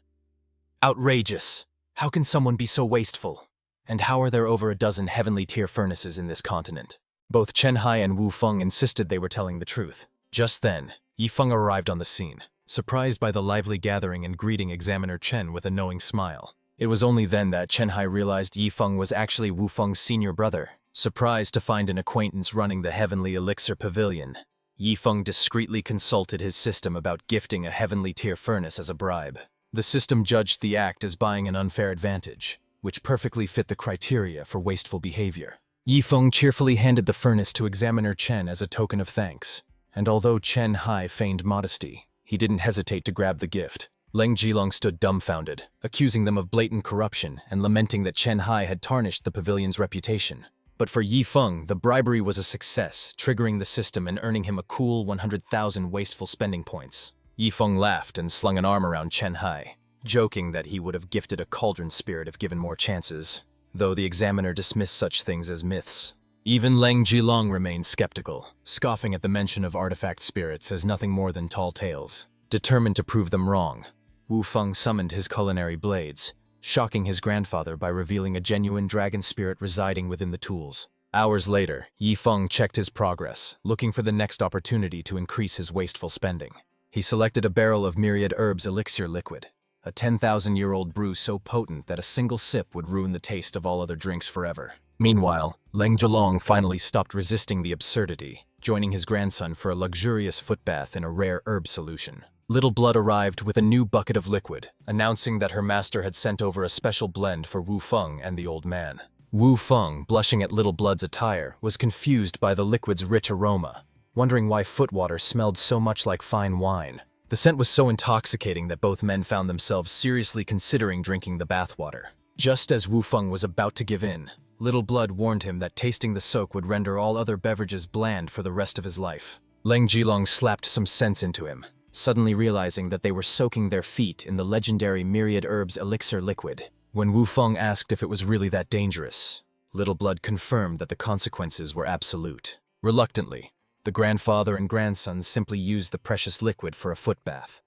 Outrageous! How can someone be so wasteful? And how are there over a dozen heavenly tier furnaces in this continent? Both Chen Hai and Wu Feng insisted they were telling the truth. Just then, Yi Feng arrived on the scene, surprised by the lively gathering and greeting Examiner Chen with a knowing smile. It was only then that Chen Hai realized Yi Feng was actually Wu Feng's senior brother. Surprised to find an acquaintance running the Heavenly Elixir Pavilion, Yi Feng discreetly consulted his system about gifting a heavenly tier furnace as a bribe. The system judged the act as buying an unfair advantage, which perfectly fit the criteria for wasteful behavior. Yi Feng cheerfully handed the furnace to Examiner Chen as a token of thanks, and although Chen Hai feigned modesty, he didn't hesitate to grab the gift. Leng Zhilong stood dumbfounded, accusing them of blatant corruption and lamenting that Chen Hai had tarnished the pavilion's reputation. But for Yi Feng, the bribery was a success, triggering the system and earning him a cool 100,000 wasteful spending points. Yi Feng laughed and slung an arm around Chen Hai, joking that he would have gifted a cauldron spirit if given more chances, though the examiner dismissed such things as myths. Even Leng Zhilong remained skeptical, scoffing at the mention of artifact spirits as nothing more than tall tales. Determined to prove them wrong, Wu Feng summoned his culinary blades, shocking his grandfather by revealing a genuine dragon spirit residing within the tools. Hours later, Yi Feng checked his progress, looking for the next opportunity to increase his wasteful spending. He selected a barrel of myriad herbs elixir liquid, a 10,000-year-old brew so potent that a single sip would ruin the taste of all other drinks forever. Meanwhile, Leng Zhilong finally stopped resisting the absurdity, joining his grandson for a luxurious footbath in a rare herb solution. Little Blood arrived with a new bucket of liquid, announcing that her master had sent over a special blend for Wu Feng and the old man. Wu Feng, blushing at Little Blood's attire, was confused by the liquid's rich aroma, wondering why footwater smelled so much like fine wine. The scent was so intoxicating that both men found themselves seriously considering drinking the bathwater. Just as Wu Feng was about to give in, Little Blood warned him that tasting the soak would render all other beverages bland for the rest of his life. Leng Zhilong slapped some sense into him, suddenly realizing that they were soaking their feet in the legendary myriad herbs elixir liquid. When Wu Feng asked if it was really that dangerous, Little Blood confirmed that the consequences were absolute. Reluctantly, the grandfather and grandson simply used the precious liquid for a footbath.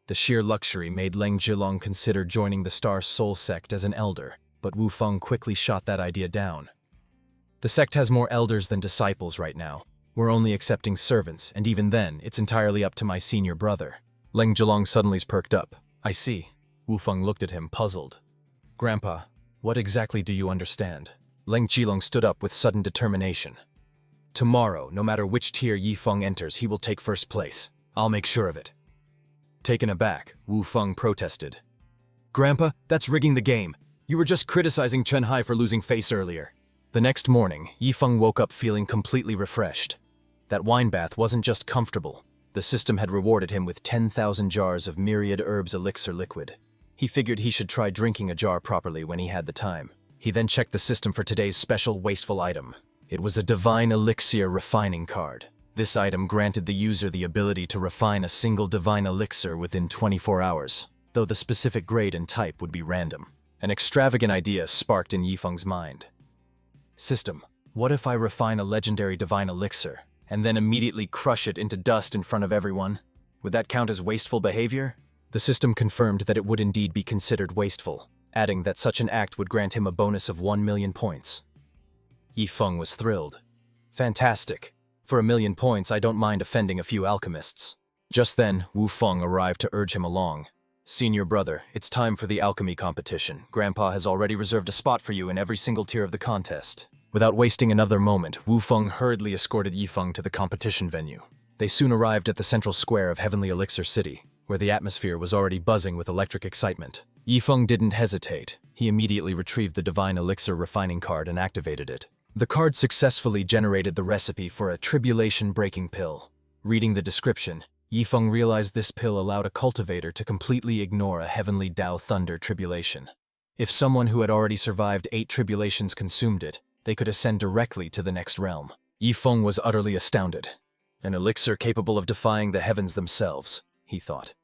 The sheer luxury made Leng Zhilong consider joining the Star Soul sect as an elder, but Wu Feng quickly shot that idea down. The sect has more elders than disciples right now. We're only accepting servants, and even then, it's entirely up to my senior brother. Leng Zhilong suddenly perked up. I see. Wu Feng looked at him, puzzled. Grandpa, what exactly do you understand? Leng Zhilong stood up with sudden determination. Tomorrow, no matter which tier Yi Feng enters, he will take first place. I'll make sure of it. Taken aback, Wu Feng protested. Grandpa, that's rigging the game. You were just criticizing Chen Hai for losing face earlier. The next morning, Yi Feng woke up feeling completely refreshed. That wine bath wasn't just comfortable. The system had rewarded him with 10,000 jars of myriad herbs elixir liquid. He figured he should try drinking a jar properly when he had the time. He then checked the system for today's special wasteful item. It was a divine elixir refining card. This item granted the user the ability to refine a single divine elixir within 24 hours, though the specific grade and type would be random. An extravagant idea sparked in Yi Feng's mind. System, what if I refine a legendary divine elixir, and then immediately crush it into dust in front of everyone? Would that count as wasteful behavior? The system confirmed that it would indeed be considered wasteful, adding that such an act would grant him a bonus of 1,000,000 points. Yi Feng was thrilled. Fantastic. For 1,000,000 points, I don't mind offending a few alchemists. Just then, Wu Feng arrived to urge him along. Senior brother, it's time for the alchemy competition. Grandpa has already reserved a spot for you in every single tier of the contest. Without wasting another moment, Wu Feng hurriedly escorted Yi Feng to the competition venue. They soon arrived at the central square of Heavenly Elixir City, where the atmosphere was already buzzing with electric excitement. Yi Feng didn't hesitate. He immediately retrieved the divine elixir refining card and activated it. The card successfully generated the recipe for a tribulation-breaking pill. Reading the description, Yi Feng realized this pill allowed a cultivator to completely ignore a heavenly Tao Thunder tribulation. If someone who had already survived 8 tribulations consumed it, they could ascend directly to the next realm. Yi Feng was utterly astounded. An elixir capable of defying the heavens themselves, he thought.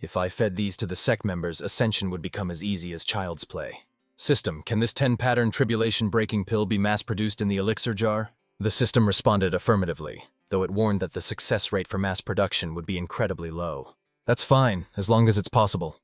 If I fed these to the sect members, ascension would become as easy as child's play. System, can this 10-pattern tribulation-breaking pill be mass-produced in the elixir jar? The system responded affirmatively, though it warned that the success rate for mass production would be incredibly low. That's fine, as long as it's possible.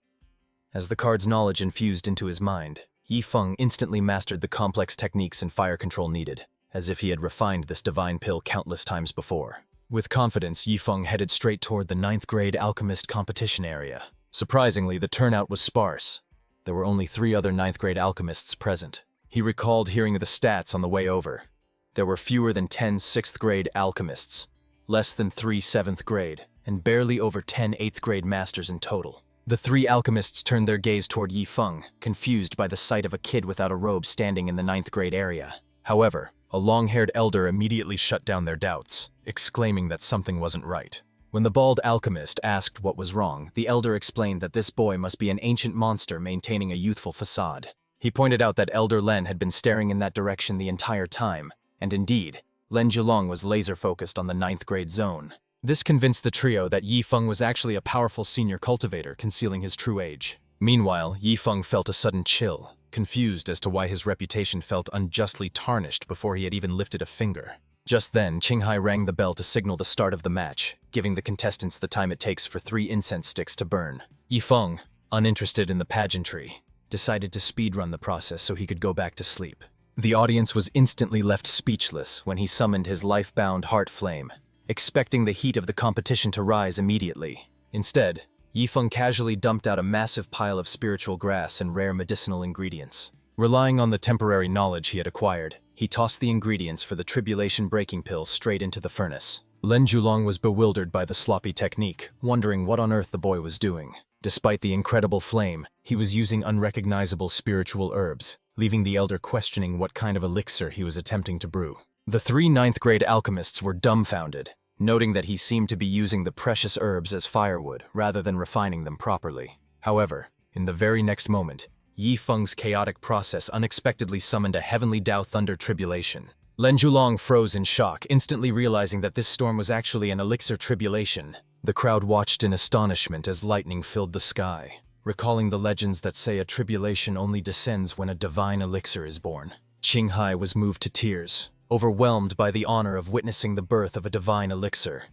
As the card's knowledge infused into his mind, Yifeng instantly mastered the complex techniques and fire control needed, as if he had refined this divine pill countless times before. With confidence, Yifeng headed straight toward the 9th grade alchemist competition area. Surprisingly, the turnout was sparse. There were only 3 other 9th grade alchemists present. He recalled hearing the stats on the way over. There were fewer than 10 6th grade alchemists, less than 3 7th grade, and barely over 10 8th grade masters in total. The 3 alchemists turned their gaze toward Yifeng, confused by the sight of a kid without a robe standing in the 9th grade area. However, a long-haired elder immediately shut down their doubts, exclaiming that something wasn't right. When the bald alchemist asked what was wrong, the elder explained that this boy must be an ancient monster maintaining a youthful facade. He pointed out that Elder Len had been staring in that direction the entire time, and indeed, Len Julong was laser-focused on the 9th grade zone. This convinced the trio that Yifeng was actually a powerful senior cultivator concealing his true age. Meanwhile, Yifeng felt a sudden chill, confused as to why his reputation felt unjustly tarnished before he had even lifted a finger. Just then, Qinghai rang the bell to signal the start of the match, giving the contestants the time it takes for 3 incense sticks to burn. Yifeng, uninterested in the pageantry, decided to speedrun the process so he could go back to sleep. The audience was instantly left speechless when he summoned his life-bound heart flame, expecting the heat of the competition to rise immediately. Instead, Yifeng casually dumped out a massive pile of spiritual grass and rare medicinal ingredients. Relying on the temporary knowledge he had acquired, he tossed the ingredients for the tribulation breaking pill straight into the furnace. Len Julong was bewildered by the sloppy technique, wondering what on earth the boy was doing. Despite the incredible flame, he was using unrecognizable spiritual herbs, leaving the elder questioning what kind of elixir he was attempting to brew. The 3 9th grade alchemists were dumbfounded, noting that he seemed to be using the precious herbs as firewood rather than refining them properly. However, in the very next moment, Yifeng's chaotic process unexpectedly summoned a heavenly Dao thunder tribulation. Len Julong froze in shock, instantly realizing that this storm was actually an elixir tribulation. The crowd watched in astonishment as lightning filled the sky, recalling the legends that say a tribulation only descends when a divine elixir is born. Qinghai was moved to tears, overwhelmed by the honor of witnessing the birth of a divine elixir,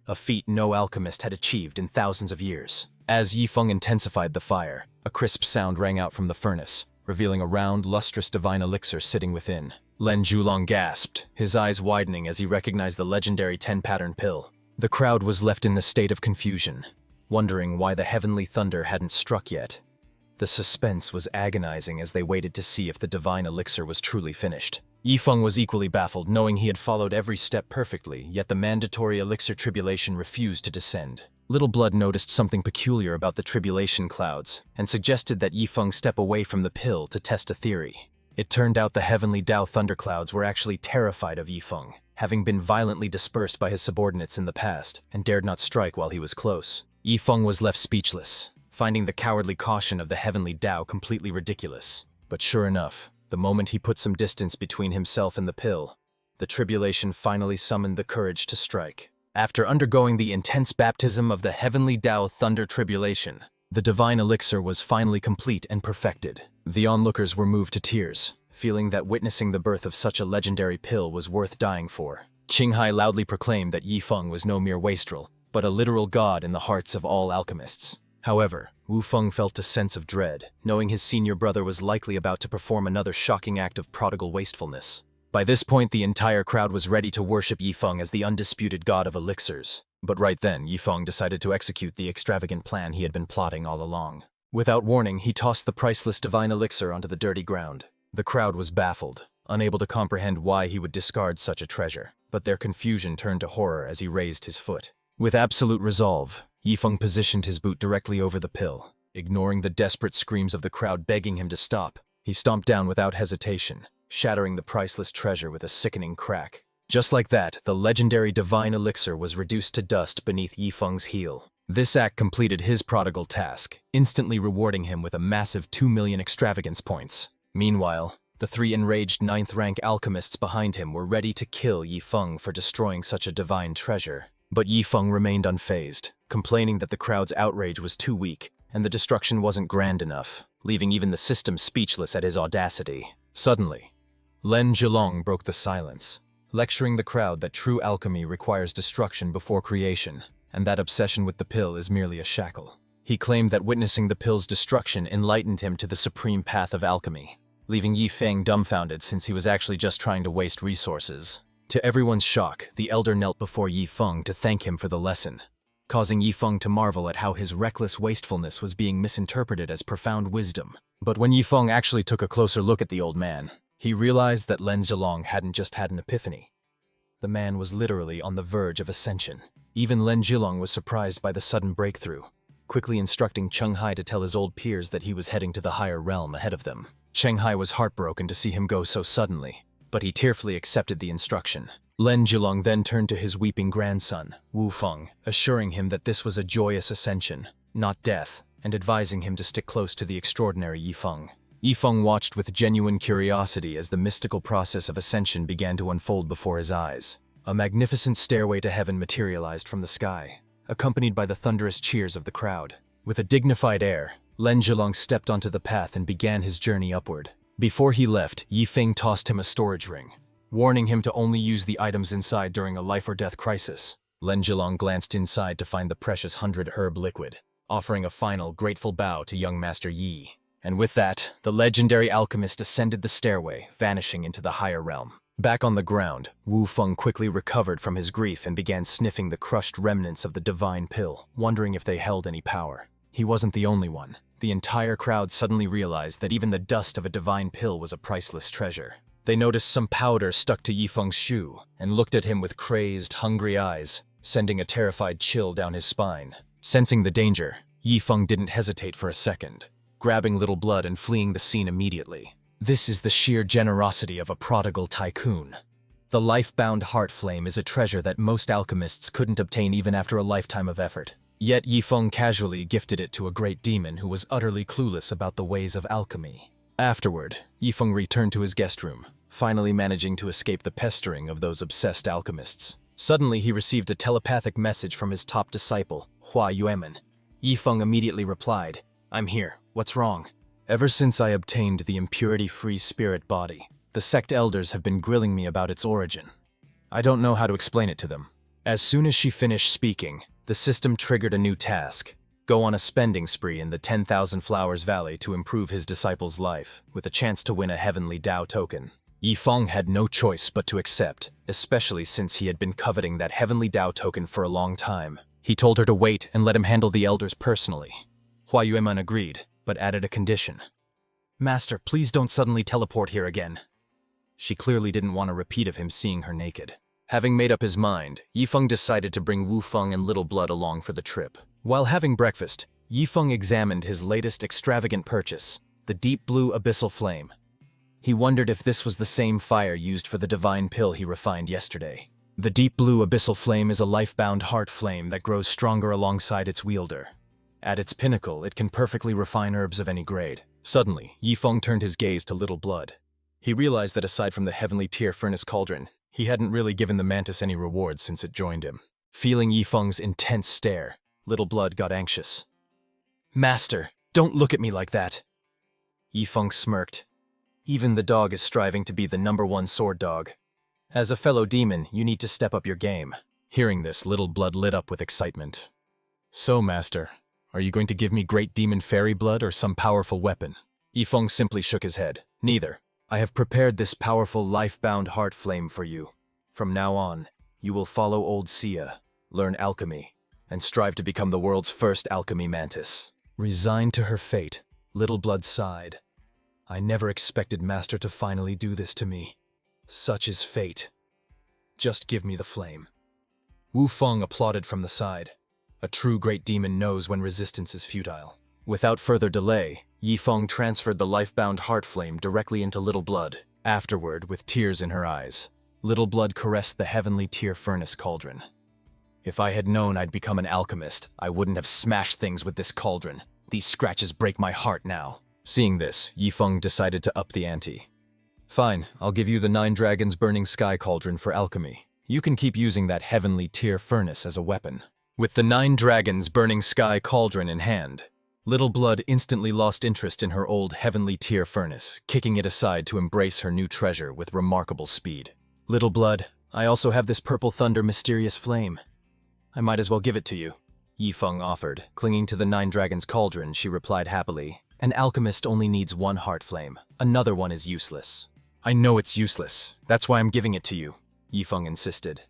a feat no alchemist had achieved in thousands of years. As Yifeng intensified the fire, a crisp sound rang out from the furnace, revealing a round, lustrous divine elixir sitting within. Len Julong gasped, his eyes widening as he recognized the legendary 10-pattern pill. The crowd was left in a state of confusion, wondering why the heavenly thunder hadn't struck yet. The suspense was agonizing as they waited to see if the divine elixir was truly finished. Yifeng was equally baffled, knowing he had followed every step perfectly, yet the mandatory elixir tribulation refused to descend. Little Blood noticed something peculiar about the tribulation clouds, and suggested that Yifeng step away from the pill to test a theory. It turned out the heavenly Dao thunderclouds were actually terrified of Yifeng, having been violently dispersed by his subordinates in the past, and dared not strike while he was close. Yifeng was left speechless, finding the cowardly caution of the heavenly Dao completely ridiculous. But sure enough, the moment he put some distance between himself and the pill, the tribulation finally summoned the courage to strike. After undergoing the intense baptism of the heavenly Dao thunder tribulation, the divine elixir was finally complete and perfected. The onlookers were moved to tears, feeling that witnessing the birth of such a legendary pill was worth dying for. Qinghai loudly proclaimed that Yifeng was no mere wastrel, but a literal god in the hearts of all alchemists. However, Wu Feng felt a sense of dread, knowing his senior brother was likely about to perform another shocking act of prodigal wastefulness. By this point, the entire crowd was ready to worship Yifeng as the undisputed god of elixirs. But right then, Yifeng decided to execute the extravagant plan he had been plotting all along. Without warning, he tossed the priceless divine elixir onto the dirty ground. The crowd was baffled, unable to comprehend why he would discard such a treasure, but their confusion turned to horror as he raised his foot. With absolute resolve, Yifeng positioned his boot directly over the pill. Ignoring the desperate screams of the crowd begging him to stop, he stomped down without hesitation, shattering the priceless treasure with a sickening crack. Just like that, the legendary divine elixir was reduced to dust beneath Yifeng's heel. This act completed his prodigal task, instantly rewarding him with a massive 2 million extravagance points. Meanwhile, the 3 enraged 9th-rank alchemists behind him were ready to kill Yifeng for destroying such a divine treasure. But Yifeng remained unfazed, complaining that the crowd's outrage was too weak and the destruction wasn't grand enough, leaving even the system speechless at his audacity. Suddenly, Len Julong broke the silence, lecturing the crowd that true alchemy requires destruction before creation, and that obsession with the pill is merely a shackle. He claimed that witnessing the pill's destruction enlightened him to the supreme path of alchemy, leaving Yi Feng dumbfounded since he was actually just trying to waste resources. To everyone's shock, the elder knelt before Yi Feng to thank him for the lesson, causing Yi Feng to marvel at how his reckless wastefulness was being misinterpreted as profound wisdom. But when Yi Feng actually took a closer look at the old man, he realized that Lin Zilong hadn't just had an epiphany. The man was literally on the verge of ascension. Even Lin Zilong was surprised by the sudden breakthrough, quickly instructing Cheng Hai to tell his old peers that he was heading to the higher realm ahead of them. Cheng Hai was heartbroken to see him go so suddenly, but he tearfully accepted the instruction. Lin Zilong then turned to his weeping grandson, Wu Feng, assuring him that this was a joyous ascension, not death, and advising him to stick close to the extraordinary Yi Feng. Yi Feng watched with genuine curiosity as the mystical process of ascension began to unfold before his eyes. A magnificent stairway to heaven materialized from the sky, accompanied by the thunderous cheers of the crowd. With a dignified air, Lin Zilong stepped onto the path and began his journey upward. Before he left, Yi Feng tossed him a storage ring, warning him to only use the items inside during a life-or-death crisis. Lin Zilong glanced inside to find the precious 100-herb liquid, offering a final, grateful bow to young Master Yi. And with that, the legendary alchemist ascended the stairway, vanishing into the higher realm. Back on the ground, Wu Feng quickly recovered from his grief and began sniffing the crushed remnants of the divine pill, wondering if they held any power. He wasn't the only one. The entire crowd suddenly realized that even the dust of a divine pill was a priceless treasure. They noticed some powder stuck to Yi Feng's shoe and looked at him with crazed, hungry eyes, sending a terrified chill down his spine. Sensing the danger, Yi Feng didn't hesitate for a second, grabbing Little Blood and fleeing the scene immediately. This is the sheer generosity of a prodigal tycoon. The life-bound heart flame is a treasure that most alchemists couldn't obtain even after a lifetime of effort. Yet Yi Feng casually gifted it to a great demon who was utterly clueless about the ways of alchemy. Afterward, Yi Feng returned to his guest room, finally managing to escape the pestering of those obsessed alchemists. Suddenly he received a telepathic message from his top disciple, Hua Yuemen. Yi Feng immediately replied, "I'm here. What's wrong?" "Ever since I obtained the impurity-free spirit body, the sect elders have been grilling me about its origin. I don't know how to explain it to them." As soon as she finished speaking, the system triggered a new task: go on a spending spree in the 10,000 Flowers Valley to improve his disciple's life, with a chance to win a heavenly Dao token. Yi Feng had no choice but to accept, especially since he had been coveting that heavenly Dao token for a long time. He told her to wait and let him handle the elders personally. Hua Yueman agreed, but added a condition. "Master, please don't suddenly teleport here again." She clearly didn't want a repeat of him seeing her naked. Having made up his mind, Yi Feng decided to bring Wu Feng and Little Blood along for the trip. While having breakfast, Yi Feng examined his latest extravagant purchase, the deep blue abyssal flame. He wondered if this was the same fire used for the divine pill he refined yesterday. The deep blue abyssal flame is a life-bound heart flame that grows stronger alongside its wielder. At its pinnacle, it can perfectly refine herbs of any grade. Suddenly, Yi Feng turned his gaze to Little Blood. He realized that aside from the heavenly tier furnace cauldron, he hadn't really given the mantis any rewards since it joined him. Feeling Yi Feng's intense stare, Little Blood got anxious. "Master, don't look at me like that." Yi Feng smirked. "Even the dog is striving to be the #1 sword dog. As a fellow demon, you need to step up your game." Hearing this, Little Blood lit up with excitement. "So, Master, are you going to give me great demon fairy blood or some powerful weapon?" Yi Feng simply shook his head. "Neither. I have prepared this powerful life-bound heart flame for you. From now on, you will follow old Sia, learn alchemy, and strive to become the world's first alchemy mantis." Resigned to her fate, Little Blood sighed. "I never expected Master to finally do this to me. Such is fate. Just give me the flame." Wu Feng applauded from the side. A true great demon knows when resistance is futile. Without further delay, Yi Feng transferred the life-bound heart flame directly into Little Blood. Afterward, with tears in her eyes, Little Blood caressed the heavenly tier furnace cauldron. "If I had known I'd become an alchemist, I wouldn't have smashed things with this cauldron. These scratches break my heart now." Seeing this, Yi Feng decided to up the ante. "Fine, I'll give you the 9 Dragons Burning Sky Cauldron for alchemy. You can keep using that heavenly tier furnace as a weapon." With the 9 Dragons Burning Sky Cauldron in hand, Little Blood instantly lost interest in her old heavenly tier furnace, kicking it aside to embrace her new treasure with remarkable speed. "Little Blood, I also have this Purple Thunder Mysterious Flame. I might as well give it to you, Yifeng offered. Clinging to the Nine Dragons' cauldron, she replied happily. An alchemist only needs one heart flame. Another one is useless. I know it's useless. That's why I'm giving it to you, Yifeng insisted.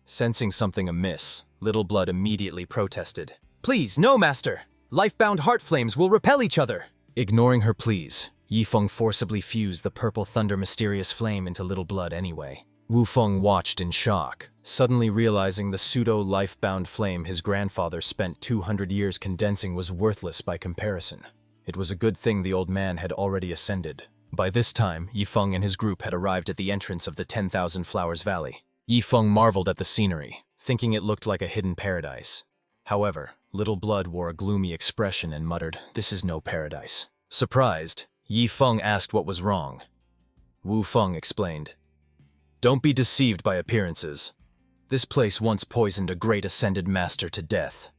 Sensing something amiss, Little Blood immediately protested. Please, no, master! Life-bound heart flames will repel each other! Ignoring her pleas, Yifeng forcibly fused the purple thunder mysterious flame into Little Blood anyway. Wu Feng watched in shock, suddenly realizing the pseudo-life-bound flame his grandfather spent 200 years condensing was worthless by comparison. It was a good thing the old man had already ascended. By this time, Yifeng and his group had arrived at the entrance of the 10,000 Flowers Valley. Yifeng marveled at the scenery, thinking it looked like a hidden paradise. However, Little Blood wore a gloomy expression and muttered, "This is no paradise." Surprised, Yifeng asked what was wrong. Wu Feng explained, "Don't be deceived by appearances. This place once poisoned a great ascended master to death."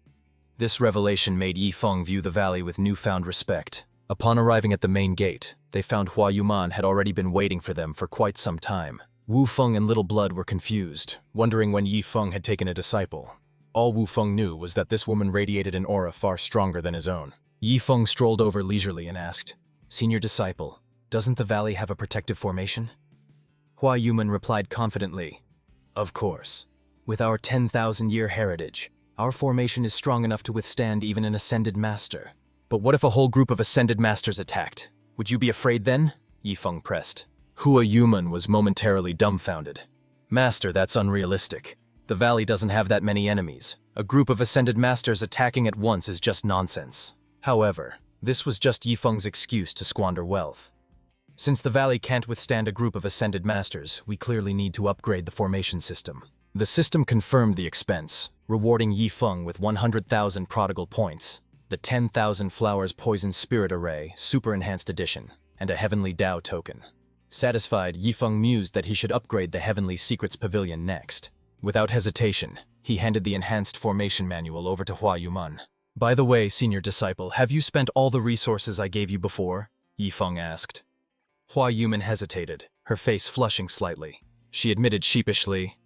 This revelation made Yifeng view the valley with newfound respect. Upon arriving at the main gate, they found Hua Yuman had already been waiting for them for quite some time. Wu Feng and Little Blood were confused, wondering when Yifeng had taken a disciple. All Wu Feng knew was that this woman radiated an aura far stronger than his own. Yifeng strolled over leisurely and asked, "Senior disciple, doesn't the valley have a protective formation?" Hua Yuman replied confidently, "Of course. With our 10,000-year heritage, our formation is strong enough to withstand even an ascended master." "But what if a whole group of ascended masters attacked? Would you be afraid then?" Yifeng pressed. Hua Yuman was momentarily dumbfounded. "Master, that's unrealistic. The valley doesn't have that many enemies. A group of ascended masters attacking at once is just nonsense." However, this was just Yifeng's excuse to squander wealth. "Since the valley can't withstand a group of ascended masters, we clearly need to upgrade the formation system." The system confirmed the expense, rewarding Yifeng with 100,000 prodigal points, the 10,000 Flowers Poison Spirit Array Super Enhanced Edition, and a Heavenly Dao token. Satisfied, Yifeng mused that he should upgrade the Heavenly Secrets Pavilion next. Without hesitation, he handed the enhanced formation manual over to Hua Yuman. "By the way, senior disciple, have you spent all the resources I gave you before?" Yifeng asked. Hua Yuman hesitated, her face flushing slightly. She admitted sheepishly,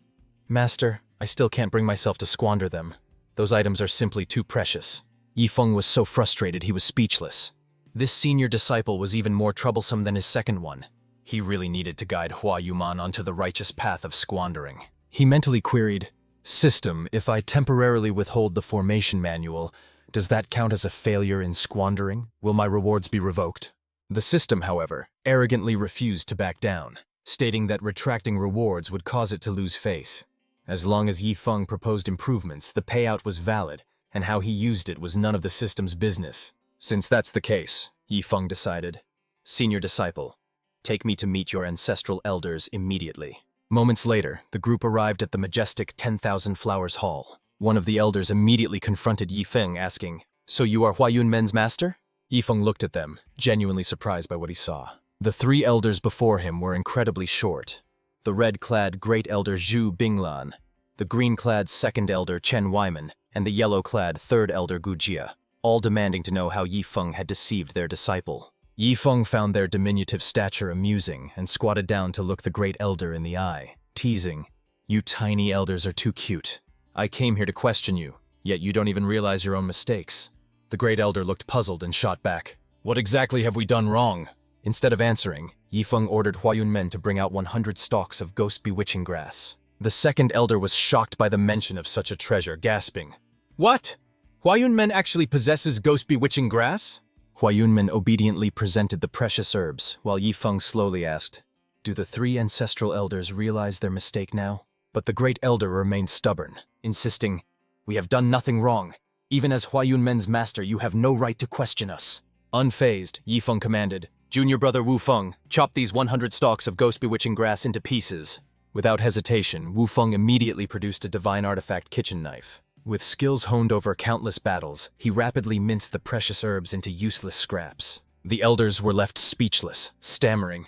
"Master, I still can't bring myself to squander them. Those items are simply too precious." Yifeng was so frustrated he was speechless. This senior disciple was even more troublesome than his second one. He really needed to guide Hua Yuman onto the righteous path of squandering. He mentally queried, "System, if I temporarily withhold the formation manual, does that count as a failure in squandering? Will my rewards be revoked?" The system, however, arrogantly refused to back down, stating that retracting rewards would cause it to lose face. As long as Yifeng proposed improvements, the payout was valid, and how he used it was none of the system's business. Since that's the case, Yifeng decided, "Senior disciple, take me to meet your ancestral elders immediately." Moments later, the group arrived at the majestic 10,000 Flowers Hall. One of the elders immediately confronted Yifeng, asking, "So you are Hua Yunmen's master?" Yifeng looked at them, genuinely surprised by what he saw. The three elders before him were incredibly short. The red-clad Great Elder Zhu Binglan, the green-clad Second Elder Chen Weiman, and the yellow-clad Third Elder Gu Jia, all demanding to know how Yifeng had deceived their disciple. Yifeng found their diminutive stature amusing and squatted down to look the Great Elder in the eye, teasing, "You tiny elders are too cute. I came here to question you, yet you don't even realize your own mistakes." The Great Elder looked puzzled and shot back, "What exactly have we done wrong?" Instead of answering, Yifeng ordered Hua Yunmen to bring out 100 stalks of ghost bewitching grass. The Second Elder was shocked by the mention of such a treasure, gasping, "What? Hua Yunmen actually possesses ghost bewitching grass?" Hua Yunmen obediently presented the precious herbs, while Yifeng slowly asked, "Do the three ancestral elders realize their mistake now?" But the Great Elder remained stubborn, insisting, "We have done nothing wrong. Even as Hua Yunmen's master, you have no right to question us." Unfazed, Yifeng commanded, "Junior brother Wu Feng, chop these 100 stalks of ghost bewitching grass into pieces." Without hesitation, Wu Feng immediately produced a divine artifact kitchen knife. With skills honed over countless battles, he rapidly minced the precious herbs into useless scraps. The elders were left speechless, stammering,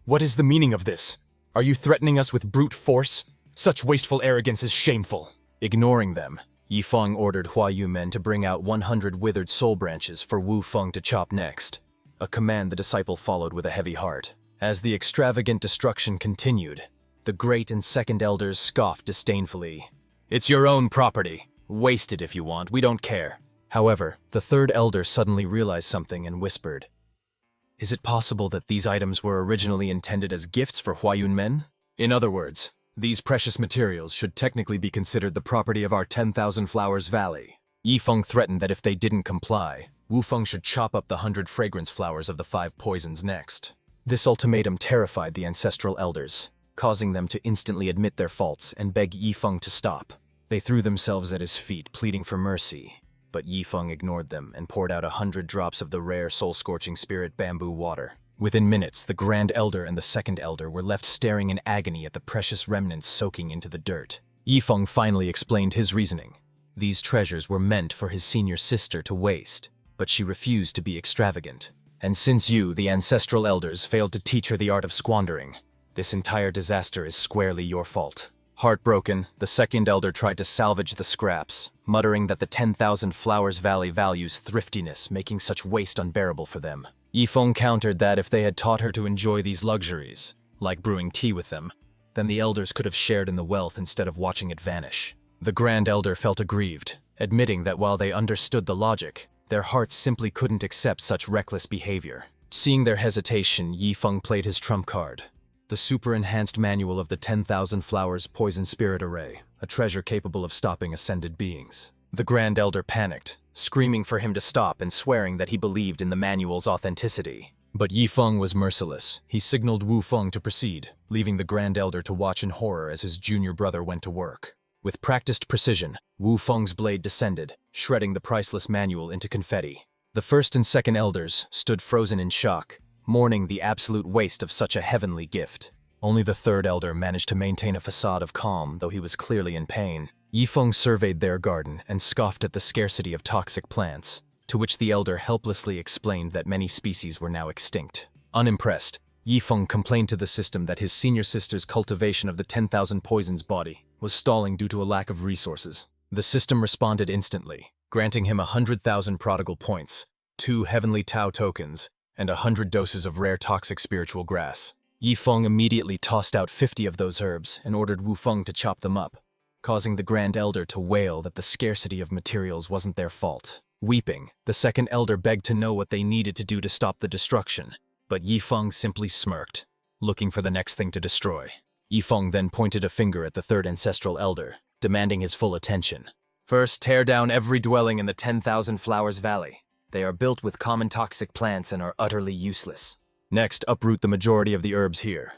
"What is the meaning of this? Are you threatening us with brute force? Such wasteful arrogance is shameful." Ignoring them, Yifeng ordered Hua Yumen to bring out 100 withered soul branches for Wu Feng to chop next, a command the disciple followed with a heavy heart. As the extravagant destruction continued, the Great and Second Elders scoffed disdainfully. It's your own property. Waste it if you want, we don't care. However, the third elder suddenly realized something and whispered, "Is it possible that these items were originally intended as gifts for Huayun men? In other words, these precious materials should technically be considered the property of our 10,000 Flowers Valley." Yifeng threatened that if they didn't comply, Wufeng should chop up the 100 fragrance flowers of the 5 poisons next. This ultimatum terrified the ancestral elders, causing them to instantly admit their faults and beg Yifeng to stop. They threw themselves at his feet, pleading for mercy. But Yifeng ignored them and poured out 100 drops of the rare soul-scorching spirit bamboo water. Within minutes, the Grand Elder and the Second Elder were left staring in agony at the precious remnants soaking into the dirt. Yifeng finally explained his reasoning. These treasures were meant for his senior sister to waste, but she refused to be extravagant. And since you, the ancestral elders, failed to teach her the art of squandering, this entire disaster is squarely your fault. Heartbroken, the Second Elder tried to salvage the scraps, muttering that the 10,000 Flowers Valley values thriftiness, making such waste unbearable for them. Yifeng countered that if they had taught her to enjoy these luxuries, like brewing tea with them, then the elders could have shared in the wealth instead of watching it vanish. The Grand Elder felt aggrieved, admitting that while they understood the logic, their hearts simply couldn't accept such reckless behavior. Seeing their hesitation, Yifeng played his trump card. The super-enhanced manual of the 10,000 Flowers Poison Spirit Array, a treasure capable of stopping ascended beings. The Grand Elder panicked, screaming for him to stop and swearing that he believed in the manual's authenticity. But Yifeng was merciless. He signaled Wufeng to proceed, leaving the Grand Elder to watch in horror as his junior brother went to work. With practiced precision, Wufeng's blade descended, shredding the priceless manual into confetti. The First and Second Elders stood frozen in shock, mourning the absolute waste of such a heavenly gift. Only the Third Elder managed to maintain a facade of calm, though he was clearly in pain. Yifeng surveyed their garden and scoffed at the scarcity of toxic plants, to which the Elder helplessly explained that many species were now extinct. Unimpressed, Yifeng complained to the system that his senior sister's cultivation of the 10,000 poisons body was stalling due to a lack of resources. The system responded instantly, granting him 100,000 prodigal points, 2 heavenly Tao tokens, and 100 doses of rare toxic spiritual grass. Yifeng immediately tossed out 50 of those herbs and ordered Wufeng to chop them up, causing the Grand Elder to wail that the scarcity of materials wasn't their fault. Weeping, the Second Elder begged to know what they needed to do to stop the destruction, but Yifeng simply smirked, looking for the next thing to destroy. Yifeng then pointed a finger at the Third Ancestral Elder, demanding his full attention. "First, tear down every dwelling in the 10,000 Flowers Valley. They are built with common toxic plants and are utterly useless. Next, uproot the majority of the herbs here."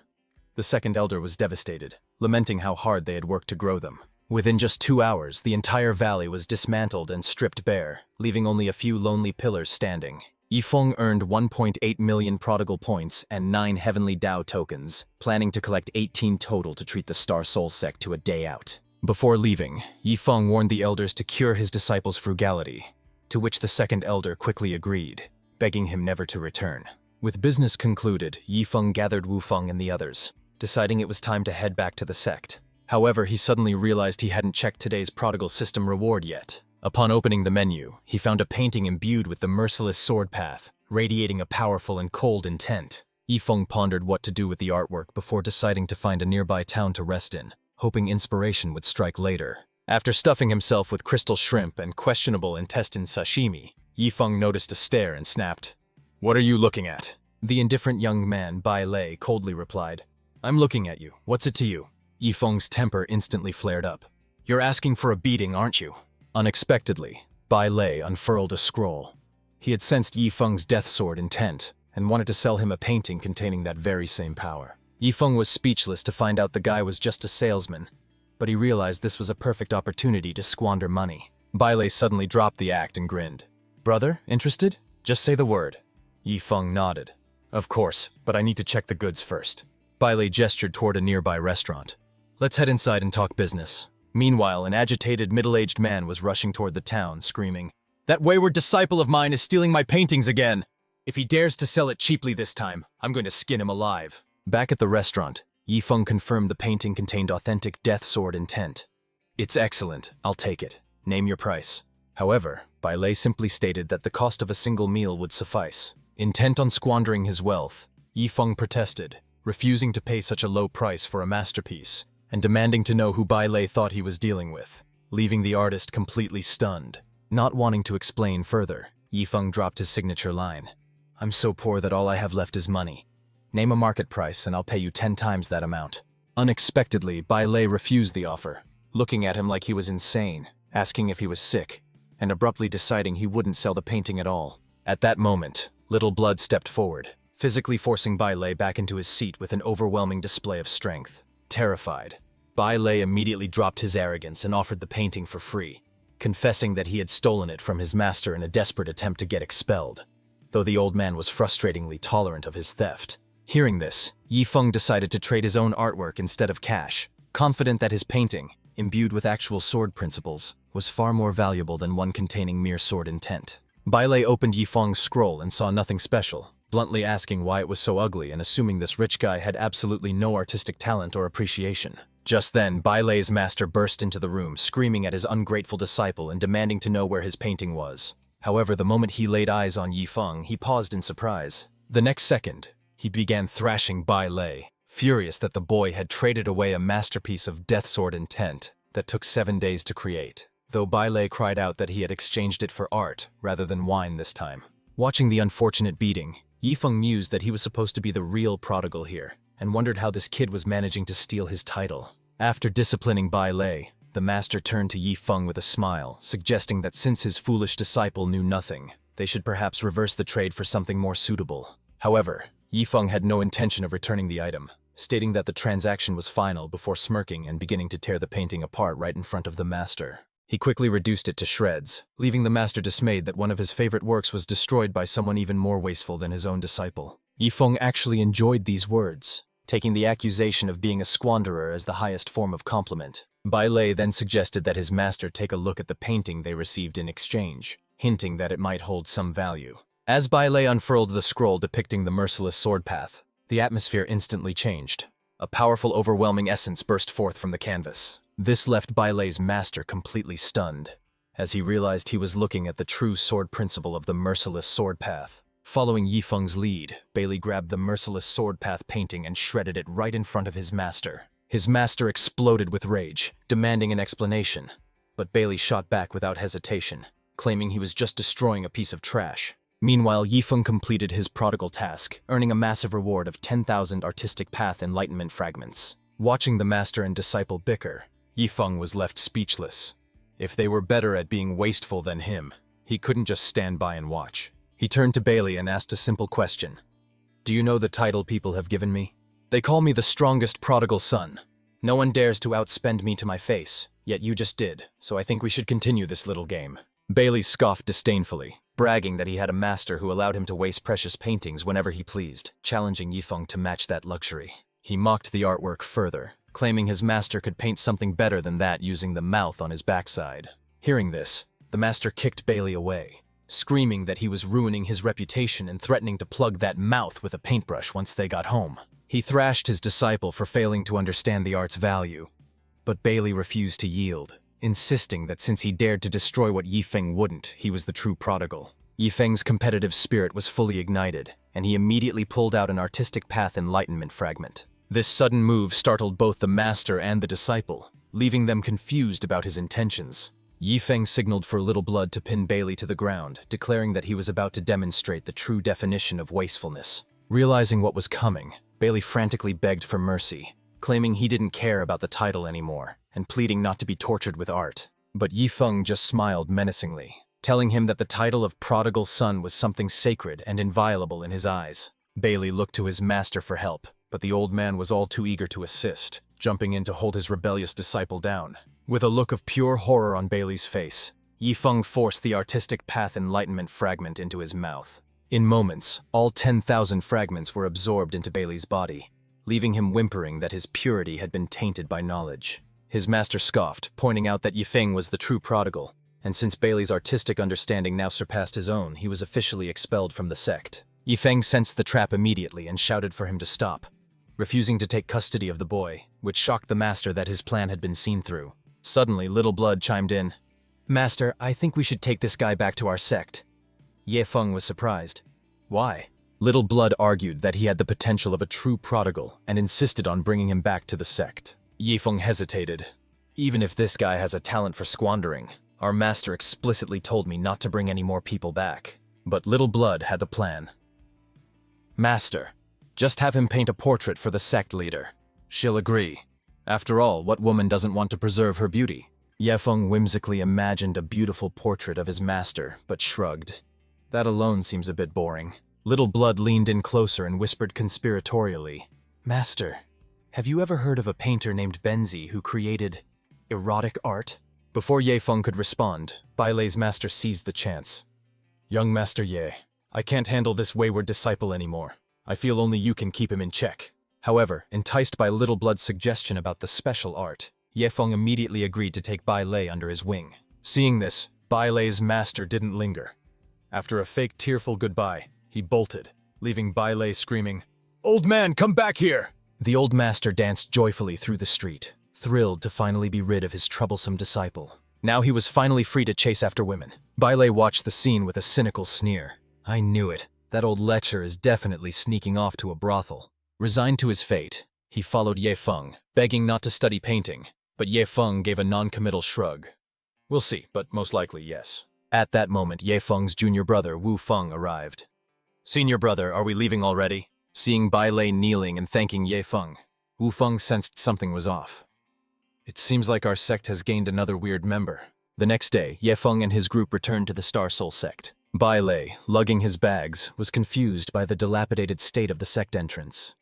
The Second Elder was devastated, lamenting how hard they had worked to grow them. Within just 2 hours, the entire valley was dismantled and stripped bare, leaving only a few lonely pillars standing. Yifeng earned 1.8 million prodigal points and 9 heavenly Dao tokens, planning to collect 18 total to treat the Star Soul sect to a day out. Before leaving, Yifeng warned the elders to cure his disciples' frugality, to which the Second Elder quickly agreed, begging him never to return. With business concluded, Yifeng gathered Wufeng and the others, deciding it was time to head back to the sect. However, he suddenly realized he hadn't checked today's prodigal system reward yet. Upon opening the menu, he found a painting imbued with the merciless sword path, radiating a powerful and cold intent. Yifeng pondered what to do with the artwork before deciding to find a nearby town to rest in, hoping inspiration would strike later. After stuffing himself with crystal shrimp and questionable intestine sashimi, Yifeng noticed a stare and snapped, "What are you looking at?" The indifferent young man, Bai Lei, coldly replied, "I'm looking at you. What's it to you?" Yifeng's temper instantly flared up. "You're asking for a beating, aren't you?" Unexpectedly, Bai Lei unfurled a scroll. He had sensed Yifeng's death sword intent and wanted to sell him a painting containing that very same power. Yifeng was speechless to find out the guy was just a salesman, but he realized this was a perfect opportunity to squander money. Bai Lei suddenly dropped the act and grinned. "Brother, interested? Just say the word." Yifeng nodded. "Of course, but I need to check the goods first." Bai Lei gestured toward a nearby restaurant. "Let's head inside and talk business." Meanwhile, an agitated middle-aged man was rushing toward the town, screaming, "That wayward disciple of mine is stealing my paintings again! If he dares to sell it cheaply this time, I'm going to skin him alive." Back at the restaurant, Yifeng confirmed the painting contained authentic death sword intent. "It's excellent, I'll take it. Name your price." However, Bai Lei simply stated that the cost of a single meal would suffice. Intent on squandering his wealth, Yifeng protested, refusing to pay such a low price for a masterpiece, and demanding to know who Bai Lei thought he was dealing with, leaving the artist completely stunned. Not wanting to explain further, Yifeng dropped his signature line. "I'm so poor that all I have left is money. Name a market price and I'll pay you 10 times that amount." Unexpectedly, Bai Lei refused the offer, looking at him like he was insane, asking if he was sick, and abruptly deciding he wouldn't sell the painting at all. At that moment, Little Blood stepped forward, physically forcing Bai Lei back into his seat with an overwhelming display of strength. Terrified, Bai Lei immediately dropped his arrogance and offered the painting for free, confessing that he had stolen it from his master in a desperate attempt to get expelled, though the old man was frustratingly tolerant of his theft. Hearing this, Yifeng decided to trade his own artwork instead of cash, confident that his painting, imbued with actual sword principles, was far more valuable than one containing mere sword intent. Bai Lei opened Yifeng's scroll and saw nothing special, bluntly asking why it was so ugly and assuming this rich guy had absolutely no artistic talent or appreciation. Just then, Bai Lei's master burst into the room, screaming at his ungrateful disciple and demanding to know where his painting was. However, the moment he laid eyes on Yifeng, he paused in surprise. The next second, he began thrashing Bai Lei, furious that the boy had traded away a masterpiece of death sword intent that took 7 days to create, though Bai Lei cried out that he had exchanged it for art rather than wine this time. Watching the unfortunate beating, Yifeng mused that he was supposed to be the real prodigal here, and wondered how this kid was managing to steal his title. After disciplining Bai Lei, the master turned to Yifeng with a smile, suggesting that since his foolish disciple knew nothing, they should perhaps reverse the trade for something more suitable. However, Yifeng had no intention of returning the item, stating that the transaction was final before smirking and beginning to tear the painting apart right in front of the master. He quickly reduced it to shreds, leaving the master dismayed that one of his favorite works was destroyed by someone even more wasteful than his own disciple. Yifeng actually enjoyed these words, taking the accusation of being a squanderer as the highest form of compliment. Bai Lei then suggested that his master take a look at the painting they received in exchange, hinting that it might hold some value. As Bai Lei unfurled the scroll depicting the merciless sword path, the atmosphere instantly changed. A powerful, overwhelming essence burst forth from the canvas. This left Bai Lei's master completely stunned, as he realized he was looking at the true sword principle of the merciless sword path. Following Yifeng's lead, Bailey grabbed the merciless sword path painting and shredded it right in front of his master. His master exploded with rage, demanding an explanation, but Bailey shot back without hesitation, claiming he was just destroying a piece of trash. Meanwhile, Yifeng completed his prodigal task, earning a massive reward of 10,000 artistic path enlightenment fragments. Watching the master and disciple bicker, Yifeng was left speechless. If they were better at being wasteful than him, he couldn't just stand by and watch. He turned to Bailey and asked a simple question. "Do you know the title people have given me? They call me the strongest prodigal son. No one dares to outspend me to my face, yet you just did, so I think we should continue this little game." Bailey scoffed disdainfully, bragging that he had a master who allowed him to waste precious paintings whenever he pleased, challenging Yifeng to match that luxury. He mocked the artwork further, claiming his master could paint something better than that using the mouth on his backside. Hearing this, the master kicked Bailey away, screaming that he was ruining his reputation and threatening to plug that mouth with a paintbrush once they got home. He thrashed his disciple for failing to understand the art's value, but Bailey refused to yield, insisting that since he dared to destroy what Yifeng wouldn't, he was the true prodigal. Yifeng's competitive spirit was fully ignited, and he immediately pulled out an artistic path enlightenment fragment. This sudden move startled both the master and the disciple, leaving them confused about his intentions. Yifeng signaled for Little Blood to pin Bailey to the ground, declaring that he was about to demonstrate the true definition of wastefulness. Realizing what was coming, Bailey frantically begged for mercy, claiming he didn't care about the title anymore, and pleading not to be tortured with art. But Yifeng just smiled menacingly, telling him that the title of prodigal son was something sacred and inviolable in his eyes. Bailey looked to his master for help, but the old man was all too eager to assist, jumping in to hold his rebellious disciple down. With a look of pure horror on Bailey's face, Yifeng forced the artistic path enlightenment fragment into his mouth. In moments, all 10,000 fragments were absorbed into Bailey's body, leaving him whimpering that his purity had been tainted by knowledge. His master scoffed, pointing out that Yifeng was the true prodigal, and since Bailey's artistic understanding now surpassed his own, he was officially expelled from the sect. Yifeng sensed the trap immediately and shouted for him to stop, refusing to take custody of the boy, which shocked the master that his plan had been seen through. Suddenly, Little Blood chimed in. "Master, I think we should take this guy back to our sect." Yifeng was surprised. "Why?" Little Blood argued that he had the potential of a true prodigal and insisted on bringing him back to the sect. Yifeng hesitated. Even if this guy has a talent for squandering, our master explicitly told me not to bring any more people back. But Little Blood had a plan. Master, just have him paint a portrait for the sect leader. She'll agree. After all, what woman doesn't want to preserve her beauty? Yifeng whimsically imagined a beautiful portrait of his master, but shrugged. That alone seems a bit boring. Little Blood leaned in closer and whispered conspiratorially, Master, have you ever heard of a painter named Benzi who created erotic art? Before Yifeng could respond, Bailei's master seized the chance. Young Master Ye, I can't handle this wayward disciple anymore. I feel only you can keep him in check. However, enticed by Little Blood's suggestion about the special art, Yifeng immediately agreed to take Bai Lei under his wing. Seeing this, Bai Lei's master didn't linger. After a fake tearful goodbye, he bolted, leaving Bai Lei screaming, Old man, come back here! The old master danced joyfully through the street, thrilled to finally be rid of his troublesome disciple. Now he was finally free to chase after women. Bai Lei watched the scene with a cynical sneer. I knew it. That old lecher is definitely sneaking off to a brothel. Resigned to his fate, he followed Yifeng, begging not to study painting, but Yifeng gave a non-committal shrug. We'll see, but most likely yes. At that moment, Yifeng's junior brother, Wu Feng, arrived. Senior brother, are we leaving already? Seeing Bai Lei kneeling and thanking Yifeng, Wu Feng sensed something was off. It seems like our sect has gained another weird member. The next day, Yifeng and his group returned to the Star Soul sect. Bai Lei, lugging his bags, was confused by the dilapidated state of the sect entrance.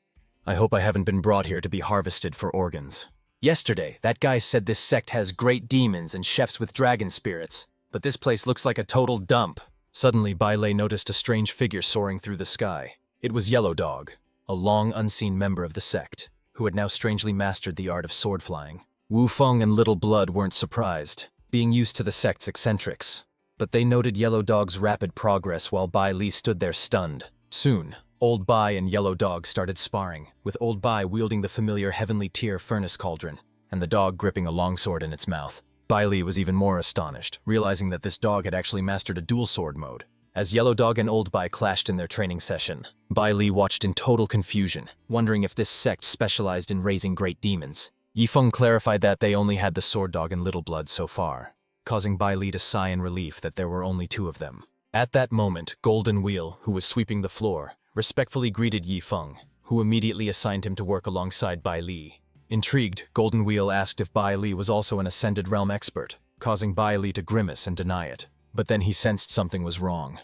I hope I haven't been brought here to be harvested for organs. Yesterday, that guy said this sect has great demons and chefs with dragon spirits, but this place looks like a total dump. Suddenly, Bai Lei noticed a strange figure soaring through the sky. It was Yellow Dog, a long unseen member of the sect, who had now strangely mastered the art of sword flying. Wu Feng and Little Blood weren't surprised, being used to the sect's eccentrics, but they noted Yellow Dog's rapid progress while Bai Li stood there stunned. Soon, Old Bai and Yellow Dog started sparring, with Old Bai wielding the familiar Heavenly Tier furnace cauldron, and the dog gripping a longsword in its mouth. Bai Li was even more astonished, realizing that this dog had actually mastered a dual sword mode. As Yellow Dog and Old Bai clashed in their training session, Bai Li watched in total confusion, wondering if this sect specialized in raising great demons. Yifeng clarified that they only had the Sword Dog and Little Blood so far, causing Bai Li to sigh in relief that there were only two of them. At that moment, Golden Wheel, who was sweeping the floor, respectfully greeted Yifeng, who immediately assigned him to work alongside Bai Li. Intrigued, Golden Wheel asked if Bai Li was also an Ascended Realm expert, causing Bai Li to grimace and deny it. But then he sensed something was wrong.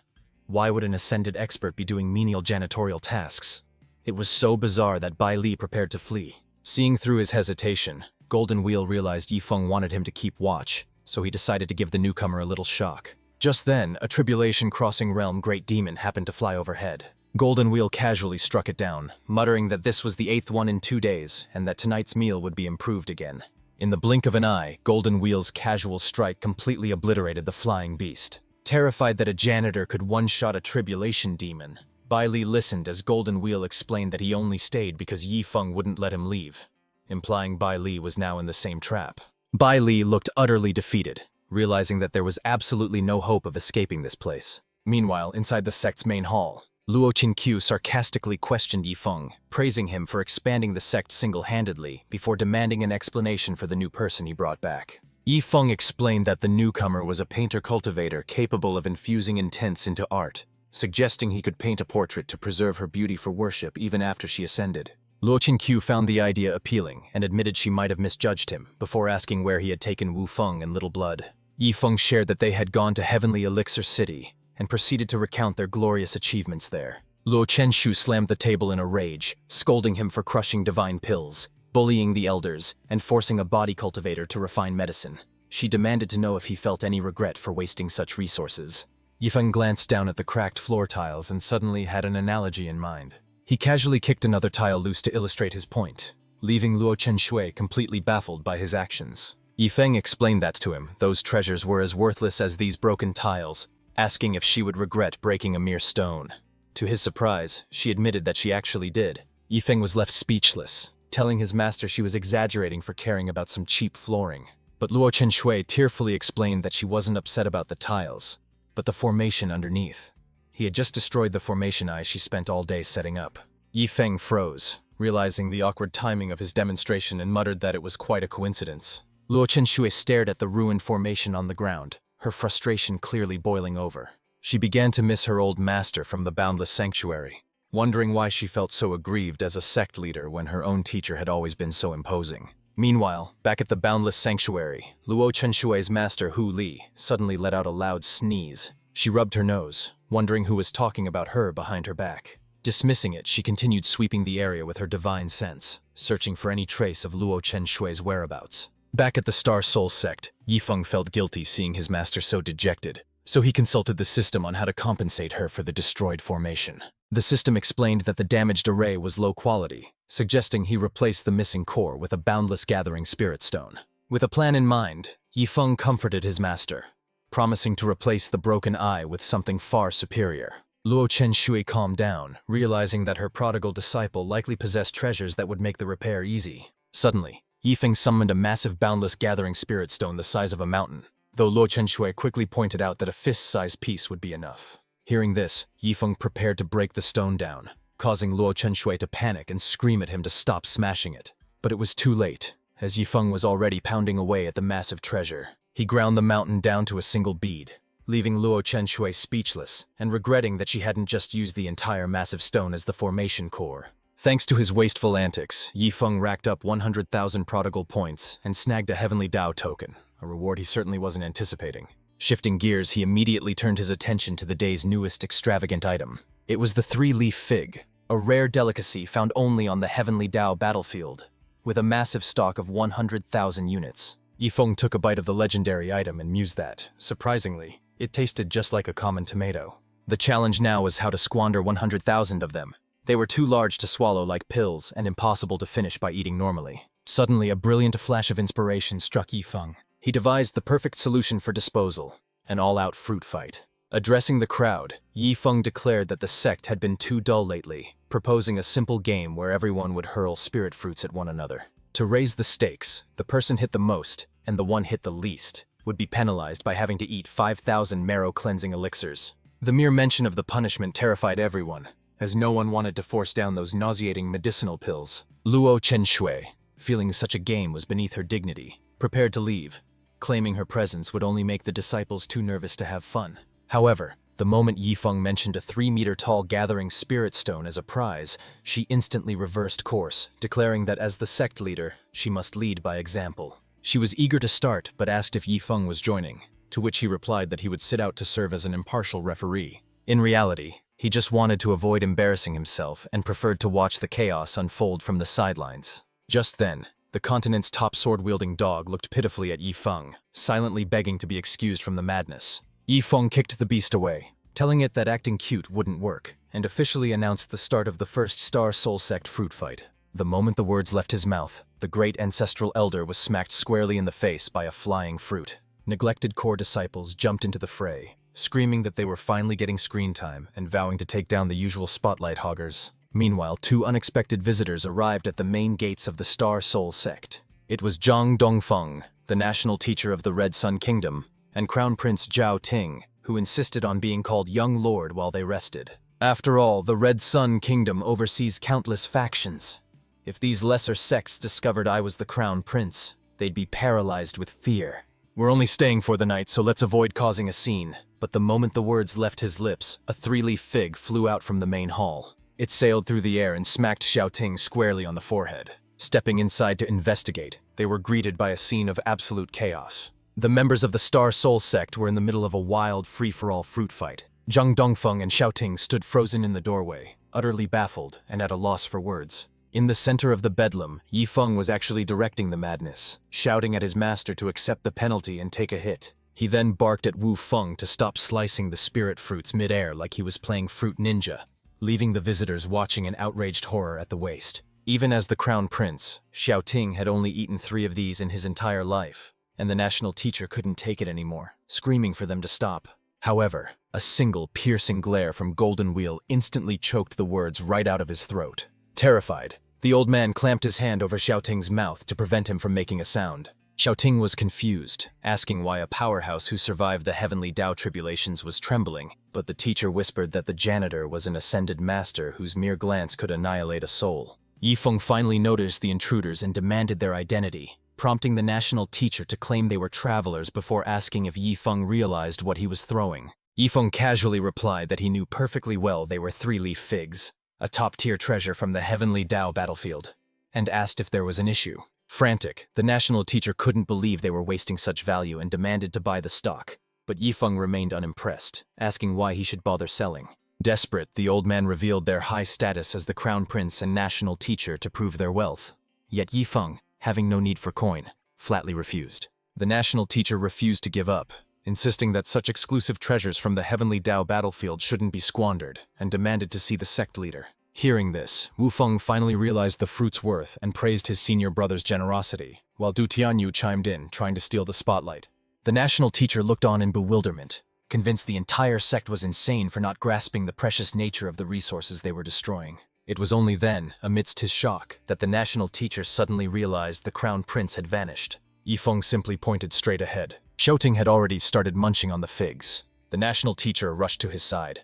Why would an Ascended expert be doing menial janitorial tasks? It was so bizarre that Bai Li prepared to flee. Seeing through his hesitation, Golden Wheel realized Yifeng wanted him to keep watch, so he decided to give the newcomer a little shock. Just then, a tribulation-crossing realm great demon happened to fly overhead. Golden Wheel casually struck it down, muttering that this was the 8th one in 2 days, and that tonight's meal would be improved again. In the blink of an eye, Golden Wheel's casual strike completely obliterated the flying beast. Terrified that a janitor could one-shot a tribulation demon, Bai Li listened as Golden Wheel explained that he only stayed because Yifeng wouldn't let him leave, implying Bai Li was now in the same trap. Bai Li looked utterly defeated, realizing that there was absolutely no hope of escaping this place. Meanwhile, inside the sect's main hall, Luo Qinqiu sarcastically questioned Yifeng, praising him for expanding the sect single-handedly before demanding an explanation for the new person he brought back. Yifeng explained that the newcomer was a painter-cultivator capable of infusing intents into art, suggesting he could paint a portrait to preserve her beauty for worship even after she ascended. Luo Qinqiu found the idea appealing and admitted she might have misjudged him before asking where he had taken Wu Feng and Little Blood. Yifeng shared that they had gone to Heavenly Elixir City and proceeded to recount their glorious achievements there. Luo Chenshu slammed the table in a rage, scolding him for crushing divine pills, bullying the elders, and forcing a body cultivator to refine medicine. She demanded to know if he felt any regret for wasting such resources. Yifeng glanced down at the cracked floor tiles and suddenly had an analogy in mind. He casually kicked another tile loose to illustrate his point, leaving Luo Chenshui completely baffled by his actions. Yifeng explained that to him, those treasures were as worthless as these broken tiles, asking if she would regret breaking a mere stone. To his surprise, she admitted that she actually did. Yifeng was left speechless, telling his master she was exaggerating for caring about some cheap flooring. But Luo Chenshui tearfully explained that she wasn't upset about the tiles, but the formation underneath. He had just destroyed the formation eye she spent all day setting up. Yifeng froze, realizing the awkward timing of his demonstration and muttered that it was quite a coincidence. Luo Chenshui stared at the ruined formation on the ground, her frustration clearly boiling over. She began to miss her old master from the boundless sanctuary, wondering why she felt so aggrieved as a sect leader when her own teacher had always been so imposing. Meanwhile, back at the boundless sanctuary, Luo Chenshui's master Hu Li suddenly let out a loud sneeze. She rubbed her nose, wondering who was talking about her behind her back. Dismissing it, she continued sweeping the area with her divine sense, searching for any trace of Luo Chenshui's whereabouts. Back at the Star Soul sect, Yifeng felt guilty seeing his master so dejected, so he consulted the system on how to compensate her for the destroyed formation. The system explained that the damaged array was low quality, suggesting he replace the missing core with a boundless gathering spirit stone. With a plan in mind, Yifeng comforted his master, promising to replace the broken eye with something far superior. Luo Chenshui calmed down, realizing that her prodigal disciple likely possessed treasures that would make the repair easy. Suddenly, Yifeng summoned a massive boundless gathering spirit stone the size of a mountain, though Luo Chenshui quickly pointed out that a fist-sized piece would be enough. Hearing this, Yifeng prepared to break the stone down, causing Luo Chenshui to panic and scream at him to stop smashing it. But it was too late, as Yifeng was already pounding away at the massive treasure. He ground the mountain down to a single bead, leaving Luo Chenshui speechless and regretting that she hadn't just used the entire massive stone as the formation core. Thanks to his wasteful antics, Yifeng racked up 100,000 prodigal points and snagged a Heavenly Dao token, a reward he certainly wasn't anticipating. Shifting gears, he immediately turned his attention to the day's newest extravagant item. It was the three-leaf fig, a rare delicacy found only on the Heavenly Dao battlefield, with a massive stock of 100,000 units. Yifeng took a bite of the legendary item and mused that, surprisingly, it tasted just like a common tomato. The challenge now was how to squander 100,000 of them. They were too large to swallow like pills and impossible to finish by eating normally. Suddenly, a brilliant flash of inspiration struck Yifeng. He devised the perfect solution for disposal, an all-out fruit fight. Addressing the crowd, Yifeng declared that the sect had been too dull lately, proposing a simple game where everyone would hurl spirit fruits at one another. To raise the stakes, the person hit the most, and the one hit the least, would be penalized by having to eat 5,000 marrow-cleansing elixirs. The mere mention of the punishment terrified everyone, as no one wanted to force down those nauseating medicinal pills. Luo Chenshui, feeling such a game was beneath her dignity, prepared to leave, claiming her presence would only make the disciples too nervous to have fun. However, the moment Yifeng mentioned a 3-meter-tall gathering spirit stone as a prize, she instantly reversed course, declaring that as the sect leader, she must lead by example. She was eager to start, but asked if Yifeng was joining, to which he replied that he would sit out to serve as an impartial referee. In reality, he just wanted to avoid embarrassing himself and preferred to watch the chaos unfold from the sidelines. Just then, the continent's top sword-wielding dog looked pitifully at Yifeng, silently begging to be excused from the madness. Yifeng kicked the beast away, telling it that acting cute wouldn't work, and officially announced the start of the first Star Soul Sect fruit fight. The moment the words left his mouth, the great ancestral elder was smacked squarely in the face by a flying fruit. Neglected core disciples jumped into the fray, screaming that they were finally getting screen time and vowing to take down the usual spotlight hoggers. Meanwhile, 2 unexpected visitors arrived at the main gates of the Star Soul sect. It was Zhang Dongfeng, the national teacher of the Red Sun Kingdom, and Crown Prince Zhao Ting, who insisted on being called Young Lord while they rested. After all, the Red Sun Kingdom oversees countless factions. If these lesser sects discovered I was the Crown Prince, they'd be paralyzed with fear. We're only staying for the night, so let's avoid causing a scene. But the moment the words left his lips, a 3-leaf fig flew out from the main hall. It sailed through the air and smacked Xiaoting squarely on the forehead. Stepping inside to investigate, they were greeted by a scene of absolute chaos. The members of the Star Soul sect were in the middle of a wild, free-for-all fruit fight. Zhang Dongfeng and Xiaoting stood frozen in the doorway, utterly baffled and at a loss for words. In the center of the bedlam, Yifeng was actually directing the madness, shouting at his master to accept the penalty and take a hit. He then barked at Wu Feng to stop slicing the spirit fruits mid-air like he was playing Fruit Ninja, leaving the visitors watching in outraged horror at the waist. Even as the Crown Prince, Xiaoting had only eaten 3 of these in his entire life, and the national teacher couldn't take it anymore, screaming for them to stop. However, a single piercing glare from Golden Wheel instantly choked the words right out of his throat. Terrified, the old man clamped his hand over Xiaoting's mouth to prevent him from making a sound. Xiaoting was confused, asking why a powerhouse who survived the Heavenly Dao tribulations was trembling, but the teacher whispered that the janitor was an ascended master whose mere glance could annihilate a soul. Yifeng finally noticed the intruders and demanded their identity, prompting the national teacher to claim they were travelers before asking if Yifeng realized what he was throwing. Yifeng casually replied that he knew perfectly well they were three-leaf figs, a top-tier treasure from the Heavenly Dao battlefield, and asked if there was an issue. Frantic, the national teacher couldn't believe they were wasting such value and demanded to buy the stock, but Yifeng remained unimpressed, asking why he should bother selling. Desperate, the old man revealed their high status as the crown prince and national teacher to prove their wealth. Yet Yifeng, having no need for coin, flatly refused. The national teacher refused to give up, insisting that such exclusive treasures from the Heavenly Dao battlefield shouldn't be squandered, and demanded to see the sect leader. Hearing this, Wu Feng finally realized the fruit's worth and praised his senior brother's generosity, while Du Tianyu chimed in, trying to steal the spotlight. The national teacher looked on in bewilderment, convinced the entire sect was insane for not grasping the precious nature of the resources they were destroying. It was only then, amidst his shock, that the national teacher suddenly realized the crown prince had vanished. Yifeng simply pointed straight ahead. Xiaoting had already started munching on the figs. The national teacher rushed to his side.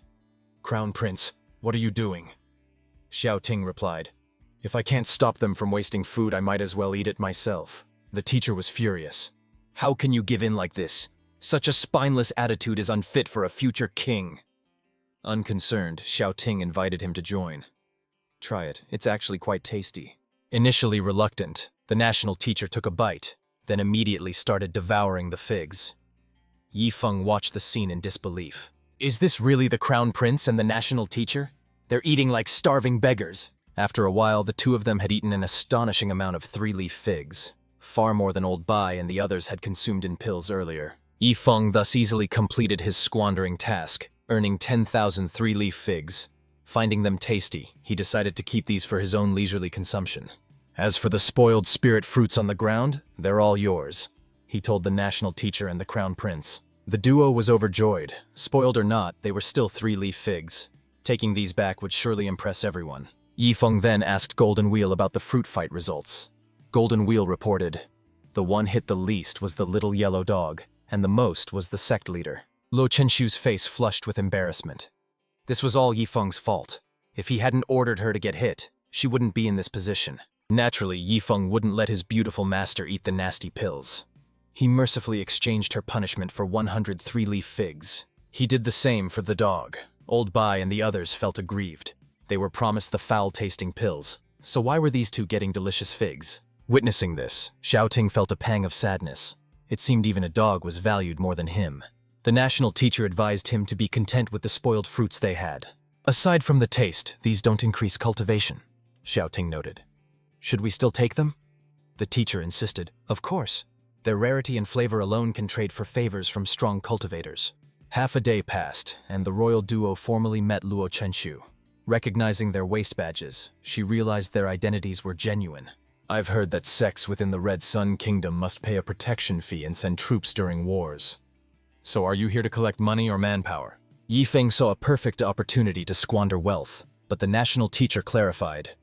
"Crown Prince, what are you doing?" Xiaoting replied, "If I can't stop them from wasting food, I might as well eat it myself." The teacher was furious. "How can you give in like this? Such a spineless attitude is unfit for a future king." Unconcerned, Xiaoting invited him to join. "Try it, it's actually quite tasty." Initially reluctant, the national teacher took a bite, then immediately started devouring the figs. Yifeng watched the scene in disbelief. Is this really the crown prince and the national teacher? They're eating like starving beggars. After a while, the two of them had eaten an astonishing amount of three-leaf figs, far more than old Bai and the others had consumed in pills earlier. Yifeng thus easily completed his squandering task, earning 10,000 three-leaf figs. Finding them tasty, he decided to keep these for his own leisurely consumption. "As for the spoiled spirit fruits on the ground, they're all yours," he told the national teacher and the crown prince. The duo was overjoyed. Spoiled or not, they were still three-leaf figs. Taking these back would surely impress everyone. Yifeng then asked Golden Wheel about the fruit fight results. Golden Wheel reported, "The one hit the least was the little yellow dog, and the most was the sect leader." Luo Chenshu's face flushed with embarrassment. This was all Yifeng's fault. If he hadn't ordered her to get hit, she wouldn't be in this position. Naturally, Yifeng wouldn't let his beautiful master eat the nasty pills. He mercifully exchanged her punishment for 100 three-leaf figs. He did the same for the dog. Old Bai and the others felt aggrieved. They were promised the foul-tasting pills, so why were these two getting delicious figs? Witnessing this, Xiaoting felt a pang of sadness. It seemed even a dog was valued more than him. The national teacher advised him to be content with the spoiled fruits they had. "Aside from the taste, these don't increase cultivation," Xiaoting noted. "Should we still take them?" The teacher insisted. "Of course. Their rarity and flavor alone can trade for favors from strong cultivators." Half a day passed, and the royal duo formally met Luo Chenshu. Recognizing their waist badges, she realized their identities were genuine. "I've heard that sects within the Red Sun Kingdom must pay a protection fee and send troops during wars. So are you here to collect money or manpower?" Yifeng saw a perfect opportunity to squander wealth, but the national teacher clarified,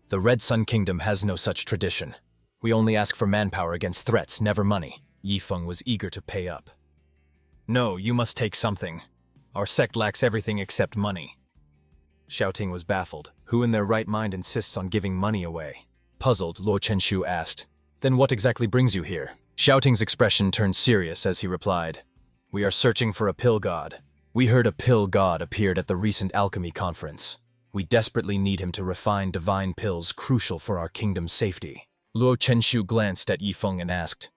"The Red Sun Kingdom has no such tradition. We only ask for manpower against threats, never money." Yifeng was eager to pay up. "No, you must take something. Our sect lacks everything except money." Xiaoting was baffled. Who in their right mind insists on giving money away? Puzzled, Luo Chenshu asked, "Then what exactly brings you here?" Xiaoting's expression turned serious as he replied, "We are searching for a pill god. We heard a pill god appeared at the recent alchemy conference. We desperately need him to refine divine pills crucial for our kingdom's safety." Luo Chenshu glanced at Yifeng and asked,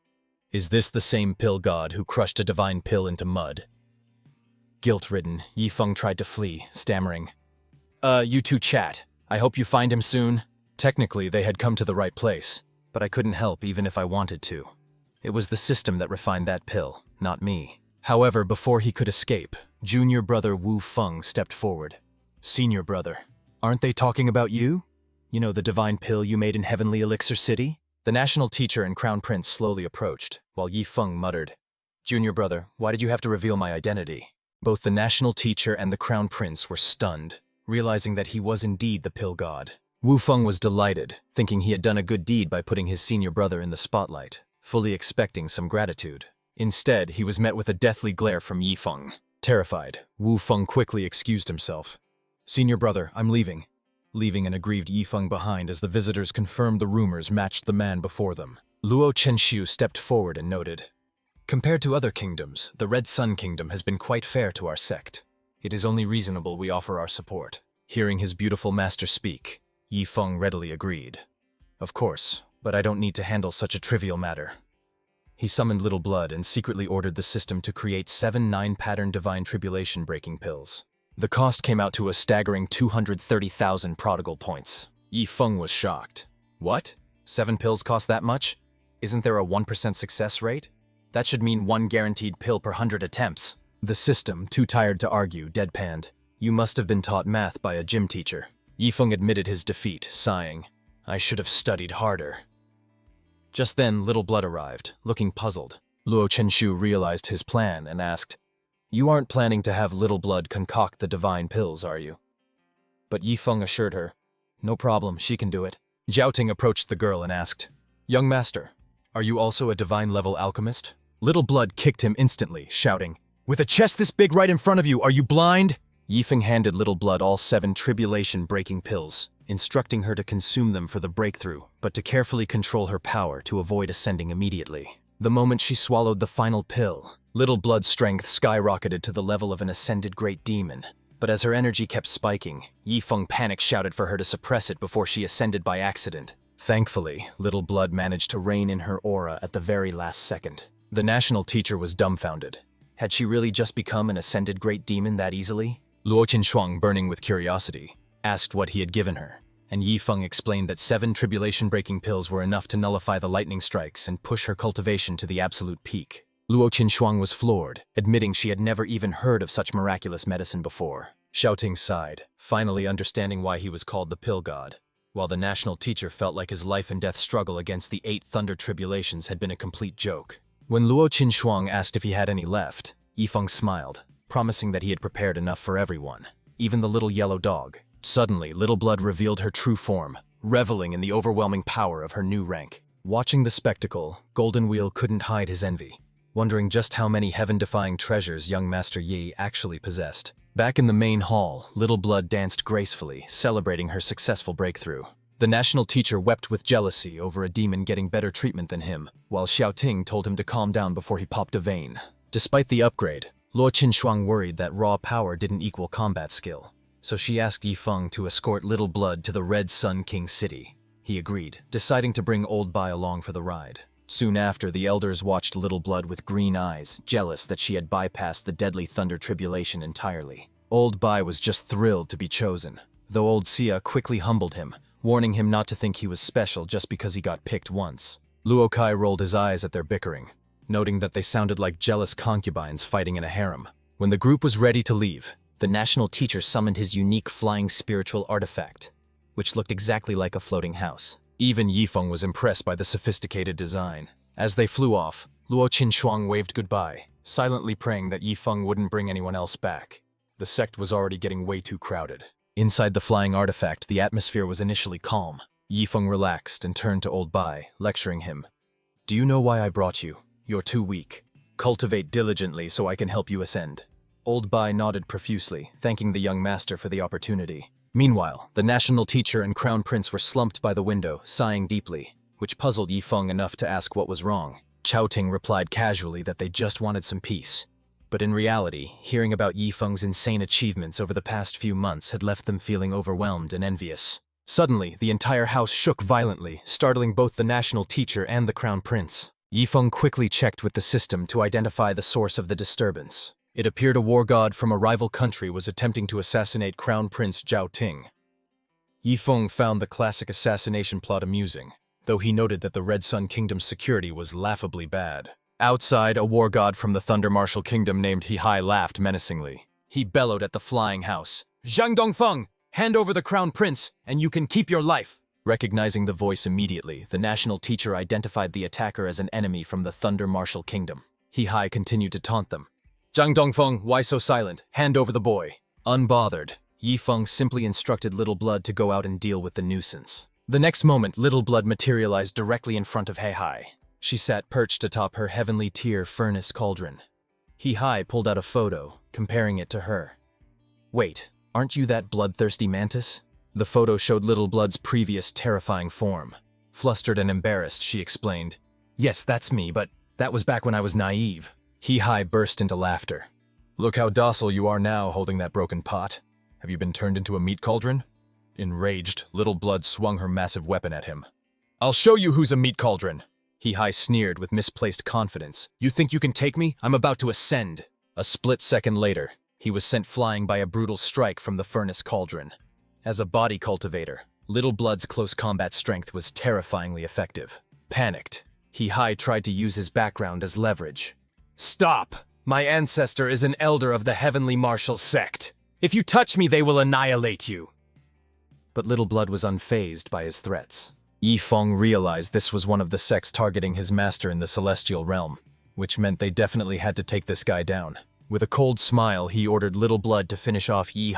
"Is this the same pill god who crushed a divine pill into mud?" Guilt-ridden, Yifeng tried to flee, stammering, You two chat. I hope you find him soon." Technically, they had come to the right place, but I couldn't help even if I wanted to. It was the system that refined that pill, not me. However, before he could escape, junior brother Wu Feng stepped forward. "Senior brother, aren't they talking about you? You know, the divine pill you made in Heavenly Elixir City?" The national teacher and crown prince slowly approached, while Yifeng muttered, "Junior brother, why did you have to reveal my identity?" Both the national teacher and the crown prince were stunned, realizing that he was indeed the pill god. Wu Feng was delighted, thinking he had done a good deed by putting his senior brother in the spotlight, fully expecting some gratitude. Instead, he was met with a deathly glare from Yifeng. Terrified, Wu Feng quickly excused himself. "Senior brother, I'm leaving. leaving an aggrieved Yifeng behind as the visitors confirmed the rumors matched the man before them. Luo Chenxiu stepped forward and noted, "Compared to other kingdoms, the Red Sun Kingdom has been quite fair to our sect. It is only reasonable we offer our support." Hearing his beautiful master speak, Yifeng readily agreed. "Of course, but I don't need to handle such a trivial matter." He summoned Little Blood and secretly ordered the system to create 7 9-pattern divine tribulation breaking pills. The cost came out to a staggering 230,000 prodigal points. Yifeng was shocked. "What? 7 pills cost that much? Isn't there a 1% success rate? That should mean 1 guaranteed pill per 100 attempts." The system, too tired to argue, deadpanned, "You must have been taught math by a gym teacher." Yifeng admitted his defeat, sighing, "I should have studied harder." Just then, Little Blood arrived, looking puzzled. Luo Chenxiu realized his plan and asked, "You aren't planning to have Little Blood concoct the divine pills, are you?" But Yifeng assured her, "No problem, she can do it." Zhao Ting approached the girl and asked, "Young master, are you also a divine-level alchemist?" Little Blood kicked him instantly, shouting, "With a chest this big right in front of you, are you blind?" Yifeng handed Little Blood all 7 tribulation-breaking pills, instructing her to consume them for the breakthrough, but to carefully control her power to avoid ascending immediately. The moment she swallowed the final pill, Little Blood's strength skyrocketed to the level of an ascended great demon. But as her energy kept spiking, Yifeng panic-shouted for her to suppress it before she ascended by accident. Thankfully, Little Blood managed to rein in her aura at the very last second. The national teacher was dumbfounded. Had she really just become an ascended great demon that easily? Luo Qinshuang, burning with curiosity, asked what he had given her, and Yifeng explained that 7 tribulation-breaking pills were enough to nullify the lightning strikes and push her cultivation to the absolute peak. Luo Qinshuang was floored, admitting she had never even heard of such miraculous medicine before. Zhao Ting sighed, finally understanding why he was called the Pill God, while the national teacher felt like his life-and-death struggle against the 8 thunder tribulations had been a complete joke. When Luo Qinshuang asked if he had any left, Yifeng smiled, promising that he had prepared enough for everyone, even the little yellow dog. Suddenly, Little Blood revealed her true form, reveling in the overwhelming power of her new rank. Watching the spectacle, Golden Wheel couldn't hide his envy, wondering just how many heaven-defying treasures young Master Yi actually possessed. Back in the main hall, Little Blood danced gracefully, celebrating her successful breakthrough. The national teacher wept with jealousy over a demon getting better treatment than him, while Zhao Ting told him to calm down before he popped a vein. Despite the upgrade, Luo Qinshuang worried that raw power didn't equal combat skill, so she asked Yifeng to escort Little Blood to the Red Sun King City. He agreed, deciding to bring Old Bai along for the ride. Soon after, the elders watched Little Blood with green eyes, jealous that she had bypassed the deadly thunder tribulation entirely. Old Bai was just thrilled to be chosen, though Old Sia quickly humbled him, warning him not to think he was special just because he got picked once. Luo Kai rolled his eyes at their bickering, noting that they sounded like jealous concubines fighting in a harem. When the group was ready to leave, the national teacher summoned his unique flying spiritual artifact, which looked exactly like a floating house. Even Yifeng was impressed by the sophisticated design. As they flew off, Luo Qinshuang waved goodbye, silently praying that Yifeng wouldn't bring anyone else back. The sect was already getting way too crowded. Inside the flying artifact, the atmosphere was initially calm. Yifeng relaxed and turned to Old Bai, lecturing him. "Do you know why I brought you? You're too weak. Cultivate diligently so I can help you ascend." Old Bai nodded profusely, thanking the young master for the opportunity. Meanwhile, the national teacher and crown prince were slumped by the window, sighing deeply, which puzzled Yifeng enough to ask what was wrong. Zhao Ting replied casually that they just wanted some peace. But in reality, hearing about Yifeng's insane achievements over the past few months had left them feeling overwhelmed and envious. Suddenly, the entire house shook violently, startling both the national teacher and the crown prince. Yifeng quickly checked with the system to identify the source of the disturbance. It appeared a war god from a rival country was attempting to assassinate Crown Prince Zhao Ting. Yifeng found the classic assassination plot amusing, though he noted that the Red Sun Kingdom's security was laughably bad. Outside, a war god from the Thunder Martial Kingdom named Hihai laughed menacingly. He bellowed at the flying house, "Zhang Dongfeng, hand over the Crown Prince, and you can keep your life!" Recognizing the voice immediately, the national teacher identified the attacker as an enemy from the Thunder Martial Kingdom. Hihai continued to taunt them. "Zhang Dongfeng, why so silent? Hand over the boy." Unbothered, Yifeng simply instructed Little Blood to go out and deal with the nuisance. The next moment, Little Blood materialized directly in front of Hihai. She sat perched atop her heavenly tier furnace cauldron. Hihai pulled out a photo, comparing it to her. "Wait, aren't you that bloodthirsty mantis?" The photo showed Little Blood's previous terrifying form. Flustered and embarrassed, she explained, "Yes, that's me, but that was back when I was naive." He burst into laughter. "Look how docile you are now holding that broken pot. Have you been turned into a meat cauldron?" Enraged, Little Blood swung her massive weapon at him. "I'll show you who's a meat cauldron." He sneered with misplaced confidence. "You think you can take me? I'm about to ascend." A split second later, he was sent flying by a brutal strike from the furnace cauldron. As a body cultivator, Little Blood's close combat strength was terrifyingly effective. Panicked, he tried to use his background as leverage. "Stop! My ancestor is an elder of the Heavenly Martial Sect. If you touch me, they will annihilate you." But Little Blood was unfazed by his threats. Yifeng realized this was one of the sects targeting his master in the Celestial Realm, which meant they definitely had to take this guy down. With a cold smile, he ordered Little Blood to finish off Yi,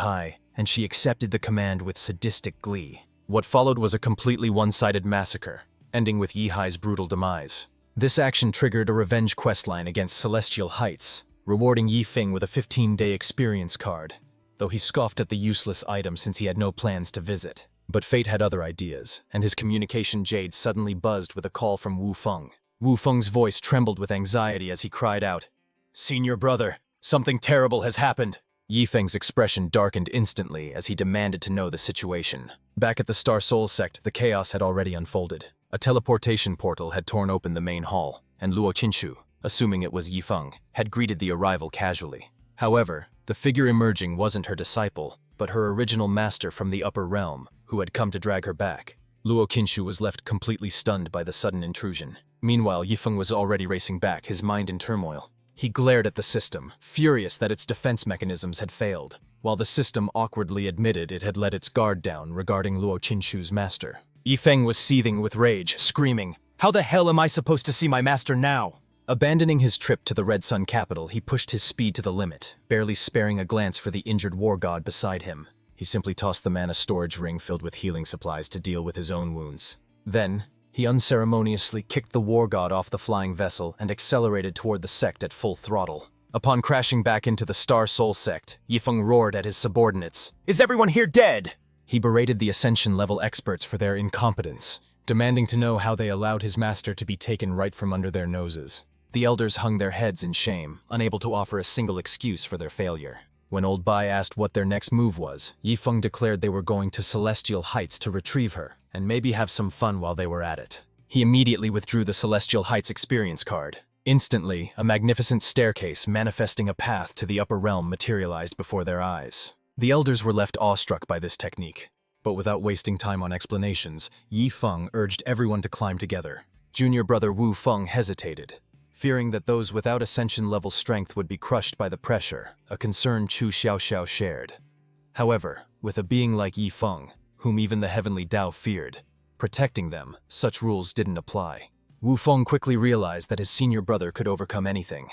and she accepted the command with sadistic glee. What followed was a completely one-sided massacre, ending with Yi's brutal demise. This action triggered a revenge questline against Celestial Heights, rewarding Yifeng with a 15-day experience card, though he scoffed at the useless item since he had no plans to visit. But fate had other ideas, and his communication jade suddenly buzzed with a call from Wu Feng. Wu Feng's voice trembled with anxiety as he cried out, "Senior brother, something terrible has happened." Yifeng's expression darkened instantly as he demanded to know the situation. Back at the Star Soul Sect, the chaos had already unfolded. A teleportation portal had torn open the main hall, and Luo Qinshu, assuming it was Yifeng, had greeted the arrival casually. However, the figure emerging wasn't her disciple, but her original master from the upper realm, who had come to drag her back. Luo Qinshu was left completely stunned by the sudden intrusion. Meanwhile, Yifeng was already racing back, his mind in turmoil. He glared at the system, furious that its defense mechanisms had failed, while the system awkwardly admitted it had let its guard down regarding Luo Qinshu's master. Yifeng was seething with rage, screaming, "How the hell am I supposed to see my master now?" Abandoning his trip to the Red Sun capital, he pushed his speed to the limit, barely sparing a glance for the injured war god beside him. He simply tossed the man a storage ring filled with healing supplies to deal with his own wounds. Then, he unceremoniously kicked the war god off the flying vessel and accelerated toward the sect at full throttle. Upon crashing back into the Star Soul Sect, Yifeng roared at his subordinates, "Is everyone here dead?" He berated the Ascension-level experts for their incompetence, demanding to know how they allowed his master to be taken right from under their noses. The elders hung their heads in shame, unable to offer a single excuse for their failure. When Old Bai asked what their next move was, Yifeng declared they were going to Celestial Heights to retrieve her, and maybe have some fun while they were at it. He immediately withdrew the Celestial Heights experience card. Instantly, a magnificent staircase manifesting a path to the upper realm materialized before their eyes. The elders were left awestruck by this technique, but without wasting time on explanations, Yifeng urged everyone to climb together. Junior brother Wu Feng hesitated, fearing that those without Ascension-level strength would be crushed by the pressure, a concern Chu Xiaoxiao shared. However, with a being like Yifeng, whom even the Heavenly Tao feared, protecting them, such rules didn't apply. Wu Feng quickly realized that his senior brother could overcome anything,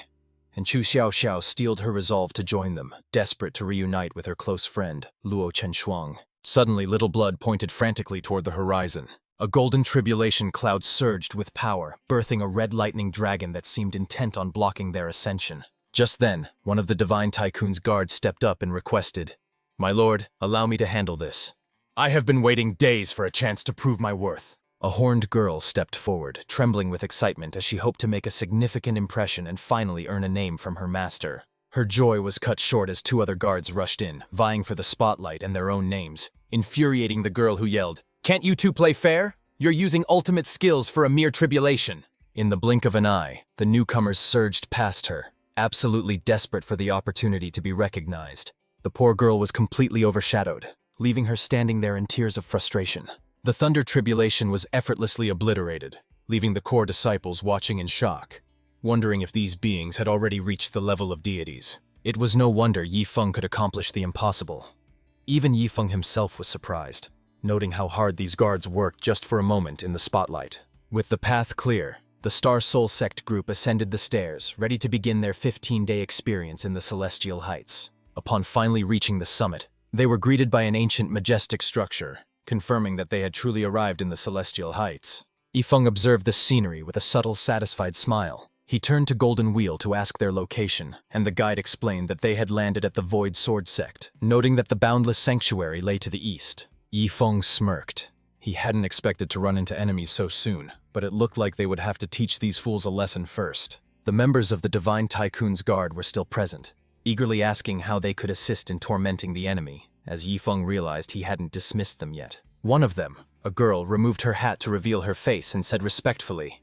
and Chu Xiaoxiao steeled her resolve to join them, desperate to reunite with her close friend, Luo Chenshuang. Suddenly, Little Blood pointed frantically toward the horizon. A golden tribulation cloud surged with power, birthing a red lightning dragon that seemed intent on blocking their ascension. Just then, one of the Divine Tycoon's guards stepped up and requested, "My lord, allow me to handle this. I have been waiting days for a chance to prove my worth." A horned girl stepped forward, trembling with excitement as she hoped to make a significant impression and finally earn a name from her master. Her joy was cut short as two other guards rushed in, vying for the spotlight and their own names, infuriating the girl who yelled, "Can't you two play fair? You're using ultimate skills for a mere tribulation." In the blink of an eye, the newcomers surged past her, absolutely desperate for the opportunity to be recognized. The poor girl was completely overshadowed, leaving her standing there in tears of frustration. The thunder tribulation was effortlessly obliterated, leaving the core disciples watching in shock, wondering if these beings had already reached the level of deities. It was no wonder Yifeng could accomplish the impossible. Even Yifeng himself was surprised, noting how hard these guards worked just for a moment in the spotlight. With the path clear, the Star Soul Sect group ascended the stairs, ready to begin their 15-day experience in the Celestial Heights. Upon finally reaching the summit, they were greeted by an ancient, majestic structure, confirming that they had truly arrived in the Celestial Heights. Yifeng observed the scenery with a subtle, satisfied smile. He turned to Golden Wheel to ask their location, and the guide explained that they had landed at the Void Sword Sect, noting that the Boundless Sanctuary lay to the east. Yifeng smirked. He hadn't expected to run into enemies so soon, but it looked like they would have to teach these fools a lesson first. The members of the Divine Tycoon's guard were still present, eagerly asking how they could assist in tormenting the enemy, as Yifeng realized he hadn't dismissed them yet. One of them, a girl, removed her hat to reveal her face and said respectfully,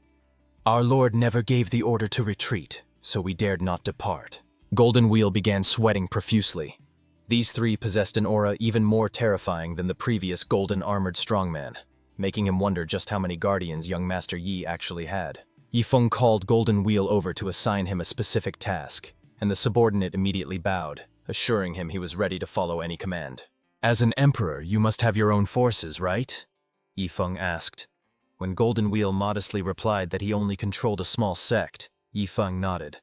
"Our lord never gave the order to retreat, so we dared not depart." Golden Wheel began sweating profusely. These three possessed an aura even more terrifying than the previous golden-armored strongman, making him wonder just how many guardians young Master Yi actually had. Yifeng called Golden Wheel over to assign him a specific task, and the subordinate immediately bowed, assuring him he was ready to follow any command. "As an emperor, you must have your own forces, right?" Yifeng asked. When Golden Wheel modestly replied that he only controlled a small sect, Yifeng nodded.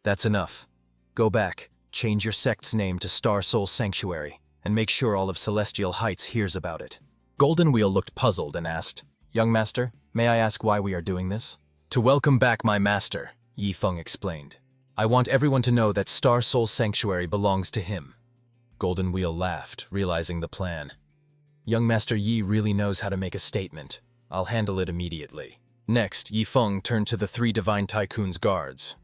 "That's enough. Go back, change your sect's name to Star Soul Sanctuary, and make sure all of Celestial Heights hears about it." Golden Wheel looked puzzled and asked, "Young master, may I ask why we are doing this?" "To welcome back my master," Yifeng explained. "I want everyone to know that Star Soul Sanctuary belongs to him." Golden Wheel laughed, realizing the plan. "Young Master Yi really knows how to make a statement. I'll handle it immediately." Next, Yifeng turned to the three Divine Tycoon's guards.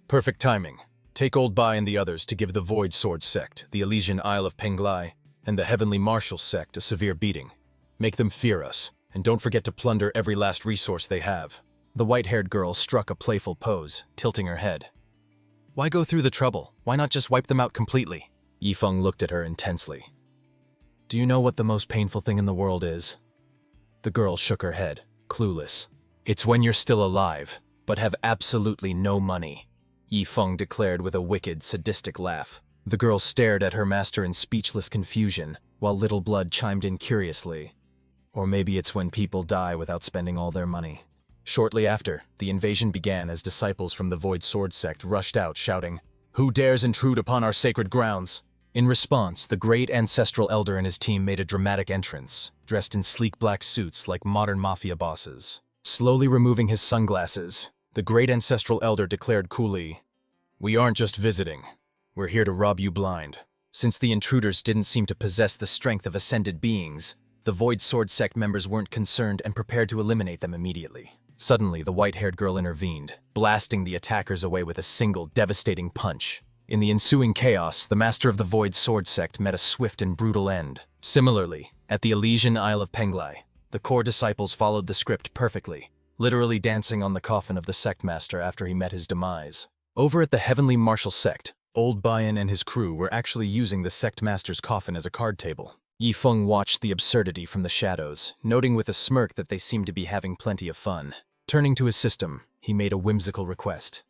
"Perfect timing. Take Old Bai and the others to give the Void Sword sect, the Elysian Isle of Penglai, and the Heavenly Martial sect a severe beating. Make them fear us, and don't forget to plunder every last resource they have." The white-haired girl struck a playful pose, tilting her head. "Why go through the trouble? Why not just wipe them out completely?" Yifeng looked at her intensely. "Do you know what the most painful thing in the world is?" The girl shook her head, clueless. "It's when you're still alive, but have absolutely no money," Yifeng declared with a wicked, sadistic laugh. The girl stared at her master in speechless confusion, while Little Blood chimed in curiously. "Or maybe it's when people die without spending all their money." Shortly after, the invasion began as disciples from the Void Sword sect rushed out shouting, "Who dares intrude upon our sacred grounds?" In response, the great ancestral elder and his team made a dramatic entrance, dressed in sleek black suits like modern mafia bosses. Slowly removing his sunglasses, the great ancestral elder declared coolly, "We aren't just visiting. We're here to rob you blind." Since the intruders didn't seem to possess the strength of ascended beings, the Void Sword sect members weren't concerned and prepared to eliminate them immediately. Suddenly, the white-haired girl intervened, blasting the attackers away with a single, devastating punch. In the ensuing chaos, the master of the Void Sword sect met a swift and brutal end. Similarly, at the Elysian Isle of Penglai, the core disciples followed the script perfectly, literally dancing on the coffin of the sect master after he met his demise. Over at the Heavenly Martial sect, Old Bayan and his crew were actually using the sect master's coffin as a card table. Yifeng watched the absurdity from the shadows, noting with a smirk that they seemed to be having plenty of fun. Turning to his system, he made a whimsical request.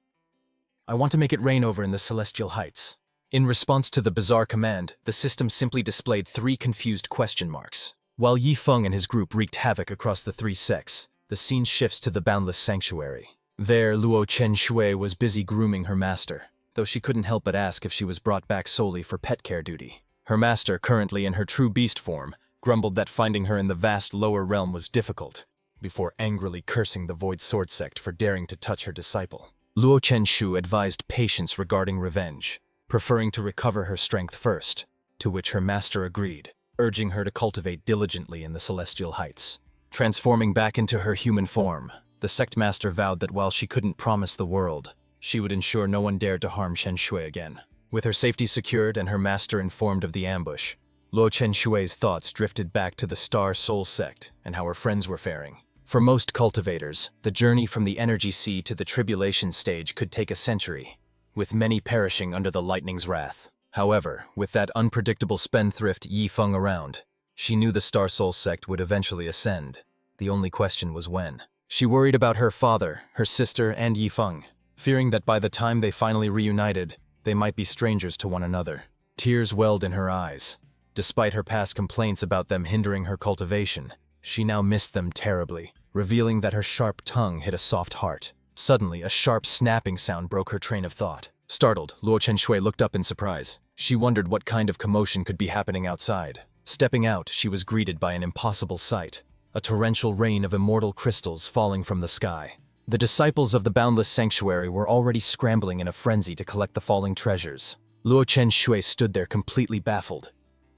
"I want to make it rain over in the Celestial Heights." In response to the bizarre command, the system simply displayed 3 confused question marks. While Yifeng and his group wreaked havoc across the 3 sects, the scene shifts to the Boundless Sanctuary. There, Luo Chen Shui was busy grooming her master, though she couldn't help but ask if she was brought back solely for pet care duty. Her master, currently in her true beast form, grumbled that finding her in the vast lower realm was difficult, before angrily cursing the Void Sword sect for daring to touch her disciple. Luo Chenshu advised patience regarding revenge, preferring to recover her strength first, to which her master agreed, urging her to cultivate diligently in the Celestial Heights. Transforming back into her human form, the sect master vowed that while she couldn't promise the world, she would ensure no one dared to harm Chen Shui again. With her safety secured and her master informed of the ambush, Luo Chen Shui's thoughts drifted back to the Star Soul sect and how her friends were faring. For most cultivators, the journey from the energy sea to the tribulation stage could take a century, with many perishing under the lightning's wrath. However, with that unpredictable spendthrift Yifeng around, she knew the Star Soul sect would eventually ascend. The only question was when. She worried about her father, her sister, and Yifeng, fearing that by the time they finally reunited, they might be strangers to one another. Tears welled in her eyes. Despite her past complaints about them hindering her cultivation, she now missed them terribly, revealing that her sharp tongue hit a soft heart. Suddenly, a sharp snapping sound broke her train of thought. Startled, Luo Chenshui looked up in surprise. She wondered what kind of commotion could be happening outside. Stepping out, she was greeted by an impossible sight, a torrential rain of immortal crystals falling from the sky. The disciples of the Boundless Sanctuary were already scrambling in a frenzy to collect the falling treasures. Luo Chenshui stood there completely baffled.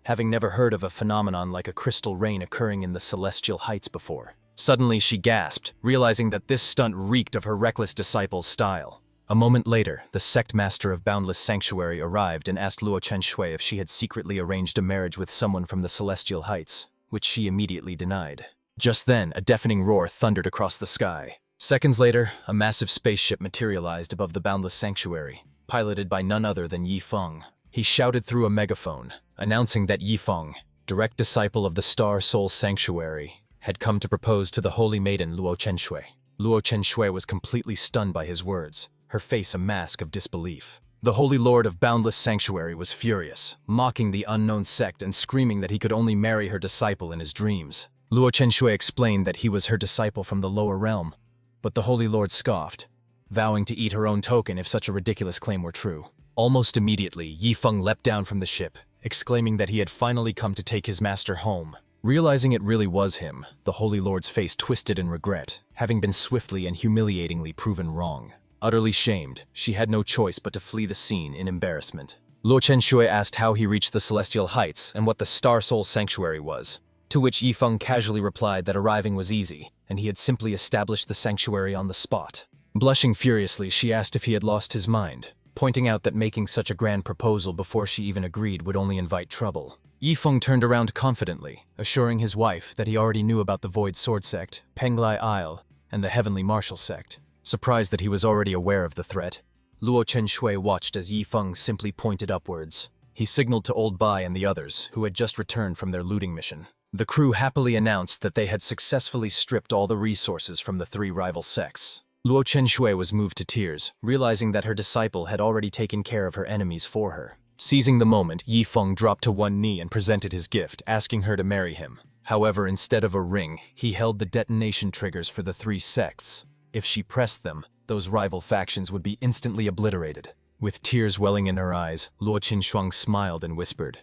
having never heard of a phenomenon like a crystal rain occurring in the celestial heights before. Suddenly she gasped, realizing that this stunt reeked of her reckless disciple's style. A moment later, the sect master of Boundless Sanctuary arrived and asked Luo Chenshui if she had secretly arranged a marriage with someone from the celestial heights, which she immediately denied. Just then, a deafening roar thundered across the sky. Seconds later, a massive spaceship materialized above the Boundless Sanctuary, piloted by none other than Yi Feng. He shouted through a megaphone, announcing that Yi Feng, direct disciple of the Star Soul Sanctuary, had come to propose to the holy maiden Luo Chenshui. Luo Chenshui was completely stunned by his words, her face a mask of disbelief. The Holy Lord of Boundless Sanctuary was furious, mocking the unknown sect and screaming that he could only marry her disciple in his dreams. Luo Chenshui explained that he was her disciple from the lower realm, but the Holy Lord scoffed, vowing to eat her own token if such a ridiculous claim were true. Almost immediately, Yi Feng leapt down from the ship, exclaiming that he had finally come to take his master home. Realizing it really was him, the Holy Lord's face twisted in regret, having been swiftly and humiliatingly proven wrong. Utterly shamed, she had no choice but to flee the scene in embarrassment. Luo Chenshui asked how he reached the Celestial Heights and what the Star Soul Sanctuary was, to which Yi Feng casually replied that arriving was easy, and he had simply established the sanctuary on the spot. Blushing furiously, she asked if he had lost his mind, pointing out that making such a grand proposal before she even agreed would only invite trouble. Yi Feng turned around confidently, assuring his wife that he already knew about the Void Sword Sect, Penglai Isle, and the Heavenly Martial Sect. Surprised that he was already aware of the threat, Luo Chenshui watched as Yi Feng simply pointed upwards. He signaled to Old Bai and the others, who had just returned from their looting mission. The crew happily announced that they had successfully stripped all the resources from the three rival sects. Luo Chenshui was moved to tears, realizing that her disciple had already taken care of her enemies for her. Seizing the moment, Yi Feng dropped to one knee and presented his gift, asking her to marry him. However, instead of a ring, he held the detonation triggers for the three sects. If she pressed them, those rival factions would be instantly obliterated. With tears welling in her eyes, Luo Qinshuang smiled and whispered,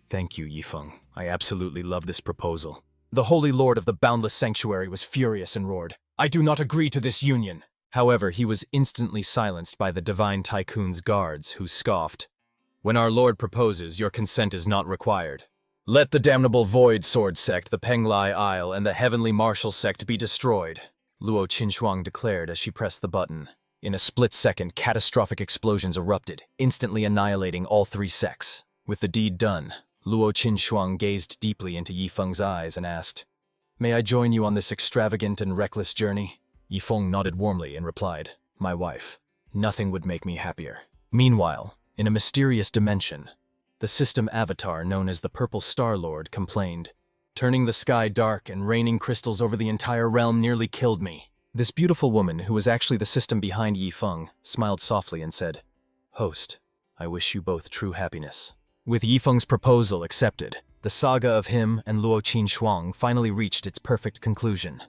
"Thank you, Yi Feng. I absolutely love this proposal." The Holy Lord of the Boundless Sanctuary was furious and roared, "I do not agree to this union." However, he was instantly silenced by the Divine Tycoon's guards, who scoffed, "When our Lord proposes, your consent is not required. Let the damnable Void Sword Sect, the Penglai Isle, and the Heavenly Martial Sect be destroyed," Luo Qinshuang declared as she pressed the button. In a split second, catastrophic explosions erupted, instantly annihilating all three sects. With the deed done, Luo Qinshuang gazed deeply into Yi Feng's eyes and asked, "May I join you on this extravagant and reckless journey?" Yi Feng nodded warmly and replied, "My wife. Nothing would make me happier." Meanwhile, in a mysterious dimension, the system avatar known as the Purple Star Lord complained, "Turning the sky dark and raining crystals over the entire realm nearly killed me." This beautiful woman, who was actually the system behind Yi Feng, smiled softly and said, "Host, I wish you both true happiness." With Yi Feng's proposal accepted, the saga of him and Luo Qinshuang finally reached its perfect conclusion.